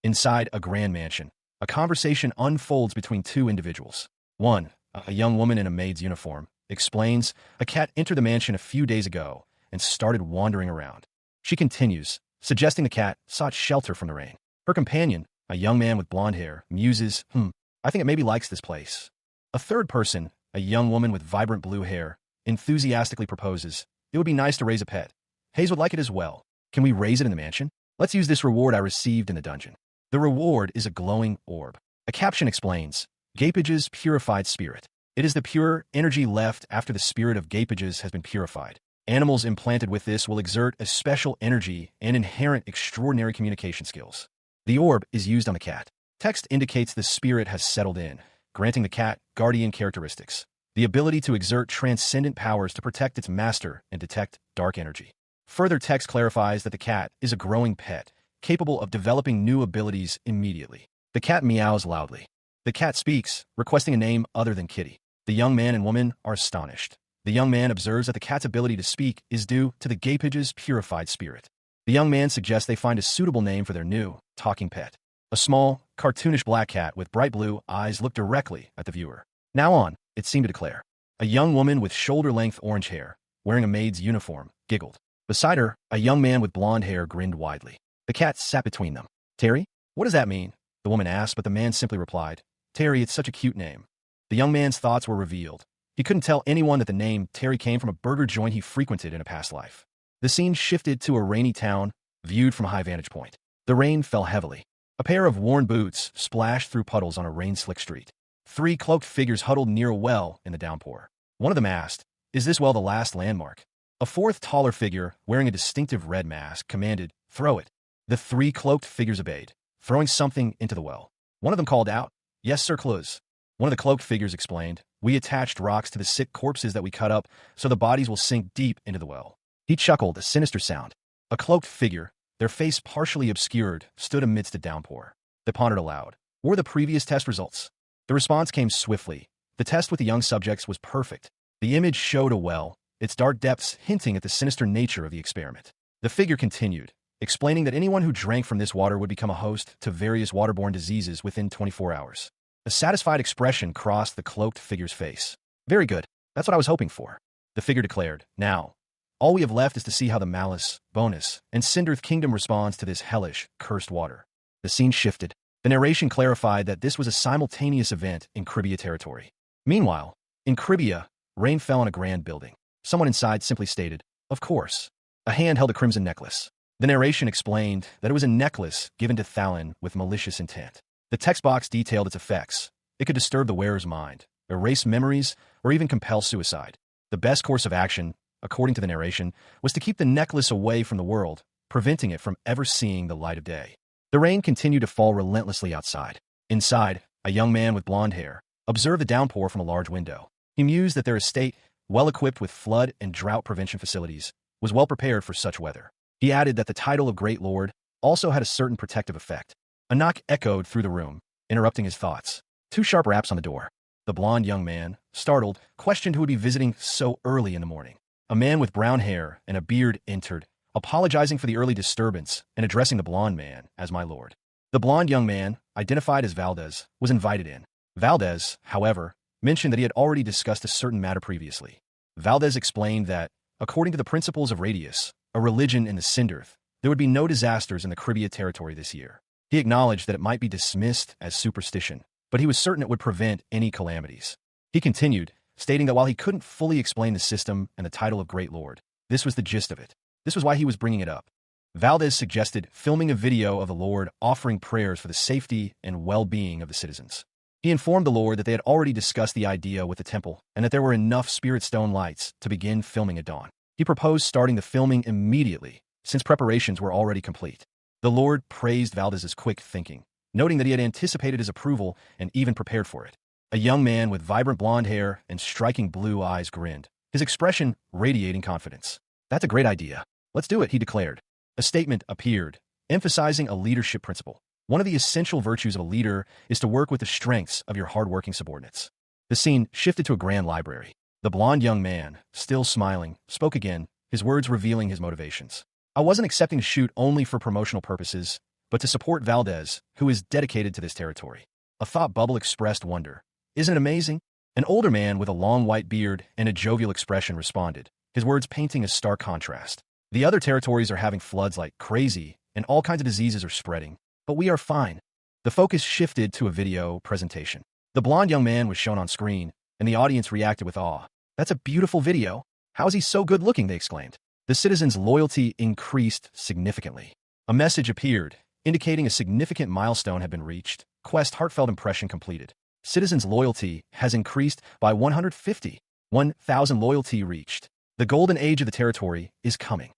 Inside a grand mansion, a conversation unfolds between 2 individuals. One, a young woman in a maid's uniform, explains a cat entered the mansion a few days ago and started wandering around. She continues, suggesting the cat sought shelter from the rain. Her companion, a young man with blonde hair, muses, I think it maybe likes this place. A third person, a young woman with vibrant blue hair, enthusiastically proposes, it would be nice to raise a pet. Hayes would like it as well. Can we raise it in the mansion? Let's use this reward I received in the dungeon. The reward is a glowing orb. A caption explains, Gapage's purified spirit. It is the pure energy left after the spirit of Gapages has been purified. Animals implanted with this will exert a special energy and inherent extraordinary communication skills. The orb is used on the cat. Text indicates the spirit has settled in, granting the cat guardian characteristics, the ability to exert transcendent powers to protect its master and detect dark energy. Further text clarifies that the cat is a growing pet, capable of developing new abilities immediately. The cat meows loudly. The cat speaks, requesting a name other than Kitty. The young man and woman are astonished. The young man observes that the cat's ability to speak is due to the Gapage's purified spirit. The young man suggests they find a suitable name for their new, talking pet. A small, cartoonish black cat with bright blue eyes looked directly at the viewer. Now on, it seemed to declare. A young woman with shoulder-length orange hair, wearing a maid's uniform, giggled. Beside her, a young man with blonde hair grinned widely. The cat sat between them. Terry? What does that mean? The woman asked, but the man simply replied, Terry, it's such a cute name. The young man's thoughts were revealed. He couldn't tell anyone that the name Terry came from a burger joint he frequented in a past life. The scene shifted to a rainy town, viewed from a high vantage point. The rain fell heavily. A pair of worn boots splashed through puddles on a rain-slick street. 3 cloaked figures huddled near a well in the downpour. One of them asked, Is this well the last landmark? A fourth taller figure, wearing a distinctive red mask, commanded, Throw it. The 3 cloaked figures obeyed, throwing something into the well. One of them called out, Yes, Sir Cluz. One of the cloaked figures explained, We attached rocks to the sick corpses that we cut up so the bodies will sink deep into the well. He chuckled, a sinister sound. A cloaked figure, their face partially obscured, stood amidst a downpour. They pondered aloud. What were the previous test results? The response came swiftly. The test with the young subjects was perfect. The image showed a well, its dark depths hinting at the sinister nature of the experiment. The figure continued, explaining that anyone who drank from this water would become a host to various waterborne diseases within 24 hours. A satisfied expression crossed the cloaked figure's face. Very good. That's what I was hoping for. The figure declared, Now, all we have left is to see how the Malice, Bonus, and Cinderth Kingdom responds to this hellish, cursed water. The scene shifted. The narration clarified that this was a simultaneous event in Cribia territory. Meanwhile, in Cribia, rain fell on a grand building. Someone inside simply stated, Of course. A hand held a crimson necklace. The narration explained that it was a necklace given to Thalin with malicious intent. The text box detailed its effects. It could disturb the wearer's mind, erase memories, or even compel suicide. The best course of action, according to the narration, was to keep the necklace away from the world, preventing it from ever seeing the light of day. The rain continued to fall relentlessly outside. Inside, a young man with blonde hair observed the downpour from a large window. He mused that their estate, well equipped with flood and drought prevention facilities, was well prepared for such weather. He added that the title of Great Lord also had a certain protective effect. A knock echoed through the room, interrupting his thoughts. 2 sharp raps on the door. The blond young man, startled, questioned who would be visiting so early in the morning. A man with brown hair and a beard entered, apologizing for the early disturbance and addressing the blond man as my lord. The blond young man, identified as Valdez, was invited in. Valdez, however, mentioned that he had already discussed a certain matter previously. Valdez explained that, according to the principles of Radius, a religion in the Sindarth, there would be no disasters in the Caribbean territory this year. He acknowledged that it might be dismissed as superstition, but he was certain it would prevent any calamities. He continued, stating that while he couldn't fully explain the system and the title of Great Lord, this was the gist of it. This was why he was bringing it up. Valdez suggested filming a video of the Lord offering prayers for the safety and well-being of the citizens. He informed the Lord that they had already discussed the idea with the temple and that there were enough spirit stone lights to begin filming at dawn. He proposed starting the filming immediately, since preparations were already complete. The Lord praised Valdez's quick thinking, noting that he had anticipated his approval and even prepared for it. A young man with vibrant blonde hair and striking blue eyes grinned, his expression radiating confidence. "That's a great idea. Let's do it," he declared. A statement appeared, emphasizing a leadership principle. One of the essential virtues of a leader is to work with the strengths of your hardworking subordinates. The scene shifted to a grand library. The blond young man, still smiling, spoke again, his words revealing his motivations. "I wasn't accepting to shoot only for promotional purposes, but to support Valdez, who is dedicated to this territory." A thought bubble expressed wonder. "Isn't it amazing?" An older man with a long white beard and a jovial expression responded, his words painting a stark contrast. "The other territories are having floods like crazy, and all kinds of diseases are spreading, but we are fine." The focus shifted to a video presentation. The blond young man was shown on screen, and the audience reacted with awe. "That's a beautiful video. How is he so good looking?" they exclaimed. The citizens' loyalty increased significantly. A message appeared, indicating a significant milestone had been reached. Quest heartfelt impression completed. Citizens' loyalty has increased by 150. 1,000 loyalty reached. The golden age of the territory is coming.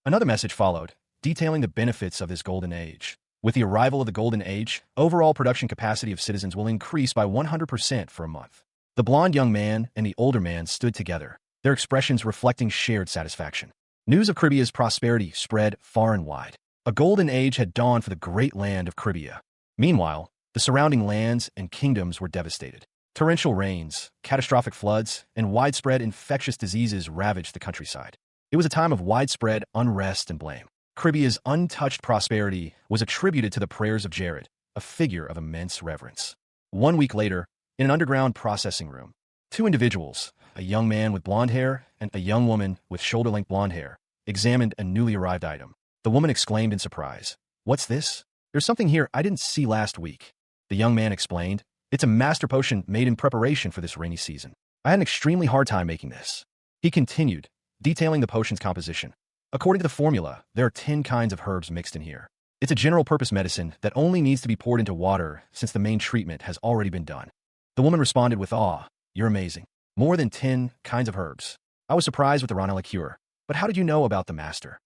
Another message followed, detailing the benefits of this golden age. With the arrival of the golden age, overall production capacity of citizens will increase by 100% for a month. The blond young man and the older man stood together, their expressions reflecting shared satisfaction. News of Caribbea's prosperity spread far and wide. A golden age had dawned for the great land of Caribbean. Meanwhile, the surrounding lands and kingdoms were devastated. Torrential rains, catastrophic floods, and widespread infectious diseases ravaged the countryside. It was a time of widespread unrest and blame. Caribbea's untouched prosperity was attributed to the prayers of Jared, a figure of immense reverence. 1 week later, in an underground processing room, 2 individuals, a young man with blonde hair and a young woman with shoulder-length blonde hair, examined a newly arrived item. The woman exclaimed in surprise, "What's this? There's something here I didn't see last week." The young man explained, "It's a master potion made in preparation for this rainy season. I had an extremely hard time making this." He continued, detailing the potion's composition. "According to the formula, there are 10 kinds of herbs mixed in here. It's a general-purpose medicine that only needs to be poured into water since the main treatment has already been done." The woman responded with awe, "You're amazing. More than 10 kinds of herbs. I was surprised with the Ronella cure, but how did you know about the master?"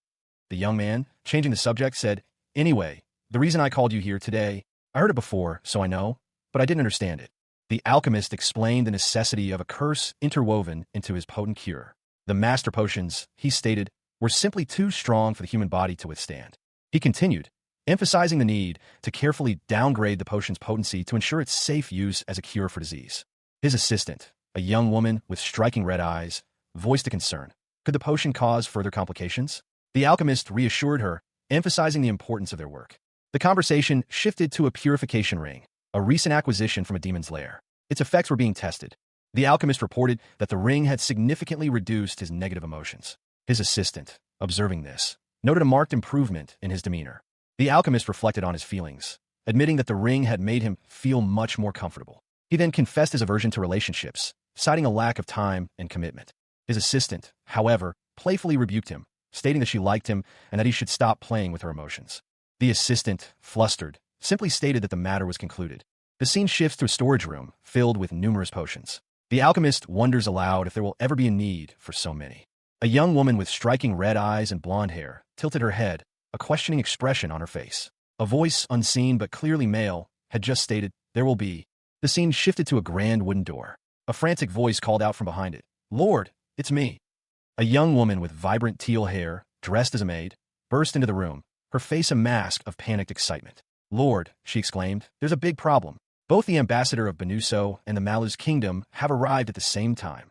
The young man, changing the subject, said, "Anyway, the reason I called you here today, I heard it before, so I know, but I didn't understand it." The alchemist explained the necessity of a curse interwoven into his potent cure. The master potions, he stated, were simply too strong for the human body to withstand. He continued, emphasizing the need to carefully downgrade the potion's potency to ensure its safe use as a cure for disease. His assistant, a young woman with striking red eyes, voiced a concern. Could the potion cause further complications? The alchemist reassured her, emphasizing the importance of their work. The conversation shifted to a purification ring, a recent acquisition from a demon's lair. Its effects were being tested. The alchemist reported that the ring had significantly reduced his negative emotions. His assistant, observing this, noted a marked improvement in his demeanor. The alchemist reflected on his feelings, admitting that the ring had made him feel much more comfortable. He then confessed his aversion to relationships, citing a lack of time and commitment. His assistant, however, playfully rebuked him, stating that she liked him and that he should stop playing with her emotions. The assistant, flustered, simply stated that the matter was concluded. The scene shifts to a storage room filled with numerous potions. The alchemist wonders aloud if there will ever be a need for so many. A young woman with striking red eyes and blonde hair tilted her head, a questioning expression on her face. A voice, unseen but clearly male, had just stated, "There will be." The scene shifted to a grand wooden door. A frantic voice called out from behind it, "Lord, it's me." A young woman with vibrant teal hair, dressed as a maid, burst into the room, her face a mask of panicked excitement. "Lord," she exclaimed, "there's a big problem. Both the ambassador of Benuso and the Malus kingdom have arrived at the same time."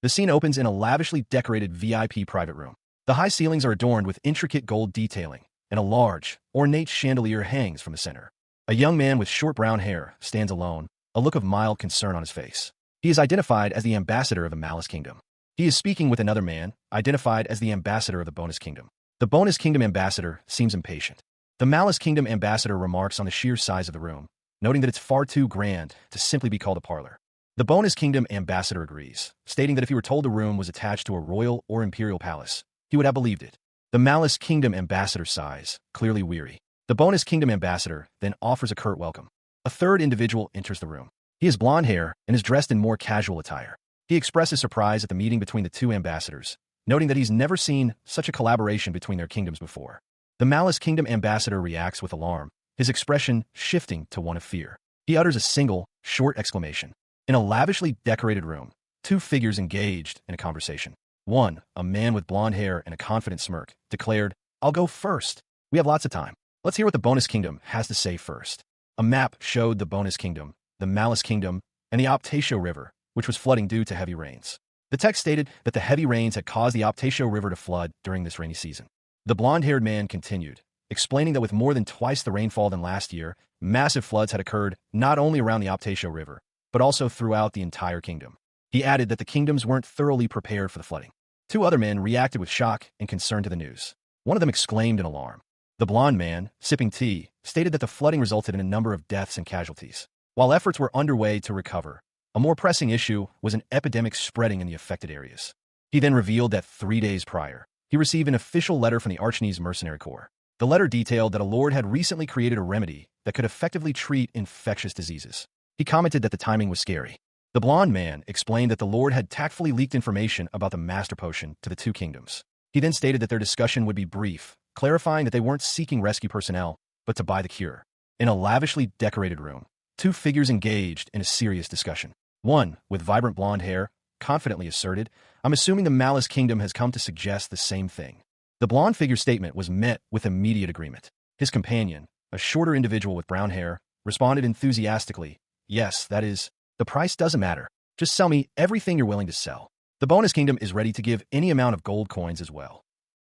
The scene opens in a lavishly decorated VIP private room. The high ceilings are adorned with intricate gold detailing, and a large, ornate chandelier hangs from the center. A young man with short brown hair stands alone, a look of mild concern on his face. He is identified as the ambassador of the Malus kingdom. He is speaking with another man, identified as the ambassador of the Bonus kingdom. The Bonus kingdom ambassador seems impatient. The Malus kingdom ambassador remarks on the sheer size of the room, noting that it's far too grand to simply be called a parlor. The Bonus kingdom ambassador agrees, stating that if he were told the room was attached to a royal or imperial palace, he would have believed it. The Malus kingdom ambassador sighs, clearly weary. The Bonus kingdom ambassador then offers a curt welcome. A third individual enters the room. He has blonde hair and is dressed in more casual attire. He expresses surprise at the meeting between the two ambassadors, noting that he's never seen such a collaboration between their kingdoms before. The Malus kingdom ambassador reacts with alarm, his expression shifting to one of fear. He utters a single, short exclamation. In a lavishly decorated room, two figures engaged in a conversation. One, a man with blonde hair and a confident smirk, declared, "I'll go first. We have lots of time. Let's hear what the Bonus kingdom has to say first." A map showed the Bonus kingdom, the Malus kingdom, and the Optatio River, which was flooding due to heavy rains. The text stated that the heavy rains had caused the Optatio River to flood during this rainy season. The blonde-haired man continued, explaining that with more than twice the rainfall than last year, massive floods had occurred not only around the Optatio River, but also throughout the entire kingdom. He added that the kingdoms weren't thoroughly prepared for the flooding. Two other men reacted with shock and concern to the news. One of them exclaimed in alarm. The blonde man, sipping tea, stated that the flooding resulted in a number of deaths and casualties. While efforts were underway to recover, a more pressing issue was an epidemic spreading in the affected areas. He then revealed that 3 days prior, he received an official letter from the Archnese Mercenary Corps. The letter detailed that a lord had recently created a remedy that could effectively treat infectious diseases. He commented that the timing was scary. The blonde man explained that the lord had tactfully leaked information about the master potion to the two kingdoms. He then stated that their discussion would be brief, clarifying that they weren't seeking rescue personnel, but to buy the cure. In a lavishly decorated room, two figures engaged in a serious discussion. One, with vibrant blonde hair, confidently asserted, "I'm assuming the Malus kingdom has come to suggest the same thing." The blonde figure's statement was met with immediate agreement. His companion, a shorter individual with brown hair, responded enthusiastically, "Yes, that is, the price doesn't matter. Just sell me everything you're willing to sell. The Bonus kingdom is ready to give any amount of gold coins as well."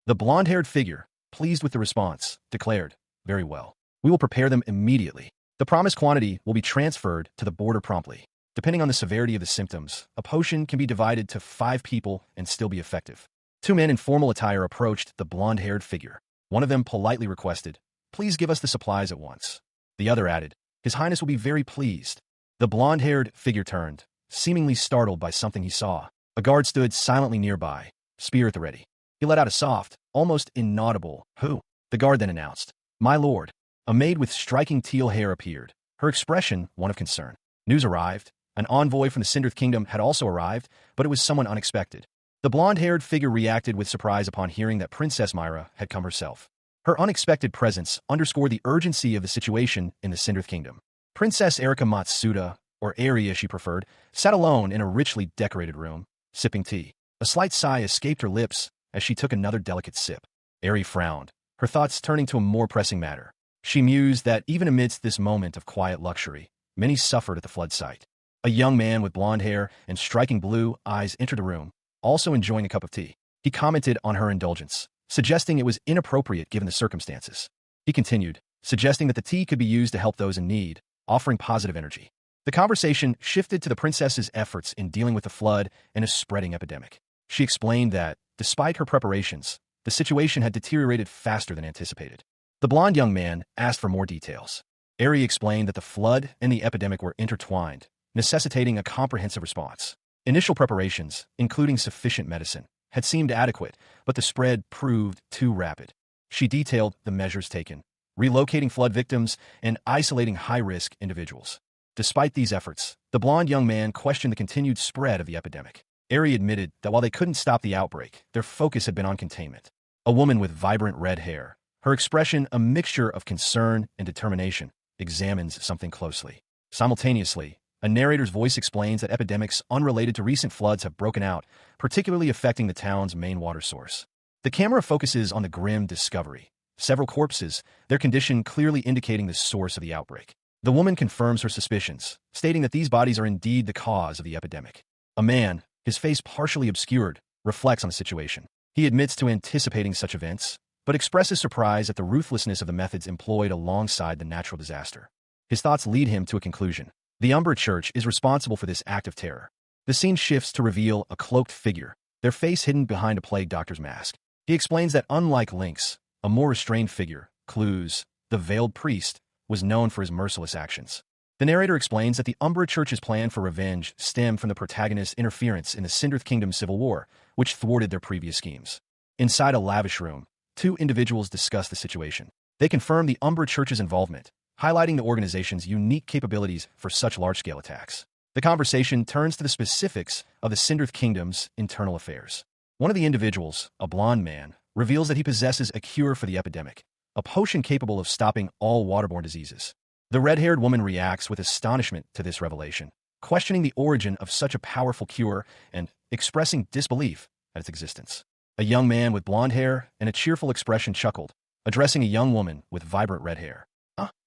The blonde-haired figure, pleased with the response, declared, "Very well. We will prepare them immediately. The promised quantity will be transferred to the border promptly. Depending on the severity of the symptoms, a potion can be divided to 5 people and still be effective." Two men in formal attire approached the blonde-haired figure. One of them politely requested, "Please give us the supplies at once." The other added, "His Highness will be very pleased." The blonde-haired figure turned, seemingly startled by something he saw. A guard stood silently nearby, spear at the ready. He let out a soft, almost inaudible, "Who?" The guard then announced, "My lord." A maid with striking teal hair appeared, her expression one of concern. News arrived. An envoy from the Sindrith kingdom had also arrived, but it was someone unexpected. The blonde-haired figure reacted with surprise upon hearing that Princess Myra had come herself. Her unexpected presence underscored the urgency of the situation in the Sindrith kingdom. Princess Erika Matsuda, or Eri as she preferred, sat alone in a richly decorated room, sipping tea. A slight sigh escaped her lips as she took another delicate sip. Eri frowned, her thoughts turning to a more pressing matter. She mused that even amidst this moment of quiet luxury, many suffered at the flood site. A young man with blonde hair and striking blue eyes entered the room, also enjoying a cup of tea. He commented on her indulgence, suggesting it was inappropriate given the circumstances. He continued, suggesting that the tea could be used to help those in need, offering positive energy. The conversation shifted to the princess's efforts in dealing with the flood and a spreading epidemic. She explained that, despite her preparations, the situation had deteriorated faster than anticipated. The blonde young man asked for more details. Eri explained that the flood and the epidemic were intertwined, necessitating a comprehensive response. Initial preparations, including sufficient medicine, had seemed adequate, but the spread proved too rapid. She detailed the measures taken, relocating flood victims, and isolating high-risk individuals. Despite these efforts, the blonde young man questioned the continued spread of the epidemic. Eri admitted that while they couldn't stop the outbreak, their focus had been on containment. A woman with vibrant red hair, her expression a mixture of concern and determination, examines something closely. Simultaneously, a narrator's voice explains that epidemics unrelated to recent floods have broken out, particularly affecting the town's main water source. The camera focuses on the grim discovery. Several corpses, their condition clearly indicating the source of the outbreak. The woman confirms her suspicions, stating that these bodies are indeed the cause of the epidemic. A man, his face partially obscured, reflects on the situation. He admits to anticipating such events, but expresses surprise at the ruthlessness of the methods employed alongside the natural disaster. His thoughts lead him to a conclusion. The Umbra Church is responsible for this act of terror. The scene shifts to reveal a cloaked figure, their face hidden behind a plague doctor's mask. He explains that unlike Lynx, a more restrained figure, Clues, the veiled priest, was known for his merciless actions. The narrator explains that the Umbra Church's plan for revenge stemmed from the protagonist's interference in the Sindrith Kingdom's civil war, which thwarted their previous schemes. Inside a lavish room, two individuals discuss the situation. They confirm the Umbra Church's involvement, highlighting the organization's unique capabilities for such large-scale attacks. The conversation turns to the specifics of the Sindrith Kingdom's internal affairs. One of the individuals, a blonde man, reveals that he possesses a cure for the epidemic, a potion capable of stopping all waterborne diseases. The red-haired woman reacts with astonishment to this revelation, questioning the origin of such a powerful cure and expressing disbelief at its existence. A young man with blonde hair and a cheerful expression chuckled, addressing a young woman with vibrant red hair.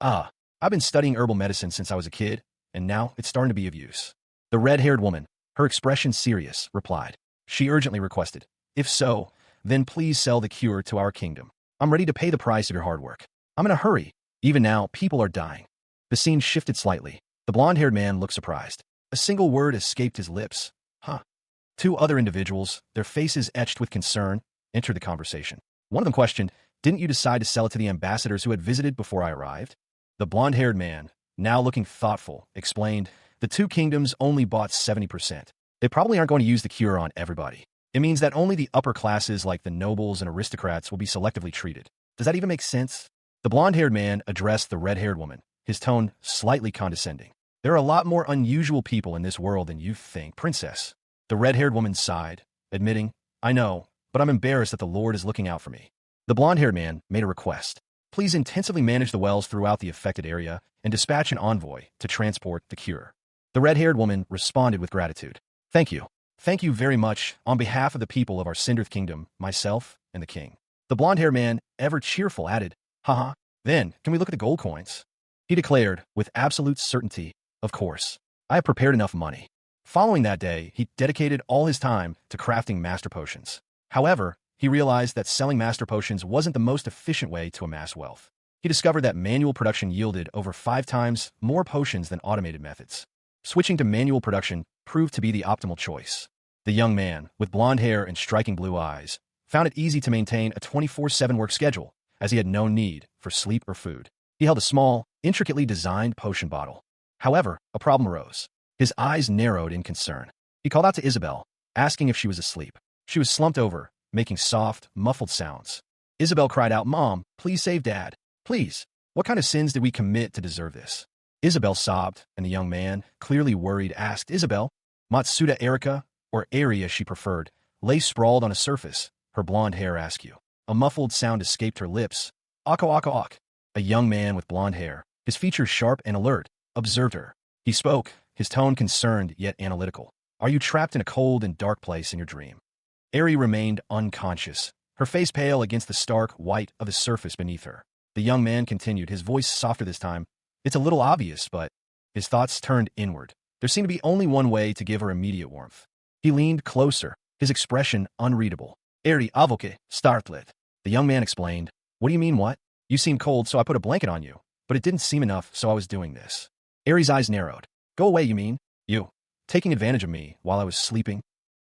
I've been studying herbal medicine since I was a kid, and now it's starting to be of use. The red-haired woman, her expression serious, replied. She urgently requested, if so, then please sell the cure to our kingdom. I'm ready to pay the price of your hard work. I'm in a hurry. Even now, people are dying. The scene shifted slightly. The blonde-haired man looked surprised. A single word escaped his lips. Two other individuals, their faces etched with concern, entered the conversation. One of them questioned, didn't you decide to sell it to the ambassadors who had visited before I arrived? The blonde-haired man, now looking thoughtful, explained, the two kingdoms only bought 70%. They probably aren't going to use the cure on everybody. It means that only the upper classes like the nobles and aristocrats will be selectively treated. Does that even make sense? The blonde-haired man addressed the red-haired woman, his tone slightly condescending. There are a lot more unusual people in this world than you think, princess. The red-haired woman sighed, admitting, I know, but I'm embarrassed that the Lord is looking out for me. The blonde-haired man made a request. Please intensively manage the wells throughout the affected area and dispatch an envoy to transport the cure. The red-haired woman responded with gratitude. Thank you. Thank you very much on behalf of the people of our Sindrith Kingdom, myself, and the king. The blonde-haired man, ever cheerful, added, then, can we look at the gold coins? He declared, with absolute certainty, of course. I have prepared enough money. Following that day, he dedicated all his time to crafting master potions. However, he realized that selling master potions wasn't the most efficient way to amass wealth. He discovered that manual production yielded over 5 times more potions than automated methods. Switching to manual production proved to be the optimal choice. The young man, with blonde hair and striking blue eyes, found it easy to maintain a 24/7 work schedule, as he had no need for sleep or food. He held a small, intricately designed potion bottle. However, a problem arose. His eyes narrowed in concern. He called out to Isabel, asking if she was asleep. She was slumped over, making soft, muffled sounds. Isabel cried out, Mom, please save Dad. Please. What kind of sins did we commit to deserve this? Isabel sobbed, and the young man, clearly worried, asked Isabel. Matsuda Erika, or Eri as she preferred, lay sprawled on a surface, her blonde hair askew. A muffled sound escaped her lips. Ako ako ak. A young man with blonde hair, his features sharp and alert, observed her. He spoke, his tone concerned yet analytical. Are you trapped in a cold and dark place in your dream? Eri remained unconscious, her face pale against the stark white of the surface beneath her. The young man continued, his voice softer this time. It's a little obvious, but his thoughts turned inward. There seemed to be only one way to give her immediate warmth. He leaned closer, his expression unreadable. Eri avoke, startlet. The young man explained. What do you mean, what? You seem cold, so I put a blanket on you. But it didn't seem enough, so I was doing this. Eri's eyes narrowed. Go away, you mean? You. Taking advantage of me while I was sleeping?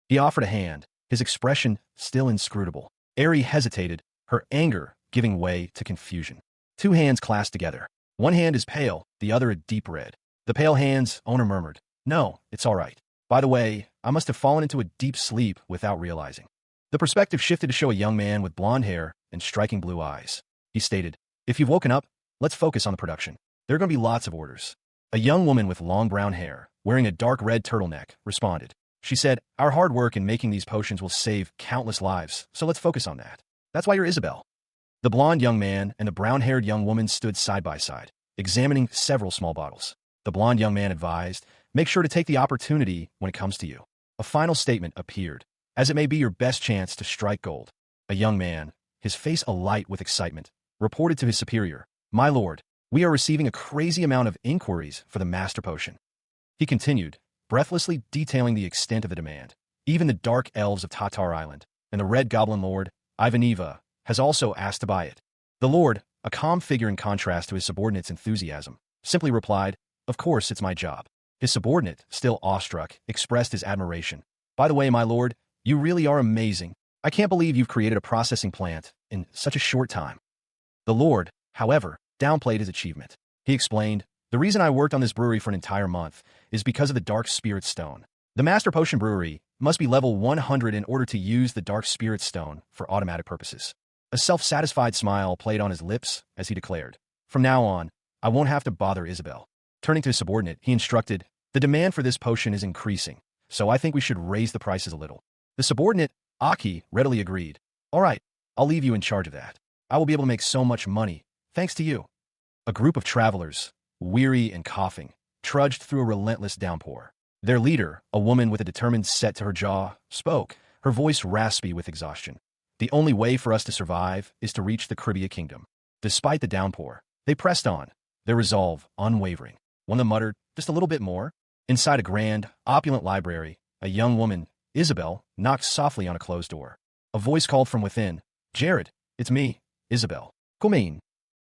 He offered a hand, his expression still inscrutable. Eri hesitated, her anger giving way to confusion. 2 hands clasped together. One hand is pale, the other a deep red. The pale hand's owner murmured, No, it's all right. By the way, I must have fallen into a deep sleep without realizing. The perspective shifted to show a young man with blonde hair and striking blue eyes. He stated, If you've woken up, Let's focus on the production. There are going to be lots of orders. A young woman with long brown hair, wearing a dark red turtleneck, responded. She said, our hard work in making these potions will save countless lives, so let's focus on that. That's why you're Isabel. The blonde young man and the brown-haired young woman stood side by side, examining several small bottles. The blonde young man advised, make sure to take the opportunity when it comes to you. A final statement appeared, as it may be your best chance to strike gold. A young man, his face alight with excitement, reported to his superior, my lord, we are receiving a crazy amount of inquiries for the master potion. He continued, breathlessly detailing the extent of the demand. Even the dark elves of Tatar Island and the red goblin lord, Ivaniva, has also asked to buy it. The lord, a calm figure in contrast to his subordinate's enthusiasm, simply replied, of course it's my job. His subordinate, still awestruck, expressed his admiration. By the way, my lord, you really are amazing. I can't believe you've created a processing plant in such a short time. The lord, however, downplayed his achievement. He explained, the reason I worked on this brewery for an entire month is because of the Dark Spirit Stone. The Master Potion Brewery must be level 100 in order to use the Dark Spirit Stone for automatic purposes. A self-satisfied smile played on his lips as he declared, from now on, I won't have to bother Isabel. Turning to his subordinate, he instructed, the demand for this potion is increasing, so I think we should raise the prices a little. The subordinate, Aki, readily agreed. All right, I'll leave you in charge of that. I will be able to make so much money, thanks to you. A group of travelers, weary and coughing, trudged through a relentless downpour. Their leader, a woman with a determined set to her jaw, spoke, her voice raspy with exhaustion. The only way for us to survive is to reach the Caribbean kingdom. Despite the downpour, they pressed on, their resolve unwavering. One of them muttered, just a little bit more. Inside a grand, opulent library, a young woman, Isabel, knocked softly on a closed door. A voice called from within, Jared, it's me, Isabel. Come in.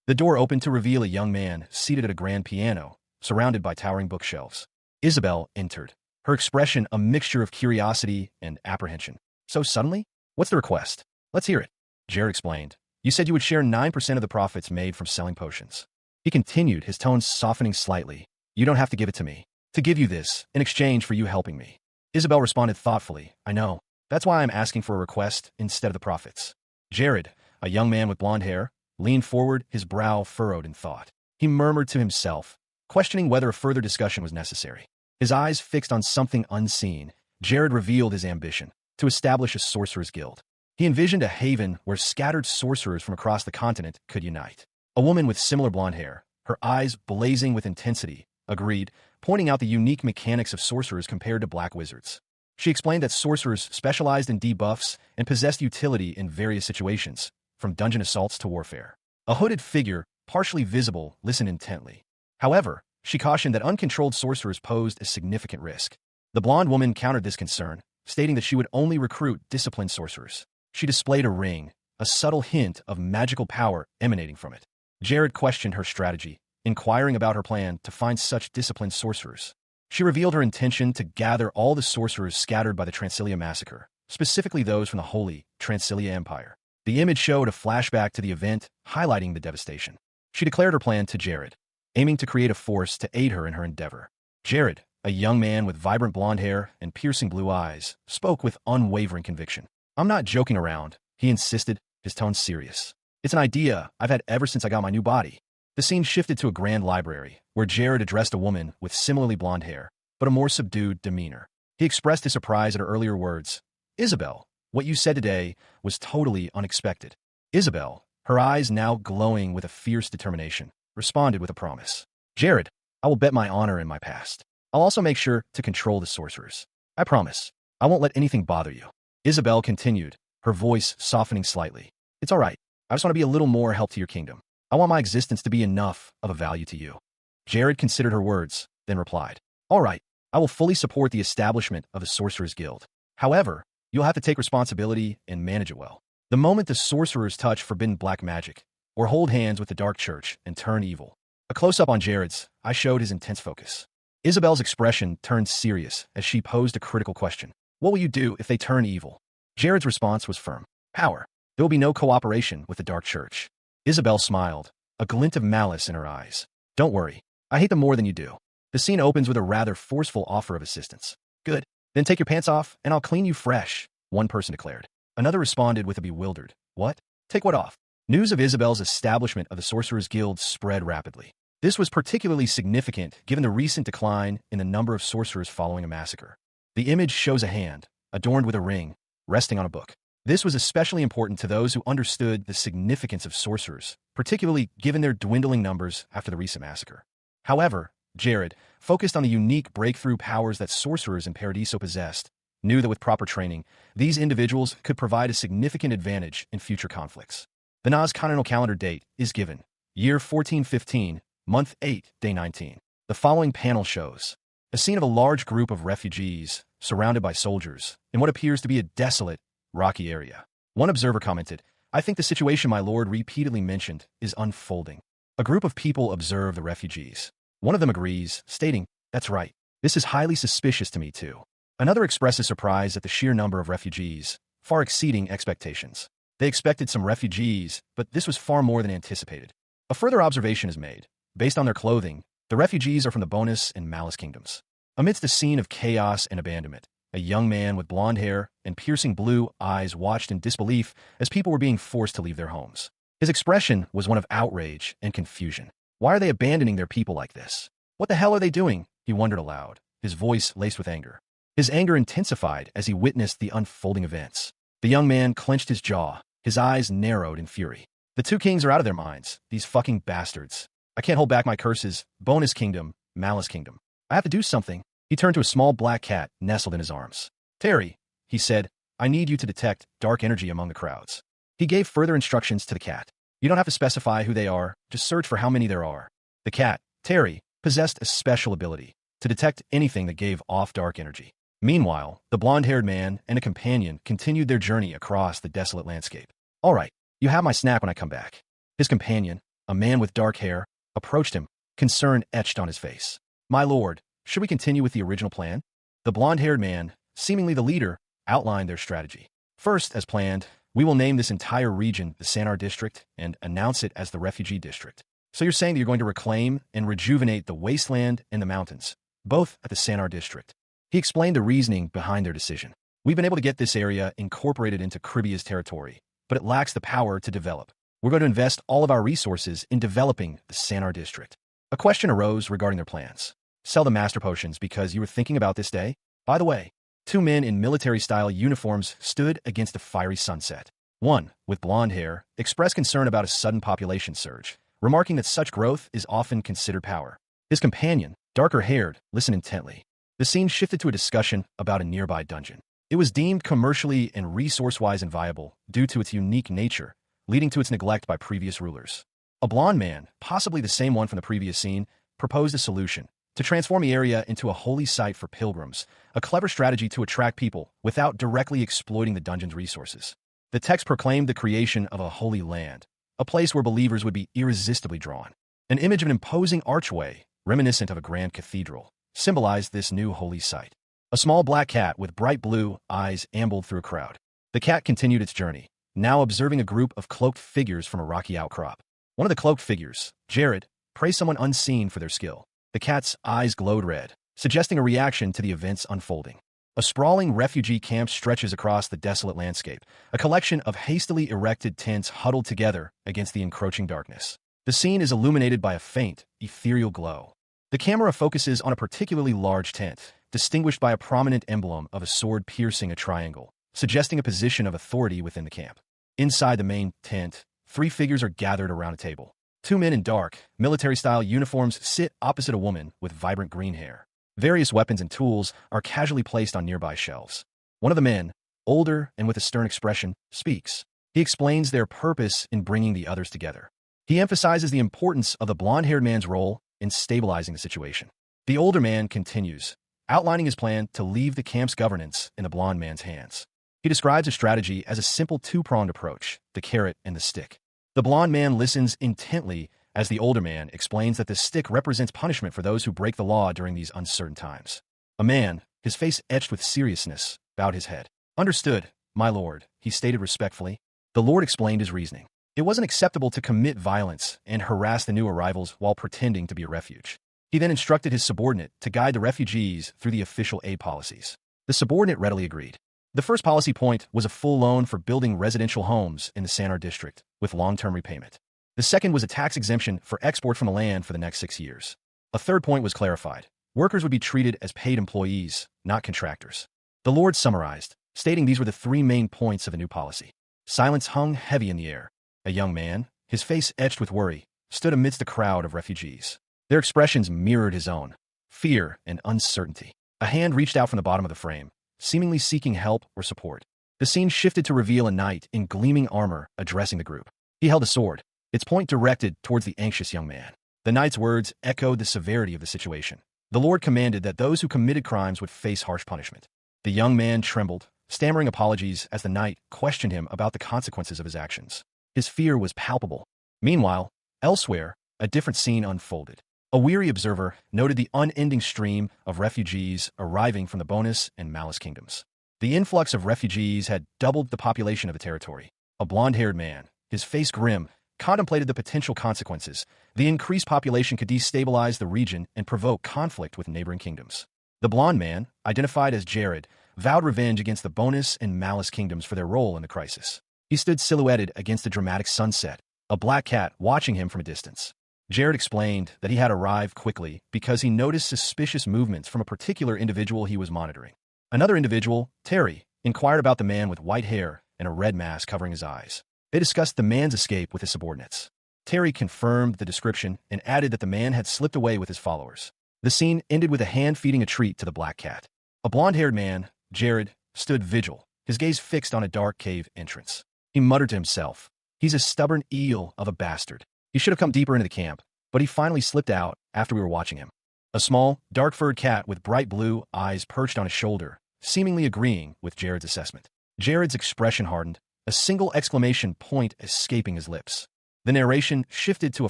The door opened to reveal a young man seated at a grand piano, surrounded by towering bookshelves. Isabel entered, her expression a mixture of curiosity and apprehension. So suddenly? What's the request? Let's hear it. Jared explained. You said you would share 9% of the profits made from selling potions. He continued, his tone softening slightly. You don't have to give it to me. To give you this, in exchange for you helping me. Isabel responded thoughtfully. I know. That's why I'm asking for a request instead of the profits. Jared, a young man with blonde hair, leaned forward, his brow furrowed in thought. He murmured to himself, questioning whether a further discussion was necessary. His eyes fixed on something unseen, Jared revealed his ambition, to establish a sorcerer's guild. He envisioned a haven where scattered sorcerers from across the continent could unite. A woman with similar blonde hair, her eyes blazing with intensity, agreed, pointing out the unique mechanics of sorcerers compared to black wizards. She explained that sorcerers specialized in debuffs and possessed utility in various situations, from dungeon assaults to warfare. A hooded figure, partially visible, listened intently. However, she cautioned that uncontrolled sorcerers posed a significant risk. The blonde woman countered this concern, stating that she would only recruit disciplined sorcerers. She displayed a ring, a subtle hint of magical power emanating from it. Jared questioned her strategy, inquiring about her plan to find such disciplined sorcerers. She revealed her intention to gather all the sorcerers scattered by the Transilia massacre, specifically those from the Holy Transilia Empire. The image showed a flashback to the event, highlighting the devastation. She declared her plan to Jared, aiming to create a force to aid her in her endeavor. Jared, a young man with vibrant blonde hair and piercing blue eyes, spoke with unwavering conviction. I'm not joking around, he insisted, his tone serious. It's an idea I've had ever since I got my new body. The scene shifted to a grand library, where Jared addressed a woman with similarly blonde hair, but a more subdued demeanor. He expressed his surprise at her earlier words. Isabel, what you said today was totally unexpected. Isabel, her eyes now glowing with a fierce determination, responded with a promise. Jared, I will bet my honor in my past. I'll also make sure to control the sorcerers. I promise, I won't let anything bother you. Isabel continued, her voice softening slightly. It's all right. I just want to be a little more help to your kingdom. I want my existence to be enough of a value to you. Jared considered her words, then replied, all right, I will fully support the establishment of a sorcerer's guild. However, you'll have to take responsibility and manage it well. The moment the sorcerers touch forbidden black magic, or hold hands with the dark church and turn evil. A close-up on Jared's eye showed his intense focus. Isabel's expression turned serious as she posed a critical question. What will you do if they turn evil? Jared's response was firm. Power. There will be no cooperation with the dark church. Isabel smiled, a glint of malice in her eyes. Don't worry. I hate them more than you do. The scene opens with a rather forceful offer of assistance. Good. Then take your pants off, and I'll clean you fresh, one person declared. Another responded with a bewildered, what? Take what off? News of Isabel's establishment of the Sorcerers' Guild spread rapidly. This was particularly significant given the recent decline in the number of sorcerers following a massacre. The image shows a hand, adorned with a ring, resting on a book. This was especially important to those who understood the significance of sorcerers, particularly given their dwindling numbers after the recent massacre. However, Jared, focused on the unique breakthrough powers that sorcerers in Paradiso possessed, knew that with proper training, these individuals could provide a significant advantage in future conflicts. The Nas Continental Calendar date is given, year 1415, month 8, day 19. The following panel shows a scene of a large group of refugees surrounded by soldiers in what appears to be a desolate, rocky area. One observer commented, "I think the situation my lord repeatedly mentioned is unfolding." A group of people observe the refugees. One of them agrees, stating, "That's right. This is highly suspicious to me too." Another expresses surprise at the sheer number of refugees, far exceeding expectations. They expected some refugees, but this was far more than anticipated. A further observation is made. Based on their clothing, the refugees are from the Bonus and Malice kingdoms. Amidst a scene of chaos and abandonment, a young man with blonde hair and piercing blue eyes watched in disbelief as people were being forced to leave their homes. His expression was one of outrage and confusion. Why are they abandoning their people like this? What the hell are they doing? He wondered aloud, his voice laced with anger. His anger intensified as he witnessed the unfolding events. The young man clenched his jaw, his eyes narrowed in fury. The two kings are out of their minds, these fucking bastards. I can't hold back my curses. Bonus kingdom, Malice kingdom. I have to do something. He turned to a small black cat nestled in his arms. "Terry," he said, "I need you to detect dark energy among the crowds." He gave further instructions to the cat. "You don't have to specify who they are, just search for how many there are." The cat, Terry, possessed a special ability to detect anything that gave off dark energy. Meanwhile, the blonde-haired man and a companion continued their journey across the desolate landscape. "All right, you have my snack when I come back." His companion, a man with dark hair, approached him, concern etched on his face. "My lord, should we continue with the original plan?" The blonde-haired man, seemingly the leader, outlined their strategy. "First, as planned, we will name this entire region the Sanar District and announce it as the Refugee District. So you're saying that you're going to reclaim and rejuvenate the wasteland and the mountains, both at the Sanar District." He explained the reasoning behind their decision. "We've been able to get this area incorporated into Cribia's territory, but it lacks the power to develop. We're going to invest all of our resources in developing the Sanar District." A question arose regarding their plans. "Sell the master potions because you were thinking about this day?" By the way, two men in military-style uniforms stood against a fiery sunset. One, with blonde hair, expressed concern about a sudden population surge, remarking that such growth is often considered power. His companion, darker-haired, listened intently. The scene shifted to a discussion about a nearby dungeon. It was deemed commercially and resource-wise inviable due to its unique nature, leading to its neglect by previous rulers. A blonde man, possibly the same one from the previous scene, proposed a solution: to transform the area into a holy site for pilgrims, a clever strategy to attract people without directly exploiting the dungeon's resources. The text proclaimed the creation of a holy land, a place where believers would be irresistibly drawn. An image of an imposing archway, reminiscent of a grand cathedral, symbolized this new holy site. A small black cat with bright blue eyes ambled through a crowd. The cat continued its journey, now observing a group of cloaked figures from a rocky outcrop. One of the cloaked figures, Jared, praised someone unseen for their skill. The cat's eyes glowed red, suggesting a reaction to the events unfolding. A sprawling refugee camp stretches across the desolate landscape, a collection of hastily erected tents huddled together against the encroaching darkness. The scene is illuminated by a faint, ethereal glow. The camera focuses on a particularly large tent, distinguished by a prominent emblem of a sword piercing a triangle, suggesting a position of authority within the camp. Inside the main tent, three figures are gathered around a table. Two men in dark, military-style uniforms sit opposite a woman with vibrant green hair. Various weapons and tools are casually placed on nearby shelves. One of the men, older and with a stern expression, speaks. He explains their purpose in bringing the others together. He emphasizes the importance of the blonde-haired man's role in stabilizing the situation. The older man continues, outlining his plan to leave the camp's governance in the blonde man's hands. He describes a strategy as a simple two-pronged approach, the carrot and the stick. The blonde man listens intently as the older man explains that the stick represents punishment for those who break the law during these uncertain times. A man, his face etched with seriousness, bowed his head. "Understood, my lord," he stated respectfully. The lord explained his reasoning. It wasn't acceptable to commit violence and harass the new arrivals while pretending to be a refuge. He then instructed his subordinate to guide the refugees through the official aid policies. The subordinate readily agreed. The first policy point was a full loan for building residential homes in the Sanar district with long-term repayment. The second was a tax exemption for export from the land for the next 6 years. A third point was clarified. Workers would be treated as paid employees, not contractors. The Lord summarized, stating these were the 3 main points of the new policy. Silence hung heavy in the air. A young man, his face etched with worry, stood amidst a crowd of refugees. Their expressions mirrored his own, fear and uncertainty. A hand reached out from the bottom of the frame, seemingly seeking help or support. The scene shifted to reveal a knight in gleaming armor addressing the group. He held a sword, its point directed towards the anxious young man. The knight's words echoed the severity of the situation. The Lord commanded that those who committed crimes would face harsh punishment. The young man trembled, stammering apologies as the knight questioned him about the consequences of his actions. His fear was palpable. Meanwhile, elsewhere, a different scene unfolded. A weary observer noted the unending stream of refugees arriving from the Bonus and Malice kingdoms. The influx of refugees had doubled the population of the territory. A blonde-haired man, his face grim, contemplated the potential consequences. The increased population could destabilize the region and provoke conflict with neighboring kingdoms. The blonde man, identified as Jared, vowed revenge against the Bonus and Malice kingdoms for their role in the crisis. He stood silhouetted against the dramatic sunset, a black cat watching him from a distance. Jared explained that he had arrived quickly because he noticed suspicious movements from a particular individual he was monitoring. Another individual, Terry, inquired about the man with white hair and a red mask covering his eyes. They discussed the man's escape with his subordinates. Terry confirmed the description and added that the man had slipped away with his followers. The scene ended with a hand feeding a treat to the black cat. A blonde-haired man, Jared, stood vigil, his gaze fixed on a dark cave entrance. He muttered to himself, "He's a stubborn eel of a bastard. He should have come deeper into the camp, but he finally slipped out after we were watching him." A small, dark-furred cat with bright blue eyes perched on his shoulder, seemingly agreeing with Jared's assessment. Jared's expression hardened, a single exclamation point escaping his lips. The narration shifted to a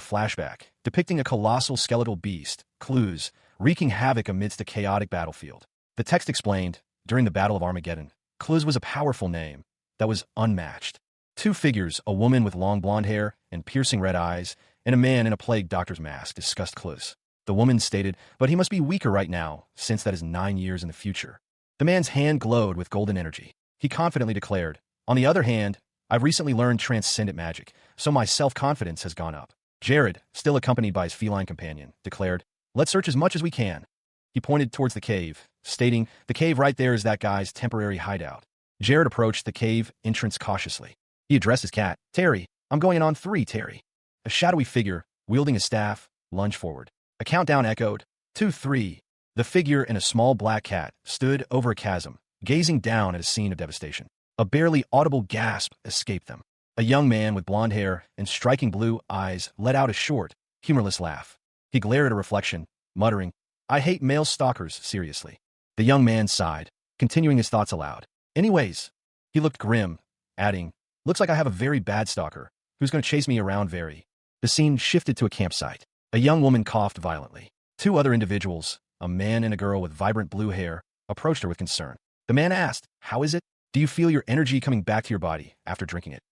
flashback, depicting a colossal skeletal beast, Clues, wreaking havoc amidst a chaotic battlefield. The text explained, during the Battle of Armageddon, Clues was a powerful name that was unmatched. 2 figures, a woman with long blonde hair and piercing red eyes, and a man in a plague doctor's mask, discussed Clues. The woman stated, "But he must be weaker right now, since that is 9 years in the future." The man's hand glowed with golden energy. He confidently declared, "On the other hand, I've recently learned transcendent magic, so my self-confidence has gone up." Jared, still accompanied by his feline companion, declared, "Let's search as much as we can." He pointed towards the cave, stating, "The cave right there is that guy's temporary hideout." Jared approached the cave entrance cautiously. He addressed his cat, "Terry, I'm going in on 3, Terry." A shadowy figure, wielding a staff, lunged forward. A countdown echoed, 2, 3. The figure and a small black cat stood over a chasm, gazing down at a scene of devastation. A barely audible gasp escaped them. A young man with blonde hair and striking blue eyes let out a short, humorless laugh. He glared at a reflection, muttering, "I hate male stalkers, seriously." The young man sighed, continuing his thoughts aloud. "Anyways," he looked grim, adding, "Looks like I have a very bad stalker, who's going to chase me around very." The scene shifted to a campsite. A young woman coughed violently. 2 other individuals, a man and a girl with vibrant blue hair, approached her with concern. The man asked, "How is it? Do you feel your energy coming back to your body after drinking it?"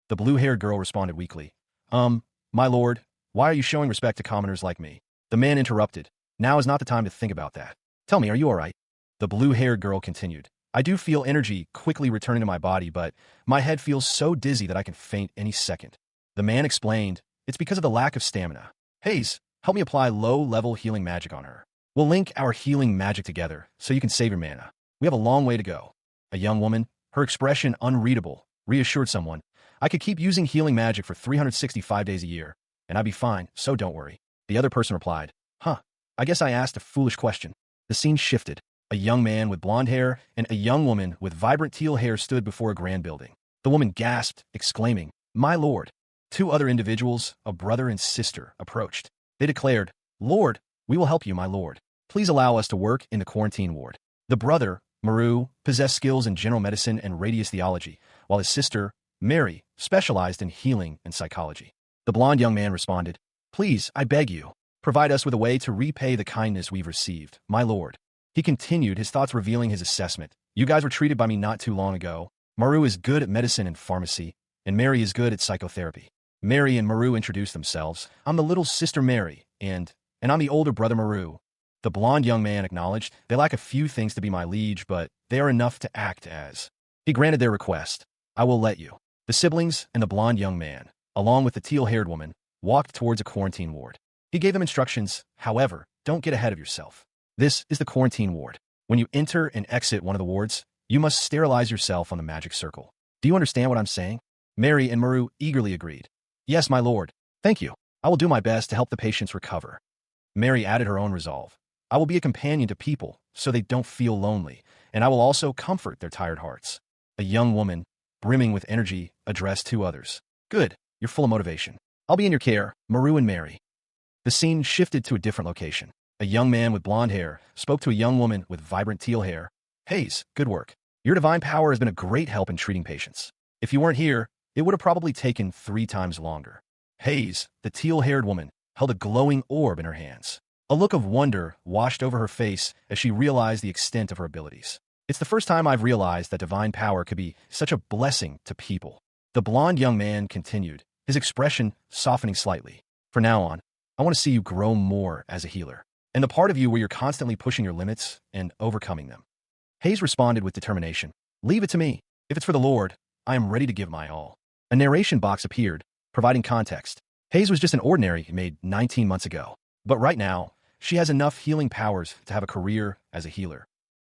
The blue-haired girl responded weakly, My lord, why are you showing respect to commoners like me?" The man interrupted, "Now is not the time to think about that. Tell me, are you all right?" The blue-haired girl continued, "I do feel energy quickly returning to my body, but my head feels so dizzy that I can faint any second." The man explained, "It's because of the lack of stamina. Hayes, help me apply low-level healing magic on her. We'll link our healing magic together so you can save your mana. We have a long way to go." A young woman, her expression unreadable, reassured someone, "I could keep using healing magic for 365 days a year, and I'd be fine, so don't worry." The other person replied, I guess I asked a foolish question." The scene shifted. A young man with blonde hair and a young woman with vibrant teal hair stood before a grand building. The woman gasped, exclaiming, "My lord." 2 other individuals, a brother and sister, approached. They declared, "Lord, we will help you, my lord. Please allow us to work in the quarantine ward." The brother, Maru, possessed skills in general medicine and radius theology, while his sister, Mary, specialized in healing and psychology. The blonde young man responded, "Please, I beg you, provide us with a way to repay the kindness we've received, my lord." He continued, his thoughts revealing his assessment. "You guys were treated by me not too long ago. Maru is good at medicine and pharmacy, and Mary is good at psychotherapy." Mary and Maru introduced themselves. "I'm the little sister Mary, and I'm the older brother Maru. The blond young man acknowledged. They lack a few things to be my liege, but they are enough to act as. He granted their request. I will let you. The siblings and the blond young man, along with the teal-haired woman, walked towards a quarantine ward. He gave them instructions. However, don't get ahead of yourself. This is the quarantine ward. When you enter and exit one of the wards, you must sterilize yourself on the magic circle. Do you understand what I'm saying? Mary and Maru eagerly agreed. Yes, my lord. Thank you. I will do my best to help the patients recover. Mary added her own resolve. I will be a companion to people so they don't feel lonely, and I will also comfort their tired hearts. A young woman, brimming with energy, addressed two others. Good. You're full of motivation. I'll be in your care, Maru and Mary. The scene shifted to a different location. A young man with blonde hair spoke to a young woman with vibrant teal hair. Hayes, good work. Your divine power has been a great help in treating patients. If you weren't here, it would have probably taken 3 times longer. Hayes, the teal-haired woman, held a glowing orb in her hands. A look of wonder washed over her face as she realized the extent of her abilities. It's the first time I've realized that divine power could be such a blessing to people. The blond young man continued, his expression softening slightly. From now on, I want to see you grow more as a healer, and the part of you where you're constantly pushing your limits and overcoming them. Hayes responded with determination. Leave it to me. If it's for the Lord, I am ready to give my all. A narration box appeared, providing context. Hayes was just an ordinary made 19 months ago, but right now, she has enough healing powers to have a career as a healer.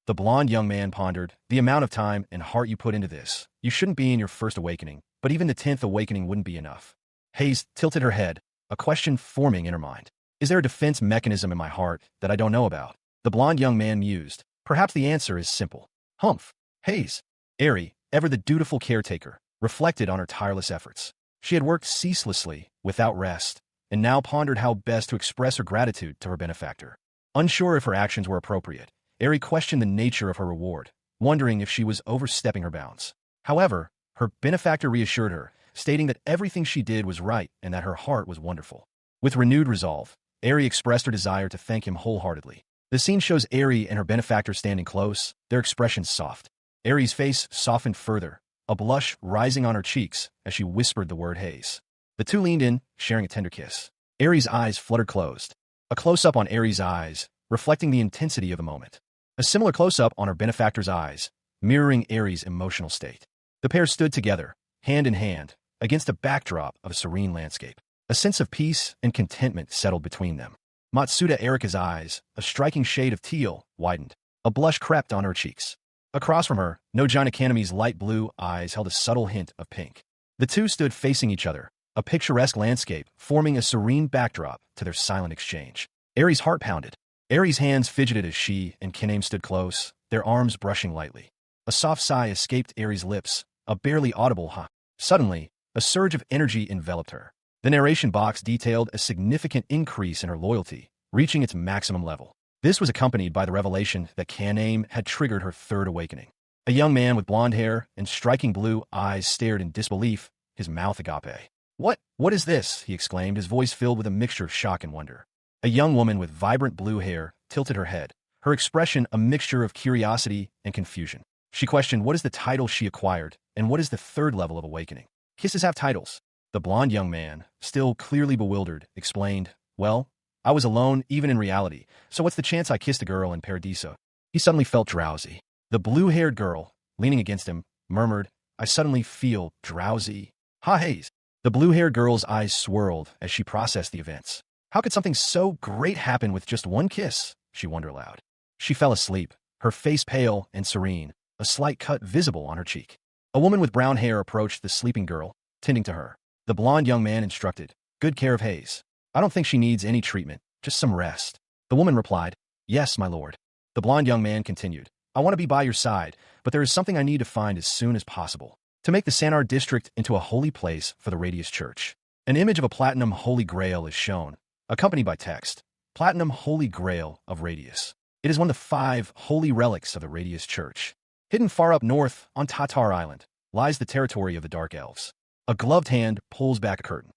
The blond young man pondered, the amount of time and heart you put into this. You shouldn't be in your first awakening, but even the 10th awakening wouldn't be enough. Hayes tilted her head, a question forming in her mind. Is there a defense mechanism in my heart that I don't know about? The blond young man mused. Perhaps the answer is simple. Humph. Hayes, Airy, ever the dutiful caretaker, reflected on her tireless efforts. She had worked ceaselessly, without rest, and now pondered how best to express her gratitude to her benefactor. Unsure if her actions were appropriate, Airy questioned the nature of her reward, wondering if she was overstepping her bounds. However, her benefactor reassured her, stating that everything she did was right and that her heart was wonderful. With renewed resolve, Airy expressed her desire to thank him wholeheartedly. The scene shows Airy and her benefactor standing close, their expressions soft. Airy's face softened further, a blush rising on her cheeks as she whispered the word Hayes. The two leaned in, sharing a tender kiss. Airy's eyes fluttered closed. A close-up on Airy's eyes, reflecting the intensity of the moment. A similar close-up on her benefactor's eyes, mirroring Airy's emotional state. The pair stood together, hand in hand, against a backdrop of a serene landscape. A sense of peace and contentment settled between them. Matsuda Erika's eyes, a striking shade of teal, widened. A blush crept on her cheeks. Across from her, Nojin Academy's light blue eyes held a subtle hint of pink. The two stood facing each other, a picturesque landscape forming a serene backdrop to their silent exchange. Airy's heart pounded. Airy's hands fidgeted as she and Kiname stood close, their arms brushing lightly. A soft sigh escaped Airy's lips, a barely audible huh. Suddenly, a surge of energy enveloped her. The narration box detailed a significant increase in her loyalty, reaching its maximum level. This was accompanied by the revelation that Kaname had triggered her third awakening. A young man with blonde hair and striking blue eyes stared in disbelief, his mouth agape. What is this? He exclaimed, his voice filled with a mixture of shock and wonder. A young woman with vibrant blue hair tilted her head, her expression a mixture of curiosity and confusion. She questioned what is the title she acquired, and what is the third level of awakening. Kisses have titles. The blond young man, still clearly bewildered, explained, well, I was alone even in reality, so what's the chance I kissed a girl in Paradiso? He suddenly felt drowsy. The blue-haired girl, leaning against him, murmured, I suddenly feel drowsy. Ha Hayes. The blue-haired girl's eyes swirled as she processed the events. How could something so great happen with just one kiss? She wondered aloud. She fell asleep, her face pale and serene, a slight cut visible on her cheek. A woman with brown hair approached the sleeping girl, tending to her. The blond young man instructed, good care of Hayes. I don't think she needs any treatment, just some rest. The woman replied, yes, my lord. The blond young man continued, I want to be by your side, but there is something I need to find as soon as possible. To make the Sanar district into a holy place for the Radius Church. An image of a platinum holy grail is shown, accompanied by text, Platinum Holy Grail of Radius. It is one of the 5 holy relics of the Radius Church. Hidden far up north on Tatar Island lies the territory of the Dark Elves. A gloved hand pulls back a curtain.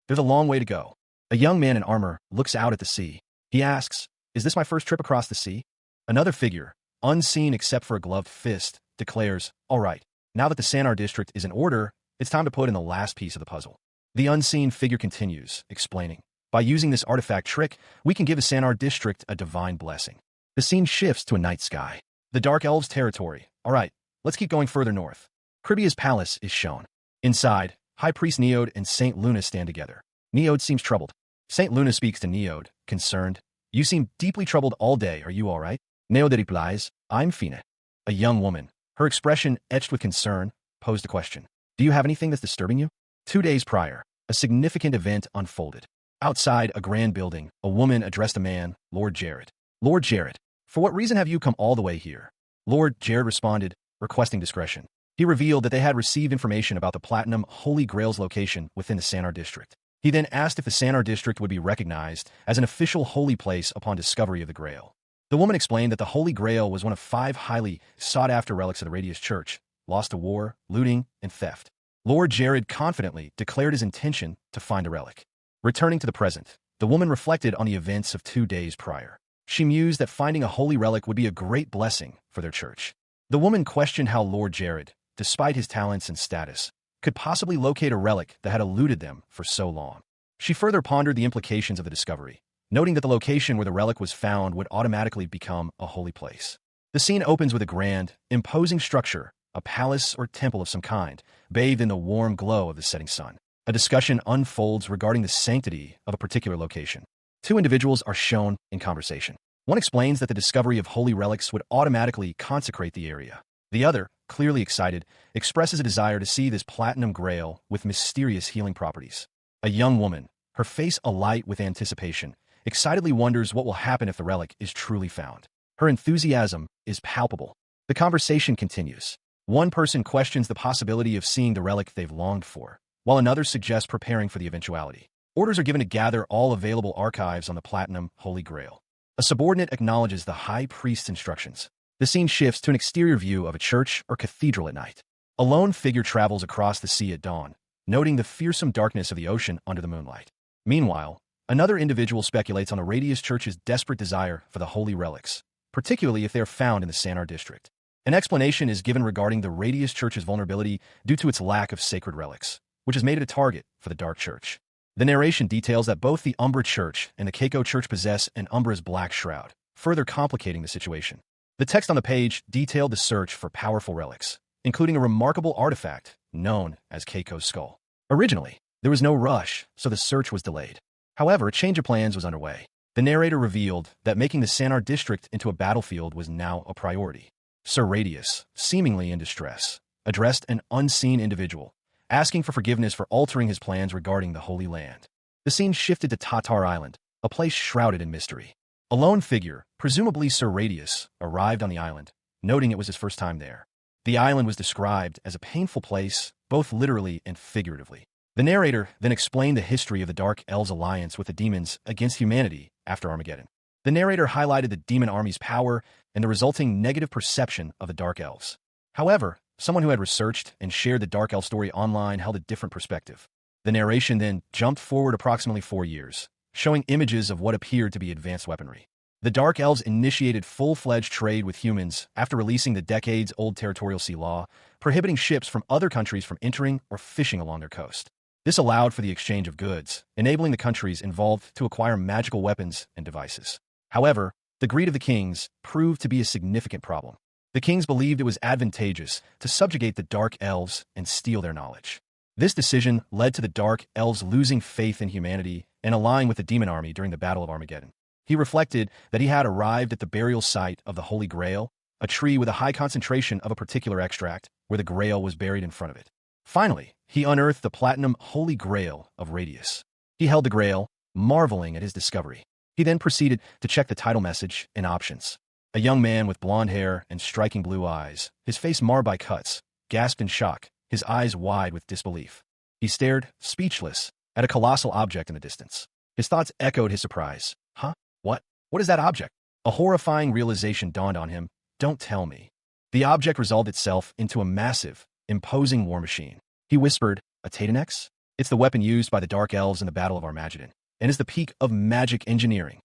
There's a long way to go. A young man in armor looks out at the sea. He asks, is this my first trip across the sea? Another figure, unseen except for a gloved fist, declares, all right, now that the Sanar district is in order, it's time to put in the last piece of the puzzle. The unseen figure continues, explaining, By using this artifact trick, we can give a Sanar district a divine blessing. The scene shifts to a night sky. The Dark Elves' territory. Alright, let's keep going further north. Kribia's palace is shown. Inside, High Priest Neode and Saint Luna stand together. Neode seems troubled. Saint Luna speaks to Neode, concerned. You seem deeply troubled all day, are you alright? Neode replies, I'm fine. A young woman, her expression etched with concern, posed a question. Do you have anything that's disturbing you? 2 days prior, a significant event unfolded. Outside a grand building, a woman addressed a man, Lord Jared. Lord Jared, for what reason have you come all the way here? Lord Jared responded, requesting discretion. He revealed that they had received information about the Platinum Holy Grail's location within the Sanar district. He then asked if the Sanar district would be recognized as an official holy place upon discovery of the Grail. The woman explained that the Holy Grail was one of 5 highly sought-after relics of the Radius Church, lost to war, looting, and theft. Lord Jared confidently declared his intention to find the relic. Returning to the present, the woman reflected on the events of 2 days prior. She mused that finding a holy relic would be a great blessing for their church. The woman questioned how Lord Jared, despite his talents and status, could possibly locate a relic that had eluded them for so long. She further pondered the implications of the discovery, noting that the location where the relic was found would automatically become a holy place. The scene opens with a grand, imposing structure, a palace or temple of some kind, bathed in the warm glow of the setting sun. A discussion unfolds regarding the sanctity of a particular location. 2 individuals are shown in conversation. One explains that the discovery of holy relics would automatically consecrate the area. The other, clearly excited, expresses a desire to see this platinum grail with mysterious healing properties. A young woman, her face alight with anticipation, excitedly wonders what will happen if the relic is truly found. Her enthusiasm is palpable. The conversation continues. One person questions the possibility of seeing the relic they've longed for, while another suggests preparing for the eventuality. Orders are given to gather all available archives on the Platinum Holy Grail. A subordinate acknowledges the High Priest's instructions. The scene shifts to an exterior view of a church or cathedral at night. A lone figure travels across the sea at dawn, noting the fearsome darkness of the ocean under the moonlight. Meanwhile, another individual speculates on the Radius Church's desperate desire for the holy relics, particularly if they are found in the Sanar district. An explanation is given regarding the Radius Church's vulnerability due to its lack of sacred relics, which has made it a target for the Dark Church. The narration details that both the Umbra Church and the Keiko Church possess an Umbra's black shroud, further complicating the situation. The text on the page detailed the search for powerful relics, including a remarkable artifact known as Keiko's skull. Originally, there was no rush, so the search was delayed. However, a change of plans was underway. The narrator revealed that making the Sanar district into a battlefield was now a priority. Sir Radius, seemingly in distress, addressed an unseen individual, asking for forgiveness for altering his plans regarding the Holy Land. The scene shifted to Tatar Island, a place shrouded in mystery. A lone figure, presumably Sir Radius, arrived on the island, noting it was his first time there. The island was described as a painful place, both literally and figuratively. The narrator then explained the history of the Dark Elves' alliance with the demons against humanity after Armageddon. The narrator highlighted the demon army's power and the resulting negative perception of the Dark Elves. However, someone who had researched and shared the Dark Elf story online held a different perspective. The narration then jumped forward approximately 4 years, showing images of what appeared to be advanced weaponry. The Dark Elves initiated full-fledged trade with humans after releasing the decades-old territorial sea law, prohibiting ships from other countries from entering or fishing along their coast. This allowed for the exchange of goods, enabling the countries involved to acquire magical weapons and devices. However, the greed of the kings proved to be a significant problem. The kings believed it was advantageous to subjugate the Dark Elves and steal their knowledge. This decision led to the Dark Elves losing faith in humanity and allying with the demon army during the Battle of Armageddon. He reflected that he had arrived at the burial site of the Holy Grail, a tree with a high concentration of a particular extract, where the Grail was buried in front of it. Finally, he unearthed the Platinum Holy Grail of Radius. He held the Grail, marveling at his discovery. He then proceeded to check the title message and options. A young man with blonde hair and striking blue eyes, his face marred by cuts, gasped in shock, his eyes wide with disbelief. He stared, speechless, at a colossal object in the distance. His thoughts echoed his surprise. Huh? What? What is that object? A horrifying realization dawned on him. Don't tell me. The object resolved itself into a massive, imposing war machine. He whispered, a Titanex? It's the weapon used by the Dark Elves in the Battle of Armageddon, and is the peak of magic engineering.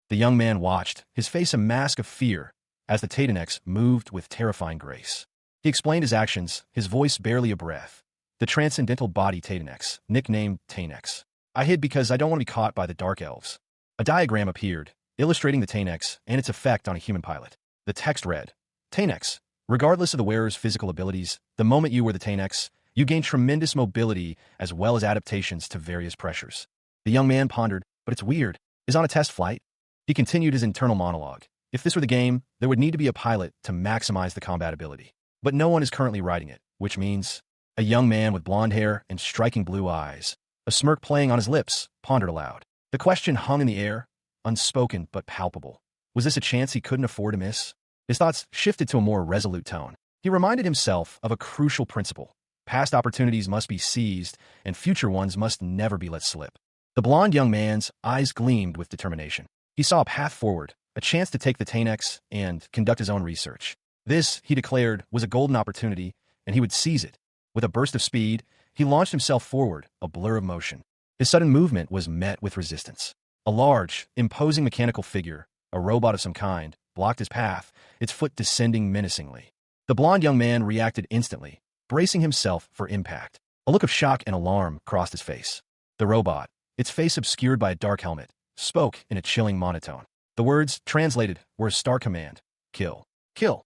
The young man watched, his face a mask of fear, as the Titanex moved with terrifying grace. He explained his actions, his voice barely a breath. The transcendental body Titanex, nicknamed Tanex, I hid because I don't want to be caught by the dark elves. A diagram appeared, illustrating the Tanex and its effect on a human pilot. The text read, Tanex, regardless of the wearer's physical abilities, the moment you wear the Tanex, you gain tremendous mobility as well as adaptations to various pressures. The young man pondered, but it's weird. Is on a test flight? He continued his internal monologue. If this were the game, there would need to be a pilot to maximize the combat ability. But no one is currently riding it, which means a young man with blonde hair and striking blue eyes, a smirk playing on his lips, pondered aloud. The question hung in the air, unspoken but palpable. Was this a chance he couldn't afford to miss? His thoughts shifted to a more resolute tone. He reminded himself of a crucial principle. Past opportunities must be seized, and future ones must never be let slip. The blond young man's eyes gleamed with determination. He saw a path forward, a chance to take the Tanex and conduct his own research. This, he declared, was a golden opportunity, and he would seize it. With a burst of speed, he launched himself forward, a blur of motion. His sudden movement was met with resistance. A large, imposing mechanical figure, a robot of some kind, blocked his path, its foot descending menacingly. The blond young man reacted instantly, bracing himself for impact. A look of shock and alarm crossed his face. The robot, its face obscured by a dark helmet, spoke in a chilling monotone. The words, translated, were a stark command. Kill. Kill.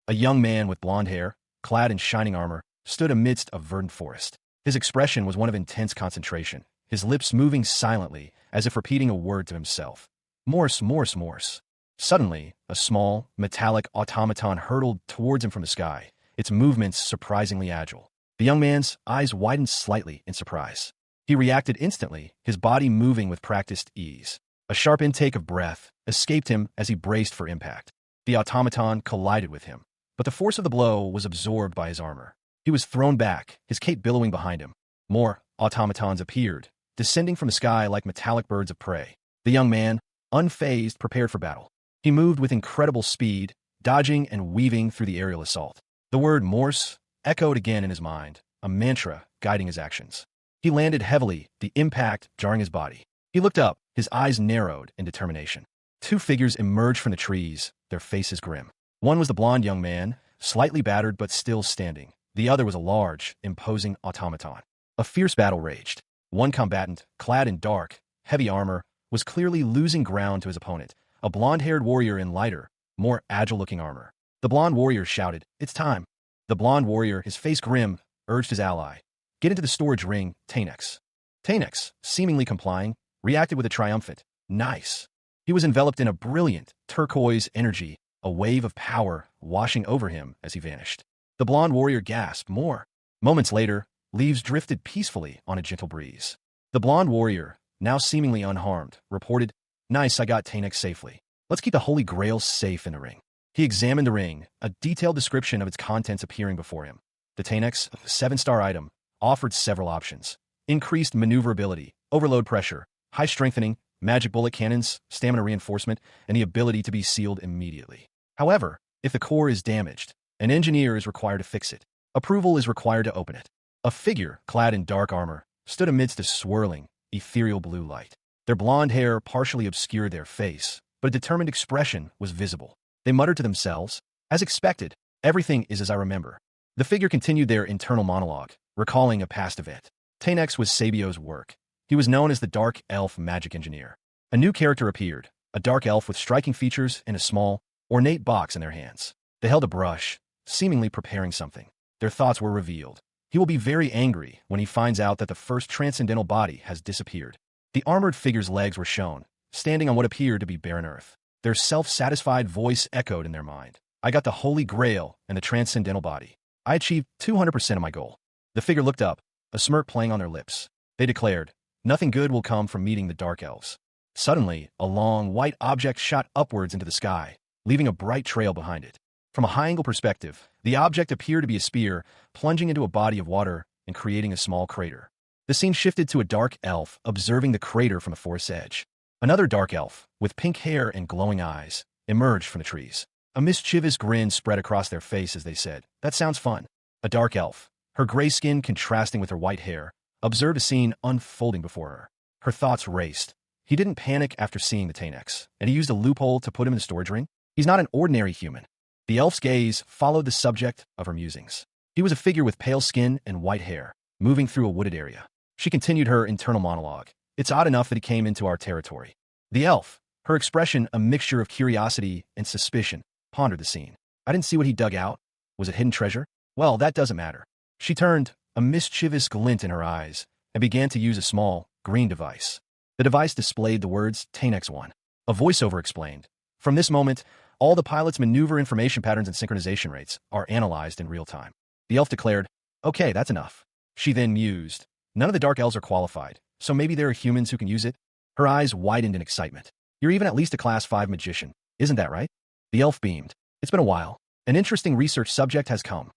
A young man with blonde hair, clad in shining armor, stood amidst a verdant forest. His expression was one of intense concentration, his lips moving silently, as if repeating a word to himself. Morse, Morse, Morse. Suddenly, a small, metallic automaton hurtled towards him from the sky, its movements surprisingly agile. The young man's eyes widened slightly in surprise. He reacted instantly, his body moving with practiced ease. A sharp intake of breath escaped him as he braced for impact. The automaton collided with him, but the force of the blow was absorbed by his armor. He was thrown back, his cape billowing behind him. More automatons appeared, descending from the sky like metallic birds of prey. The young man, unfazed, prepared for battle. He moved with incredible speed, dodging and weaving through the aerial assault. The word Morse echoed again in his mind, a mantra guiding his actions. He landed heavily, the impact jarring his body. He looked up, his eyes narrowed in determination. Two figures emerged from the trees, their faces grim. One was the blond young man, slightly battered but still standing. The other was a large, imposing automaton. A fierce battle raged. One combatant, clad in dark, heavy armor, was clearly losing ground to his opponent, a blonde-haired warrior in lighter, more agile-looking armor. The blonde warrior shouted, "It's time." The blonde warrior, his face grim, urged his ally. "Get into the storage ring, Tanex." Tanex, seemingly complying, reacted with a triumphant, "Nice." He was enveloped in a brilliant, turquoise energy, a wave of power washing over him as he vanished. The blonde warrior gasped, "More." Moments later, leaves drifted peacefully on a gentle breeze. The blonde warrior, now seemingly unharmed, reported, "Nice, I got Tanex safely. Let's keep the Holy Grail safe in the ring." He examined the ring, a detailed description of its contents appearing before him. The Tanex, a 7-star item, offered several options. Increased maneuverability, overload pressure, high strengthening, magic bullet cannons, stamina reinforcement, and the ability to be sealed immediately. However, if the core is damaged, an engineer is required to fix it. Approval is required to open it. A figure, clad in dark armor, stood amidst a swirling, ethereal blue light. Their blonde hair partially obscured their face, but a determined expression was visible. They muttered to themselves, "As expected, everything is as I remember." The figure continued their internal monologue, recalling a past event. Tanex was Sabio's work. He was known as the Dark Elf Magic Engineer. A new character appeared, a dark elf with striking features and a small, ornate box in their hands. They held a brush, seemingly preparing something. Their thoughts were revealed. He will be very angry when he finds out that the first transcendental body has disappeared. The armored figure's legs were shown, standing on what appeared to be barren earth. Their self-satisfied voice echoed in their mind. "I got the Holy Grail and the transcendental body. I achieved 200% of my goal." The figure looked up, a smirk playing on their lips. They declared, "Nothing good will come from meeting the Dark Elves." Suddenly, a long, white object shot upwards into the sky, leaving a bright trail behind it. From a high-angle perspective, the object appeared to be a spear, plunging into a body of water and creating a small crater. The scene shifted to a dark elf observing the crater from the forest's edge. Another dark elf, with pink hair and glowing eyes, emerged from the trees. A mischievous grin spread across their face as they said, "That sounds fun." A dark elf, her gray skin contrasting with her white hair, observed a scene unfolding before her. Her thoughts raced. He didn't panic after seeing the Tanex, and he used a loophole to put him in the storage ring? He's not an ordinary human. The elf's gaze followed the subject of her musings. He was a figure with pale skin and white hair, moving through a wooded area. She continued her internal monologue. It's odd enough that he came into our territory. The elf, her expression a mixture of curiosity and suspicion, pondered the scene. I didn't see what he dug out. Was it hidden treasure? Well, that doesn't matter. She turned, a mischievous glint in her eyes, and began to use a small, green device. The device displayed the words Tanex-1. A voiceover explained. From this moment, all the pilot's maneuver information patterns and synchronization rates are analyzed in real time. The elf declared, "Okay, that's enough." She then mused. None of the dark elves are qualified, so maybe there are humans who can use it? Her eyes widened in excitement. You're even at least a Class 5 magician, isn't that right? The elf beamed. It's been a while. An interesting research subject has come.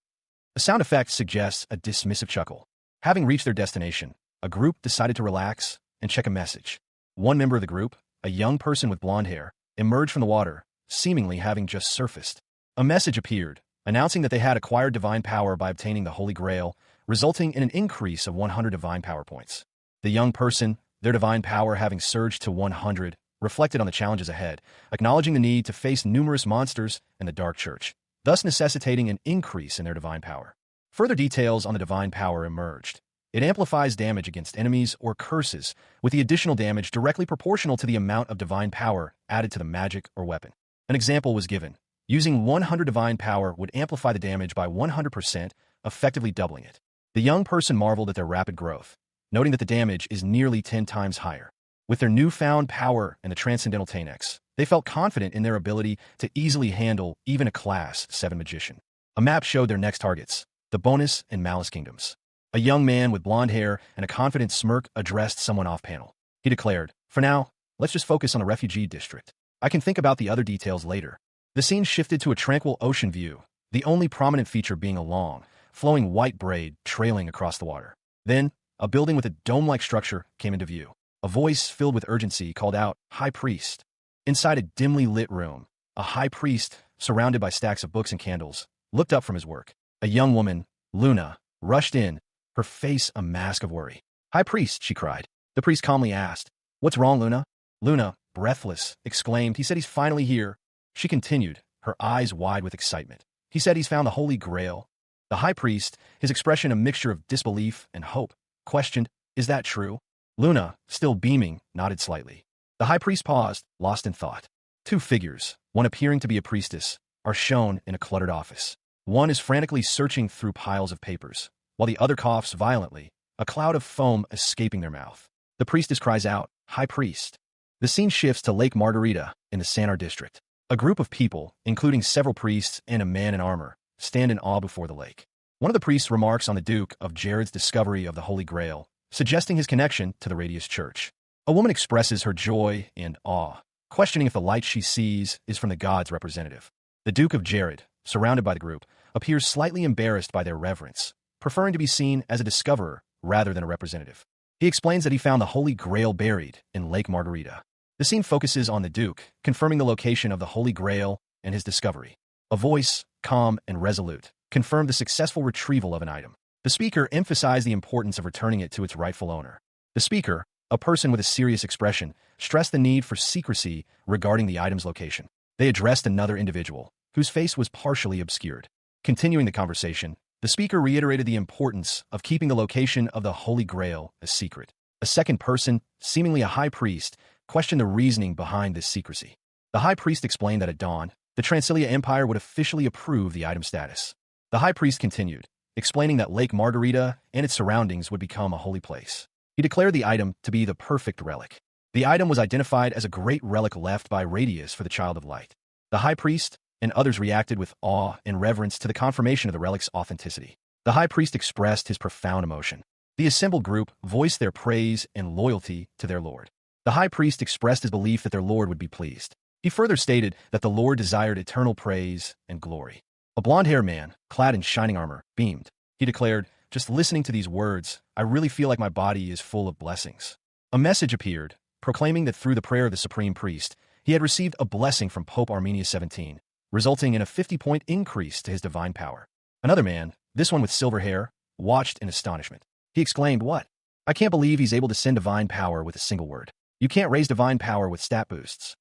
A sound effect suggests a dismissive chuckle. Having reached their destination, a group decided to relax and check a message. One member of the group, a young person with blonde hair, emerged from the water, seemingly having just surfaced. A message appeared, announcing that they had acquired divine power by obtaining the Holy Grail, resulting in an increase of 100 divine power points. The young person, their divine power having surged to 100, reflected on the challenges ahead, acknowledging the need to face numerous monsters and the Dark Church, thus necessitating an increase in their divine power. Further details on the divine power emerged. It amplifies damage against enemies or curses, with the additional damage directly proportional to the amount of divine power added to the magic or weapon. An example was given. Using 100 divine power would amplify the damage by 100%, effectively doubling it. The young person marveled at their rapid growth, noting that the damage is nearly 10 times higher. With their newfound power and the Transcendental Tanex, they felt confident in their ability to easily handle even a Class 7 magician. A map showed their next targets, the Bonus and Malice Kingdoms. A young man with blonde hair and a confident smirk addressed someone off-panel. He declared, "For now, let's just focus on the refugee district. I can think about the other details later." The scene shifted to a tranquil ocean view, the only prominent feature being a long, flowing white braid trailing across the water. Then, a building with a dome-like structure came into view. A voice filled with urgency called out, "High Priest." Inside a dimly lit room, a high priest, surrounded by stacks of books and candles, looked up from his work. A young woman, Luna, rushed in, her face a mask of worry. "High Priest," she cried. The priest calmly asked, "What's wrong, Luna?" Luna, breathless, exclaimed, "He said he's finally here." She continued, her eyes wide with excitement. "He said he's found the Holy Grail." The high priest, his expression a mixture of disbelief and hope, questioned, "Is that true?" Luna, still beaming, nodded slightly. The high priest paused, lost in thought. Two figures, one appearing to be a priestess, are shown in a cluttered office. One is frantically searching through piles of papers, while the other coughs violently, a cloud of foam escaping their mouth. The priestess cries out, "High Priest." The scene shifts to Lake Margarita in the Sanar district. A group of people, including several priests and a man in armor, stand in awe before the lake. One of the priests remarks on the Duke of Jared's discovery of the Holy Grail, suggesting his connection to the Radius Church. A woman expresses her joy and awe, questioning if the light she sees is from the god's representative. The Duke of Jared, surrounded by the group, appears slightly embarrassed by their reverence, preferring to be seen as a discoverer rather than a representative. He explains that he found the Holy Grail buried in Lake Margarita. The scene focuses on the Duke, confirming the location of the Holy Grail and his discovery. A voice, calm and resolute, confirmed the successful retrieval of an item. The speaker emphasized the importance of returning it to its rightful owner. The speaker, a person with a serious expression, stressed the need for secrecy regarding the item's location. They addressed another individual, whose face was partially obscured. Continuing the conversation, the speaker reiterated the importance of keeping the location of the Holy Grail a secret. A second person, seemingly a high priest, questioned the reasoning behind this secrecy. The high priest explained that at dawn, the Transilia Empire would officially approve the item status. The high priest continued, explaining that Lake Margarita and its surroundings would become a holy place. He declared the item to be the perfect relic. The item was identified as a great relic left by Radius for the Child of Light. The high priest and others reacted with awe and reverence to the confirmation of the relic's authenticity. The high priest expressed his profound emotion. The assembled group voiced their praise and loyalty to their lord. The high priest expressed his belief that their lord would be pleased. He further stated that the lord desired eternal praise and glory. A blonde-haired man, clad in shining armor, beamed. He declared, "Just listening to these words, I really feel like my body is full of blessings." A message appeared, proclaiming that through the prayer of the supreme priest, he had received a blessing from Pope Arminius 17, resulting in a 50-point increase to his divine power. Another man, this one with silver hair, watched in astonishment. He exclaimed, "What? I can't believe he's able to send divine power with a single word. You can't raise divine power with stat boosts."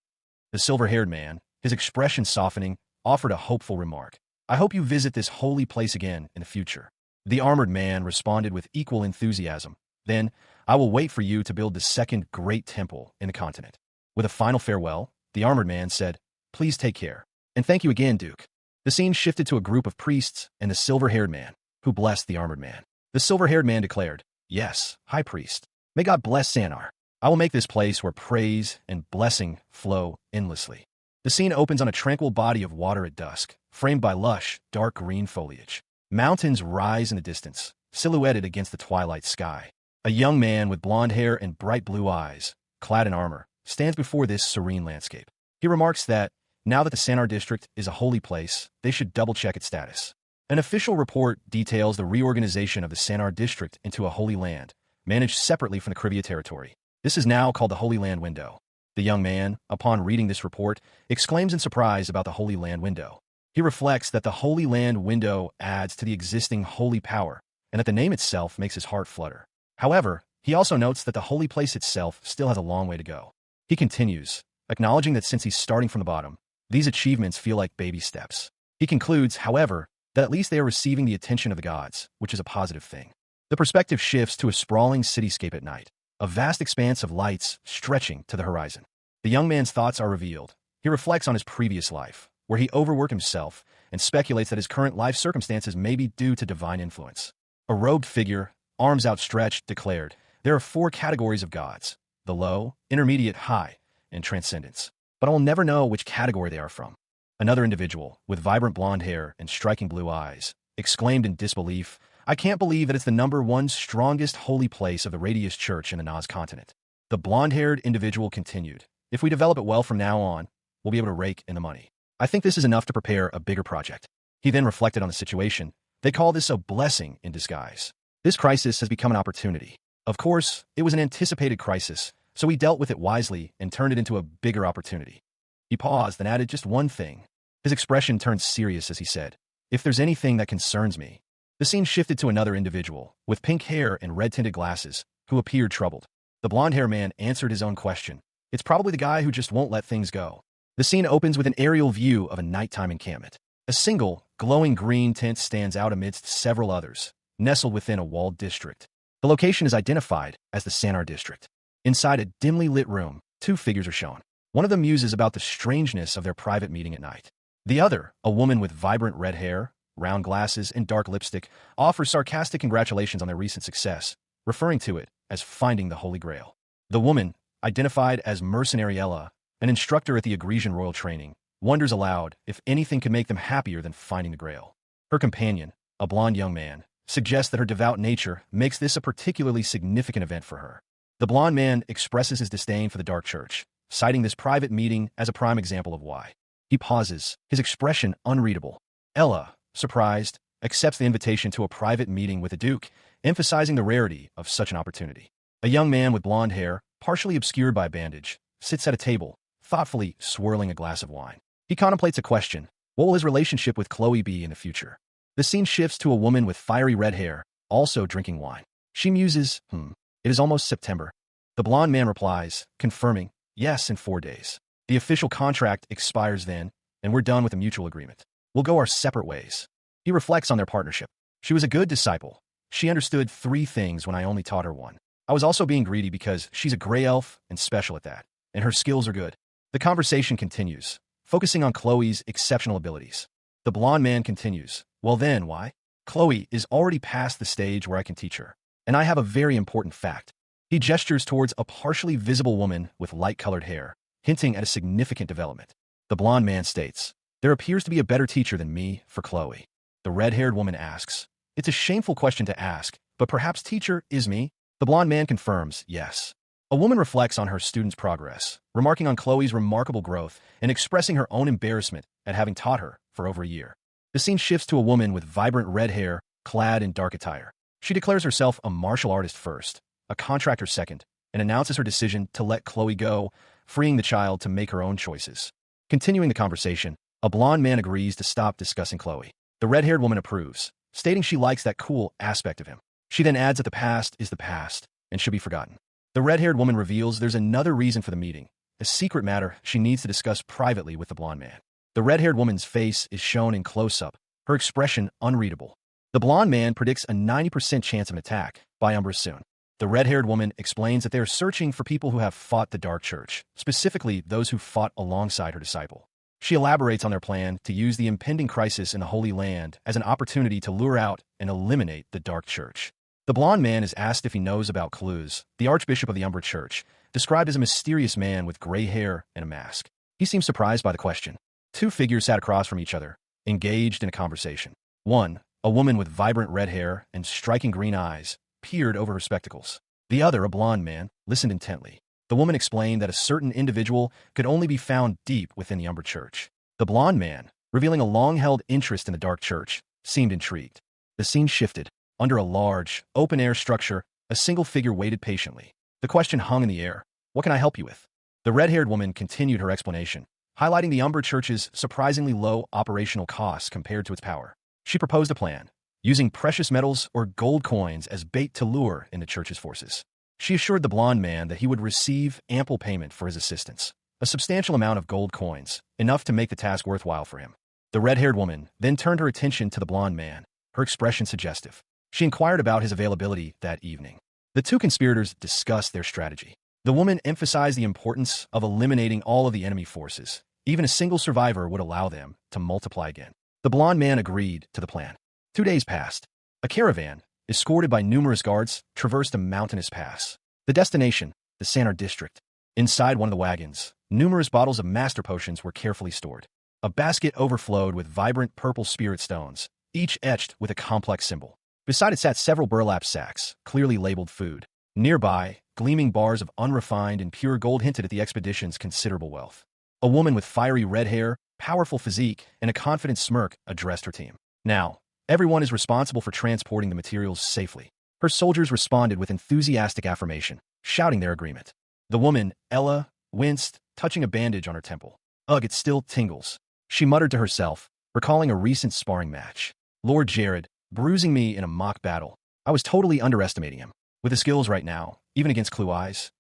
The silver-haired man, his expression softening, offered a hopeful remark. "I hope you visit this holy place again in the future." The armored man responded with equal enthusiasm, Then, I will wait for you to build the second great temple in the continent. With a final farewell, the armored man said, "Please take care. And thank you again, Duke." The scene shifted to a group of priests and the silver-haired man, who blessed the armored man. The silver-haired man declared, "Yes, High Priest. May God bless Sanar. I will make this place where praise and blessing flow endlessly." The scene opens on a tranquil body of water at dusk, framed by lush, dark green foliage. Mountains rise in the distance, silhouetted against the twilight sky. A young man with blonde hair and bright blue eyes, clad in armor, stands before this serene landscape. He remarks that, now that the Sanar district is a holy place, they should double-check its status. An official report details the reorganization of the Sanar district into a holy land, managed separately from the Krivia territory. This is now called the Holy Land Window. The young man, upon reading this report, exclaims in surprise about the Holy Land Window. He reflects that the Holy Land Window adds to the existing holy power, and that the name itself makes his heart flutter. However, he also notes that the holy place itself still has a long way to go. He continues, acknowledging that since he's starting from the bottom, these achievements feel like baby steps. He concludes, however, that at least they are receiving the attention of the gods, which is a positive thing. The perspective shifts to a sprawling cityscape at night, a vast expanse of lights stretching to the horizon. The young man's thoughts are revealed. He reflects on his previous life, where he overworked himself, and speculates that his current life circumstances may be due to divine influence. A robed figure, arms outstretched, declared, "There are 4 categories of gods: the low, intermediate, high, and transcendence. But I will never know which category they are from." Another individual, with vibrant blonde hair and striking blue eyes, exclaimed in disbelief, "I can't believe that it's the #1 strongest holy place of the Radius Church in the Naz continent." The blonde-haired individual continued, "If we develop it well from now on, we'll be able to rake in the money. I think this is enough to prepare a bigger project." He then reflected on the situation. They call this a blessing in disguise. This crisis has become an opportunity. Of course, it was an anticipated crisis, so he dealt with it wisely and turned it into a bigger opportunity. He paused and added just one thing. His expression turned serious as he said, "If there's anything that concerns me." The scene shifted to another individual, with pink hair and red-tinted glasses, who appeared troubled. The blonde-haired man answered his own question. "It's probably the guy who just won't let things go." The scene opens with an aerial view of a nighttime encampment. A single, glowing green tent stands out amidst several others, nestled within a walled district. The location is identified as the Sanar district. Inside a dimly lit room, 2 figures are shown. One of them muses about the strangeness of their private meeting at night. The other, a woman with vibrant red hair, round glasses, and dark lipstick, offers sarcastic congratulations on their recent success, referring to it as finding the Holy Grail. The woman, identified as Mercenary Ella, an instructor at the Agresian Royal Training, wonders aloud if anything could make them happier than finding the Grail. Her companion, a blond young man, suggests that her devout nature makes this a particularly significant event for her. The blond man expresses his disdain for the Dark Church, citing this private meeting as a prime example of why. He pauses, his expression unreadable. Ella, surprised, accepts the invitation to a private meeting with the Duke, emphasizing the rarity of such an opportunity. A young man with blonde hair, partially obscured by a bandage, sits at a table, thoughtfully swirling a glass of wine. He contemplates a question: what will his relationship with Chloe be in the future? The scene shifts to a woman with fiery red hair, also drinking wine. She muses, "It is almost September." The blonde man replies, confirming, "Yes, in 4 days. The official contract expires then, and we're done with a mutual agreement. We'll go our separate ways." He reflects on their partnership. "She was a good disciple. She understood 3 things when I only taught her 1. I was also being greedy because she's a gray elf and special at that, and her skills are good." The conversation continues, focusing on Chloe's exceptional abilities. The blonde man continues, "Well then, why? Chloe is already past the stage where I can teach her. And I have a very important fact." He gestures towards a partially visible woman with light-colored hair, hinting at a significant development. The blonde man states, "There appears to be a better teacher than me for Chloe." The red-haired woman asks, "It's a shameful question to ask, but perhaps teacher is me?" The blonde man confirms, "Yes." A woman reflects on her student's progress, remarking on Chloe's remarkable growth and expressing her own embarrassment at having taught her for over a year. The scene shifts to a woman with vibrant red hair, clad in dark attire. She declares herself a martial artist first, a contractor second, and announces her decision to let Chloe go, freeing the child to make her own choices. Continuing the conversation, a blonde man agrees to stop discussing Chloe. The red-haired woman approves, stating she likes that cool aspect of him. She then adds that the past is the past and should be forgotten. The red-haired woman reveals there's another reason for the meeting, a secret matter she needs to discuss privately with the blonde man. The red-haired woman's face is shown in close-up, her expression unreadable. The blonde man predicts a 90% chance of an attack by Umbra soon. The red-haired woman explains that they are searching for people who have fought the Dark Church, specifically those who fought alongside her disciple. She elaborates on their plan to use the impending crisis in the Holy Land as an opportunity to lure out and eliminate the Dark Church. The blond man is asked if he knows about Clues, the Archbishop of the Umbra Church, described as a mysterious man with gray hair and a mask. He seems surprised by the question. Two figures sat across from each other, engaged in a conversation. One, a woman with vibrant red hair and striking green eyes, peered over her spectacles. The other, a blond man, listened intently. The woman explained that a certain individual could only be found deep within the Umbra Church. The blond man, revealing a long-held interest in the Dark Church, seemed intrigued. The scene shifted. Under a large, open-air structure, a single figure waited patiently. The question hung in the air. What can I help you with? The red-haired woman continued her explanation, highlighting the Umbra Church's surprisingly low operational costs compared to its power. She proposed a plan, using precious metals or gold coins as bait to lure in the church's forces. She assured the blond man that he would receive ample payment for his assistance, a substantial amount of gold coins, enough to make the task worthwhile for him. The red-haired woman then turned her attention to the blond man, her expression suggestive. She inquired about his availability that evening. The two conspirators discussed their strategy. The woman emphasized the importance of eliminating all of the enemy forces. Even a single survivor would allow them to multiply again. The blond man agreed to the plan. 2 days passed. A caravan, escorted by numerous guards, traversed a mountainous pass. The destination, the Sanar district. Inside one of the wagons, numerous bottles of master potions were carefully stored. A basket overflowed with vibrant purple spirit stones, each etched with a complex symbol. Beside it sat several burlap sacks, clearly labeled food. Nearby, gleaming bars of unrefined and pure gold hinted at the expedition's considerable wealth. A woman with fiery red hair, powerful physique, and a confident smirk addressed her team. Now, everyone is responsible for transporting the materials safely. Her soldiers responded with enthusiastic affirmation, shouting their agreement. The woman, Ella, winced, touching a bandage on her temple. Ugh, it still tingles. She muttered to herself, recalling a recent sparring match. Lord Jared, bruising me in a mock battle. I was totally underestimating him. With his skills right now, even against Clue Eyes.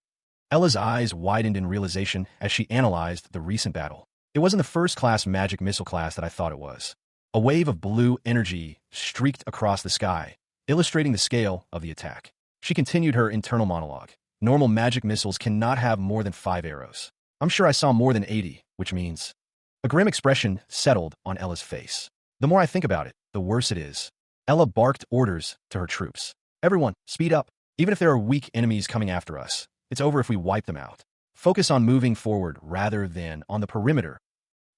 Ella's eyes widened in realization as she analyzed the recent battle. It wasn't the first-class magic missile class that I thought it was. A wave of blue energy streaked across the sky, illustrating the scale of the attack. She continued her internal monologue. Normal magic missiles cannot have more than 5 arrows. I'm sure I saw more than 80, which means... A grim expression settled on Ella's face. The more I think about it, the worse it is. Ella barked orders to her troops. Everyone, speed up. Even if there are weak enemies coming after us, it's over if we wipe them out. Focus on moving forward rather than on the perimeter.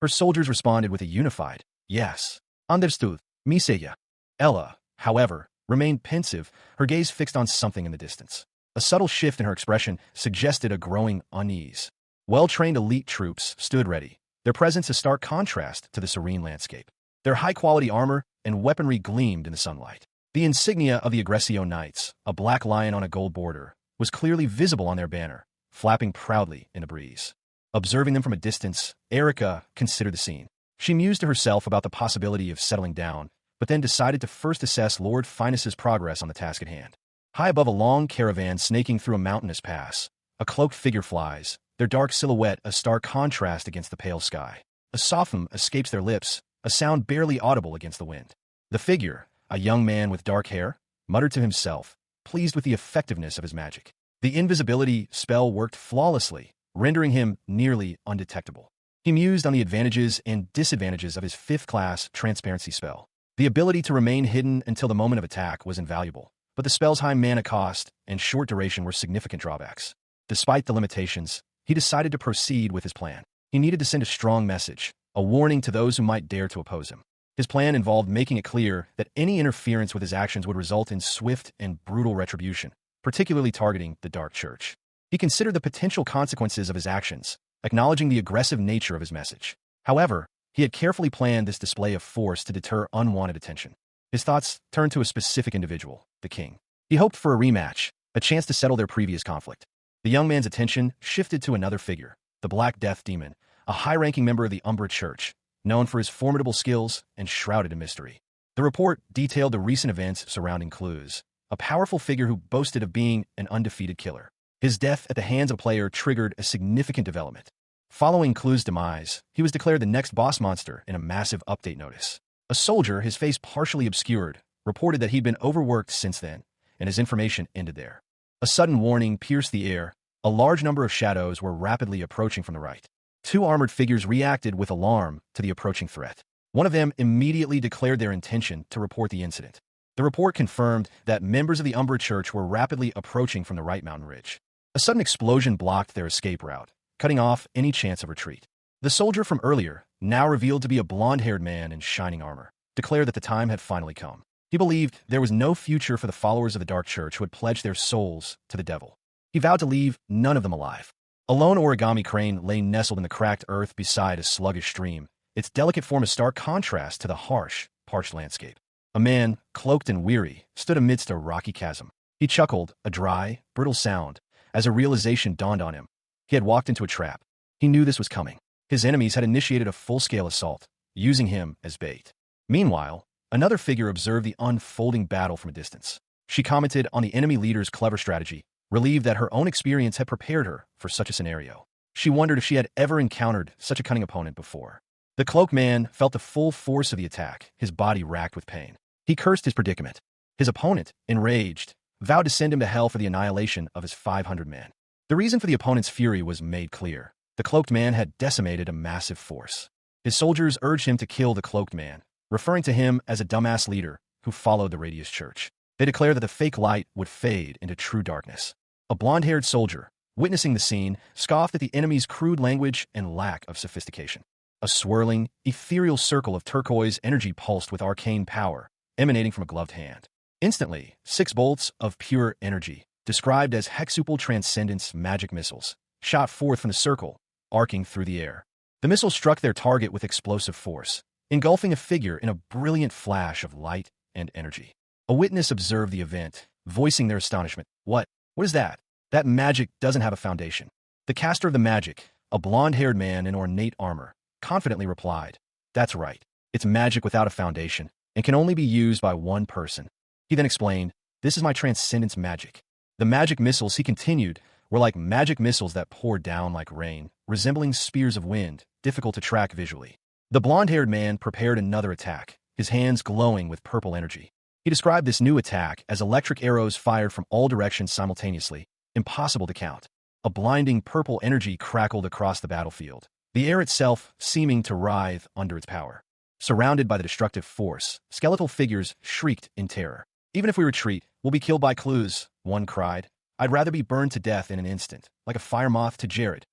Her soldiers responded with a unified, yes. Understood, Miseya. Ella, however, remained pensive, her gaze fixed on something in the distance. A subtle shift in her expression suggested a growing unease. Well-trained elite troops stood ready, their presence a stark contrast to the serene landscape. Their high-quality armor and weaponry gleamed in the sunlight. The insignia of the Aggressio Knights, a black lion on a gold border, was clearly visible on their banner, flapping proudly in the breeze. Observing them from a distance, Erica considered the scene. She mused to herself about the possibility of settling down, but then decided to first assess Lord Finus's progress on the task at hand. High above a long caravan snaking through a mountainous pass, a cloaked figure flies, their dark silhouette a stark contrast against the pale sky. A sophom escapes their lips, a sound barely audible against the wind. The figure, a young man with dark hair, muttered to himself, pleased with the effectiveness of his magic. The invisibility spell worked flawlessly, rendering him nearly undetectable. He mused on the advantages and disadvantages of his 5th-class transparency spell. The ability to remain hidden until the moment of attack was invaluable, but the spell's high mana cost and short duration were significant drawbacks. Despite the limitations, he decided to proceed with his plan. He needed to send a strong message, a warning to those who might dare to oppose him. His plan involved making it clear that any interference with his actions would result in swift and brutal retribution, particularly targeting the Dark Church. He considered the potential consequences of his actions, acknowledging the aggressive nature of his message. However, he had carefully planned this display of force to deter unwanted attention. His thoughts turned to a specific individual, the king. He hoped for a rematch, a chance to settle their previous conflict. The young man's attention shifted to another figure, the Black Death Demon, a high-ranking member of the Umbra Church, known for his formidable skills and shrouded in mystery. The report detailed the recent events surrounding Clues, a powerful figure who boasted of being an undefeated killer. His death at the hands of a player triggered a significant development. Following Clue's demise, he was declared the next boss monster in a massive update notice. A soldier, his face partially obscured, reported that he'd been overworked since then, and his information ended there. A sudden warning pierced the air. A large number of shadows were rapidly approaching from the right. Two armored figures reacted with alarm to the approaching threat. One of them immediately declared their intention to report the incident. The report confirmed that members of the Umbra Church were rapidly approaching from the right mountain ridge. A sudden explosion blocked their escape route, cutting off any chance of retreat. The soldier from earlier, now revealed to be a blonde-haired man in shining armor, declared that the time had finally come. He believed there was no future for the followers of the Dark Church who had pledged their souls to the devil. He vowed to leave none of them alive. A lone origami crane lay nestled in the cracked earth beside a sluggish stream, its delicate form a stark contrast to the harsh, parched landscape. A man, cloaked and weary, stood amidst a rocky chasm. He chuckled, a dry, brittle sound, as a realization dawned on him. He had walked into a trap. He knew this was coming. His enemies had initiated a full-scale assault, using him as bait. Meanwhile, another figure observed the unfolding battle from a distance. She commented on the enemy leader's clever strategy, relieved that her own experience had prepared her for such a scenario. She wondered if she had ever encountered such a cunning opponent before. The cloaked man felt the full force of the attack, his body racked with pain. He cursed his predicament. His opponent, enraged, vowed to send him to hell for the annihilation of his 500 men. The reason for the opponent's fury was made clear. The cloaked man had decimated a massive force. His soldiers urged him to kill the cloaked man, referring to him as a dumbass leader who followed the Radius Church. They declared that the fake light would fade into true darkness. A blonde-haired soldier, witnessing the scene, scoffed at the enemy's crude language and lack of sophistication. A swirling, ethereal circle of turquoise energy pulsed with arcane power, emanating from a gloved hand. Instantly, 6 bolts of pure energy, described as hexuple transcendence magic missiles, shot forth from the circle, arcing through the air. The missiles struck their target with explosive force, engulfing a figure in a brilliant flash of light and energy. A witness observed the event, voicing their astonishment. What is that? That magic doesn't have a foundation. The caster of the magic, a blonde-haired man in ornate armor, confidently replied, That's right. It's magic without a foundation, and can only be used by one person. He then explained, This is my transcendence magic. The magic missiles, he continued, were like magic missiles that poured down like rain, resembling spears of wind, difficult to track visually. The blonde-haired man prepared another attack, his hands glowing with purple energy. He described this new attack as electric arrows fired from all directions simultaneously, impossible to count. A blinding purple energy crackled across the battlefield, the air itself seeming to writhe under its power. Surrounded by the destructive force, skeletal figures shrieked in terror. Even if we retreat, we'll be killed by clues, one cried. I'd rather be burned to death in an instant, like a fire moth to Jared.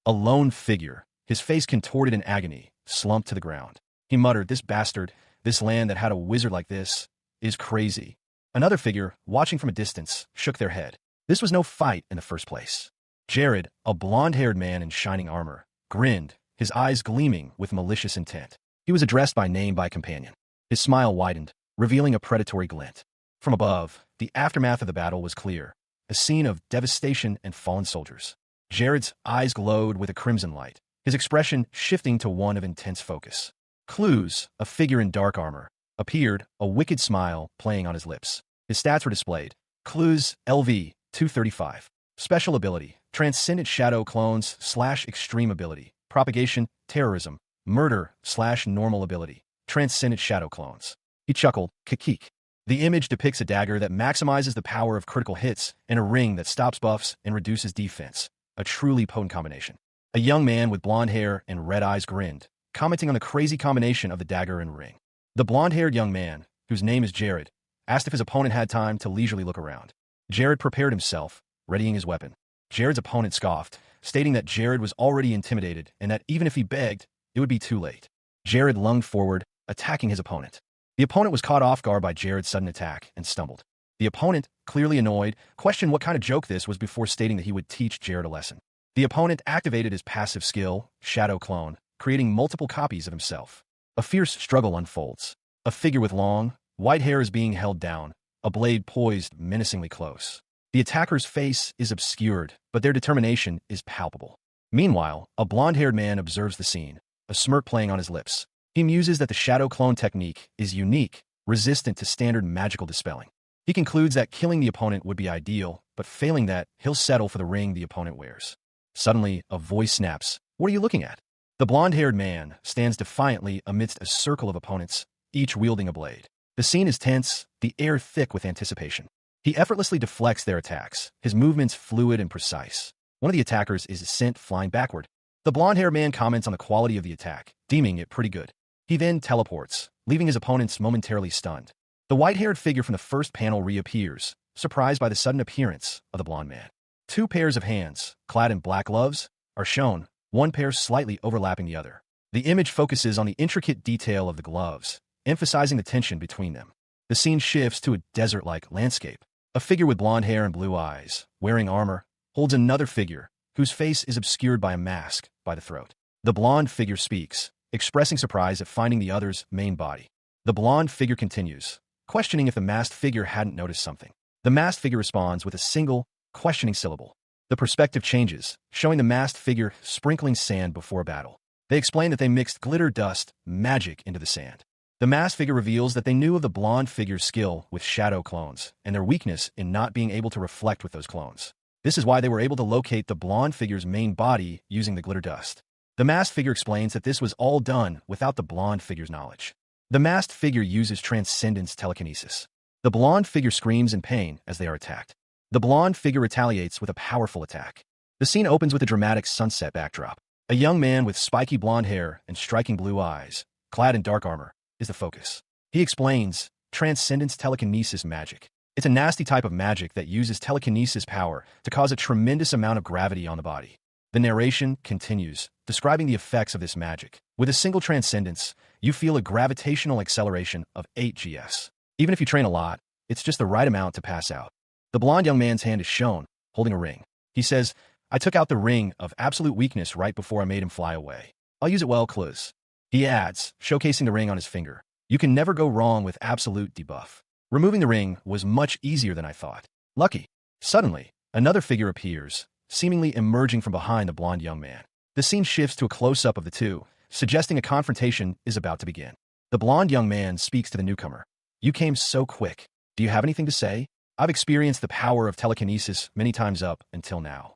A lone figure, his face contorted in agony, slumped to the ground. He muttered, This bastard, this land that had a wizard like this, is crazy. Another figure, watching from a distance, shook their head. This was no fight in the first place. Jared, a blonde-haired man in shining armor, grinned, his eyes gleaming with malicious intent. He was addressed by name by companion. His smile widened, revealing a predatory glint. From above, the aftermath of the battle was clear, a scene of devastation and fallen soldiers. Jared's eyes glowed with a crimson light, his expression shifting to one of intense focus. Clues, a figure in dark armor, appeared, a wicked smile playing on his lips. His stats were displayed. Clues, LV, 235. Special ability, Transcendent Shadow Clones / Extreme Ability. Propagation, Terrorism. Murder / Normal Ability. Transcendent Shadow Clones. He chuckled, Kikik. The image depicts a dagger that maximizes the power of critical hits and a ring that stops buffs and reduces defense. A truly potent combination. A young man with blonde hair and red eyes grinned, commenting on the crazy combination of the dagger and ring. The blonde-haired young man, whose name is Jared, asked if his opponent had time to leisurely look around. Jared prepared himself, readying his weapon. Jared's opponent scoffed, stating that Jared was already intimidated and that even if he begged, it would be too late. Jared lunged forward, attacking his opponent. The opponent was caught off guard by Jared's sudden attack and stumbled. The opponent, clearly annoyed, questioned what kind of joke this was before stating that he would teach Jared a lesson. The opponent activated his passive skill, Shadow Clone, creating multiple copies of himself. A fierce struggle unfolds. A figure with long, white hair is being held down, a blade poised menacingly close. The attacker's face is obscured, but their determination is palpable. Meanwhile, a blonde-haired man observes the scene, a smirk playing on his lips. He muses that the Shadow Clone technique is unique, resistant to standard magical dispelling. He concludes that killing the opponent would be ideal, but failing that, he'll settle for the ring the opponent wears. Suddenly, a voice snaps. What are you looking at? The blonde-haired man stands defiantly amidst a circle of opponents, each wielding a blade. The scene is tense, the air thick with anticipation. He effortlessly deflects their attacks, his movements fluid and precise. One of the attackers is sent flying backward. The blonde-haired man comments on the quality of the attack, deeming it pretty good. He then teleports, leaving his opponents momentarily stunned. The white-haired figure from the first panel reappears, surprised by the sudden appearance of the blonde man. Two pairs of hands, clad in black gloves, are shown, one pair slightly overlapping the other. The image focuses on the intricate detail of the gloves, emphasizing the tension between them. The scene shifts to a desert-like landscape. A figure with blonde hair and blue eyes, wearing armor, holds another figure, whose face is obscured by a mask by the throat. The blonde figure speaks, expressing surprise at finding the other's main body. The blonde figure continues, questioning if the masked figure hadn't noticed something. The masked figure responds with a single, questioning syllable. The perspective changes, showing the masked figure sprinkling sand before a battle. They explain that they mixed glitter dust, magic into the sand. The masked figure reveals that they knew of the blonde figure's skill with shadow clones, and their weakness in not being able to reflect with those clones. This is why they were able to locate the blonde figure's main body using the glitter dust. The masked figure explains that this was all done without the blonde figure's knowledge. The masked figure uses transcendence telekinesis. The blonde figure screams in pain as they are attacked. The blonde figure retaliates with a powerful attack. The scene opens with a dramatic sunset backdrop. A young man with spiky blonde hair and striking blue eyes, clad in dark armor, is the focus. He explains, transcendence telekinesis magic. It's a nasty type of magic that uses telekinesis power to cause a tremendous amount of gravity on the body. The narration continues, describing the effects of this magic. With a single transcendence, you feel a gravitational acceleration of 8 gs. Even if you train a lot, it's just the right amount to pass out. The blonde young man's hand is shown, holding a ring. He says, I took out the ring of absolute weakness right before I made him fly away. I'll use it well close. He adds, showcasing the ring on his finger. You can never go wrong with absolute debuff. Removing the ring was much easier than I thought. Lucky. Suddenly, another figure appears, seemingly emerging from behind the blonde young man. The scene shifts to a close-up of the two, suggesting a confrontation is about to begin. The blonde young man speaks to the newcomer. You came so quick. Do you have anything to say? I've experienced the power of telekinesis many times up until now.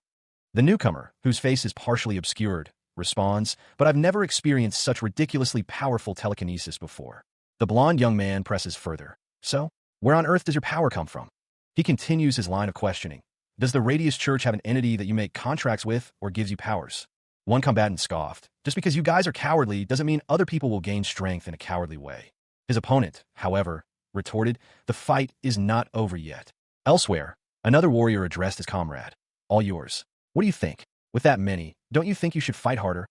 The newcomer, whose face is partially obscured, responds, but I've never experienced such ridiculously powerful telekinesis before. The blonde young man presses further. So, where on earth does your power come from? He continues his line of questioning. Does the Radius Church have an entity that you make contracts with or gives you powers? One combatant scoffed. Just because you guys are cowardly doesn't mean other people will gain strength in a cowardly way. His opponent, however, retorted, the fight is not over yet. Elsewhere, another warrior addressed his comrade. All yours. What do you think? With that many, don't you think you should fight harder?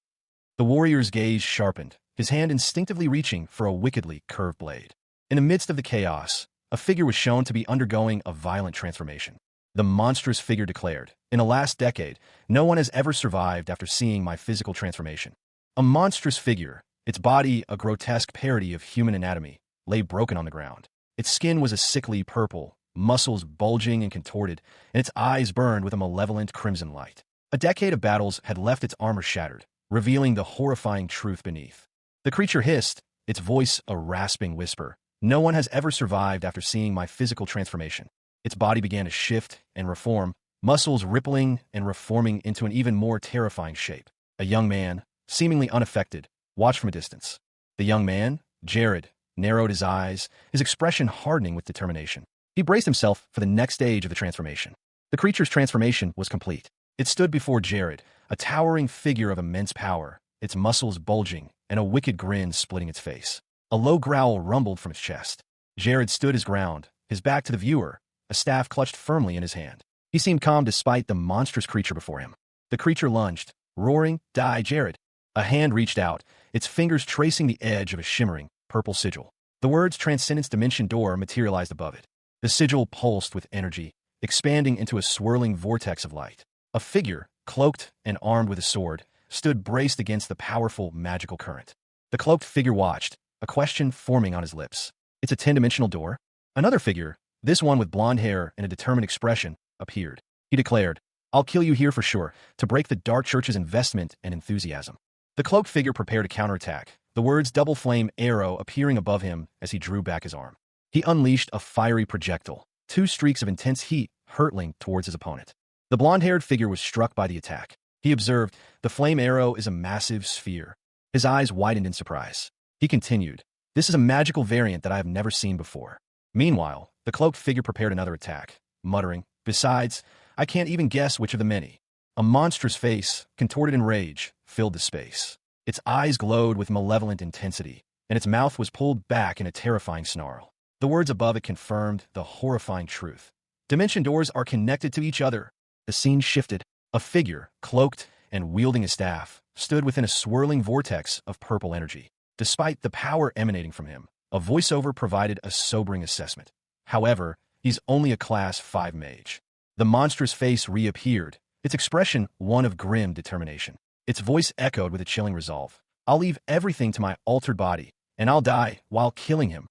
The warrior's gaze sharpened, his hand instinctively reaching for a wickedly curved blade. In the midst of the chaos, a figure was shown to be undergoing a violent transformation. The monstrous figure declared, in the last decade, no one has ever survived after seeing my physical transformation. A monstrous figure, its body a grotesque parody of human anatomy, lay broken on the ground. Its skin was a sickly purple, muscles bulging and contorted, and its eyes burned with a malevolent crimson light. A decade of battles had left its armor shattered, revealing the horrifying truth beneath. The creature hissed, its voice a rasping whisper. No one has ever survived after seeing my physical transformation. Its body began to shift and reform, muscles rippling and reforming into an even more terrifying shape. A young man, seemingly unaffected, watched from a distance. The young man, Jared, narrowed his eyes, his expression hardening with determination. He braced himself for the next stage of the transformation. The creature's transformation was complete. It stood before Jared, a towering figure of immense power, its muscles bulging and a wicked grin splitting its face. A low growl rumbled from its chest. Jared stood his ground, his back to the viewer, a staff clutched firmly in his hand. He seemed calm despite the monstrous creature before him. The creature lunged, roaring, Die, Jared! A hand reached out, its fingers tracing the edge of a shimmering, purple sigil. The words Transcendence Dimension Door materialized above it. The sigil pulsed with energy, expanding into a swirling vortex of light. A figure, cloaked and armed with a sword, stood braced against the powerful magical current. The cloaked figure watched, a question forming on his lips. It's a 10-dimensional door? Another figure, this one with blonde hair and a determined expression, appeared. He declared, I'll kill you here for sure, to break the Dark Church's investment and enthusiasm. The cloaked figure prepared a counterattack, the words double flame arrow appearing above him as he drew back his arm. He unleashed a fiery projectile, two streaks of intense heat hurtling towards his opponent. The blonde-haired figure was struck by the attack. He observed, the flame arrow is a massive sphere. His eyes widened in surprise. He continued, this is a magical variant that I have never seen before. Meanwhile, the cloaked figure prepared another attack, muttering, "Besides, I can't even guess which of the many." A monstrous face, contorted in rage, filled the space. Its eyes glowed with malevolent intensity, and its mouth was pulled back in a terrifying snarl. The words above it confirmed the horrifying truth. Dimension doors are connected to each other. The scene shifted. A figure, cloaked and wielding a staff, stood within a swirling vortex of purple energy. Despite the power emanating from him, a voiceover provided a sobering assessment. However, he's only a Class 5 mage. The monstrous face reappeared, its expression one of grim determination. Its voice echoed with a chilling resolve. "I'll leave everything to my altered body, and I'll die while killing him."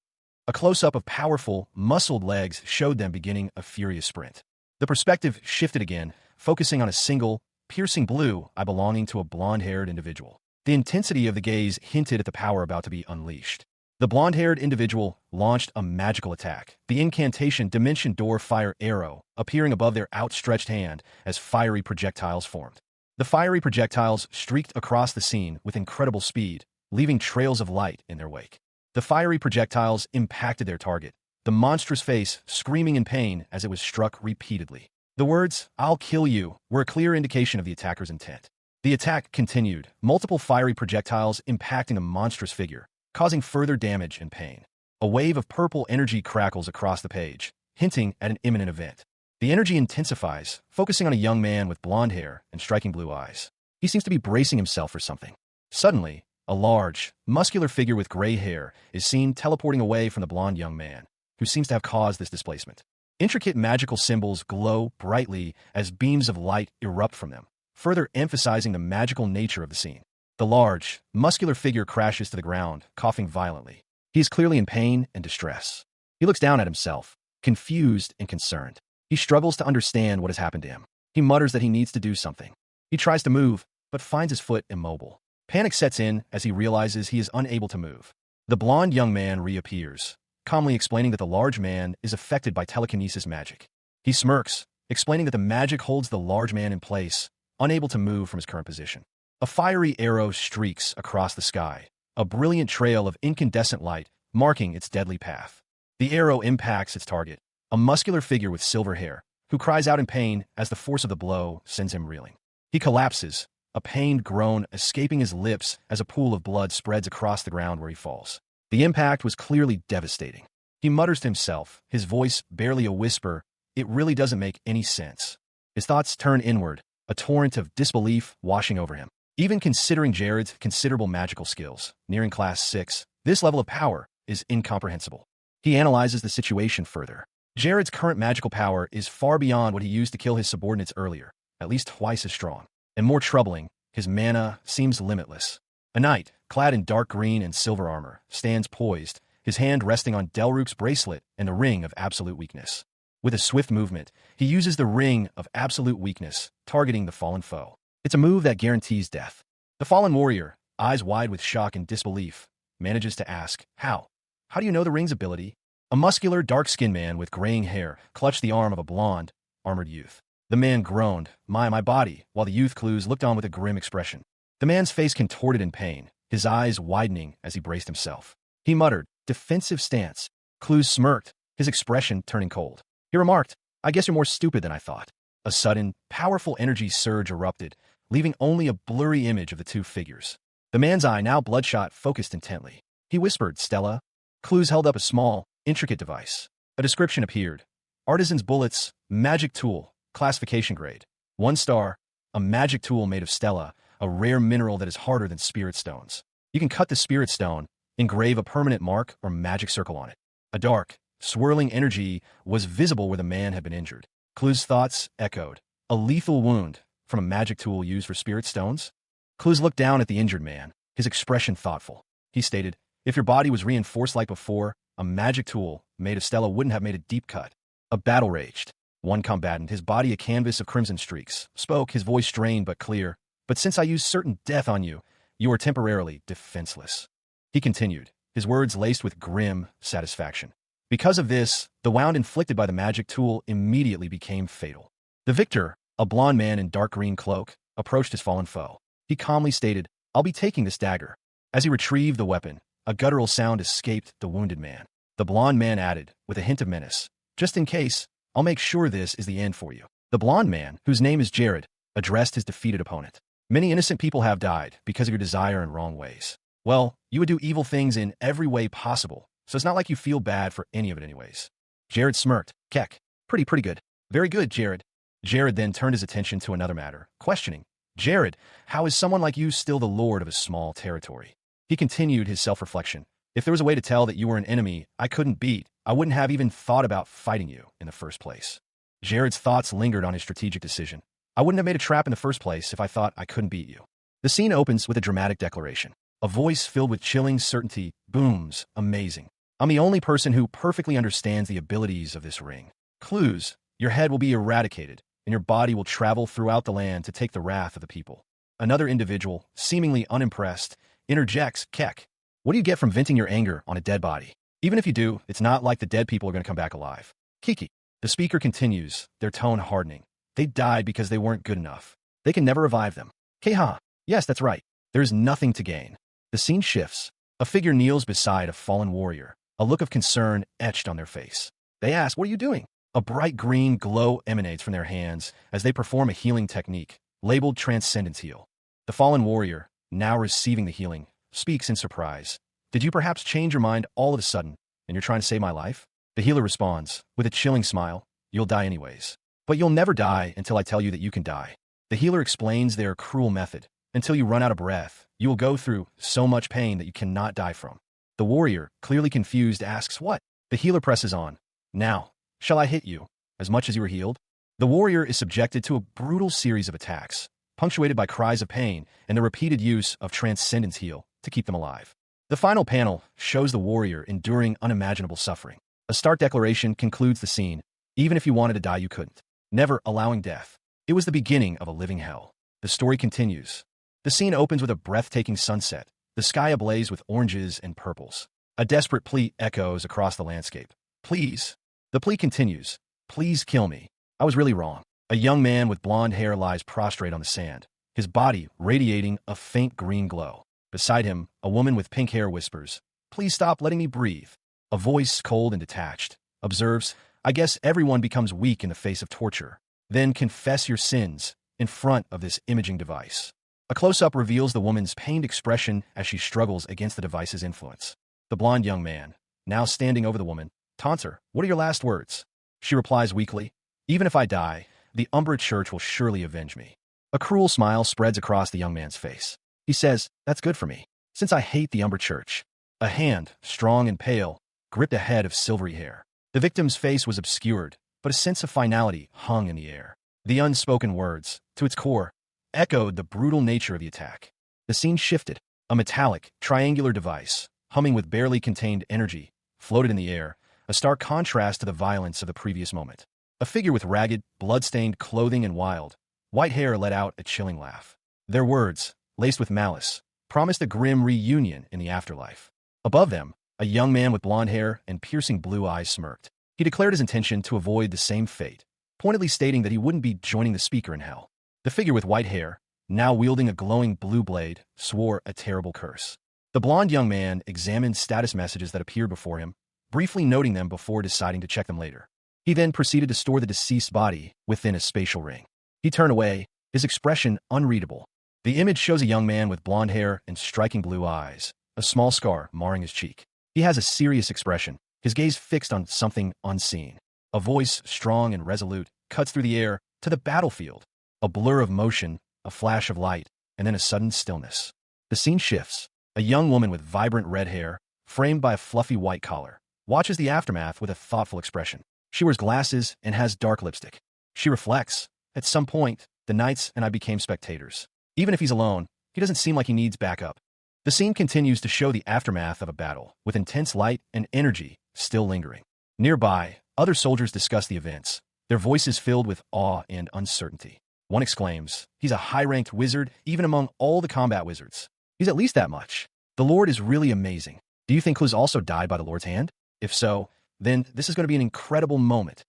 A close-up of powerful, muscled legs showed them beginning a furious sprint. The perspective shifted again, focusing on a single, piercing blue eye belonging to a blonde-haired individual. The intensity of the gaze hinted at the power about to be unleashed. The blonde-haired individual launched a magical attack, the incantation Dimension Door Fire Arrow appearing above their outstretched hand as fiery projectiles formed. The fiery projectiles streaked across the scene with incredible speed, leaving trails of light in their wake. The fiery projectiles impacted their target, the monstrous face screaming in pain as it was struck repeatedly. The words, "I'll kill you," were a clear indication of the attacker's intent. The attack continued, multiple fiery projectiles impacting the monstrous figure, causing further damage and pain. A wave of purple energy crackles across the page, hinting at an imminent event. The energy intensifies, focusing on a young man with blonde hair and striking blue eyes. He seems to be bracing himself for something. Suddenly, a large, muscular figure with gray hair is seen teleporting away from the blonde young man, who seems to have caused this displacement. Intricate magical symbols glow brightly as beams of light erupt from them, further emphasizing the magical nature of the scene. The large, muscular figure crashes to the ground, coughing violently. He is clearly in pain and distress. He looks down at himself, confused and concerned. He struggles to understand what has happened to him. He mutters that he needs to do something. He tries to move, but finds his foot immobile. Panic sets in as he realizes he is unable to move. The blonde young man reappears, calmly explaining that the large man is affected by telekinesis magic. He smirks, explaining that the magic holds the large man in place, unable to move from his current position. A fiery arrow streaks across the sky, a brilliant trail of incandescent light marking its deadly path. The arrow impacts its target, a muscular figure with silver hair, who cries out in pain as the force of the blow sends him reeling. He collapses, a pained groan escaping his lips as a pool of blood spreads across the ground where he falls. The impact was clearly devastating. He mutters to himself, his voice barely a whisper, "It really doesn't make any sense." His thoughts turn inward, a torrent of disbelief washing over him. Even considering Jared's considerable magical skills, nearing Class 6, this level of power is incomprehensible. He analyzes the situation further. Jared's current magical power is far beyond what he used to kill his subordinates earlier, at least twice as strong. And more troubling, his mana seems limitless. A knight, clad in dark green and silver armor, stands poised, his hand resting on Delrook's bracelet and the Ring of Absolute Weakness. With a swift movement, he uses the Ring of Absolute Weakness, targeting the fallen foe. It's a move that guarantees death. The fallen warrior, eyes wide with shock and disbelief, manages to ask, "How? How do you know the ring's ability?" A muscular, dark-skinned man with graying hair clutched the arm of a blonde, armored youth. The man groaned, my body," while the youth Clues looked on with a grim expression. The man's face contorted in pain, his eyes widening as he braced himself. He muttered, "Defensive stance." Clues smirked, his expression turning cold. He remarked, "I guess you're more stupid than I thought." A sudden, powerful energy surge erupted, leaving only a blurry image of the two figures. The man's eye, now bloodshot, focused intently. He whispered, "Stella." Clues held up a small, intricate device. A description appeared. Artisan's bullets, magic tool, classification grade. 1 star, a magic tool made of Stella, a rare mineral that is harder than spirit stones. You can cut the spirit stone, engrave a permanent mark or magic circle on it. A dark, swirling energy was visible where the man had been injured. Clues' thoughts echoed. A lethal wound from a magic tool used for spirit stones? Clues looked down at the injured man, his expression thoughtful. He stated, "If your body was reinforced like before, a magic tool made of Stella wouldn't have made a deep cut." A battle raged. One combatant, his body a canvas of crimson streaks, spoke, his voice strained but clear. "But since I used certain death on you, you are temporarily defenseless." He continued, his words laced with grim satisfaction. Because of this, the wound inflicted by the magic tool immediately became fatal. The victor, a blond man in dark green cloak, approached his fallen foe. He calmly stated, "I'll be taking this dagger." As he retrieved the weapon, a guttural sound escaped the wounded man. The blond man added, with a hint of menace, "Just in case, I'll make sure this is the end for you. The blonde man, whose name is Jared, addressed his defeated opponent. Many innocent people have died because of your desire in wrong ways. Well, you would do evil things in every way possible, so it's not like you feel bad for any of it anyways. Jared smirked. Keck. Pretty good. Very good, Jared. Jared then turned his attention to another matter, questioning. Jared, how is someone like you still the lord of a small territory? He continued his self-reflection. If there was a way to tell that you were an enemy I couldn't beat, I wouldn't have even thought about fighting you in the first place. Jared's thoughts lingered on his strategic decision. I wouldn't have made a trap in the first place if I thought I couldn't beat you. The scene opens with a dramatic declaration. A voice filled with chilling certainty booms, amazing. I'm the only person who perfectly understands the abilities of this ring. Clues, your head will be eradicated, and your body will travel throughout the land to take the wrath of the people. Another individual, seemingly unimpressed, interjects, Keck. What do you get from venting your anger on a dead body? Even if you do, it's not like the dead people are going to come back alive. Kiki. The speaker continues, their tone hardening. They died because they weren't good enough. They can never revive them. Keha. Yes, that's right. There is nothing to gain. The scene shifts. A figure kneels beside a fallen warrior, a look of concern etched on their face. They ask, what are you doing? A bright green glow emanates from their hands as they perform a healing technique, labeled Transcendence Heal. The fallen warrior, now receiving the healing, speaks in surprise. Did you perhaps change your mind all of a sudden, and you're trying to save my life? The healer responds, with a chilling smile, you'll die anyways. But you'll never die until I tell you that you can die. The healer explains their cruel method. Until you run out of breath, you will go through so much pain that you cannot die from. The warrior, clearly confused, asks what? The healer presses on. Now, shall I hit you, as much as you were healed? The warrior is subjected to a brutal series of attacks, punctuated by cries of pain and the repeated use of Transcendence Heal to keep them alive. The final panel shows the warrior enduring unimaginable suffering. A stark declaration concludes the scene. Even if you wanted to die, you couldn't. Never allowing death. It was the beginning of a living hell. The story continues. The scene opens with a breathtaking sunset, the sky ablaze with oranges and purples. A desperate plea echoes across the landscape. Please. The plea continues. Please kill me. I was really wrong. A young man with blonde hair lies prostrate on the sand, his body radiating a faint green glow. Beside him, a woman with pink hair whispers, please stop letting me breathe. A voice, cold and detached, observes, I guess everyone becomes weak in the face of torture. Then confess your sins in front of this imaging device. A close-up reveals the woman's pained expression as she struggles against the device's influence. The blonde young man, now standing over the woman, taunts her, what are your last words? She replies weakly, even if I die, the Umbra Church will surely avenge me. A cruel smile spreads across the young man's face. He says, that's good for me, since I hate the Umbra Church. A hand, strong and pale, gripped a head of silvery hair. The victim's face was obscured, but a sense of finality hung in the air. The unspoken words, to its core, echoed the brutal nature of the attack. The scene shifted. A metallic, triangular device, humming with barely contained energy, floated in the air, a stark contrast to the violence of the previous moment. A figure with ragged, blood-stained clothing and wild, white hair let out a chilling laugh. Their words, laced with malice, promised a grim reunion in the afterlife. Above them, a young man with blonde hair and piercing blue eyes smirked. He declared his intention to avoid the same fate, pointedly stating that he wouldn't be joining the speaker in hell. The figure with white hair, now wielding a glowing blue blade, swore a terrible curse. The blonde young man examined status messages that appeared before him, briefly noting them before deciding to check them later. He then proceeded to store the deceased body within a spatial ring. He turned away, his expression unreadable. The image shows a young man with blonde hair and striking blue eyes, a small scar marring his cheek. He has a serious expression, his gaze fixed on something unseen. A voice, strong and resolute, cuts through the air to the battlefield. A blur of motion, a flash of light, and then a sudden stillness. The scene shifts. A young woman with vibrant red hair, framed by a fluffy white collar, watches the aftermath with a thoughtful expression. She wears glasses and has dark lipstick. She reflects, at some point, the knights and I became spectators. Even if he's alone, he doesn't seem like he needs backup. The scene continues to show the aftermath of a battle, with intense light and energy still lingering. Nearby, other soldiers discuss the events, their voices filled with awe and uncertainty. One exclaims, he's a high-ranked wizard even among all the combat wizards. He's at least that much. The Lord is really amazing. Do you think Cluz also died by the Lord's hand? If so, then this is going to be an incredible moment.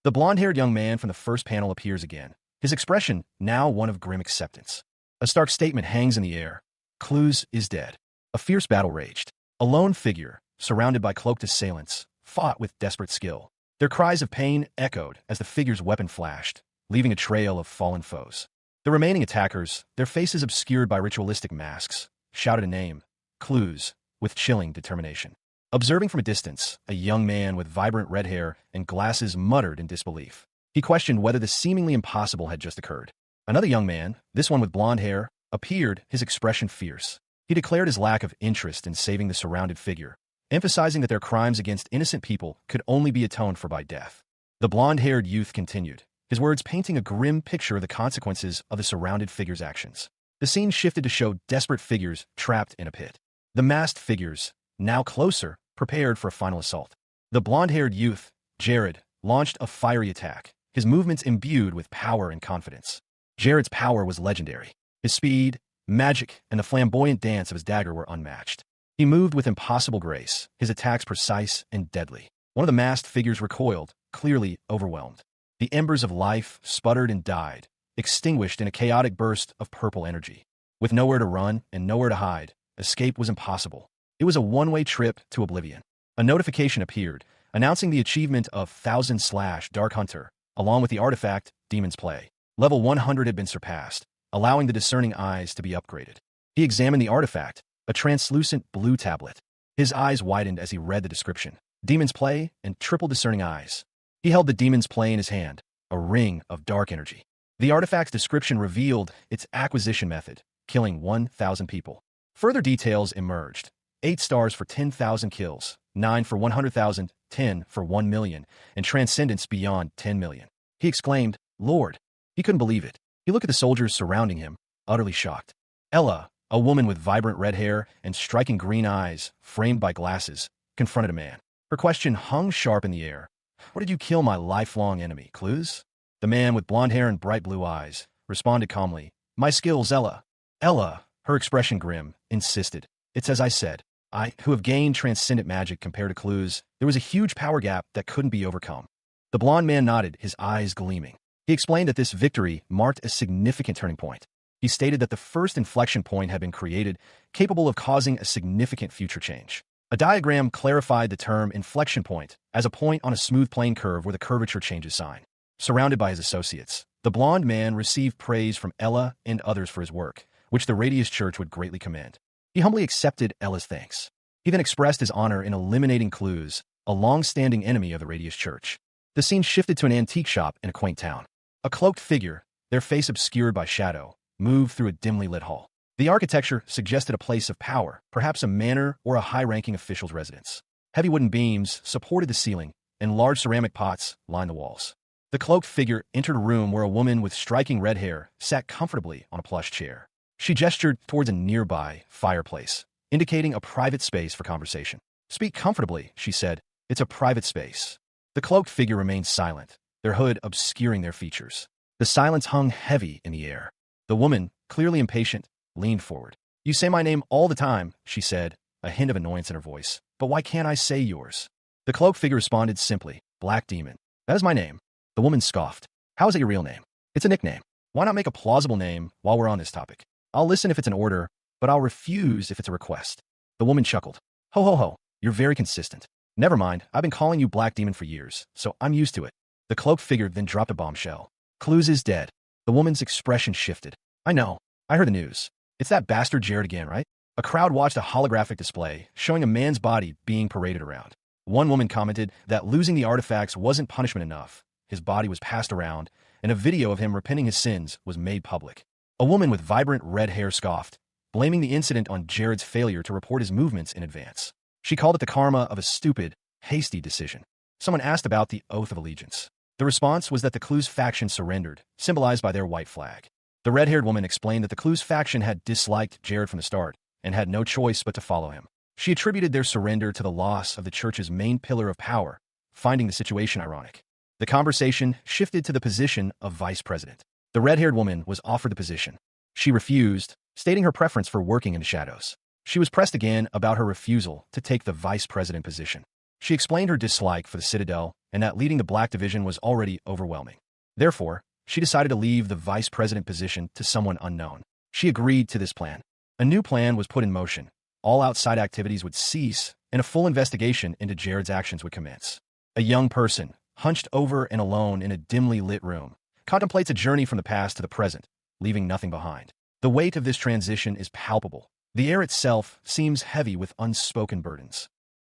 The blonde-haired young man from the first panel appears again, his expression now one of grim acceptance. A stark statement hangs in the air. Cluz is dead. A fierce battle raged. A lone figure, surrounded by cloaked assailants, fought with desperate skill. Their cries of pain echoed as the figure's weapon flashed, leaving a trail of fallen foes. The remaining attackers, their faces obscured by ritualistic masks, shouted a name, Clues, with chilling determination. Observing from a distance, a young man with vibrant red hair and glasses muttered in disbelief. He questioned whether the seemingly impossible had just occurred. Another young man, this one with blonde hair, appeared, his expression fierce. He declared his lack of interest in saving the surrounded figure, emphasizing that their crimes against innocent people could only be atoned for by death. The blonde-haired youth continued, his words painting a grim picture of the consequences of the surrounded figure's actions. The scene shifted to show desperate figures trapped in a pit. The masked figures, now closer, prepared for a final assault. The blonde-haired youth, Jared, launched a fiery attack, his movements imbued with power and confidence. Jared's power was legendary. His speed, magic, and the flamboyant dance of his dagger were unmatched. He moved with impossible grace, his attacks precise and deadly. One of the masked figures recoiled, clearly overwhelmed. The embers of life sputtered and died, extinguished in a chaotic burst of purple energy. With nowhere to run and nowhere to hide, escape was impossible. It was a one-way trip to oblivion. A notification appeared, announcing the achievement of 1000/Dark Hunter, along with the artifact, Demon's Play. Level 100 had been surpassed, allowing the discerning eyes to be upgraded. He examined the artifact, a translucent blue tablet. His eyes widened as he read the description. Demon's Play and triple discerning eyes. He held the Demon's Play in his hand, a ring of dark energy. The artifact's description revealed its acquisition method, killing 1,000 people. Further details emerged. 8 stars for 10,000 kills, 9 for 100,000, 10 for 1 million, and transcendence beyond 10 million. He exclaimed, Lord! He couldn't believe it. He looked at the soldiers surrounding him, utterly shocked. Ella, a woman with vibrant red hair and striking green eyes, framed by glasses, confronted a man. Her question hung sharp in the air. Where did you kill my lifelong enemy, Clues? The man with blonde hair and bright blue eyes responded calmly. My skills, Ella. Ella, her expression grim, insisted. It's as I said. I, who have gained transcendent magic compared to Clues, there was a huge power gap that couldn't be overcome. The blonde man nodded, his eyes gleaming. He explained that this victory marked a significant turning point. He stated that the first inflection point had been created, capable of causing a significant future change. A diagram clarified the term inflection point as a point on a smooth plane curve where the curvature changes sign. Surrounded by his associates, the blonde man received praise from Ella and others for his work, which the Radius Church would greatly commend. He humbly accepted Ella's thanks. He then expressed his honor in eliminating Clues, a long-standing enemy of the Radius Church. The scene shifted to an antique shop in a quaint town. A cloaked figure, their face obscured by shadow, moved through a dimly lit hall. The architecture suggested a place of power, perhaps a manor or a high-ranking official's residence. Heavy wooden beams supported the ceiling, and large ceramic pots lined the walls. The cloaked figure entered a room where a woman with striking red hair sat comfortably on a plush chair. She gestured towards a nearby fireplace, indicating a private space for conversation. Speak comfortably, she said. It's a private space. The cloaked figure remained silent, their hood obscuring their features. The silence hung heavy in the air. The woman, clearly impatient, leaned forward. You say my name all the time, she said, a hint of annoyance in her voice. But why can't I say yours? The cloaked figure responded simply, Black Demon. That is my name. The woman scoffed. How is it your real name? It's a nickname. Why not make a plausible name while we're on this topic? I'll listen if it's an order, but I'll refuse if it's a request. The woman chuckled. Ho ho ho, you're very consistent. Never mind, I've been calling you Black Demon for years, so I'm used to it. The cloaked figure then dropped a bombshell. Clues is dead. The woman's expression shifted. I know. I heard the news. It's that bastard Jared again, right? A crowd watched a holographic display showing a man's body being paraded around. One woman commented that losing the artifacts wasn't punishment enough. His body was passed around, and a video of him repenting his sins was made public. A woman with vibrant red hair scoffed, blaming the incident on Jared's failure to report his movements in advance. She called it the karma of a stupid, hasty decision. Someone asked about the Oath of Allegiance. The response was that the Clues faction surrendered, symbolized by their white flag. The red-haired woman explained that the Clues faction had disliked Jared from the start and had no choice but to follow him. She attributed their surrender to the loss of the church's main pillar of power, finding the situation ironic. The conversation shifted to the position of vice president. The red-haired woman was offered the position. She refused, stating her preference for working in the shadows. She was pressed again about her refusal to take the vice president position. She explained her dislike for the Citadel and that leading the Black Division was already overwhelming. Therefore, she decided to leave the vice president position to someone unknown. She agreed to this plan. A new plan was put in motion. All outside activities would cease, and a full investigation into Jared's actions would commence. A young person, hunched over and alone in a dimly lit room, contemplates a journey from the past to the present, leaving nothing behind. The weight of this transition is palpable. The air itself seems heavy with unspoken burdens.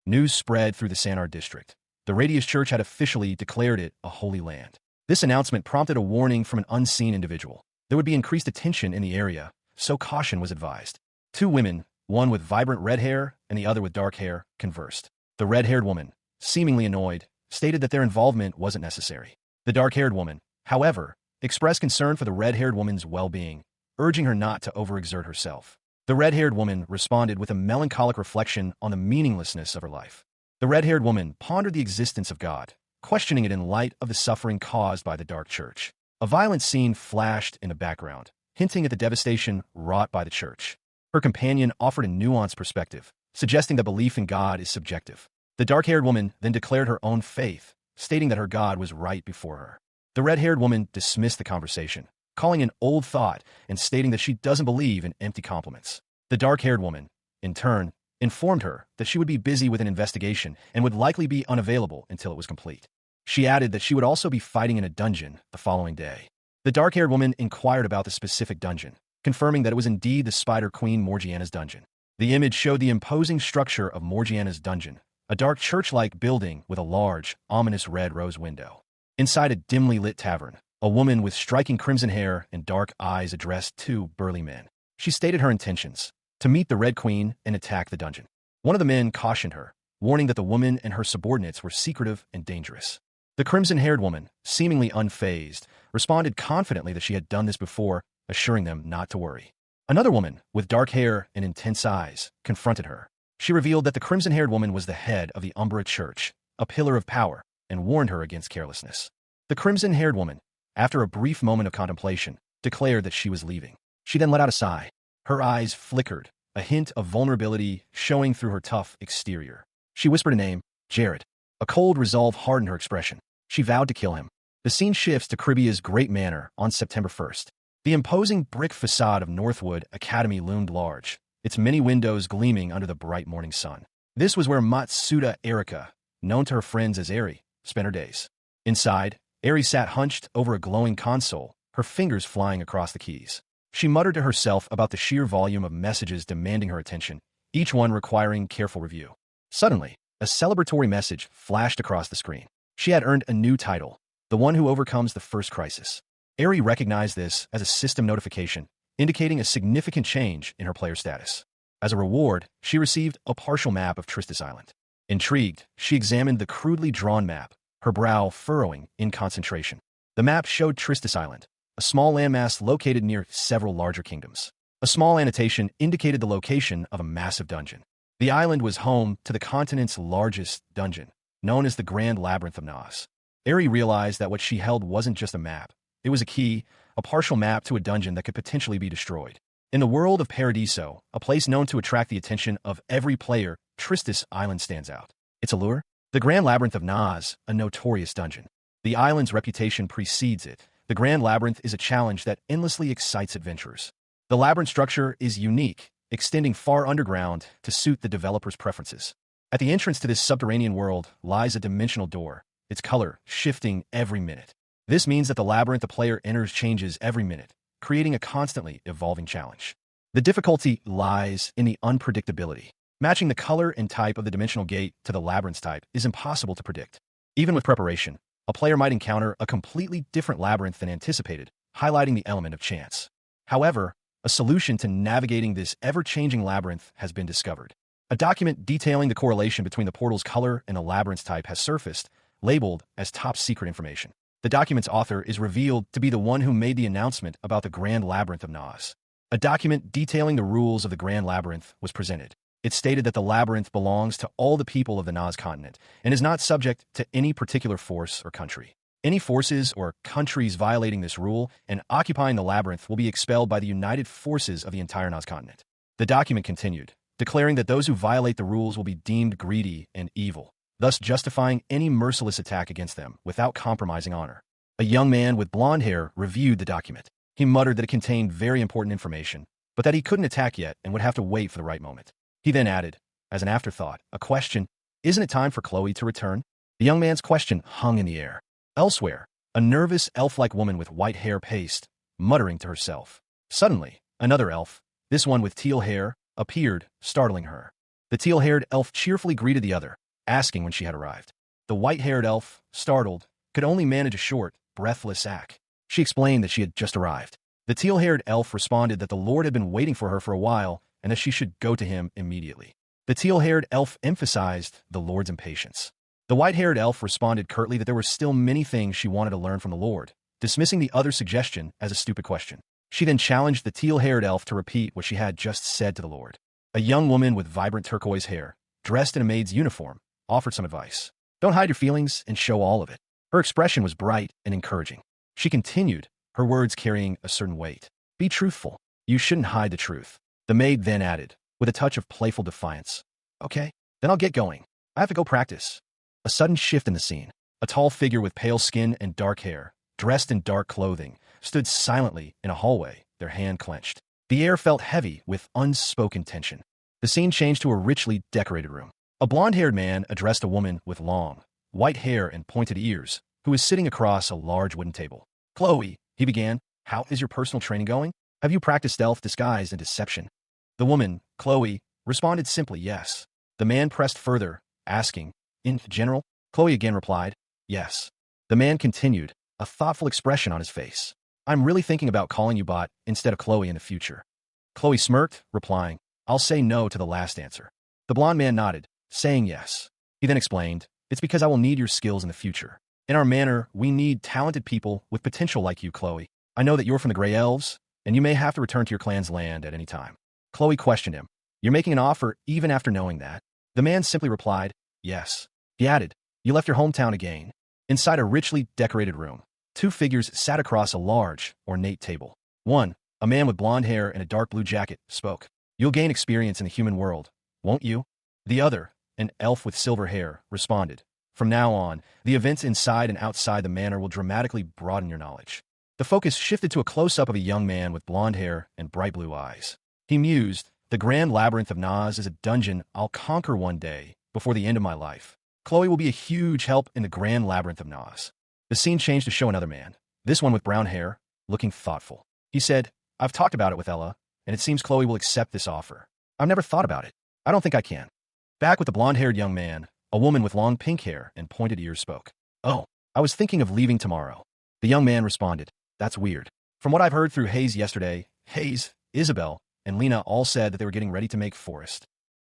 News spread through the Sanar district. The Radius Church had officially declared it a holy land. This announcement prompted a warning from an unseen individual. There would be increased attention in the area, so caution was advised. Two women, one with vibrant red hair and the other with dark hair, conversed. The red-haired woman, seemingly annoyed, stated that their involvement wasn't necessary. The dark-haired woman, however, expressed concern for the red-haired woman's well-being, urging her not to overexert herself. The red-haired woman responded with a melancholic reflection on the meaninglessness of her life. The red-haired woman pondered the existence of God, questioning it in light of the suffering caused by the dark church. A violent scene flashed in the background, hinting at the devastation wrought by the church. Her companion offered a nuanced perspective, suggesting that belief in God is subjective. The dark-haired woman then declared her own faith, stating that her God was right before her. The red-haired woman dismissed the conversation, calling an old thought and stating that she doesn't believe in empty compliments. The dark-haired woman, in turn, informed her that she would be busy with an investigation and would likely be unavailable until it was complete. She added that she would also be fighting in a dungeon the following day. The dark-haired woman inquired about the specific dungeon, confirming that it was indeed the Spider Queen Morgiana's dungeon. The image showed the imposing structure of Morgiana's dungeon, a dark church-like building with a large, ominous red rose window. Inside a dimly lit tavern, a woman with striking crimson hair and dark eyes addressed two burly men. She stated her intentions: to meet the Red Queen and attack the dungeon. One of the men cautioned her, warning that the woman and her subordinates were secretive and dangerous. The crimson-haired woman, seemingly unfazed, responded confidently that she had done this before, assuring them not to worry. Another woman, with dark hair and intense eyes, confronted her. She revealed that the crimson-haired woman was the head of the Umbra Church, a pillar of power, and warned her against carelessness. The crimson-haired woman, after a brief moment of contemplation, declared that she was leaving. She then let out a sigh. Her eyes flickered, a hint of vulnerability showing through her tough exterior. She whispered a name: Jared. A cold resolve hardened her expression. She vowed to kill him. The scene shifts to Cribia's Great Manor on September 1st. The imposing brick facade of Northwood Academy loomed large, its many windows gleaming under the bright morning sun. This was where Matsuda Erika, known to her friends as Eri, spent her days. Inside, Eri sat hunched over a glowing console, her fingers flying across the keys. She muttered to herself about the sheer volume of messages demanding her attention, each one requiring careful review. Suddenly, a celebratory message flashed across the screen. She had earned a new title: the one who overcomes the first crisis. Eri recognized this as a system notification, indicating a significant change in her player status. As a reward, she received a partial map of Tristis Island. Intrigued, she examined the crudely drawn map, her brow furrowing in concentration. The map showed Tristis Island, a small landmass located near several larger kingdoms. A small annotation indicated the location of a massive dungeon. The island was home to the continent's largest dungeon, known as the Grand Labyrinth of Nas. Eri realized that what she held wasn't just a map. It was a key, a partial map to a dungeon that could potentially be destroyed. In the world of Paradiso, a place known to attract the attention of every player, Tristis Island stands out. Its allure? The Grand Labyrinth of Nas, a notorious dungeon. The island's reputation precedes it. The Grand Labyrinth is a challenge that endlessly excites adventurers. The labyrinth structure is unique, extending far underground to suit the developer's preferences. At the entrance to this subterranean world lies a dimensional door, its color shifting every minute. This means that the labyrinth the player enters changes every minute, creating a constantly evolving challenge. The difficulty lies in the unpredictability. Matching the color and type of the dimensional gate to the labyrinth's type is impossible to predict. Even with preparation, a player might encounter a completely different labyrinth than anticipated, highlighting the element of chance. However, a solution to navigating this ever-changing labyrinth has been discovered. A document detailing the correlation between the portal's color and the labyrinth's type has surfaced, labeled as top-secret information. The document's author is revealed to be the one who made the announcement about the Grand Labyrinth of Nas. A document detailing the rules of the Grand Labyrinth was presented. It stated that the labyrinth belongs to all the people of the Nas continent and is not subject to any particular force or country. Any forces or countries violating this rule and occupying the labyrinth will be expelled by the united forces of the entire Nas continent. The document continued, declaring that those who violate the rules will be deemed greedy and evil, thus justifying any merciless attack against them without compromising honor. A young man with blonde hair reviewed the document. He muttered that it contained very important information, but that he couldn't attack yet and would have to wait for the right moment. He then added, as an afterthought, a question: "Isn't it time for Chloe to return?" The young man's question hung in the air. Elsewhere, a nervous elf-like woman with white hair paced, muttering to herself. Suddenly, another elf, this one with teal hair, appeared, startling her. The teal-haired elf cheerfully greeted the other, asking when she had arrived. The white-haired elf, startled, could only manage a short, breathless ack. She explained that she had just arrived. The teal-haired elf responded that the Lord had been waiting for her for a while and that she should go to him immediately. The teal-haired elf emphasized the Lord's impatience. The white-haired elf responded curtly that there were still many things she wanted to learn from the Lord, dismissing the other's suggestion as a stupid question. She then challenged the teal-haired elf to repeat what she had just said to the Lord. A young woman with vibrant turquoise hair, dressed in a maid's uniform, offered some advice. Don't hide your feelings and show all of it. Her expression was bright and encouraging. She continued, her words carrying a certain weight. Be truthful. You shouldn't hide the truth. The maid then added, with a touch of playful defiance. Okay, then I'll get going. I have to go practice. A sudden shift in the scene. A tall figure with pale skin and dark hair, dressed in dark clothing, stood silently in a hallway, their hand clenched. The air felt heavy with unspoken tension. The scene changed to a richly decorated room. A blonde-haired man addressed a woman with long, white hair and pointed ears, who was sitting across a large wooden table. Chloe, he began, how is your personal training going? Have you practiced stealth, disguise, and deception? The woman, Chloe, responded simply yes. The man pressed further, asking, in general? Chloe again replied, yes. The man continued, a thoughtful expression on his face. I'm really thinking about calling you Bot instead of Chloe in the future. Chloe smirked, replying, I'll say no to the last answer. The blonde man nodded, saying yes. He then explained, it's because I will need your skills in the future. In our manor, we need talented people with potential like you, Chloe. I know that you're from the Grey Elves, and you may have to return to your clan's land at any time. Chloe questioned him. You're making an offer even after knowing that? The man simply replied, yes. He added, you left your hometown again. Inside a richly decorated room, two figures sat across a large, ornate table. One, a man with blonde hair and a dark blue jacket, spoke. You'll gain experience in the human world, won't you? The other, an elf with silver hair, responded. From now on, the events inside and outside the manor will dramatically broaden your knowledge. The focus shifted to a close-up of a young man with blonde hair and bright blue eyes. He mused, the grand labyrinth of Naz is a dungeon I'll conquer one day before the end of my life. Chloe will be a huge help in the grand labyrinth of Naz. The scene changed to show another man, this one with brown hair, looking thoughtful. He said, I've talked about it with Ella, and it seems Chloe will accept this offer. I've never thought about it. I don't think I can. Back with the blonde-haired young man, a woman with long pink hair and pointed ears spoke. Oh, I was thinking of leaving tomorrow. The young man responded, that's weird. From what I've heard through Hayes yesterday, Hayes, Isabel, and Lena all said that they were getting ready to make forest.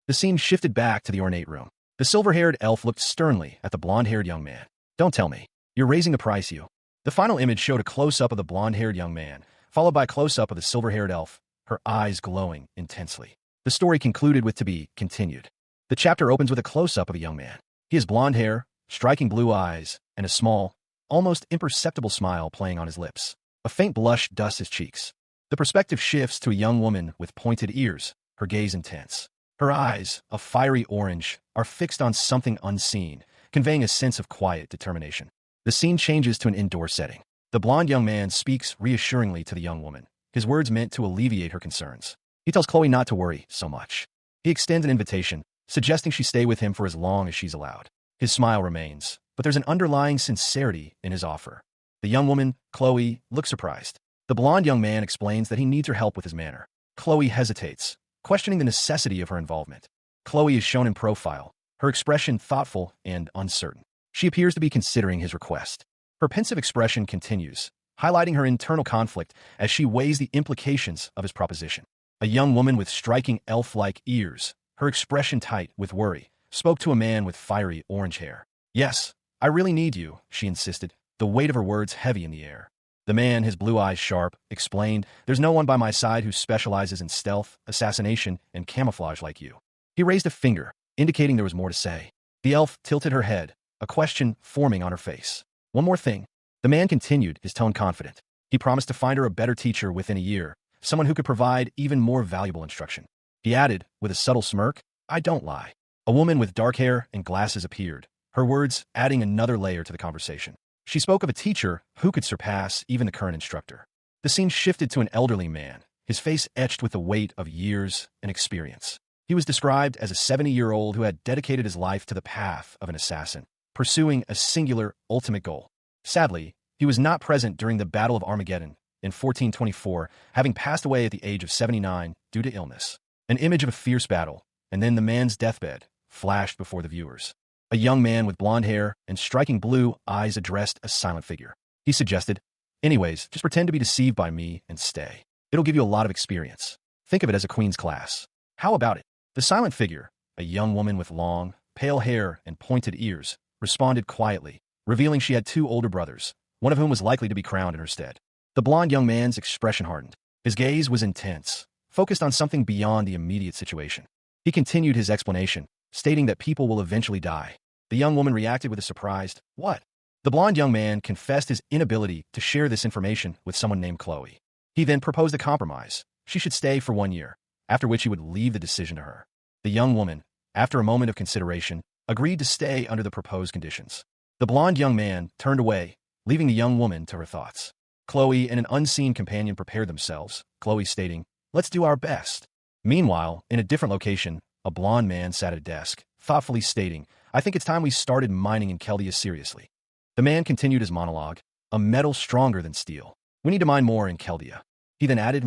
The scene shifted back to the ornate room. The silver-haired elf looked sternly at the blonde-haired young man. Don't tell me. You're raising the price, you. The final image showed a close-up of the blonde-haired young man, followed by a close-up of the silver-haired elf, her eyes glowing intensely. The story concluded with to be continued. The chapter opens with a close-up of a young man. He has blonde hair, striking blue eyes, and a small, almost imperceptible smile playing on his lips. A faint blush dusts his cheeks. The perspective shifts to a young woman with pointed ears, her gaze intense. Her eyes, a fiery orange, are fixed on something unseen, conveying a sense of quiet determination. The scene changes to an indoor setting. The blonde young man speaks reassuringly to the young woman, his words meant to alleviate her concerns. He tells Chloe not to worry so much. He extends an invitation, suggesting she stay with him for as long as she's allowed. His smile remains, but there's an underlying sincerity in his offer. The young woman, Chloe, looks surprised. The blonde young man explains that he needs her help with his manor. Chloe hesitates, questioning the necessity of her involvement. Chloe is shown in profile, her expression thoughtful and uncertain. She appears to be considering his request. Her pensive expression continues, highlighting her internal conflict as she weighs the implications of his proposition. A young woman with striking elf-like ears, her expression tight with worry, spoke to a man with fiery orange hair. Yes, I really need you, she insisted, the weight of her words heavy in the air. The man, his blue eyes sharp, explained, there's no one by my side who specializes in stealth, assassination, and camouflage like you. He raised a finger, indicating there was more to say. The elf tilted her head, a question forming on her face. One more thing. The man continued, his tone confident. He promised to find her a better teacher within a year, someone who could provide even more valuable instruction. He added, with a subtle smirk, I don't lie. A woman with dark hair and glasses appeared, her words adding another layer to the conversation. She spoke of a teacher who could surpass even the current instructor. The scene shifted to an elderly man, his face etched with the weight of years and experience. He was described as a 70-year-old who had dedicated his life to the path of an assassin. pursuing a singular, ultimate goal. Sadly, he was not present during the Battle of Armageddon in 1424, having passed away at the age of 79 due to illness. An image of a fierce battle, and then the man's deathbed, flashed before the viewers. A young man with blonde hair and striking blue eyes addressed a silent figure. He suggested, "Anyways, just pretend to be deceived by me and stay. It'll give you a lot of experience. Think of it as a queen's class. How about it?" The silent figure, a young woman with long, pale hair and pointed ears, responded quietly, revealing she had two older brothers, one of whom was likely to be crowned in her stead. The blond young man's expression hardened. His gaze was intense, focused on something beyond the immediate situation. He continued his explanation, stating that people will eventually die. The young woman reacted with a surprised, "What?" The blond young man confessed his inability to share this information with someone named Chloe. He then proposed a compromise. She should stay for 1 year, after which he would leave the decision to her. The young woman, after a moment of consideration, agreed to stay under the proposed conditions. The blond young man turned away, leaving the young woman to her thoughts. Chloe and an unseen companion prepared themselves, Chloe stating, "Let's do our best." Meanwhile, in a different location, a blond man sat at a desk, thoughtfully stating, "I think it's time we started mining in Chaldea seriously." The man continued his monologue, "A metal stronger than steel. We need to mine more in Chaldea." He then added,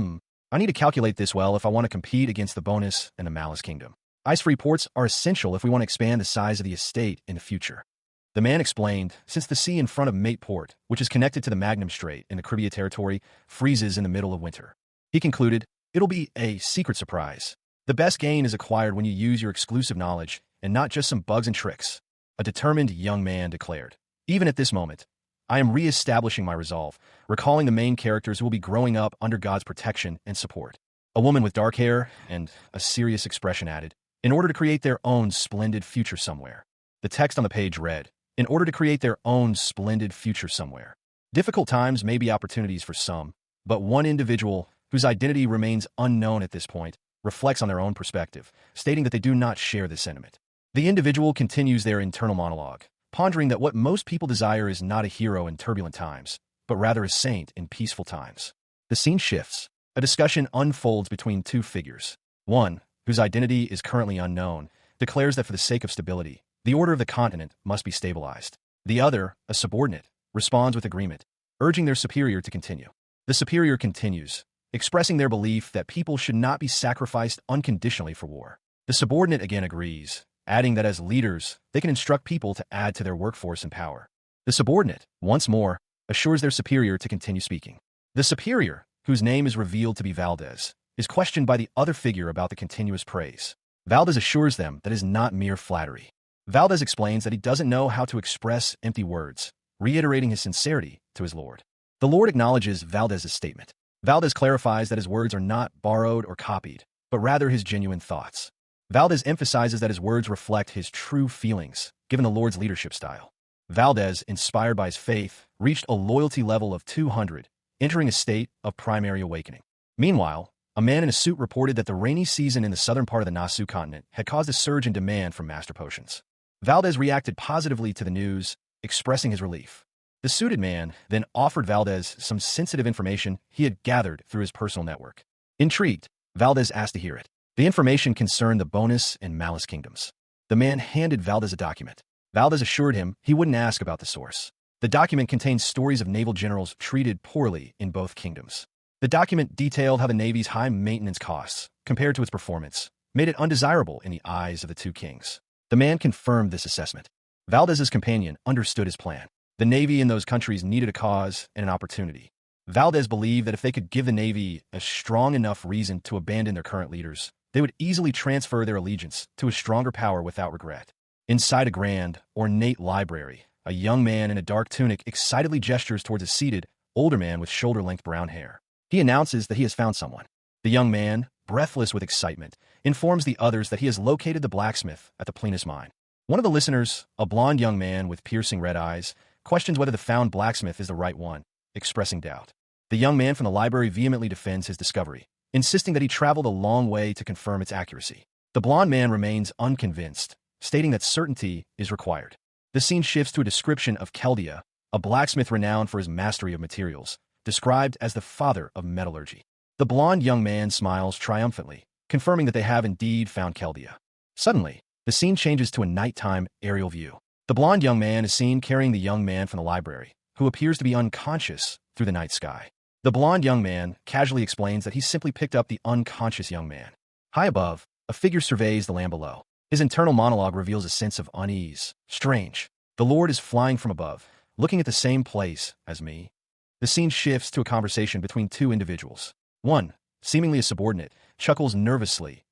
"I need to calculate this well if I want to compete against the bonus and the Malice Kingdom. Ice-free ports are essential if we want to expand the size of the estate in the future." The man explained, since the sea in front of Mate Port, which is connected to the Magnum Strait in the Caribbean territory, freezes in the middle of winter. He concluded, "It'll be a secret surprise. The best gain is acquired when you use your exclusive knowledge and not just some bugs and tricks." A determined young man declared, "Even at this moment, I am re-establishing my resolve, recalling the main characters who will be growing up under God's protection and support." A woman with dark hair and a serious expression added, "In order to create their own splendid future somewhere." The text on the page read, "In order to create their own splendid future somewhere." Difficult times may be opportunities for some, but one individual, whose identity remains unknown at this point, reflects on their own perspective, stating that they do not share this sentiment. The individual continues their internal monologue, pondering that what most people desire is not a hero in turbulent times, but rather a saint in peaceful times. The scene shifts. A discussion unfolds between two figures. One, whose identity is currently unknown, declares that for the sake of stability, the order of the continent must be stabilized. The other, a subordinate, responds with agreement, urging their superior to continue. The superior continues, expressing their belief that people should not be sacrificed unconditionally for war. The subordinate again agrees, adding that as leaders, they can instruct people to add to their workforce and power. The subordinate, once more, assures their superior to continue speaking. The superior, whose name is revealed to be Valdez, is questioned by the other figure about the continuous praise. Valdez assures them that it is not mere flattery. Valdez explains that he doesn't know how to express empty words, reiterating his sincerity to his Lord. The Lord acknowledges Valdez's statement. Valdez clarifies that his words are not borrowed or copied, but rather his genuine thoughts. Valdez emphasizes that his words reflect his true feelings, given the Lord's leadership style. Valdez, inspired by his faith, reached a loyalty level of 200, entering a state of primary awakening. Meanwhile, a man in a suit reported that the rainy season in the southern part of the Nasu continent had caused a surge in demand for master potions. Valdez reacted positively to the news, expressing his relief. The suited man then offered Valdez some sensitive information he had gathered through his personal network. Intrigued, Valdez asked to hear it. The information concerned the bonus and Malice Kingdoms. The man handed Valdez a document. Valdez assured him he wouldn't ask about the source. The document contained stories of naval generals treated poorly in both kingdoms. The document detailed how the Navy's high maintenance costs, compared to its performance, made it undesirable in the eyes of the two kings. The man confirmed this assessment. Valdez's companion understood his plan. The Navy in those countries needed a cause and an opportunity. Valdez believed that if they could give the Navy a strong enough reason to abandon their current leaders, they would easily transfer their allegiance to a stronger power without regret. Inside a grand, ornate library, a young man in a dark tunic excitedly gestures towards a seated, older man with shoulder-length brown hair. He announces that he has found someone. The young man, breathless with excitement, informs the others that he has located the blacksmith at the Plenus mine. One of the listeners, a blond young man with piercing red eyes, questions whether the found blacksmith is the right one, expressing doubt. The young man from the library vehemently defends his discovery, insisting that he traveled a long way to confirm its accuracy. The blond man remains unconvinced, stating that certainty is required. The scene shifts to a description of Chaldea, a blacksmith renowned for his mastery of materials, described as the father of metallurgy. The blond young man smiles triumphantly, confirming that they have indeed found Chaldea. Suddenly, the scene changes to a nighttime aerial view. The blond young man is seen carrying the young man from the library, who appears to be unconscious, through the night sky. The blond young man casually explains that he simply picked up the unconscious young man. High above, a figure surveys the land below. His internal monologue reveals a sense of unease. Strange. The Lord is flying from above, looking at the same place as me. The scene shifts to a conversation between two individuals. One, seemingly a subordinate, chuckles nervously.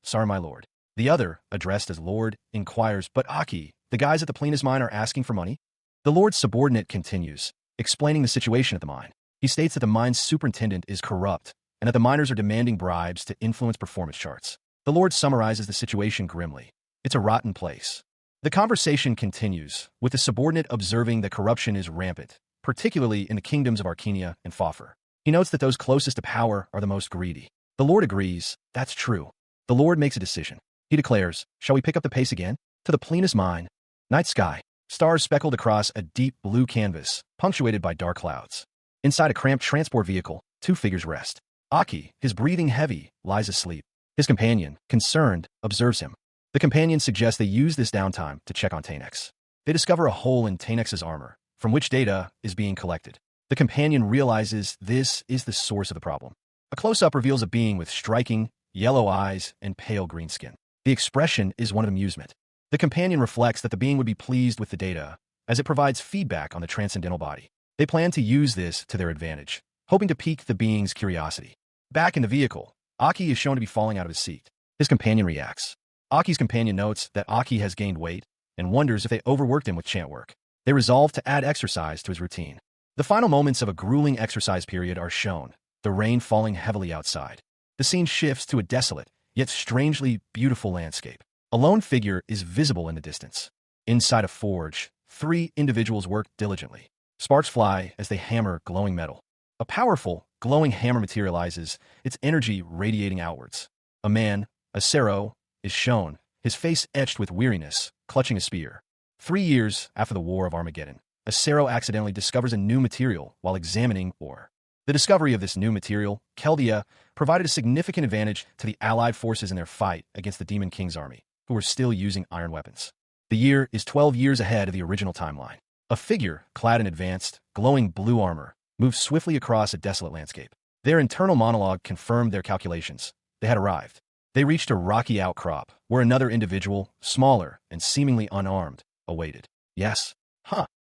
Sorry, my lord. The other, addressed as Lord, inquires, but Aki, the guys at the Plenus mine are asking for money? The Lord's subordinate continues, explaining the situation at the mine. He states that the mine's superintendent is corrupt, and that the miners are demanding bribes to influence performance charts. The Lord summarizes the situation grimly. It's a rotten place. The conversation continues, with the subordinate observing that corruption is rampant, particularly in the kingdoms of Arcania and Fafur. He notes that those closest to power are the most greedy. The Lord agrees, that's true. The Lord makes a decision. He declares, shall we pick up the pace again? To the Plenus mine. Night sky. Stars speckled across a deep blue canvas, punctuated by dark clouds. Inside a cramped transport vehicle, two figures rest. Aki, his breathing heavy, lies asleep. His companion, concerned, observes him. The companion suggests they use this downtime to check on Tanex. They discover a hole in Tanex's armor, from which data is being collected. The companion realizes this is the source of the problem. A close-up reveals a being with striking, yellow eyes and pale green skin. The expression is one of amusement. The companion reflects that the being would be pleased with the data, as it provides feedback on the transcendental body. They plan to use this to their advantage, hoping to pique the being's curiosity. Back in the vehicle, Aki is shown to be falling out of his seat. His companion reacts. Aki's companion notes that Aki has gained weight and wonders if they overworked him with chant work. They resolve to add exercise to his routine. The final moments of a grueling exercise period are shown, the rain falling heavily outside. The scene shifts to a desolate, yet strangely beautiful landscape. A lone figure is visible in the distance. Inside a forge, three individuals work diligently. Sparks fly as they hammer glowing metal. A powerful, glowing hammer materializes, its energy radiating outwards. A man, a Sero, is shown, his face etched with weariness, clutching a spear. 3 years after the War of Armageddon, a Sero accidentally discovers a new material while examining ore. The discovery of this new material, Keldia, provided a significant advantage to the Allied forces in their fight against the Demon King's army, who were still using iron weapons. The year is 12 years ahead of the original timeline. A figure, clad in advanced, glowing blue armor, moves swiftly across a desolate landscape. Their internal monologue confirmed their calculations. They had arrived. They reached a rocky outcrop, where another individual, smaller and seemingly unarmed, awaited. Yes.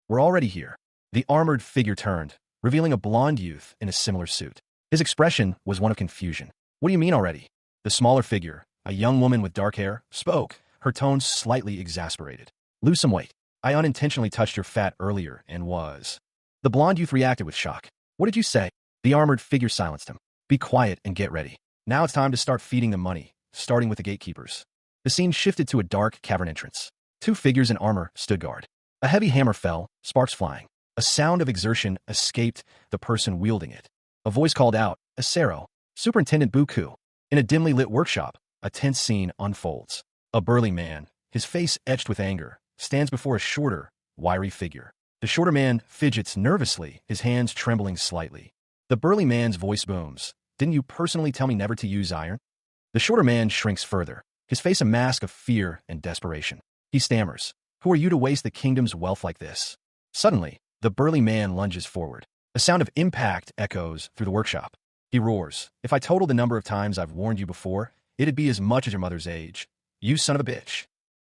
We're already here. The armored figure turned, revealing a blond youth in a similar suit. His expression was one of confusion. What do you mean already? The smaller figure, a young woman with dark hair, spoke, her tone slightly exasperated. Lose some weight. I unintentionally touched your fat earlier and was. The blond youth reacted with shock. What did you say? The armored figure silenced him. Be quiet and get ready. Now it's time to start feeding them money, starting with the gatekeepers. The scene shifted to a dark cavern entrance. Two figures in armor stood guard. A heavy hammer fell, sparks flying. A sound of exertion escaped the person wielding it. A voice called out, Asero, Superintendent Buku. In a dimly lit workshop, a tense scene unfolds. A burly man, his face etched with anger, stands before a shorter, wiry figure. The shorter man fidgets nervously, his hands trembling slightly. The burly man's voice booms. Didn't you personally tell me never to use iron? The shorter man shrinks further, his face a mask of fear and desperation. He stammers, Who are you to waste the kingdom's wealth like this? Suddenly, the burly man lunges forward. A sound of impact echoes through the workshop. He roars, If I total the number of times I've warned you before, it'd be as much as your mother's age. You son of a bitch.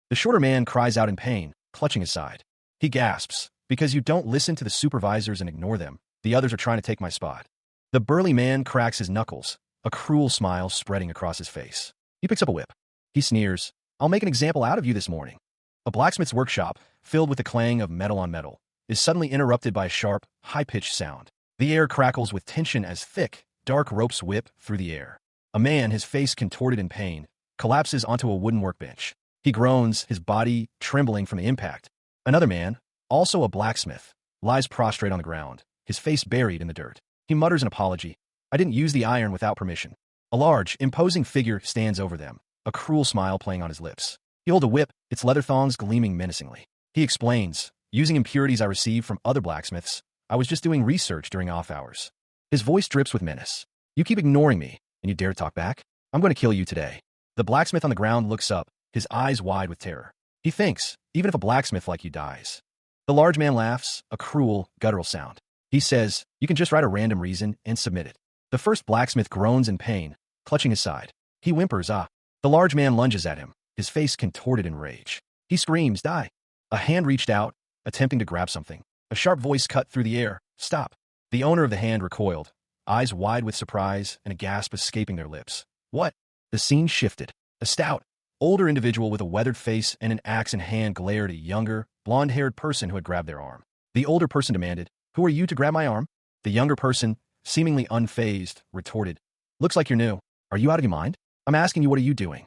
The shorter man cries out in pain, clutching his side. He gasps, Because you don't listen to the supervisors and ignore them, the others are trying to take my spot. The burly man cracks his knuckles, a cruel smile spreading across his face. He picks up a whip. He sneers, I'll make an example out of you this morning. A blacksmith's workshop, filled with the clang of metal on metal, is suddenly interrupted by a sharp, high-pitched sound. The air crackles with tension as thick, dark ropes whip through the air. A man, his face contorted in pain, collapses onto a wooden workbench. He groans, his body trembling from the impact. Another man, also a blacksmith, lies prostrate on the ground, his face buried in the dirt. He mutters an apology. I didn't use the iron without permission. A large, imposing figure stands over them, a cruel smile playing on his lips. He holds a whip, its leather thongs gleaming menacingly. He explains, Using impurities I received from other blacksmiths, I was just doing research during off hours. His voice drips with menace. You keep ignoring me, and you dare to talk back? I'm going to kill you today. The blacksmith on the ground looks up, his eyes wide with terror. He thinks, even if a blacksmith like you dies. The large man laughs, a cruel, guttural sound. He says, you can just write a random reason and submit it. The first blacksmith groans in pain, clutching his side. He whimpers, ah. The large man lunges at him, his face contorted in rage. He screams, die. A hand reached out, attempting to grab something. A sharp voice cut through the air, stop. The owner of the hand recoiled, eyes wide with surprise and a gasp escaping their lips. What? The scene shifted. A stout, older individual with a weathered face and an axe in hand glared at a younger, blonde-haired person who had grabbed their arm. The older person demanded, who are you to grab my arm? The younger person, seemingly unfazed, retorted, looks like you're new. Are you out of your mind? I'm asking you, what are you doing?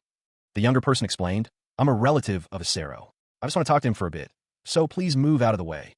The younger person explained, I'm a relative of Acero. I just want to talk to him for a bit, so please move out of the way.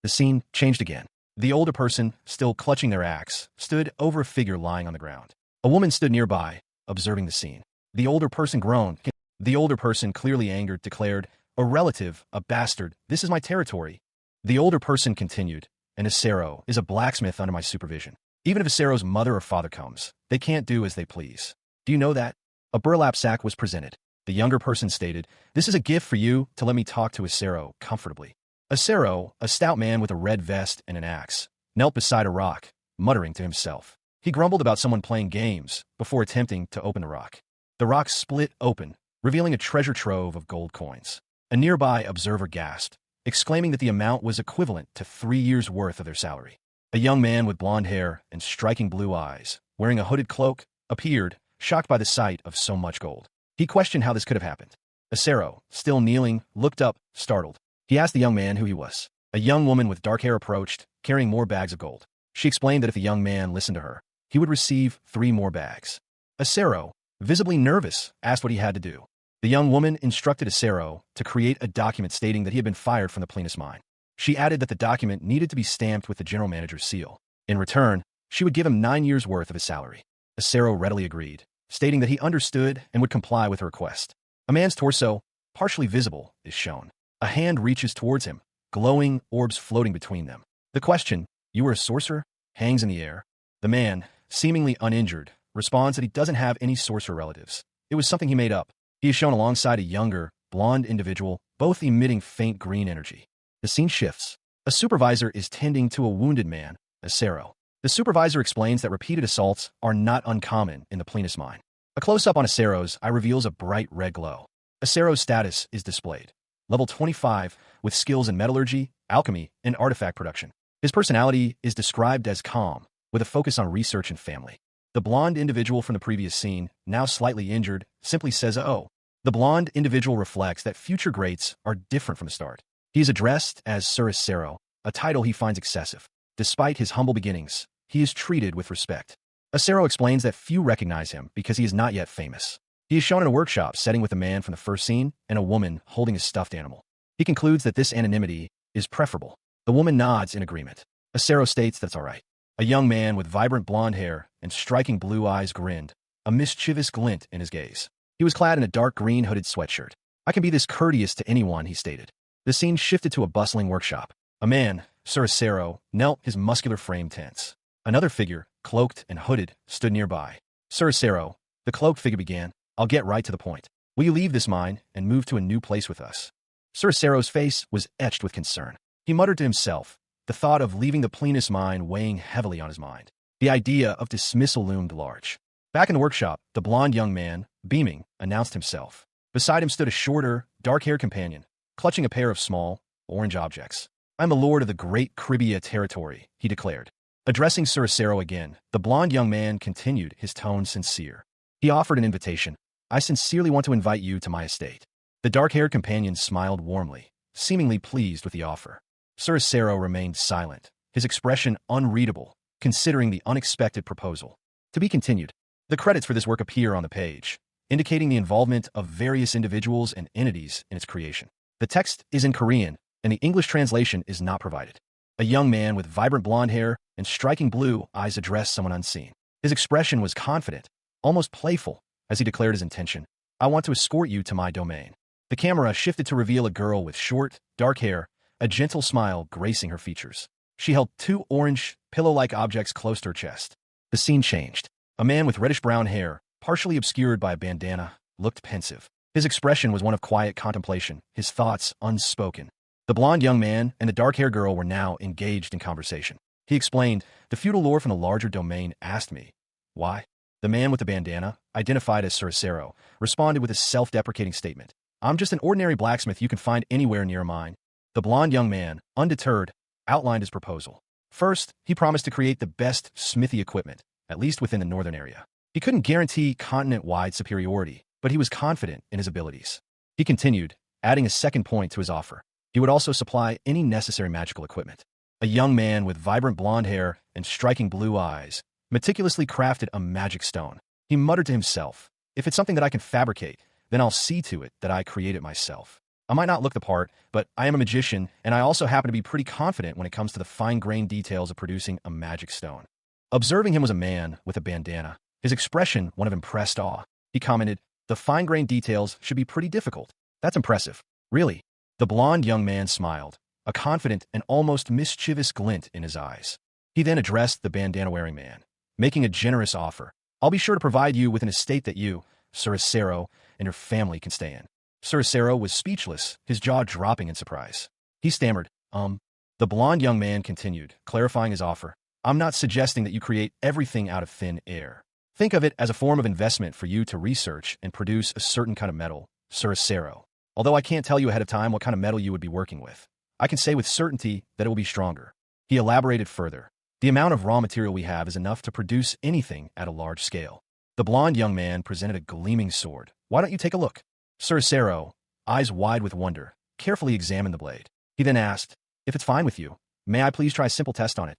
The scene changed again. The older person, still clutching their axe, stood over a figure lying on the ground. A woman stood nearby, observing the scene. The older person groaned. The older person, clearly angered, declared, a relative, a bastard, this is my territory. The older person continued, and Acero is a blacksmith under my supervision. Even if Acero's mother or father comes, they can't do as they please. Do you know that? A burlap sack was presented. The younger person stated, this is a gift for you to let me talk to Acero comfortably. Acero, a stout man with a red vest and an axe, knelt beside a rock, muttering to himself. He grumbled about someone playing games before attempting to open the rock. The rock split open, revealing a treasure trove of gold coins. A nearby observer gasped, exclaiming that the amount was equivalent to 3 years' worth of their salary. A young man with blonde hair and striking blue eyes, wearing a hooded cloak, appeared, shocked by the sight of so much gold. He questioned how this could have happened. Acero, still kneeling, looked up, startled. He asked the young man who he was. A young woman with dark hair approached, carrying more bags of gold. She explained that if the young man listened to her, he would receive 3 more bags. Acero, visibly nervous, asked what he had to do. The young woman instructed Acero to create a document stating that he had been fired from the Plenus mine. She added that the document needed to be stamped with the general manager's seal. In return, she would give him 9 years' worth of his salary. Acero readily agreed, stating that he understood and would comply with her request. A man's torso, partially visible, is shown. A hand reaches towards him, glowing orbs floating between them. The question, you are a sorcerer, hangs in the air. The man, seemingly uninjured, responds that he doesn't have any sorcerer relatives. It was something he made up. He is shown alongside a younger, blonde individual, both emitting faint green energy. The scene shifts. A supervisor is tending to a wounded man, Acero. The supervisor explains that repeated assaults are not uncommon in the Plenus mine. A close-up on Acero's eye reveals a bright red glow. Acero's status is displayed. Level 25, with skills in metallurgy, alchemy, and artifact production. His personality is described as calm, with a focus on research and family. The blonde individual from the previous scene, now slightly injured, simply says, oh. The blonde individual reflects that future greats are different from the start. He is addressed as Sir Acero, a title he finds excessive. Despite his humble beginnings, he is treated with respect. Acero explains that few recognize him because he is not yet famous. He is shown in a workshop setting with a man from the first scene and a woman holding a stuffed animal. He concludes that this anonymity is preferable. The woman nods in agreement. Acero states that's all right. A young man with vibrant blonde hair and striking blue eyes grinned, a mischievous glint in his gaze. He was clad in a dark green hooded sweatshirt. I can be this courteous to anyone, he stated. The scene shifted to a bustling workshop. A man, Sir Acero, knelt, his muscular frame tense. Another figure, cloaked and hooded, stood nearby. Sir Acero, the cloaked figure began, I'll get right to the point. Will you leave this mine and move to a new place with us? Sir Acero's face was etched with concern. He muttered to himself, the thought of leaving the Plenus mine weighing heavily on his mind. The idea of dismissal loomed large. Back in the workshop, the blond young man, beaming, announced himself. Beside him stood a shorter, dark-haired companion, clutching a pair of small, orange objects. I'm a lord of the great Cribia territory, he declared. Addressing Sir Acero again, the blond young man continued, his tone sincere. He offered an invitation. I sincerely want to invite you to my estate. The dark-haired companion smiled warmly, seemingly pleased with the offer. Sir Acero remained silent, his expression unreadable, considering the unexpected proposal. To be continued. The credits for this work appear on the page, indicating the involvement of various individuals and entities in its creation. The text is in Korean, and the English translation is not provided. A young man with vibrant blonde hair and striking blue eyes addressed someone unseen. His expression was confident, almost playful, as he declared his intention. I want to escort you to my domain. The camera shifted to reveal a girl with short, dark hair, a gentle smile gracing her features. She held 2 orange, pillow-like objects close to her chest. The scene changed. A man with reddish-brown hair, partially obscured by a bandana, looked pensive. His expression was one of quiet contemplation, his thoughts unspoken. The blonde young man and the dark-haired girl were now engaged in conversation. He explained, "The feudal lord from the larger domain asked me, why?" The man with the bandana, identified as Suricero, responded with a self-deprecating statement. "I'm just an ordinary blacksmith you can find anywhere near mine." The blonde young man, undeterred, outlined his proposal. First, he promised to create the best smithy equipment, at least within the northern area. He couldn't guarantee continent-wide superiority, but he was confident in his abilities. He continued, adding a second point to his offer. He would also supply any necessary magical equipment. A young man with vibrant blonde hair and striking blue eyes meticulously crafted a magic stone. He muttered to himself, "If it's something that I can fabricate, then I'll see to it that I create it myself. I might not look the part, but I am a magician, and I also happen to be pretty confident when it comes to the fine-grained details of producing a magic stone." Observing him was a man with a bandana, his expression one of impressed awe. He commented, "The fine-grained details should be pretty difficult. That's impressive. Really?" The blonde young man smiled, a confident and almost mischievous glint in his eyes. He then addressed the bandana-wearing man, making a generous offer. "I'll be sure to provide you with an estate that you, Suricero, and your family can stay in." Suricero was speechless, his jaw dropping in surprise. He stammered, The blonde young man continued, clarifying his offer. "I'm not suggesting that you create everything out of thin air. Think of it as a form of investment for you to research and produce a certain kind of metal, Suricero. Although I can't tell you ahead of time what kind of metal you would be working with, I can say with certainty that it will be stronger." He elaborated further. "The amount of raw material we have is enough to produce anything at a large scale." The blonde young man presented a gleaming sword. "Why don't you take a look?" Suricero, eyes wide with wonder, carefully examined the blade. He then asked, "If it's fine with you, may I please try a simple test on it?"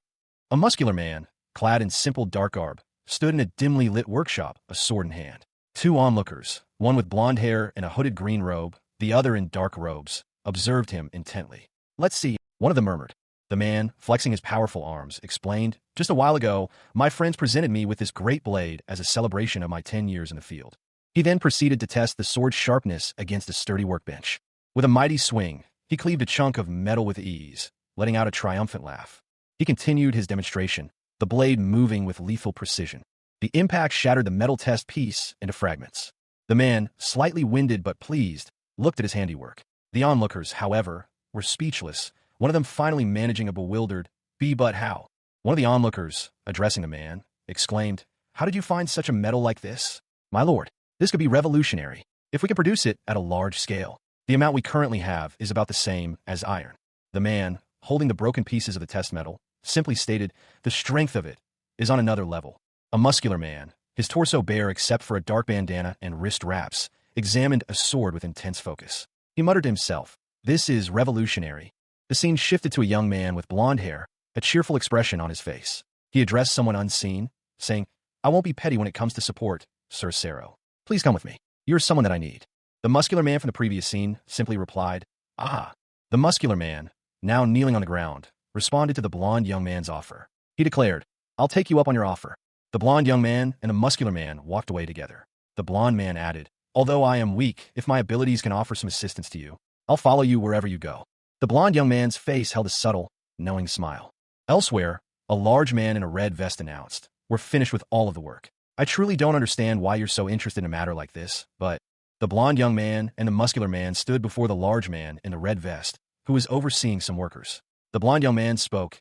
A muscular man, clad in simple dark garb, stood in a dimly lit workshop, a sword in hand. Two onlookers, one with blonde hair and a hooded green robe, the other in dark robes, observed him intently. "Let's see," one of them murmured. The man, flexing his powerful arms, explained, "Just a while ago, my friends presented me with this great blade as a celebration of my 10 years in the field." He then proceeded to test the sword's sharpness against a sturdy workbench. With a mighty swing, he cleaved a chunk of metal with ease, letting out a triumphant laugh. He continued his demonstration, the blade moving with lethal precision. The impact shattered the metal test piece into fragments. The man, slightly winded but pleased, looked at his handiwork. The onlookers, however, were speechless, one of them finally managing a bewildered, "But how?" One of the onlookers, addressing the man, exclaimed, "How did you find such a metal like this?" "My lord, this could be revolutionary, if we can produce it at a large scale. The amount we currently have is about the same as iron." The man, holding the broken pieces of the test metal, simply stated, "The strength of it is on another level." A muscular man, his torso bare except for a dark bandana and wrist wraps, examined a sword with intense focus. He muttered to himself, "This is revolutionary." The scene shifted to a young man with blonde hair, a cheerful expression on his face. He addressed someone unseen, saying, "I won't be petty when it comes to support, Suricero. Please come with me. You're someone that I need." The muscular man from the previous scene simply replied, "Ah." The muscular man, now kneeling on the ground, responded to the blonde young man's offer. He declared, "I'll take you up on your offer." The blonde young man and the muscular man walked away together. The blonde man added, "Although I am weak, if my abilities can offer some assistance to you, I'll follow you wherever you go." The blonde young man's face held a subtle, knowing smile. Elsewhere, a large man in a red vest announced, "We're finished with all of the work. I truly don't understand why you're so interested in a matter like this, but..." The blonde young man and the muscular man stood before the large man in the red vest, who was overseeing some workers. The blonde young man spoke,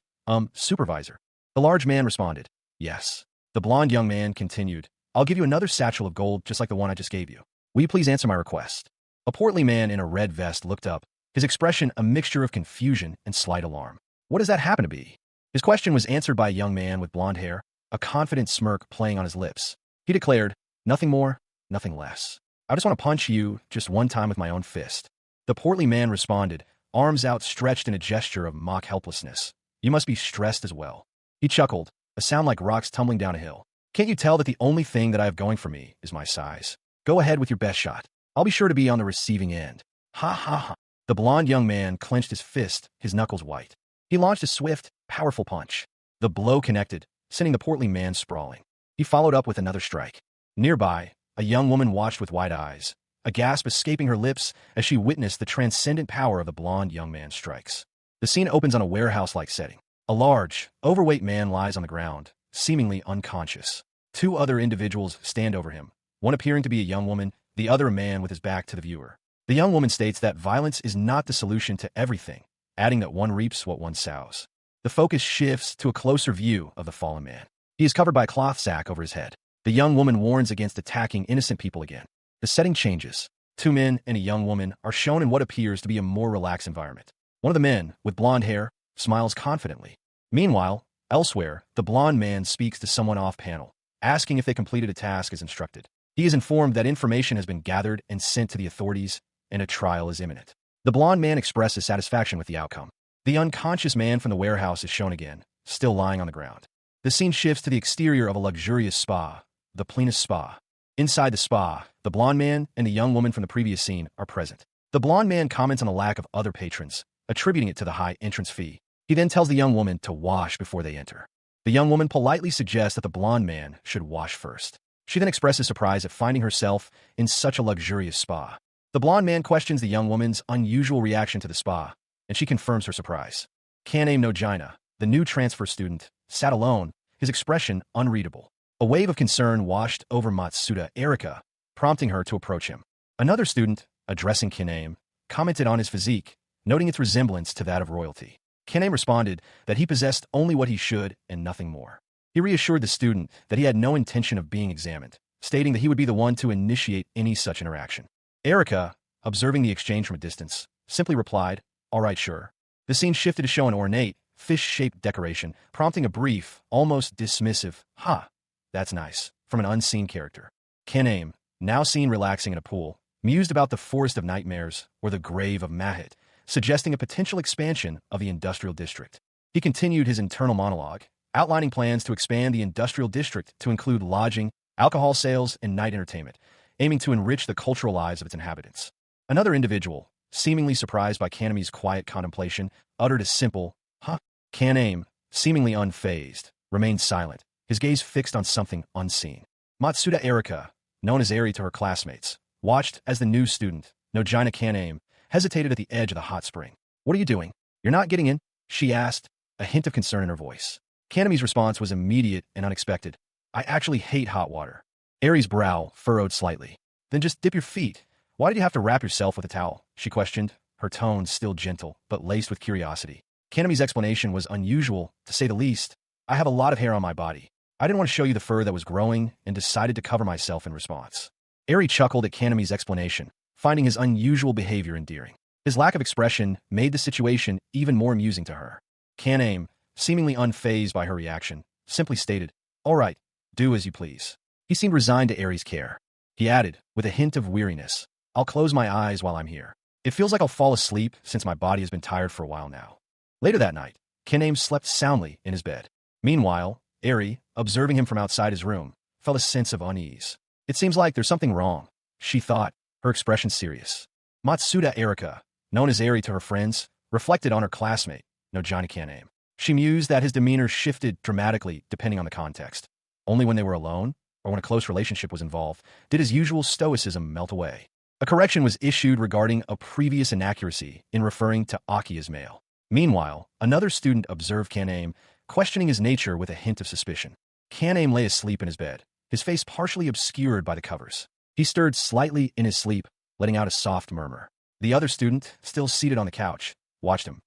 "Supervisor." The large man responded, "Yes." The blonde young man continued, "I'll give you another satchel of gold just like the one I just gave you. Will you please answer my request?" A portly man in a red vest looked up, his expression a mixture of confusion and slight alarm. "What does that happen to be?" His question was answered by a young man with blonde hair, a confident smirk playing on his lips. He declared, "Nothing more, nothing less. I just want to punch you just one time with my own fist." The portly man responded, arms outstretched in a gesture of mock helplessness. "You must be stressed as well." He chuckled, a sound like rocks tumbling down a hill. "Can't you tell that the only thing that I have going for me is my size? Go ahead with your best shot. I'll be sure to be on the receiving end." "Ha ha ha." The blonde young man clenched his fist, his knuckles white. He launched a swift, powerful punch. The blow connected, sending the portly man sprawling. He followed up with another strike. Nearby, a young woman watched with wide eyes, a gasp escaping her lips as she witnessed the transcendent power of the blonde young man's strikes. The scene opens on a warehouse-like setting. A large, overweight man lies on the ground, seemingly unconscious. Two other individuals stand over him, one appearing to be a young woman, the other a man with his back to the viewer. The young woman states that violence is not the solution to everything, adding that one reaps what one sows. The focus shifts to a closer view of the fallen man. He is covered by a cloth sack over his head. The young woman warns against attacking innocent people again. The setting changes. Two men and a young woman are shown in what appears to be a more relaxed environment. One of the men, with blonde hair, smiles confidently. Meanwhile, elsewhere, the blonde man speaks to someone off-panel, asking if they completed a task as instructed. He is informed that information has been gathered and sent to the authorities, and a trial is imminent. The blonde man expresses satisfaction with the outcome. The unconscious man from the warehouse is shown again, still lying on the ground. The scene shifts to the exterior of a luxurious spa, the Plenus Spa. Inside the spa, the blonde man and the young woman from the previous scene are present. The blonde man comments on the lack of other patrons, attributing it to the high entrance fee. He then tells the young woman to wash before they enter. The young woman politely suggests that the blonde man should wash first. She then expresses surprise at finding herself in such a luxurious spa. The blonde man questions the young woman's unusual reaction to the spa, and she confirms her surprise. Kaname no Jina, the new transfer student, sat alone, his expression unreadable. A wave of concern washed over Matsuda Erika, prompting her to approach him. Another student, addressing Kaname, commented on his physique, noting its resemblance to that of royalty. Kaname responded that he possessed only what he should and nothing more. He reassured the student that he had no intention of being examined, stating that he would be the one to initiate any such interaction. Erika, observing the exchange from a distance, simply replied, "All right, sure." The scene shifted to show an ornate, fish-shaped decoration, prompting a brief, almost dismissive, "Ha, that's nice," from an unseen character. Kaname, now seen relaxing in a pool, mused about the Forest of Nightmares or the Grave of Mahit, suggesting a potential expansion of the industrial district. He continued his internal monologue, outlining plans to expand the industrial district to include lodging, alcohol sales, and night entertainment, aiming to enrich the cultural lives of its inhabitants. Another individual, seemingly surprised by Kaname's quiet contemplation, uttered a simple, "Huh?" Kaname, seemingly unfazed, remained silent, his gaze fixed on something unseen. Matsuda Erika, known as Eri to her classmates, watched as the new student, Nojina Kaname, hesitated at the edge of the hot spring. "What are you doing? You're not getting in?" she asked, a hint of concern in her voice. Kaname's response was immediate and unexpected. "I actually hate hot water." Eri's brow furrowed slightly. "Then just dip your feet. Why did you have to wrap yourself with a towel?" she questioned, her tone still gentle, but laced with curiosity. Kaname's explanation was unusual, to say the least. "I have a lot of hair on my body. I didn't want to show you the fur that was growing and decided to cover myself in response." Eri chuckled at Kaname's explanation, finding his unusual behavior endearing. His lack of expression made the situation even more amusing to her. Kaname, seemingly unfazed by her reaction, simply stated, "All right, do as you please." He seemed resigned to Eri's care. He added, with a hint of weariness, "I'll close my eyes while I'm here. It feels like I'll fall asleep since my body has been tired for a while now." Later that night, Kaname slept soundly in his bed. Meanwhile, Eri, observing him from outside his room, felt a sense of unease. "It seems like there's something wrong," she thought, her expression serious. Matsuda Erika, known as Eri to her friends, reflected on her classmate, Nojina Kaname. She mused that his demeanor shifted dramatically depending on the context. Only when they were alone, or when a close relationship was involved, did his usual stoicism melt away. A correction was issued regarding a previous inaccuracy in referring to Aki as male. Meanwhile, another student observed Kaname, questioning his nature with a hint of suspicion. Kaname lay asleep in his bed, his face partially obscured by the covers. He stirred slightly in his sleep, letting out a soft murmur. The other student, still seated on the couch, watched him.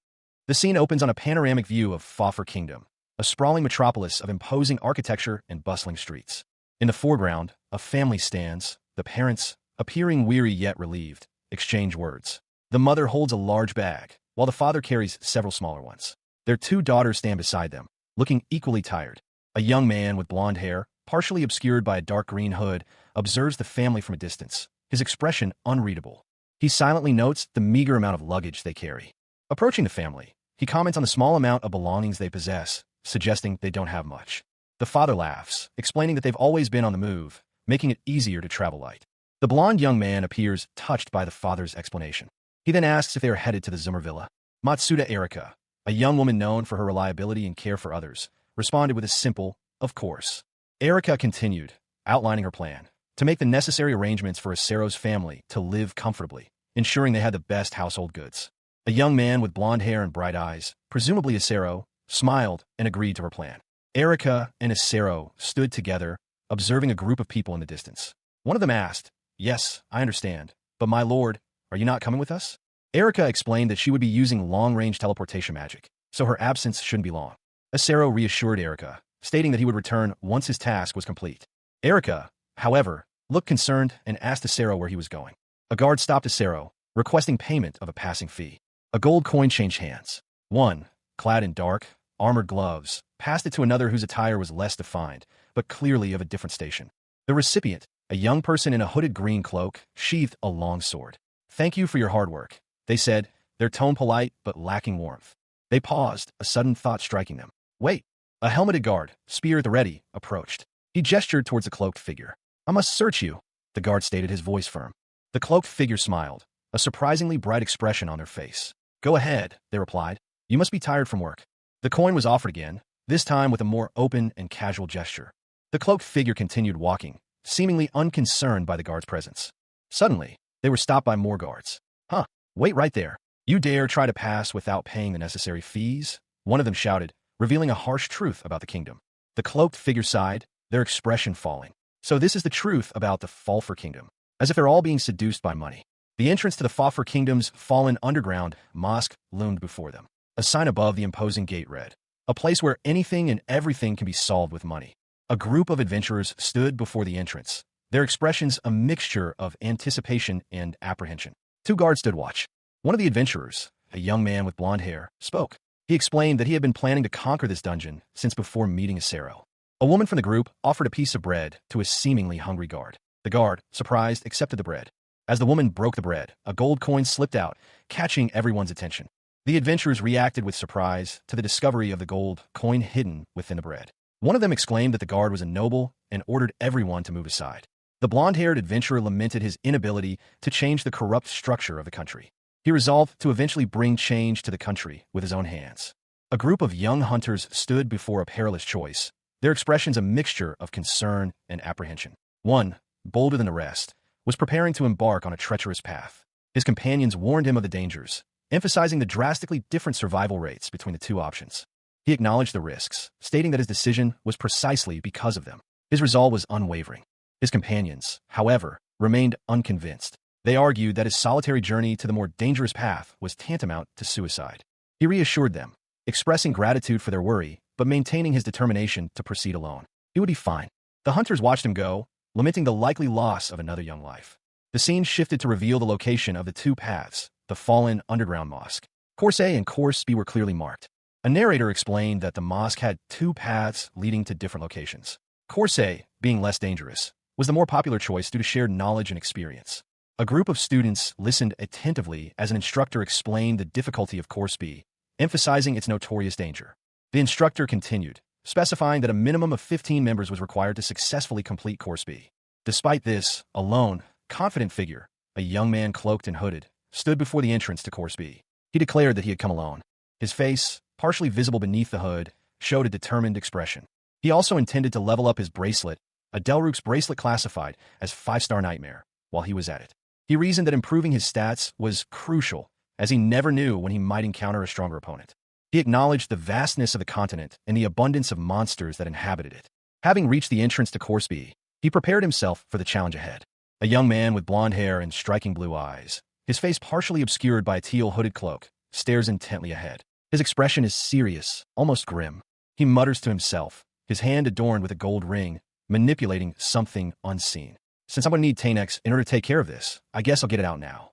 The scene opens on a panoramic view of Fafur Kingdom, a sprawling metropolis of imposing architecture and bustling streets. In the foreground, a family stands, the parents, appearing weary yet relieved, exchange words. The mother holds a large bag, while the father carries several smaller ones. Their two daughters stand beside them, looking equally tired. A young man with blonde hair, partially obscured by a dark green hood, observes the family from a distance, his expression unreadable. He silently notes the meager amount of luggage they carry. Approaching the family, he comments on the small amount of belongings they possess, suggesting they don't have much. The father laughs, explaining that they've always been on the move, making it easier to travel light. The blonde young man appears touched by the father's explanation. He then asks if they are headed to the Zimmer Villa. Matsuda Erika, a young woman known for her reliability and care for others, responded with a simple, "Of course." Erika continued, outlining her plan, to make the necessary arrangements for Asero's family to live comfortably, ensuring they had the best household goods. A young man with blonde hair and bright eyes, presumably Asero, smiled and agreed to her plan. Erika and Asero stood together, observing a group of people in the distance. One of them asked, Yes, I understand. But my lord, are you not coming with us? Erica explained that she would be using long-range teleportation magic, so her absence shouldn't be long. Acero reassured Erica, stating that he would return once his task was complete. Erica, however, looked concerned and asked Acero where he was going. A guard stopped Acero, requesting payment of a passing fee. A gold coin changed hands. One, clad in dark, armored gloves, passed it to another whose attire was less defined, but clearly of a different station. The recipient, a young person in a hooded green cloak, sheathed a long sword. Thank you for your hard work, they said, their tone polite but lacking warmth. They paused, a sudden thought striking them. Wait! A helmeted guard, spear at the ready, approached. He gestured towards the cloaked figure. I must search you, the guard stated, his voice firm. The cloaked figure smiled, a surprisingly bright expression on their face. Go ahead, they replied. You must be tired from work. The coin was offered again, this time with a more open and casual gesture. The cloaked figure continued walking, seemingly unconcerned by the guard's presence. Suddenly, they were stopped by more guards. Huh, wait right there. You dare try to pass without paying the necessary fees? One of them shouted, revealing a harsh truth about the kingdom. The cloaked figure sighed, their expression falling. So this is the truth about the Falfer Kingdom, as if they're all being seduced by money. The entrance to the Falfer Kingdom's fallen underground mosque loomed before them. A sign above the imposing gate read, a place where anything and everything can be solved with money. A group of adventurers stood before the entrance, their expressions a mixture of anticipation and apprehension. Two guards stood watch. One of the adventurers, a young man with blonde hair, spoke. He explained that he had been planning to conquer this dungeon since before meeting Acero. A woman from the group offered a piece of bread to a seemingly hungry guard. The guard, surprised, accepted the bread. As the woman broke the bread, a gold coin slipped out, catching everyone's attention. The adventurers reacted with surprise to the discovery of the gold coin hidden within the bread. One of them exclaimed that the guard was a noble and ordered everyone to move aside. The blonde-haired adventurer lamented his inability to change the corrupt structure of the country. He resolved to eventually bring change to the country with his own hands. A group of young hunters stood before a perilous choice, their expressions a mixture of concern and apprehension. One, bolder than the rest, was preparing to embark on a treacherous path. His companions warned him of the dangers, emphasizing the drastically different survival rates between the two options. He acknowledged the risks, stating that his decision was precisely because of them. His resolve was unwavering. His companions, however, remained unconvinced. They argued that his solitary journey to the more dangerous path was tantamount to suicide. He reassured them, expressing gratitude for their worry, but maintaining his determination to proceed alone. He would be fine. The hunters watched him go, lamenting the likely loss of another young life. The scene shifted to reveal the location of the two paths, the fallen underground mosque. Course A and Course B were clearly marked. A narrator explained that the mosque had two paths leading to different locations. Course A, being less dangerous, was the more popular choice due to shared knowledge and experience. A group of students listened attentively as an instructor explained the difficulty of Course B, emphasizing its notorious danger. The instructor continued, specifying that a minimum of 15 members was required to successfully complete Course B. Despite this, a lone, confident figure, a young man cloaked and hooded, stood before the entrance to Course B. He declared that he had come alone. His face, partially visible beneath the hood, showed a determined expression. He also intended to level up his bracelet, a Delruk's bracelet classified as 5-star nightmare, while he was at it. He reasoned that improving his stats was crucial, as he never knew when he might encounter a stronger opponent. He acknowledged the vastness of the continent and the abundance of monsters that inhabited it. Having reached the entrance to Course B, he prepared himself for the challenge ahead. A young man with blonde hair and striking blue eyes, his face partially obscured by a teal hooded cloak, stares intently ahead. His expression is serious, almost grim. He mutters to himself, his hand adorned with a gold ring, manipulating something unseen. Since I'm going to need Tanex in order to take care of this, I guess I'll get it out now.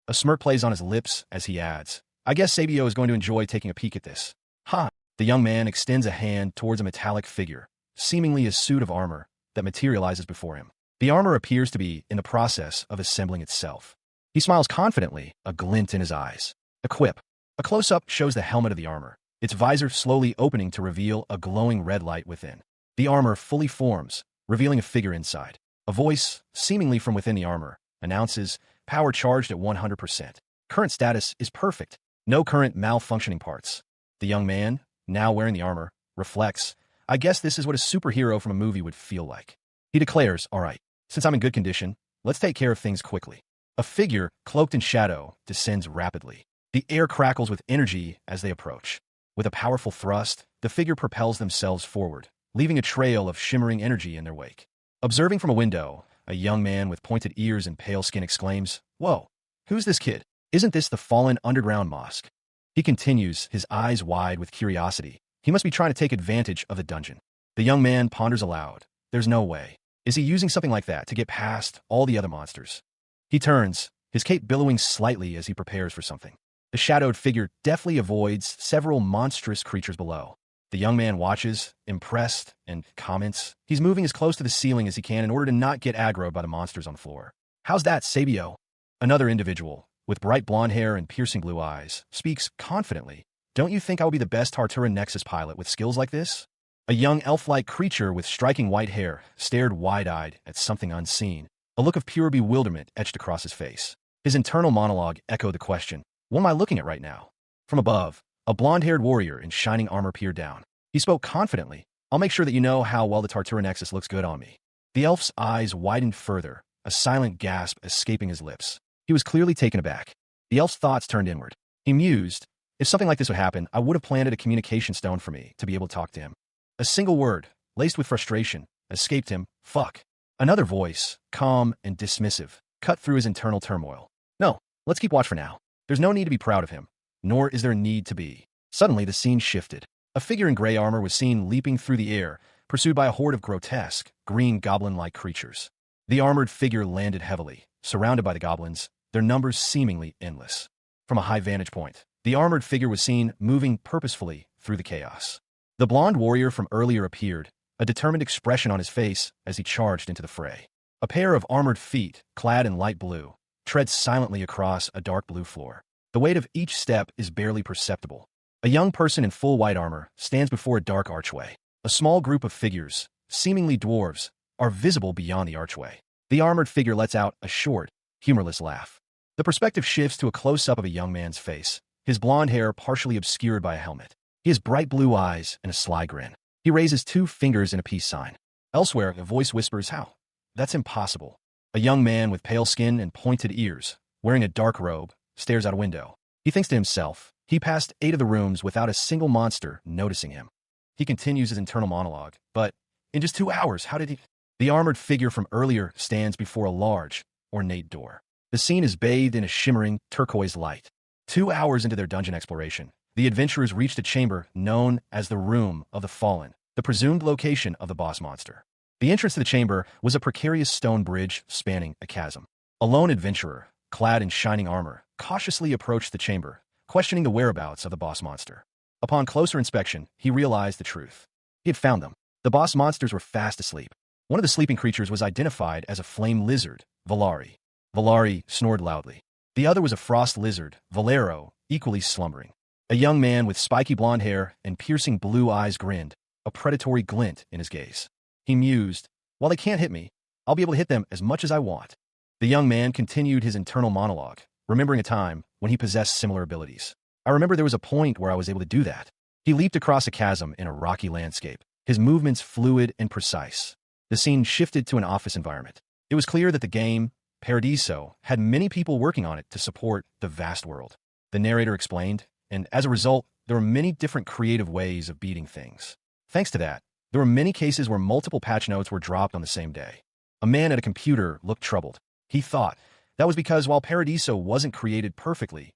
A smirk plays on his lips as he adds, I guess Sabio is going to enjoy taking a peek at this. Ha! The young man extends a hand towards a metallic figure, seemingly a suit of armor, that materializes before him. The armor appears to be in the process of assembling itself. He smiles confidently, a glint in his eyes. Equip. A close-up shows the helmet of the armor, its visor slowly opening to reveal a glowing red light within. The armor fully forms, revealing a figure inside. A voice, seemingly from within the armor, announces, power charged at 100%. Current status is perfect. No current malfunctioning parts. The young man, now wearing the armor, reflects, I guess this is what a superhero from a movie would feel like. He declares, all right, since I'm in good condition, let's take care of things quickly. A figure, cloaked in shadow, descends rapidly. The air crackles with energy as they approach. With a powerful thrust, the figure propels themselves forward, leaving a trail of shimmering energy in their wake. Observing from a window, a young man with pointed ears and pale skin exclaims, "Whoa, who's this kid? Isn't this the fallen underground mosque?" He continues, his eyes wide with curiosity. He must be trying to take advantage of the dungeon. The young man ponders aloud. There's no way. Is he using something like that to get past all the other monsters? He turns, his cape billowing slightly as he prepares for something. The shadowed figure deftly avoids several monstrous creatures below. The young man watches, impressed, and comments. He's moving as close to the ceiling as he can in order to not get aggroed by the monsters on the floor. "How's that, Sabio?" Another individual, with bright blonde hair and piercing blue eyes, speaks confidently. "Don't you think I would be the best Tartaran Nexus pilot with skills like this?" A young elf-like creature with striking white hair stared wide-eyed at something unseen. A look of pure bewilderment etched across his face. His internal monologue echoed the question, "What am I looking at right now?" From above, a blonde-haired warrior in shining armor peered down. He spoke confidently. "I'll make sure that you know how well the Tartaran Nexus looks good on me." The elf's eyes widened further, a silent gasp escaping his lips. He was clearly taken aback. The elf's thoughts turned inward. He mused, "If something like this would happen, I would have planted a communication stone for me to be able to talk to him." A single word, laced with frustration, escaped him, "Fuck." Another voice, calm and dismissive, cut through his internal turmoil. "No, let's keep watch for now. There's no need to be proud of him, nor is there a need to be." Suddenly, the scene shifted. A figure in gray armor was seen leaping through the air, pursued by a horde of grotesque, green goblin-like creatures. The armored figure landed heavily, surrounded by the goblins, their numbers seemingly endless. From a high vantage point, the armored figure was seen moving purposefully through the chaos. The blonde warrior from earlier appeared, a determined expression on his face as he charged into the fray. A pair of armored feet, clad in light blue, tread silently across a dark blue floor. The weight of each step is barely perceptible. A young person in full white armor stands before a dark archway. A small group of figures, seemingly dwarves, are visible beyond the archway. The armored figure lets out a short, humorless laugh. The perspective shifts to a close-up of a young man's face, his blonde hair partially obscured by a helmet. He has bright blue eyes and a sly grin. He raises 2 fingers in a peace sign. Elsewhere, a voice whispers, "How? That's impossible." A young man with pale skin and pointed ears, wearing a dark robe, stares out a window. He thinks to himself. He passed 8 of the rooms without a single monster noticing him. He continues his internal monologue. "But in just 2 hours, how did he—" The armored figure from earlier stands before a large, ornate door. The scene is bathed in a shimmering, turquoise light. 2 hours into their dungeon exploration, the adventurers reached a chamber known as the Room of the Fallen, the presumed location of the boss monster. The entrance to the chamber was a precarious stone bridge spanning a chasm. A lone adventurer, clad in shining armor, cautiously approached the chamber, questioning the whereabouts of the boss monster. Upon closer inspection, he realized the truth. He had found them. The boss monsters were fast asleep. One of the sleeping creatures was identified as a flame lizard, Valari. Valari snored loudly. The other was a frost lizard, Valero, equally slumbering. A young man with spiky blonde hair and piercing blue eyes grinned, a predatory glint in his gaze. He mused, "While they can't hit me, I'll be able to hit them as much as I want." The young man continued his internal monologue, remembering a time when he possessed similar abilities. "I remember there was a point where I was able to do that." He leaped across a chasm in a rocky landscape, his movements fluid and precise. The scene shifted to an office environment. It was clear that the game, Paradiso, had many people working on it to support the vast world. The narrator explained, and as a result, there were many different creative ways of beating things. Thanks to that, there were many cases where multiple patch notes were dropped on the same day. A man at a computer looked troubled. He thought that was because while Paradiso wasn't created perfectly,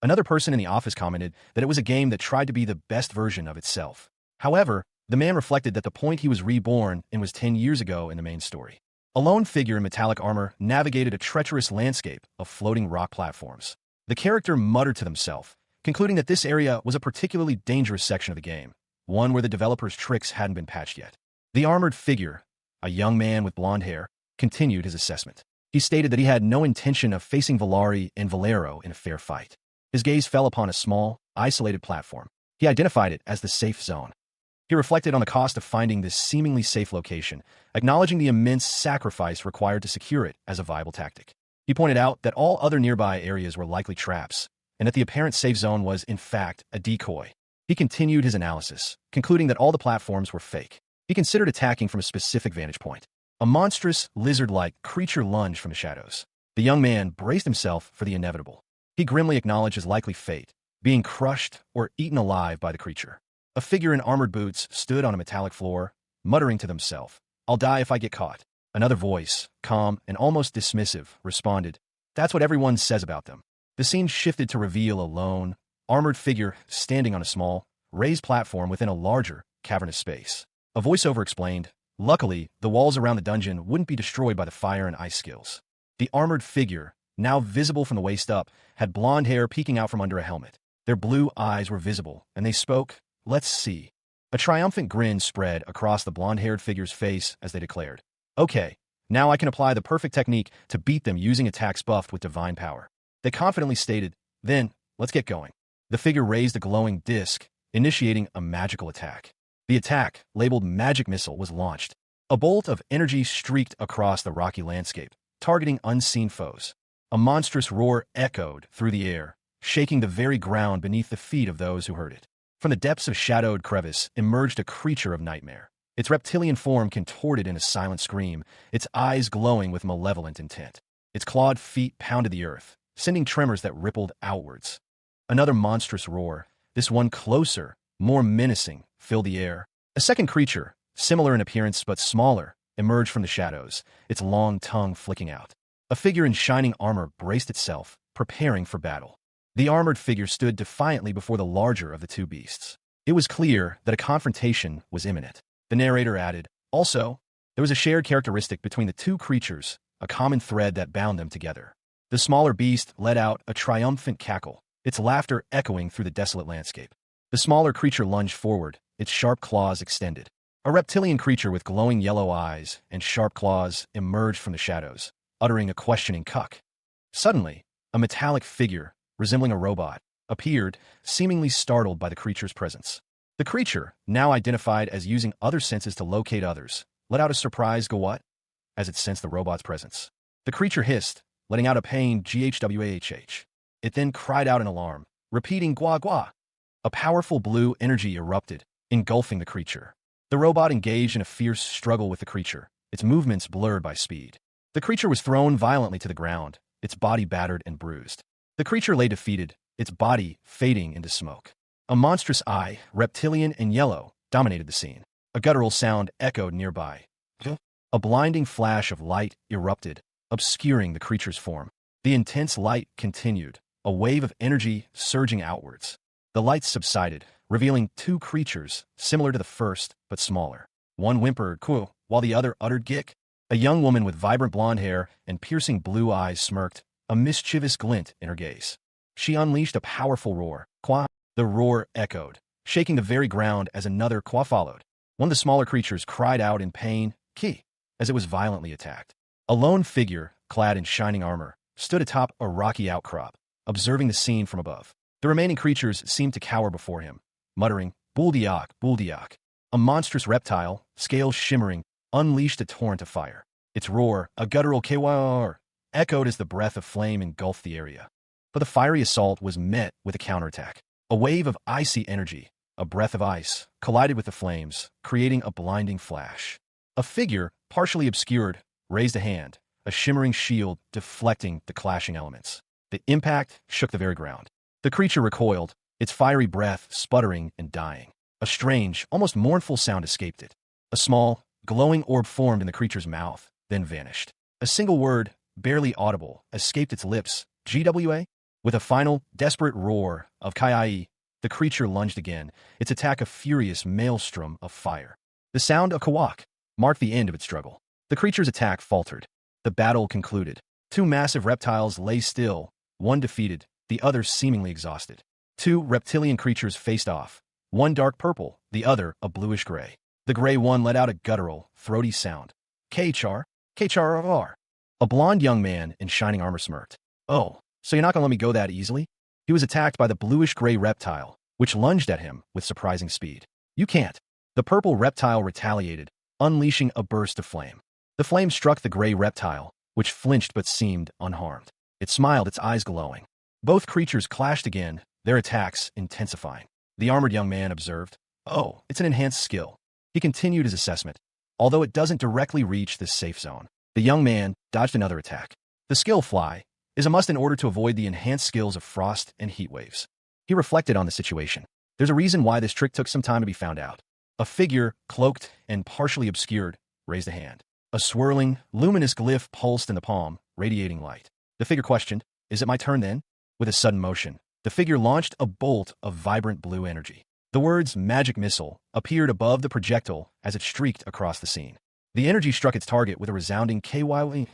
another person in the office commented that it was a game that tried to be the best version of itself. However, the man reflected that the point he was reborn in was 10 years ago in the main story. A lone figure in metallic armor navigated a treacherous landscape of floating rock platforms. The character muttered to themselves, concluding that this area was a particularly dangerous section of the game, one where the developer's tricks hadn't been patched yet. The armored figure, a young man with blonde hair, continued his assessment. He stated that he had no intention of facing Valari and Valero in a fair fight. His gaze fell upon a small, isolated platform. He identified it as the safe zone. He reflected on the cost of finding this seemingly safe location, acknowledging the immense sacrifice required to secure it as a viable tactic. He pointed out that all other nearby areas were likely traps, and that the apparent safe zone was, in fact, a decoy. He continued his analysis, concluding that all the platforms were fake. He considered attacking from a specific vantage point. A monstrous, lizard-like creature lunged from the shadows. The young man braced himself for the inevitable. He grimly acknowledged his likely fate, being crushed or eaten alive by the creature. A figure in armored boots stood on a metallic floor, muttering to themselves, "I'll die if I get caught." Another voice, calm and almost dismissive, responded, "That's what everyone says about them." The scene shifted to reveal a lone, armored figure standing on a small, raised platform within a larger, cavernous space. A voiceover explained, "Luckily, the walls around the dungeon wouldn't be destroyed by the fire and ice skills." The armored figure, now visible from the waist up, had blonde hair peeking out from under a helmet. Their blue eyes were visible, and they spoke, "Let's see." A triumphant grin spread across the blonde-haired figure's face as they declared, "Okay, now I can apply the perfect technique to beat them using attacks buffed with divine power." They confidently stated, "Then, let's get going." The figure raised a glowing disc, initiating a magical attack. The attack, labeled Magic Missile, was launched. A bolt of energy streaked across the rocky landscape, targeting unseen foes. A monstrous roar echoed through the air, shaking the very ground beneath the feet of those who heard it. From the depths of shadowed crevice emerged a creature of nightmare, its reptilian form contorted in a silent scream, its eyes glowing with malevolent intent. Its clawed feet pounded the earth, sending tremors that rippled outwards. Another monstrous roar, this one closer, more menacing, filled the air. A second creature, similar in appearance but smaller, emerged from the shadows, its long tongue flicking out. A figure in shining armor braced itself, preparing for battle. The armored figure stood defiantly before the larger of the two beasts. It was clear that a confrontation was imminent. The narrator added, "Also, there was a shared characteristic between the two creatures, a common thread that bound them together." The smaller beast let out a triumphant cackle, its laughter echoing through the desolate landscape. The smaller creature lunged forward, its sharp claws extended. A reptilian creature with glowing yellow eyes and sharp claws emerged from the shadows, uttering a questioning cuck. Suddenly, a metallic figure, resembling a robot, appeared, seemingly startled by the creature's presence. The creature, now identified as using other senses to locate others, let out a surprised "Gwat" as it sensed the robot's presence. The creature hissed, letting out a pained "Ghwah." It then cried out in alarm, repeating "Gwa gwa." A powerful blue energy erupted, engulfing the creature. The robot engaged in a fierce struggle with the creature, its movements blurred by speed. The creature was thrown violently to the ground, its body battered and bruised. The creature lay defeated, its body fading into smoke. A monstrous eye, reptilian and yellow, dominated the scene. A guttural sound echoed nearby. A blinding flash of light erupted, obscuring the creature's form. The intense light continued, a wave of energy surging outwards. The lights subsided, revealing two creatures, similar to the first, but smaller. One whimpered "Ku," while the other uttered "Gik." A young woman with vibrant blonde hair and piercing blue eyes smirked, a mischievous glint in her gaze. She unleashed a powerful roar. "Kwa." The roar echoed, shaking the very ground as another "Kwa" followed. One of the smaller creatures cried out in pain, "Ki," as it was violently attacked. A lone figure, clad in shining armor, stood atop a rocky outcrop, observing the scene from above. The remaining creatures seemed to cower before him, muttering, "Buldiak, Buldiak." A monstrous reptile, scales shimmering, unleashed a torrent of fire. Its roar, a guttural "Kwar," echoed as the breath of flame engulfed the area. But the fiery assault was met with a counterattack. A wave of icy energy, a breath of ice, collided with the flames, creating a blinding flash. A figure, partially obscured, raised a hand, a shimmering shield deflecting the clashing elements. The impact shook the very ground. The creature recoiled, its fiery breath sputtering and dying. A strange, almost mournful sound escaped it. A small, glowing orb formed in the creature's mouth, then vanished. A single word, barely audible, escaped its lips, "GWA?" With a final, desperate roar of "Kai," the creature lunged again, its attack a furious maelstrom of fire. The sound of "Kawak" marked the end of its struggle. The creature's attack faltered. The battle concluded. Two massive reptiles lay still, one defeated, the other seemingly exhausted. Two reptilian creatures faced off, one dark purple, the other a bluish gray. The gray one let out a guttural, throaty sound. "Kchar, Kchar." A blond young man in shining armor smirked. "Oh, so you're not going to let me go that easily?" He was attacked by the bluish-gray reptile, which lunged at him with surprising speed. "You can't." The purple reptile retaliated, unleashing a burst of flame. The flame struck the gray reptile, which flinched but seemed unharmed. It smiled, its eyes glowing. Both creatures clashed again, their attacks intensifying. The armored young man observed, "Oh, it's an enhanced skill." He continued his assessment. Although it doesn't directly reach this safe zone. The young man dodged another attack. The skill Fly is a must in order to avoid the enhanced skills of frost and heat waves. He reflected on the situation. There's a reason why this trick took some time to be found out. A figure, cloaked and partially obscured, raised a hand. A swirling, luminous glyph pulsed in the palm, radiating light. The figure questioned, "Is it my turn then?" With a sudden motion, the figure launched a bolt of vibrant blue energy. The words "magic missile" appeared above the projectile as it streaked across the scene. The energy struck its target with a resounding KYW,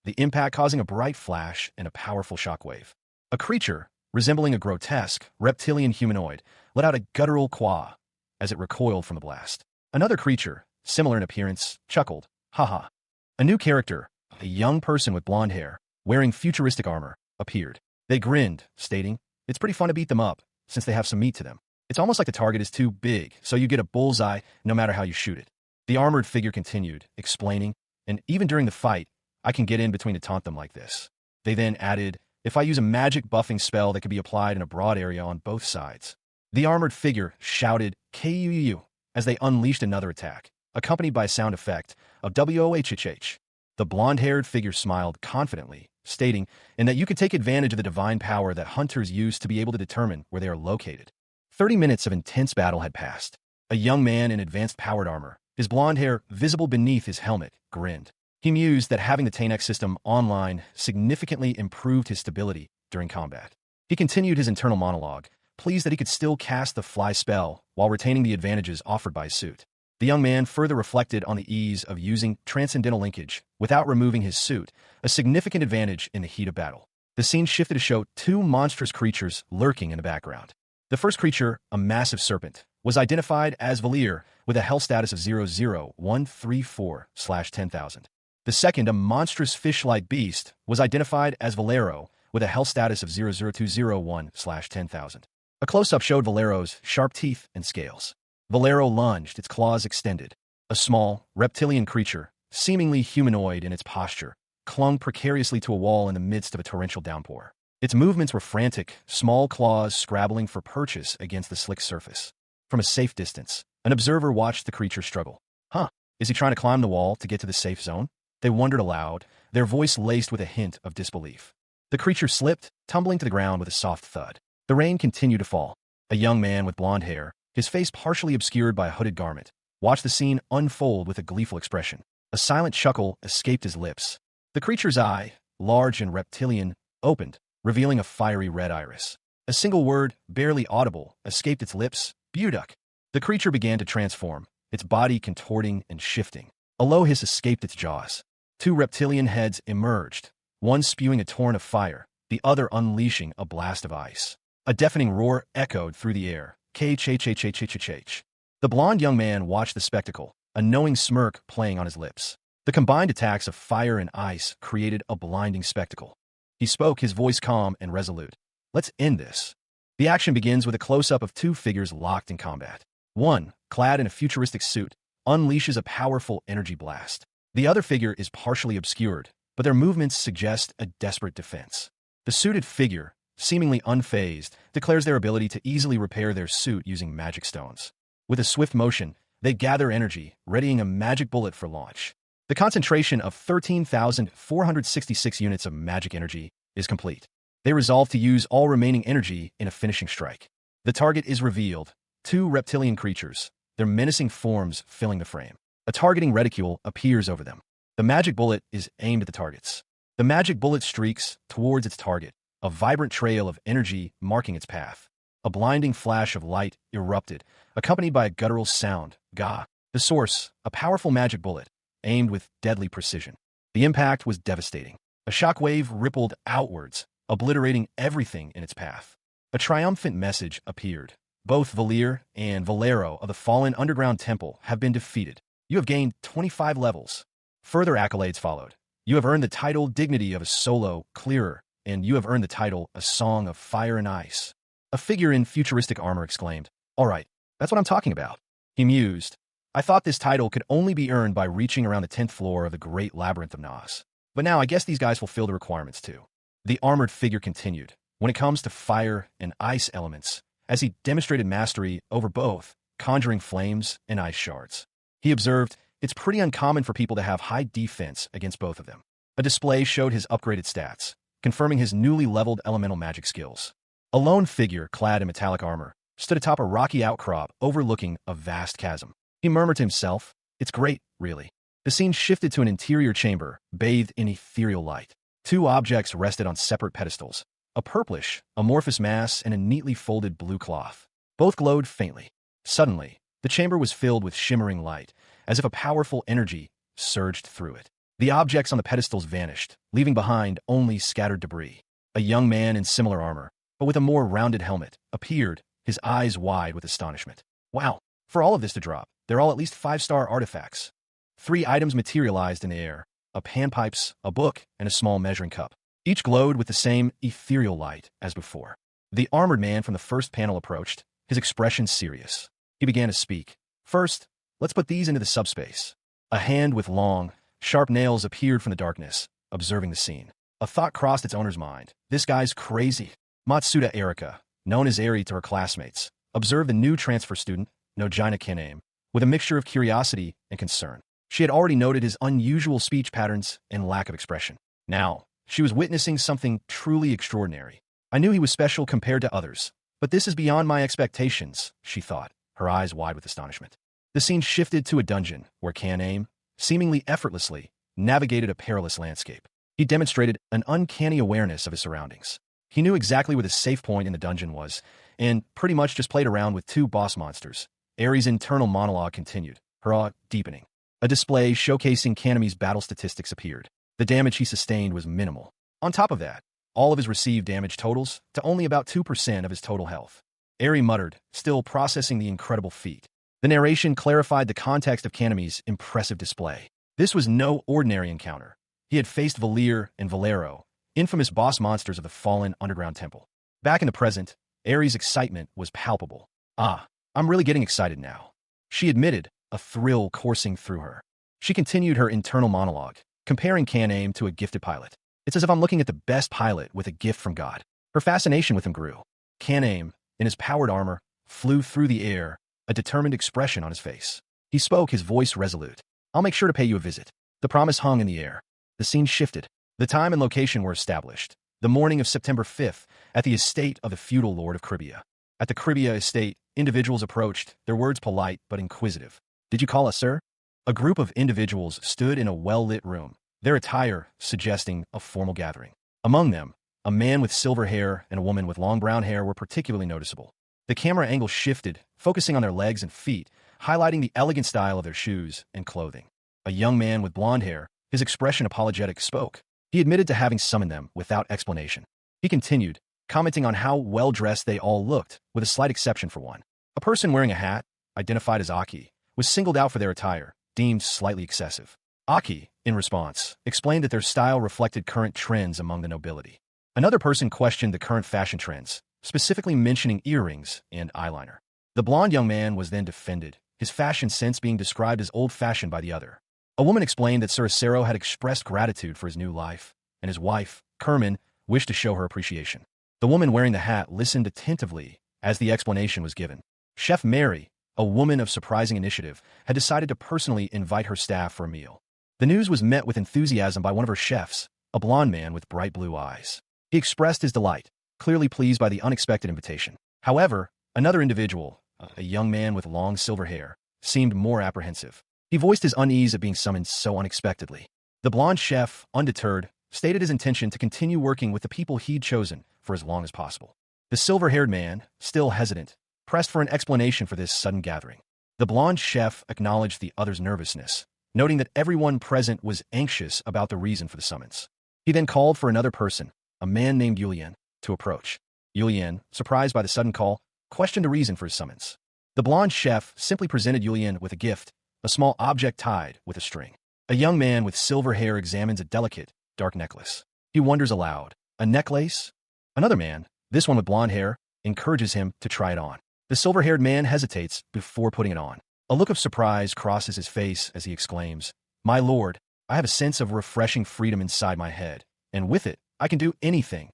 the impact causing a bright flash and a powerful shockwave. A creature, resembling a grotesque, reptilian humanoid, let out a guttural quah as it recoiled from the blast. Another creature, similar in appearance, chuckled, "Haha." A new character, a young person with blonde hair, wearing futuristic armor, appeared. They grinned, stating, "It's pretty fun to beat them up, since they have some meat to them. It's almost like the target is too big, so you get a bullseye no matter how you shoot it." The armored figure continued, explaining, "And even during the fight, I can get in between to taunt them like this." They then added, "If I use a magic buffing spell that could be applied in a broad area on both sides." The armored figure shouted, "KUU," as they unleashed another attack, accompanied by a sound effect of WOHHH. The blonde-haired figure smiled confidently, stating, "And that you could take advantage of the divine power that hunters use to be able to determine where they are located." 30 minutes of intense battle had passed. A young man in advanced powered armor, his blonde hair visible beneath his helmet, grinned. He mused that having the Tanex system online significantly improved his stability during combat. He continued his internal monologue, pleased that he could still cast the fly spell while retaining the advantages offered by his suit. The young man further reflected on the ease of using transcendental linkage without removing his suit, a significant advantage in the heat of battle. The scene shifted to show two monstrous creatures lurking in the background. The first creature, a massive serpent, was identified as Valir with a health status of 00134/10,000. The second, a monstrous fish-like beast, was identified as Valero with a health status of 00201/10,000. A close-up showed Valero's sharp teeth and scales. Valero lunged, its claws extended. A small, reptilian creature, seemingly humanoid in its posture, clung precariously to a wall in the midst of a torrential downpour. Its movements were frantic, small claws scrabbling for purchase against the slick surface. From a safe distance, an observer watched the creature struggle. "Huh, is he trying to climb the wall to get to the safe zone?" They wondered aloud, their voice laced with a hint of disbelief. The creature slipped, tumbling to the ground with a soft thud. The rain continued to fall. A young man with blonde hair, his face partially obscured by a hooded garment, watched the scene unfold with a gleeful expression. A silent chuckle escaped his lips. The creature's eye, large and reptilian, opened, revealing a fiery red iris. A single word, barely audible, escaped its lips, "Buduck." The creature began to transform, its body contorting and shifting. A low hiss escaped its jaws. Two reptilian heads emerged, one spewing a torrent of fire, the other unleashing a blast of ice. A deafening roar echoed through the air. K-H-H-H-H-H-H-H. The blond young man watched the spectacle, a knowing smirk playing on his lips. The combined attacks of fire and ice created a blinding spectacle. He spoke, his voice calm and resolute. "Let's end this." The action begins with a close-up of two figures locked in combat. One, clad in a futuristic suit, unleashes a powerful energy blast. The other figure is partially obscured, but their movements suggest a desperate defense. The suited figure, seemingly unfazed, declares their ability to easily repair their suit using magic stones. With a swift motion, they gather energy, readying a magic bullet for launch. The concentration of 13,466 units of magic energy is complete. They resolve to use all remaining energy in a finishing strike. The target is revealed, two reptilian creatures, their menacing forms filling the frame. A targeting reticule appears over them. The magic bullet is aimed at the targets. The magic bullet streaks towards its target, a vibrant trail of energy marking its path. A blinding flash of light erupted, accompanied by a guttural sound, "Gah." The source, a powerful magic bullet, aimed with deadly precision. The impact was devastating. A shockwave rippled outwards, obliterating everything in its path. A triumphant message appeared. Both Valir and Valero of the fallen underground temple have been defeated. You have gained 25 levels. Further accolades followed. You have earned the title Dignity of a Solo Clearer, and you have earned the title A Song of Fire and Ice. A figure in futuristic armor exclaimed, "All right, that's what I'm talking about." He mused, "I thought this title could only be earned by reaching around the 10th floor of the Great Labyrinth of Nas. But now I guess these guys fulfill the requirements too." The armored figure continued, "When it comes to fire and ice elements, as he demonstrated mastery over both, conjuring flames and ice shards. He observed, it's pretty uncommon for people to have high defense against both of them." A display showed his upgraded stats, confirming his newly leveled elemental magic skills. A lone figure, clad in metallic armor, stood atop a rocky outcrop overlooking a vast chasm. He murmured to himself, "It's great, really." The scene shifted to an interior chamber, bathed in ethereal light. Two objects rested on separate pedestals, a purplish, amorphous mass and a neatly folded blue cloth. Both glowed faintly. Suddenly, the chamber was filled with shimmering light, as if a powerful energy surged through it. The objects on the pedestals vanished, leaving behind only scattered debris. A young man in similar armor, but with a more rounded helmet, appeared, his eyes wide with astonishment. Wow, for all of this to drop, they're all at least 5-star artifacts. 3 items materialized in the air, a panpipes, a book, and a small measuring cup. Each glowed with the same ethereal light as before. The armored man from the first panel approached, his expression serious. He began to speak. First, let's put these into the subspace. A hand with long, sharp nails appeared from the darkness, observing the scene. A thought crossed its owner's mind. This guy's crazy. Matsuda Erika, known as Eri to her classmates, observed the new transfer student, Nojina Kaname, with a mixture of curiosity and concern. She had already noted his unusual speech patterns and lack of expression. Now, she was witnessing something truly extraordinary. I knew he was special compared to others, but this is beyond my expectations, she thought, her eyes wide with astonishment. The scene shifted to a dungeon where Kaname, seemingly effortlessly, navigated a perilous landscape. He demonstrated an uncanny awareness of his surroundings. He knew exactly where the safe point in the dungeon was, and pretty much just played around with 2 boss monsters. Eri's internal monologue continued, her awe deepening. A display showcasing Kaname's battle statistics appeared. The damage he sustained was minimal. On top of that, all of his received damage totals to only about 2% of his total health. Eri muttered, still processing the incredible feat. The narration clarified the context of Kaname's impressive display. This was no ordinary encounter. He had faced Valir and Valero, infamous boss monsters of the fallen underground temple. Back in the present, Eri's excitement was palpable. I'm really getting excited now, she admitted, a thrill coursing through her. She continued her internal monologue, comparing Kaname to a gifted pilot. It's as if I'm looking at the best pilot with a gift from God. Her fascination with him grew. Kaname, in his powered armor, flew through the air, a determined expression on his face. He spoke, his voice resolute. I'll make sure to pay you a visit. The promise hung in the air. The scene shifted. The time and location were established. The morning of September 5th, at the estate of the feudal lord of Cribia. At the Cribia estate, individuals approached, their words polite but inquisitive. Did you call us, sir? A group of individuals stood in a well-lit room, their attire suggesting a formal gathering. Among them, a man with silver hair and a woman with long brown hair were particularly noticeable. The camera angle shifted, focusing on their legs and feet, highlighting the elegant style of their shoes and clothing. A young man with blonde hair, his expression apologetic, spoke. He admitted to having summoned them without explanation. He continued, commenting on how well-dressed they all looked, with a slight exception for one. A person wearing a hat, identified as Aki, was singled out for their attire, deemed slightly excessive. Aki, in response, explained that their style reflected current trends among the nobility. Another person questioned the current fashion trends, specifically mentioning earrings and eyeliner. The blonde young man was then defended, his fashion sense being described as old-fashioned by the other. A woman explained that Sir Acero had expressed gratitude for his new life, and his wife, Kerman, wished to show her appreciation. The woman wearing the hat listened attentively as the explanation was given. Chef Mary, a woman of surprising initiative, had decided to personally invite her staff for a meal. The news was met with enthusiasm by one of her chefs, a blonde man with bright blue eyes. He expressed his delight, clearly pleased by the unexpected invitation. However, another individual, a young man with long silver hair, seemed more apprehensive. He voiced his unease at being summoned so unexpectedly. The blonde chef, undeterred, stated his intention to continue working with the people he'd chosen for as long as possible. The silver-haired man, still hesitant, pressed for an explanation for this sudden gathering. The blonde chef acknowledged the other's nervousness, noting that everyone present was anxious about the reason for the summons. He then called for another person, a man named Yulian, to approach. Yulian, surprised by the sudden call, questioned the reason for his summons. The blonde chef simply presented Yulian with a gift, a small object tied with a string. A young man with silver hair examines a delicate, dark necklace. He wonders aloud, a necklace? Another man, this one with blonde hair, encourages him to try it on. The silver-haired man hesitates before putting it on. A look of surprise crosses his face as he exclaims, My lord, I have a sense of refreshing freedom inside my head, and with it, I can do anything.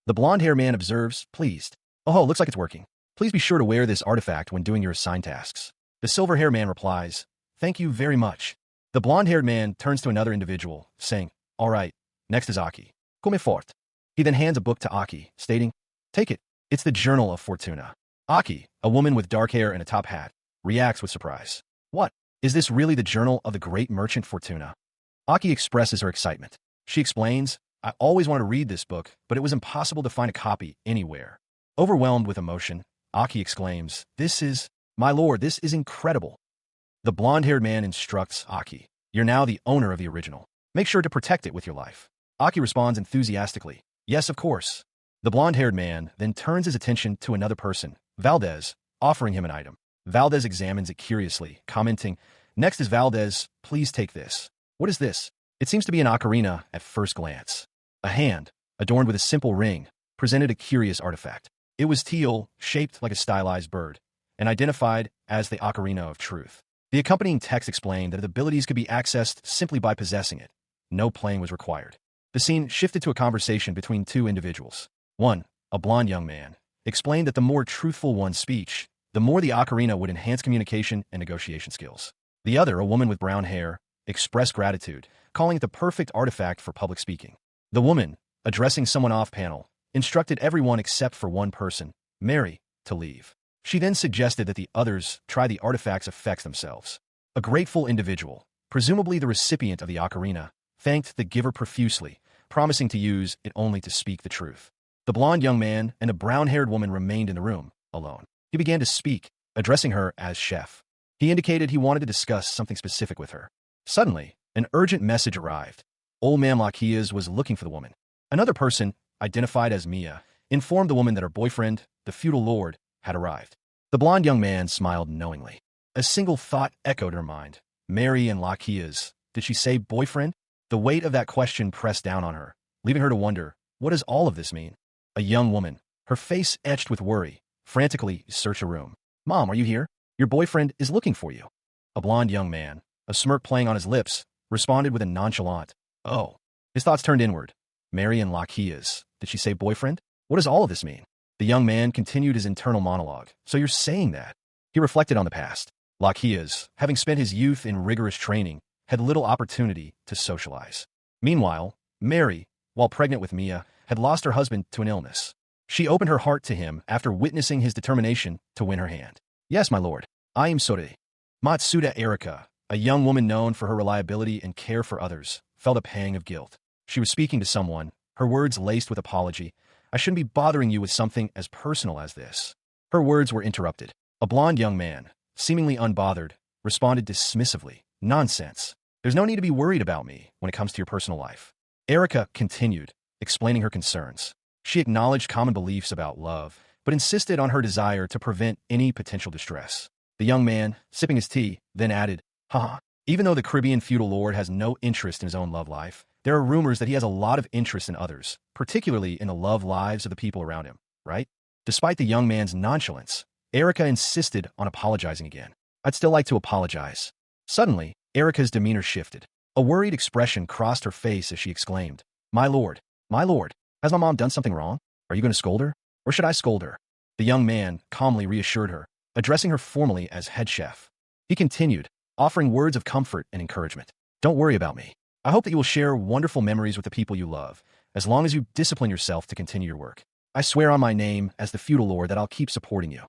The blonde-haired man observes, pleased. Oh, looks like it's working. Please be sure to wear this artifact when doing your assigned tasks. The silver-haired man replies, Thank you very much. The blonde-haired man turns to another individual, saying, All right, next is Aki. Come fort. He then hands a book to Aki, stating, Take it. It's the Journal of Fortuna. Aki, a woman with dark hair and a top hat, reacts with surprise. What? Is this really the journal of the great merchant Fortuna? Aki expresses her excitement. She explains, I always wanted to read this book, but it was impossible to find a copy anywhere. Overwhelmed with emotion, Aki exclaims, my lord, this is incredible. The blonde-haired man instructs Aki, you're now the owner of the original. Make sure to protect it with your life. Aki responds enthusiastically, yes, of course. The blonde-haired man then turns his attention to another person, Valdez, offering him an item. Valdez examines it curiously, commenting, next is Valdez, please take this. What is this? It seems to be an ocarina at first glance. A hand, adorned with a simple ring, presented a curious artifact. It was teal, shaped like a stylized bird, and identified as the Ocarina of Truth. The accompanying text explained that the abilities could be accessed simply by possessing it. No playing was required. The scene shifted to a conversation between two individuals. One, a blonde young man, explained that the more truthful one's speech, the more the ocarina would enhance communication and negotiation skills. The other, a woman with brown hair, expressed gratitude, calling it the perfect artifact for public speaking. The woman, addressing someone off-panel, instructed everyone except for one person, Mary, to leave. She then suggested that the others try the artifact's effects themselves. A grateful individual, presumably the recipient of the ocarina, thanked the giver profusely, promising to use it only to speak the truth. The blonde young man and a brown-haired woman remained in the room, alone. He began to speak, addressing her as chef. He indicated he wanted to discuss something specific with her. Suddenly, an urgent message arrived. Old man Laquias was looking for the woman. Another person, identified as Mia, informed the woman that her boyfriend, the feudal lord, had arrived. The blonde young man smiled knowingly. A single thought echoed her mind. Mary and Laquias. Did she say boyfriend? The weight of that question pressed down on her, leaving her to wonder, what does all of this mean? A young woman, her face etched with worry, frantically searched a room. Mom, are you here? Your boyfriend is looking for you. A blonde young man, a smirk playing on his lips, responded with a nonchalant, oh. His thoughts turned inward. Mary and Laquias. Did she say boyfriend? What does all of this mean? The young man continued his internal monologue. So you're saying that? He reflected on the past. Laquias, having spent his youth in rigorous training, had little opportunity to socialize. Meanwhile, Mary, while pregnant with Mia, had lost her husband to an illness. She opened her heart to him after witnessing his determination to win her hand. Yes, my lord. I am Sore. Matsuda Erika, a young woman known for her reliability and care for others, felt a pang of guilt. She was speaking to someone, her words laced with apology. I shouldn't be bothering you with something as personal as this. Her words were interrupted. A blonde young man, seemingly unbothered, responded dismissively. Nonsense. There's no need to be worried about me when it comes to your personal life. Erika continued, explaining her concerns. She acknowledged common beliefs about love, but insisted on her desire to prevent any potential distress. The young man, sipping his tea, then added, haha, even though the Caribbean feudal lord has no interest in his own love life, there are rumors that he has a lot of interest in others, particularly in the love lives of the people around him, right? Despite the young man's nonchalance, Erika insisted on apologizing again. I'd still like to apologize. Suddenly, Erika's demeanor shifted. A worried expression crossed her face as she exclaimed, my lord, has my mom done something wrong? Are you going to scold her? Or should I scold her? The young man calmly reassured her, addressing her formally as head chef. He continued, offering words of comfort and encouragement. Don't worry about me. I hope that you will share wonderful memories with the people you love, as long as you discipline yourself to continue your work. I swear on my name as the feudal lord that I'll keep supporting you.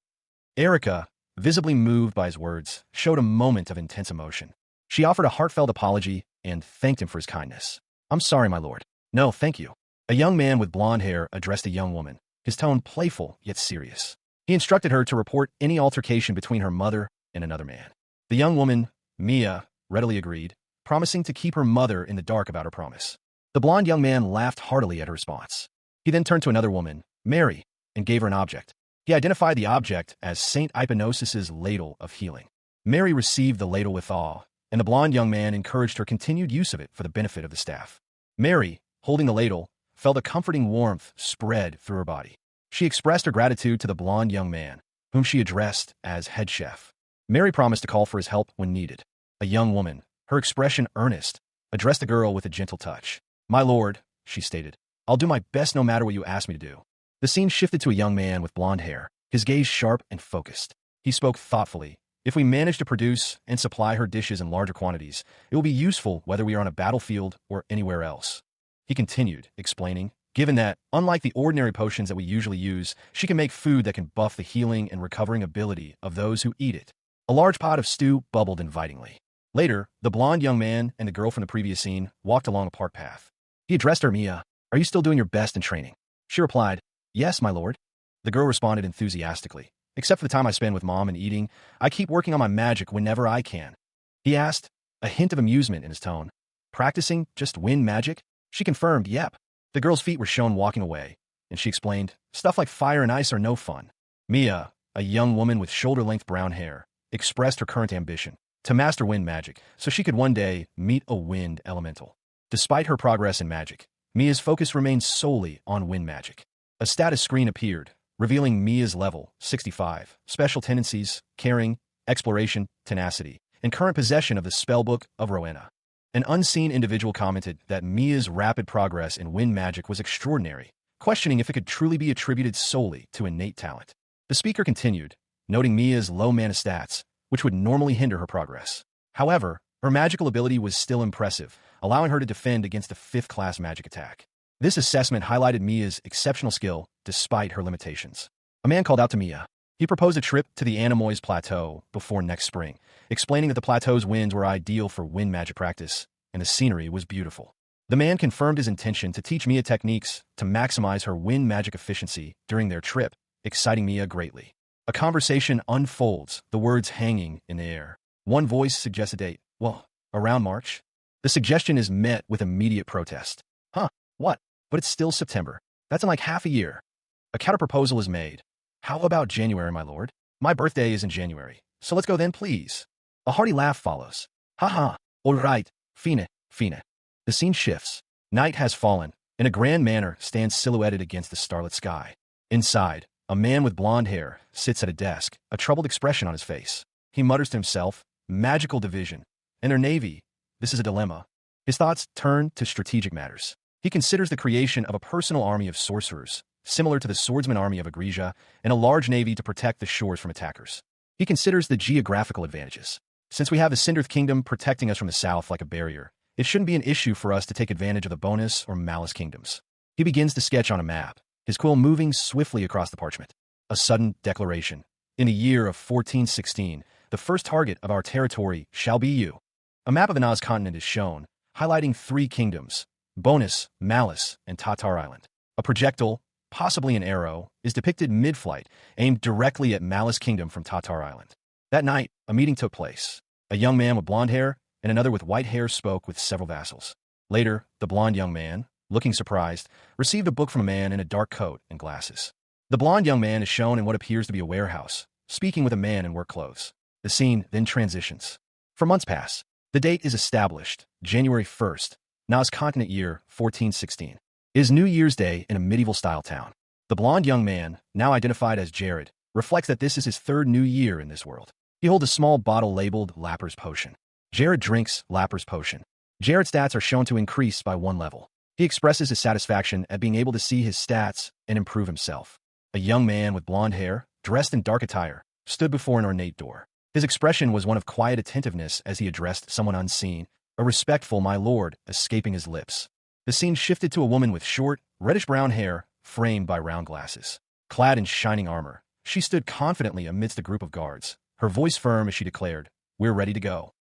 Erika, visibly moved by his words, showed a moment of intense emotion. She offered a heartfelt apology and thanked him for his kindness. I'm sorry, my lord. No, thank you. A young man with blonde hair addressed a young woman, his tone playful yet serious. He instructed her to report any altercation between her mother and another man. The young woman, Mia, readily agreed, promising to keep her mother in the dark about her promise. The blonde young man laughed heartily at her response. He then turned to another woman, Mary, and gave her an object. He identified the object as Saint Hypnosis's ladle of healing. Mary received the ladle with awe, and the blonde young man encouraged her continued use of it for the benefit of the staff. Mary, holding the ladle, felt a comforting warmth spread through her body. She expressed her gratitude to the blonde young man, whom she addressed as head chef. Mary promised to call for his help when needed. A young woman, her expression earnest, addressed the girl with a gentle touch. My lord, she stated, I'll do my best no matter what you ask me to do. The scene shifted to a young man with blonde hair, his gaze sharp and focused. He spoke thoughtfully. If we manage to produce and supply her dishes in larger quantities, it will be useful whether we are on a battlefield or anywhere else. He continued, explaining, given that, unlike the ordinary potions that we usually use, she can make food that can buff the healing and recovering ability of those who eat it. A large pot of stew bubbled invitingly. Later, the blonde young man and the girl from the previous scene walked along a park path. He addressed her, Mia, are you still doing your best in training? She replied, yes, my lord. The girl responded enthusiastically. Except for the time I spend with mom and eating, I keep working on my magic whenever I can. He asked, a hint of amusement in his tone. Practicing just wind magic? She confirmed, yep. The girl's feet were shown walking away, and she explained, stuff like fire and ice are no fun. Mia, a young woman with shoulder-length brown hair, expressed her current ambition to master wind magic so she could one day meet a wind elemental. Despite her progress in magic, Mia's focus remained solely on wind magic. A status screen appeared, revealing Mia's level 65, special tendencies, caring, exploration, tenacity, and current possession of the spellbook of Rowena. An unseen individual commented that Mia's rapid progress in wind magic was extraordinary, questioning if it could truly be attributed solely to innate talent. The speaker continued, noting Mia's low mana stats, which would normally hinder her progress. However, her magical ability was still impressive, allowing her to defend against a 5th-class magic attack. This assessment highlighted Mia's exceptional skill despite her limitations. A man called out to Mia. He proposed a trip to the Anemoise Plateau before next spring, explaining that the plateau's winds were ideal for wind magic practice, and the scenery was beautiful. The man confirmed his intention to teach Mia techniques to maximize her wind magic efficiency during their trip, exciting Mia greatly. A conversation unfolds, the words hanging in the air. One voice suggests a date. Well, around March? The suggestion is met with immediate protest. Huh, what? But it's still September. That's in like half a year. A counter-proposal is made. How about January, my lord? My birthday is in January, so let's go then, please. A hearty laugh follows. Ha, all right, fine. The scene shifts. Night has fallen, and a grand manor stands silhouetted against the starlit sky. Inside, a man with blonde hair sits at a desk, a troubled expression on his face. He mutters to himself, magical division. And their navy, this is a dilemma. His thoughts turn to strategic matters. He considers the creation of a personal army of sorcerers, similar to the swordsman army of Agresia, and a large navy to protect the shores from attackers. He considers the geographical advantages. Since we have the Cinderth Kingdom protecting us from the south like a barrier, it shouldn't be an issue for us to take advantage of the Bonus or Malice kingdoms. He begins to sketch on a map, his quill moving swiftly across the parchment. A sudden declaration. In the year of 1416, the first target of our territory shall be you. A map of the Naz continent is shown, highlighting 3 kingdoms, Bonus, Malice, and Tatar Island. A projectile, possibly an arrow, is depicted mid-flight, aimed directly at Malice Kingdom from Tatar Island. That night, a meeting took place. A young man with blonde hair and another with white hair spoke with several vassals. Later, the blonde young man, looking surprised, received a book from a man in a dark coat and glasses. The blonde young man is shown in what appears to be a warehouse, speaking with a man in work clothes. The scene then transitions. For months pass. The date is established, January 1st, Naz continent year 1416. It is New Year's Day in a medieval-style town. The blonde young man, now identified as Jared, reflects that this is his 3rd new year in this world. He holds a small bottle labeled Lapper's Potion. Jared drinks Lapper's Potion. Jared's stats are shown to increase by 1 level. He expresses his satisfaction at being able to see his stats and improve himself. A young man with blonde hair, dressed in dark attire, stood before an ornate door. His expression was one of quiet attentiveness as he addressed someone unseen, a respectful my lord escaping his lips. The scene shifted to a woman with short, reddish-brown hair, framed by round glasses. Clad in shining armor, she stood confidently amidst a group of guards, her voice firm as she declared, "We're ready to go."